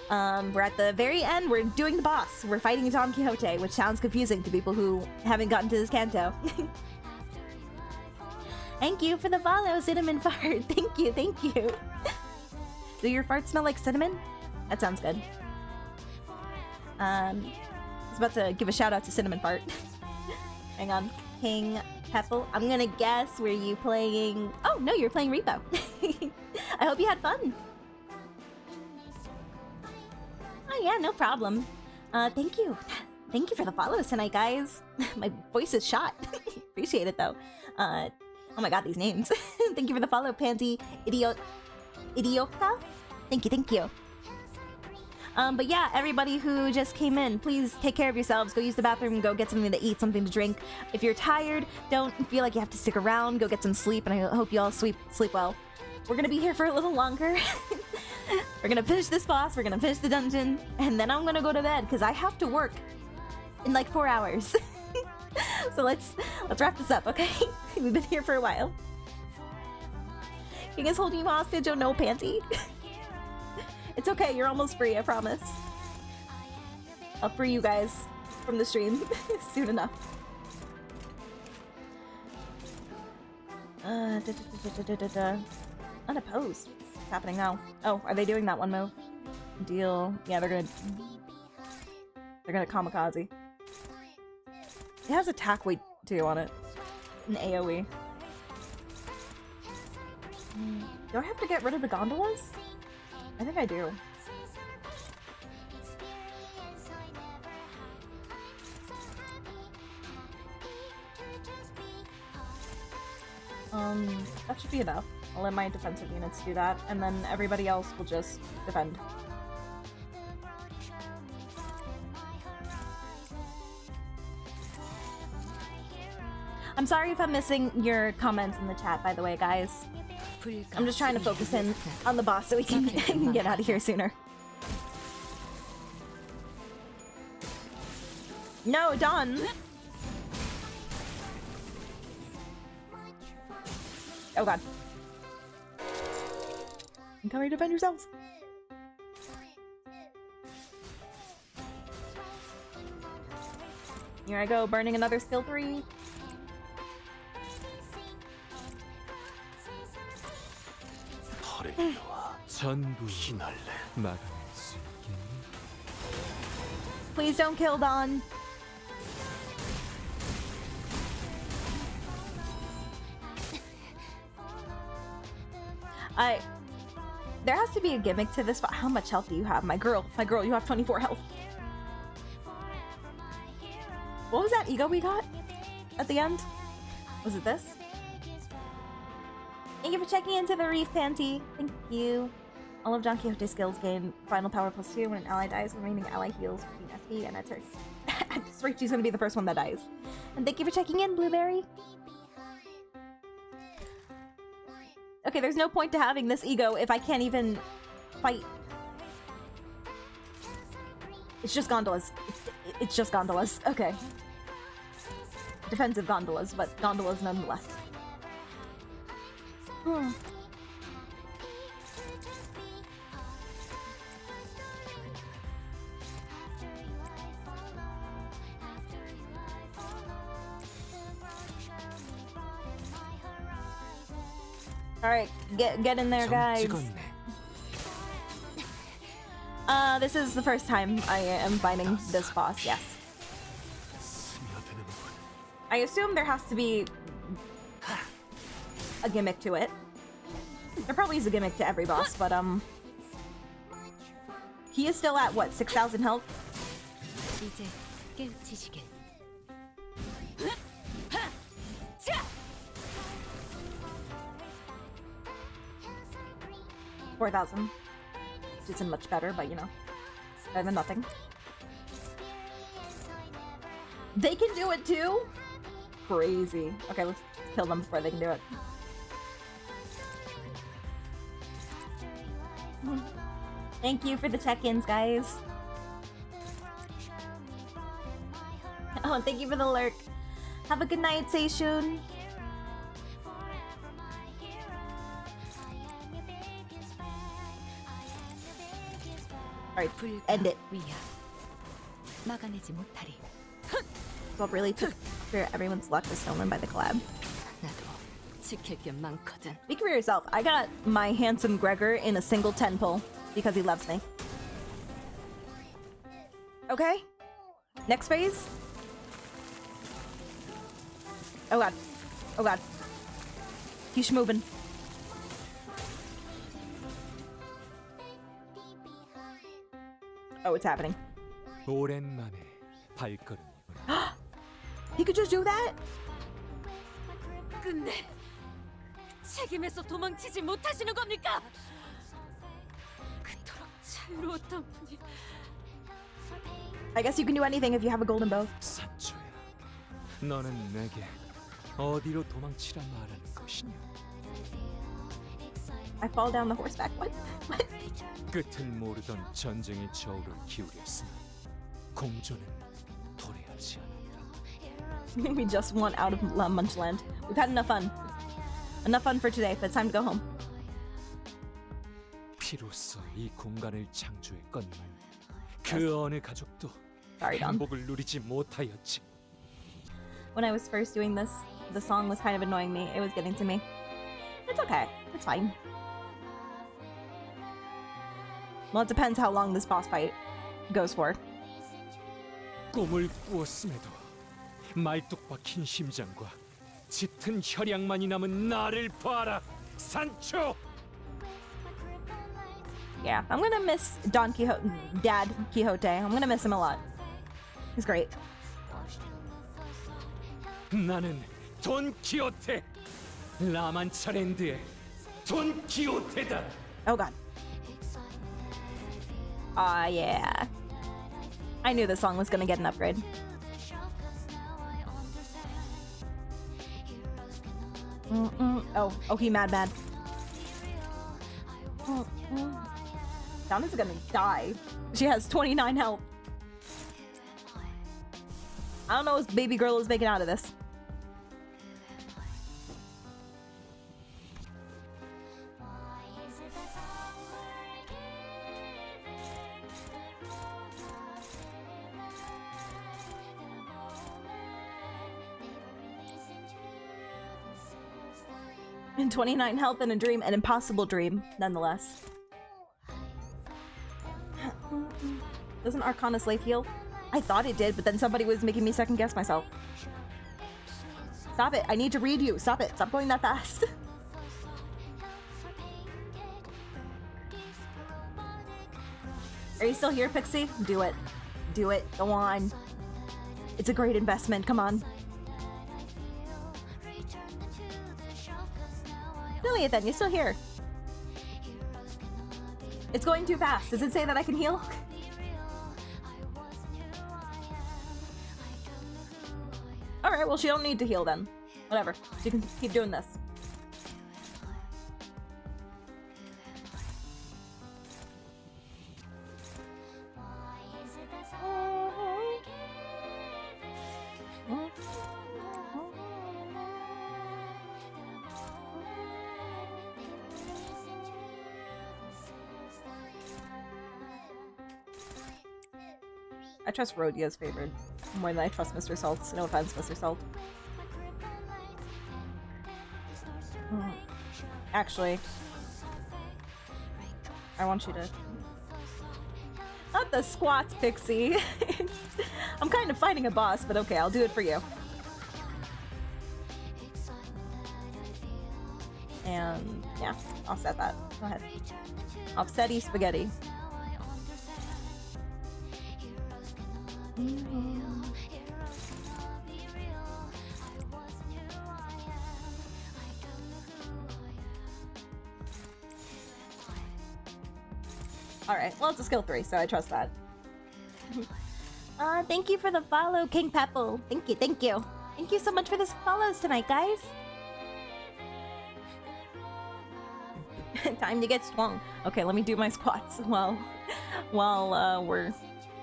We're at the very end. We're doing the boss. We're fighting Don Quixote, which sounds confusing to people who haven't gotten to this Canto. Thank you for the follow, Cinnamon Fart. Thank you, thank you. Do your farts smell like cinnamon? That sounds good. I was about to give a shout out to Cinnamon Fart. Hang on. King Peppel. I'm gonna guess, were you playing... Oh, no, you're playing Repo. I hope you had fun. Oh, yeah, no problem. Thank you. Thank you for the follows tonight, guys. My voice is shot. Appreciate it, though. Oh my god, these names. Thank you for the follow, Pansy. Idioka? Thank you, thank you. But yeah, everybody who just came in, please take care of yourselves. Go use the bathroom, go get something to eat, something to drink. If you're tired, don't feel like you have to stick around. Go get some sleep, and I hope you all sleep well. We're gonna be here for a little longer. We're gonna finish this boss, we're gonna finish the dungeon, and then I'm gonna go to bed, because I have to work in like 4 hours. So let's wrap this up, okay? We've been here for a while. King is holding you hostage, oh no, Panty. It's okay, you're almost free, I promise. I'll free you guys from the stream soon enough. Unopposed. What's happening now? Oh, are they doing that one move? Deal. Yeah, they're gonna kamikaze. It has attack weight too on it. An AoE. Do I have to get rid of the gondolas? I think I do. That should be enough. I'll let my defensive units do that, and then everybody else will just defend. I'm sorry if I'm missing your comments in the chat, by the way, guys. I'm just trying to focus in on the boss so we can get out of here sooner. No, Don! Oh god. I'm coming to defend yourselves. Here I go, burning another skill 3. 전부 막아낼 수 있겠니? Please don't kill Don. There has to be a gimmick to this. How much health do you have? My girl, you have 24 health. What was that ego we got at the end? Was it this? Thank you for checking into the reef, Panty. Thank you. All of Don Quixote's skills gain final power +2 when an ally dies. Remaining ally heals between SP and attack. At this rate, she's gonna be the first one that dies. And thank you for checking in, Blueberry. Okay, there's no point to having this ego if I can't even fight. It's just gondolas. It's just gondolas. Okay. Defensive gondolas, but gondolas nonetheless. Alright, get in there, guys. This is the first time I am fighting this boss, yes. I assume there has to be a gimmick to it. There probably is a gimmick to every boss, but he is still at what, 6,000 health? 4,000. Which isn't much better, but you know, better than nothing. They can do it too? Crazy. Okay, let's kill them before they can do it. Thank you for the check-ins, guys. Oh, and thank you for the lurk. Have a good night, Seishun. Alright, end it. What really took after everyone's luck was stolen by the collab. Speak for yourself. I got my handsome Gregor in a single 10 pull because he loves me. Okay. Next phase. Oh god. Oh god. He's moving. Oh, it's happening. 오랜만에 발걸음이구나. He could just do that? 끝내 책임에서 도망치지 못하시는 겁니까? 그토록 잘 누웠던 분이 I guess you can do anything if you have a golden bow. 산초야, 너는 내게 어디로 도망치라 말하는 것이냐? I fall down the horseback. What? What? 끝을 모르던 전쟁의 저울을 기울였으나 공조는 도래하지 않는다. We just want out of Munchland. We've had enough fun. Enough fun for today, but it's time to go home. 피로써 이 공간을 창조했건만 그 어느 가족도 Sorry, Don. 행복을 누리지 못하였지. When I was first doing this, the song was kind of annoying me. It was getting to me. It's okay. It's fine. Well, it depends how long this boss fight goes for. 꿈을 꾸었음에도 말뚝 박힌 심장과 짙은 혈양만이 남은 나를 봐라, 산초! Yeah, I'm gonna miss Don Quixote, Dad Quixote. I'm gonna miss him a lot. He's great. 나는 돈 키호테, 라만차랜드의 돈 키호테다. Oh god. Yeah. I knew this song was gonna get an upgrade. Oh, he mad. Donna's gonna die. She has 29 health. I don't know what baby girl is making out of this. And 29 health in a dream, an impossible dream, nonetheless. Doesn't Arcana Slave heal? I thought it did, but then somebody was making me second guess myself. Stop it, I need to read you. Stop it, stop going that fast. Are you still here, Pixie? Do it. Do it, go on. It's a great investment, come on. Really, then, you're still here. It's going too fast. Does it say that I can heal? Alright, well, she don't need to heal then. Whatever. She can keep doing this. I trust Rhodia's favored more than I trust Mr. Salt. No offense, Mr. Salt. Actually, I want you to... Not the squats, Pixie! I'm kind of fighting a boss, but okay, I'll do it for you. And yeah, offset that. Go ahead. Offsetty spaghetti. Alright, well, it's a skill 3, so I trust that. Thank you for the follow, King Pepple. Thank you, thank you. Thank you so much for this follows tonight, guys. Time to get strong. Okay, let me do my squats while we're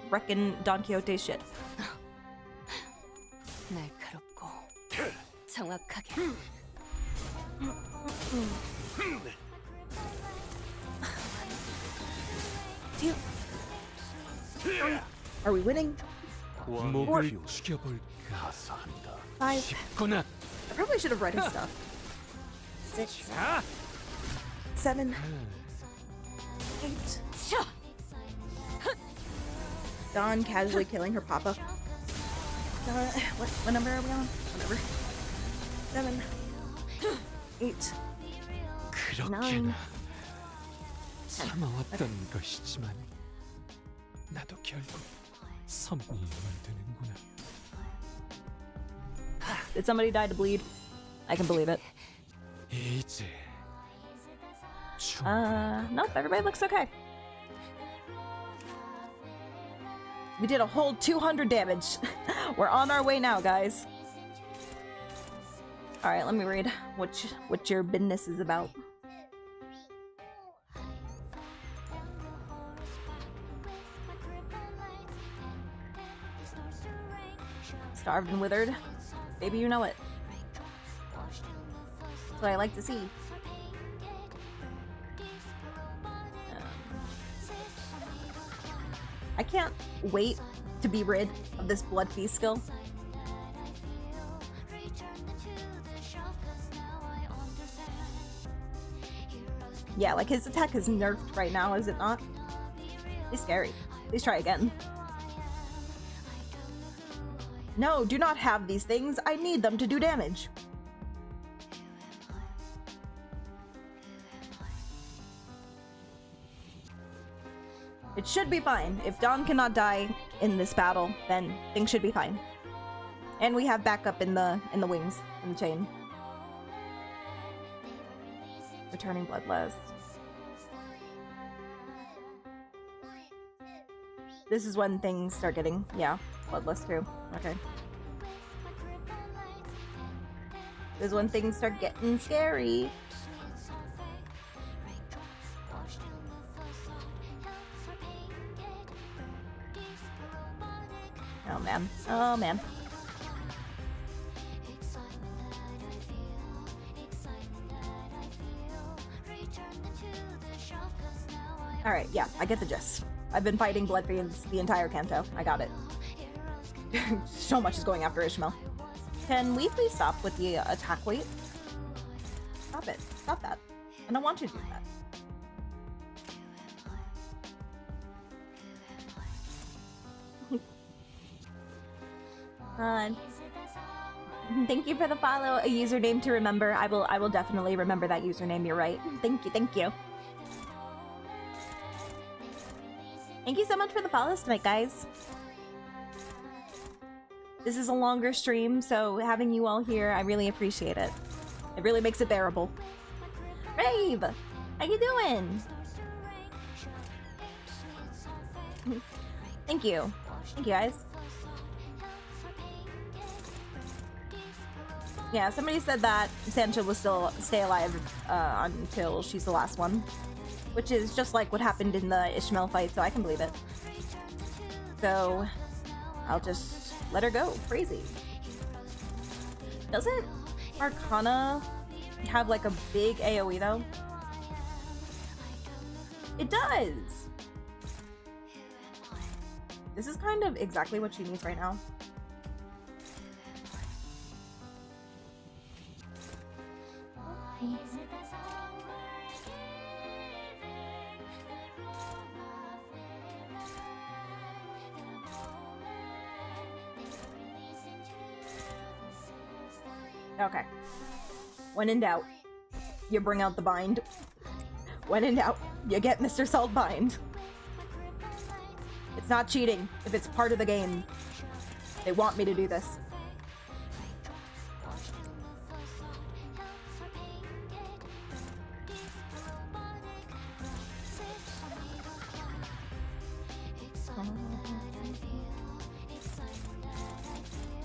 wrecking Don Quixote's shit. 날카롭고 정확하게. Two. Three. Are we winning? 목을 죽여볼까? 5. 쉽구나. I probably should have read his stuff. 6. 7. 8. Don casually killing her papa. What number are we on? Whatever. 7, 8, 9. 그렇게나 참아왔던 것이지만 나도 결국 선미에 물드는구나. Did somebody die to bleed? I can believe it. 이제 Nope, everybody looks okay. We did a whole 200 damage. We're on our way now, guys. Alright, let me read what your business is about. Starved and withered. Baby, you know it. That's what I like to see. I can't wait to be rid of this blood feast skill. Yeah, like his attack is nerfed right now, is it not? He's scary. Please try again. No, do not have these things. I need them to do damage. It should be fine. If Don cannot die in this battle, then things should be fine. And we have backup in the wings, in the chain. Returning bloodlust. This is when things start getting, yeah, bloodlust too. Okay. This is when things start getting scary. Oh man. Oh man. Alright, yeah, I get the gist. I've been fighting blood fiends the entire Canto. I got it. So much is going after Ishmael. Can we please stop with the attack weight? Stop it. Stop that. I don't want you to do that. Thank you for the follow. A username to remember. I will definitely remember that username. You're right. Thank you. Thank you. Thank you so much for the follows tonight, guys. This is a longer stream, so having you all here, I really appreciate it. It really makes it bearable. Rave! How you doing? Thank you. Thank you, guys. Yeah, somebody said that Sancho will still stay alive until she's the last one. Which is just like what happened in the Ishmael fight, so I can believe it. So, I'll just let her go. Crazy. Doesn't Arcana have like a big AoE though? It does! This is kind of exactly what she needs right now. Okay. When in doubt, you bring out the bind. When in doubt, you get Mr. Salt bind. It's not cheating if it's part of the game. They want me to do this.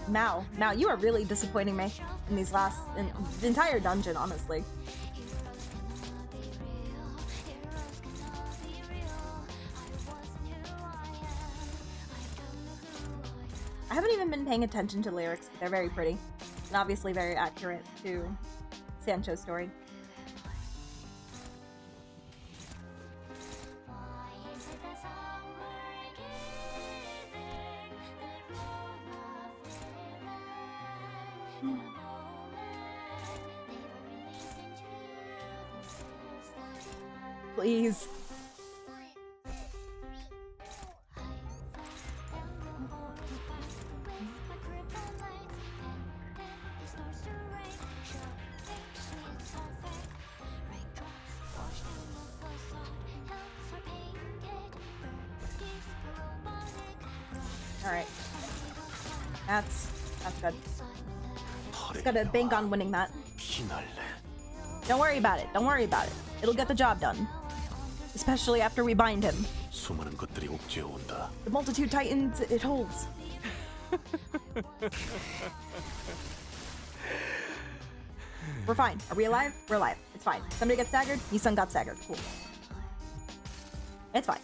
Mal, you are really disappointing me in these in the entire dungeon, honestly. I haven't even been paying attention to lyrics, but they're very pretty. And obviously very accurate to Sancho's story. Please. Alright. That's good. Just gotta bank on winning that. Don't worry about it. Don't worry about it. It'll get the job done. Especially after we bind him. 수많은 것들이 옥죄어 온다. The multitude titans it holds. We're fine. Are we alive? We're alive. It's fine. Somebody gets staggered? Yi-sun got staggered. Cool. It's fine.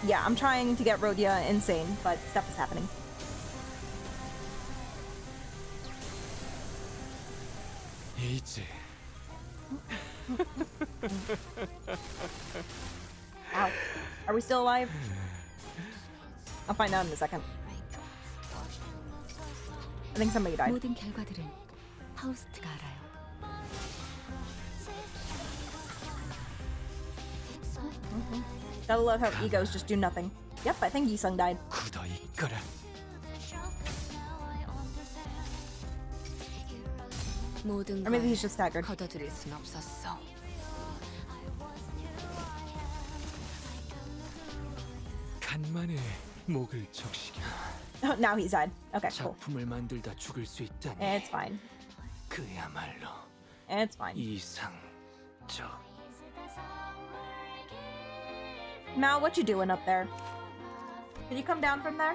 Yeah, I'm trying to get Rhodia insane, but stuff is happening. 이제 Ow. Are we still alive? I'll find out in a second. I think somebody died. 모든 결과들은 파우스트가 알아요. Gotta love how egos just do nothing. Yep, I think Yi-sun died. 굳어 있거라. 모든 Or maybe 걸 he's just staggered. 거둬들일 순 없었어. 간만에 목을 적시게. Now he's died. Okay, cool. 작품을 만들다 죽을 수 있다니. It's fine. 그야말로 It's fine. 이상적. Mal, what you doing up there? Can you come down from there?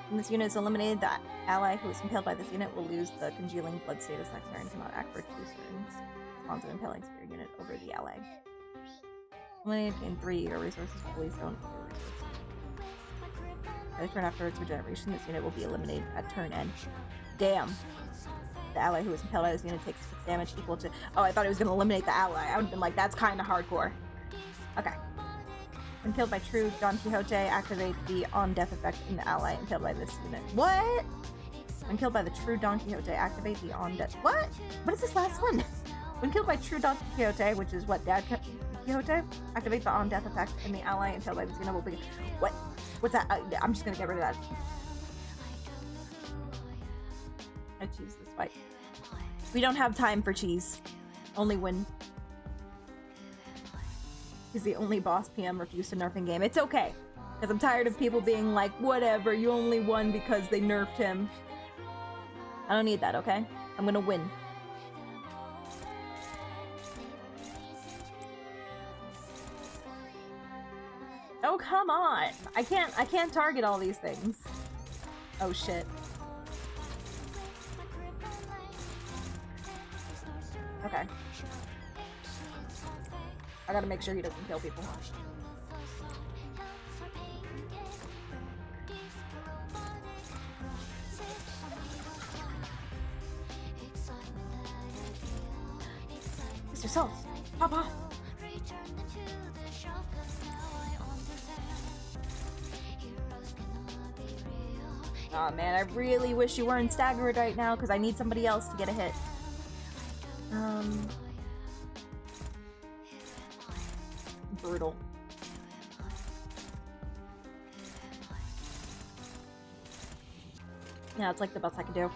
When this unit is eliminated, the ally who is impaled by this unit will lose the congealing blood status next turn and cannot act for 2 turns. Spawns an impaling spear unit over the ally. Eliminated in 3, your resources fully stone for resources. By the turn after its regeneration, this unit will be eliminated at turn end. Damn. The ally who is impaled by this unit takes 6 damage equal to... Oh, I thought it was going to eliminate the ally. I would have been like, that's kind of hardcore. Okay. When killed by true Don Quixote, activate the on-death effect in the ally impaled by this unit. What? When killed by the true Don Quixote, activate the on-death... What? What is this last one? When killed by true Don Quixote, which is what, Dad Quixote? Activate the on-death effect in the ally impaled by this unit will be... What? What's that? I'm just gonna get rid of that. I choose this fight. We don't have time for cheese. Only win. He's the only boss PM refused to nerf in game. It's okay. Because I'm tired of people being like, whatever, you only won because they nerfed him. I don't need that, okay? I'm gonna win. Oh, come on! I can't target all these things. Oh shit. Okay. I gotta make sure he doesn't kill people. Mr. Salt, pop off! Aw, man, I really wish you weren't staggered right now because I need somebody else to get a hit. Brutal. Yeah, it's like the best I can do.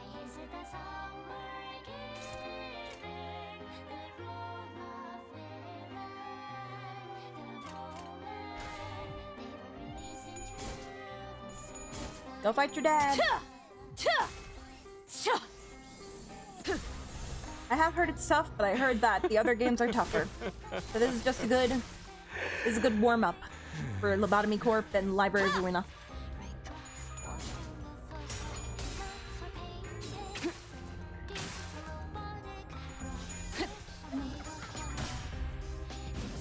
Go fight your dad! I have heard it's tough, but I heard that the other games are tougher. So this is just a good warm-up for Lobotomy Corp and Library of Ruina.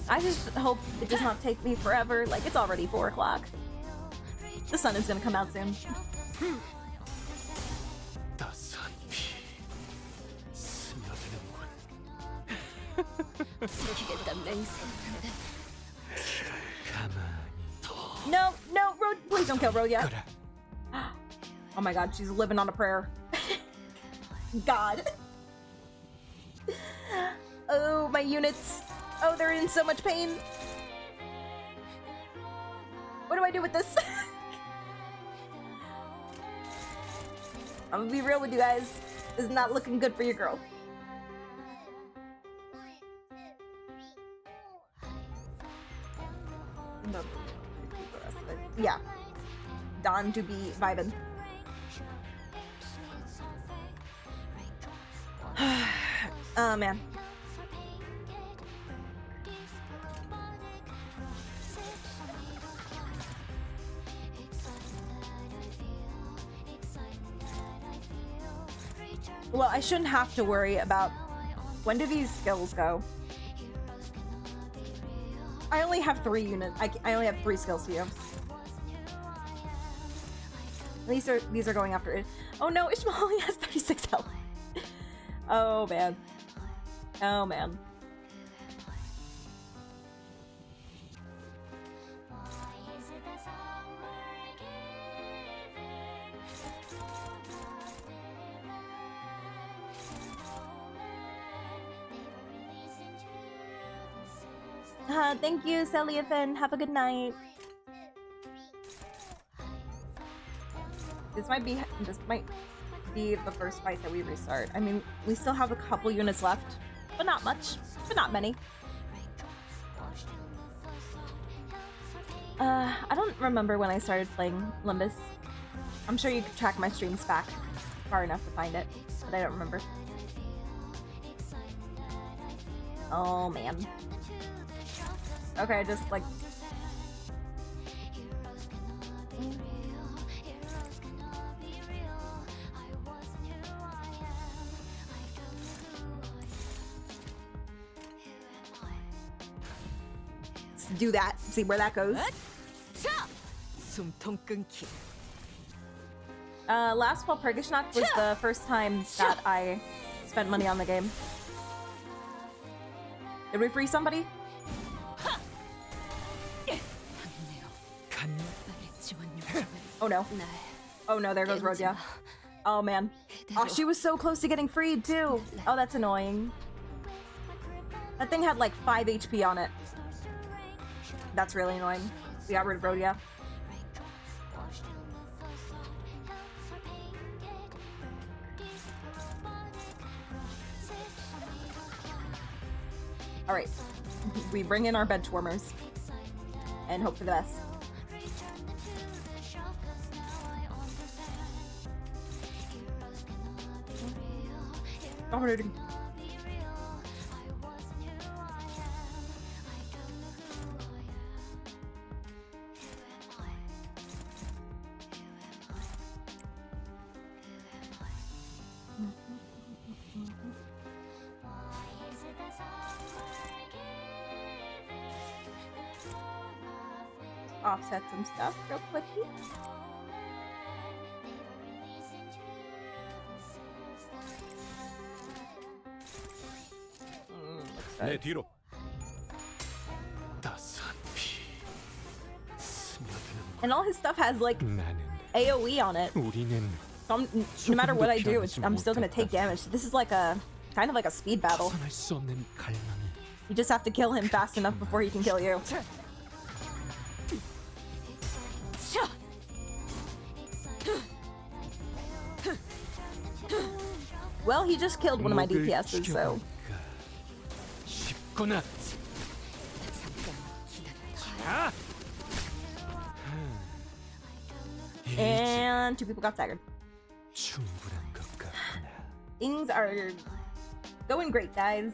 I just hope it does not take me forever. Like, it's already 4 o'clock. The sun is gonna come out soon. No, no, Road, please don't kill Rhodia. Oh my god, she's living on a prayer. God. Oh, my units. Oh, they're in so much pain. What do I do with this? I'm gonna be real with you guys. This is not looking good for your girl. Yeah. Don to be vibing. Oh man. Well, I shouldn't have to worry about when do these skills go. I only have 3 units. I only have 3 skills to use. These are going after it. Oh no, Ishmael only has 36 health. Oh man. Oh man. Thank you, Celiafin. Have a good night. This might be the first fight that we restart. I mean, we still have a couple units left, but not much, but not many. I don't remember when I started playing Limbus. I'm sure you could track my streams back far enough to find it, but I don't remember. Oh man. Okay, just like... Let's do that, see where that goes. Last fall Purgishnock was the first time that I spent money on the game. Did we free somebody? Oh no. Oh no, there goes Rodia. Oh man. Oh, she was so close to getting freed too. Oh, that's annoying. That thing had like 5 HP on it. That's really annoying. We got rid of Rodia. Alright. We bring in our bench warmers. And hope for the best. Dominating. Offset some stuff real quickly. 내 뒤로. And all his stuff has like AoE on it. So no matter what I do, I'm still gonna take damage. This is like a kind of like a speed battle. You just have to kill him fast enough before he can kill you. Well, he just killed one of my DPSs, so. And 2 people got staggered. Things are going great, guys.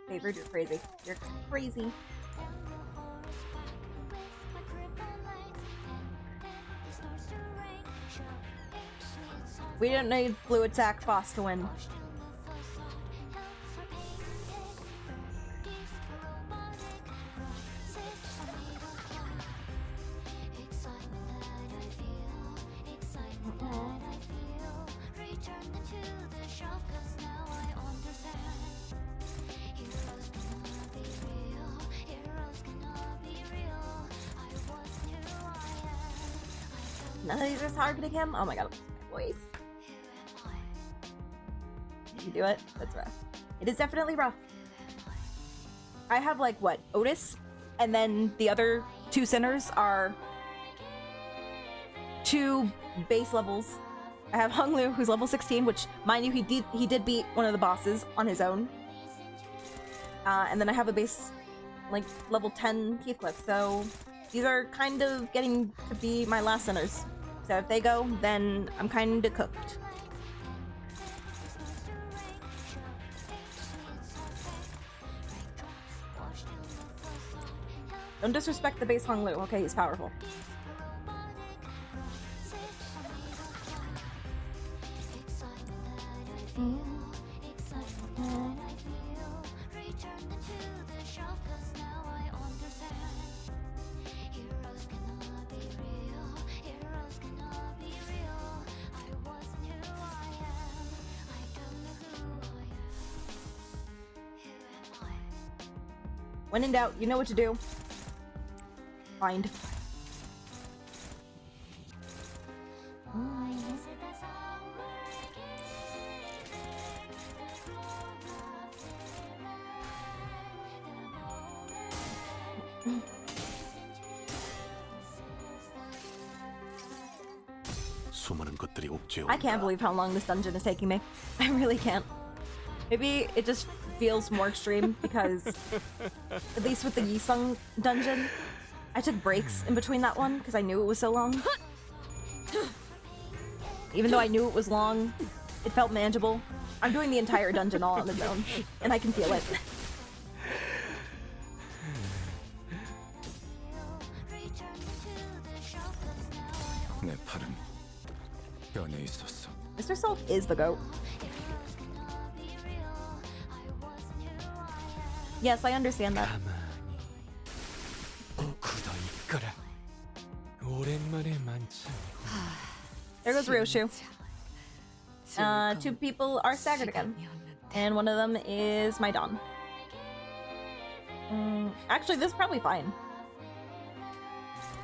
Favored, you're crazy. You're crazy. We don't need blue attack Foss to win. None of these are targeting him? Oh my god, my voice. You do it? That's rough. It is definitely rough. I have like, what, Otis? And then the other two sinners are 2 base levels. I have Hung Lu, who's level 16, which, mind you, he did beat one of the bosses on his own. And then I have a base, like, level 10 Heathcliff, so these are kind of getting to be my last sinners. So if they go, then I'm kind of cooked. Don't disrespect the base Hung Lu. Okay, he's powerful. When in doubt, you know what to do. Find. I can't believe how long this dungeon is taking me. I really can't. Maybe it just feels more extreme because, at least with the Yisung dungeon, I took breaks in between that one because I knew it was so long. Even though I knew it was long, it felt manageable. I'm doing the entire dungeon all on its own, and I can feel it. Mr. Salt is the goat. Yes, I understand that. There goes Ryoshu. 2 people are staggered again. And one of them is my Don. Actually, this is probably fine.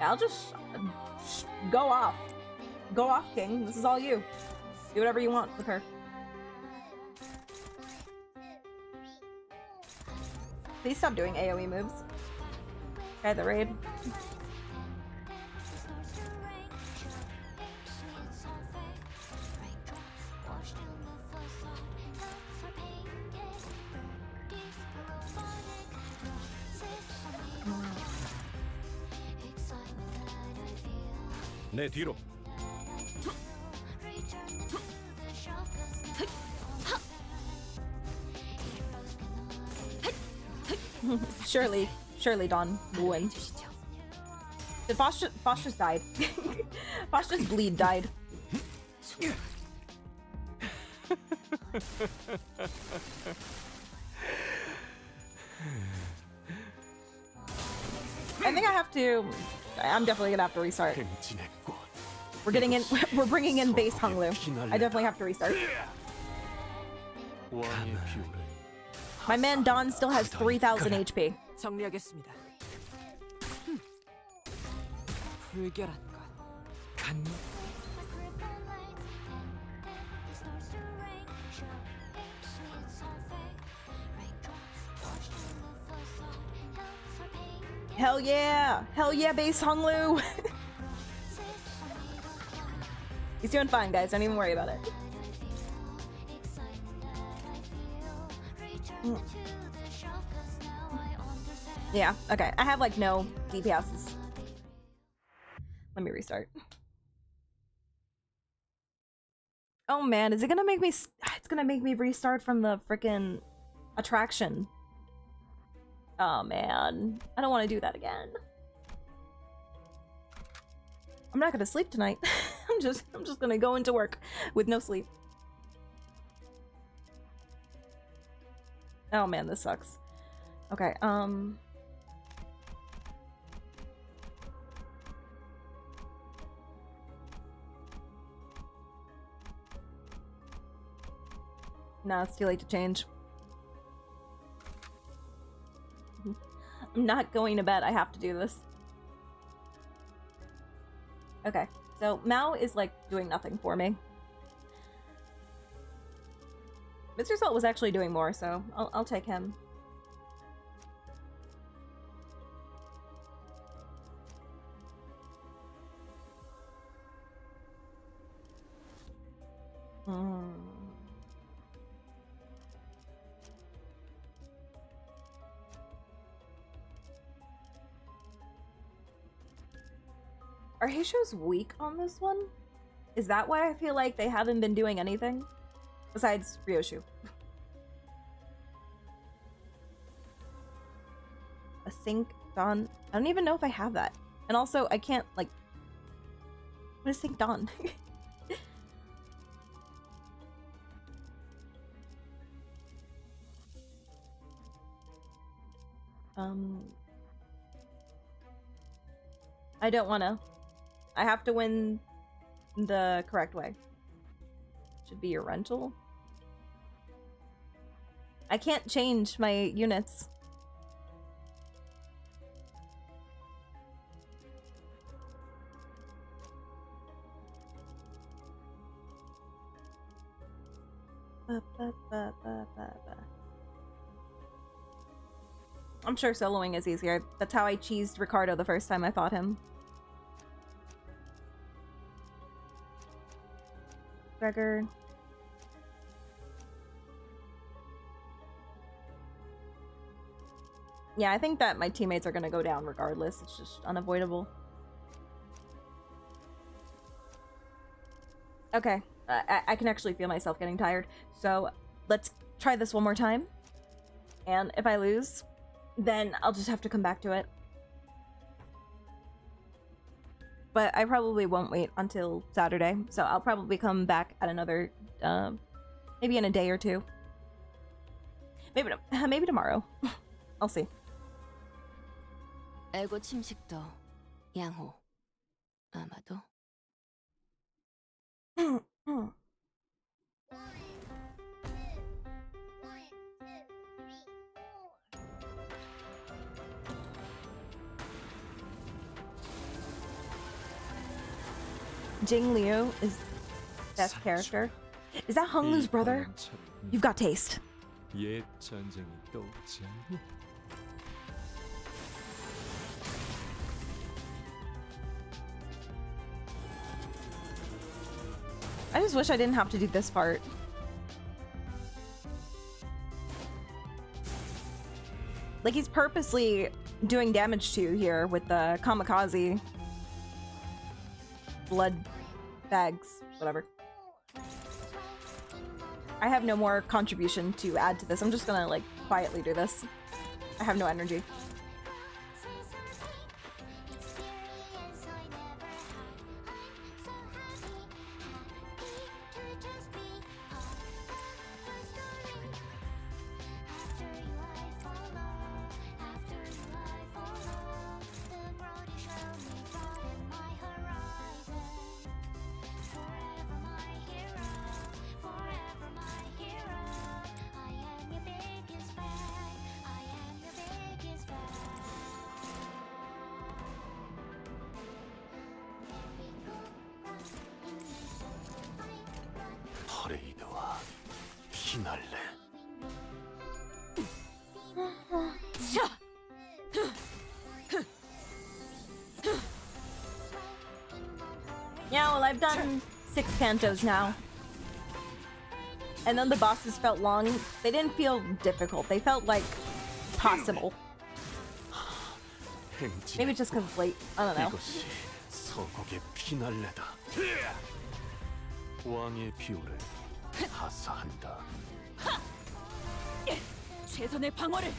Yeah, I'll just go off. Go off, King. This is all you. Do whatever you want with her. Please stop doing AoE moves. Try the raid. 내 뒤로. Surely Don will win. Did Fosh just died? Fosh just bleed died. I think I have to. I'm definitely gonna have to restart. We're getting in. We're bringing in base Hung Lu. I definitely have to restart. My man Don still has 3,000 HP. 정리하겠습니다. 불결한 것. Hell yeah! Hell yeah, base Hung Lu! He's doing fine, guys. Don't even worry about it. Yeah, okay. I have like no DPSs. Let me restart. Oh man, is it gonna make me... It's gonna make me restart from the frickin' attraction. Oh man, I don't want to do that again. I'm not gonna sleep tonight. I'm just gonna go into work with no sleep. Oh man, this sucks. Okay, no, it's too late to change. I'm not going to bed. I have to do this. Okay. So Mao is like doing nothing for me. Mr. Salt was actually doing more, so I'll take him. Are Heisho's weak on this one? Is that why I feel like they haven't been doing anything? Besides Ryoshu. A sync Don. I don't even know if I have that. And also, I can't, like... What is sync Don? I don't wanna. I have to win the correct way. Should be your rental. I can't change my units. I'm sure soloing is easier. That's how I cheesed Ricardo the first time I fought him. Gregor. Yeah, I think that my teammates are gonna go down regardless. It's just unavoidable. Okay, I can actually feel myself getting tired. So let's try this one more time. And if I lose, then I'll just have to come back to it. But I probably won't wait until Saturday, so I'll probably come back at another, maybe in a day or two. Maybe tomorrow. I'll see. 에고 침식도 양호. 아마도. Jing Liu is best character. Is that Hung Lu's brother? You've got taste. 옛 전쟁이 또 없지 않니? I just wish I didn't have to do this part. Like, he's purposely doing damage to you here with the kamikaze blood bags, whatever. I have no more contribution to add to this. I'm just gonna, like, quietly do this. I have no energy. 퍼레이드와 피날레. Yeah, well, I've done 6 cantos now. And then the bosses felt long. They didn't feel difficult. They felt, like, possible. Maybe just because it's late. I don't know. 이것이 서곡의 피날레다. 왕의 비호를 하사한다. 최선의 방어를.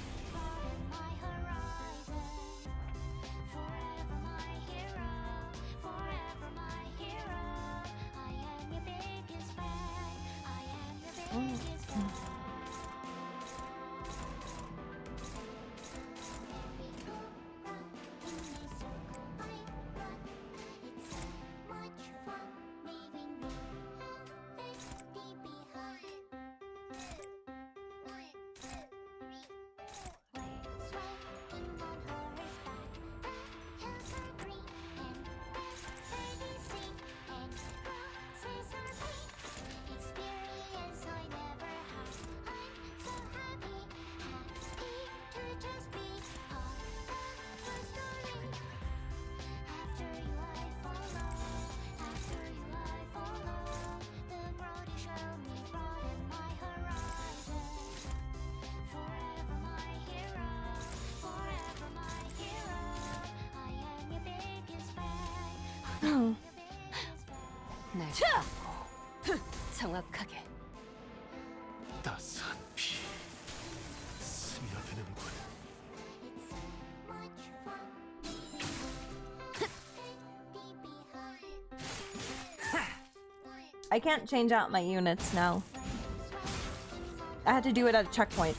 날 보고 정확하게. 따스한 피 스며드는군. I can't change out my units now. I had to do it at a checkpoint.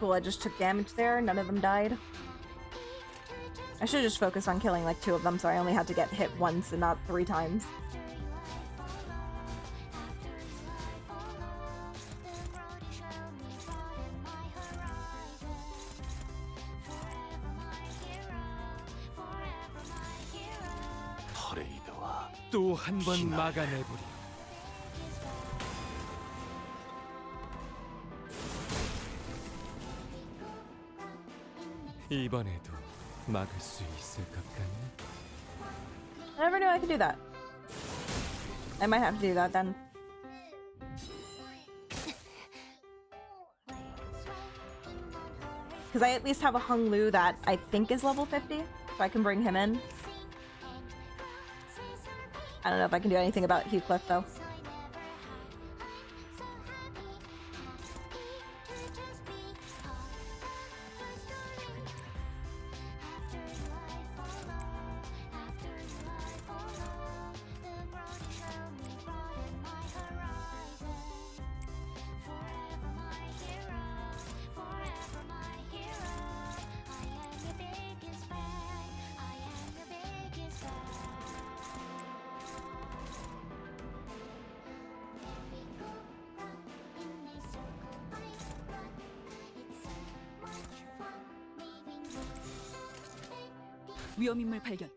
Cool, I just took damage there. None of them died. I should just focus on killing like 2 of them so I only had to get hit once and not 3 times. 또 한 번 막아내버려. 이번에도 막을 수 있을 것 같네. I never knew I could do that. I might have to do that then. Because I at least have a Hung Lu that I think is level 50, so I can bring him in. I don't know if I can do anything about Heathcliff though. 위험인물 발견.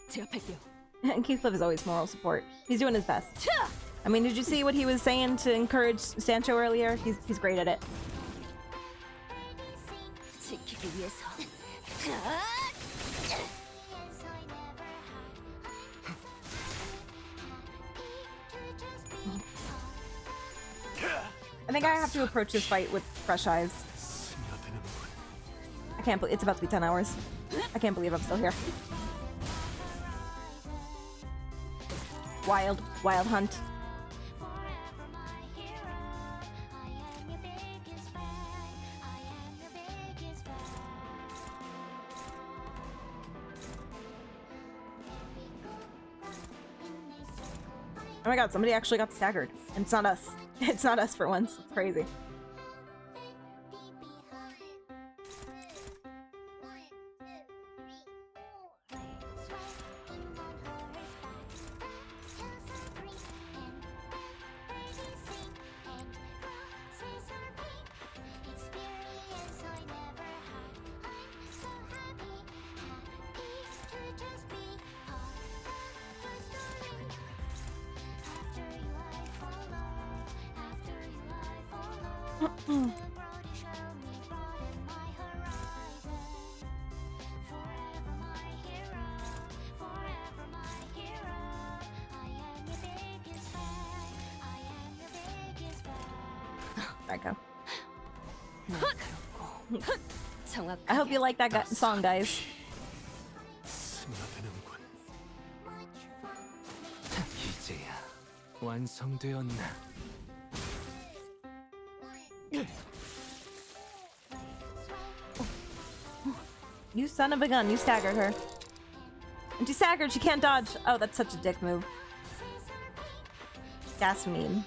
제압할게요. And Heathcliff is always moral support. He's doing his best. I mean, did you see what he was saying to encourage Sancho earlier? He's great at it. 지키기 위해서. I think I have to approach this fight with fresh eyes. I can't believe it's about to be 10 hours. I can't believe I'm still here. Wild hunt. Oh my god, somebody actually got staggered. And it's not us. It's not us for once. It's crazy. I hope you like that song, guys. 이제야 완성되었나? You son of a gun, you staggered her. And she staggered, she can't dodge. Oh, that's such a dick move. That's mean.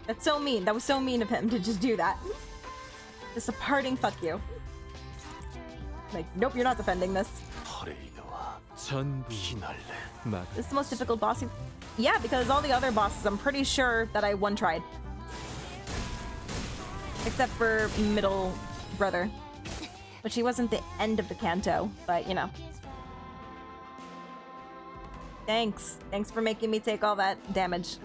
That's so mean. That was so mean of him to just do that. Just a parting fuck you. Like, nope, you're not defending this. This is the most difficult boss. Yeah, because all the other bosses, I'm pretty sure that I one-tried. Except for middle brother. Which he wasn't the end of the Canto, but you know. Thanks. Thanks for making me take all that damage.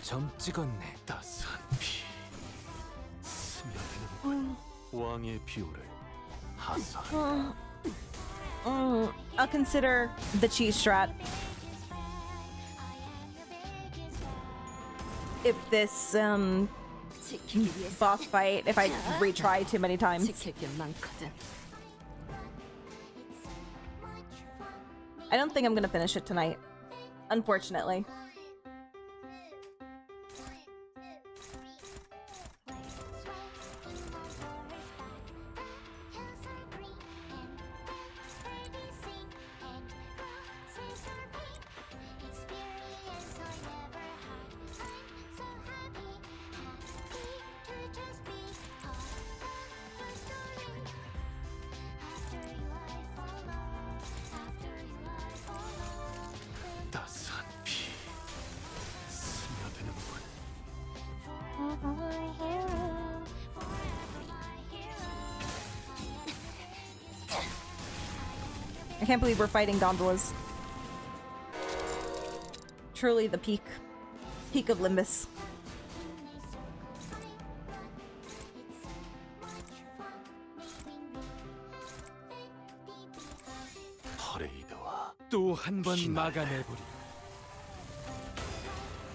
점 찍었네. 따스한 피 스며드는 왕의 비호를 하사한. I'll consider the cheese strat. If this boss fight, if I retry too many times. I don't think I'm gonna finish it tonight, unfortunately. 따스한 피 스며드는군. I can't believe we're fighting gondolas. Truly the peak of Limbus. 퍼레이드와 또 한 번 막아내보리.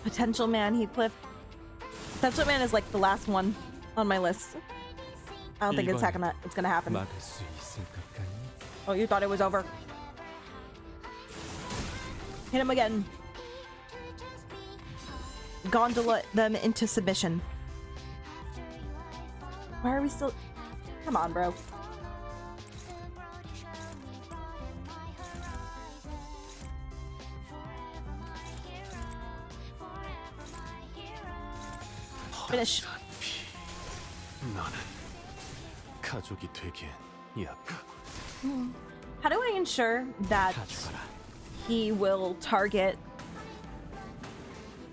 Potential Man, Heathcliff. Potential Man is like the last one on my list. I don't think it's gonna happen. 막을 수 있을 것 같니? Oh, you thought it was over. Hit him again. Gondola them into submission. Why are we still... Come on, bro. Finish. 너는 가족이 되기엔 약하고. How do I ensure that he will target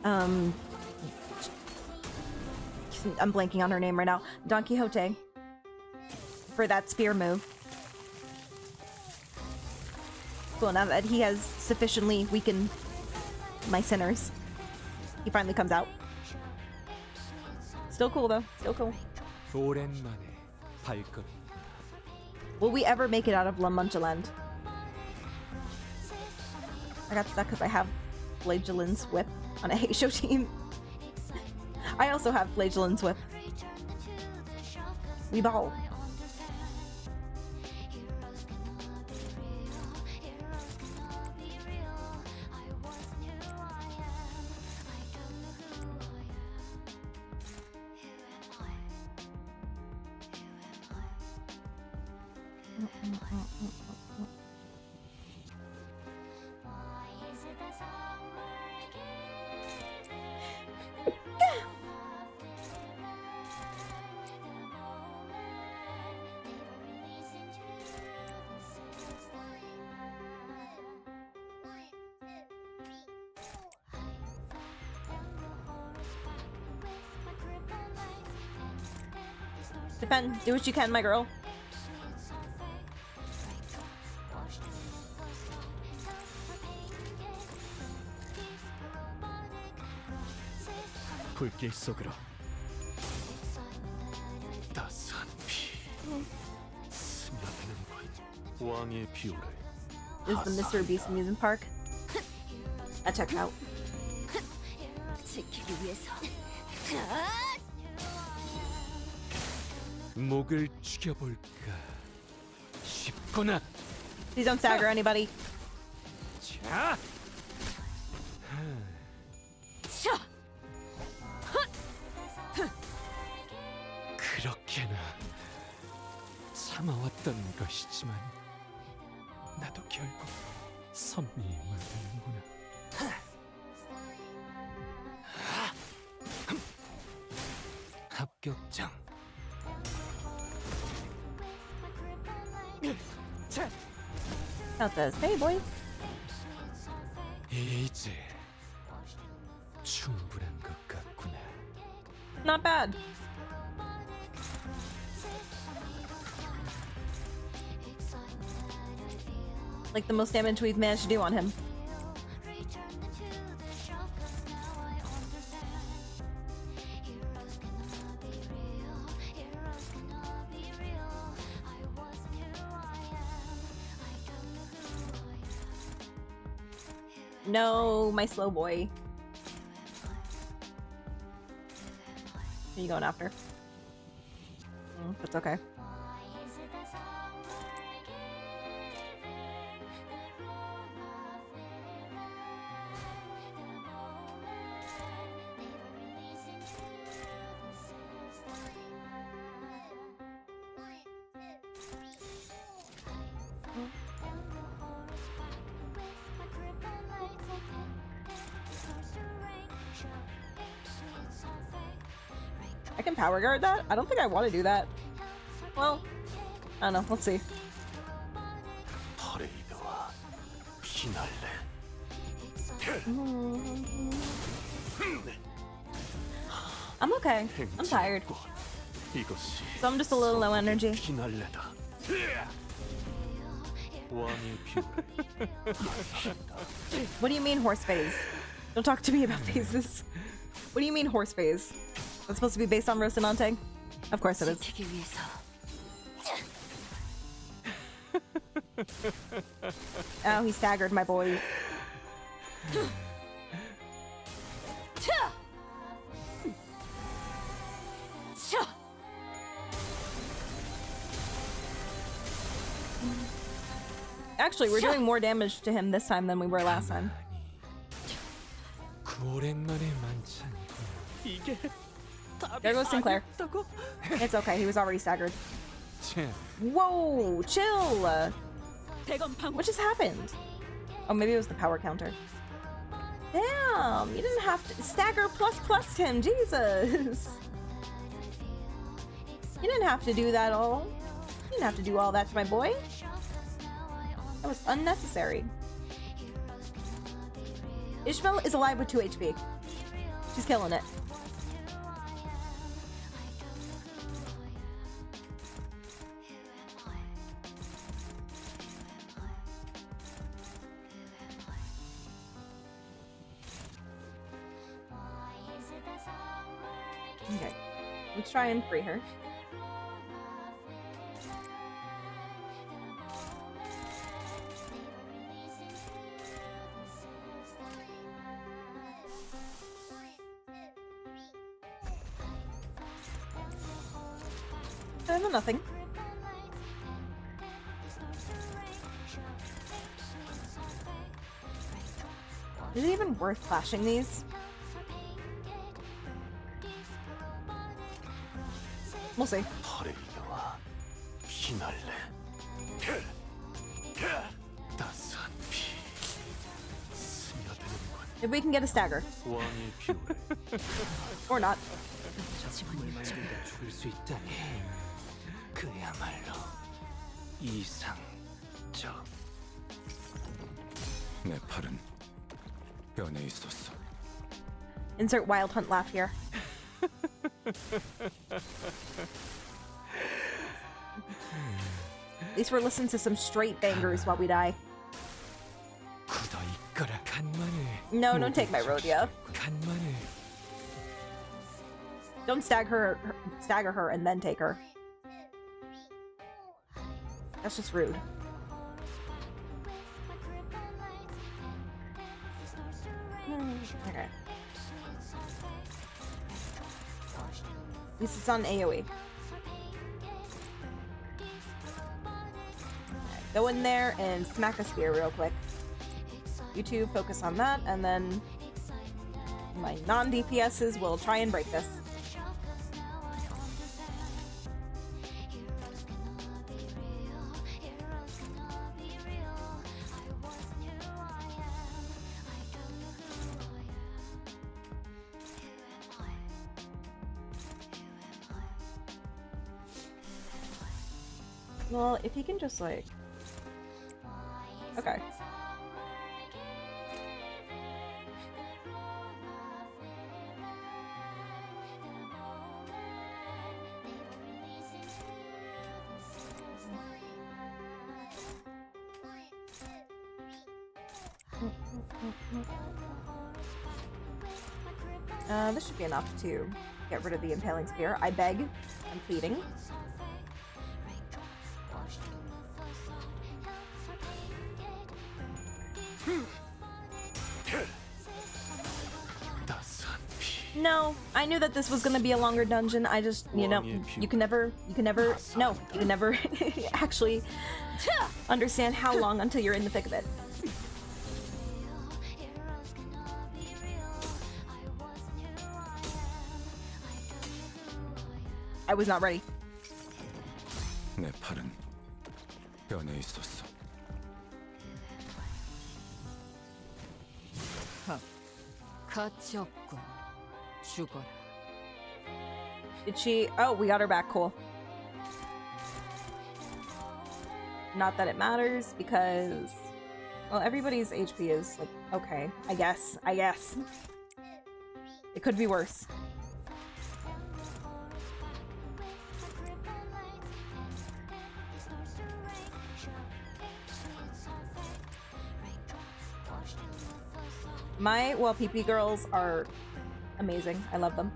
I'm blanking on her name right now. Don Quixote for that spear move. Cool, now that he has sufficiently weakened my sinners, he finally comes out. Still cool though, still cool. 오랜만에 발걸음. Will we ever make it out of La Mancha Land? I got stuck because I have Flagellan's whip on a Heisho team. I also have Flagellan's whip. We ball. Defend. Do what you can, my girl. 불길 속으로. 따스한 피 스며드는군. 왕의 비호를 Is the Mr. Beast amusement park? I check out. 지키기 위해서. 목을 죽여볼까 싶구나. Please don't stagger anybody. 자. 그렇게나 참아왔던 것이지만 나도 결국 선미에 물드는구나. 합격장. Not this. Hey, boy. 이제 충분한 것 같구나. Not bad. Like the most damage we've managed to do on him. No, my slow boy. Who are you going after? That's okay. I can power guard that? I don't think I want to do that. Well, I don't know. Let's see. I'm okay. I'm tired. So I'm just a little low energy. What do you mean horse phase? Don't talk to me about phases. What do you mean horse phase? That's supposed to be based on Rocinante? Of course it is. Oh, he staggered my boy. Actually, we're doing more damage to him this time than we were last time. There goes Sinclair. It's okay, he was already staggered. Whoa, chill! What just happened? Oh, maybe it was the power counter. Damn, you didn't have to stagger plus him, Jesus! You didn't have to do that all. You didn't have to do all that to my boy. That was unnecessary. Ishmael is alive with 2 HP. She's killing it. Okay, let's try and free her. Nothing. Is it even worth flashing these? We'll see. If we can get a stagger. Or not. 내 팔은 변해 있었어. Insert Wild Hunt laugh here. At least we're listening to some straight bangers while we die. No, don't take my rodeo. Don't stagger her and then take her. That's just rude. Okay. At least it's on AoE. Go in there and smack a spear real quick. You two focus on that, and then my non-DPSs will try and break this. Well, if he can just like... Okay. This should be enough to get rid of the impaling spear. I beg. I'm pleading. No, I knew that this was gonna be a longer dungeon. I just, you know, you can never actually understand how long until you're in the thick of it. I was not ready. 내 팔은 변해 있었어. 가치 없군. 죽어라. Did she? Oh, we got her back. Cool. Not that it matters because, well, everybody's HP is like okay. I guess. It could be worse. My PP girls are amazing. I love them.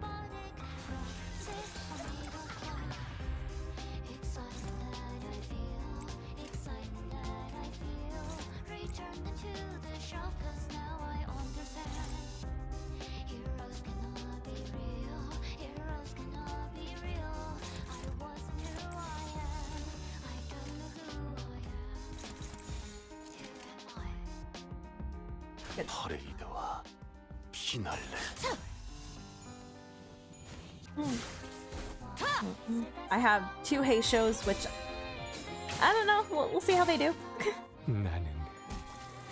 퍼레이드와 피날레. I have 2 hay shows, which I don't know. We'll see how they do.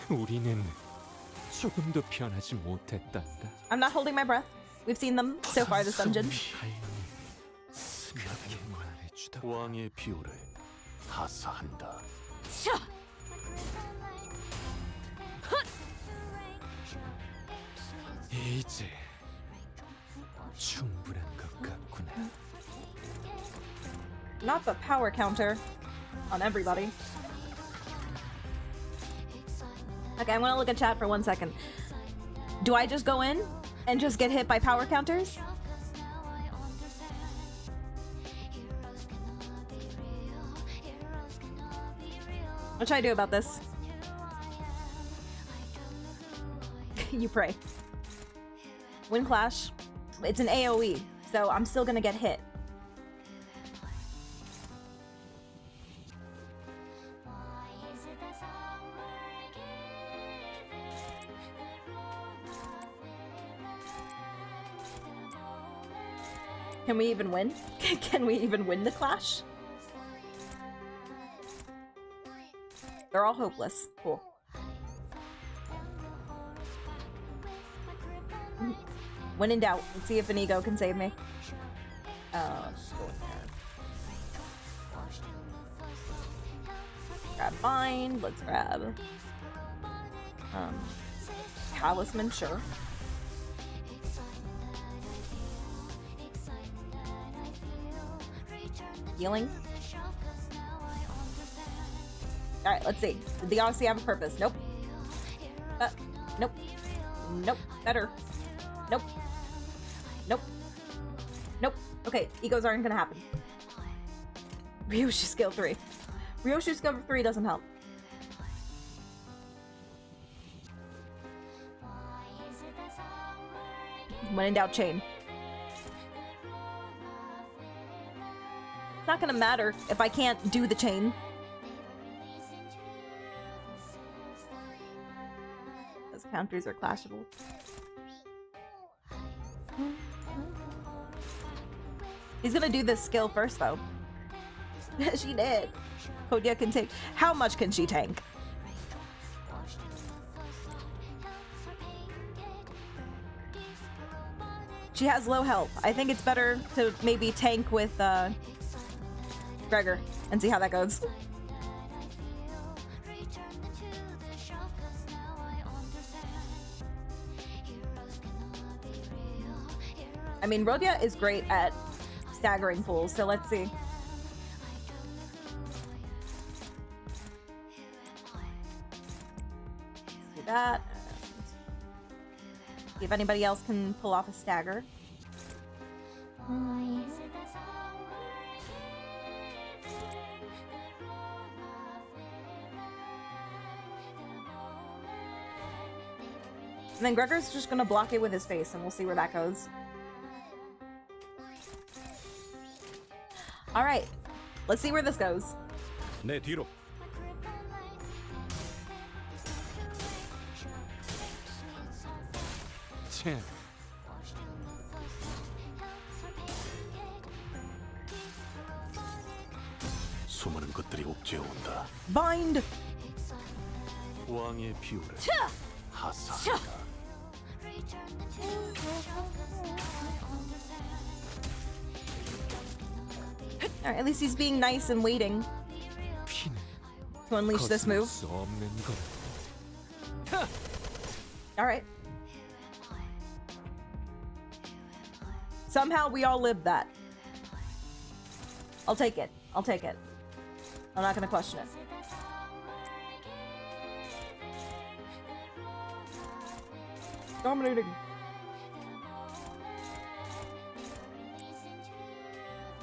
우리는 조금도 변하지 못했단다. I'm not holding my breath. We've seen them so far this dungeon. 왕의 비호를 하사한다. 이제 충분한 것 같구나. Not the power counter on everybody. Okay, I'm gonna look at chat for 1 second. Do I just go in and just get hit by power counters? What should I do about this? You pray. Wind Clash. It's an AoE, so I'm still gonna get hit. Can we even win? Can we even win the clash? They're all hopeless. Cool. When in doubt, let's see if an ego can save me. Let's go in there. Grab Bind. Let's grab Talisman, sure. Healing. Alright, let's see. Did the Odyssey have a purpose? Nope. Nope. Nope. Better. Nope. Nope. Nope. Okay, egos aren't gonna happen. Ryoshu skill 3. Ryoshu skill 3 doesn't help. When in doubt, chain. It's not gonna matter if I can't do the chain. Those counters are clashable. He's gonna do this skill first, though. She did. Kodia can take. How much can she tank? She has low health. I think it's better to maybe tank with Gregor and see how that goes. I mean, Rodia is great at staggering fools, so let's see. Do that. See if anybody else can pull off a stagger. And then Gregor's just gonna block it with his face, and we'll see where that goes. All right, let's see where this goes. 내 뒤로. 참. 수많은 것들이 옥죄어 온다. Bind. 왕의 비호를 하사. All right, at least he's being nice and waiting to unleash this move. 수 없는 것. All right. Somehow we all lived that. I'll take it. I'll take it. I'm not gonna question it. Dominating.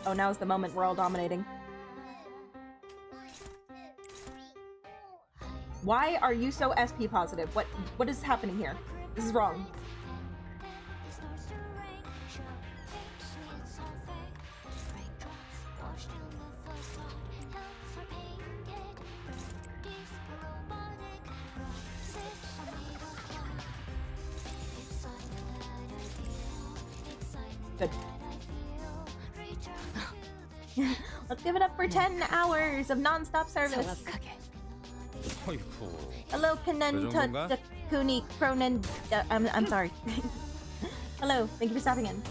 Oh, now's the moment we're all dominating. Why are you so SP positive? What is happening here? This is wrong. Good. Let's give it up for 10 hours of non-stop service. Hello, Kanenta Kuni Cronin. I'm sorry. Hello, thank you for stopping in.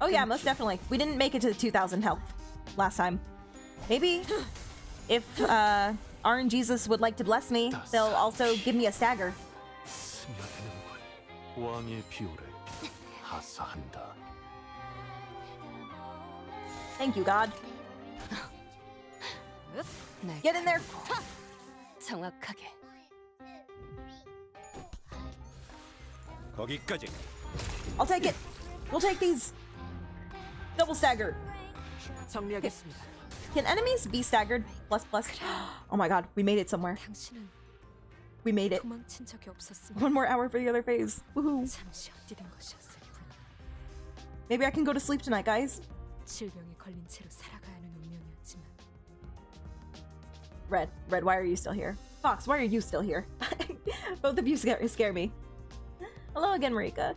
Oh yeah, most definitely. We didn't make it to 2,000 health last time. Maybe if RNGesus would like to bless me, they'll also give me a stagger. 왕의 비호를 하사한다. Thank you, God. Get in there. 정확하게. 거기까지. I'll take it. We'll take these. Double stagger. 정리하겠습니다. Can enemies be staggered? Plus plus. Oh my God, we made it somewhere. We made it. 도망친 적이 없었습니다. One more hour for the other phase. Woohoo. 잠시 헛디딘 것이었을 뿐. Maybe I can go to sleep tonight, guys. 질병에 걸린 채로 살아가야 하는 운명이었지만. Red, why are you still here? Fox, why are you still here? Both of you scare me. Hello again, Marika.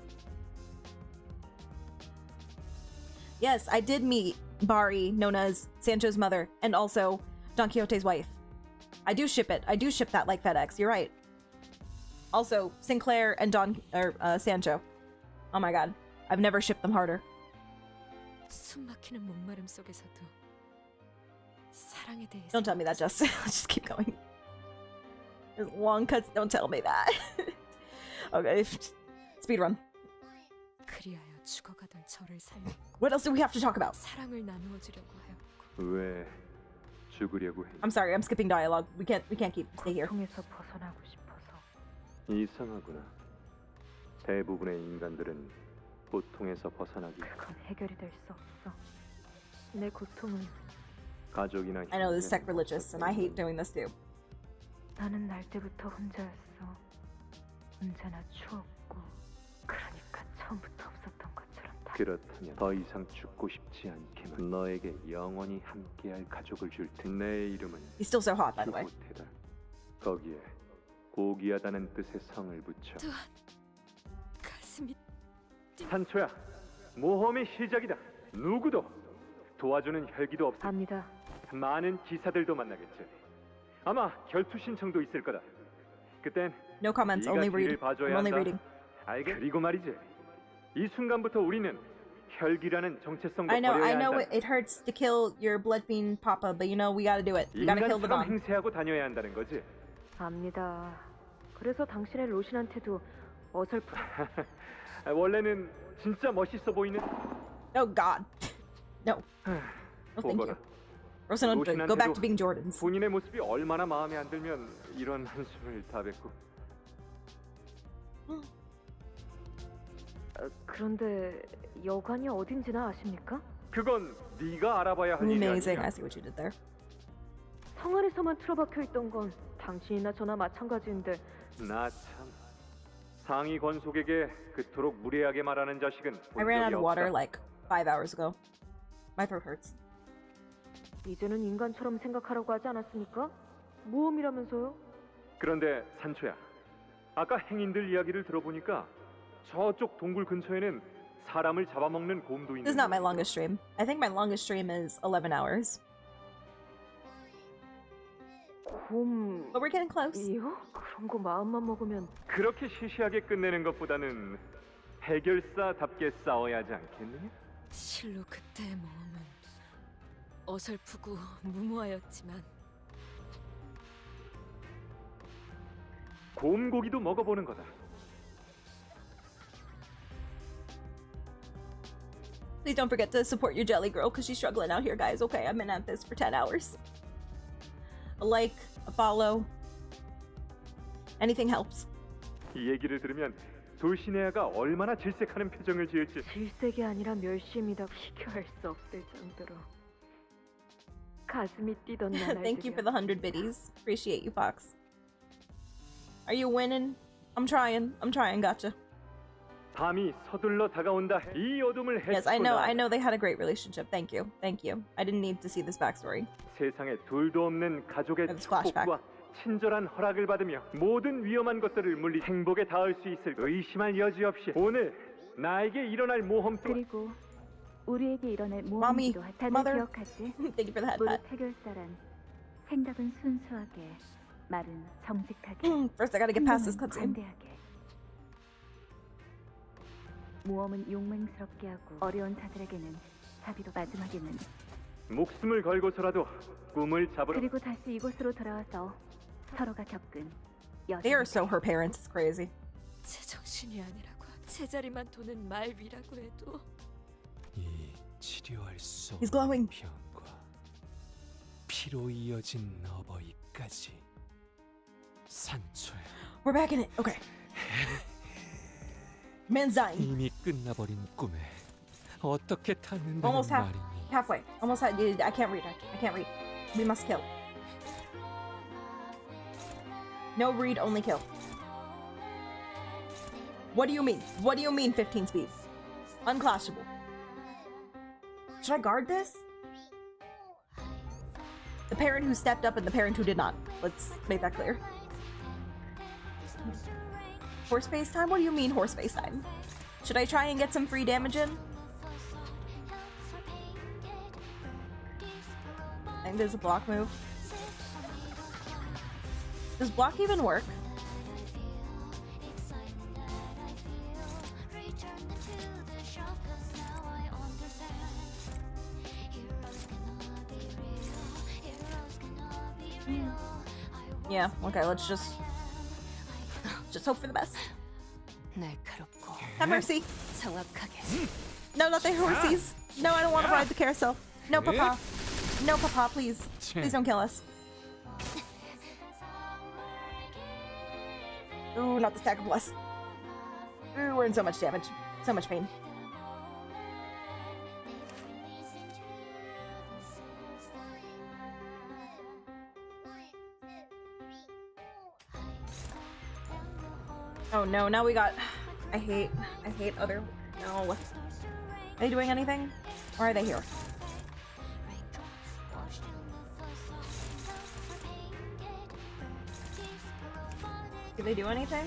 Yes, I did meet Bari, known as Sancho's mother, and also Don Quixote's wife. I do ship it. I do ship that like FedEx. You're right. Also, Sinclair and Sancho. Oh my God, I've never shipped them harder. 숨막히는 목마름 속에서도 사랑에 대해. Don't tell me that, Jess. Just keep going. Long cuts. Don't tell me that. Okay, speedrun. 그리하여 죽어가던 저를 살렸고. What else do we have to talk about? 사랑을 나누어 주려고 하였고. 왜 죽으려고 해? I'm sorry, I'm skipping dialogue. We can't stay here. 고통에서 벗어나고 싶어서. 이상하구나. 대부분의 인간들은 고통에서 벗어나기. 그건 해결이 될 수 없어. 내 고통은 가족이나. I know this is sacrilegious, and I hate doing this too. 나는 날 때부터 혼자였어. 언제나 추웠고, 그러니까 처음부터 없었던 것처럼 다. 그렇다면 더 이상 죽고 싶지 않게만 너에게 영원히 함께할 가족을 줄 테니 내 이름은 He's still so hot, by the way. 휴고테다. 거기에 고귀하다는 뜻의 성을 붙여. 가슴이. 산초야, 모험의 시작이다. 누구도 도와주는 혈기도 없어. 압니다. 많은 기사들도 만나겠지. 아마 결투 신청도 있을 거다. 그땐 No comments, only read. I'm only reading. 그리고 말이지. 이 순간부터 우리는 혈기라는 정체성도 I know 버려야 한다. it hurts to kill your blood fiend papa, but you know we gotta do it. We gotta kill the 인간처럼 Don. 행세하고 다녀야 한다는 거지. 압니다. 그래서 당신의 로신한테도 어설픈. 원래는 진짜 멋있어 보이는. Oh God, no. No, thank you. Rocinates, go back to being Jordans. 본인의 모습이 얼마나 마음에 안 들면 이런 한숨을 다 뱉고. 그런데 여관이 어딘지나 아십니까? 그건 네가 알아봐야 할 일이 Amazing. 아니야. I see what you did there. 성 안에서만 틀어박혀 있던 건 당신이나 저나 마찬가지인데. 나 참. 상위 권속에게 그토록 무례하게 말하는 자식은 본 I ran out 적이 of water 없다. like 5 hours ago. My throat hurts. 이제는 인간처럼 생각하라고 하지 않았습니까? 모험이라면서요? 그런데 산초야, 아까 행인들 이야기를 들어보니까 저쪽 동굴 근처에는 사람을 잡아먹는 곰도 This is not my 있는 longest stream. I think my longest stream is 11 hours. 곰... But we're getting close. 이요? 그런 거 마음만 먹으면... 그렇게 시시하게 끝내는 것보다는 해결사답게 싸워야 하지 않겠느냐? 실로 그때의 모험은 어설프고 무모하였지만 곰고기도 먹어보는 거다. Please don't forget to support your jelly girl because she's struggling out here, guys. Okay, I've been at this for 10 hours. A like, a follow. Anything helps. 이 얘기를 들으면 돌시네아가 얼마나 질색하는 표정을 지을지. 질색이 아니라 멸시입니다. 비교할 수 없을 정도로. 가슴이 뛰던 나날들이야. Thank you for the 100 biddies. Appreciate you, Fox. Are you winning? I'm trying, gotcha. 밤이 서둘러 다가온다. 이 어둠을 Yes, I know they had a great relationship. Thank you. I didn't need to see this backstory. 세상에 둘도 없는 가족의 축복과 친절한 허락을 받으며 모든 위험한 것들을 물리 행복에 닿을 수 있을 의심할 여지 없이 오늘 나에게 일어날 모험 또한 그리고 우리에게 일어날 Mommy, 모험도 다들 mother. 기억하지? Thank you for the head 무릇 pat. 해결사란 생각은 순수하게, 말은 정직하게, First, I gotta get past this 행동은 cutscene. 관대하게. 모험은 용맹스럽게 하고 어려운 자들에게는 자비로, 마지막에는 목숨을 걸고서라도 꿈을 잡으러. 그리고 다시 이곳으로 돌아와서 서로가 겪은 They are so her parents. It's crazy. 제정신이 아니라고 제자리만 도는 말 위라고 해도 이 치료할 수 He's glowing. 없는 병과 피로 이어진 어버이까지. 산초야. We're back in it. Okay. Man's dying. 이미 끝나버린 꿈에 어떻게 탔는다는 Almost 말이니? halfway. Almost half. I can't read. I can't read. We must kill. No read, only kill. What do you mean? What do you mean 15 speed? Unclashable. Should I guard this? The parent who stepped up and the parent who did not. Let's make that clear. Horse face time? What do you mean horse face time? Should I try and get some free damage in? I think there's a block move. Does block even work? Yeah, okay, let's just hope for the best. 날카롭고 Have mercy. 정확하게. No, not the horsies. No, I don't want to ride the carousel. No, Papa. No, Papa, please. Please don't kill us. Ooh, not the stack of bless. Ooh, we're in so much damage. So much pain. Oh no, now we got... I hate other... No. Are they doing anything? Or are they here? Do they do anything?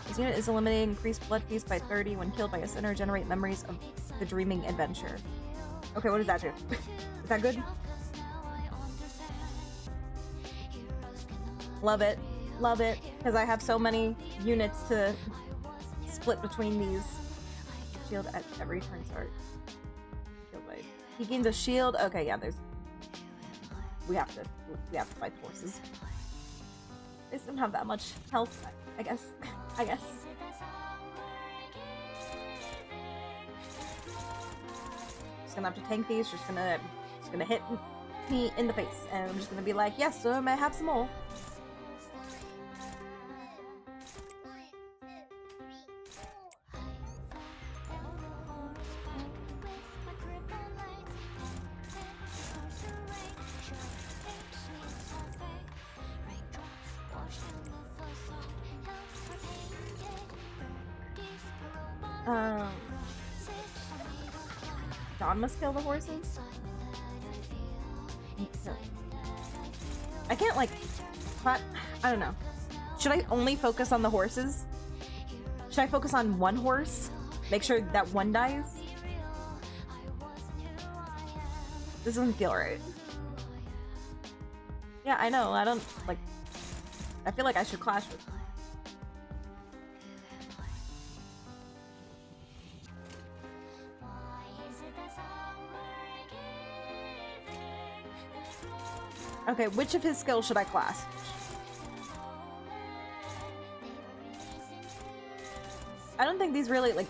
This unit is eliminating increased blood feast by 30 when killed by a sinner. Generate memories of the dreaming adventure. Okay, what does that do? Is that good? Love it. Love it. Because I have so many units to split between these. Shield at every turn start. Shield by... He gains a shield. Okay, yeah, there's... We have to fight horses. They just don't have that much health, I guess. Just gonna have to tank these, just gonna hit me in the face, and I'm just gonna be like, yes, sir, may I have some more? Don must kill the horses? I can't, like, I don't know. Should I only focus on the horses? Should I focus on one horse? Make sure that one dies? This doesn't feel right. Yeah, I know. I don't, like... I feel like I should clash with them. Okay, which of his skills should I class? I don't think these really, like...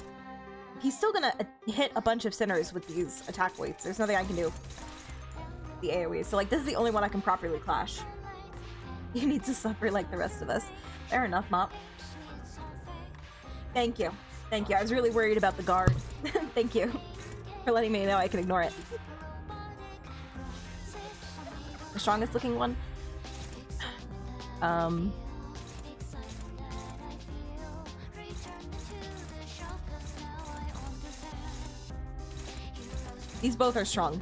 He's still gonna hit a bunch of sinners with these attack weights. There's nothing I can do. The AoE. So, like, this is the only one I can properly clash. You need to suffer like the rest of us. Fair enough, Mop. Thank you. Thank you. I was really worried about the guard. Thank you for letting me know I can ignore it. The strongest looking one? These both are strong.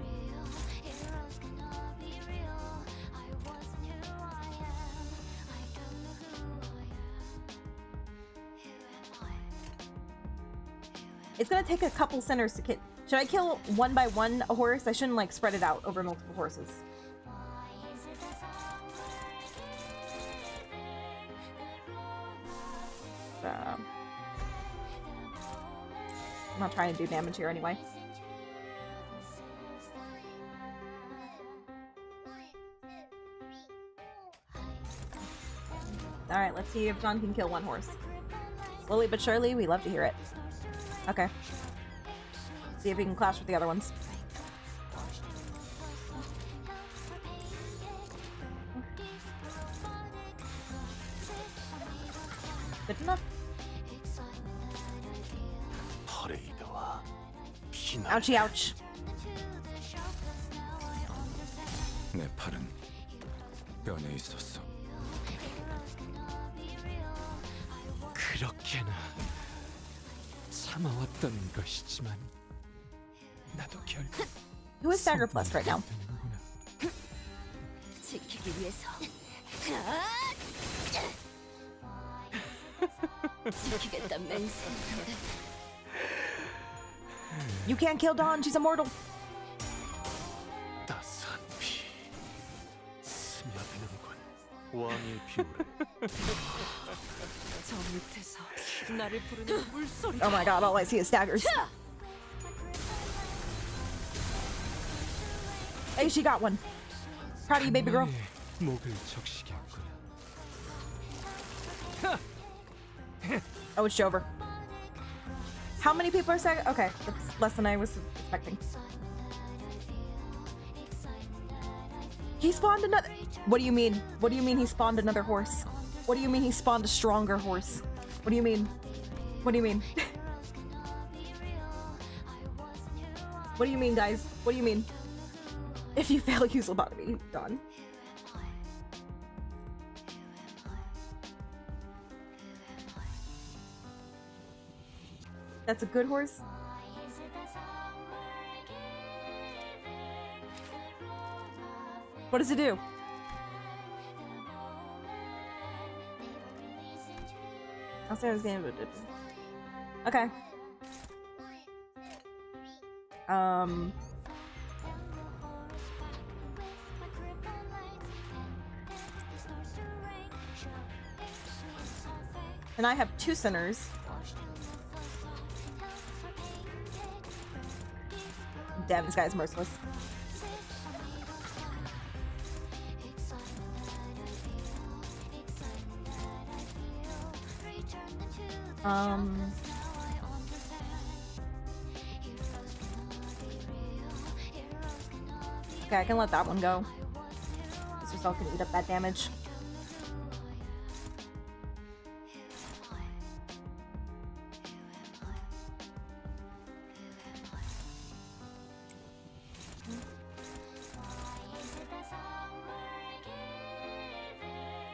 It's gonna take a couple sinners to kill. Should I kill one by one a horse? I shouldn't like spread it out over multiple horses. I'm not trying to do damage here anyway. Alright, let's see if John can kill one horse. Slowly but surely, we love to hear it. Okay. See if we can clash with the other ones. Good enough. Ouchie, ouch. 내 팔은 뼈에 있었어. 그렇게나 참아왔던 것이지만 나도 결국 Who is Stagger Plus right now? 지키기 위해서. 지키겠단 맹세. You can't kill Dawn, she's immortal. 따스한 피 스며드는군. 왕의 피부를. 저 밑에서 나를 부르는 물소리. Oh my god, all I see is staggers. Hey, she got one. Proud of you, baby girl. 목을 적시게 했구나. Oh, it's Jover. How many people are staggered? Okay, that's less than I was expecting. He spawned another. What do you mean? What do you mean he spawned another horse? What do you mean he spawned a stronger horse? What do you mean? What do you mean? What do you mean, guys? What do you mean? If you fail, use lobotomy. Done. That's a good horse? What does it do? I'll say I was getting a bit. Okay. And I have 2 sinners. Damn, this guy's merciless. Okay, I can let that one go. This yourself can eat up that damage.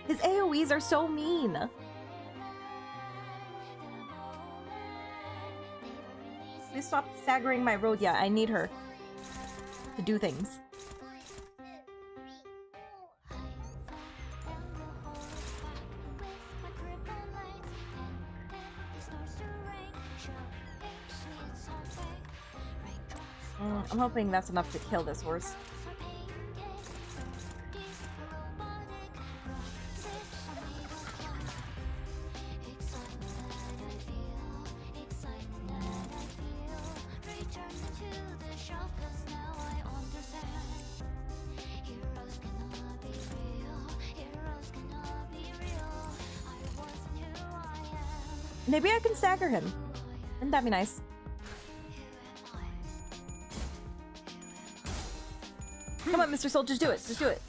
His AoEs are so mean. Please stop staggering my road. Yeah, I need her. to do things. I'm hoping that's enough to kill this horse. Maybe I can stagger him. Wouldn't that be nice? Come on, Mr. Soul, just do it. Just do it.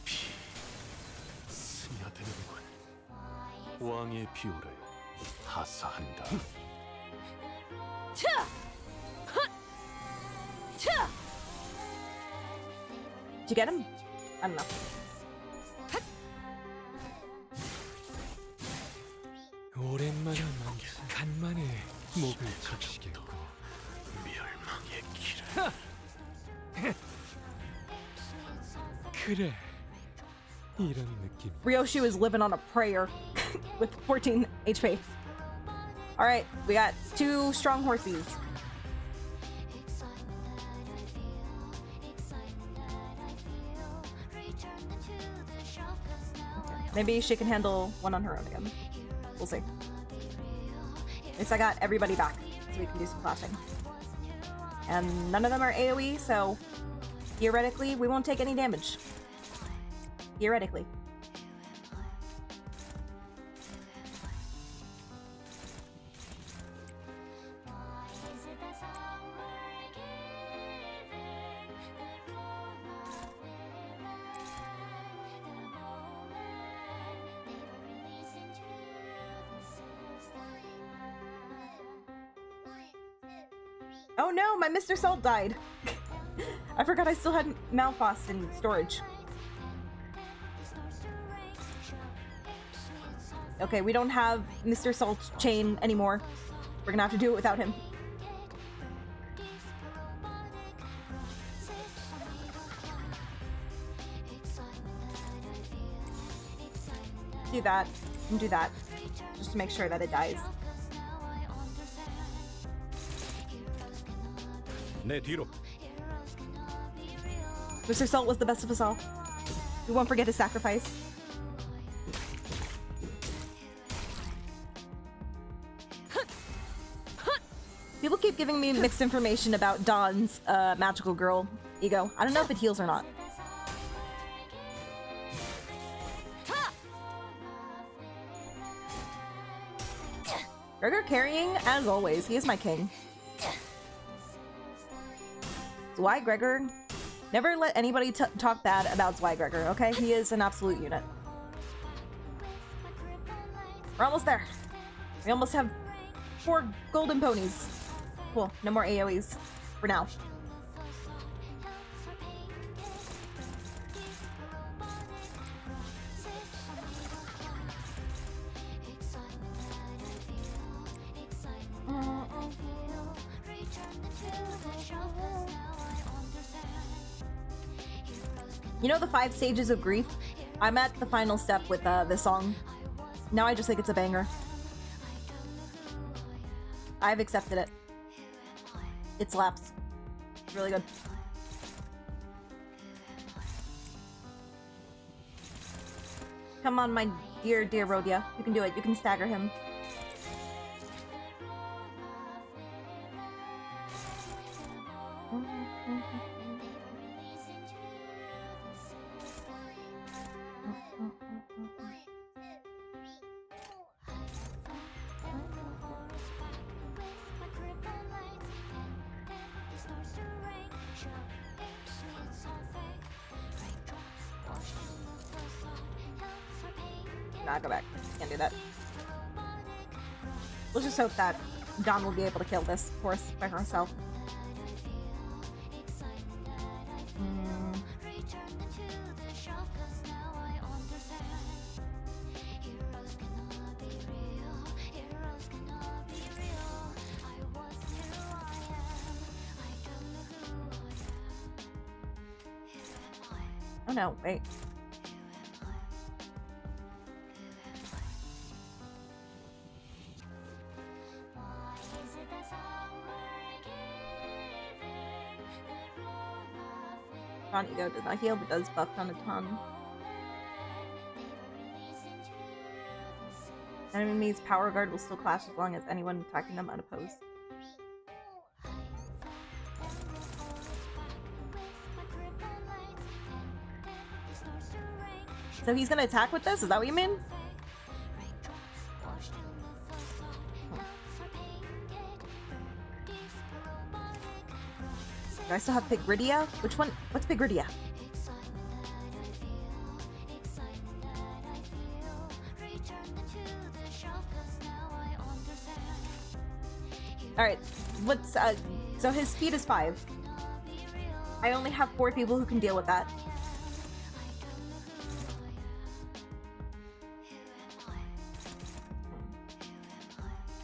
스며드는군. 왕의 비호를 하사한다. Did you get him? I don't know. 오랜만에 간만에 목을 적시겠고 멸망의 길을. 그래, 이런 느낌. Ryoshi was living on a prayer with 14 HP. Alright, we got 2 strong horses. Maybe she can handle one on her own again. We'll see. At least I got everybody back, so we can do some clashing. And none of them are AoE, so theoretically, we won't take any damage. Theoretically. Oh no, my Mr. Salt died. I forgot I still had Malphos in storage. Okay, we don't have Mr. Salt's chain anymore. We're gonna have to do it without him. Do that, and do that, just to make sure that it dies. 내 뒤로. Mr. Salt was the best of us all. We won't forget his sacrifice. People keep giving me mixed information about Don's magical girl ego. I don't know if it heals or not. Gregor carrying, as always. He is my king. Zwei Gregor. Never let anybody talk bad about Zwei Gregor, okay? He is an absolute unit. We're almost there. We almost have 4 golden ponies. Cool. No more AoEs. For now. You know the 5 stages of grief? I'm at the final step with this song. Now I just think it's a banger. I've accepted it. It slaps. It's really good. Come on, my dear, dear Rhodia. You can do it. You can stagger him. Nah, go back. Can't do that. Let's just hope that Dawn will be able to kill this horse by herself. Oh no, wait. Strong ego does not heal, but does buff on a ton. Enemy's power guard will still clash as long as anyone attacking them unopposed. So he's gonna attack with this? Is that what you mean? Do I still have Pigridia? Which one? What's Pigridia? Alright, what's, so his speed is 5. I only have 4 people who can deal with that.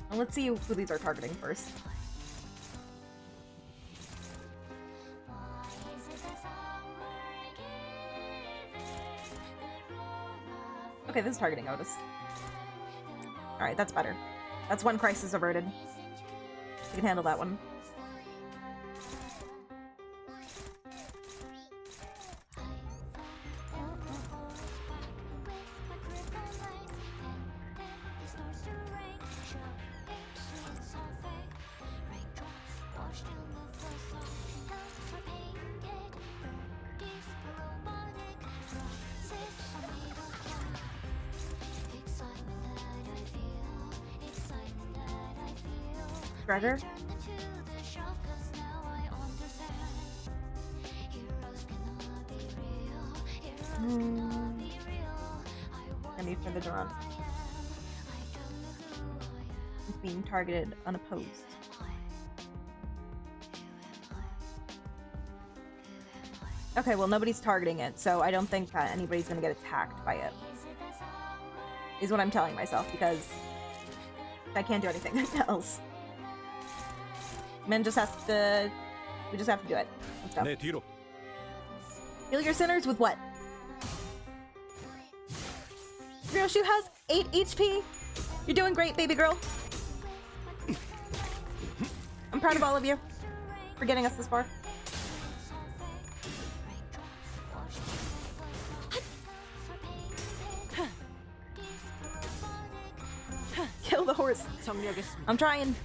And let's see who these are targeting first. Okay, this is targeting Otis. Alright, that's better. That's one crisis averted. You can handle that one. Gregor? I need for the Duran. It's being targeted unopposed. Okay, well nobody's targeting it, so I don't think that anybody's gonna get attacked by it. Is what I'm telling myself, because I can't do anything else. Men just has to... We just have to do it. Let's go. Heal your sinners with what? Ryoshu has 8 HP! You're doing great, baby girl! I'm proud of all of you for getting us this far. Kill the horse! I'm trying!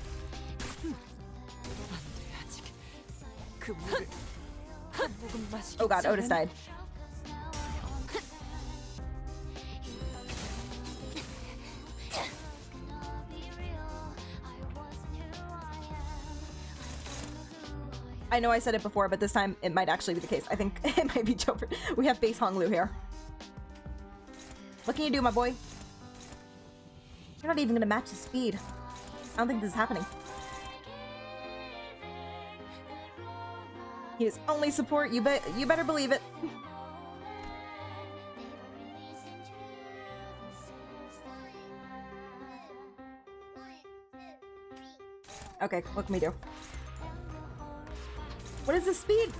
Oh god, Otis died. I know I said it before, but this time it might actually be the case. I think it might be Joker. We have base Honglu here. What can you do, my boy? You're not even gonna match his speed. I don't think this is happening. He is only support. You better believe it. Okay, what can we do? What is the speed?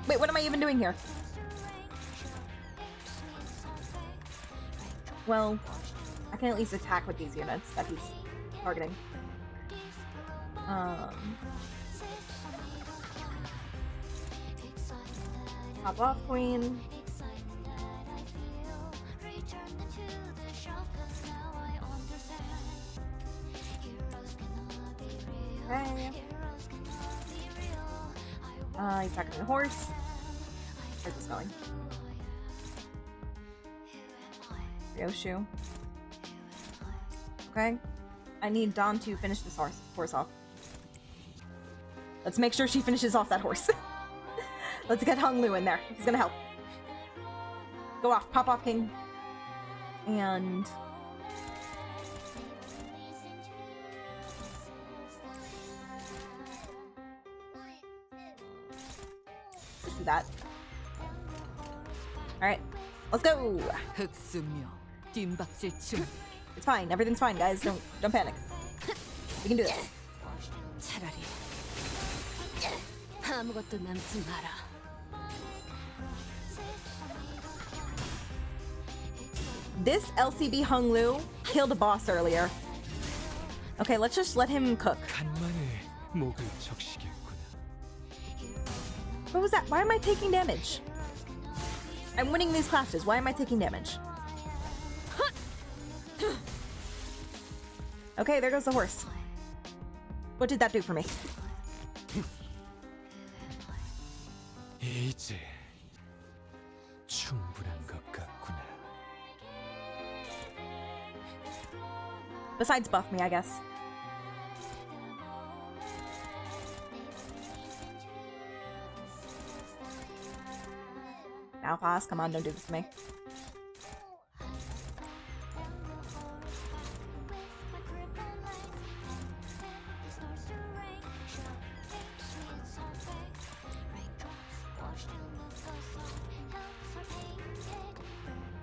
Wait, what am I even doing here? Well, I can at least attack with these units that he's targeting. Pop off, queen. Okay. He's attacking the horse. Where's this going? Ryoshu. Okay. I need Don to finish this horse off. Let's make sure she finishes off that horse. Let's get Honglu in there. He's gonna help. Go off. Pop off, king. And... let's do that. Alright. Let's go! It's fine. Everything's fine, guys. Don't panic. We can do this. this LCB Hung Lu killed a boss earlier. Okay, let's just let him cook. What was that? Why am I taking damage? I'm winning these clashes. Why am I taking damage? Okay, there goes the horse. What did that do for me? 이제 충분한 것 같구나. Besides buff me, I guess. Now fast, come on, don't do this to me.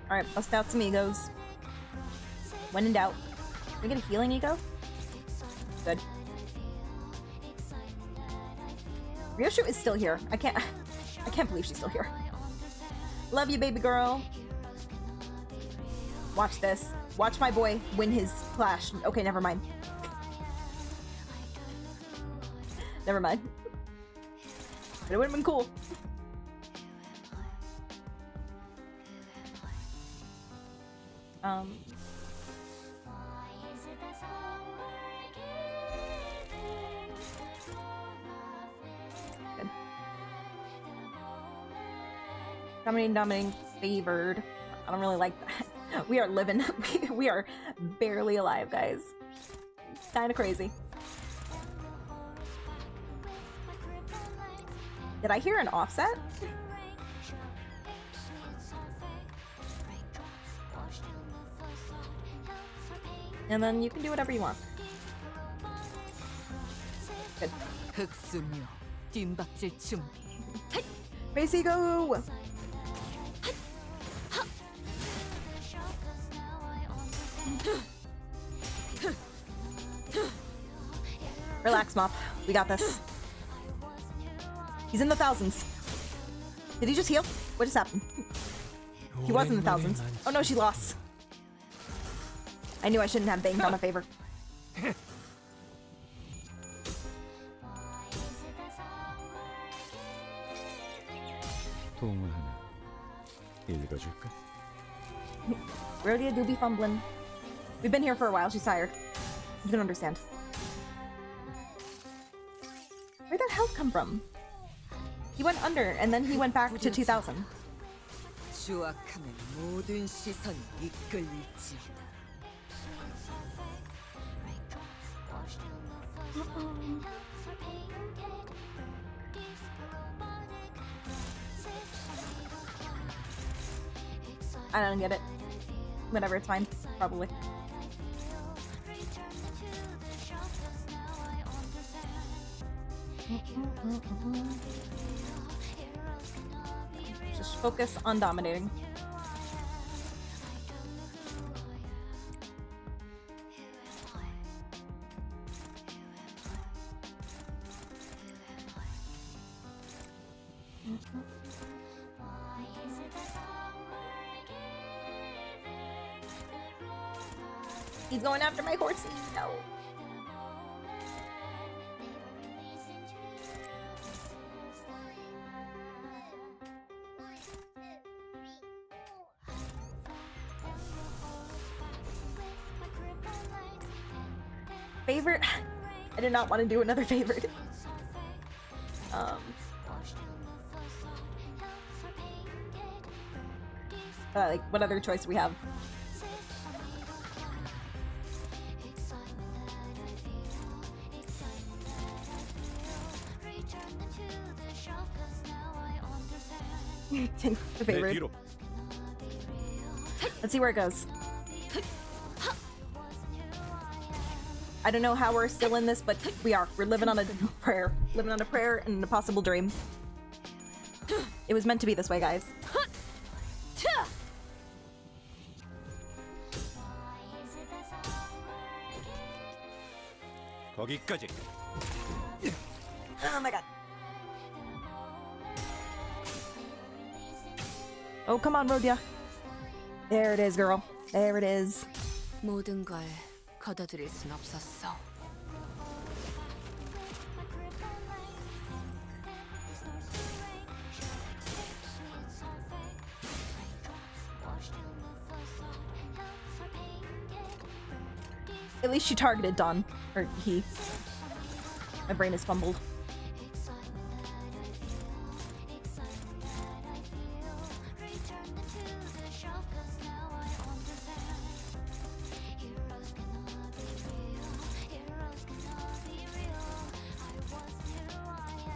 Alright, bust out some egos. When in doubt. Can we get a healing ego? Good. Ryoshu is still here. I can't believe she's still here. Love you, baby girl. Watch this. Watch my boy win his clash. Okay, never mind. Never mind. But it would have been cool. Good. Dominating, favored. I don't really like that. We are living. We are barely alive, guys. Kind of crazy. Did I hear an offset? And then you can do whatever you want. Good. 흑수녀, 뒷박질 준비. Macy, go! Relax, Mop. We got this. He's in the thousands. Did he just heal? What just happened? He was in the thousands. Oh no, she lost. I knew I shouldn't have banged on a favor. 도움을 하나 읽어줄까? Rhodia do be fumbling. We've been here for a while. She's tired. You can understand. Where'd that health come from? He went under, and then he went back to 2000. 추악하면 모든 시선이 이끌릴지어다. I don't get it. Whatever, it's fine. Probably. Just focus on dominating. He's going after my horsey. No. Favorite? I did not want to do another favorite. Like, what other choice do we have? The favorite. Let's see where it goes. I don't know how we're still in this, but we are. We're living on a prayer. Living on a prayer and a possible dream. It was meant to be this way, guys. 거기까지. Oh my god. Oh, come on, Rhodia. There it is, girl. There it is. 모든 걸 걷어들일 순 없었어. At least she targeted Don. Or he. My brain is fumbled.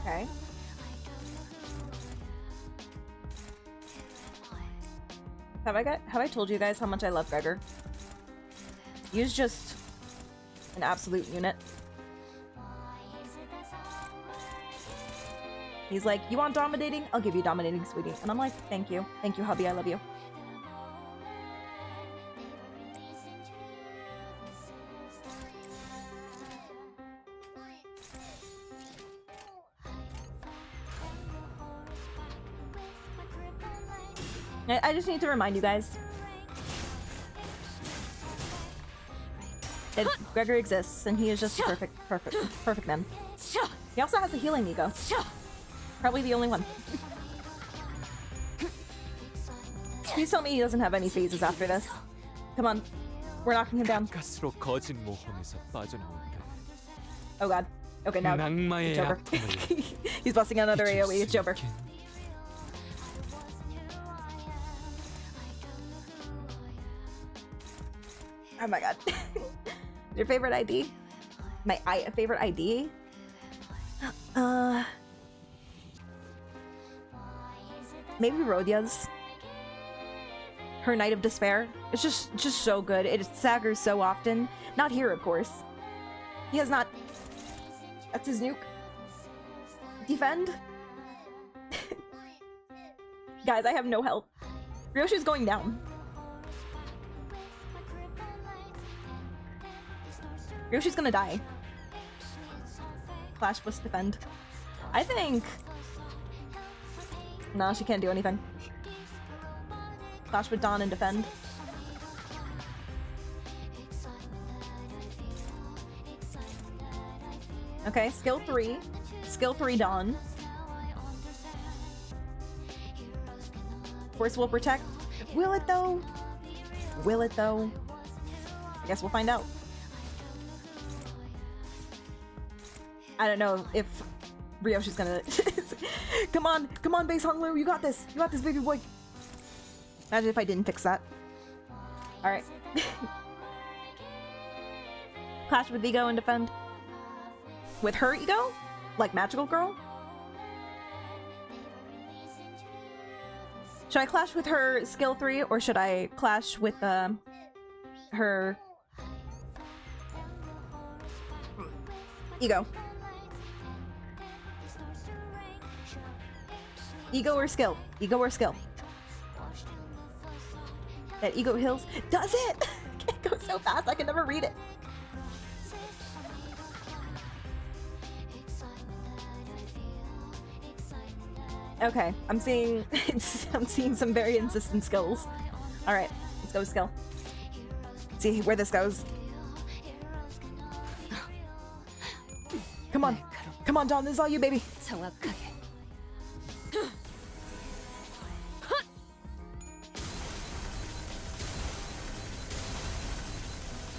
Okay. Have I told you guys how much I love Gregor? He's just an absolute unit. He's like, you want dominating? I'll give you dominating, sweetie. And I'm like, thank you. Thank you, hubby. I love you. I just need to remind you guys that Gregor exists, and he is just a perfect man. He also has a healing ego. Probably the only one. Please tell me he doesn't have any phases after this. Come on, we're knocking him down. Oh god. Okay, now it's over. He's busting another AoE. It's over. Oh my god. Your favorite ID? My favorite ID? Maybe Rodia's. Her Night of Despair. It's just so good. It staggers so often. Not here, of course. He has not. That's his nuke. Defend? Guys, I have no health. Ryoshi's going down. Ryoshi's gonna die. Clash plus defend. I think... No, she can't do anything. Clash with Dawn and defend. Okay, skill 3. Skill 3 Dawn. Force will protect. Will it though? Will it though? I guess we'll find out. I don't know if Ryoshi's gonna... Come on, Base Honglu, you got this, baby boy. Imagine if I didn't fix that. Alright. Clash with ego and defend. With her ego? Like Magical Girl? Should I clash with her skill 3, or should I clash with her ego? Ego or skill? Ego or skill? That ego heals. Does it? It goes so fast I can never read it. Okay, I'm seeing some very insistent skills. All right, let's go skill. See where this goes. Come on, Dawn. This is all you, baby.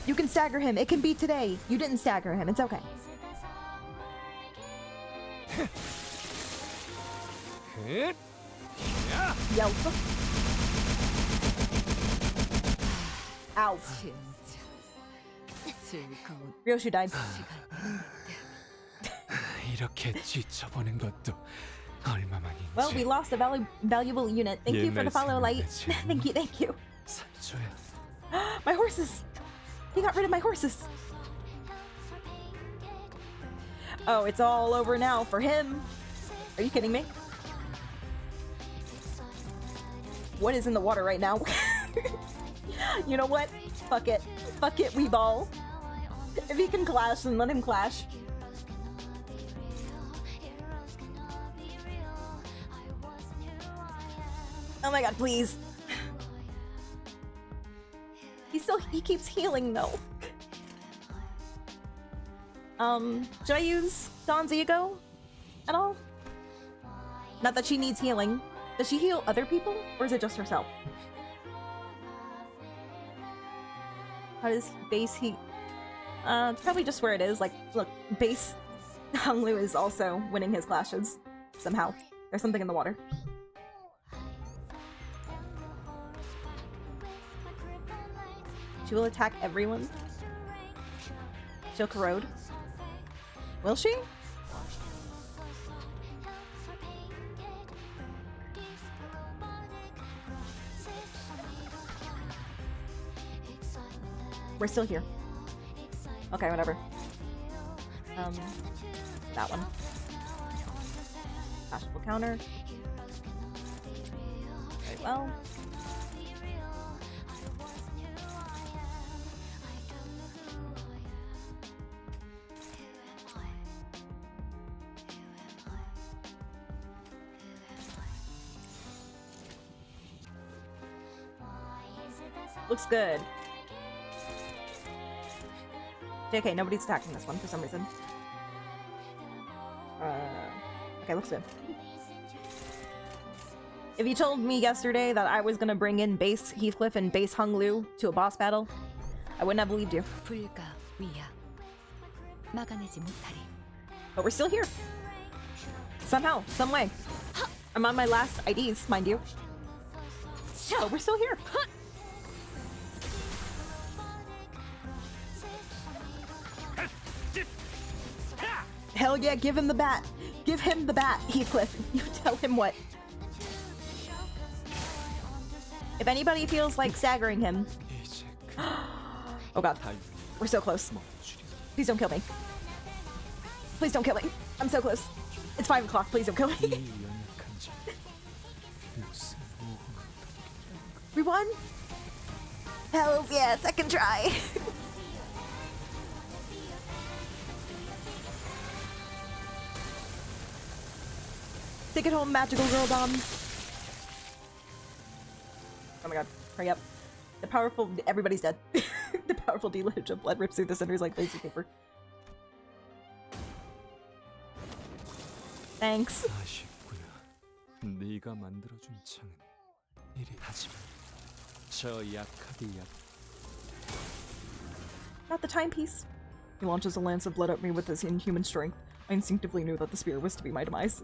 You can stagger him. It can be today. You didn't stagger him. It's okay. Yelp. Ow. Ryoshi died. Well, we lost a valuable unit. Thank you for the follow, Light. Thank you. My horses! He got rid of my horses! Oh, it's all over now for him. Are you kidding me? What is in the water right now? You know what? Fuck it. Fuck it, we ball. If he can clash, then let him clash. Oh my god, please. He keeps healing though. Should I use Dawn's ego at all? Not that she needs healing. Does she heal other people, or is it just herself? How does base heat? Probably just where it is. Like, look, base Honglu is also winning his clashes somehow. There's something in the water. She will attack everyone. She'll corrode. Will she? We're still here. Okay, whatever. That one. Cashable counter. Very well. Looks good. JK, nobody's attacking this one for some reason. Okay, looks good. If you told me yesterday that I was gonna bring in base Heathcliff and base Honglu to a boss battle, I wouldn't have believed you. But we're still here. Somehow, some way. I'm on my last IDs, mind you. But we're still here. Hell yeah, give him the bat. Give him the bat, Heathcliff. You tell him what. If anybody feels like staggering him... Oh god. We're so close. Please don't kill me. Please don't kill me. I'm so close. It's 5 o'clock. Please don't kill me. We won? Hells yeah, second try. Take it home, magical girl Dom. Oh my god, hurry up. The powerful... Everybody's dead. The powerful deluge of blood rips through the centers like lazy paper. Thanks. 네가 만들어준 창은 이리 하지만 저 약하디 약. Not the timepiece. He launches a lance of blood at me with his inhuman strength. I instinctively knew that the spear was to be my demise,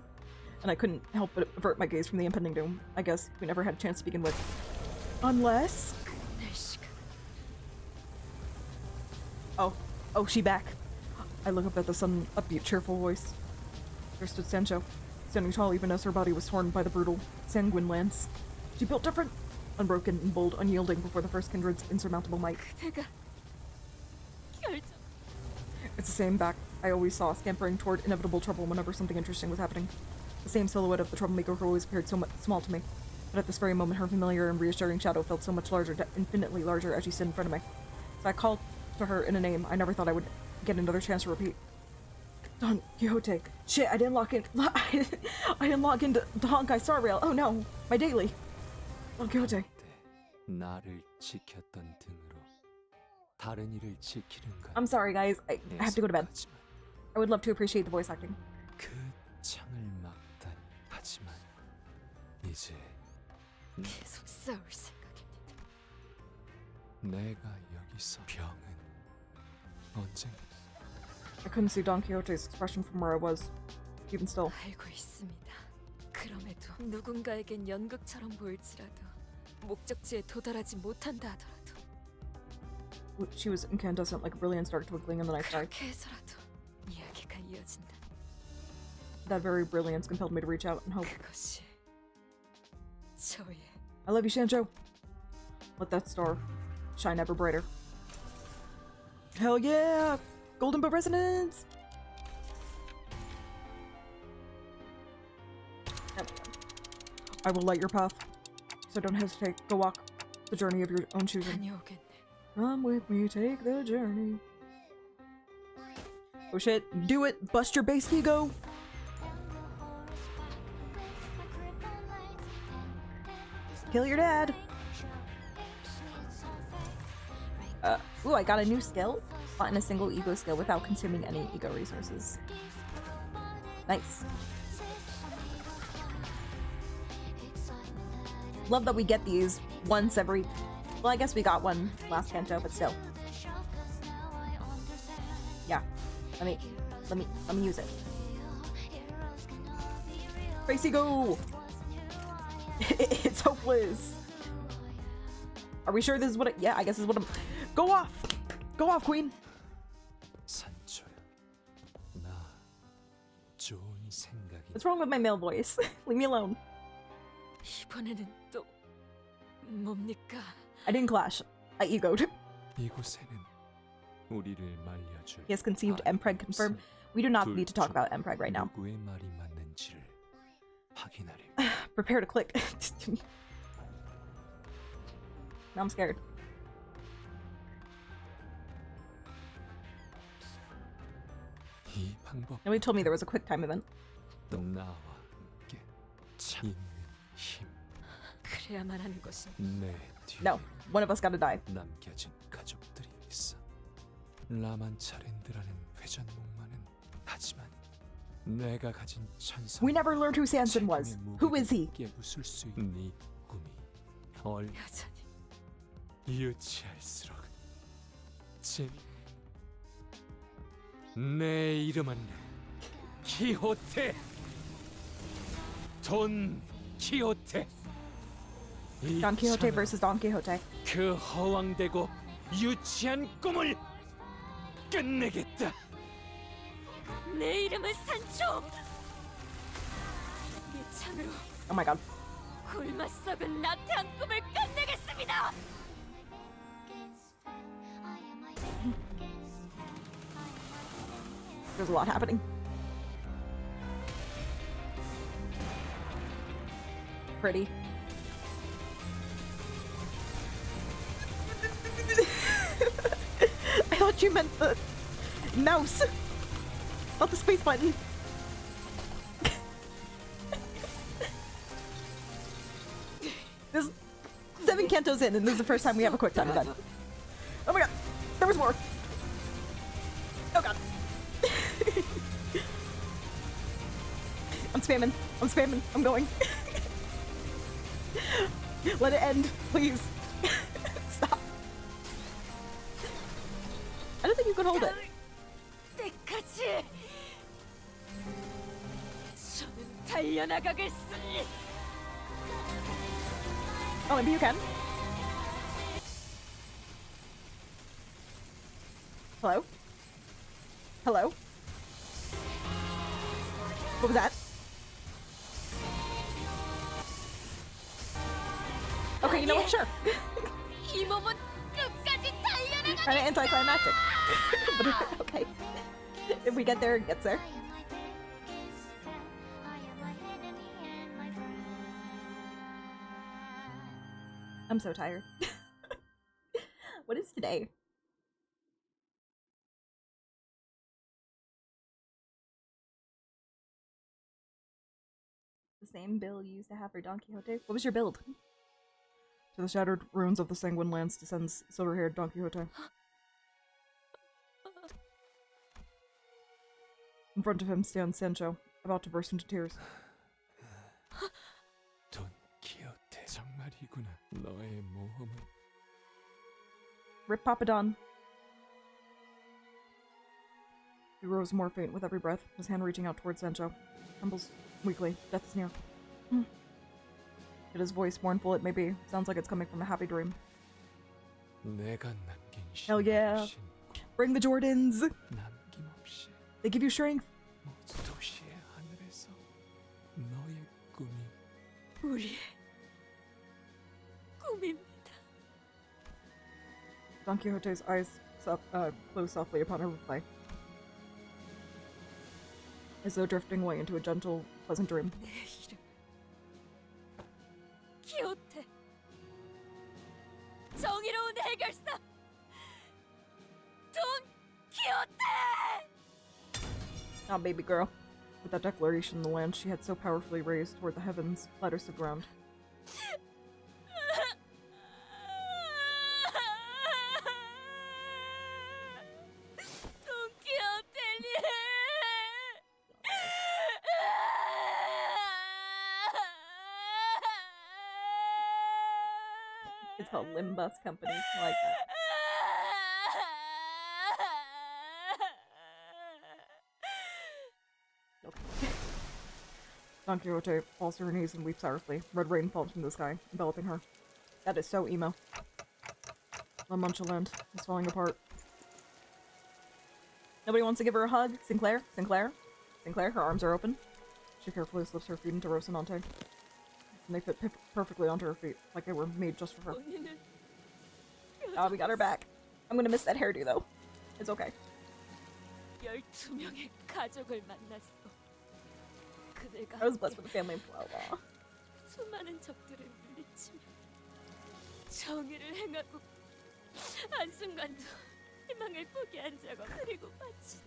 and I couldn't help but avert my gaze from the impending doom. I guess we never had a chance to begin with. Unless... Oh, she back. I look up at the sudden, upbeat, cheerful voice. There stood Sancho, standing tall even as her body was torn by the brutal, sanguine lance. She built different, unbroken and bold, unyielding before the first kindred's insurmountable might. It's the same back I always saw, scampering toward inevitable trouble whenever something interesting was happening. The same silhouette of the troublemaker who always appeared so much small to me. But at this very moment, her familiar and reassuring shadow felt so much larger, infinitely larger, as she stood in front of me. So I called to her in a name I never thought I would get another chance to repeat. Don Quixote. Shit, I didn't log in. I didn't log into the Honkai Star Rail. Oh no, my daily. Don Quixote. 나를 지켰던 등으로 다른 이를 지키는 것. I'm sorry, guys. I have to go to bed. I would love to appreciate the voice acting. 그 창을 막다니. 하지만 이제 계속 싸울 생각입니다. 내가 여기서 병은 언젠가. I couldn't see Don Quixote's expression from where I was. Even still. 알고 있습니다. 그럼에도 누군가에겐 연극처럼 보일지라도 목적지에 도달하지 못한다 하더라도 She was incandescent like a brilliant star twinkling in the night sky. 그렇게 해서라도 이야기가 이어진다. That very brilliance compelled me to reach out and hope. 그것이 저의 I love you, Sancho. Let that star shine ever brighter. Hell yeah! Golden Boat Resonance! I will light your path, so don't hesitate. Go walk the journey of your own choosing. Come with me, take the journey. Oh shit, do it! Bust your base ego! Kill your dad! Ooh, I got a new skill. Find a single ego skill without consuming any ego resources. Nice. Love that we get these once every... Well, I guess we got one last Canto, but still. Yeah. Let me use it. Tracy, go! It's hopeless. Are we sure this is what it... Yeah, I guess this is what I'm... Go off! Go off, queen! What's wrong with my male voice? Leave me alone. 이번에는 또 뭡니까? I didn't clash. I egoed. 이곳에는 우리를 말려줄 He has conceived Empreg confirmed. We do not need to talk about Empreg right now. 누구의 말이 맞는지를 확인하려. Prepare to click. Now I'm scared. 이 방법. Nobody told me there was a quick time event. 나와 함께 있는 힘. 그래야만 하는 것은. 내 뒤에 No, one of us gotta die. 남겨진 가족들이 있어. 라만차랜드라는 회전목마는 하지만 내가 가진 천성. We never learned who Sanson was. Who is he? 깨부술 수 있는 네 꿈이 여전히 유치할수록 재미. 내 이름은 키호테. 돈 키호테. Don Quixote versus Don Quixote. 그 허황되고 유치한 꿈을 끝내겠다. 내 이름은 산초. 이 창으로. Oh my god. 굶어 썩은 나태한 꿈을 끝내겠습니다. There's a lot happening. Pretty. I thought you meant the mouse, not the space button. This 7 cantos in, and this is the first time we have a quick time event. Oh my god, there was more. Oh god. I'm spamming, I'm going. Let it end, please. Stop. I don't think you can hold it. 때까지 저는 달려나가겠으니. Oh, maybe you can. Hello? Hello? What was that? Okay, you know what? Sure. 이 몸은 끝까지 달려나가. Kind of anticlimactic. But okay. If we get there, it gets there. I'm so tired. What is today? The same build you used to have for Don Quixote? What was your build? To the shattered ruins of the Sanguine Lands descends silver-haired Don Quixote. In front of him stands Sancho, about to burst into tears. 돈 키호테 정말이구나. 너의 모험은. Rip Papa Don. He grows more faint with every breath, his hand reaching out towards Sancho. Trembles weakly. Death is near. Yet his voice, mournful it may be, sounds like it's coming from a happy dream. 내가 남긴 Hell yeah! Bring the Jordans! 남김없이 They give you strength! 도시의 하늘에서 너의 꿈이 우리의 꿈입니다. Don Quixote's eyes close softly upon her reply, as though drifting away into a gentle, pleasant dream. 내 이름 키호테. 정의로운 해결사 돈 키호테. Ah, baby girl. With that declaration, the land she had so powerfully raised toward the heavens fled us to the ground. It's called Limbus Company. I like that. Okay. Don Quixote falls to her knees and weeps sorrowfully. Red rain falls from the sky, enveloping her. That is so emo. La Mancha land is falling apart. Nobody wants to give her a hug? Sinclair? Sinclair? Sinclair? Her arms are open. She carefully slips her feet into Rocinante. And they fit perfectly onto her feet, like they were made just for her. Oh, we got her back. I'm gonna miss that hairdo, though. It's okay. 12명의 가족을 만났어. 그대가 I was blessed with a family of 12. 수많은 적들을 물리치며 정의를 행하고 한순간도 희망을 포기한 적 없어. 그리고 마침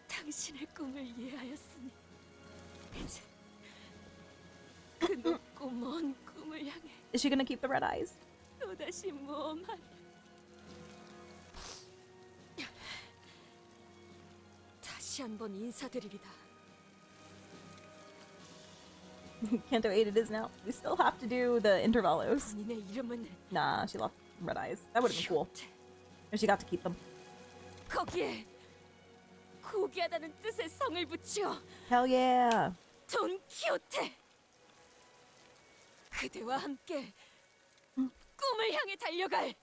당신의 꿈을 이해하였으니 이제 그 높고 먼 꿈을 향해 Is she gonna keep the red eyes? 또다시 모험하리. 다시 한번 인사드리리다. Canto 8 it is now. We still have to do the intervalos. 본인의 이름은 Nah, she lost red eyes. That would have been cool. If she got to keep them. 거기에 고귀하다는 뜻의 성을 붙여 Hell yeah. 돈 키호테. 그대와 함께 꿈을 향해 달려갈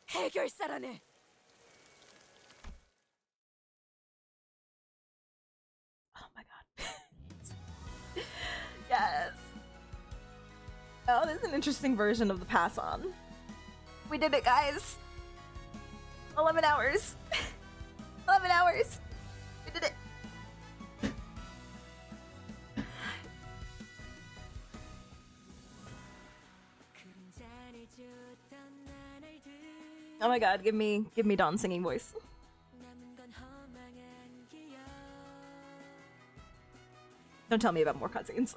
해결사라네. Oh my god. Yes. Oh, this is an interesting version of the pass on. We did it, guys. 11 hours. 11 hours. We did it. Oh my god, give me Dawn's singing voice. Don't tell me about more cutscenes.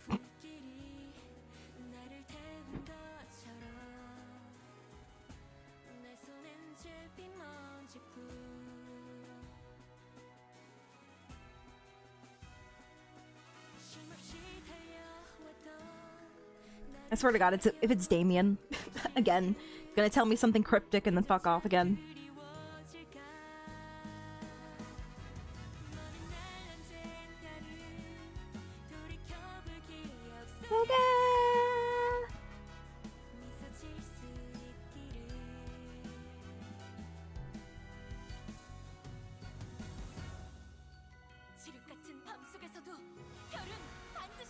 I swear to god, if it's Damien, again, gonna tell me something cryptic and then fuck off again.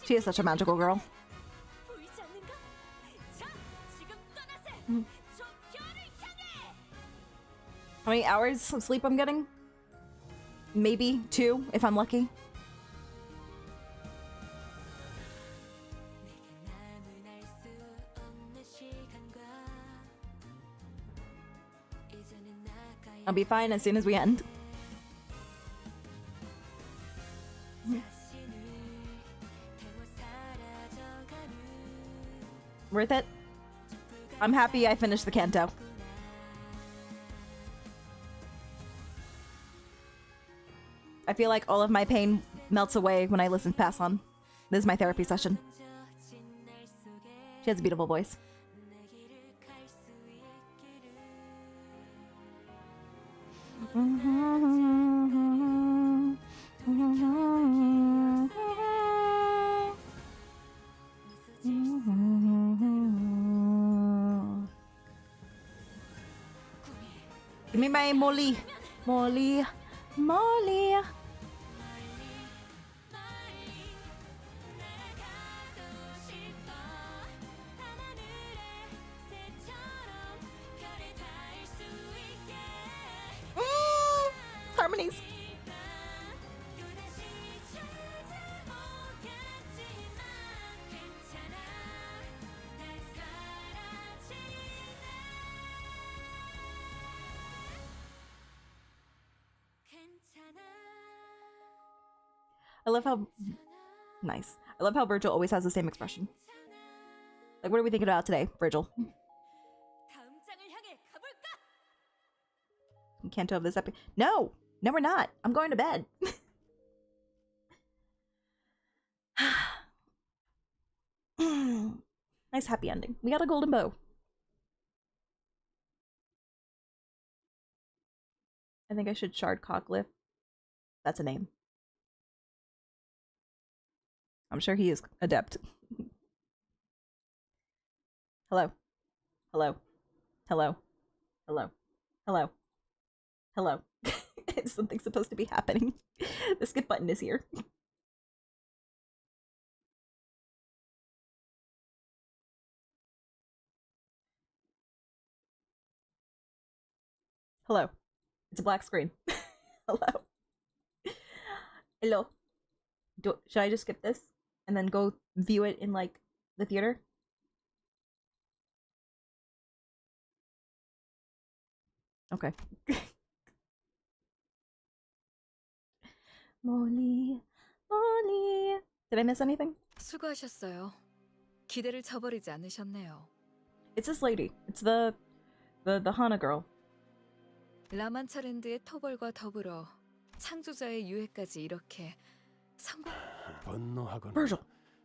She is such a magical girl. How many hours of sleep I'm getting? Maybe 2, if I'm lucky. I'll be fine as soon as we end. Worth it? I'm happy I finished the Canto. I feel like all of my pain melts away when I listen to Pass On. This is my therapy session. She has a beautiful voice. Give me my Molly. Molly. Molly. Harmonies. I love how nice. I love how Virgil always has the same expression. Like, what are we thinking about today, Virgil? Canto of this epic. No, no, we're not. I'm going to bed. Nice happy ending. We got a golden bow. I think I should shard cocklift. That's a name. I'm sure he is adept. Hello. Hello. Hello. Hello. Hello. Hello. Is something supposed to be happening? The skip button is here. Hello. It's a black screen. Hello. Hello. Should I just skip this and then go view it in like the theater? Okay. Molly, Molly. Did I miss anything? 수고하셨어요. 기대를 저버리지 않으셨네요. It's this lady. It's the Hana girl. 라만차랜드의 토벌과 더불어 창조자의 유해까지 이렇게 성공. 번노하거나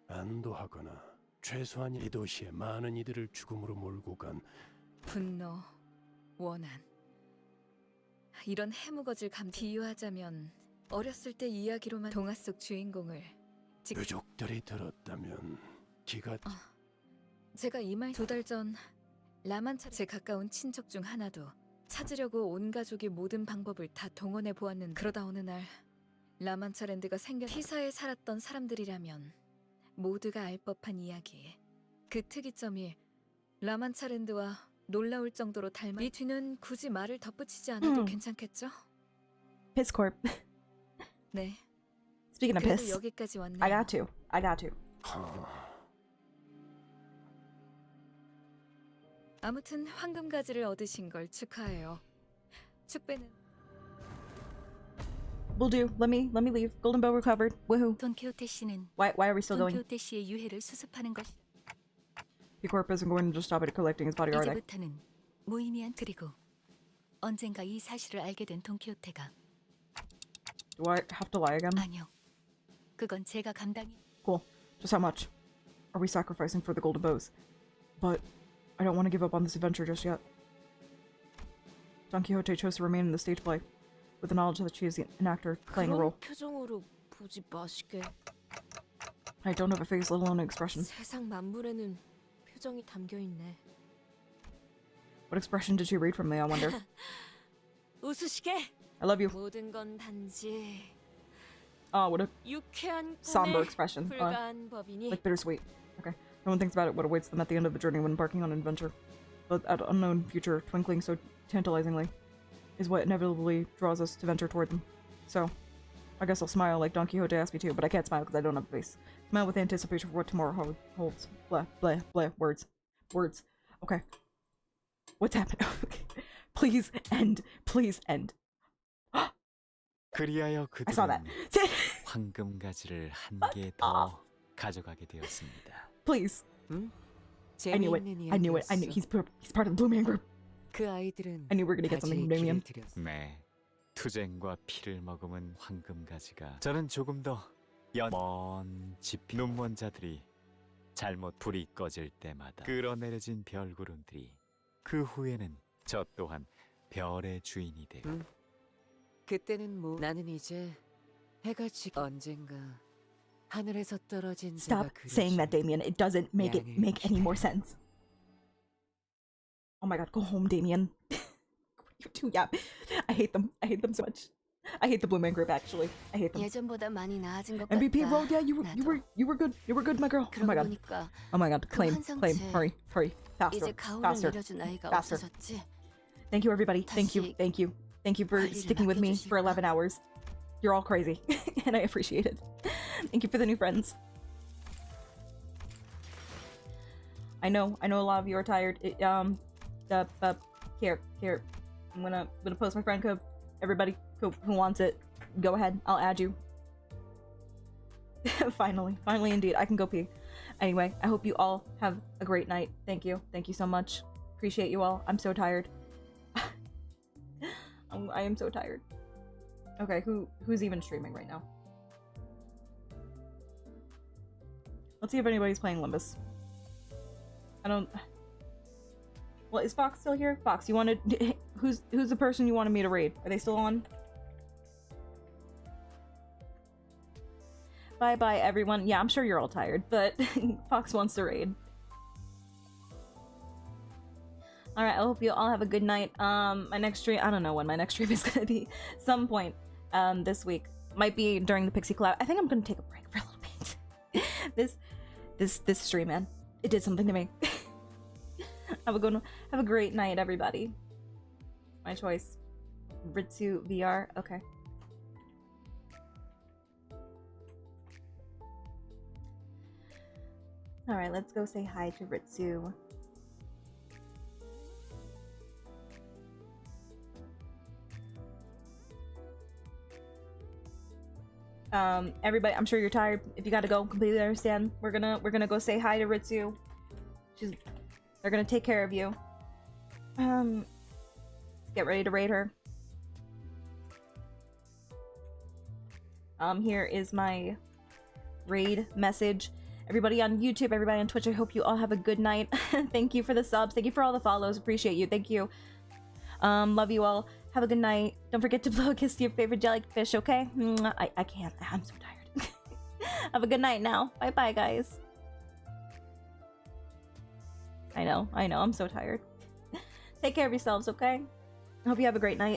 안도하거나 최소한 이 도시에 많은 이들을 죽음으로 몰고 간 분노, 원한. 이런 해무거질 비유하자면 어렸을 때 이야기로만 동화 속 주인공을 유족들이 들었다면 기가 제가 이 말 2달 전 라만차 제 가까운 친척 중 하나도 찾으려고 온 가족이 모든 방법을 다 동원해 보았는데 그러다 어느 날 라만차랜드가 피사에 살았던 사람들이라면 모두가 알 법한 이야기. 그 특이점이 라만차랜드와 놀라울 정도로 닮아. 이 뒤는 굳이 말을 덧붙이지 않아도 괜찮겠죠? Pisscorp. 네. Speaking of piss, 여기까지 왔네요. I got to. I got to. 아무튼 황금가지를 얻으신 걸 축하해요. 축배는 Will do. Let me leave. Golden bow recovered. Woohoo. 돈키호테 씨는 Why are we still going? 돈키호테 씨의 유해를 수습하는 것. P-Corp isn't going to just stop at collecting his body, are they? 이제부터는 무의미한 그리고 언젠가 이 사실을 알게 된 돈키호테가. Do I have to lie again? 아니요. 그건 제가 감당이. Cool. Just how much are we sacrificing for the golden bows? But I don't want to give up on this adventure just yet. Don Quixote chose to remain in the stage play, with the knowledge that she is an actor playing a role. 표정으로 보지 마시게. I don't have a face, let alone an expression. 세상 만물에는 표정이 담겨 있네. What expression did she read from me, I wonder? 웃으시게. I love you. 모든 건 단지 What a 유쾌한 somber expression. 불가한 법이니. Like bittersweet. Okay. No one thinks about what awaits them at the end of the journey when embarking on an adventure. But that unknown future, twinkling so tantalizingly, is what inevitably draws us to venture toward them. So, I guess I'll smile like Don Quixote asked me to, but I can't smile because I don't have a face. Smile with anticipation for what tomorrow holds. Blah, blah, blah. Words. Words. Okay. What's happening? Please end. Please end. 그리하여 I saw that. 그들은 황금가지를 한 개 더 가져가게 되었습니다. Please. I knew it. I knew it. I knew he's part of the Blue Man Group. 그 아이들은 I knew we were gonna get something from Damien. 네, 투쟁과 피를 머금은 황금가지가 저는 조금 더 먼 지피 눈먼 자들이 잘못 불이 꺼질 때마다 끌어내려진 별구름들이 그 후에는 저 또한 별의 주인이 되고 그때는 뭐 나는 이제 해가 언젠가 하늘에서 떨어진 Stop saying that, Damien. It doesn't make it make any more sense. Oh my god, go home, Damien. You too, yeah. I hate them. I hate them so much. I hate the Blue Man Group, actually. I hate them. 예전보다 많이 나아진 것 MVP 같다. road, yeah, you were good. You were good, my girl. Oh my god. Oh my god. Claim. Hurry. Faster. 이제 가오를 Faster. 밀어준 아이가 Faster. 없어졌지. Thank you, everybody. Thank you for sticking with me for 11 hours. You're all crazy, and I appreciate it. Thank you for the new friends. I know a lot of you are tired. Here. I'm gonna post my friend code. Everybody who wants it, go ahead. I'll add you. Finally indeed, I can go pee. Anyway, I hope you all have a great night. Thank you so much. Appreciate you all. I'm so tired. I am so tired. Okay, who's even streaming right now? Let's see if anybody's playing Limbus. I don't. Well, is Fox still here? Fox, you wanted who's the person you wanted me to raid? Are they still on? Bye bye everyone. Yeah, I'm sure you're all tired, but Fox wants to raid. All right, I hope you all have a good night. My next stream, I don't know when my next stream is gonna be. Some point this week. Might be during the Pixie Cloud. I think I'm gonna take a break for a little bit. this stream, man, it did something to me. Have a great night, everybody. My choice. Ritsu VR. Okay. All right, let's go say hi to Ritsu. Everybody, I'm sure you're tired. If you gotta go, completely understand. We're gonna go say hi to Ritsu. They're gonna take care of you. Get ready to raid her. Here is my raid message. Everybody on YouTube, everybody on Twitch, I hope you all have a good night. Thank you for the subs. Thank you for all the follows. Appreciate you. Thank you. Love you all. Have a good night. Don't forget to blow a kiss to your favorite jellyfish, okay? I can't. I'm so tired. Have a good night now. Bye-bye, guys. I know. I'm so tired. Take care of yourselves, okay? I hope you have a great night.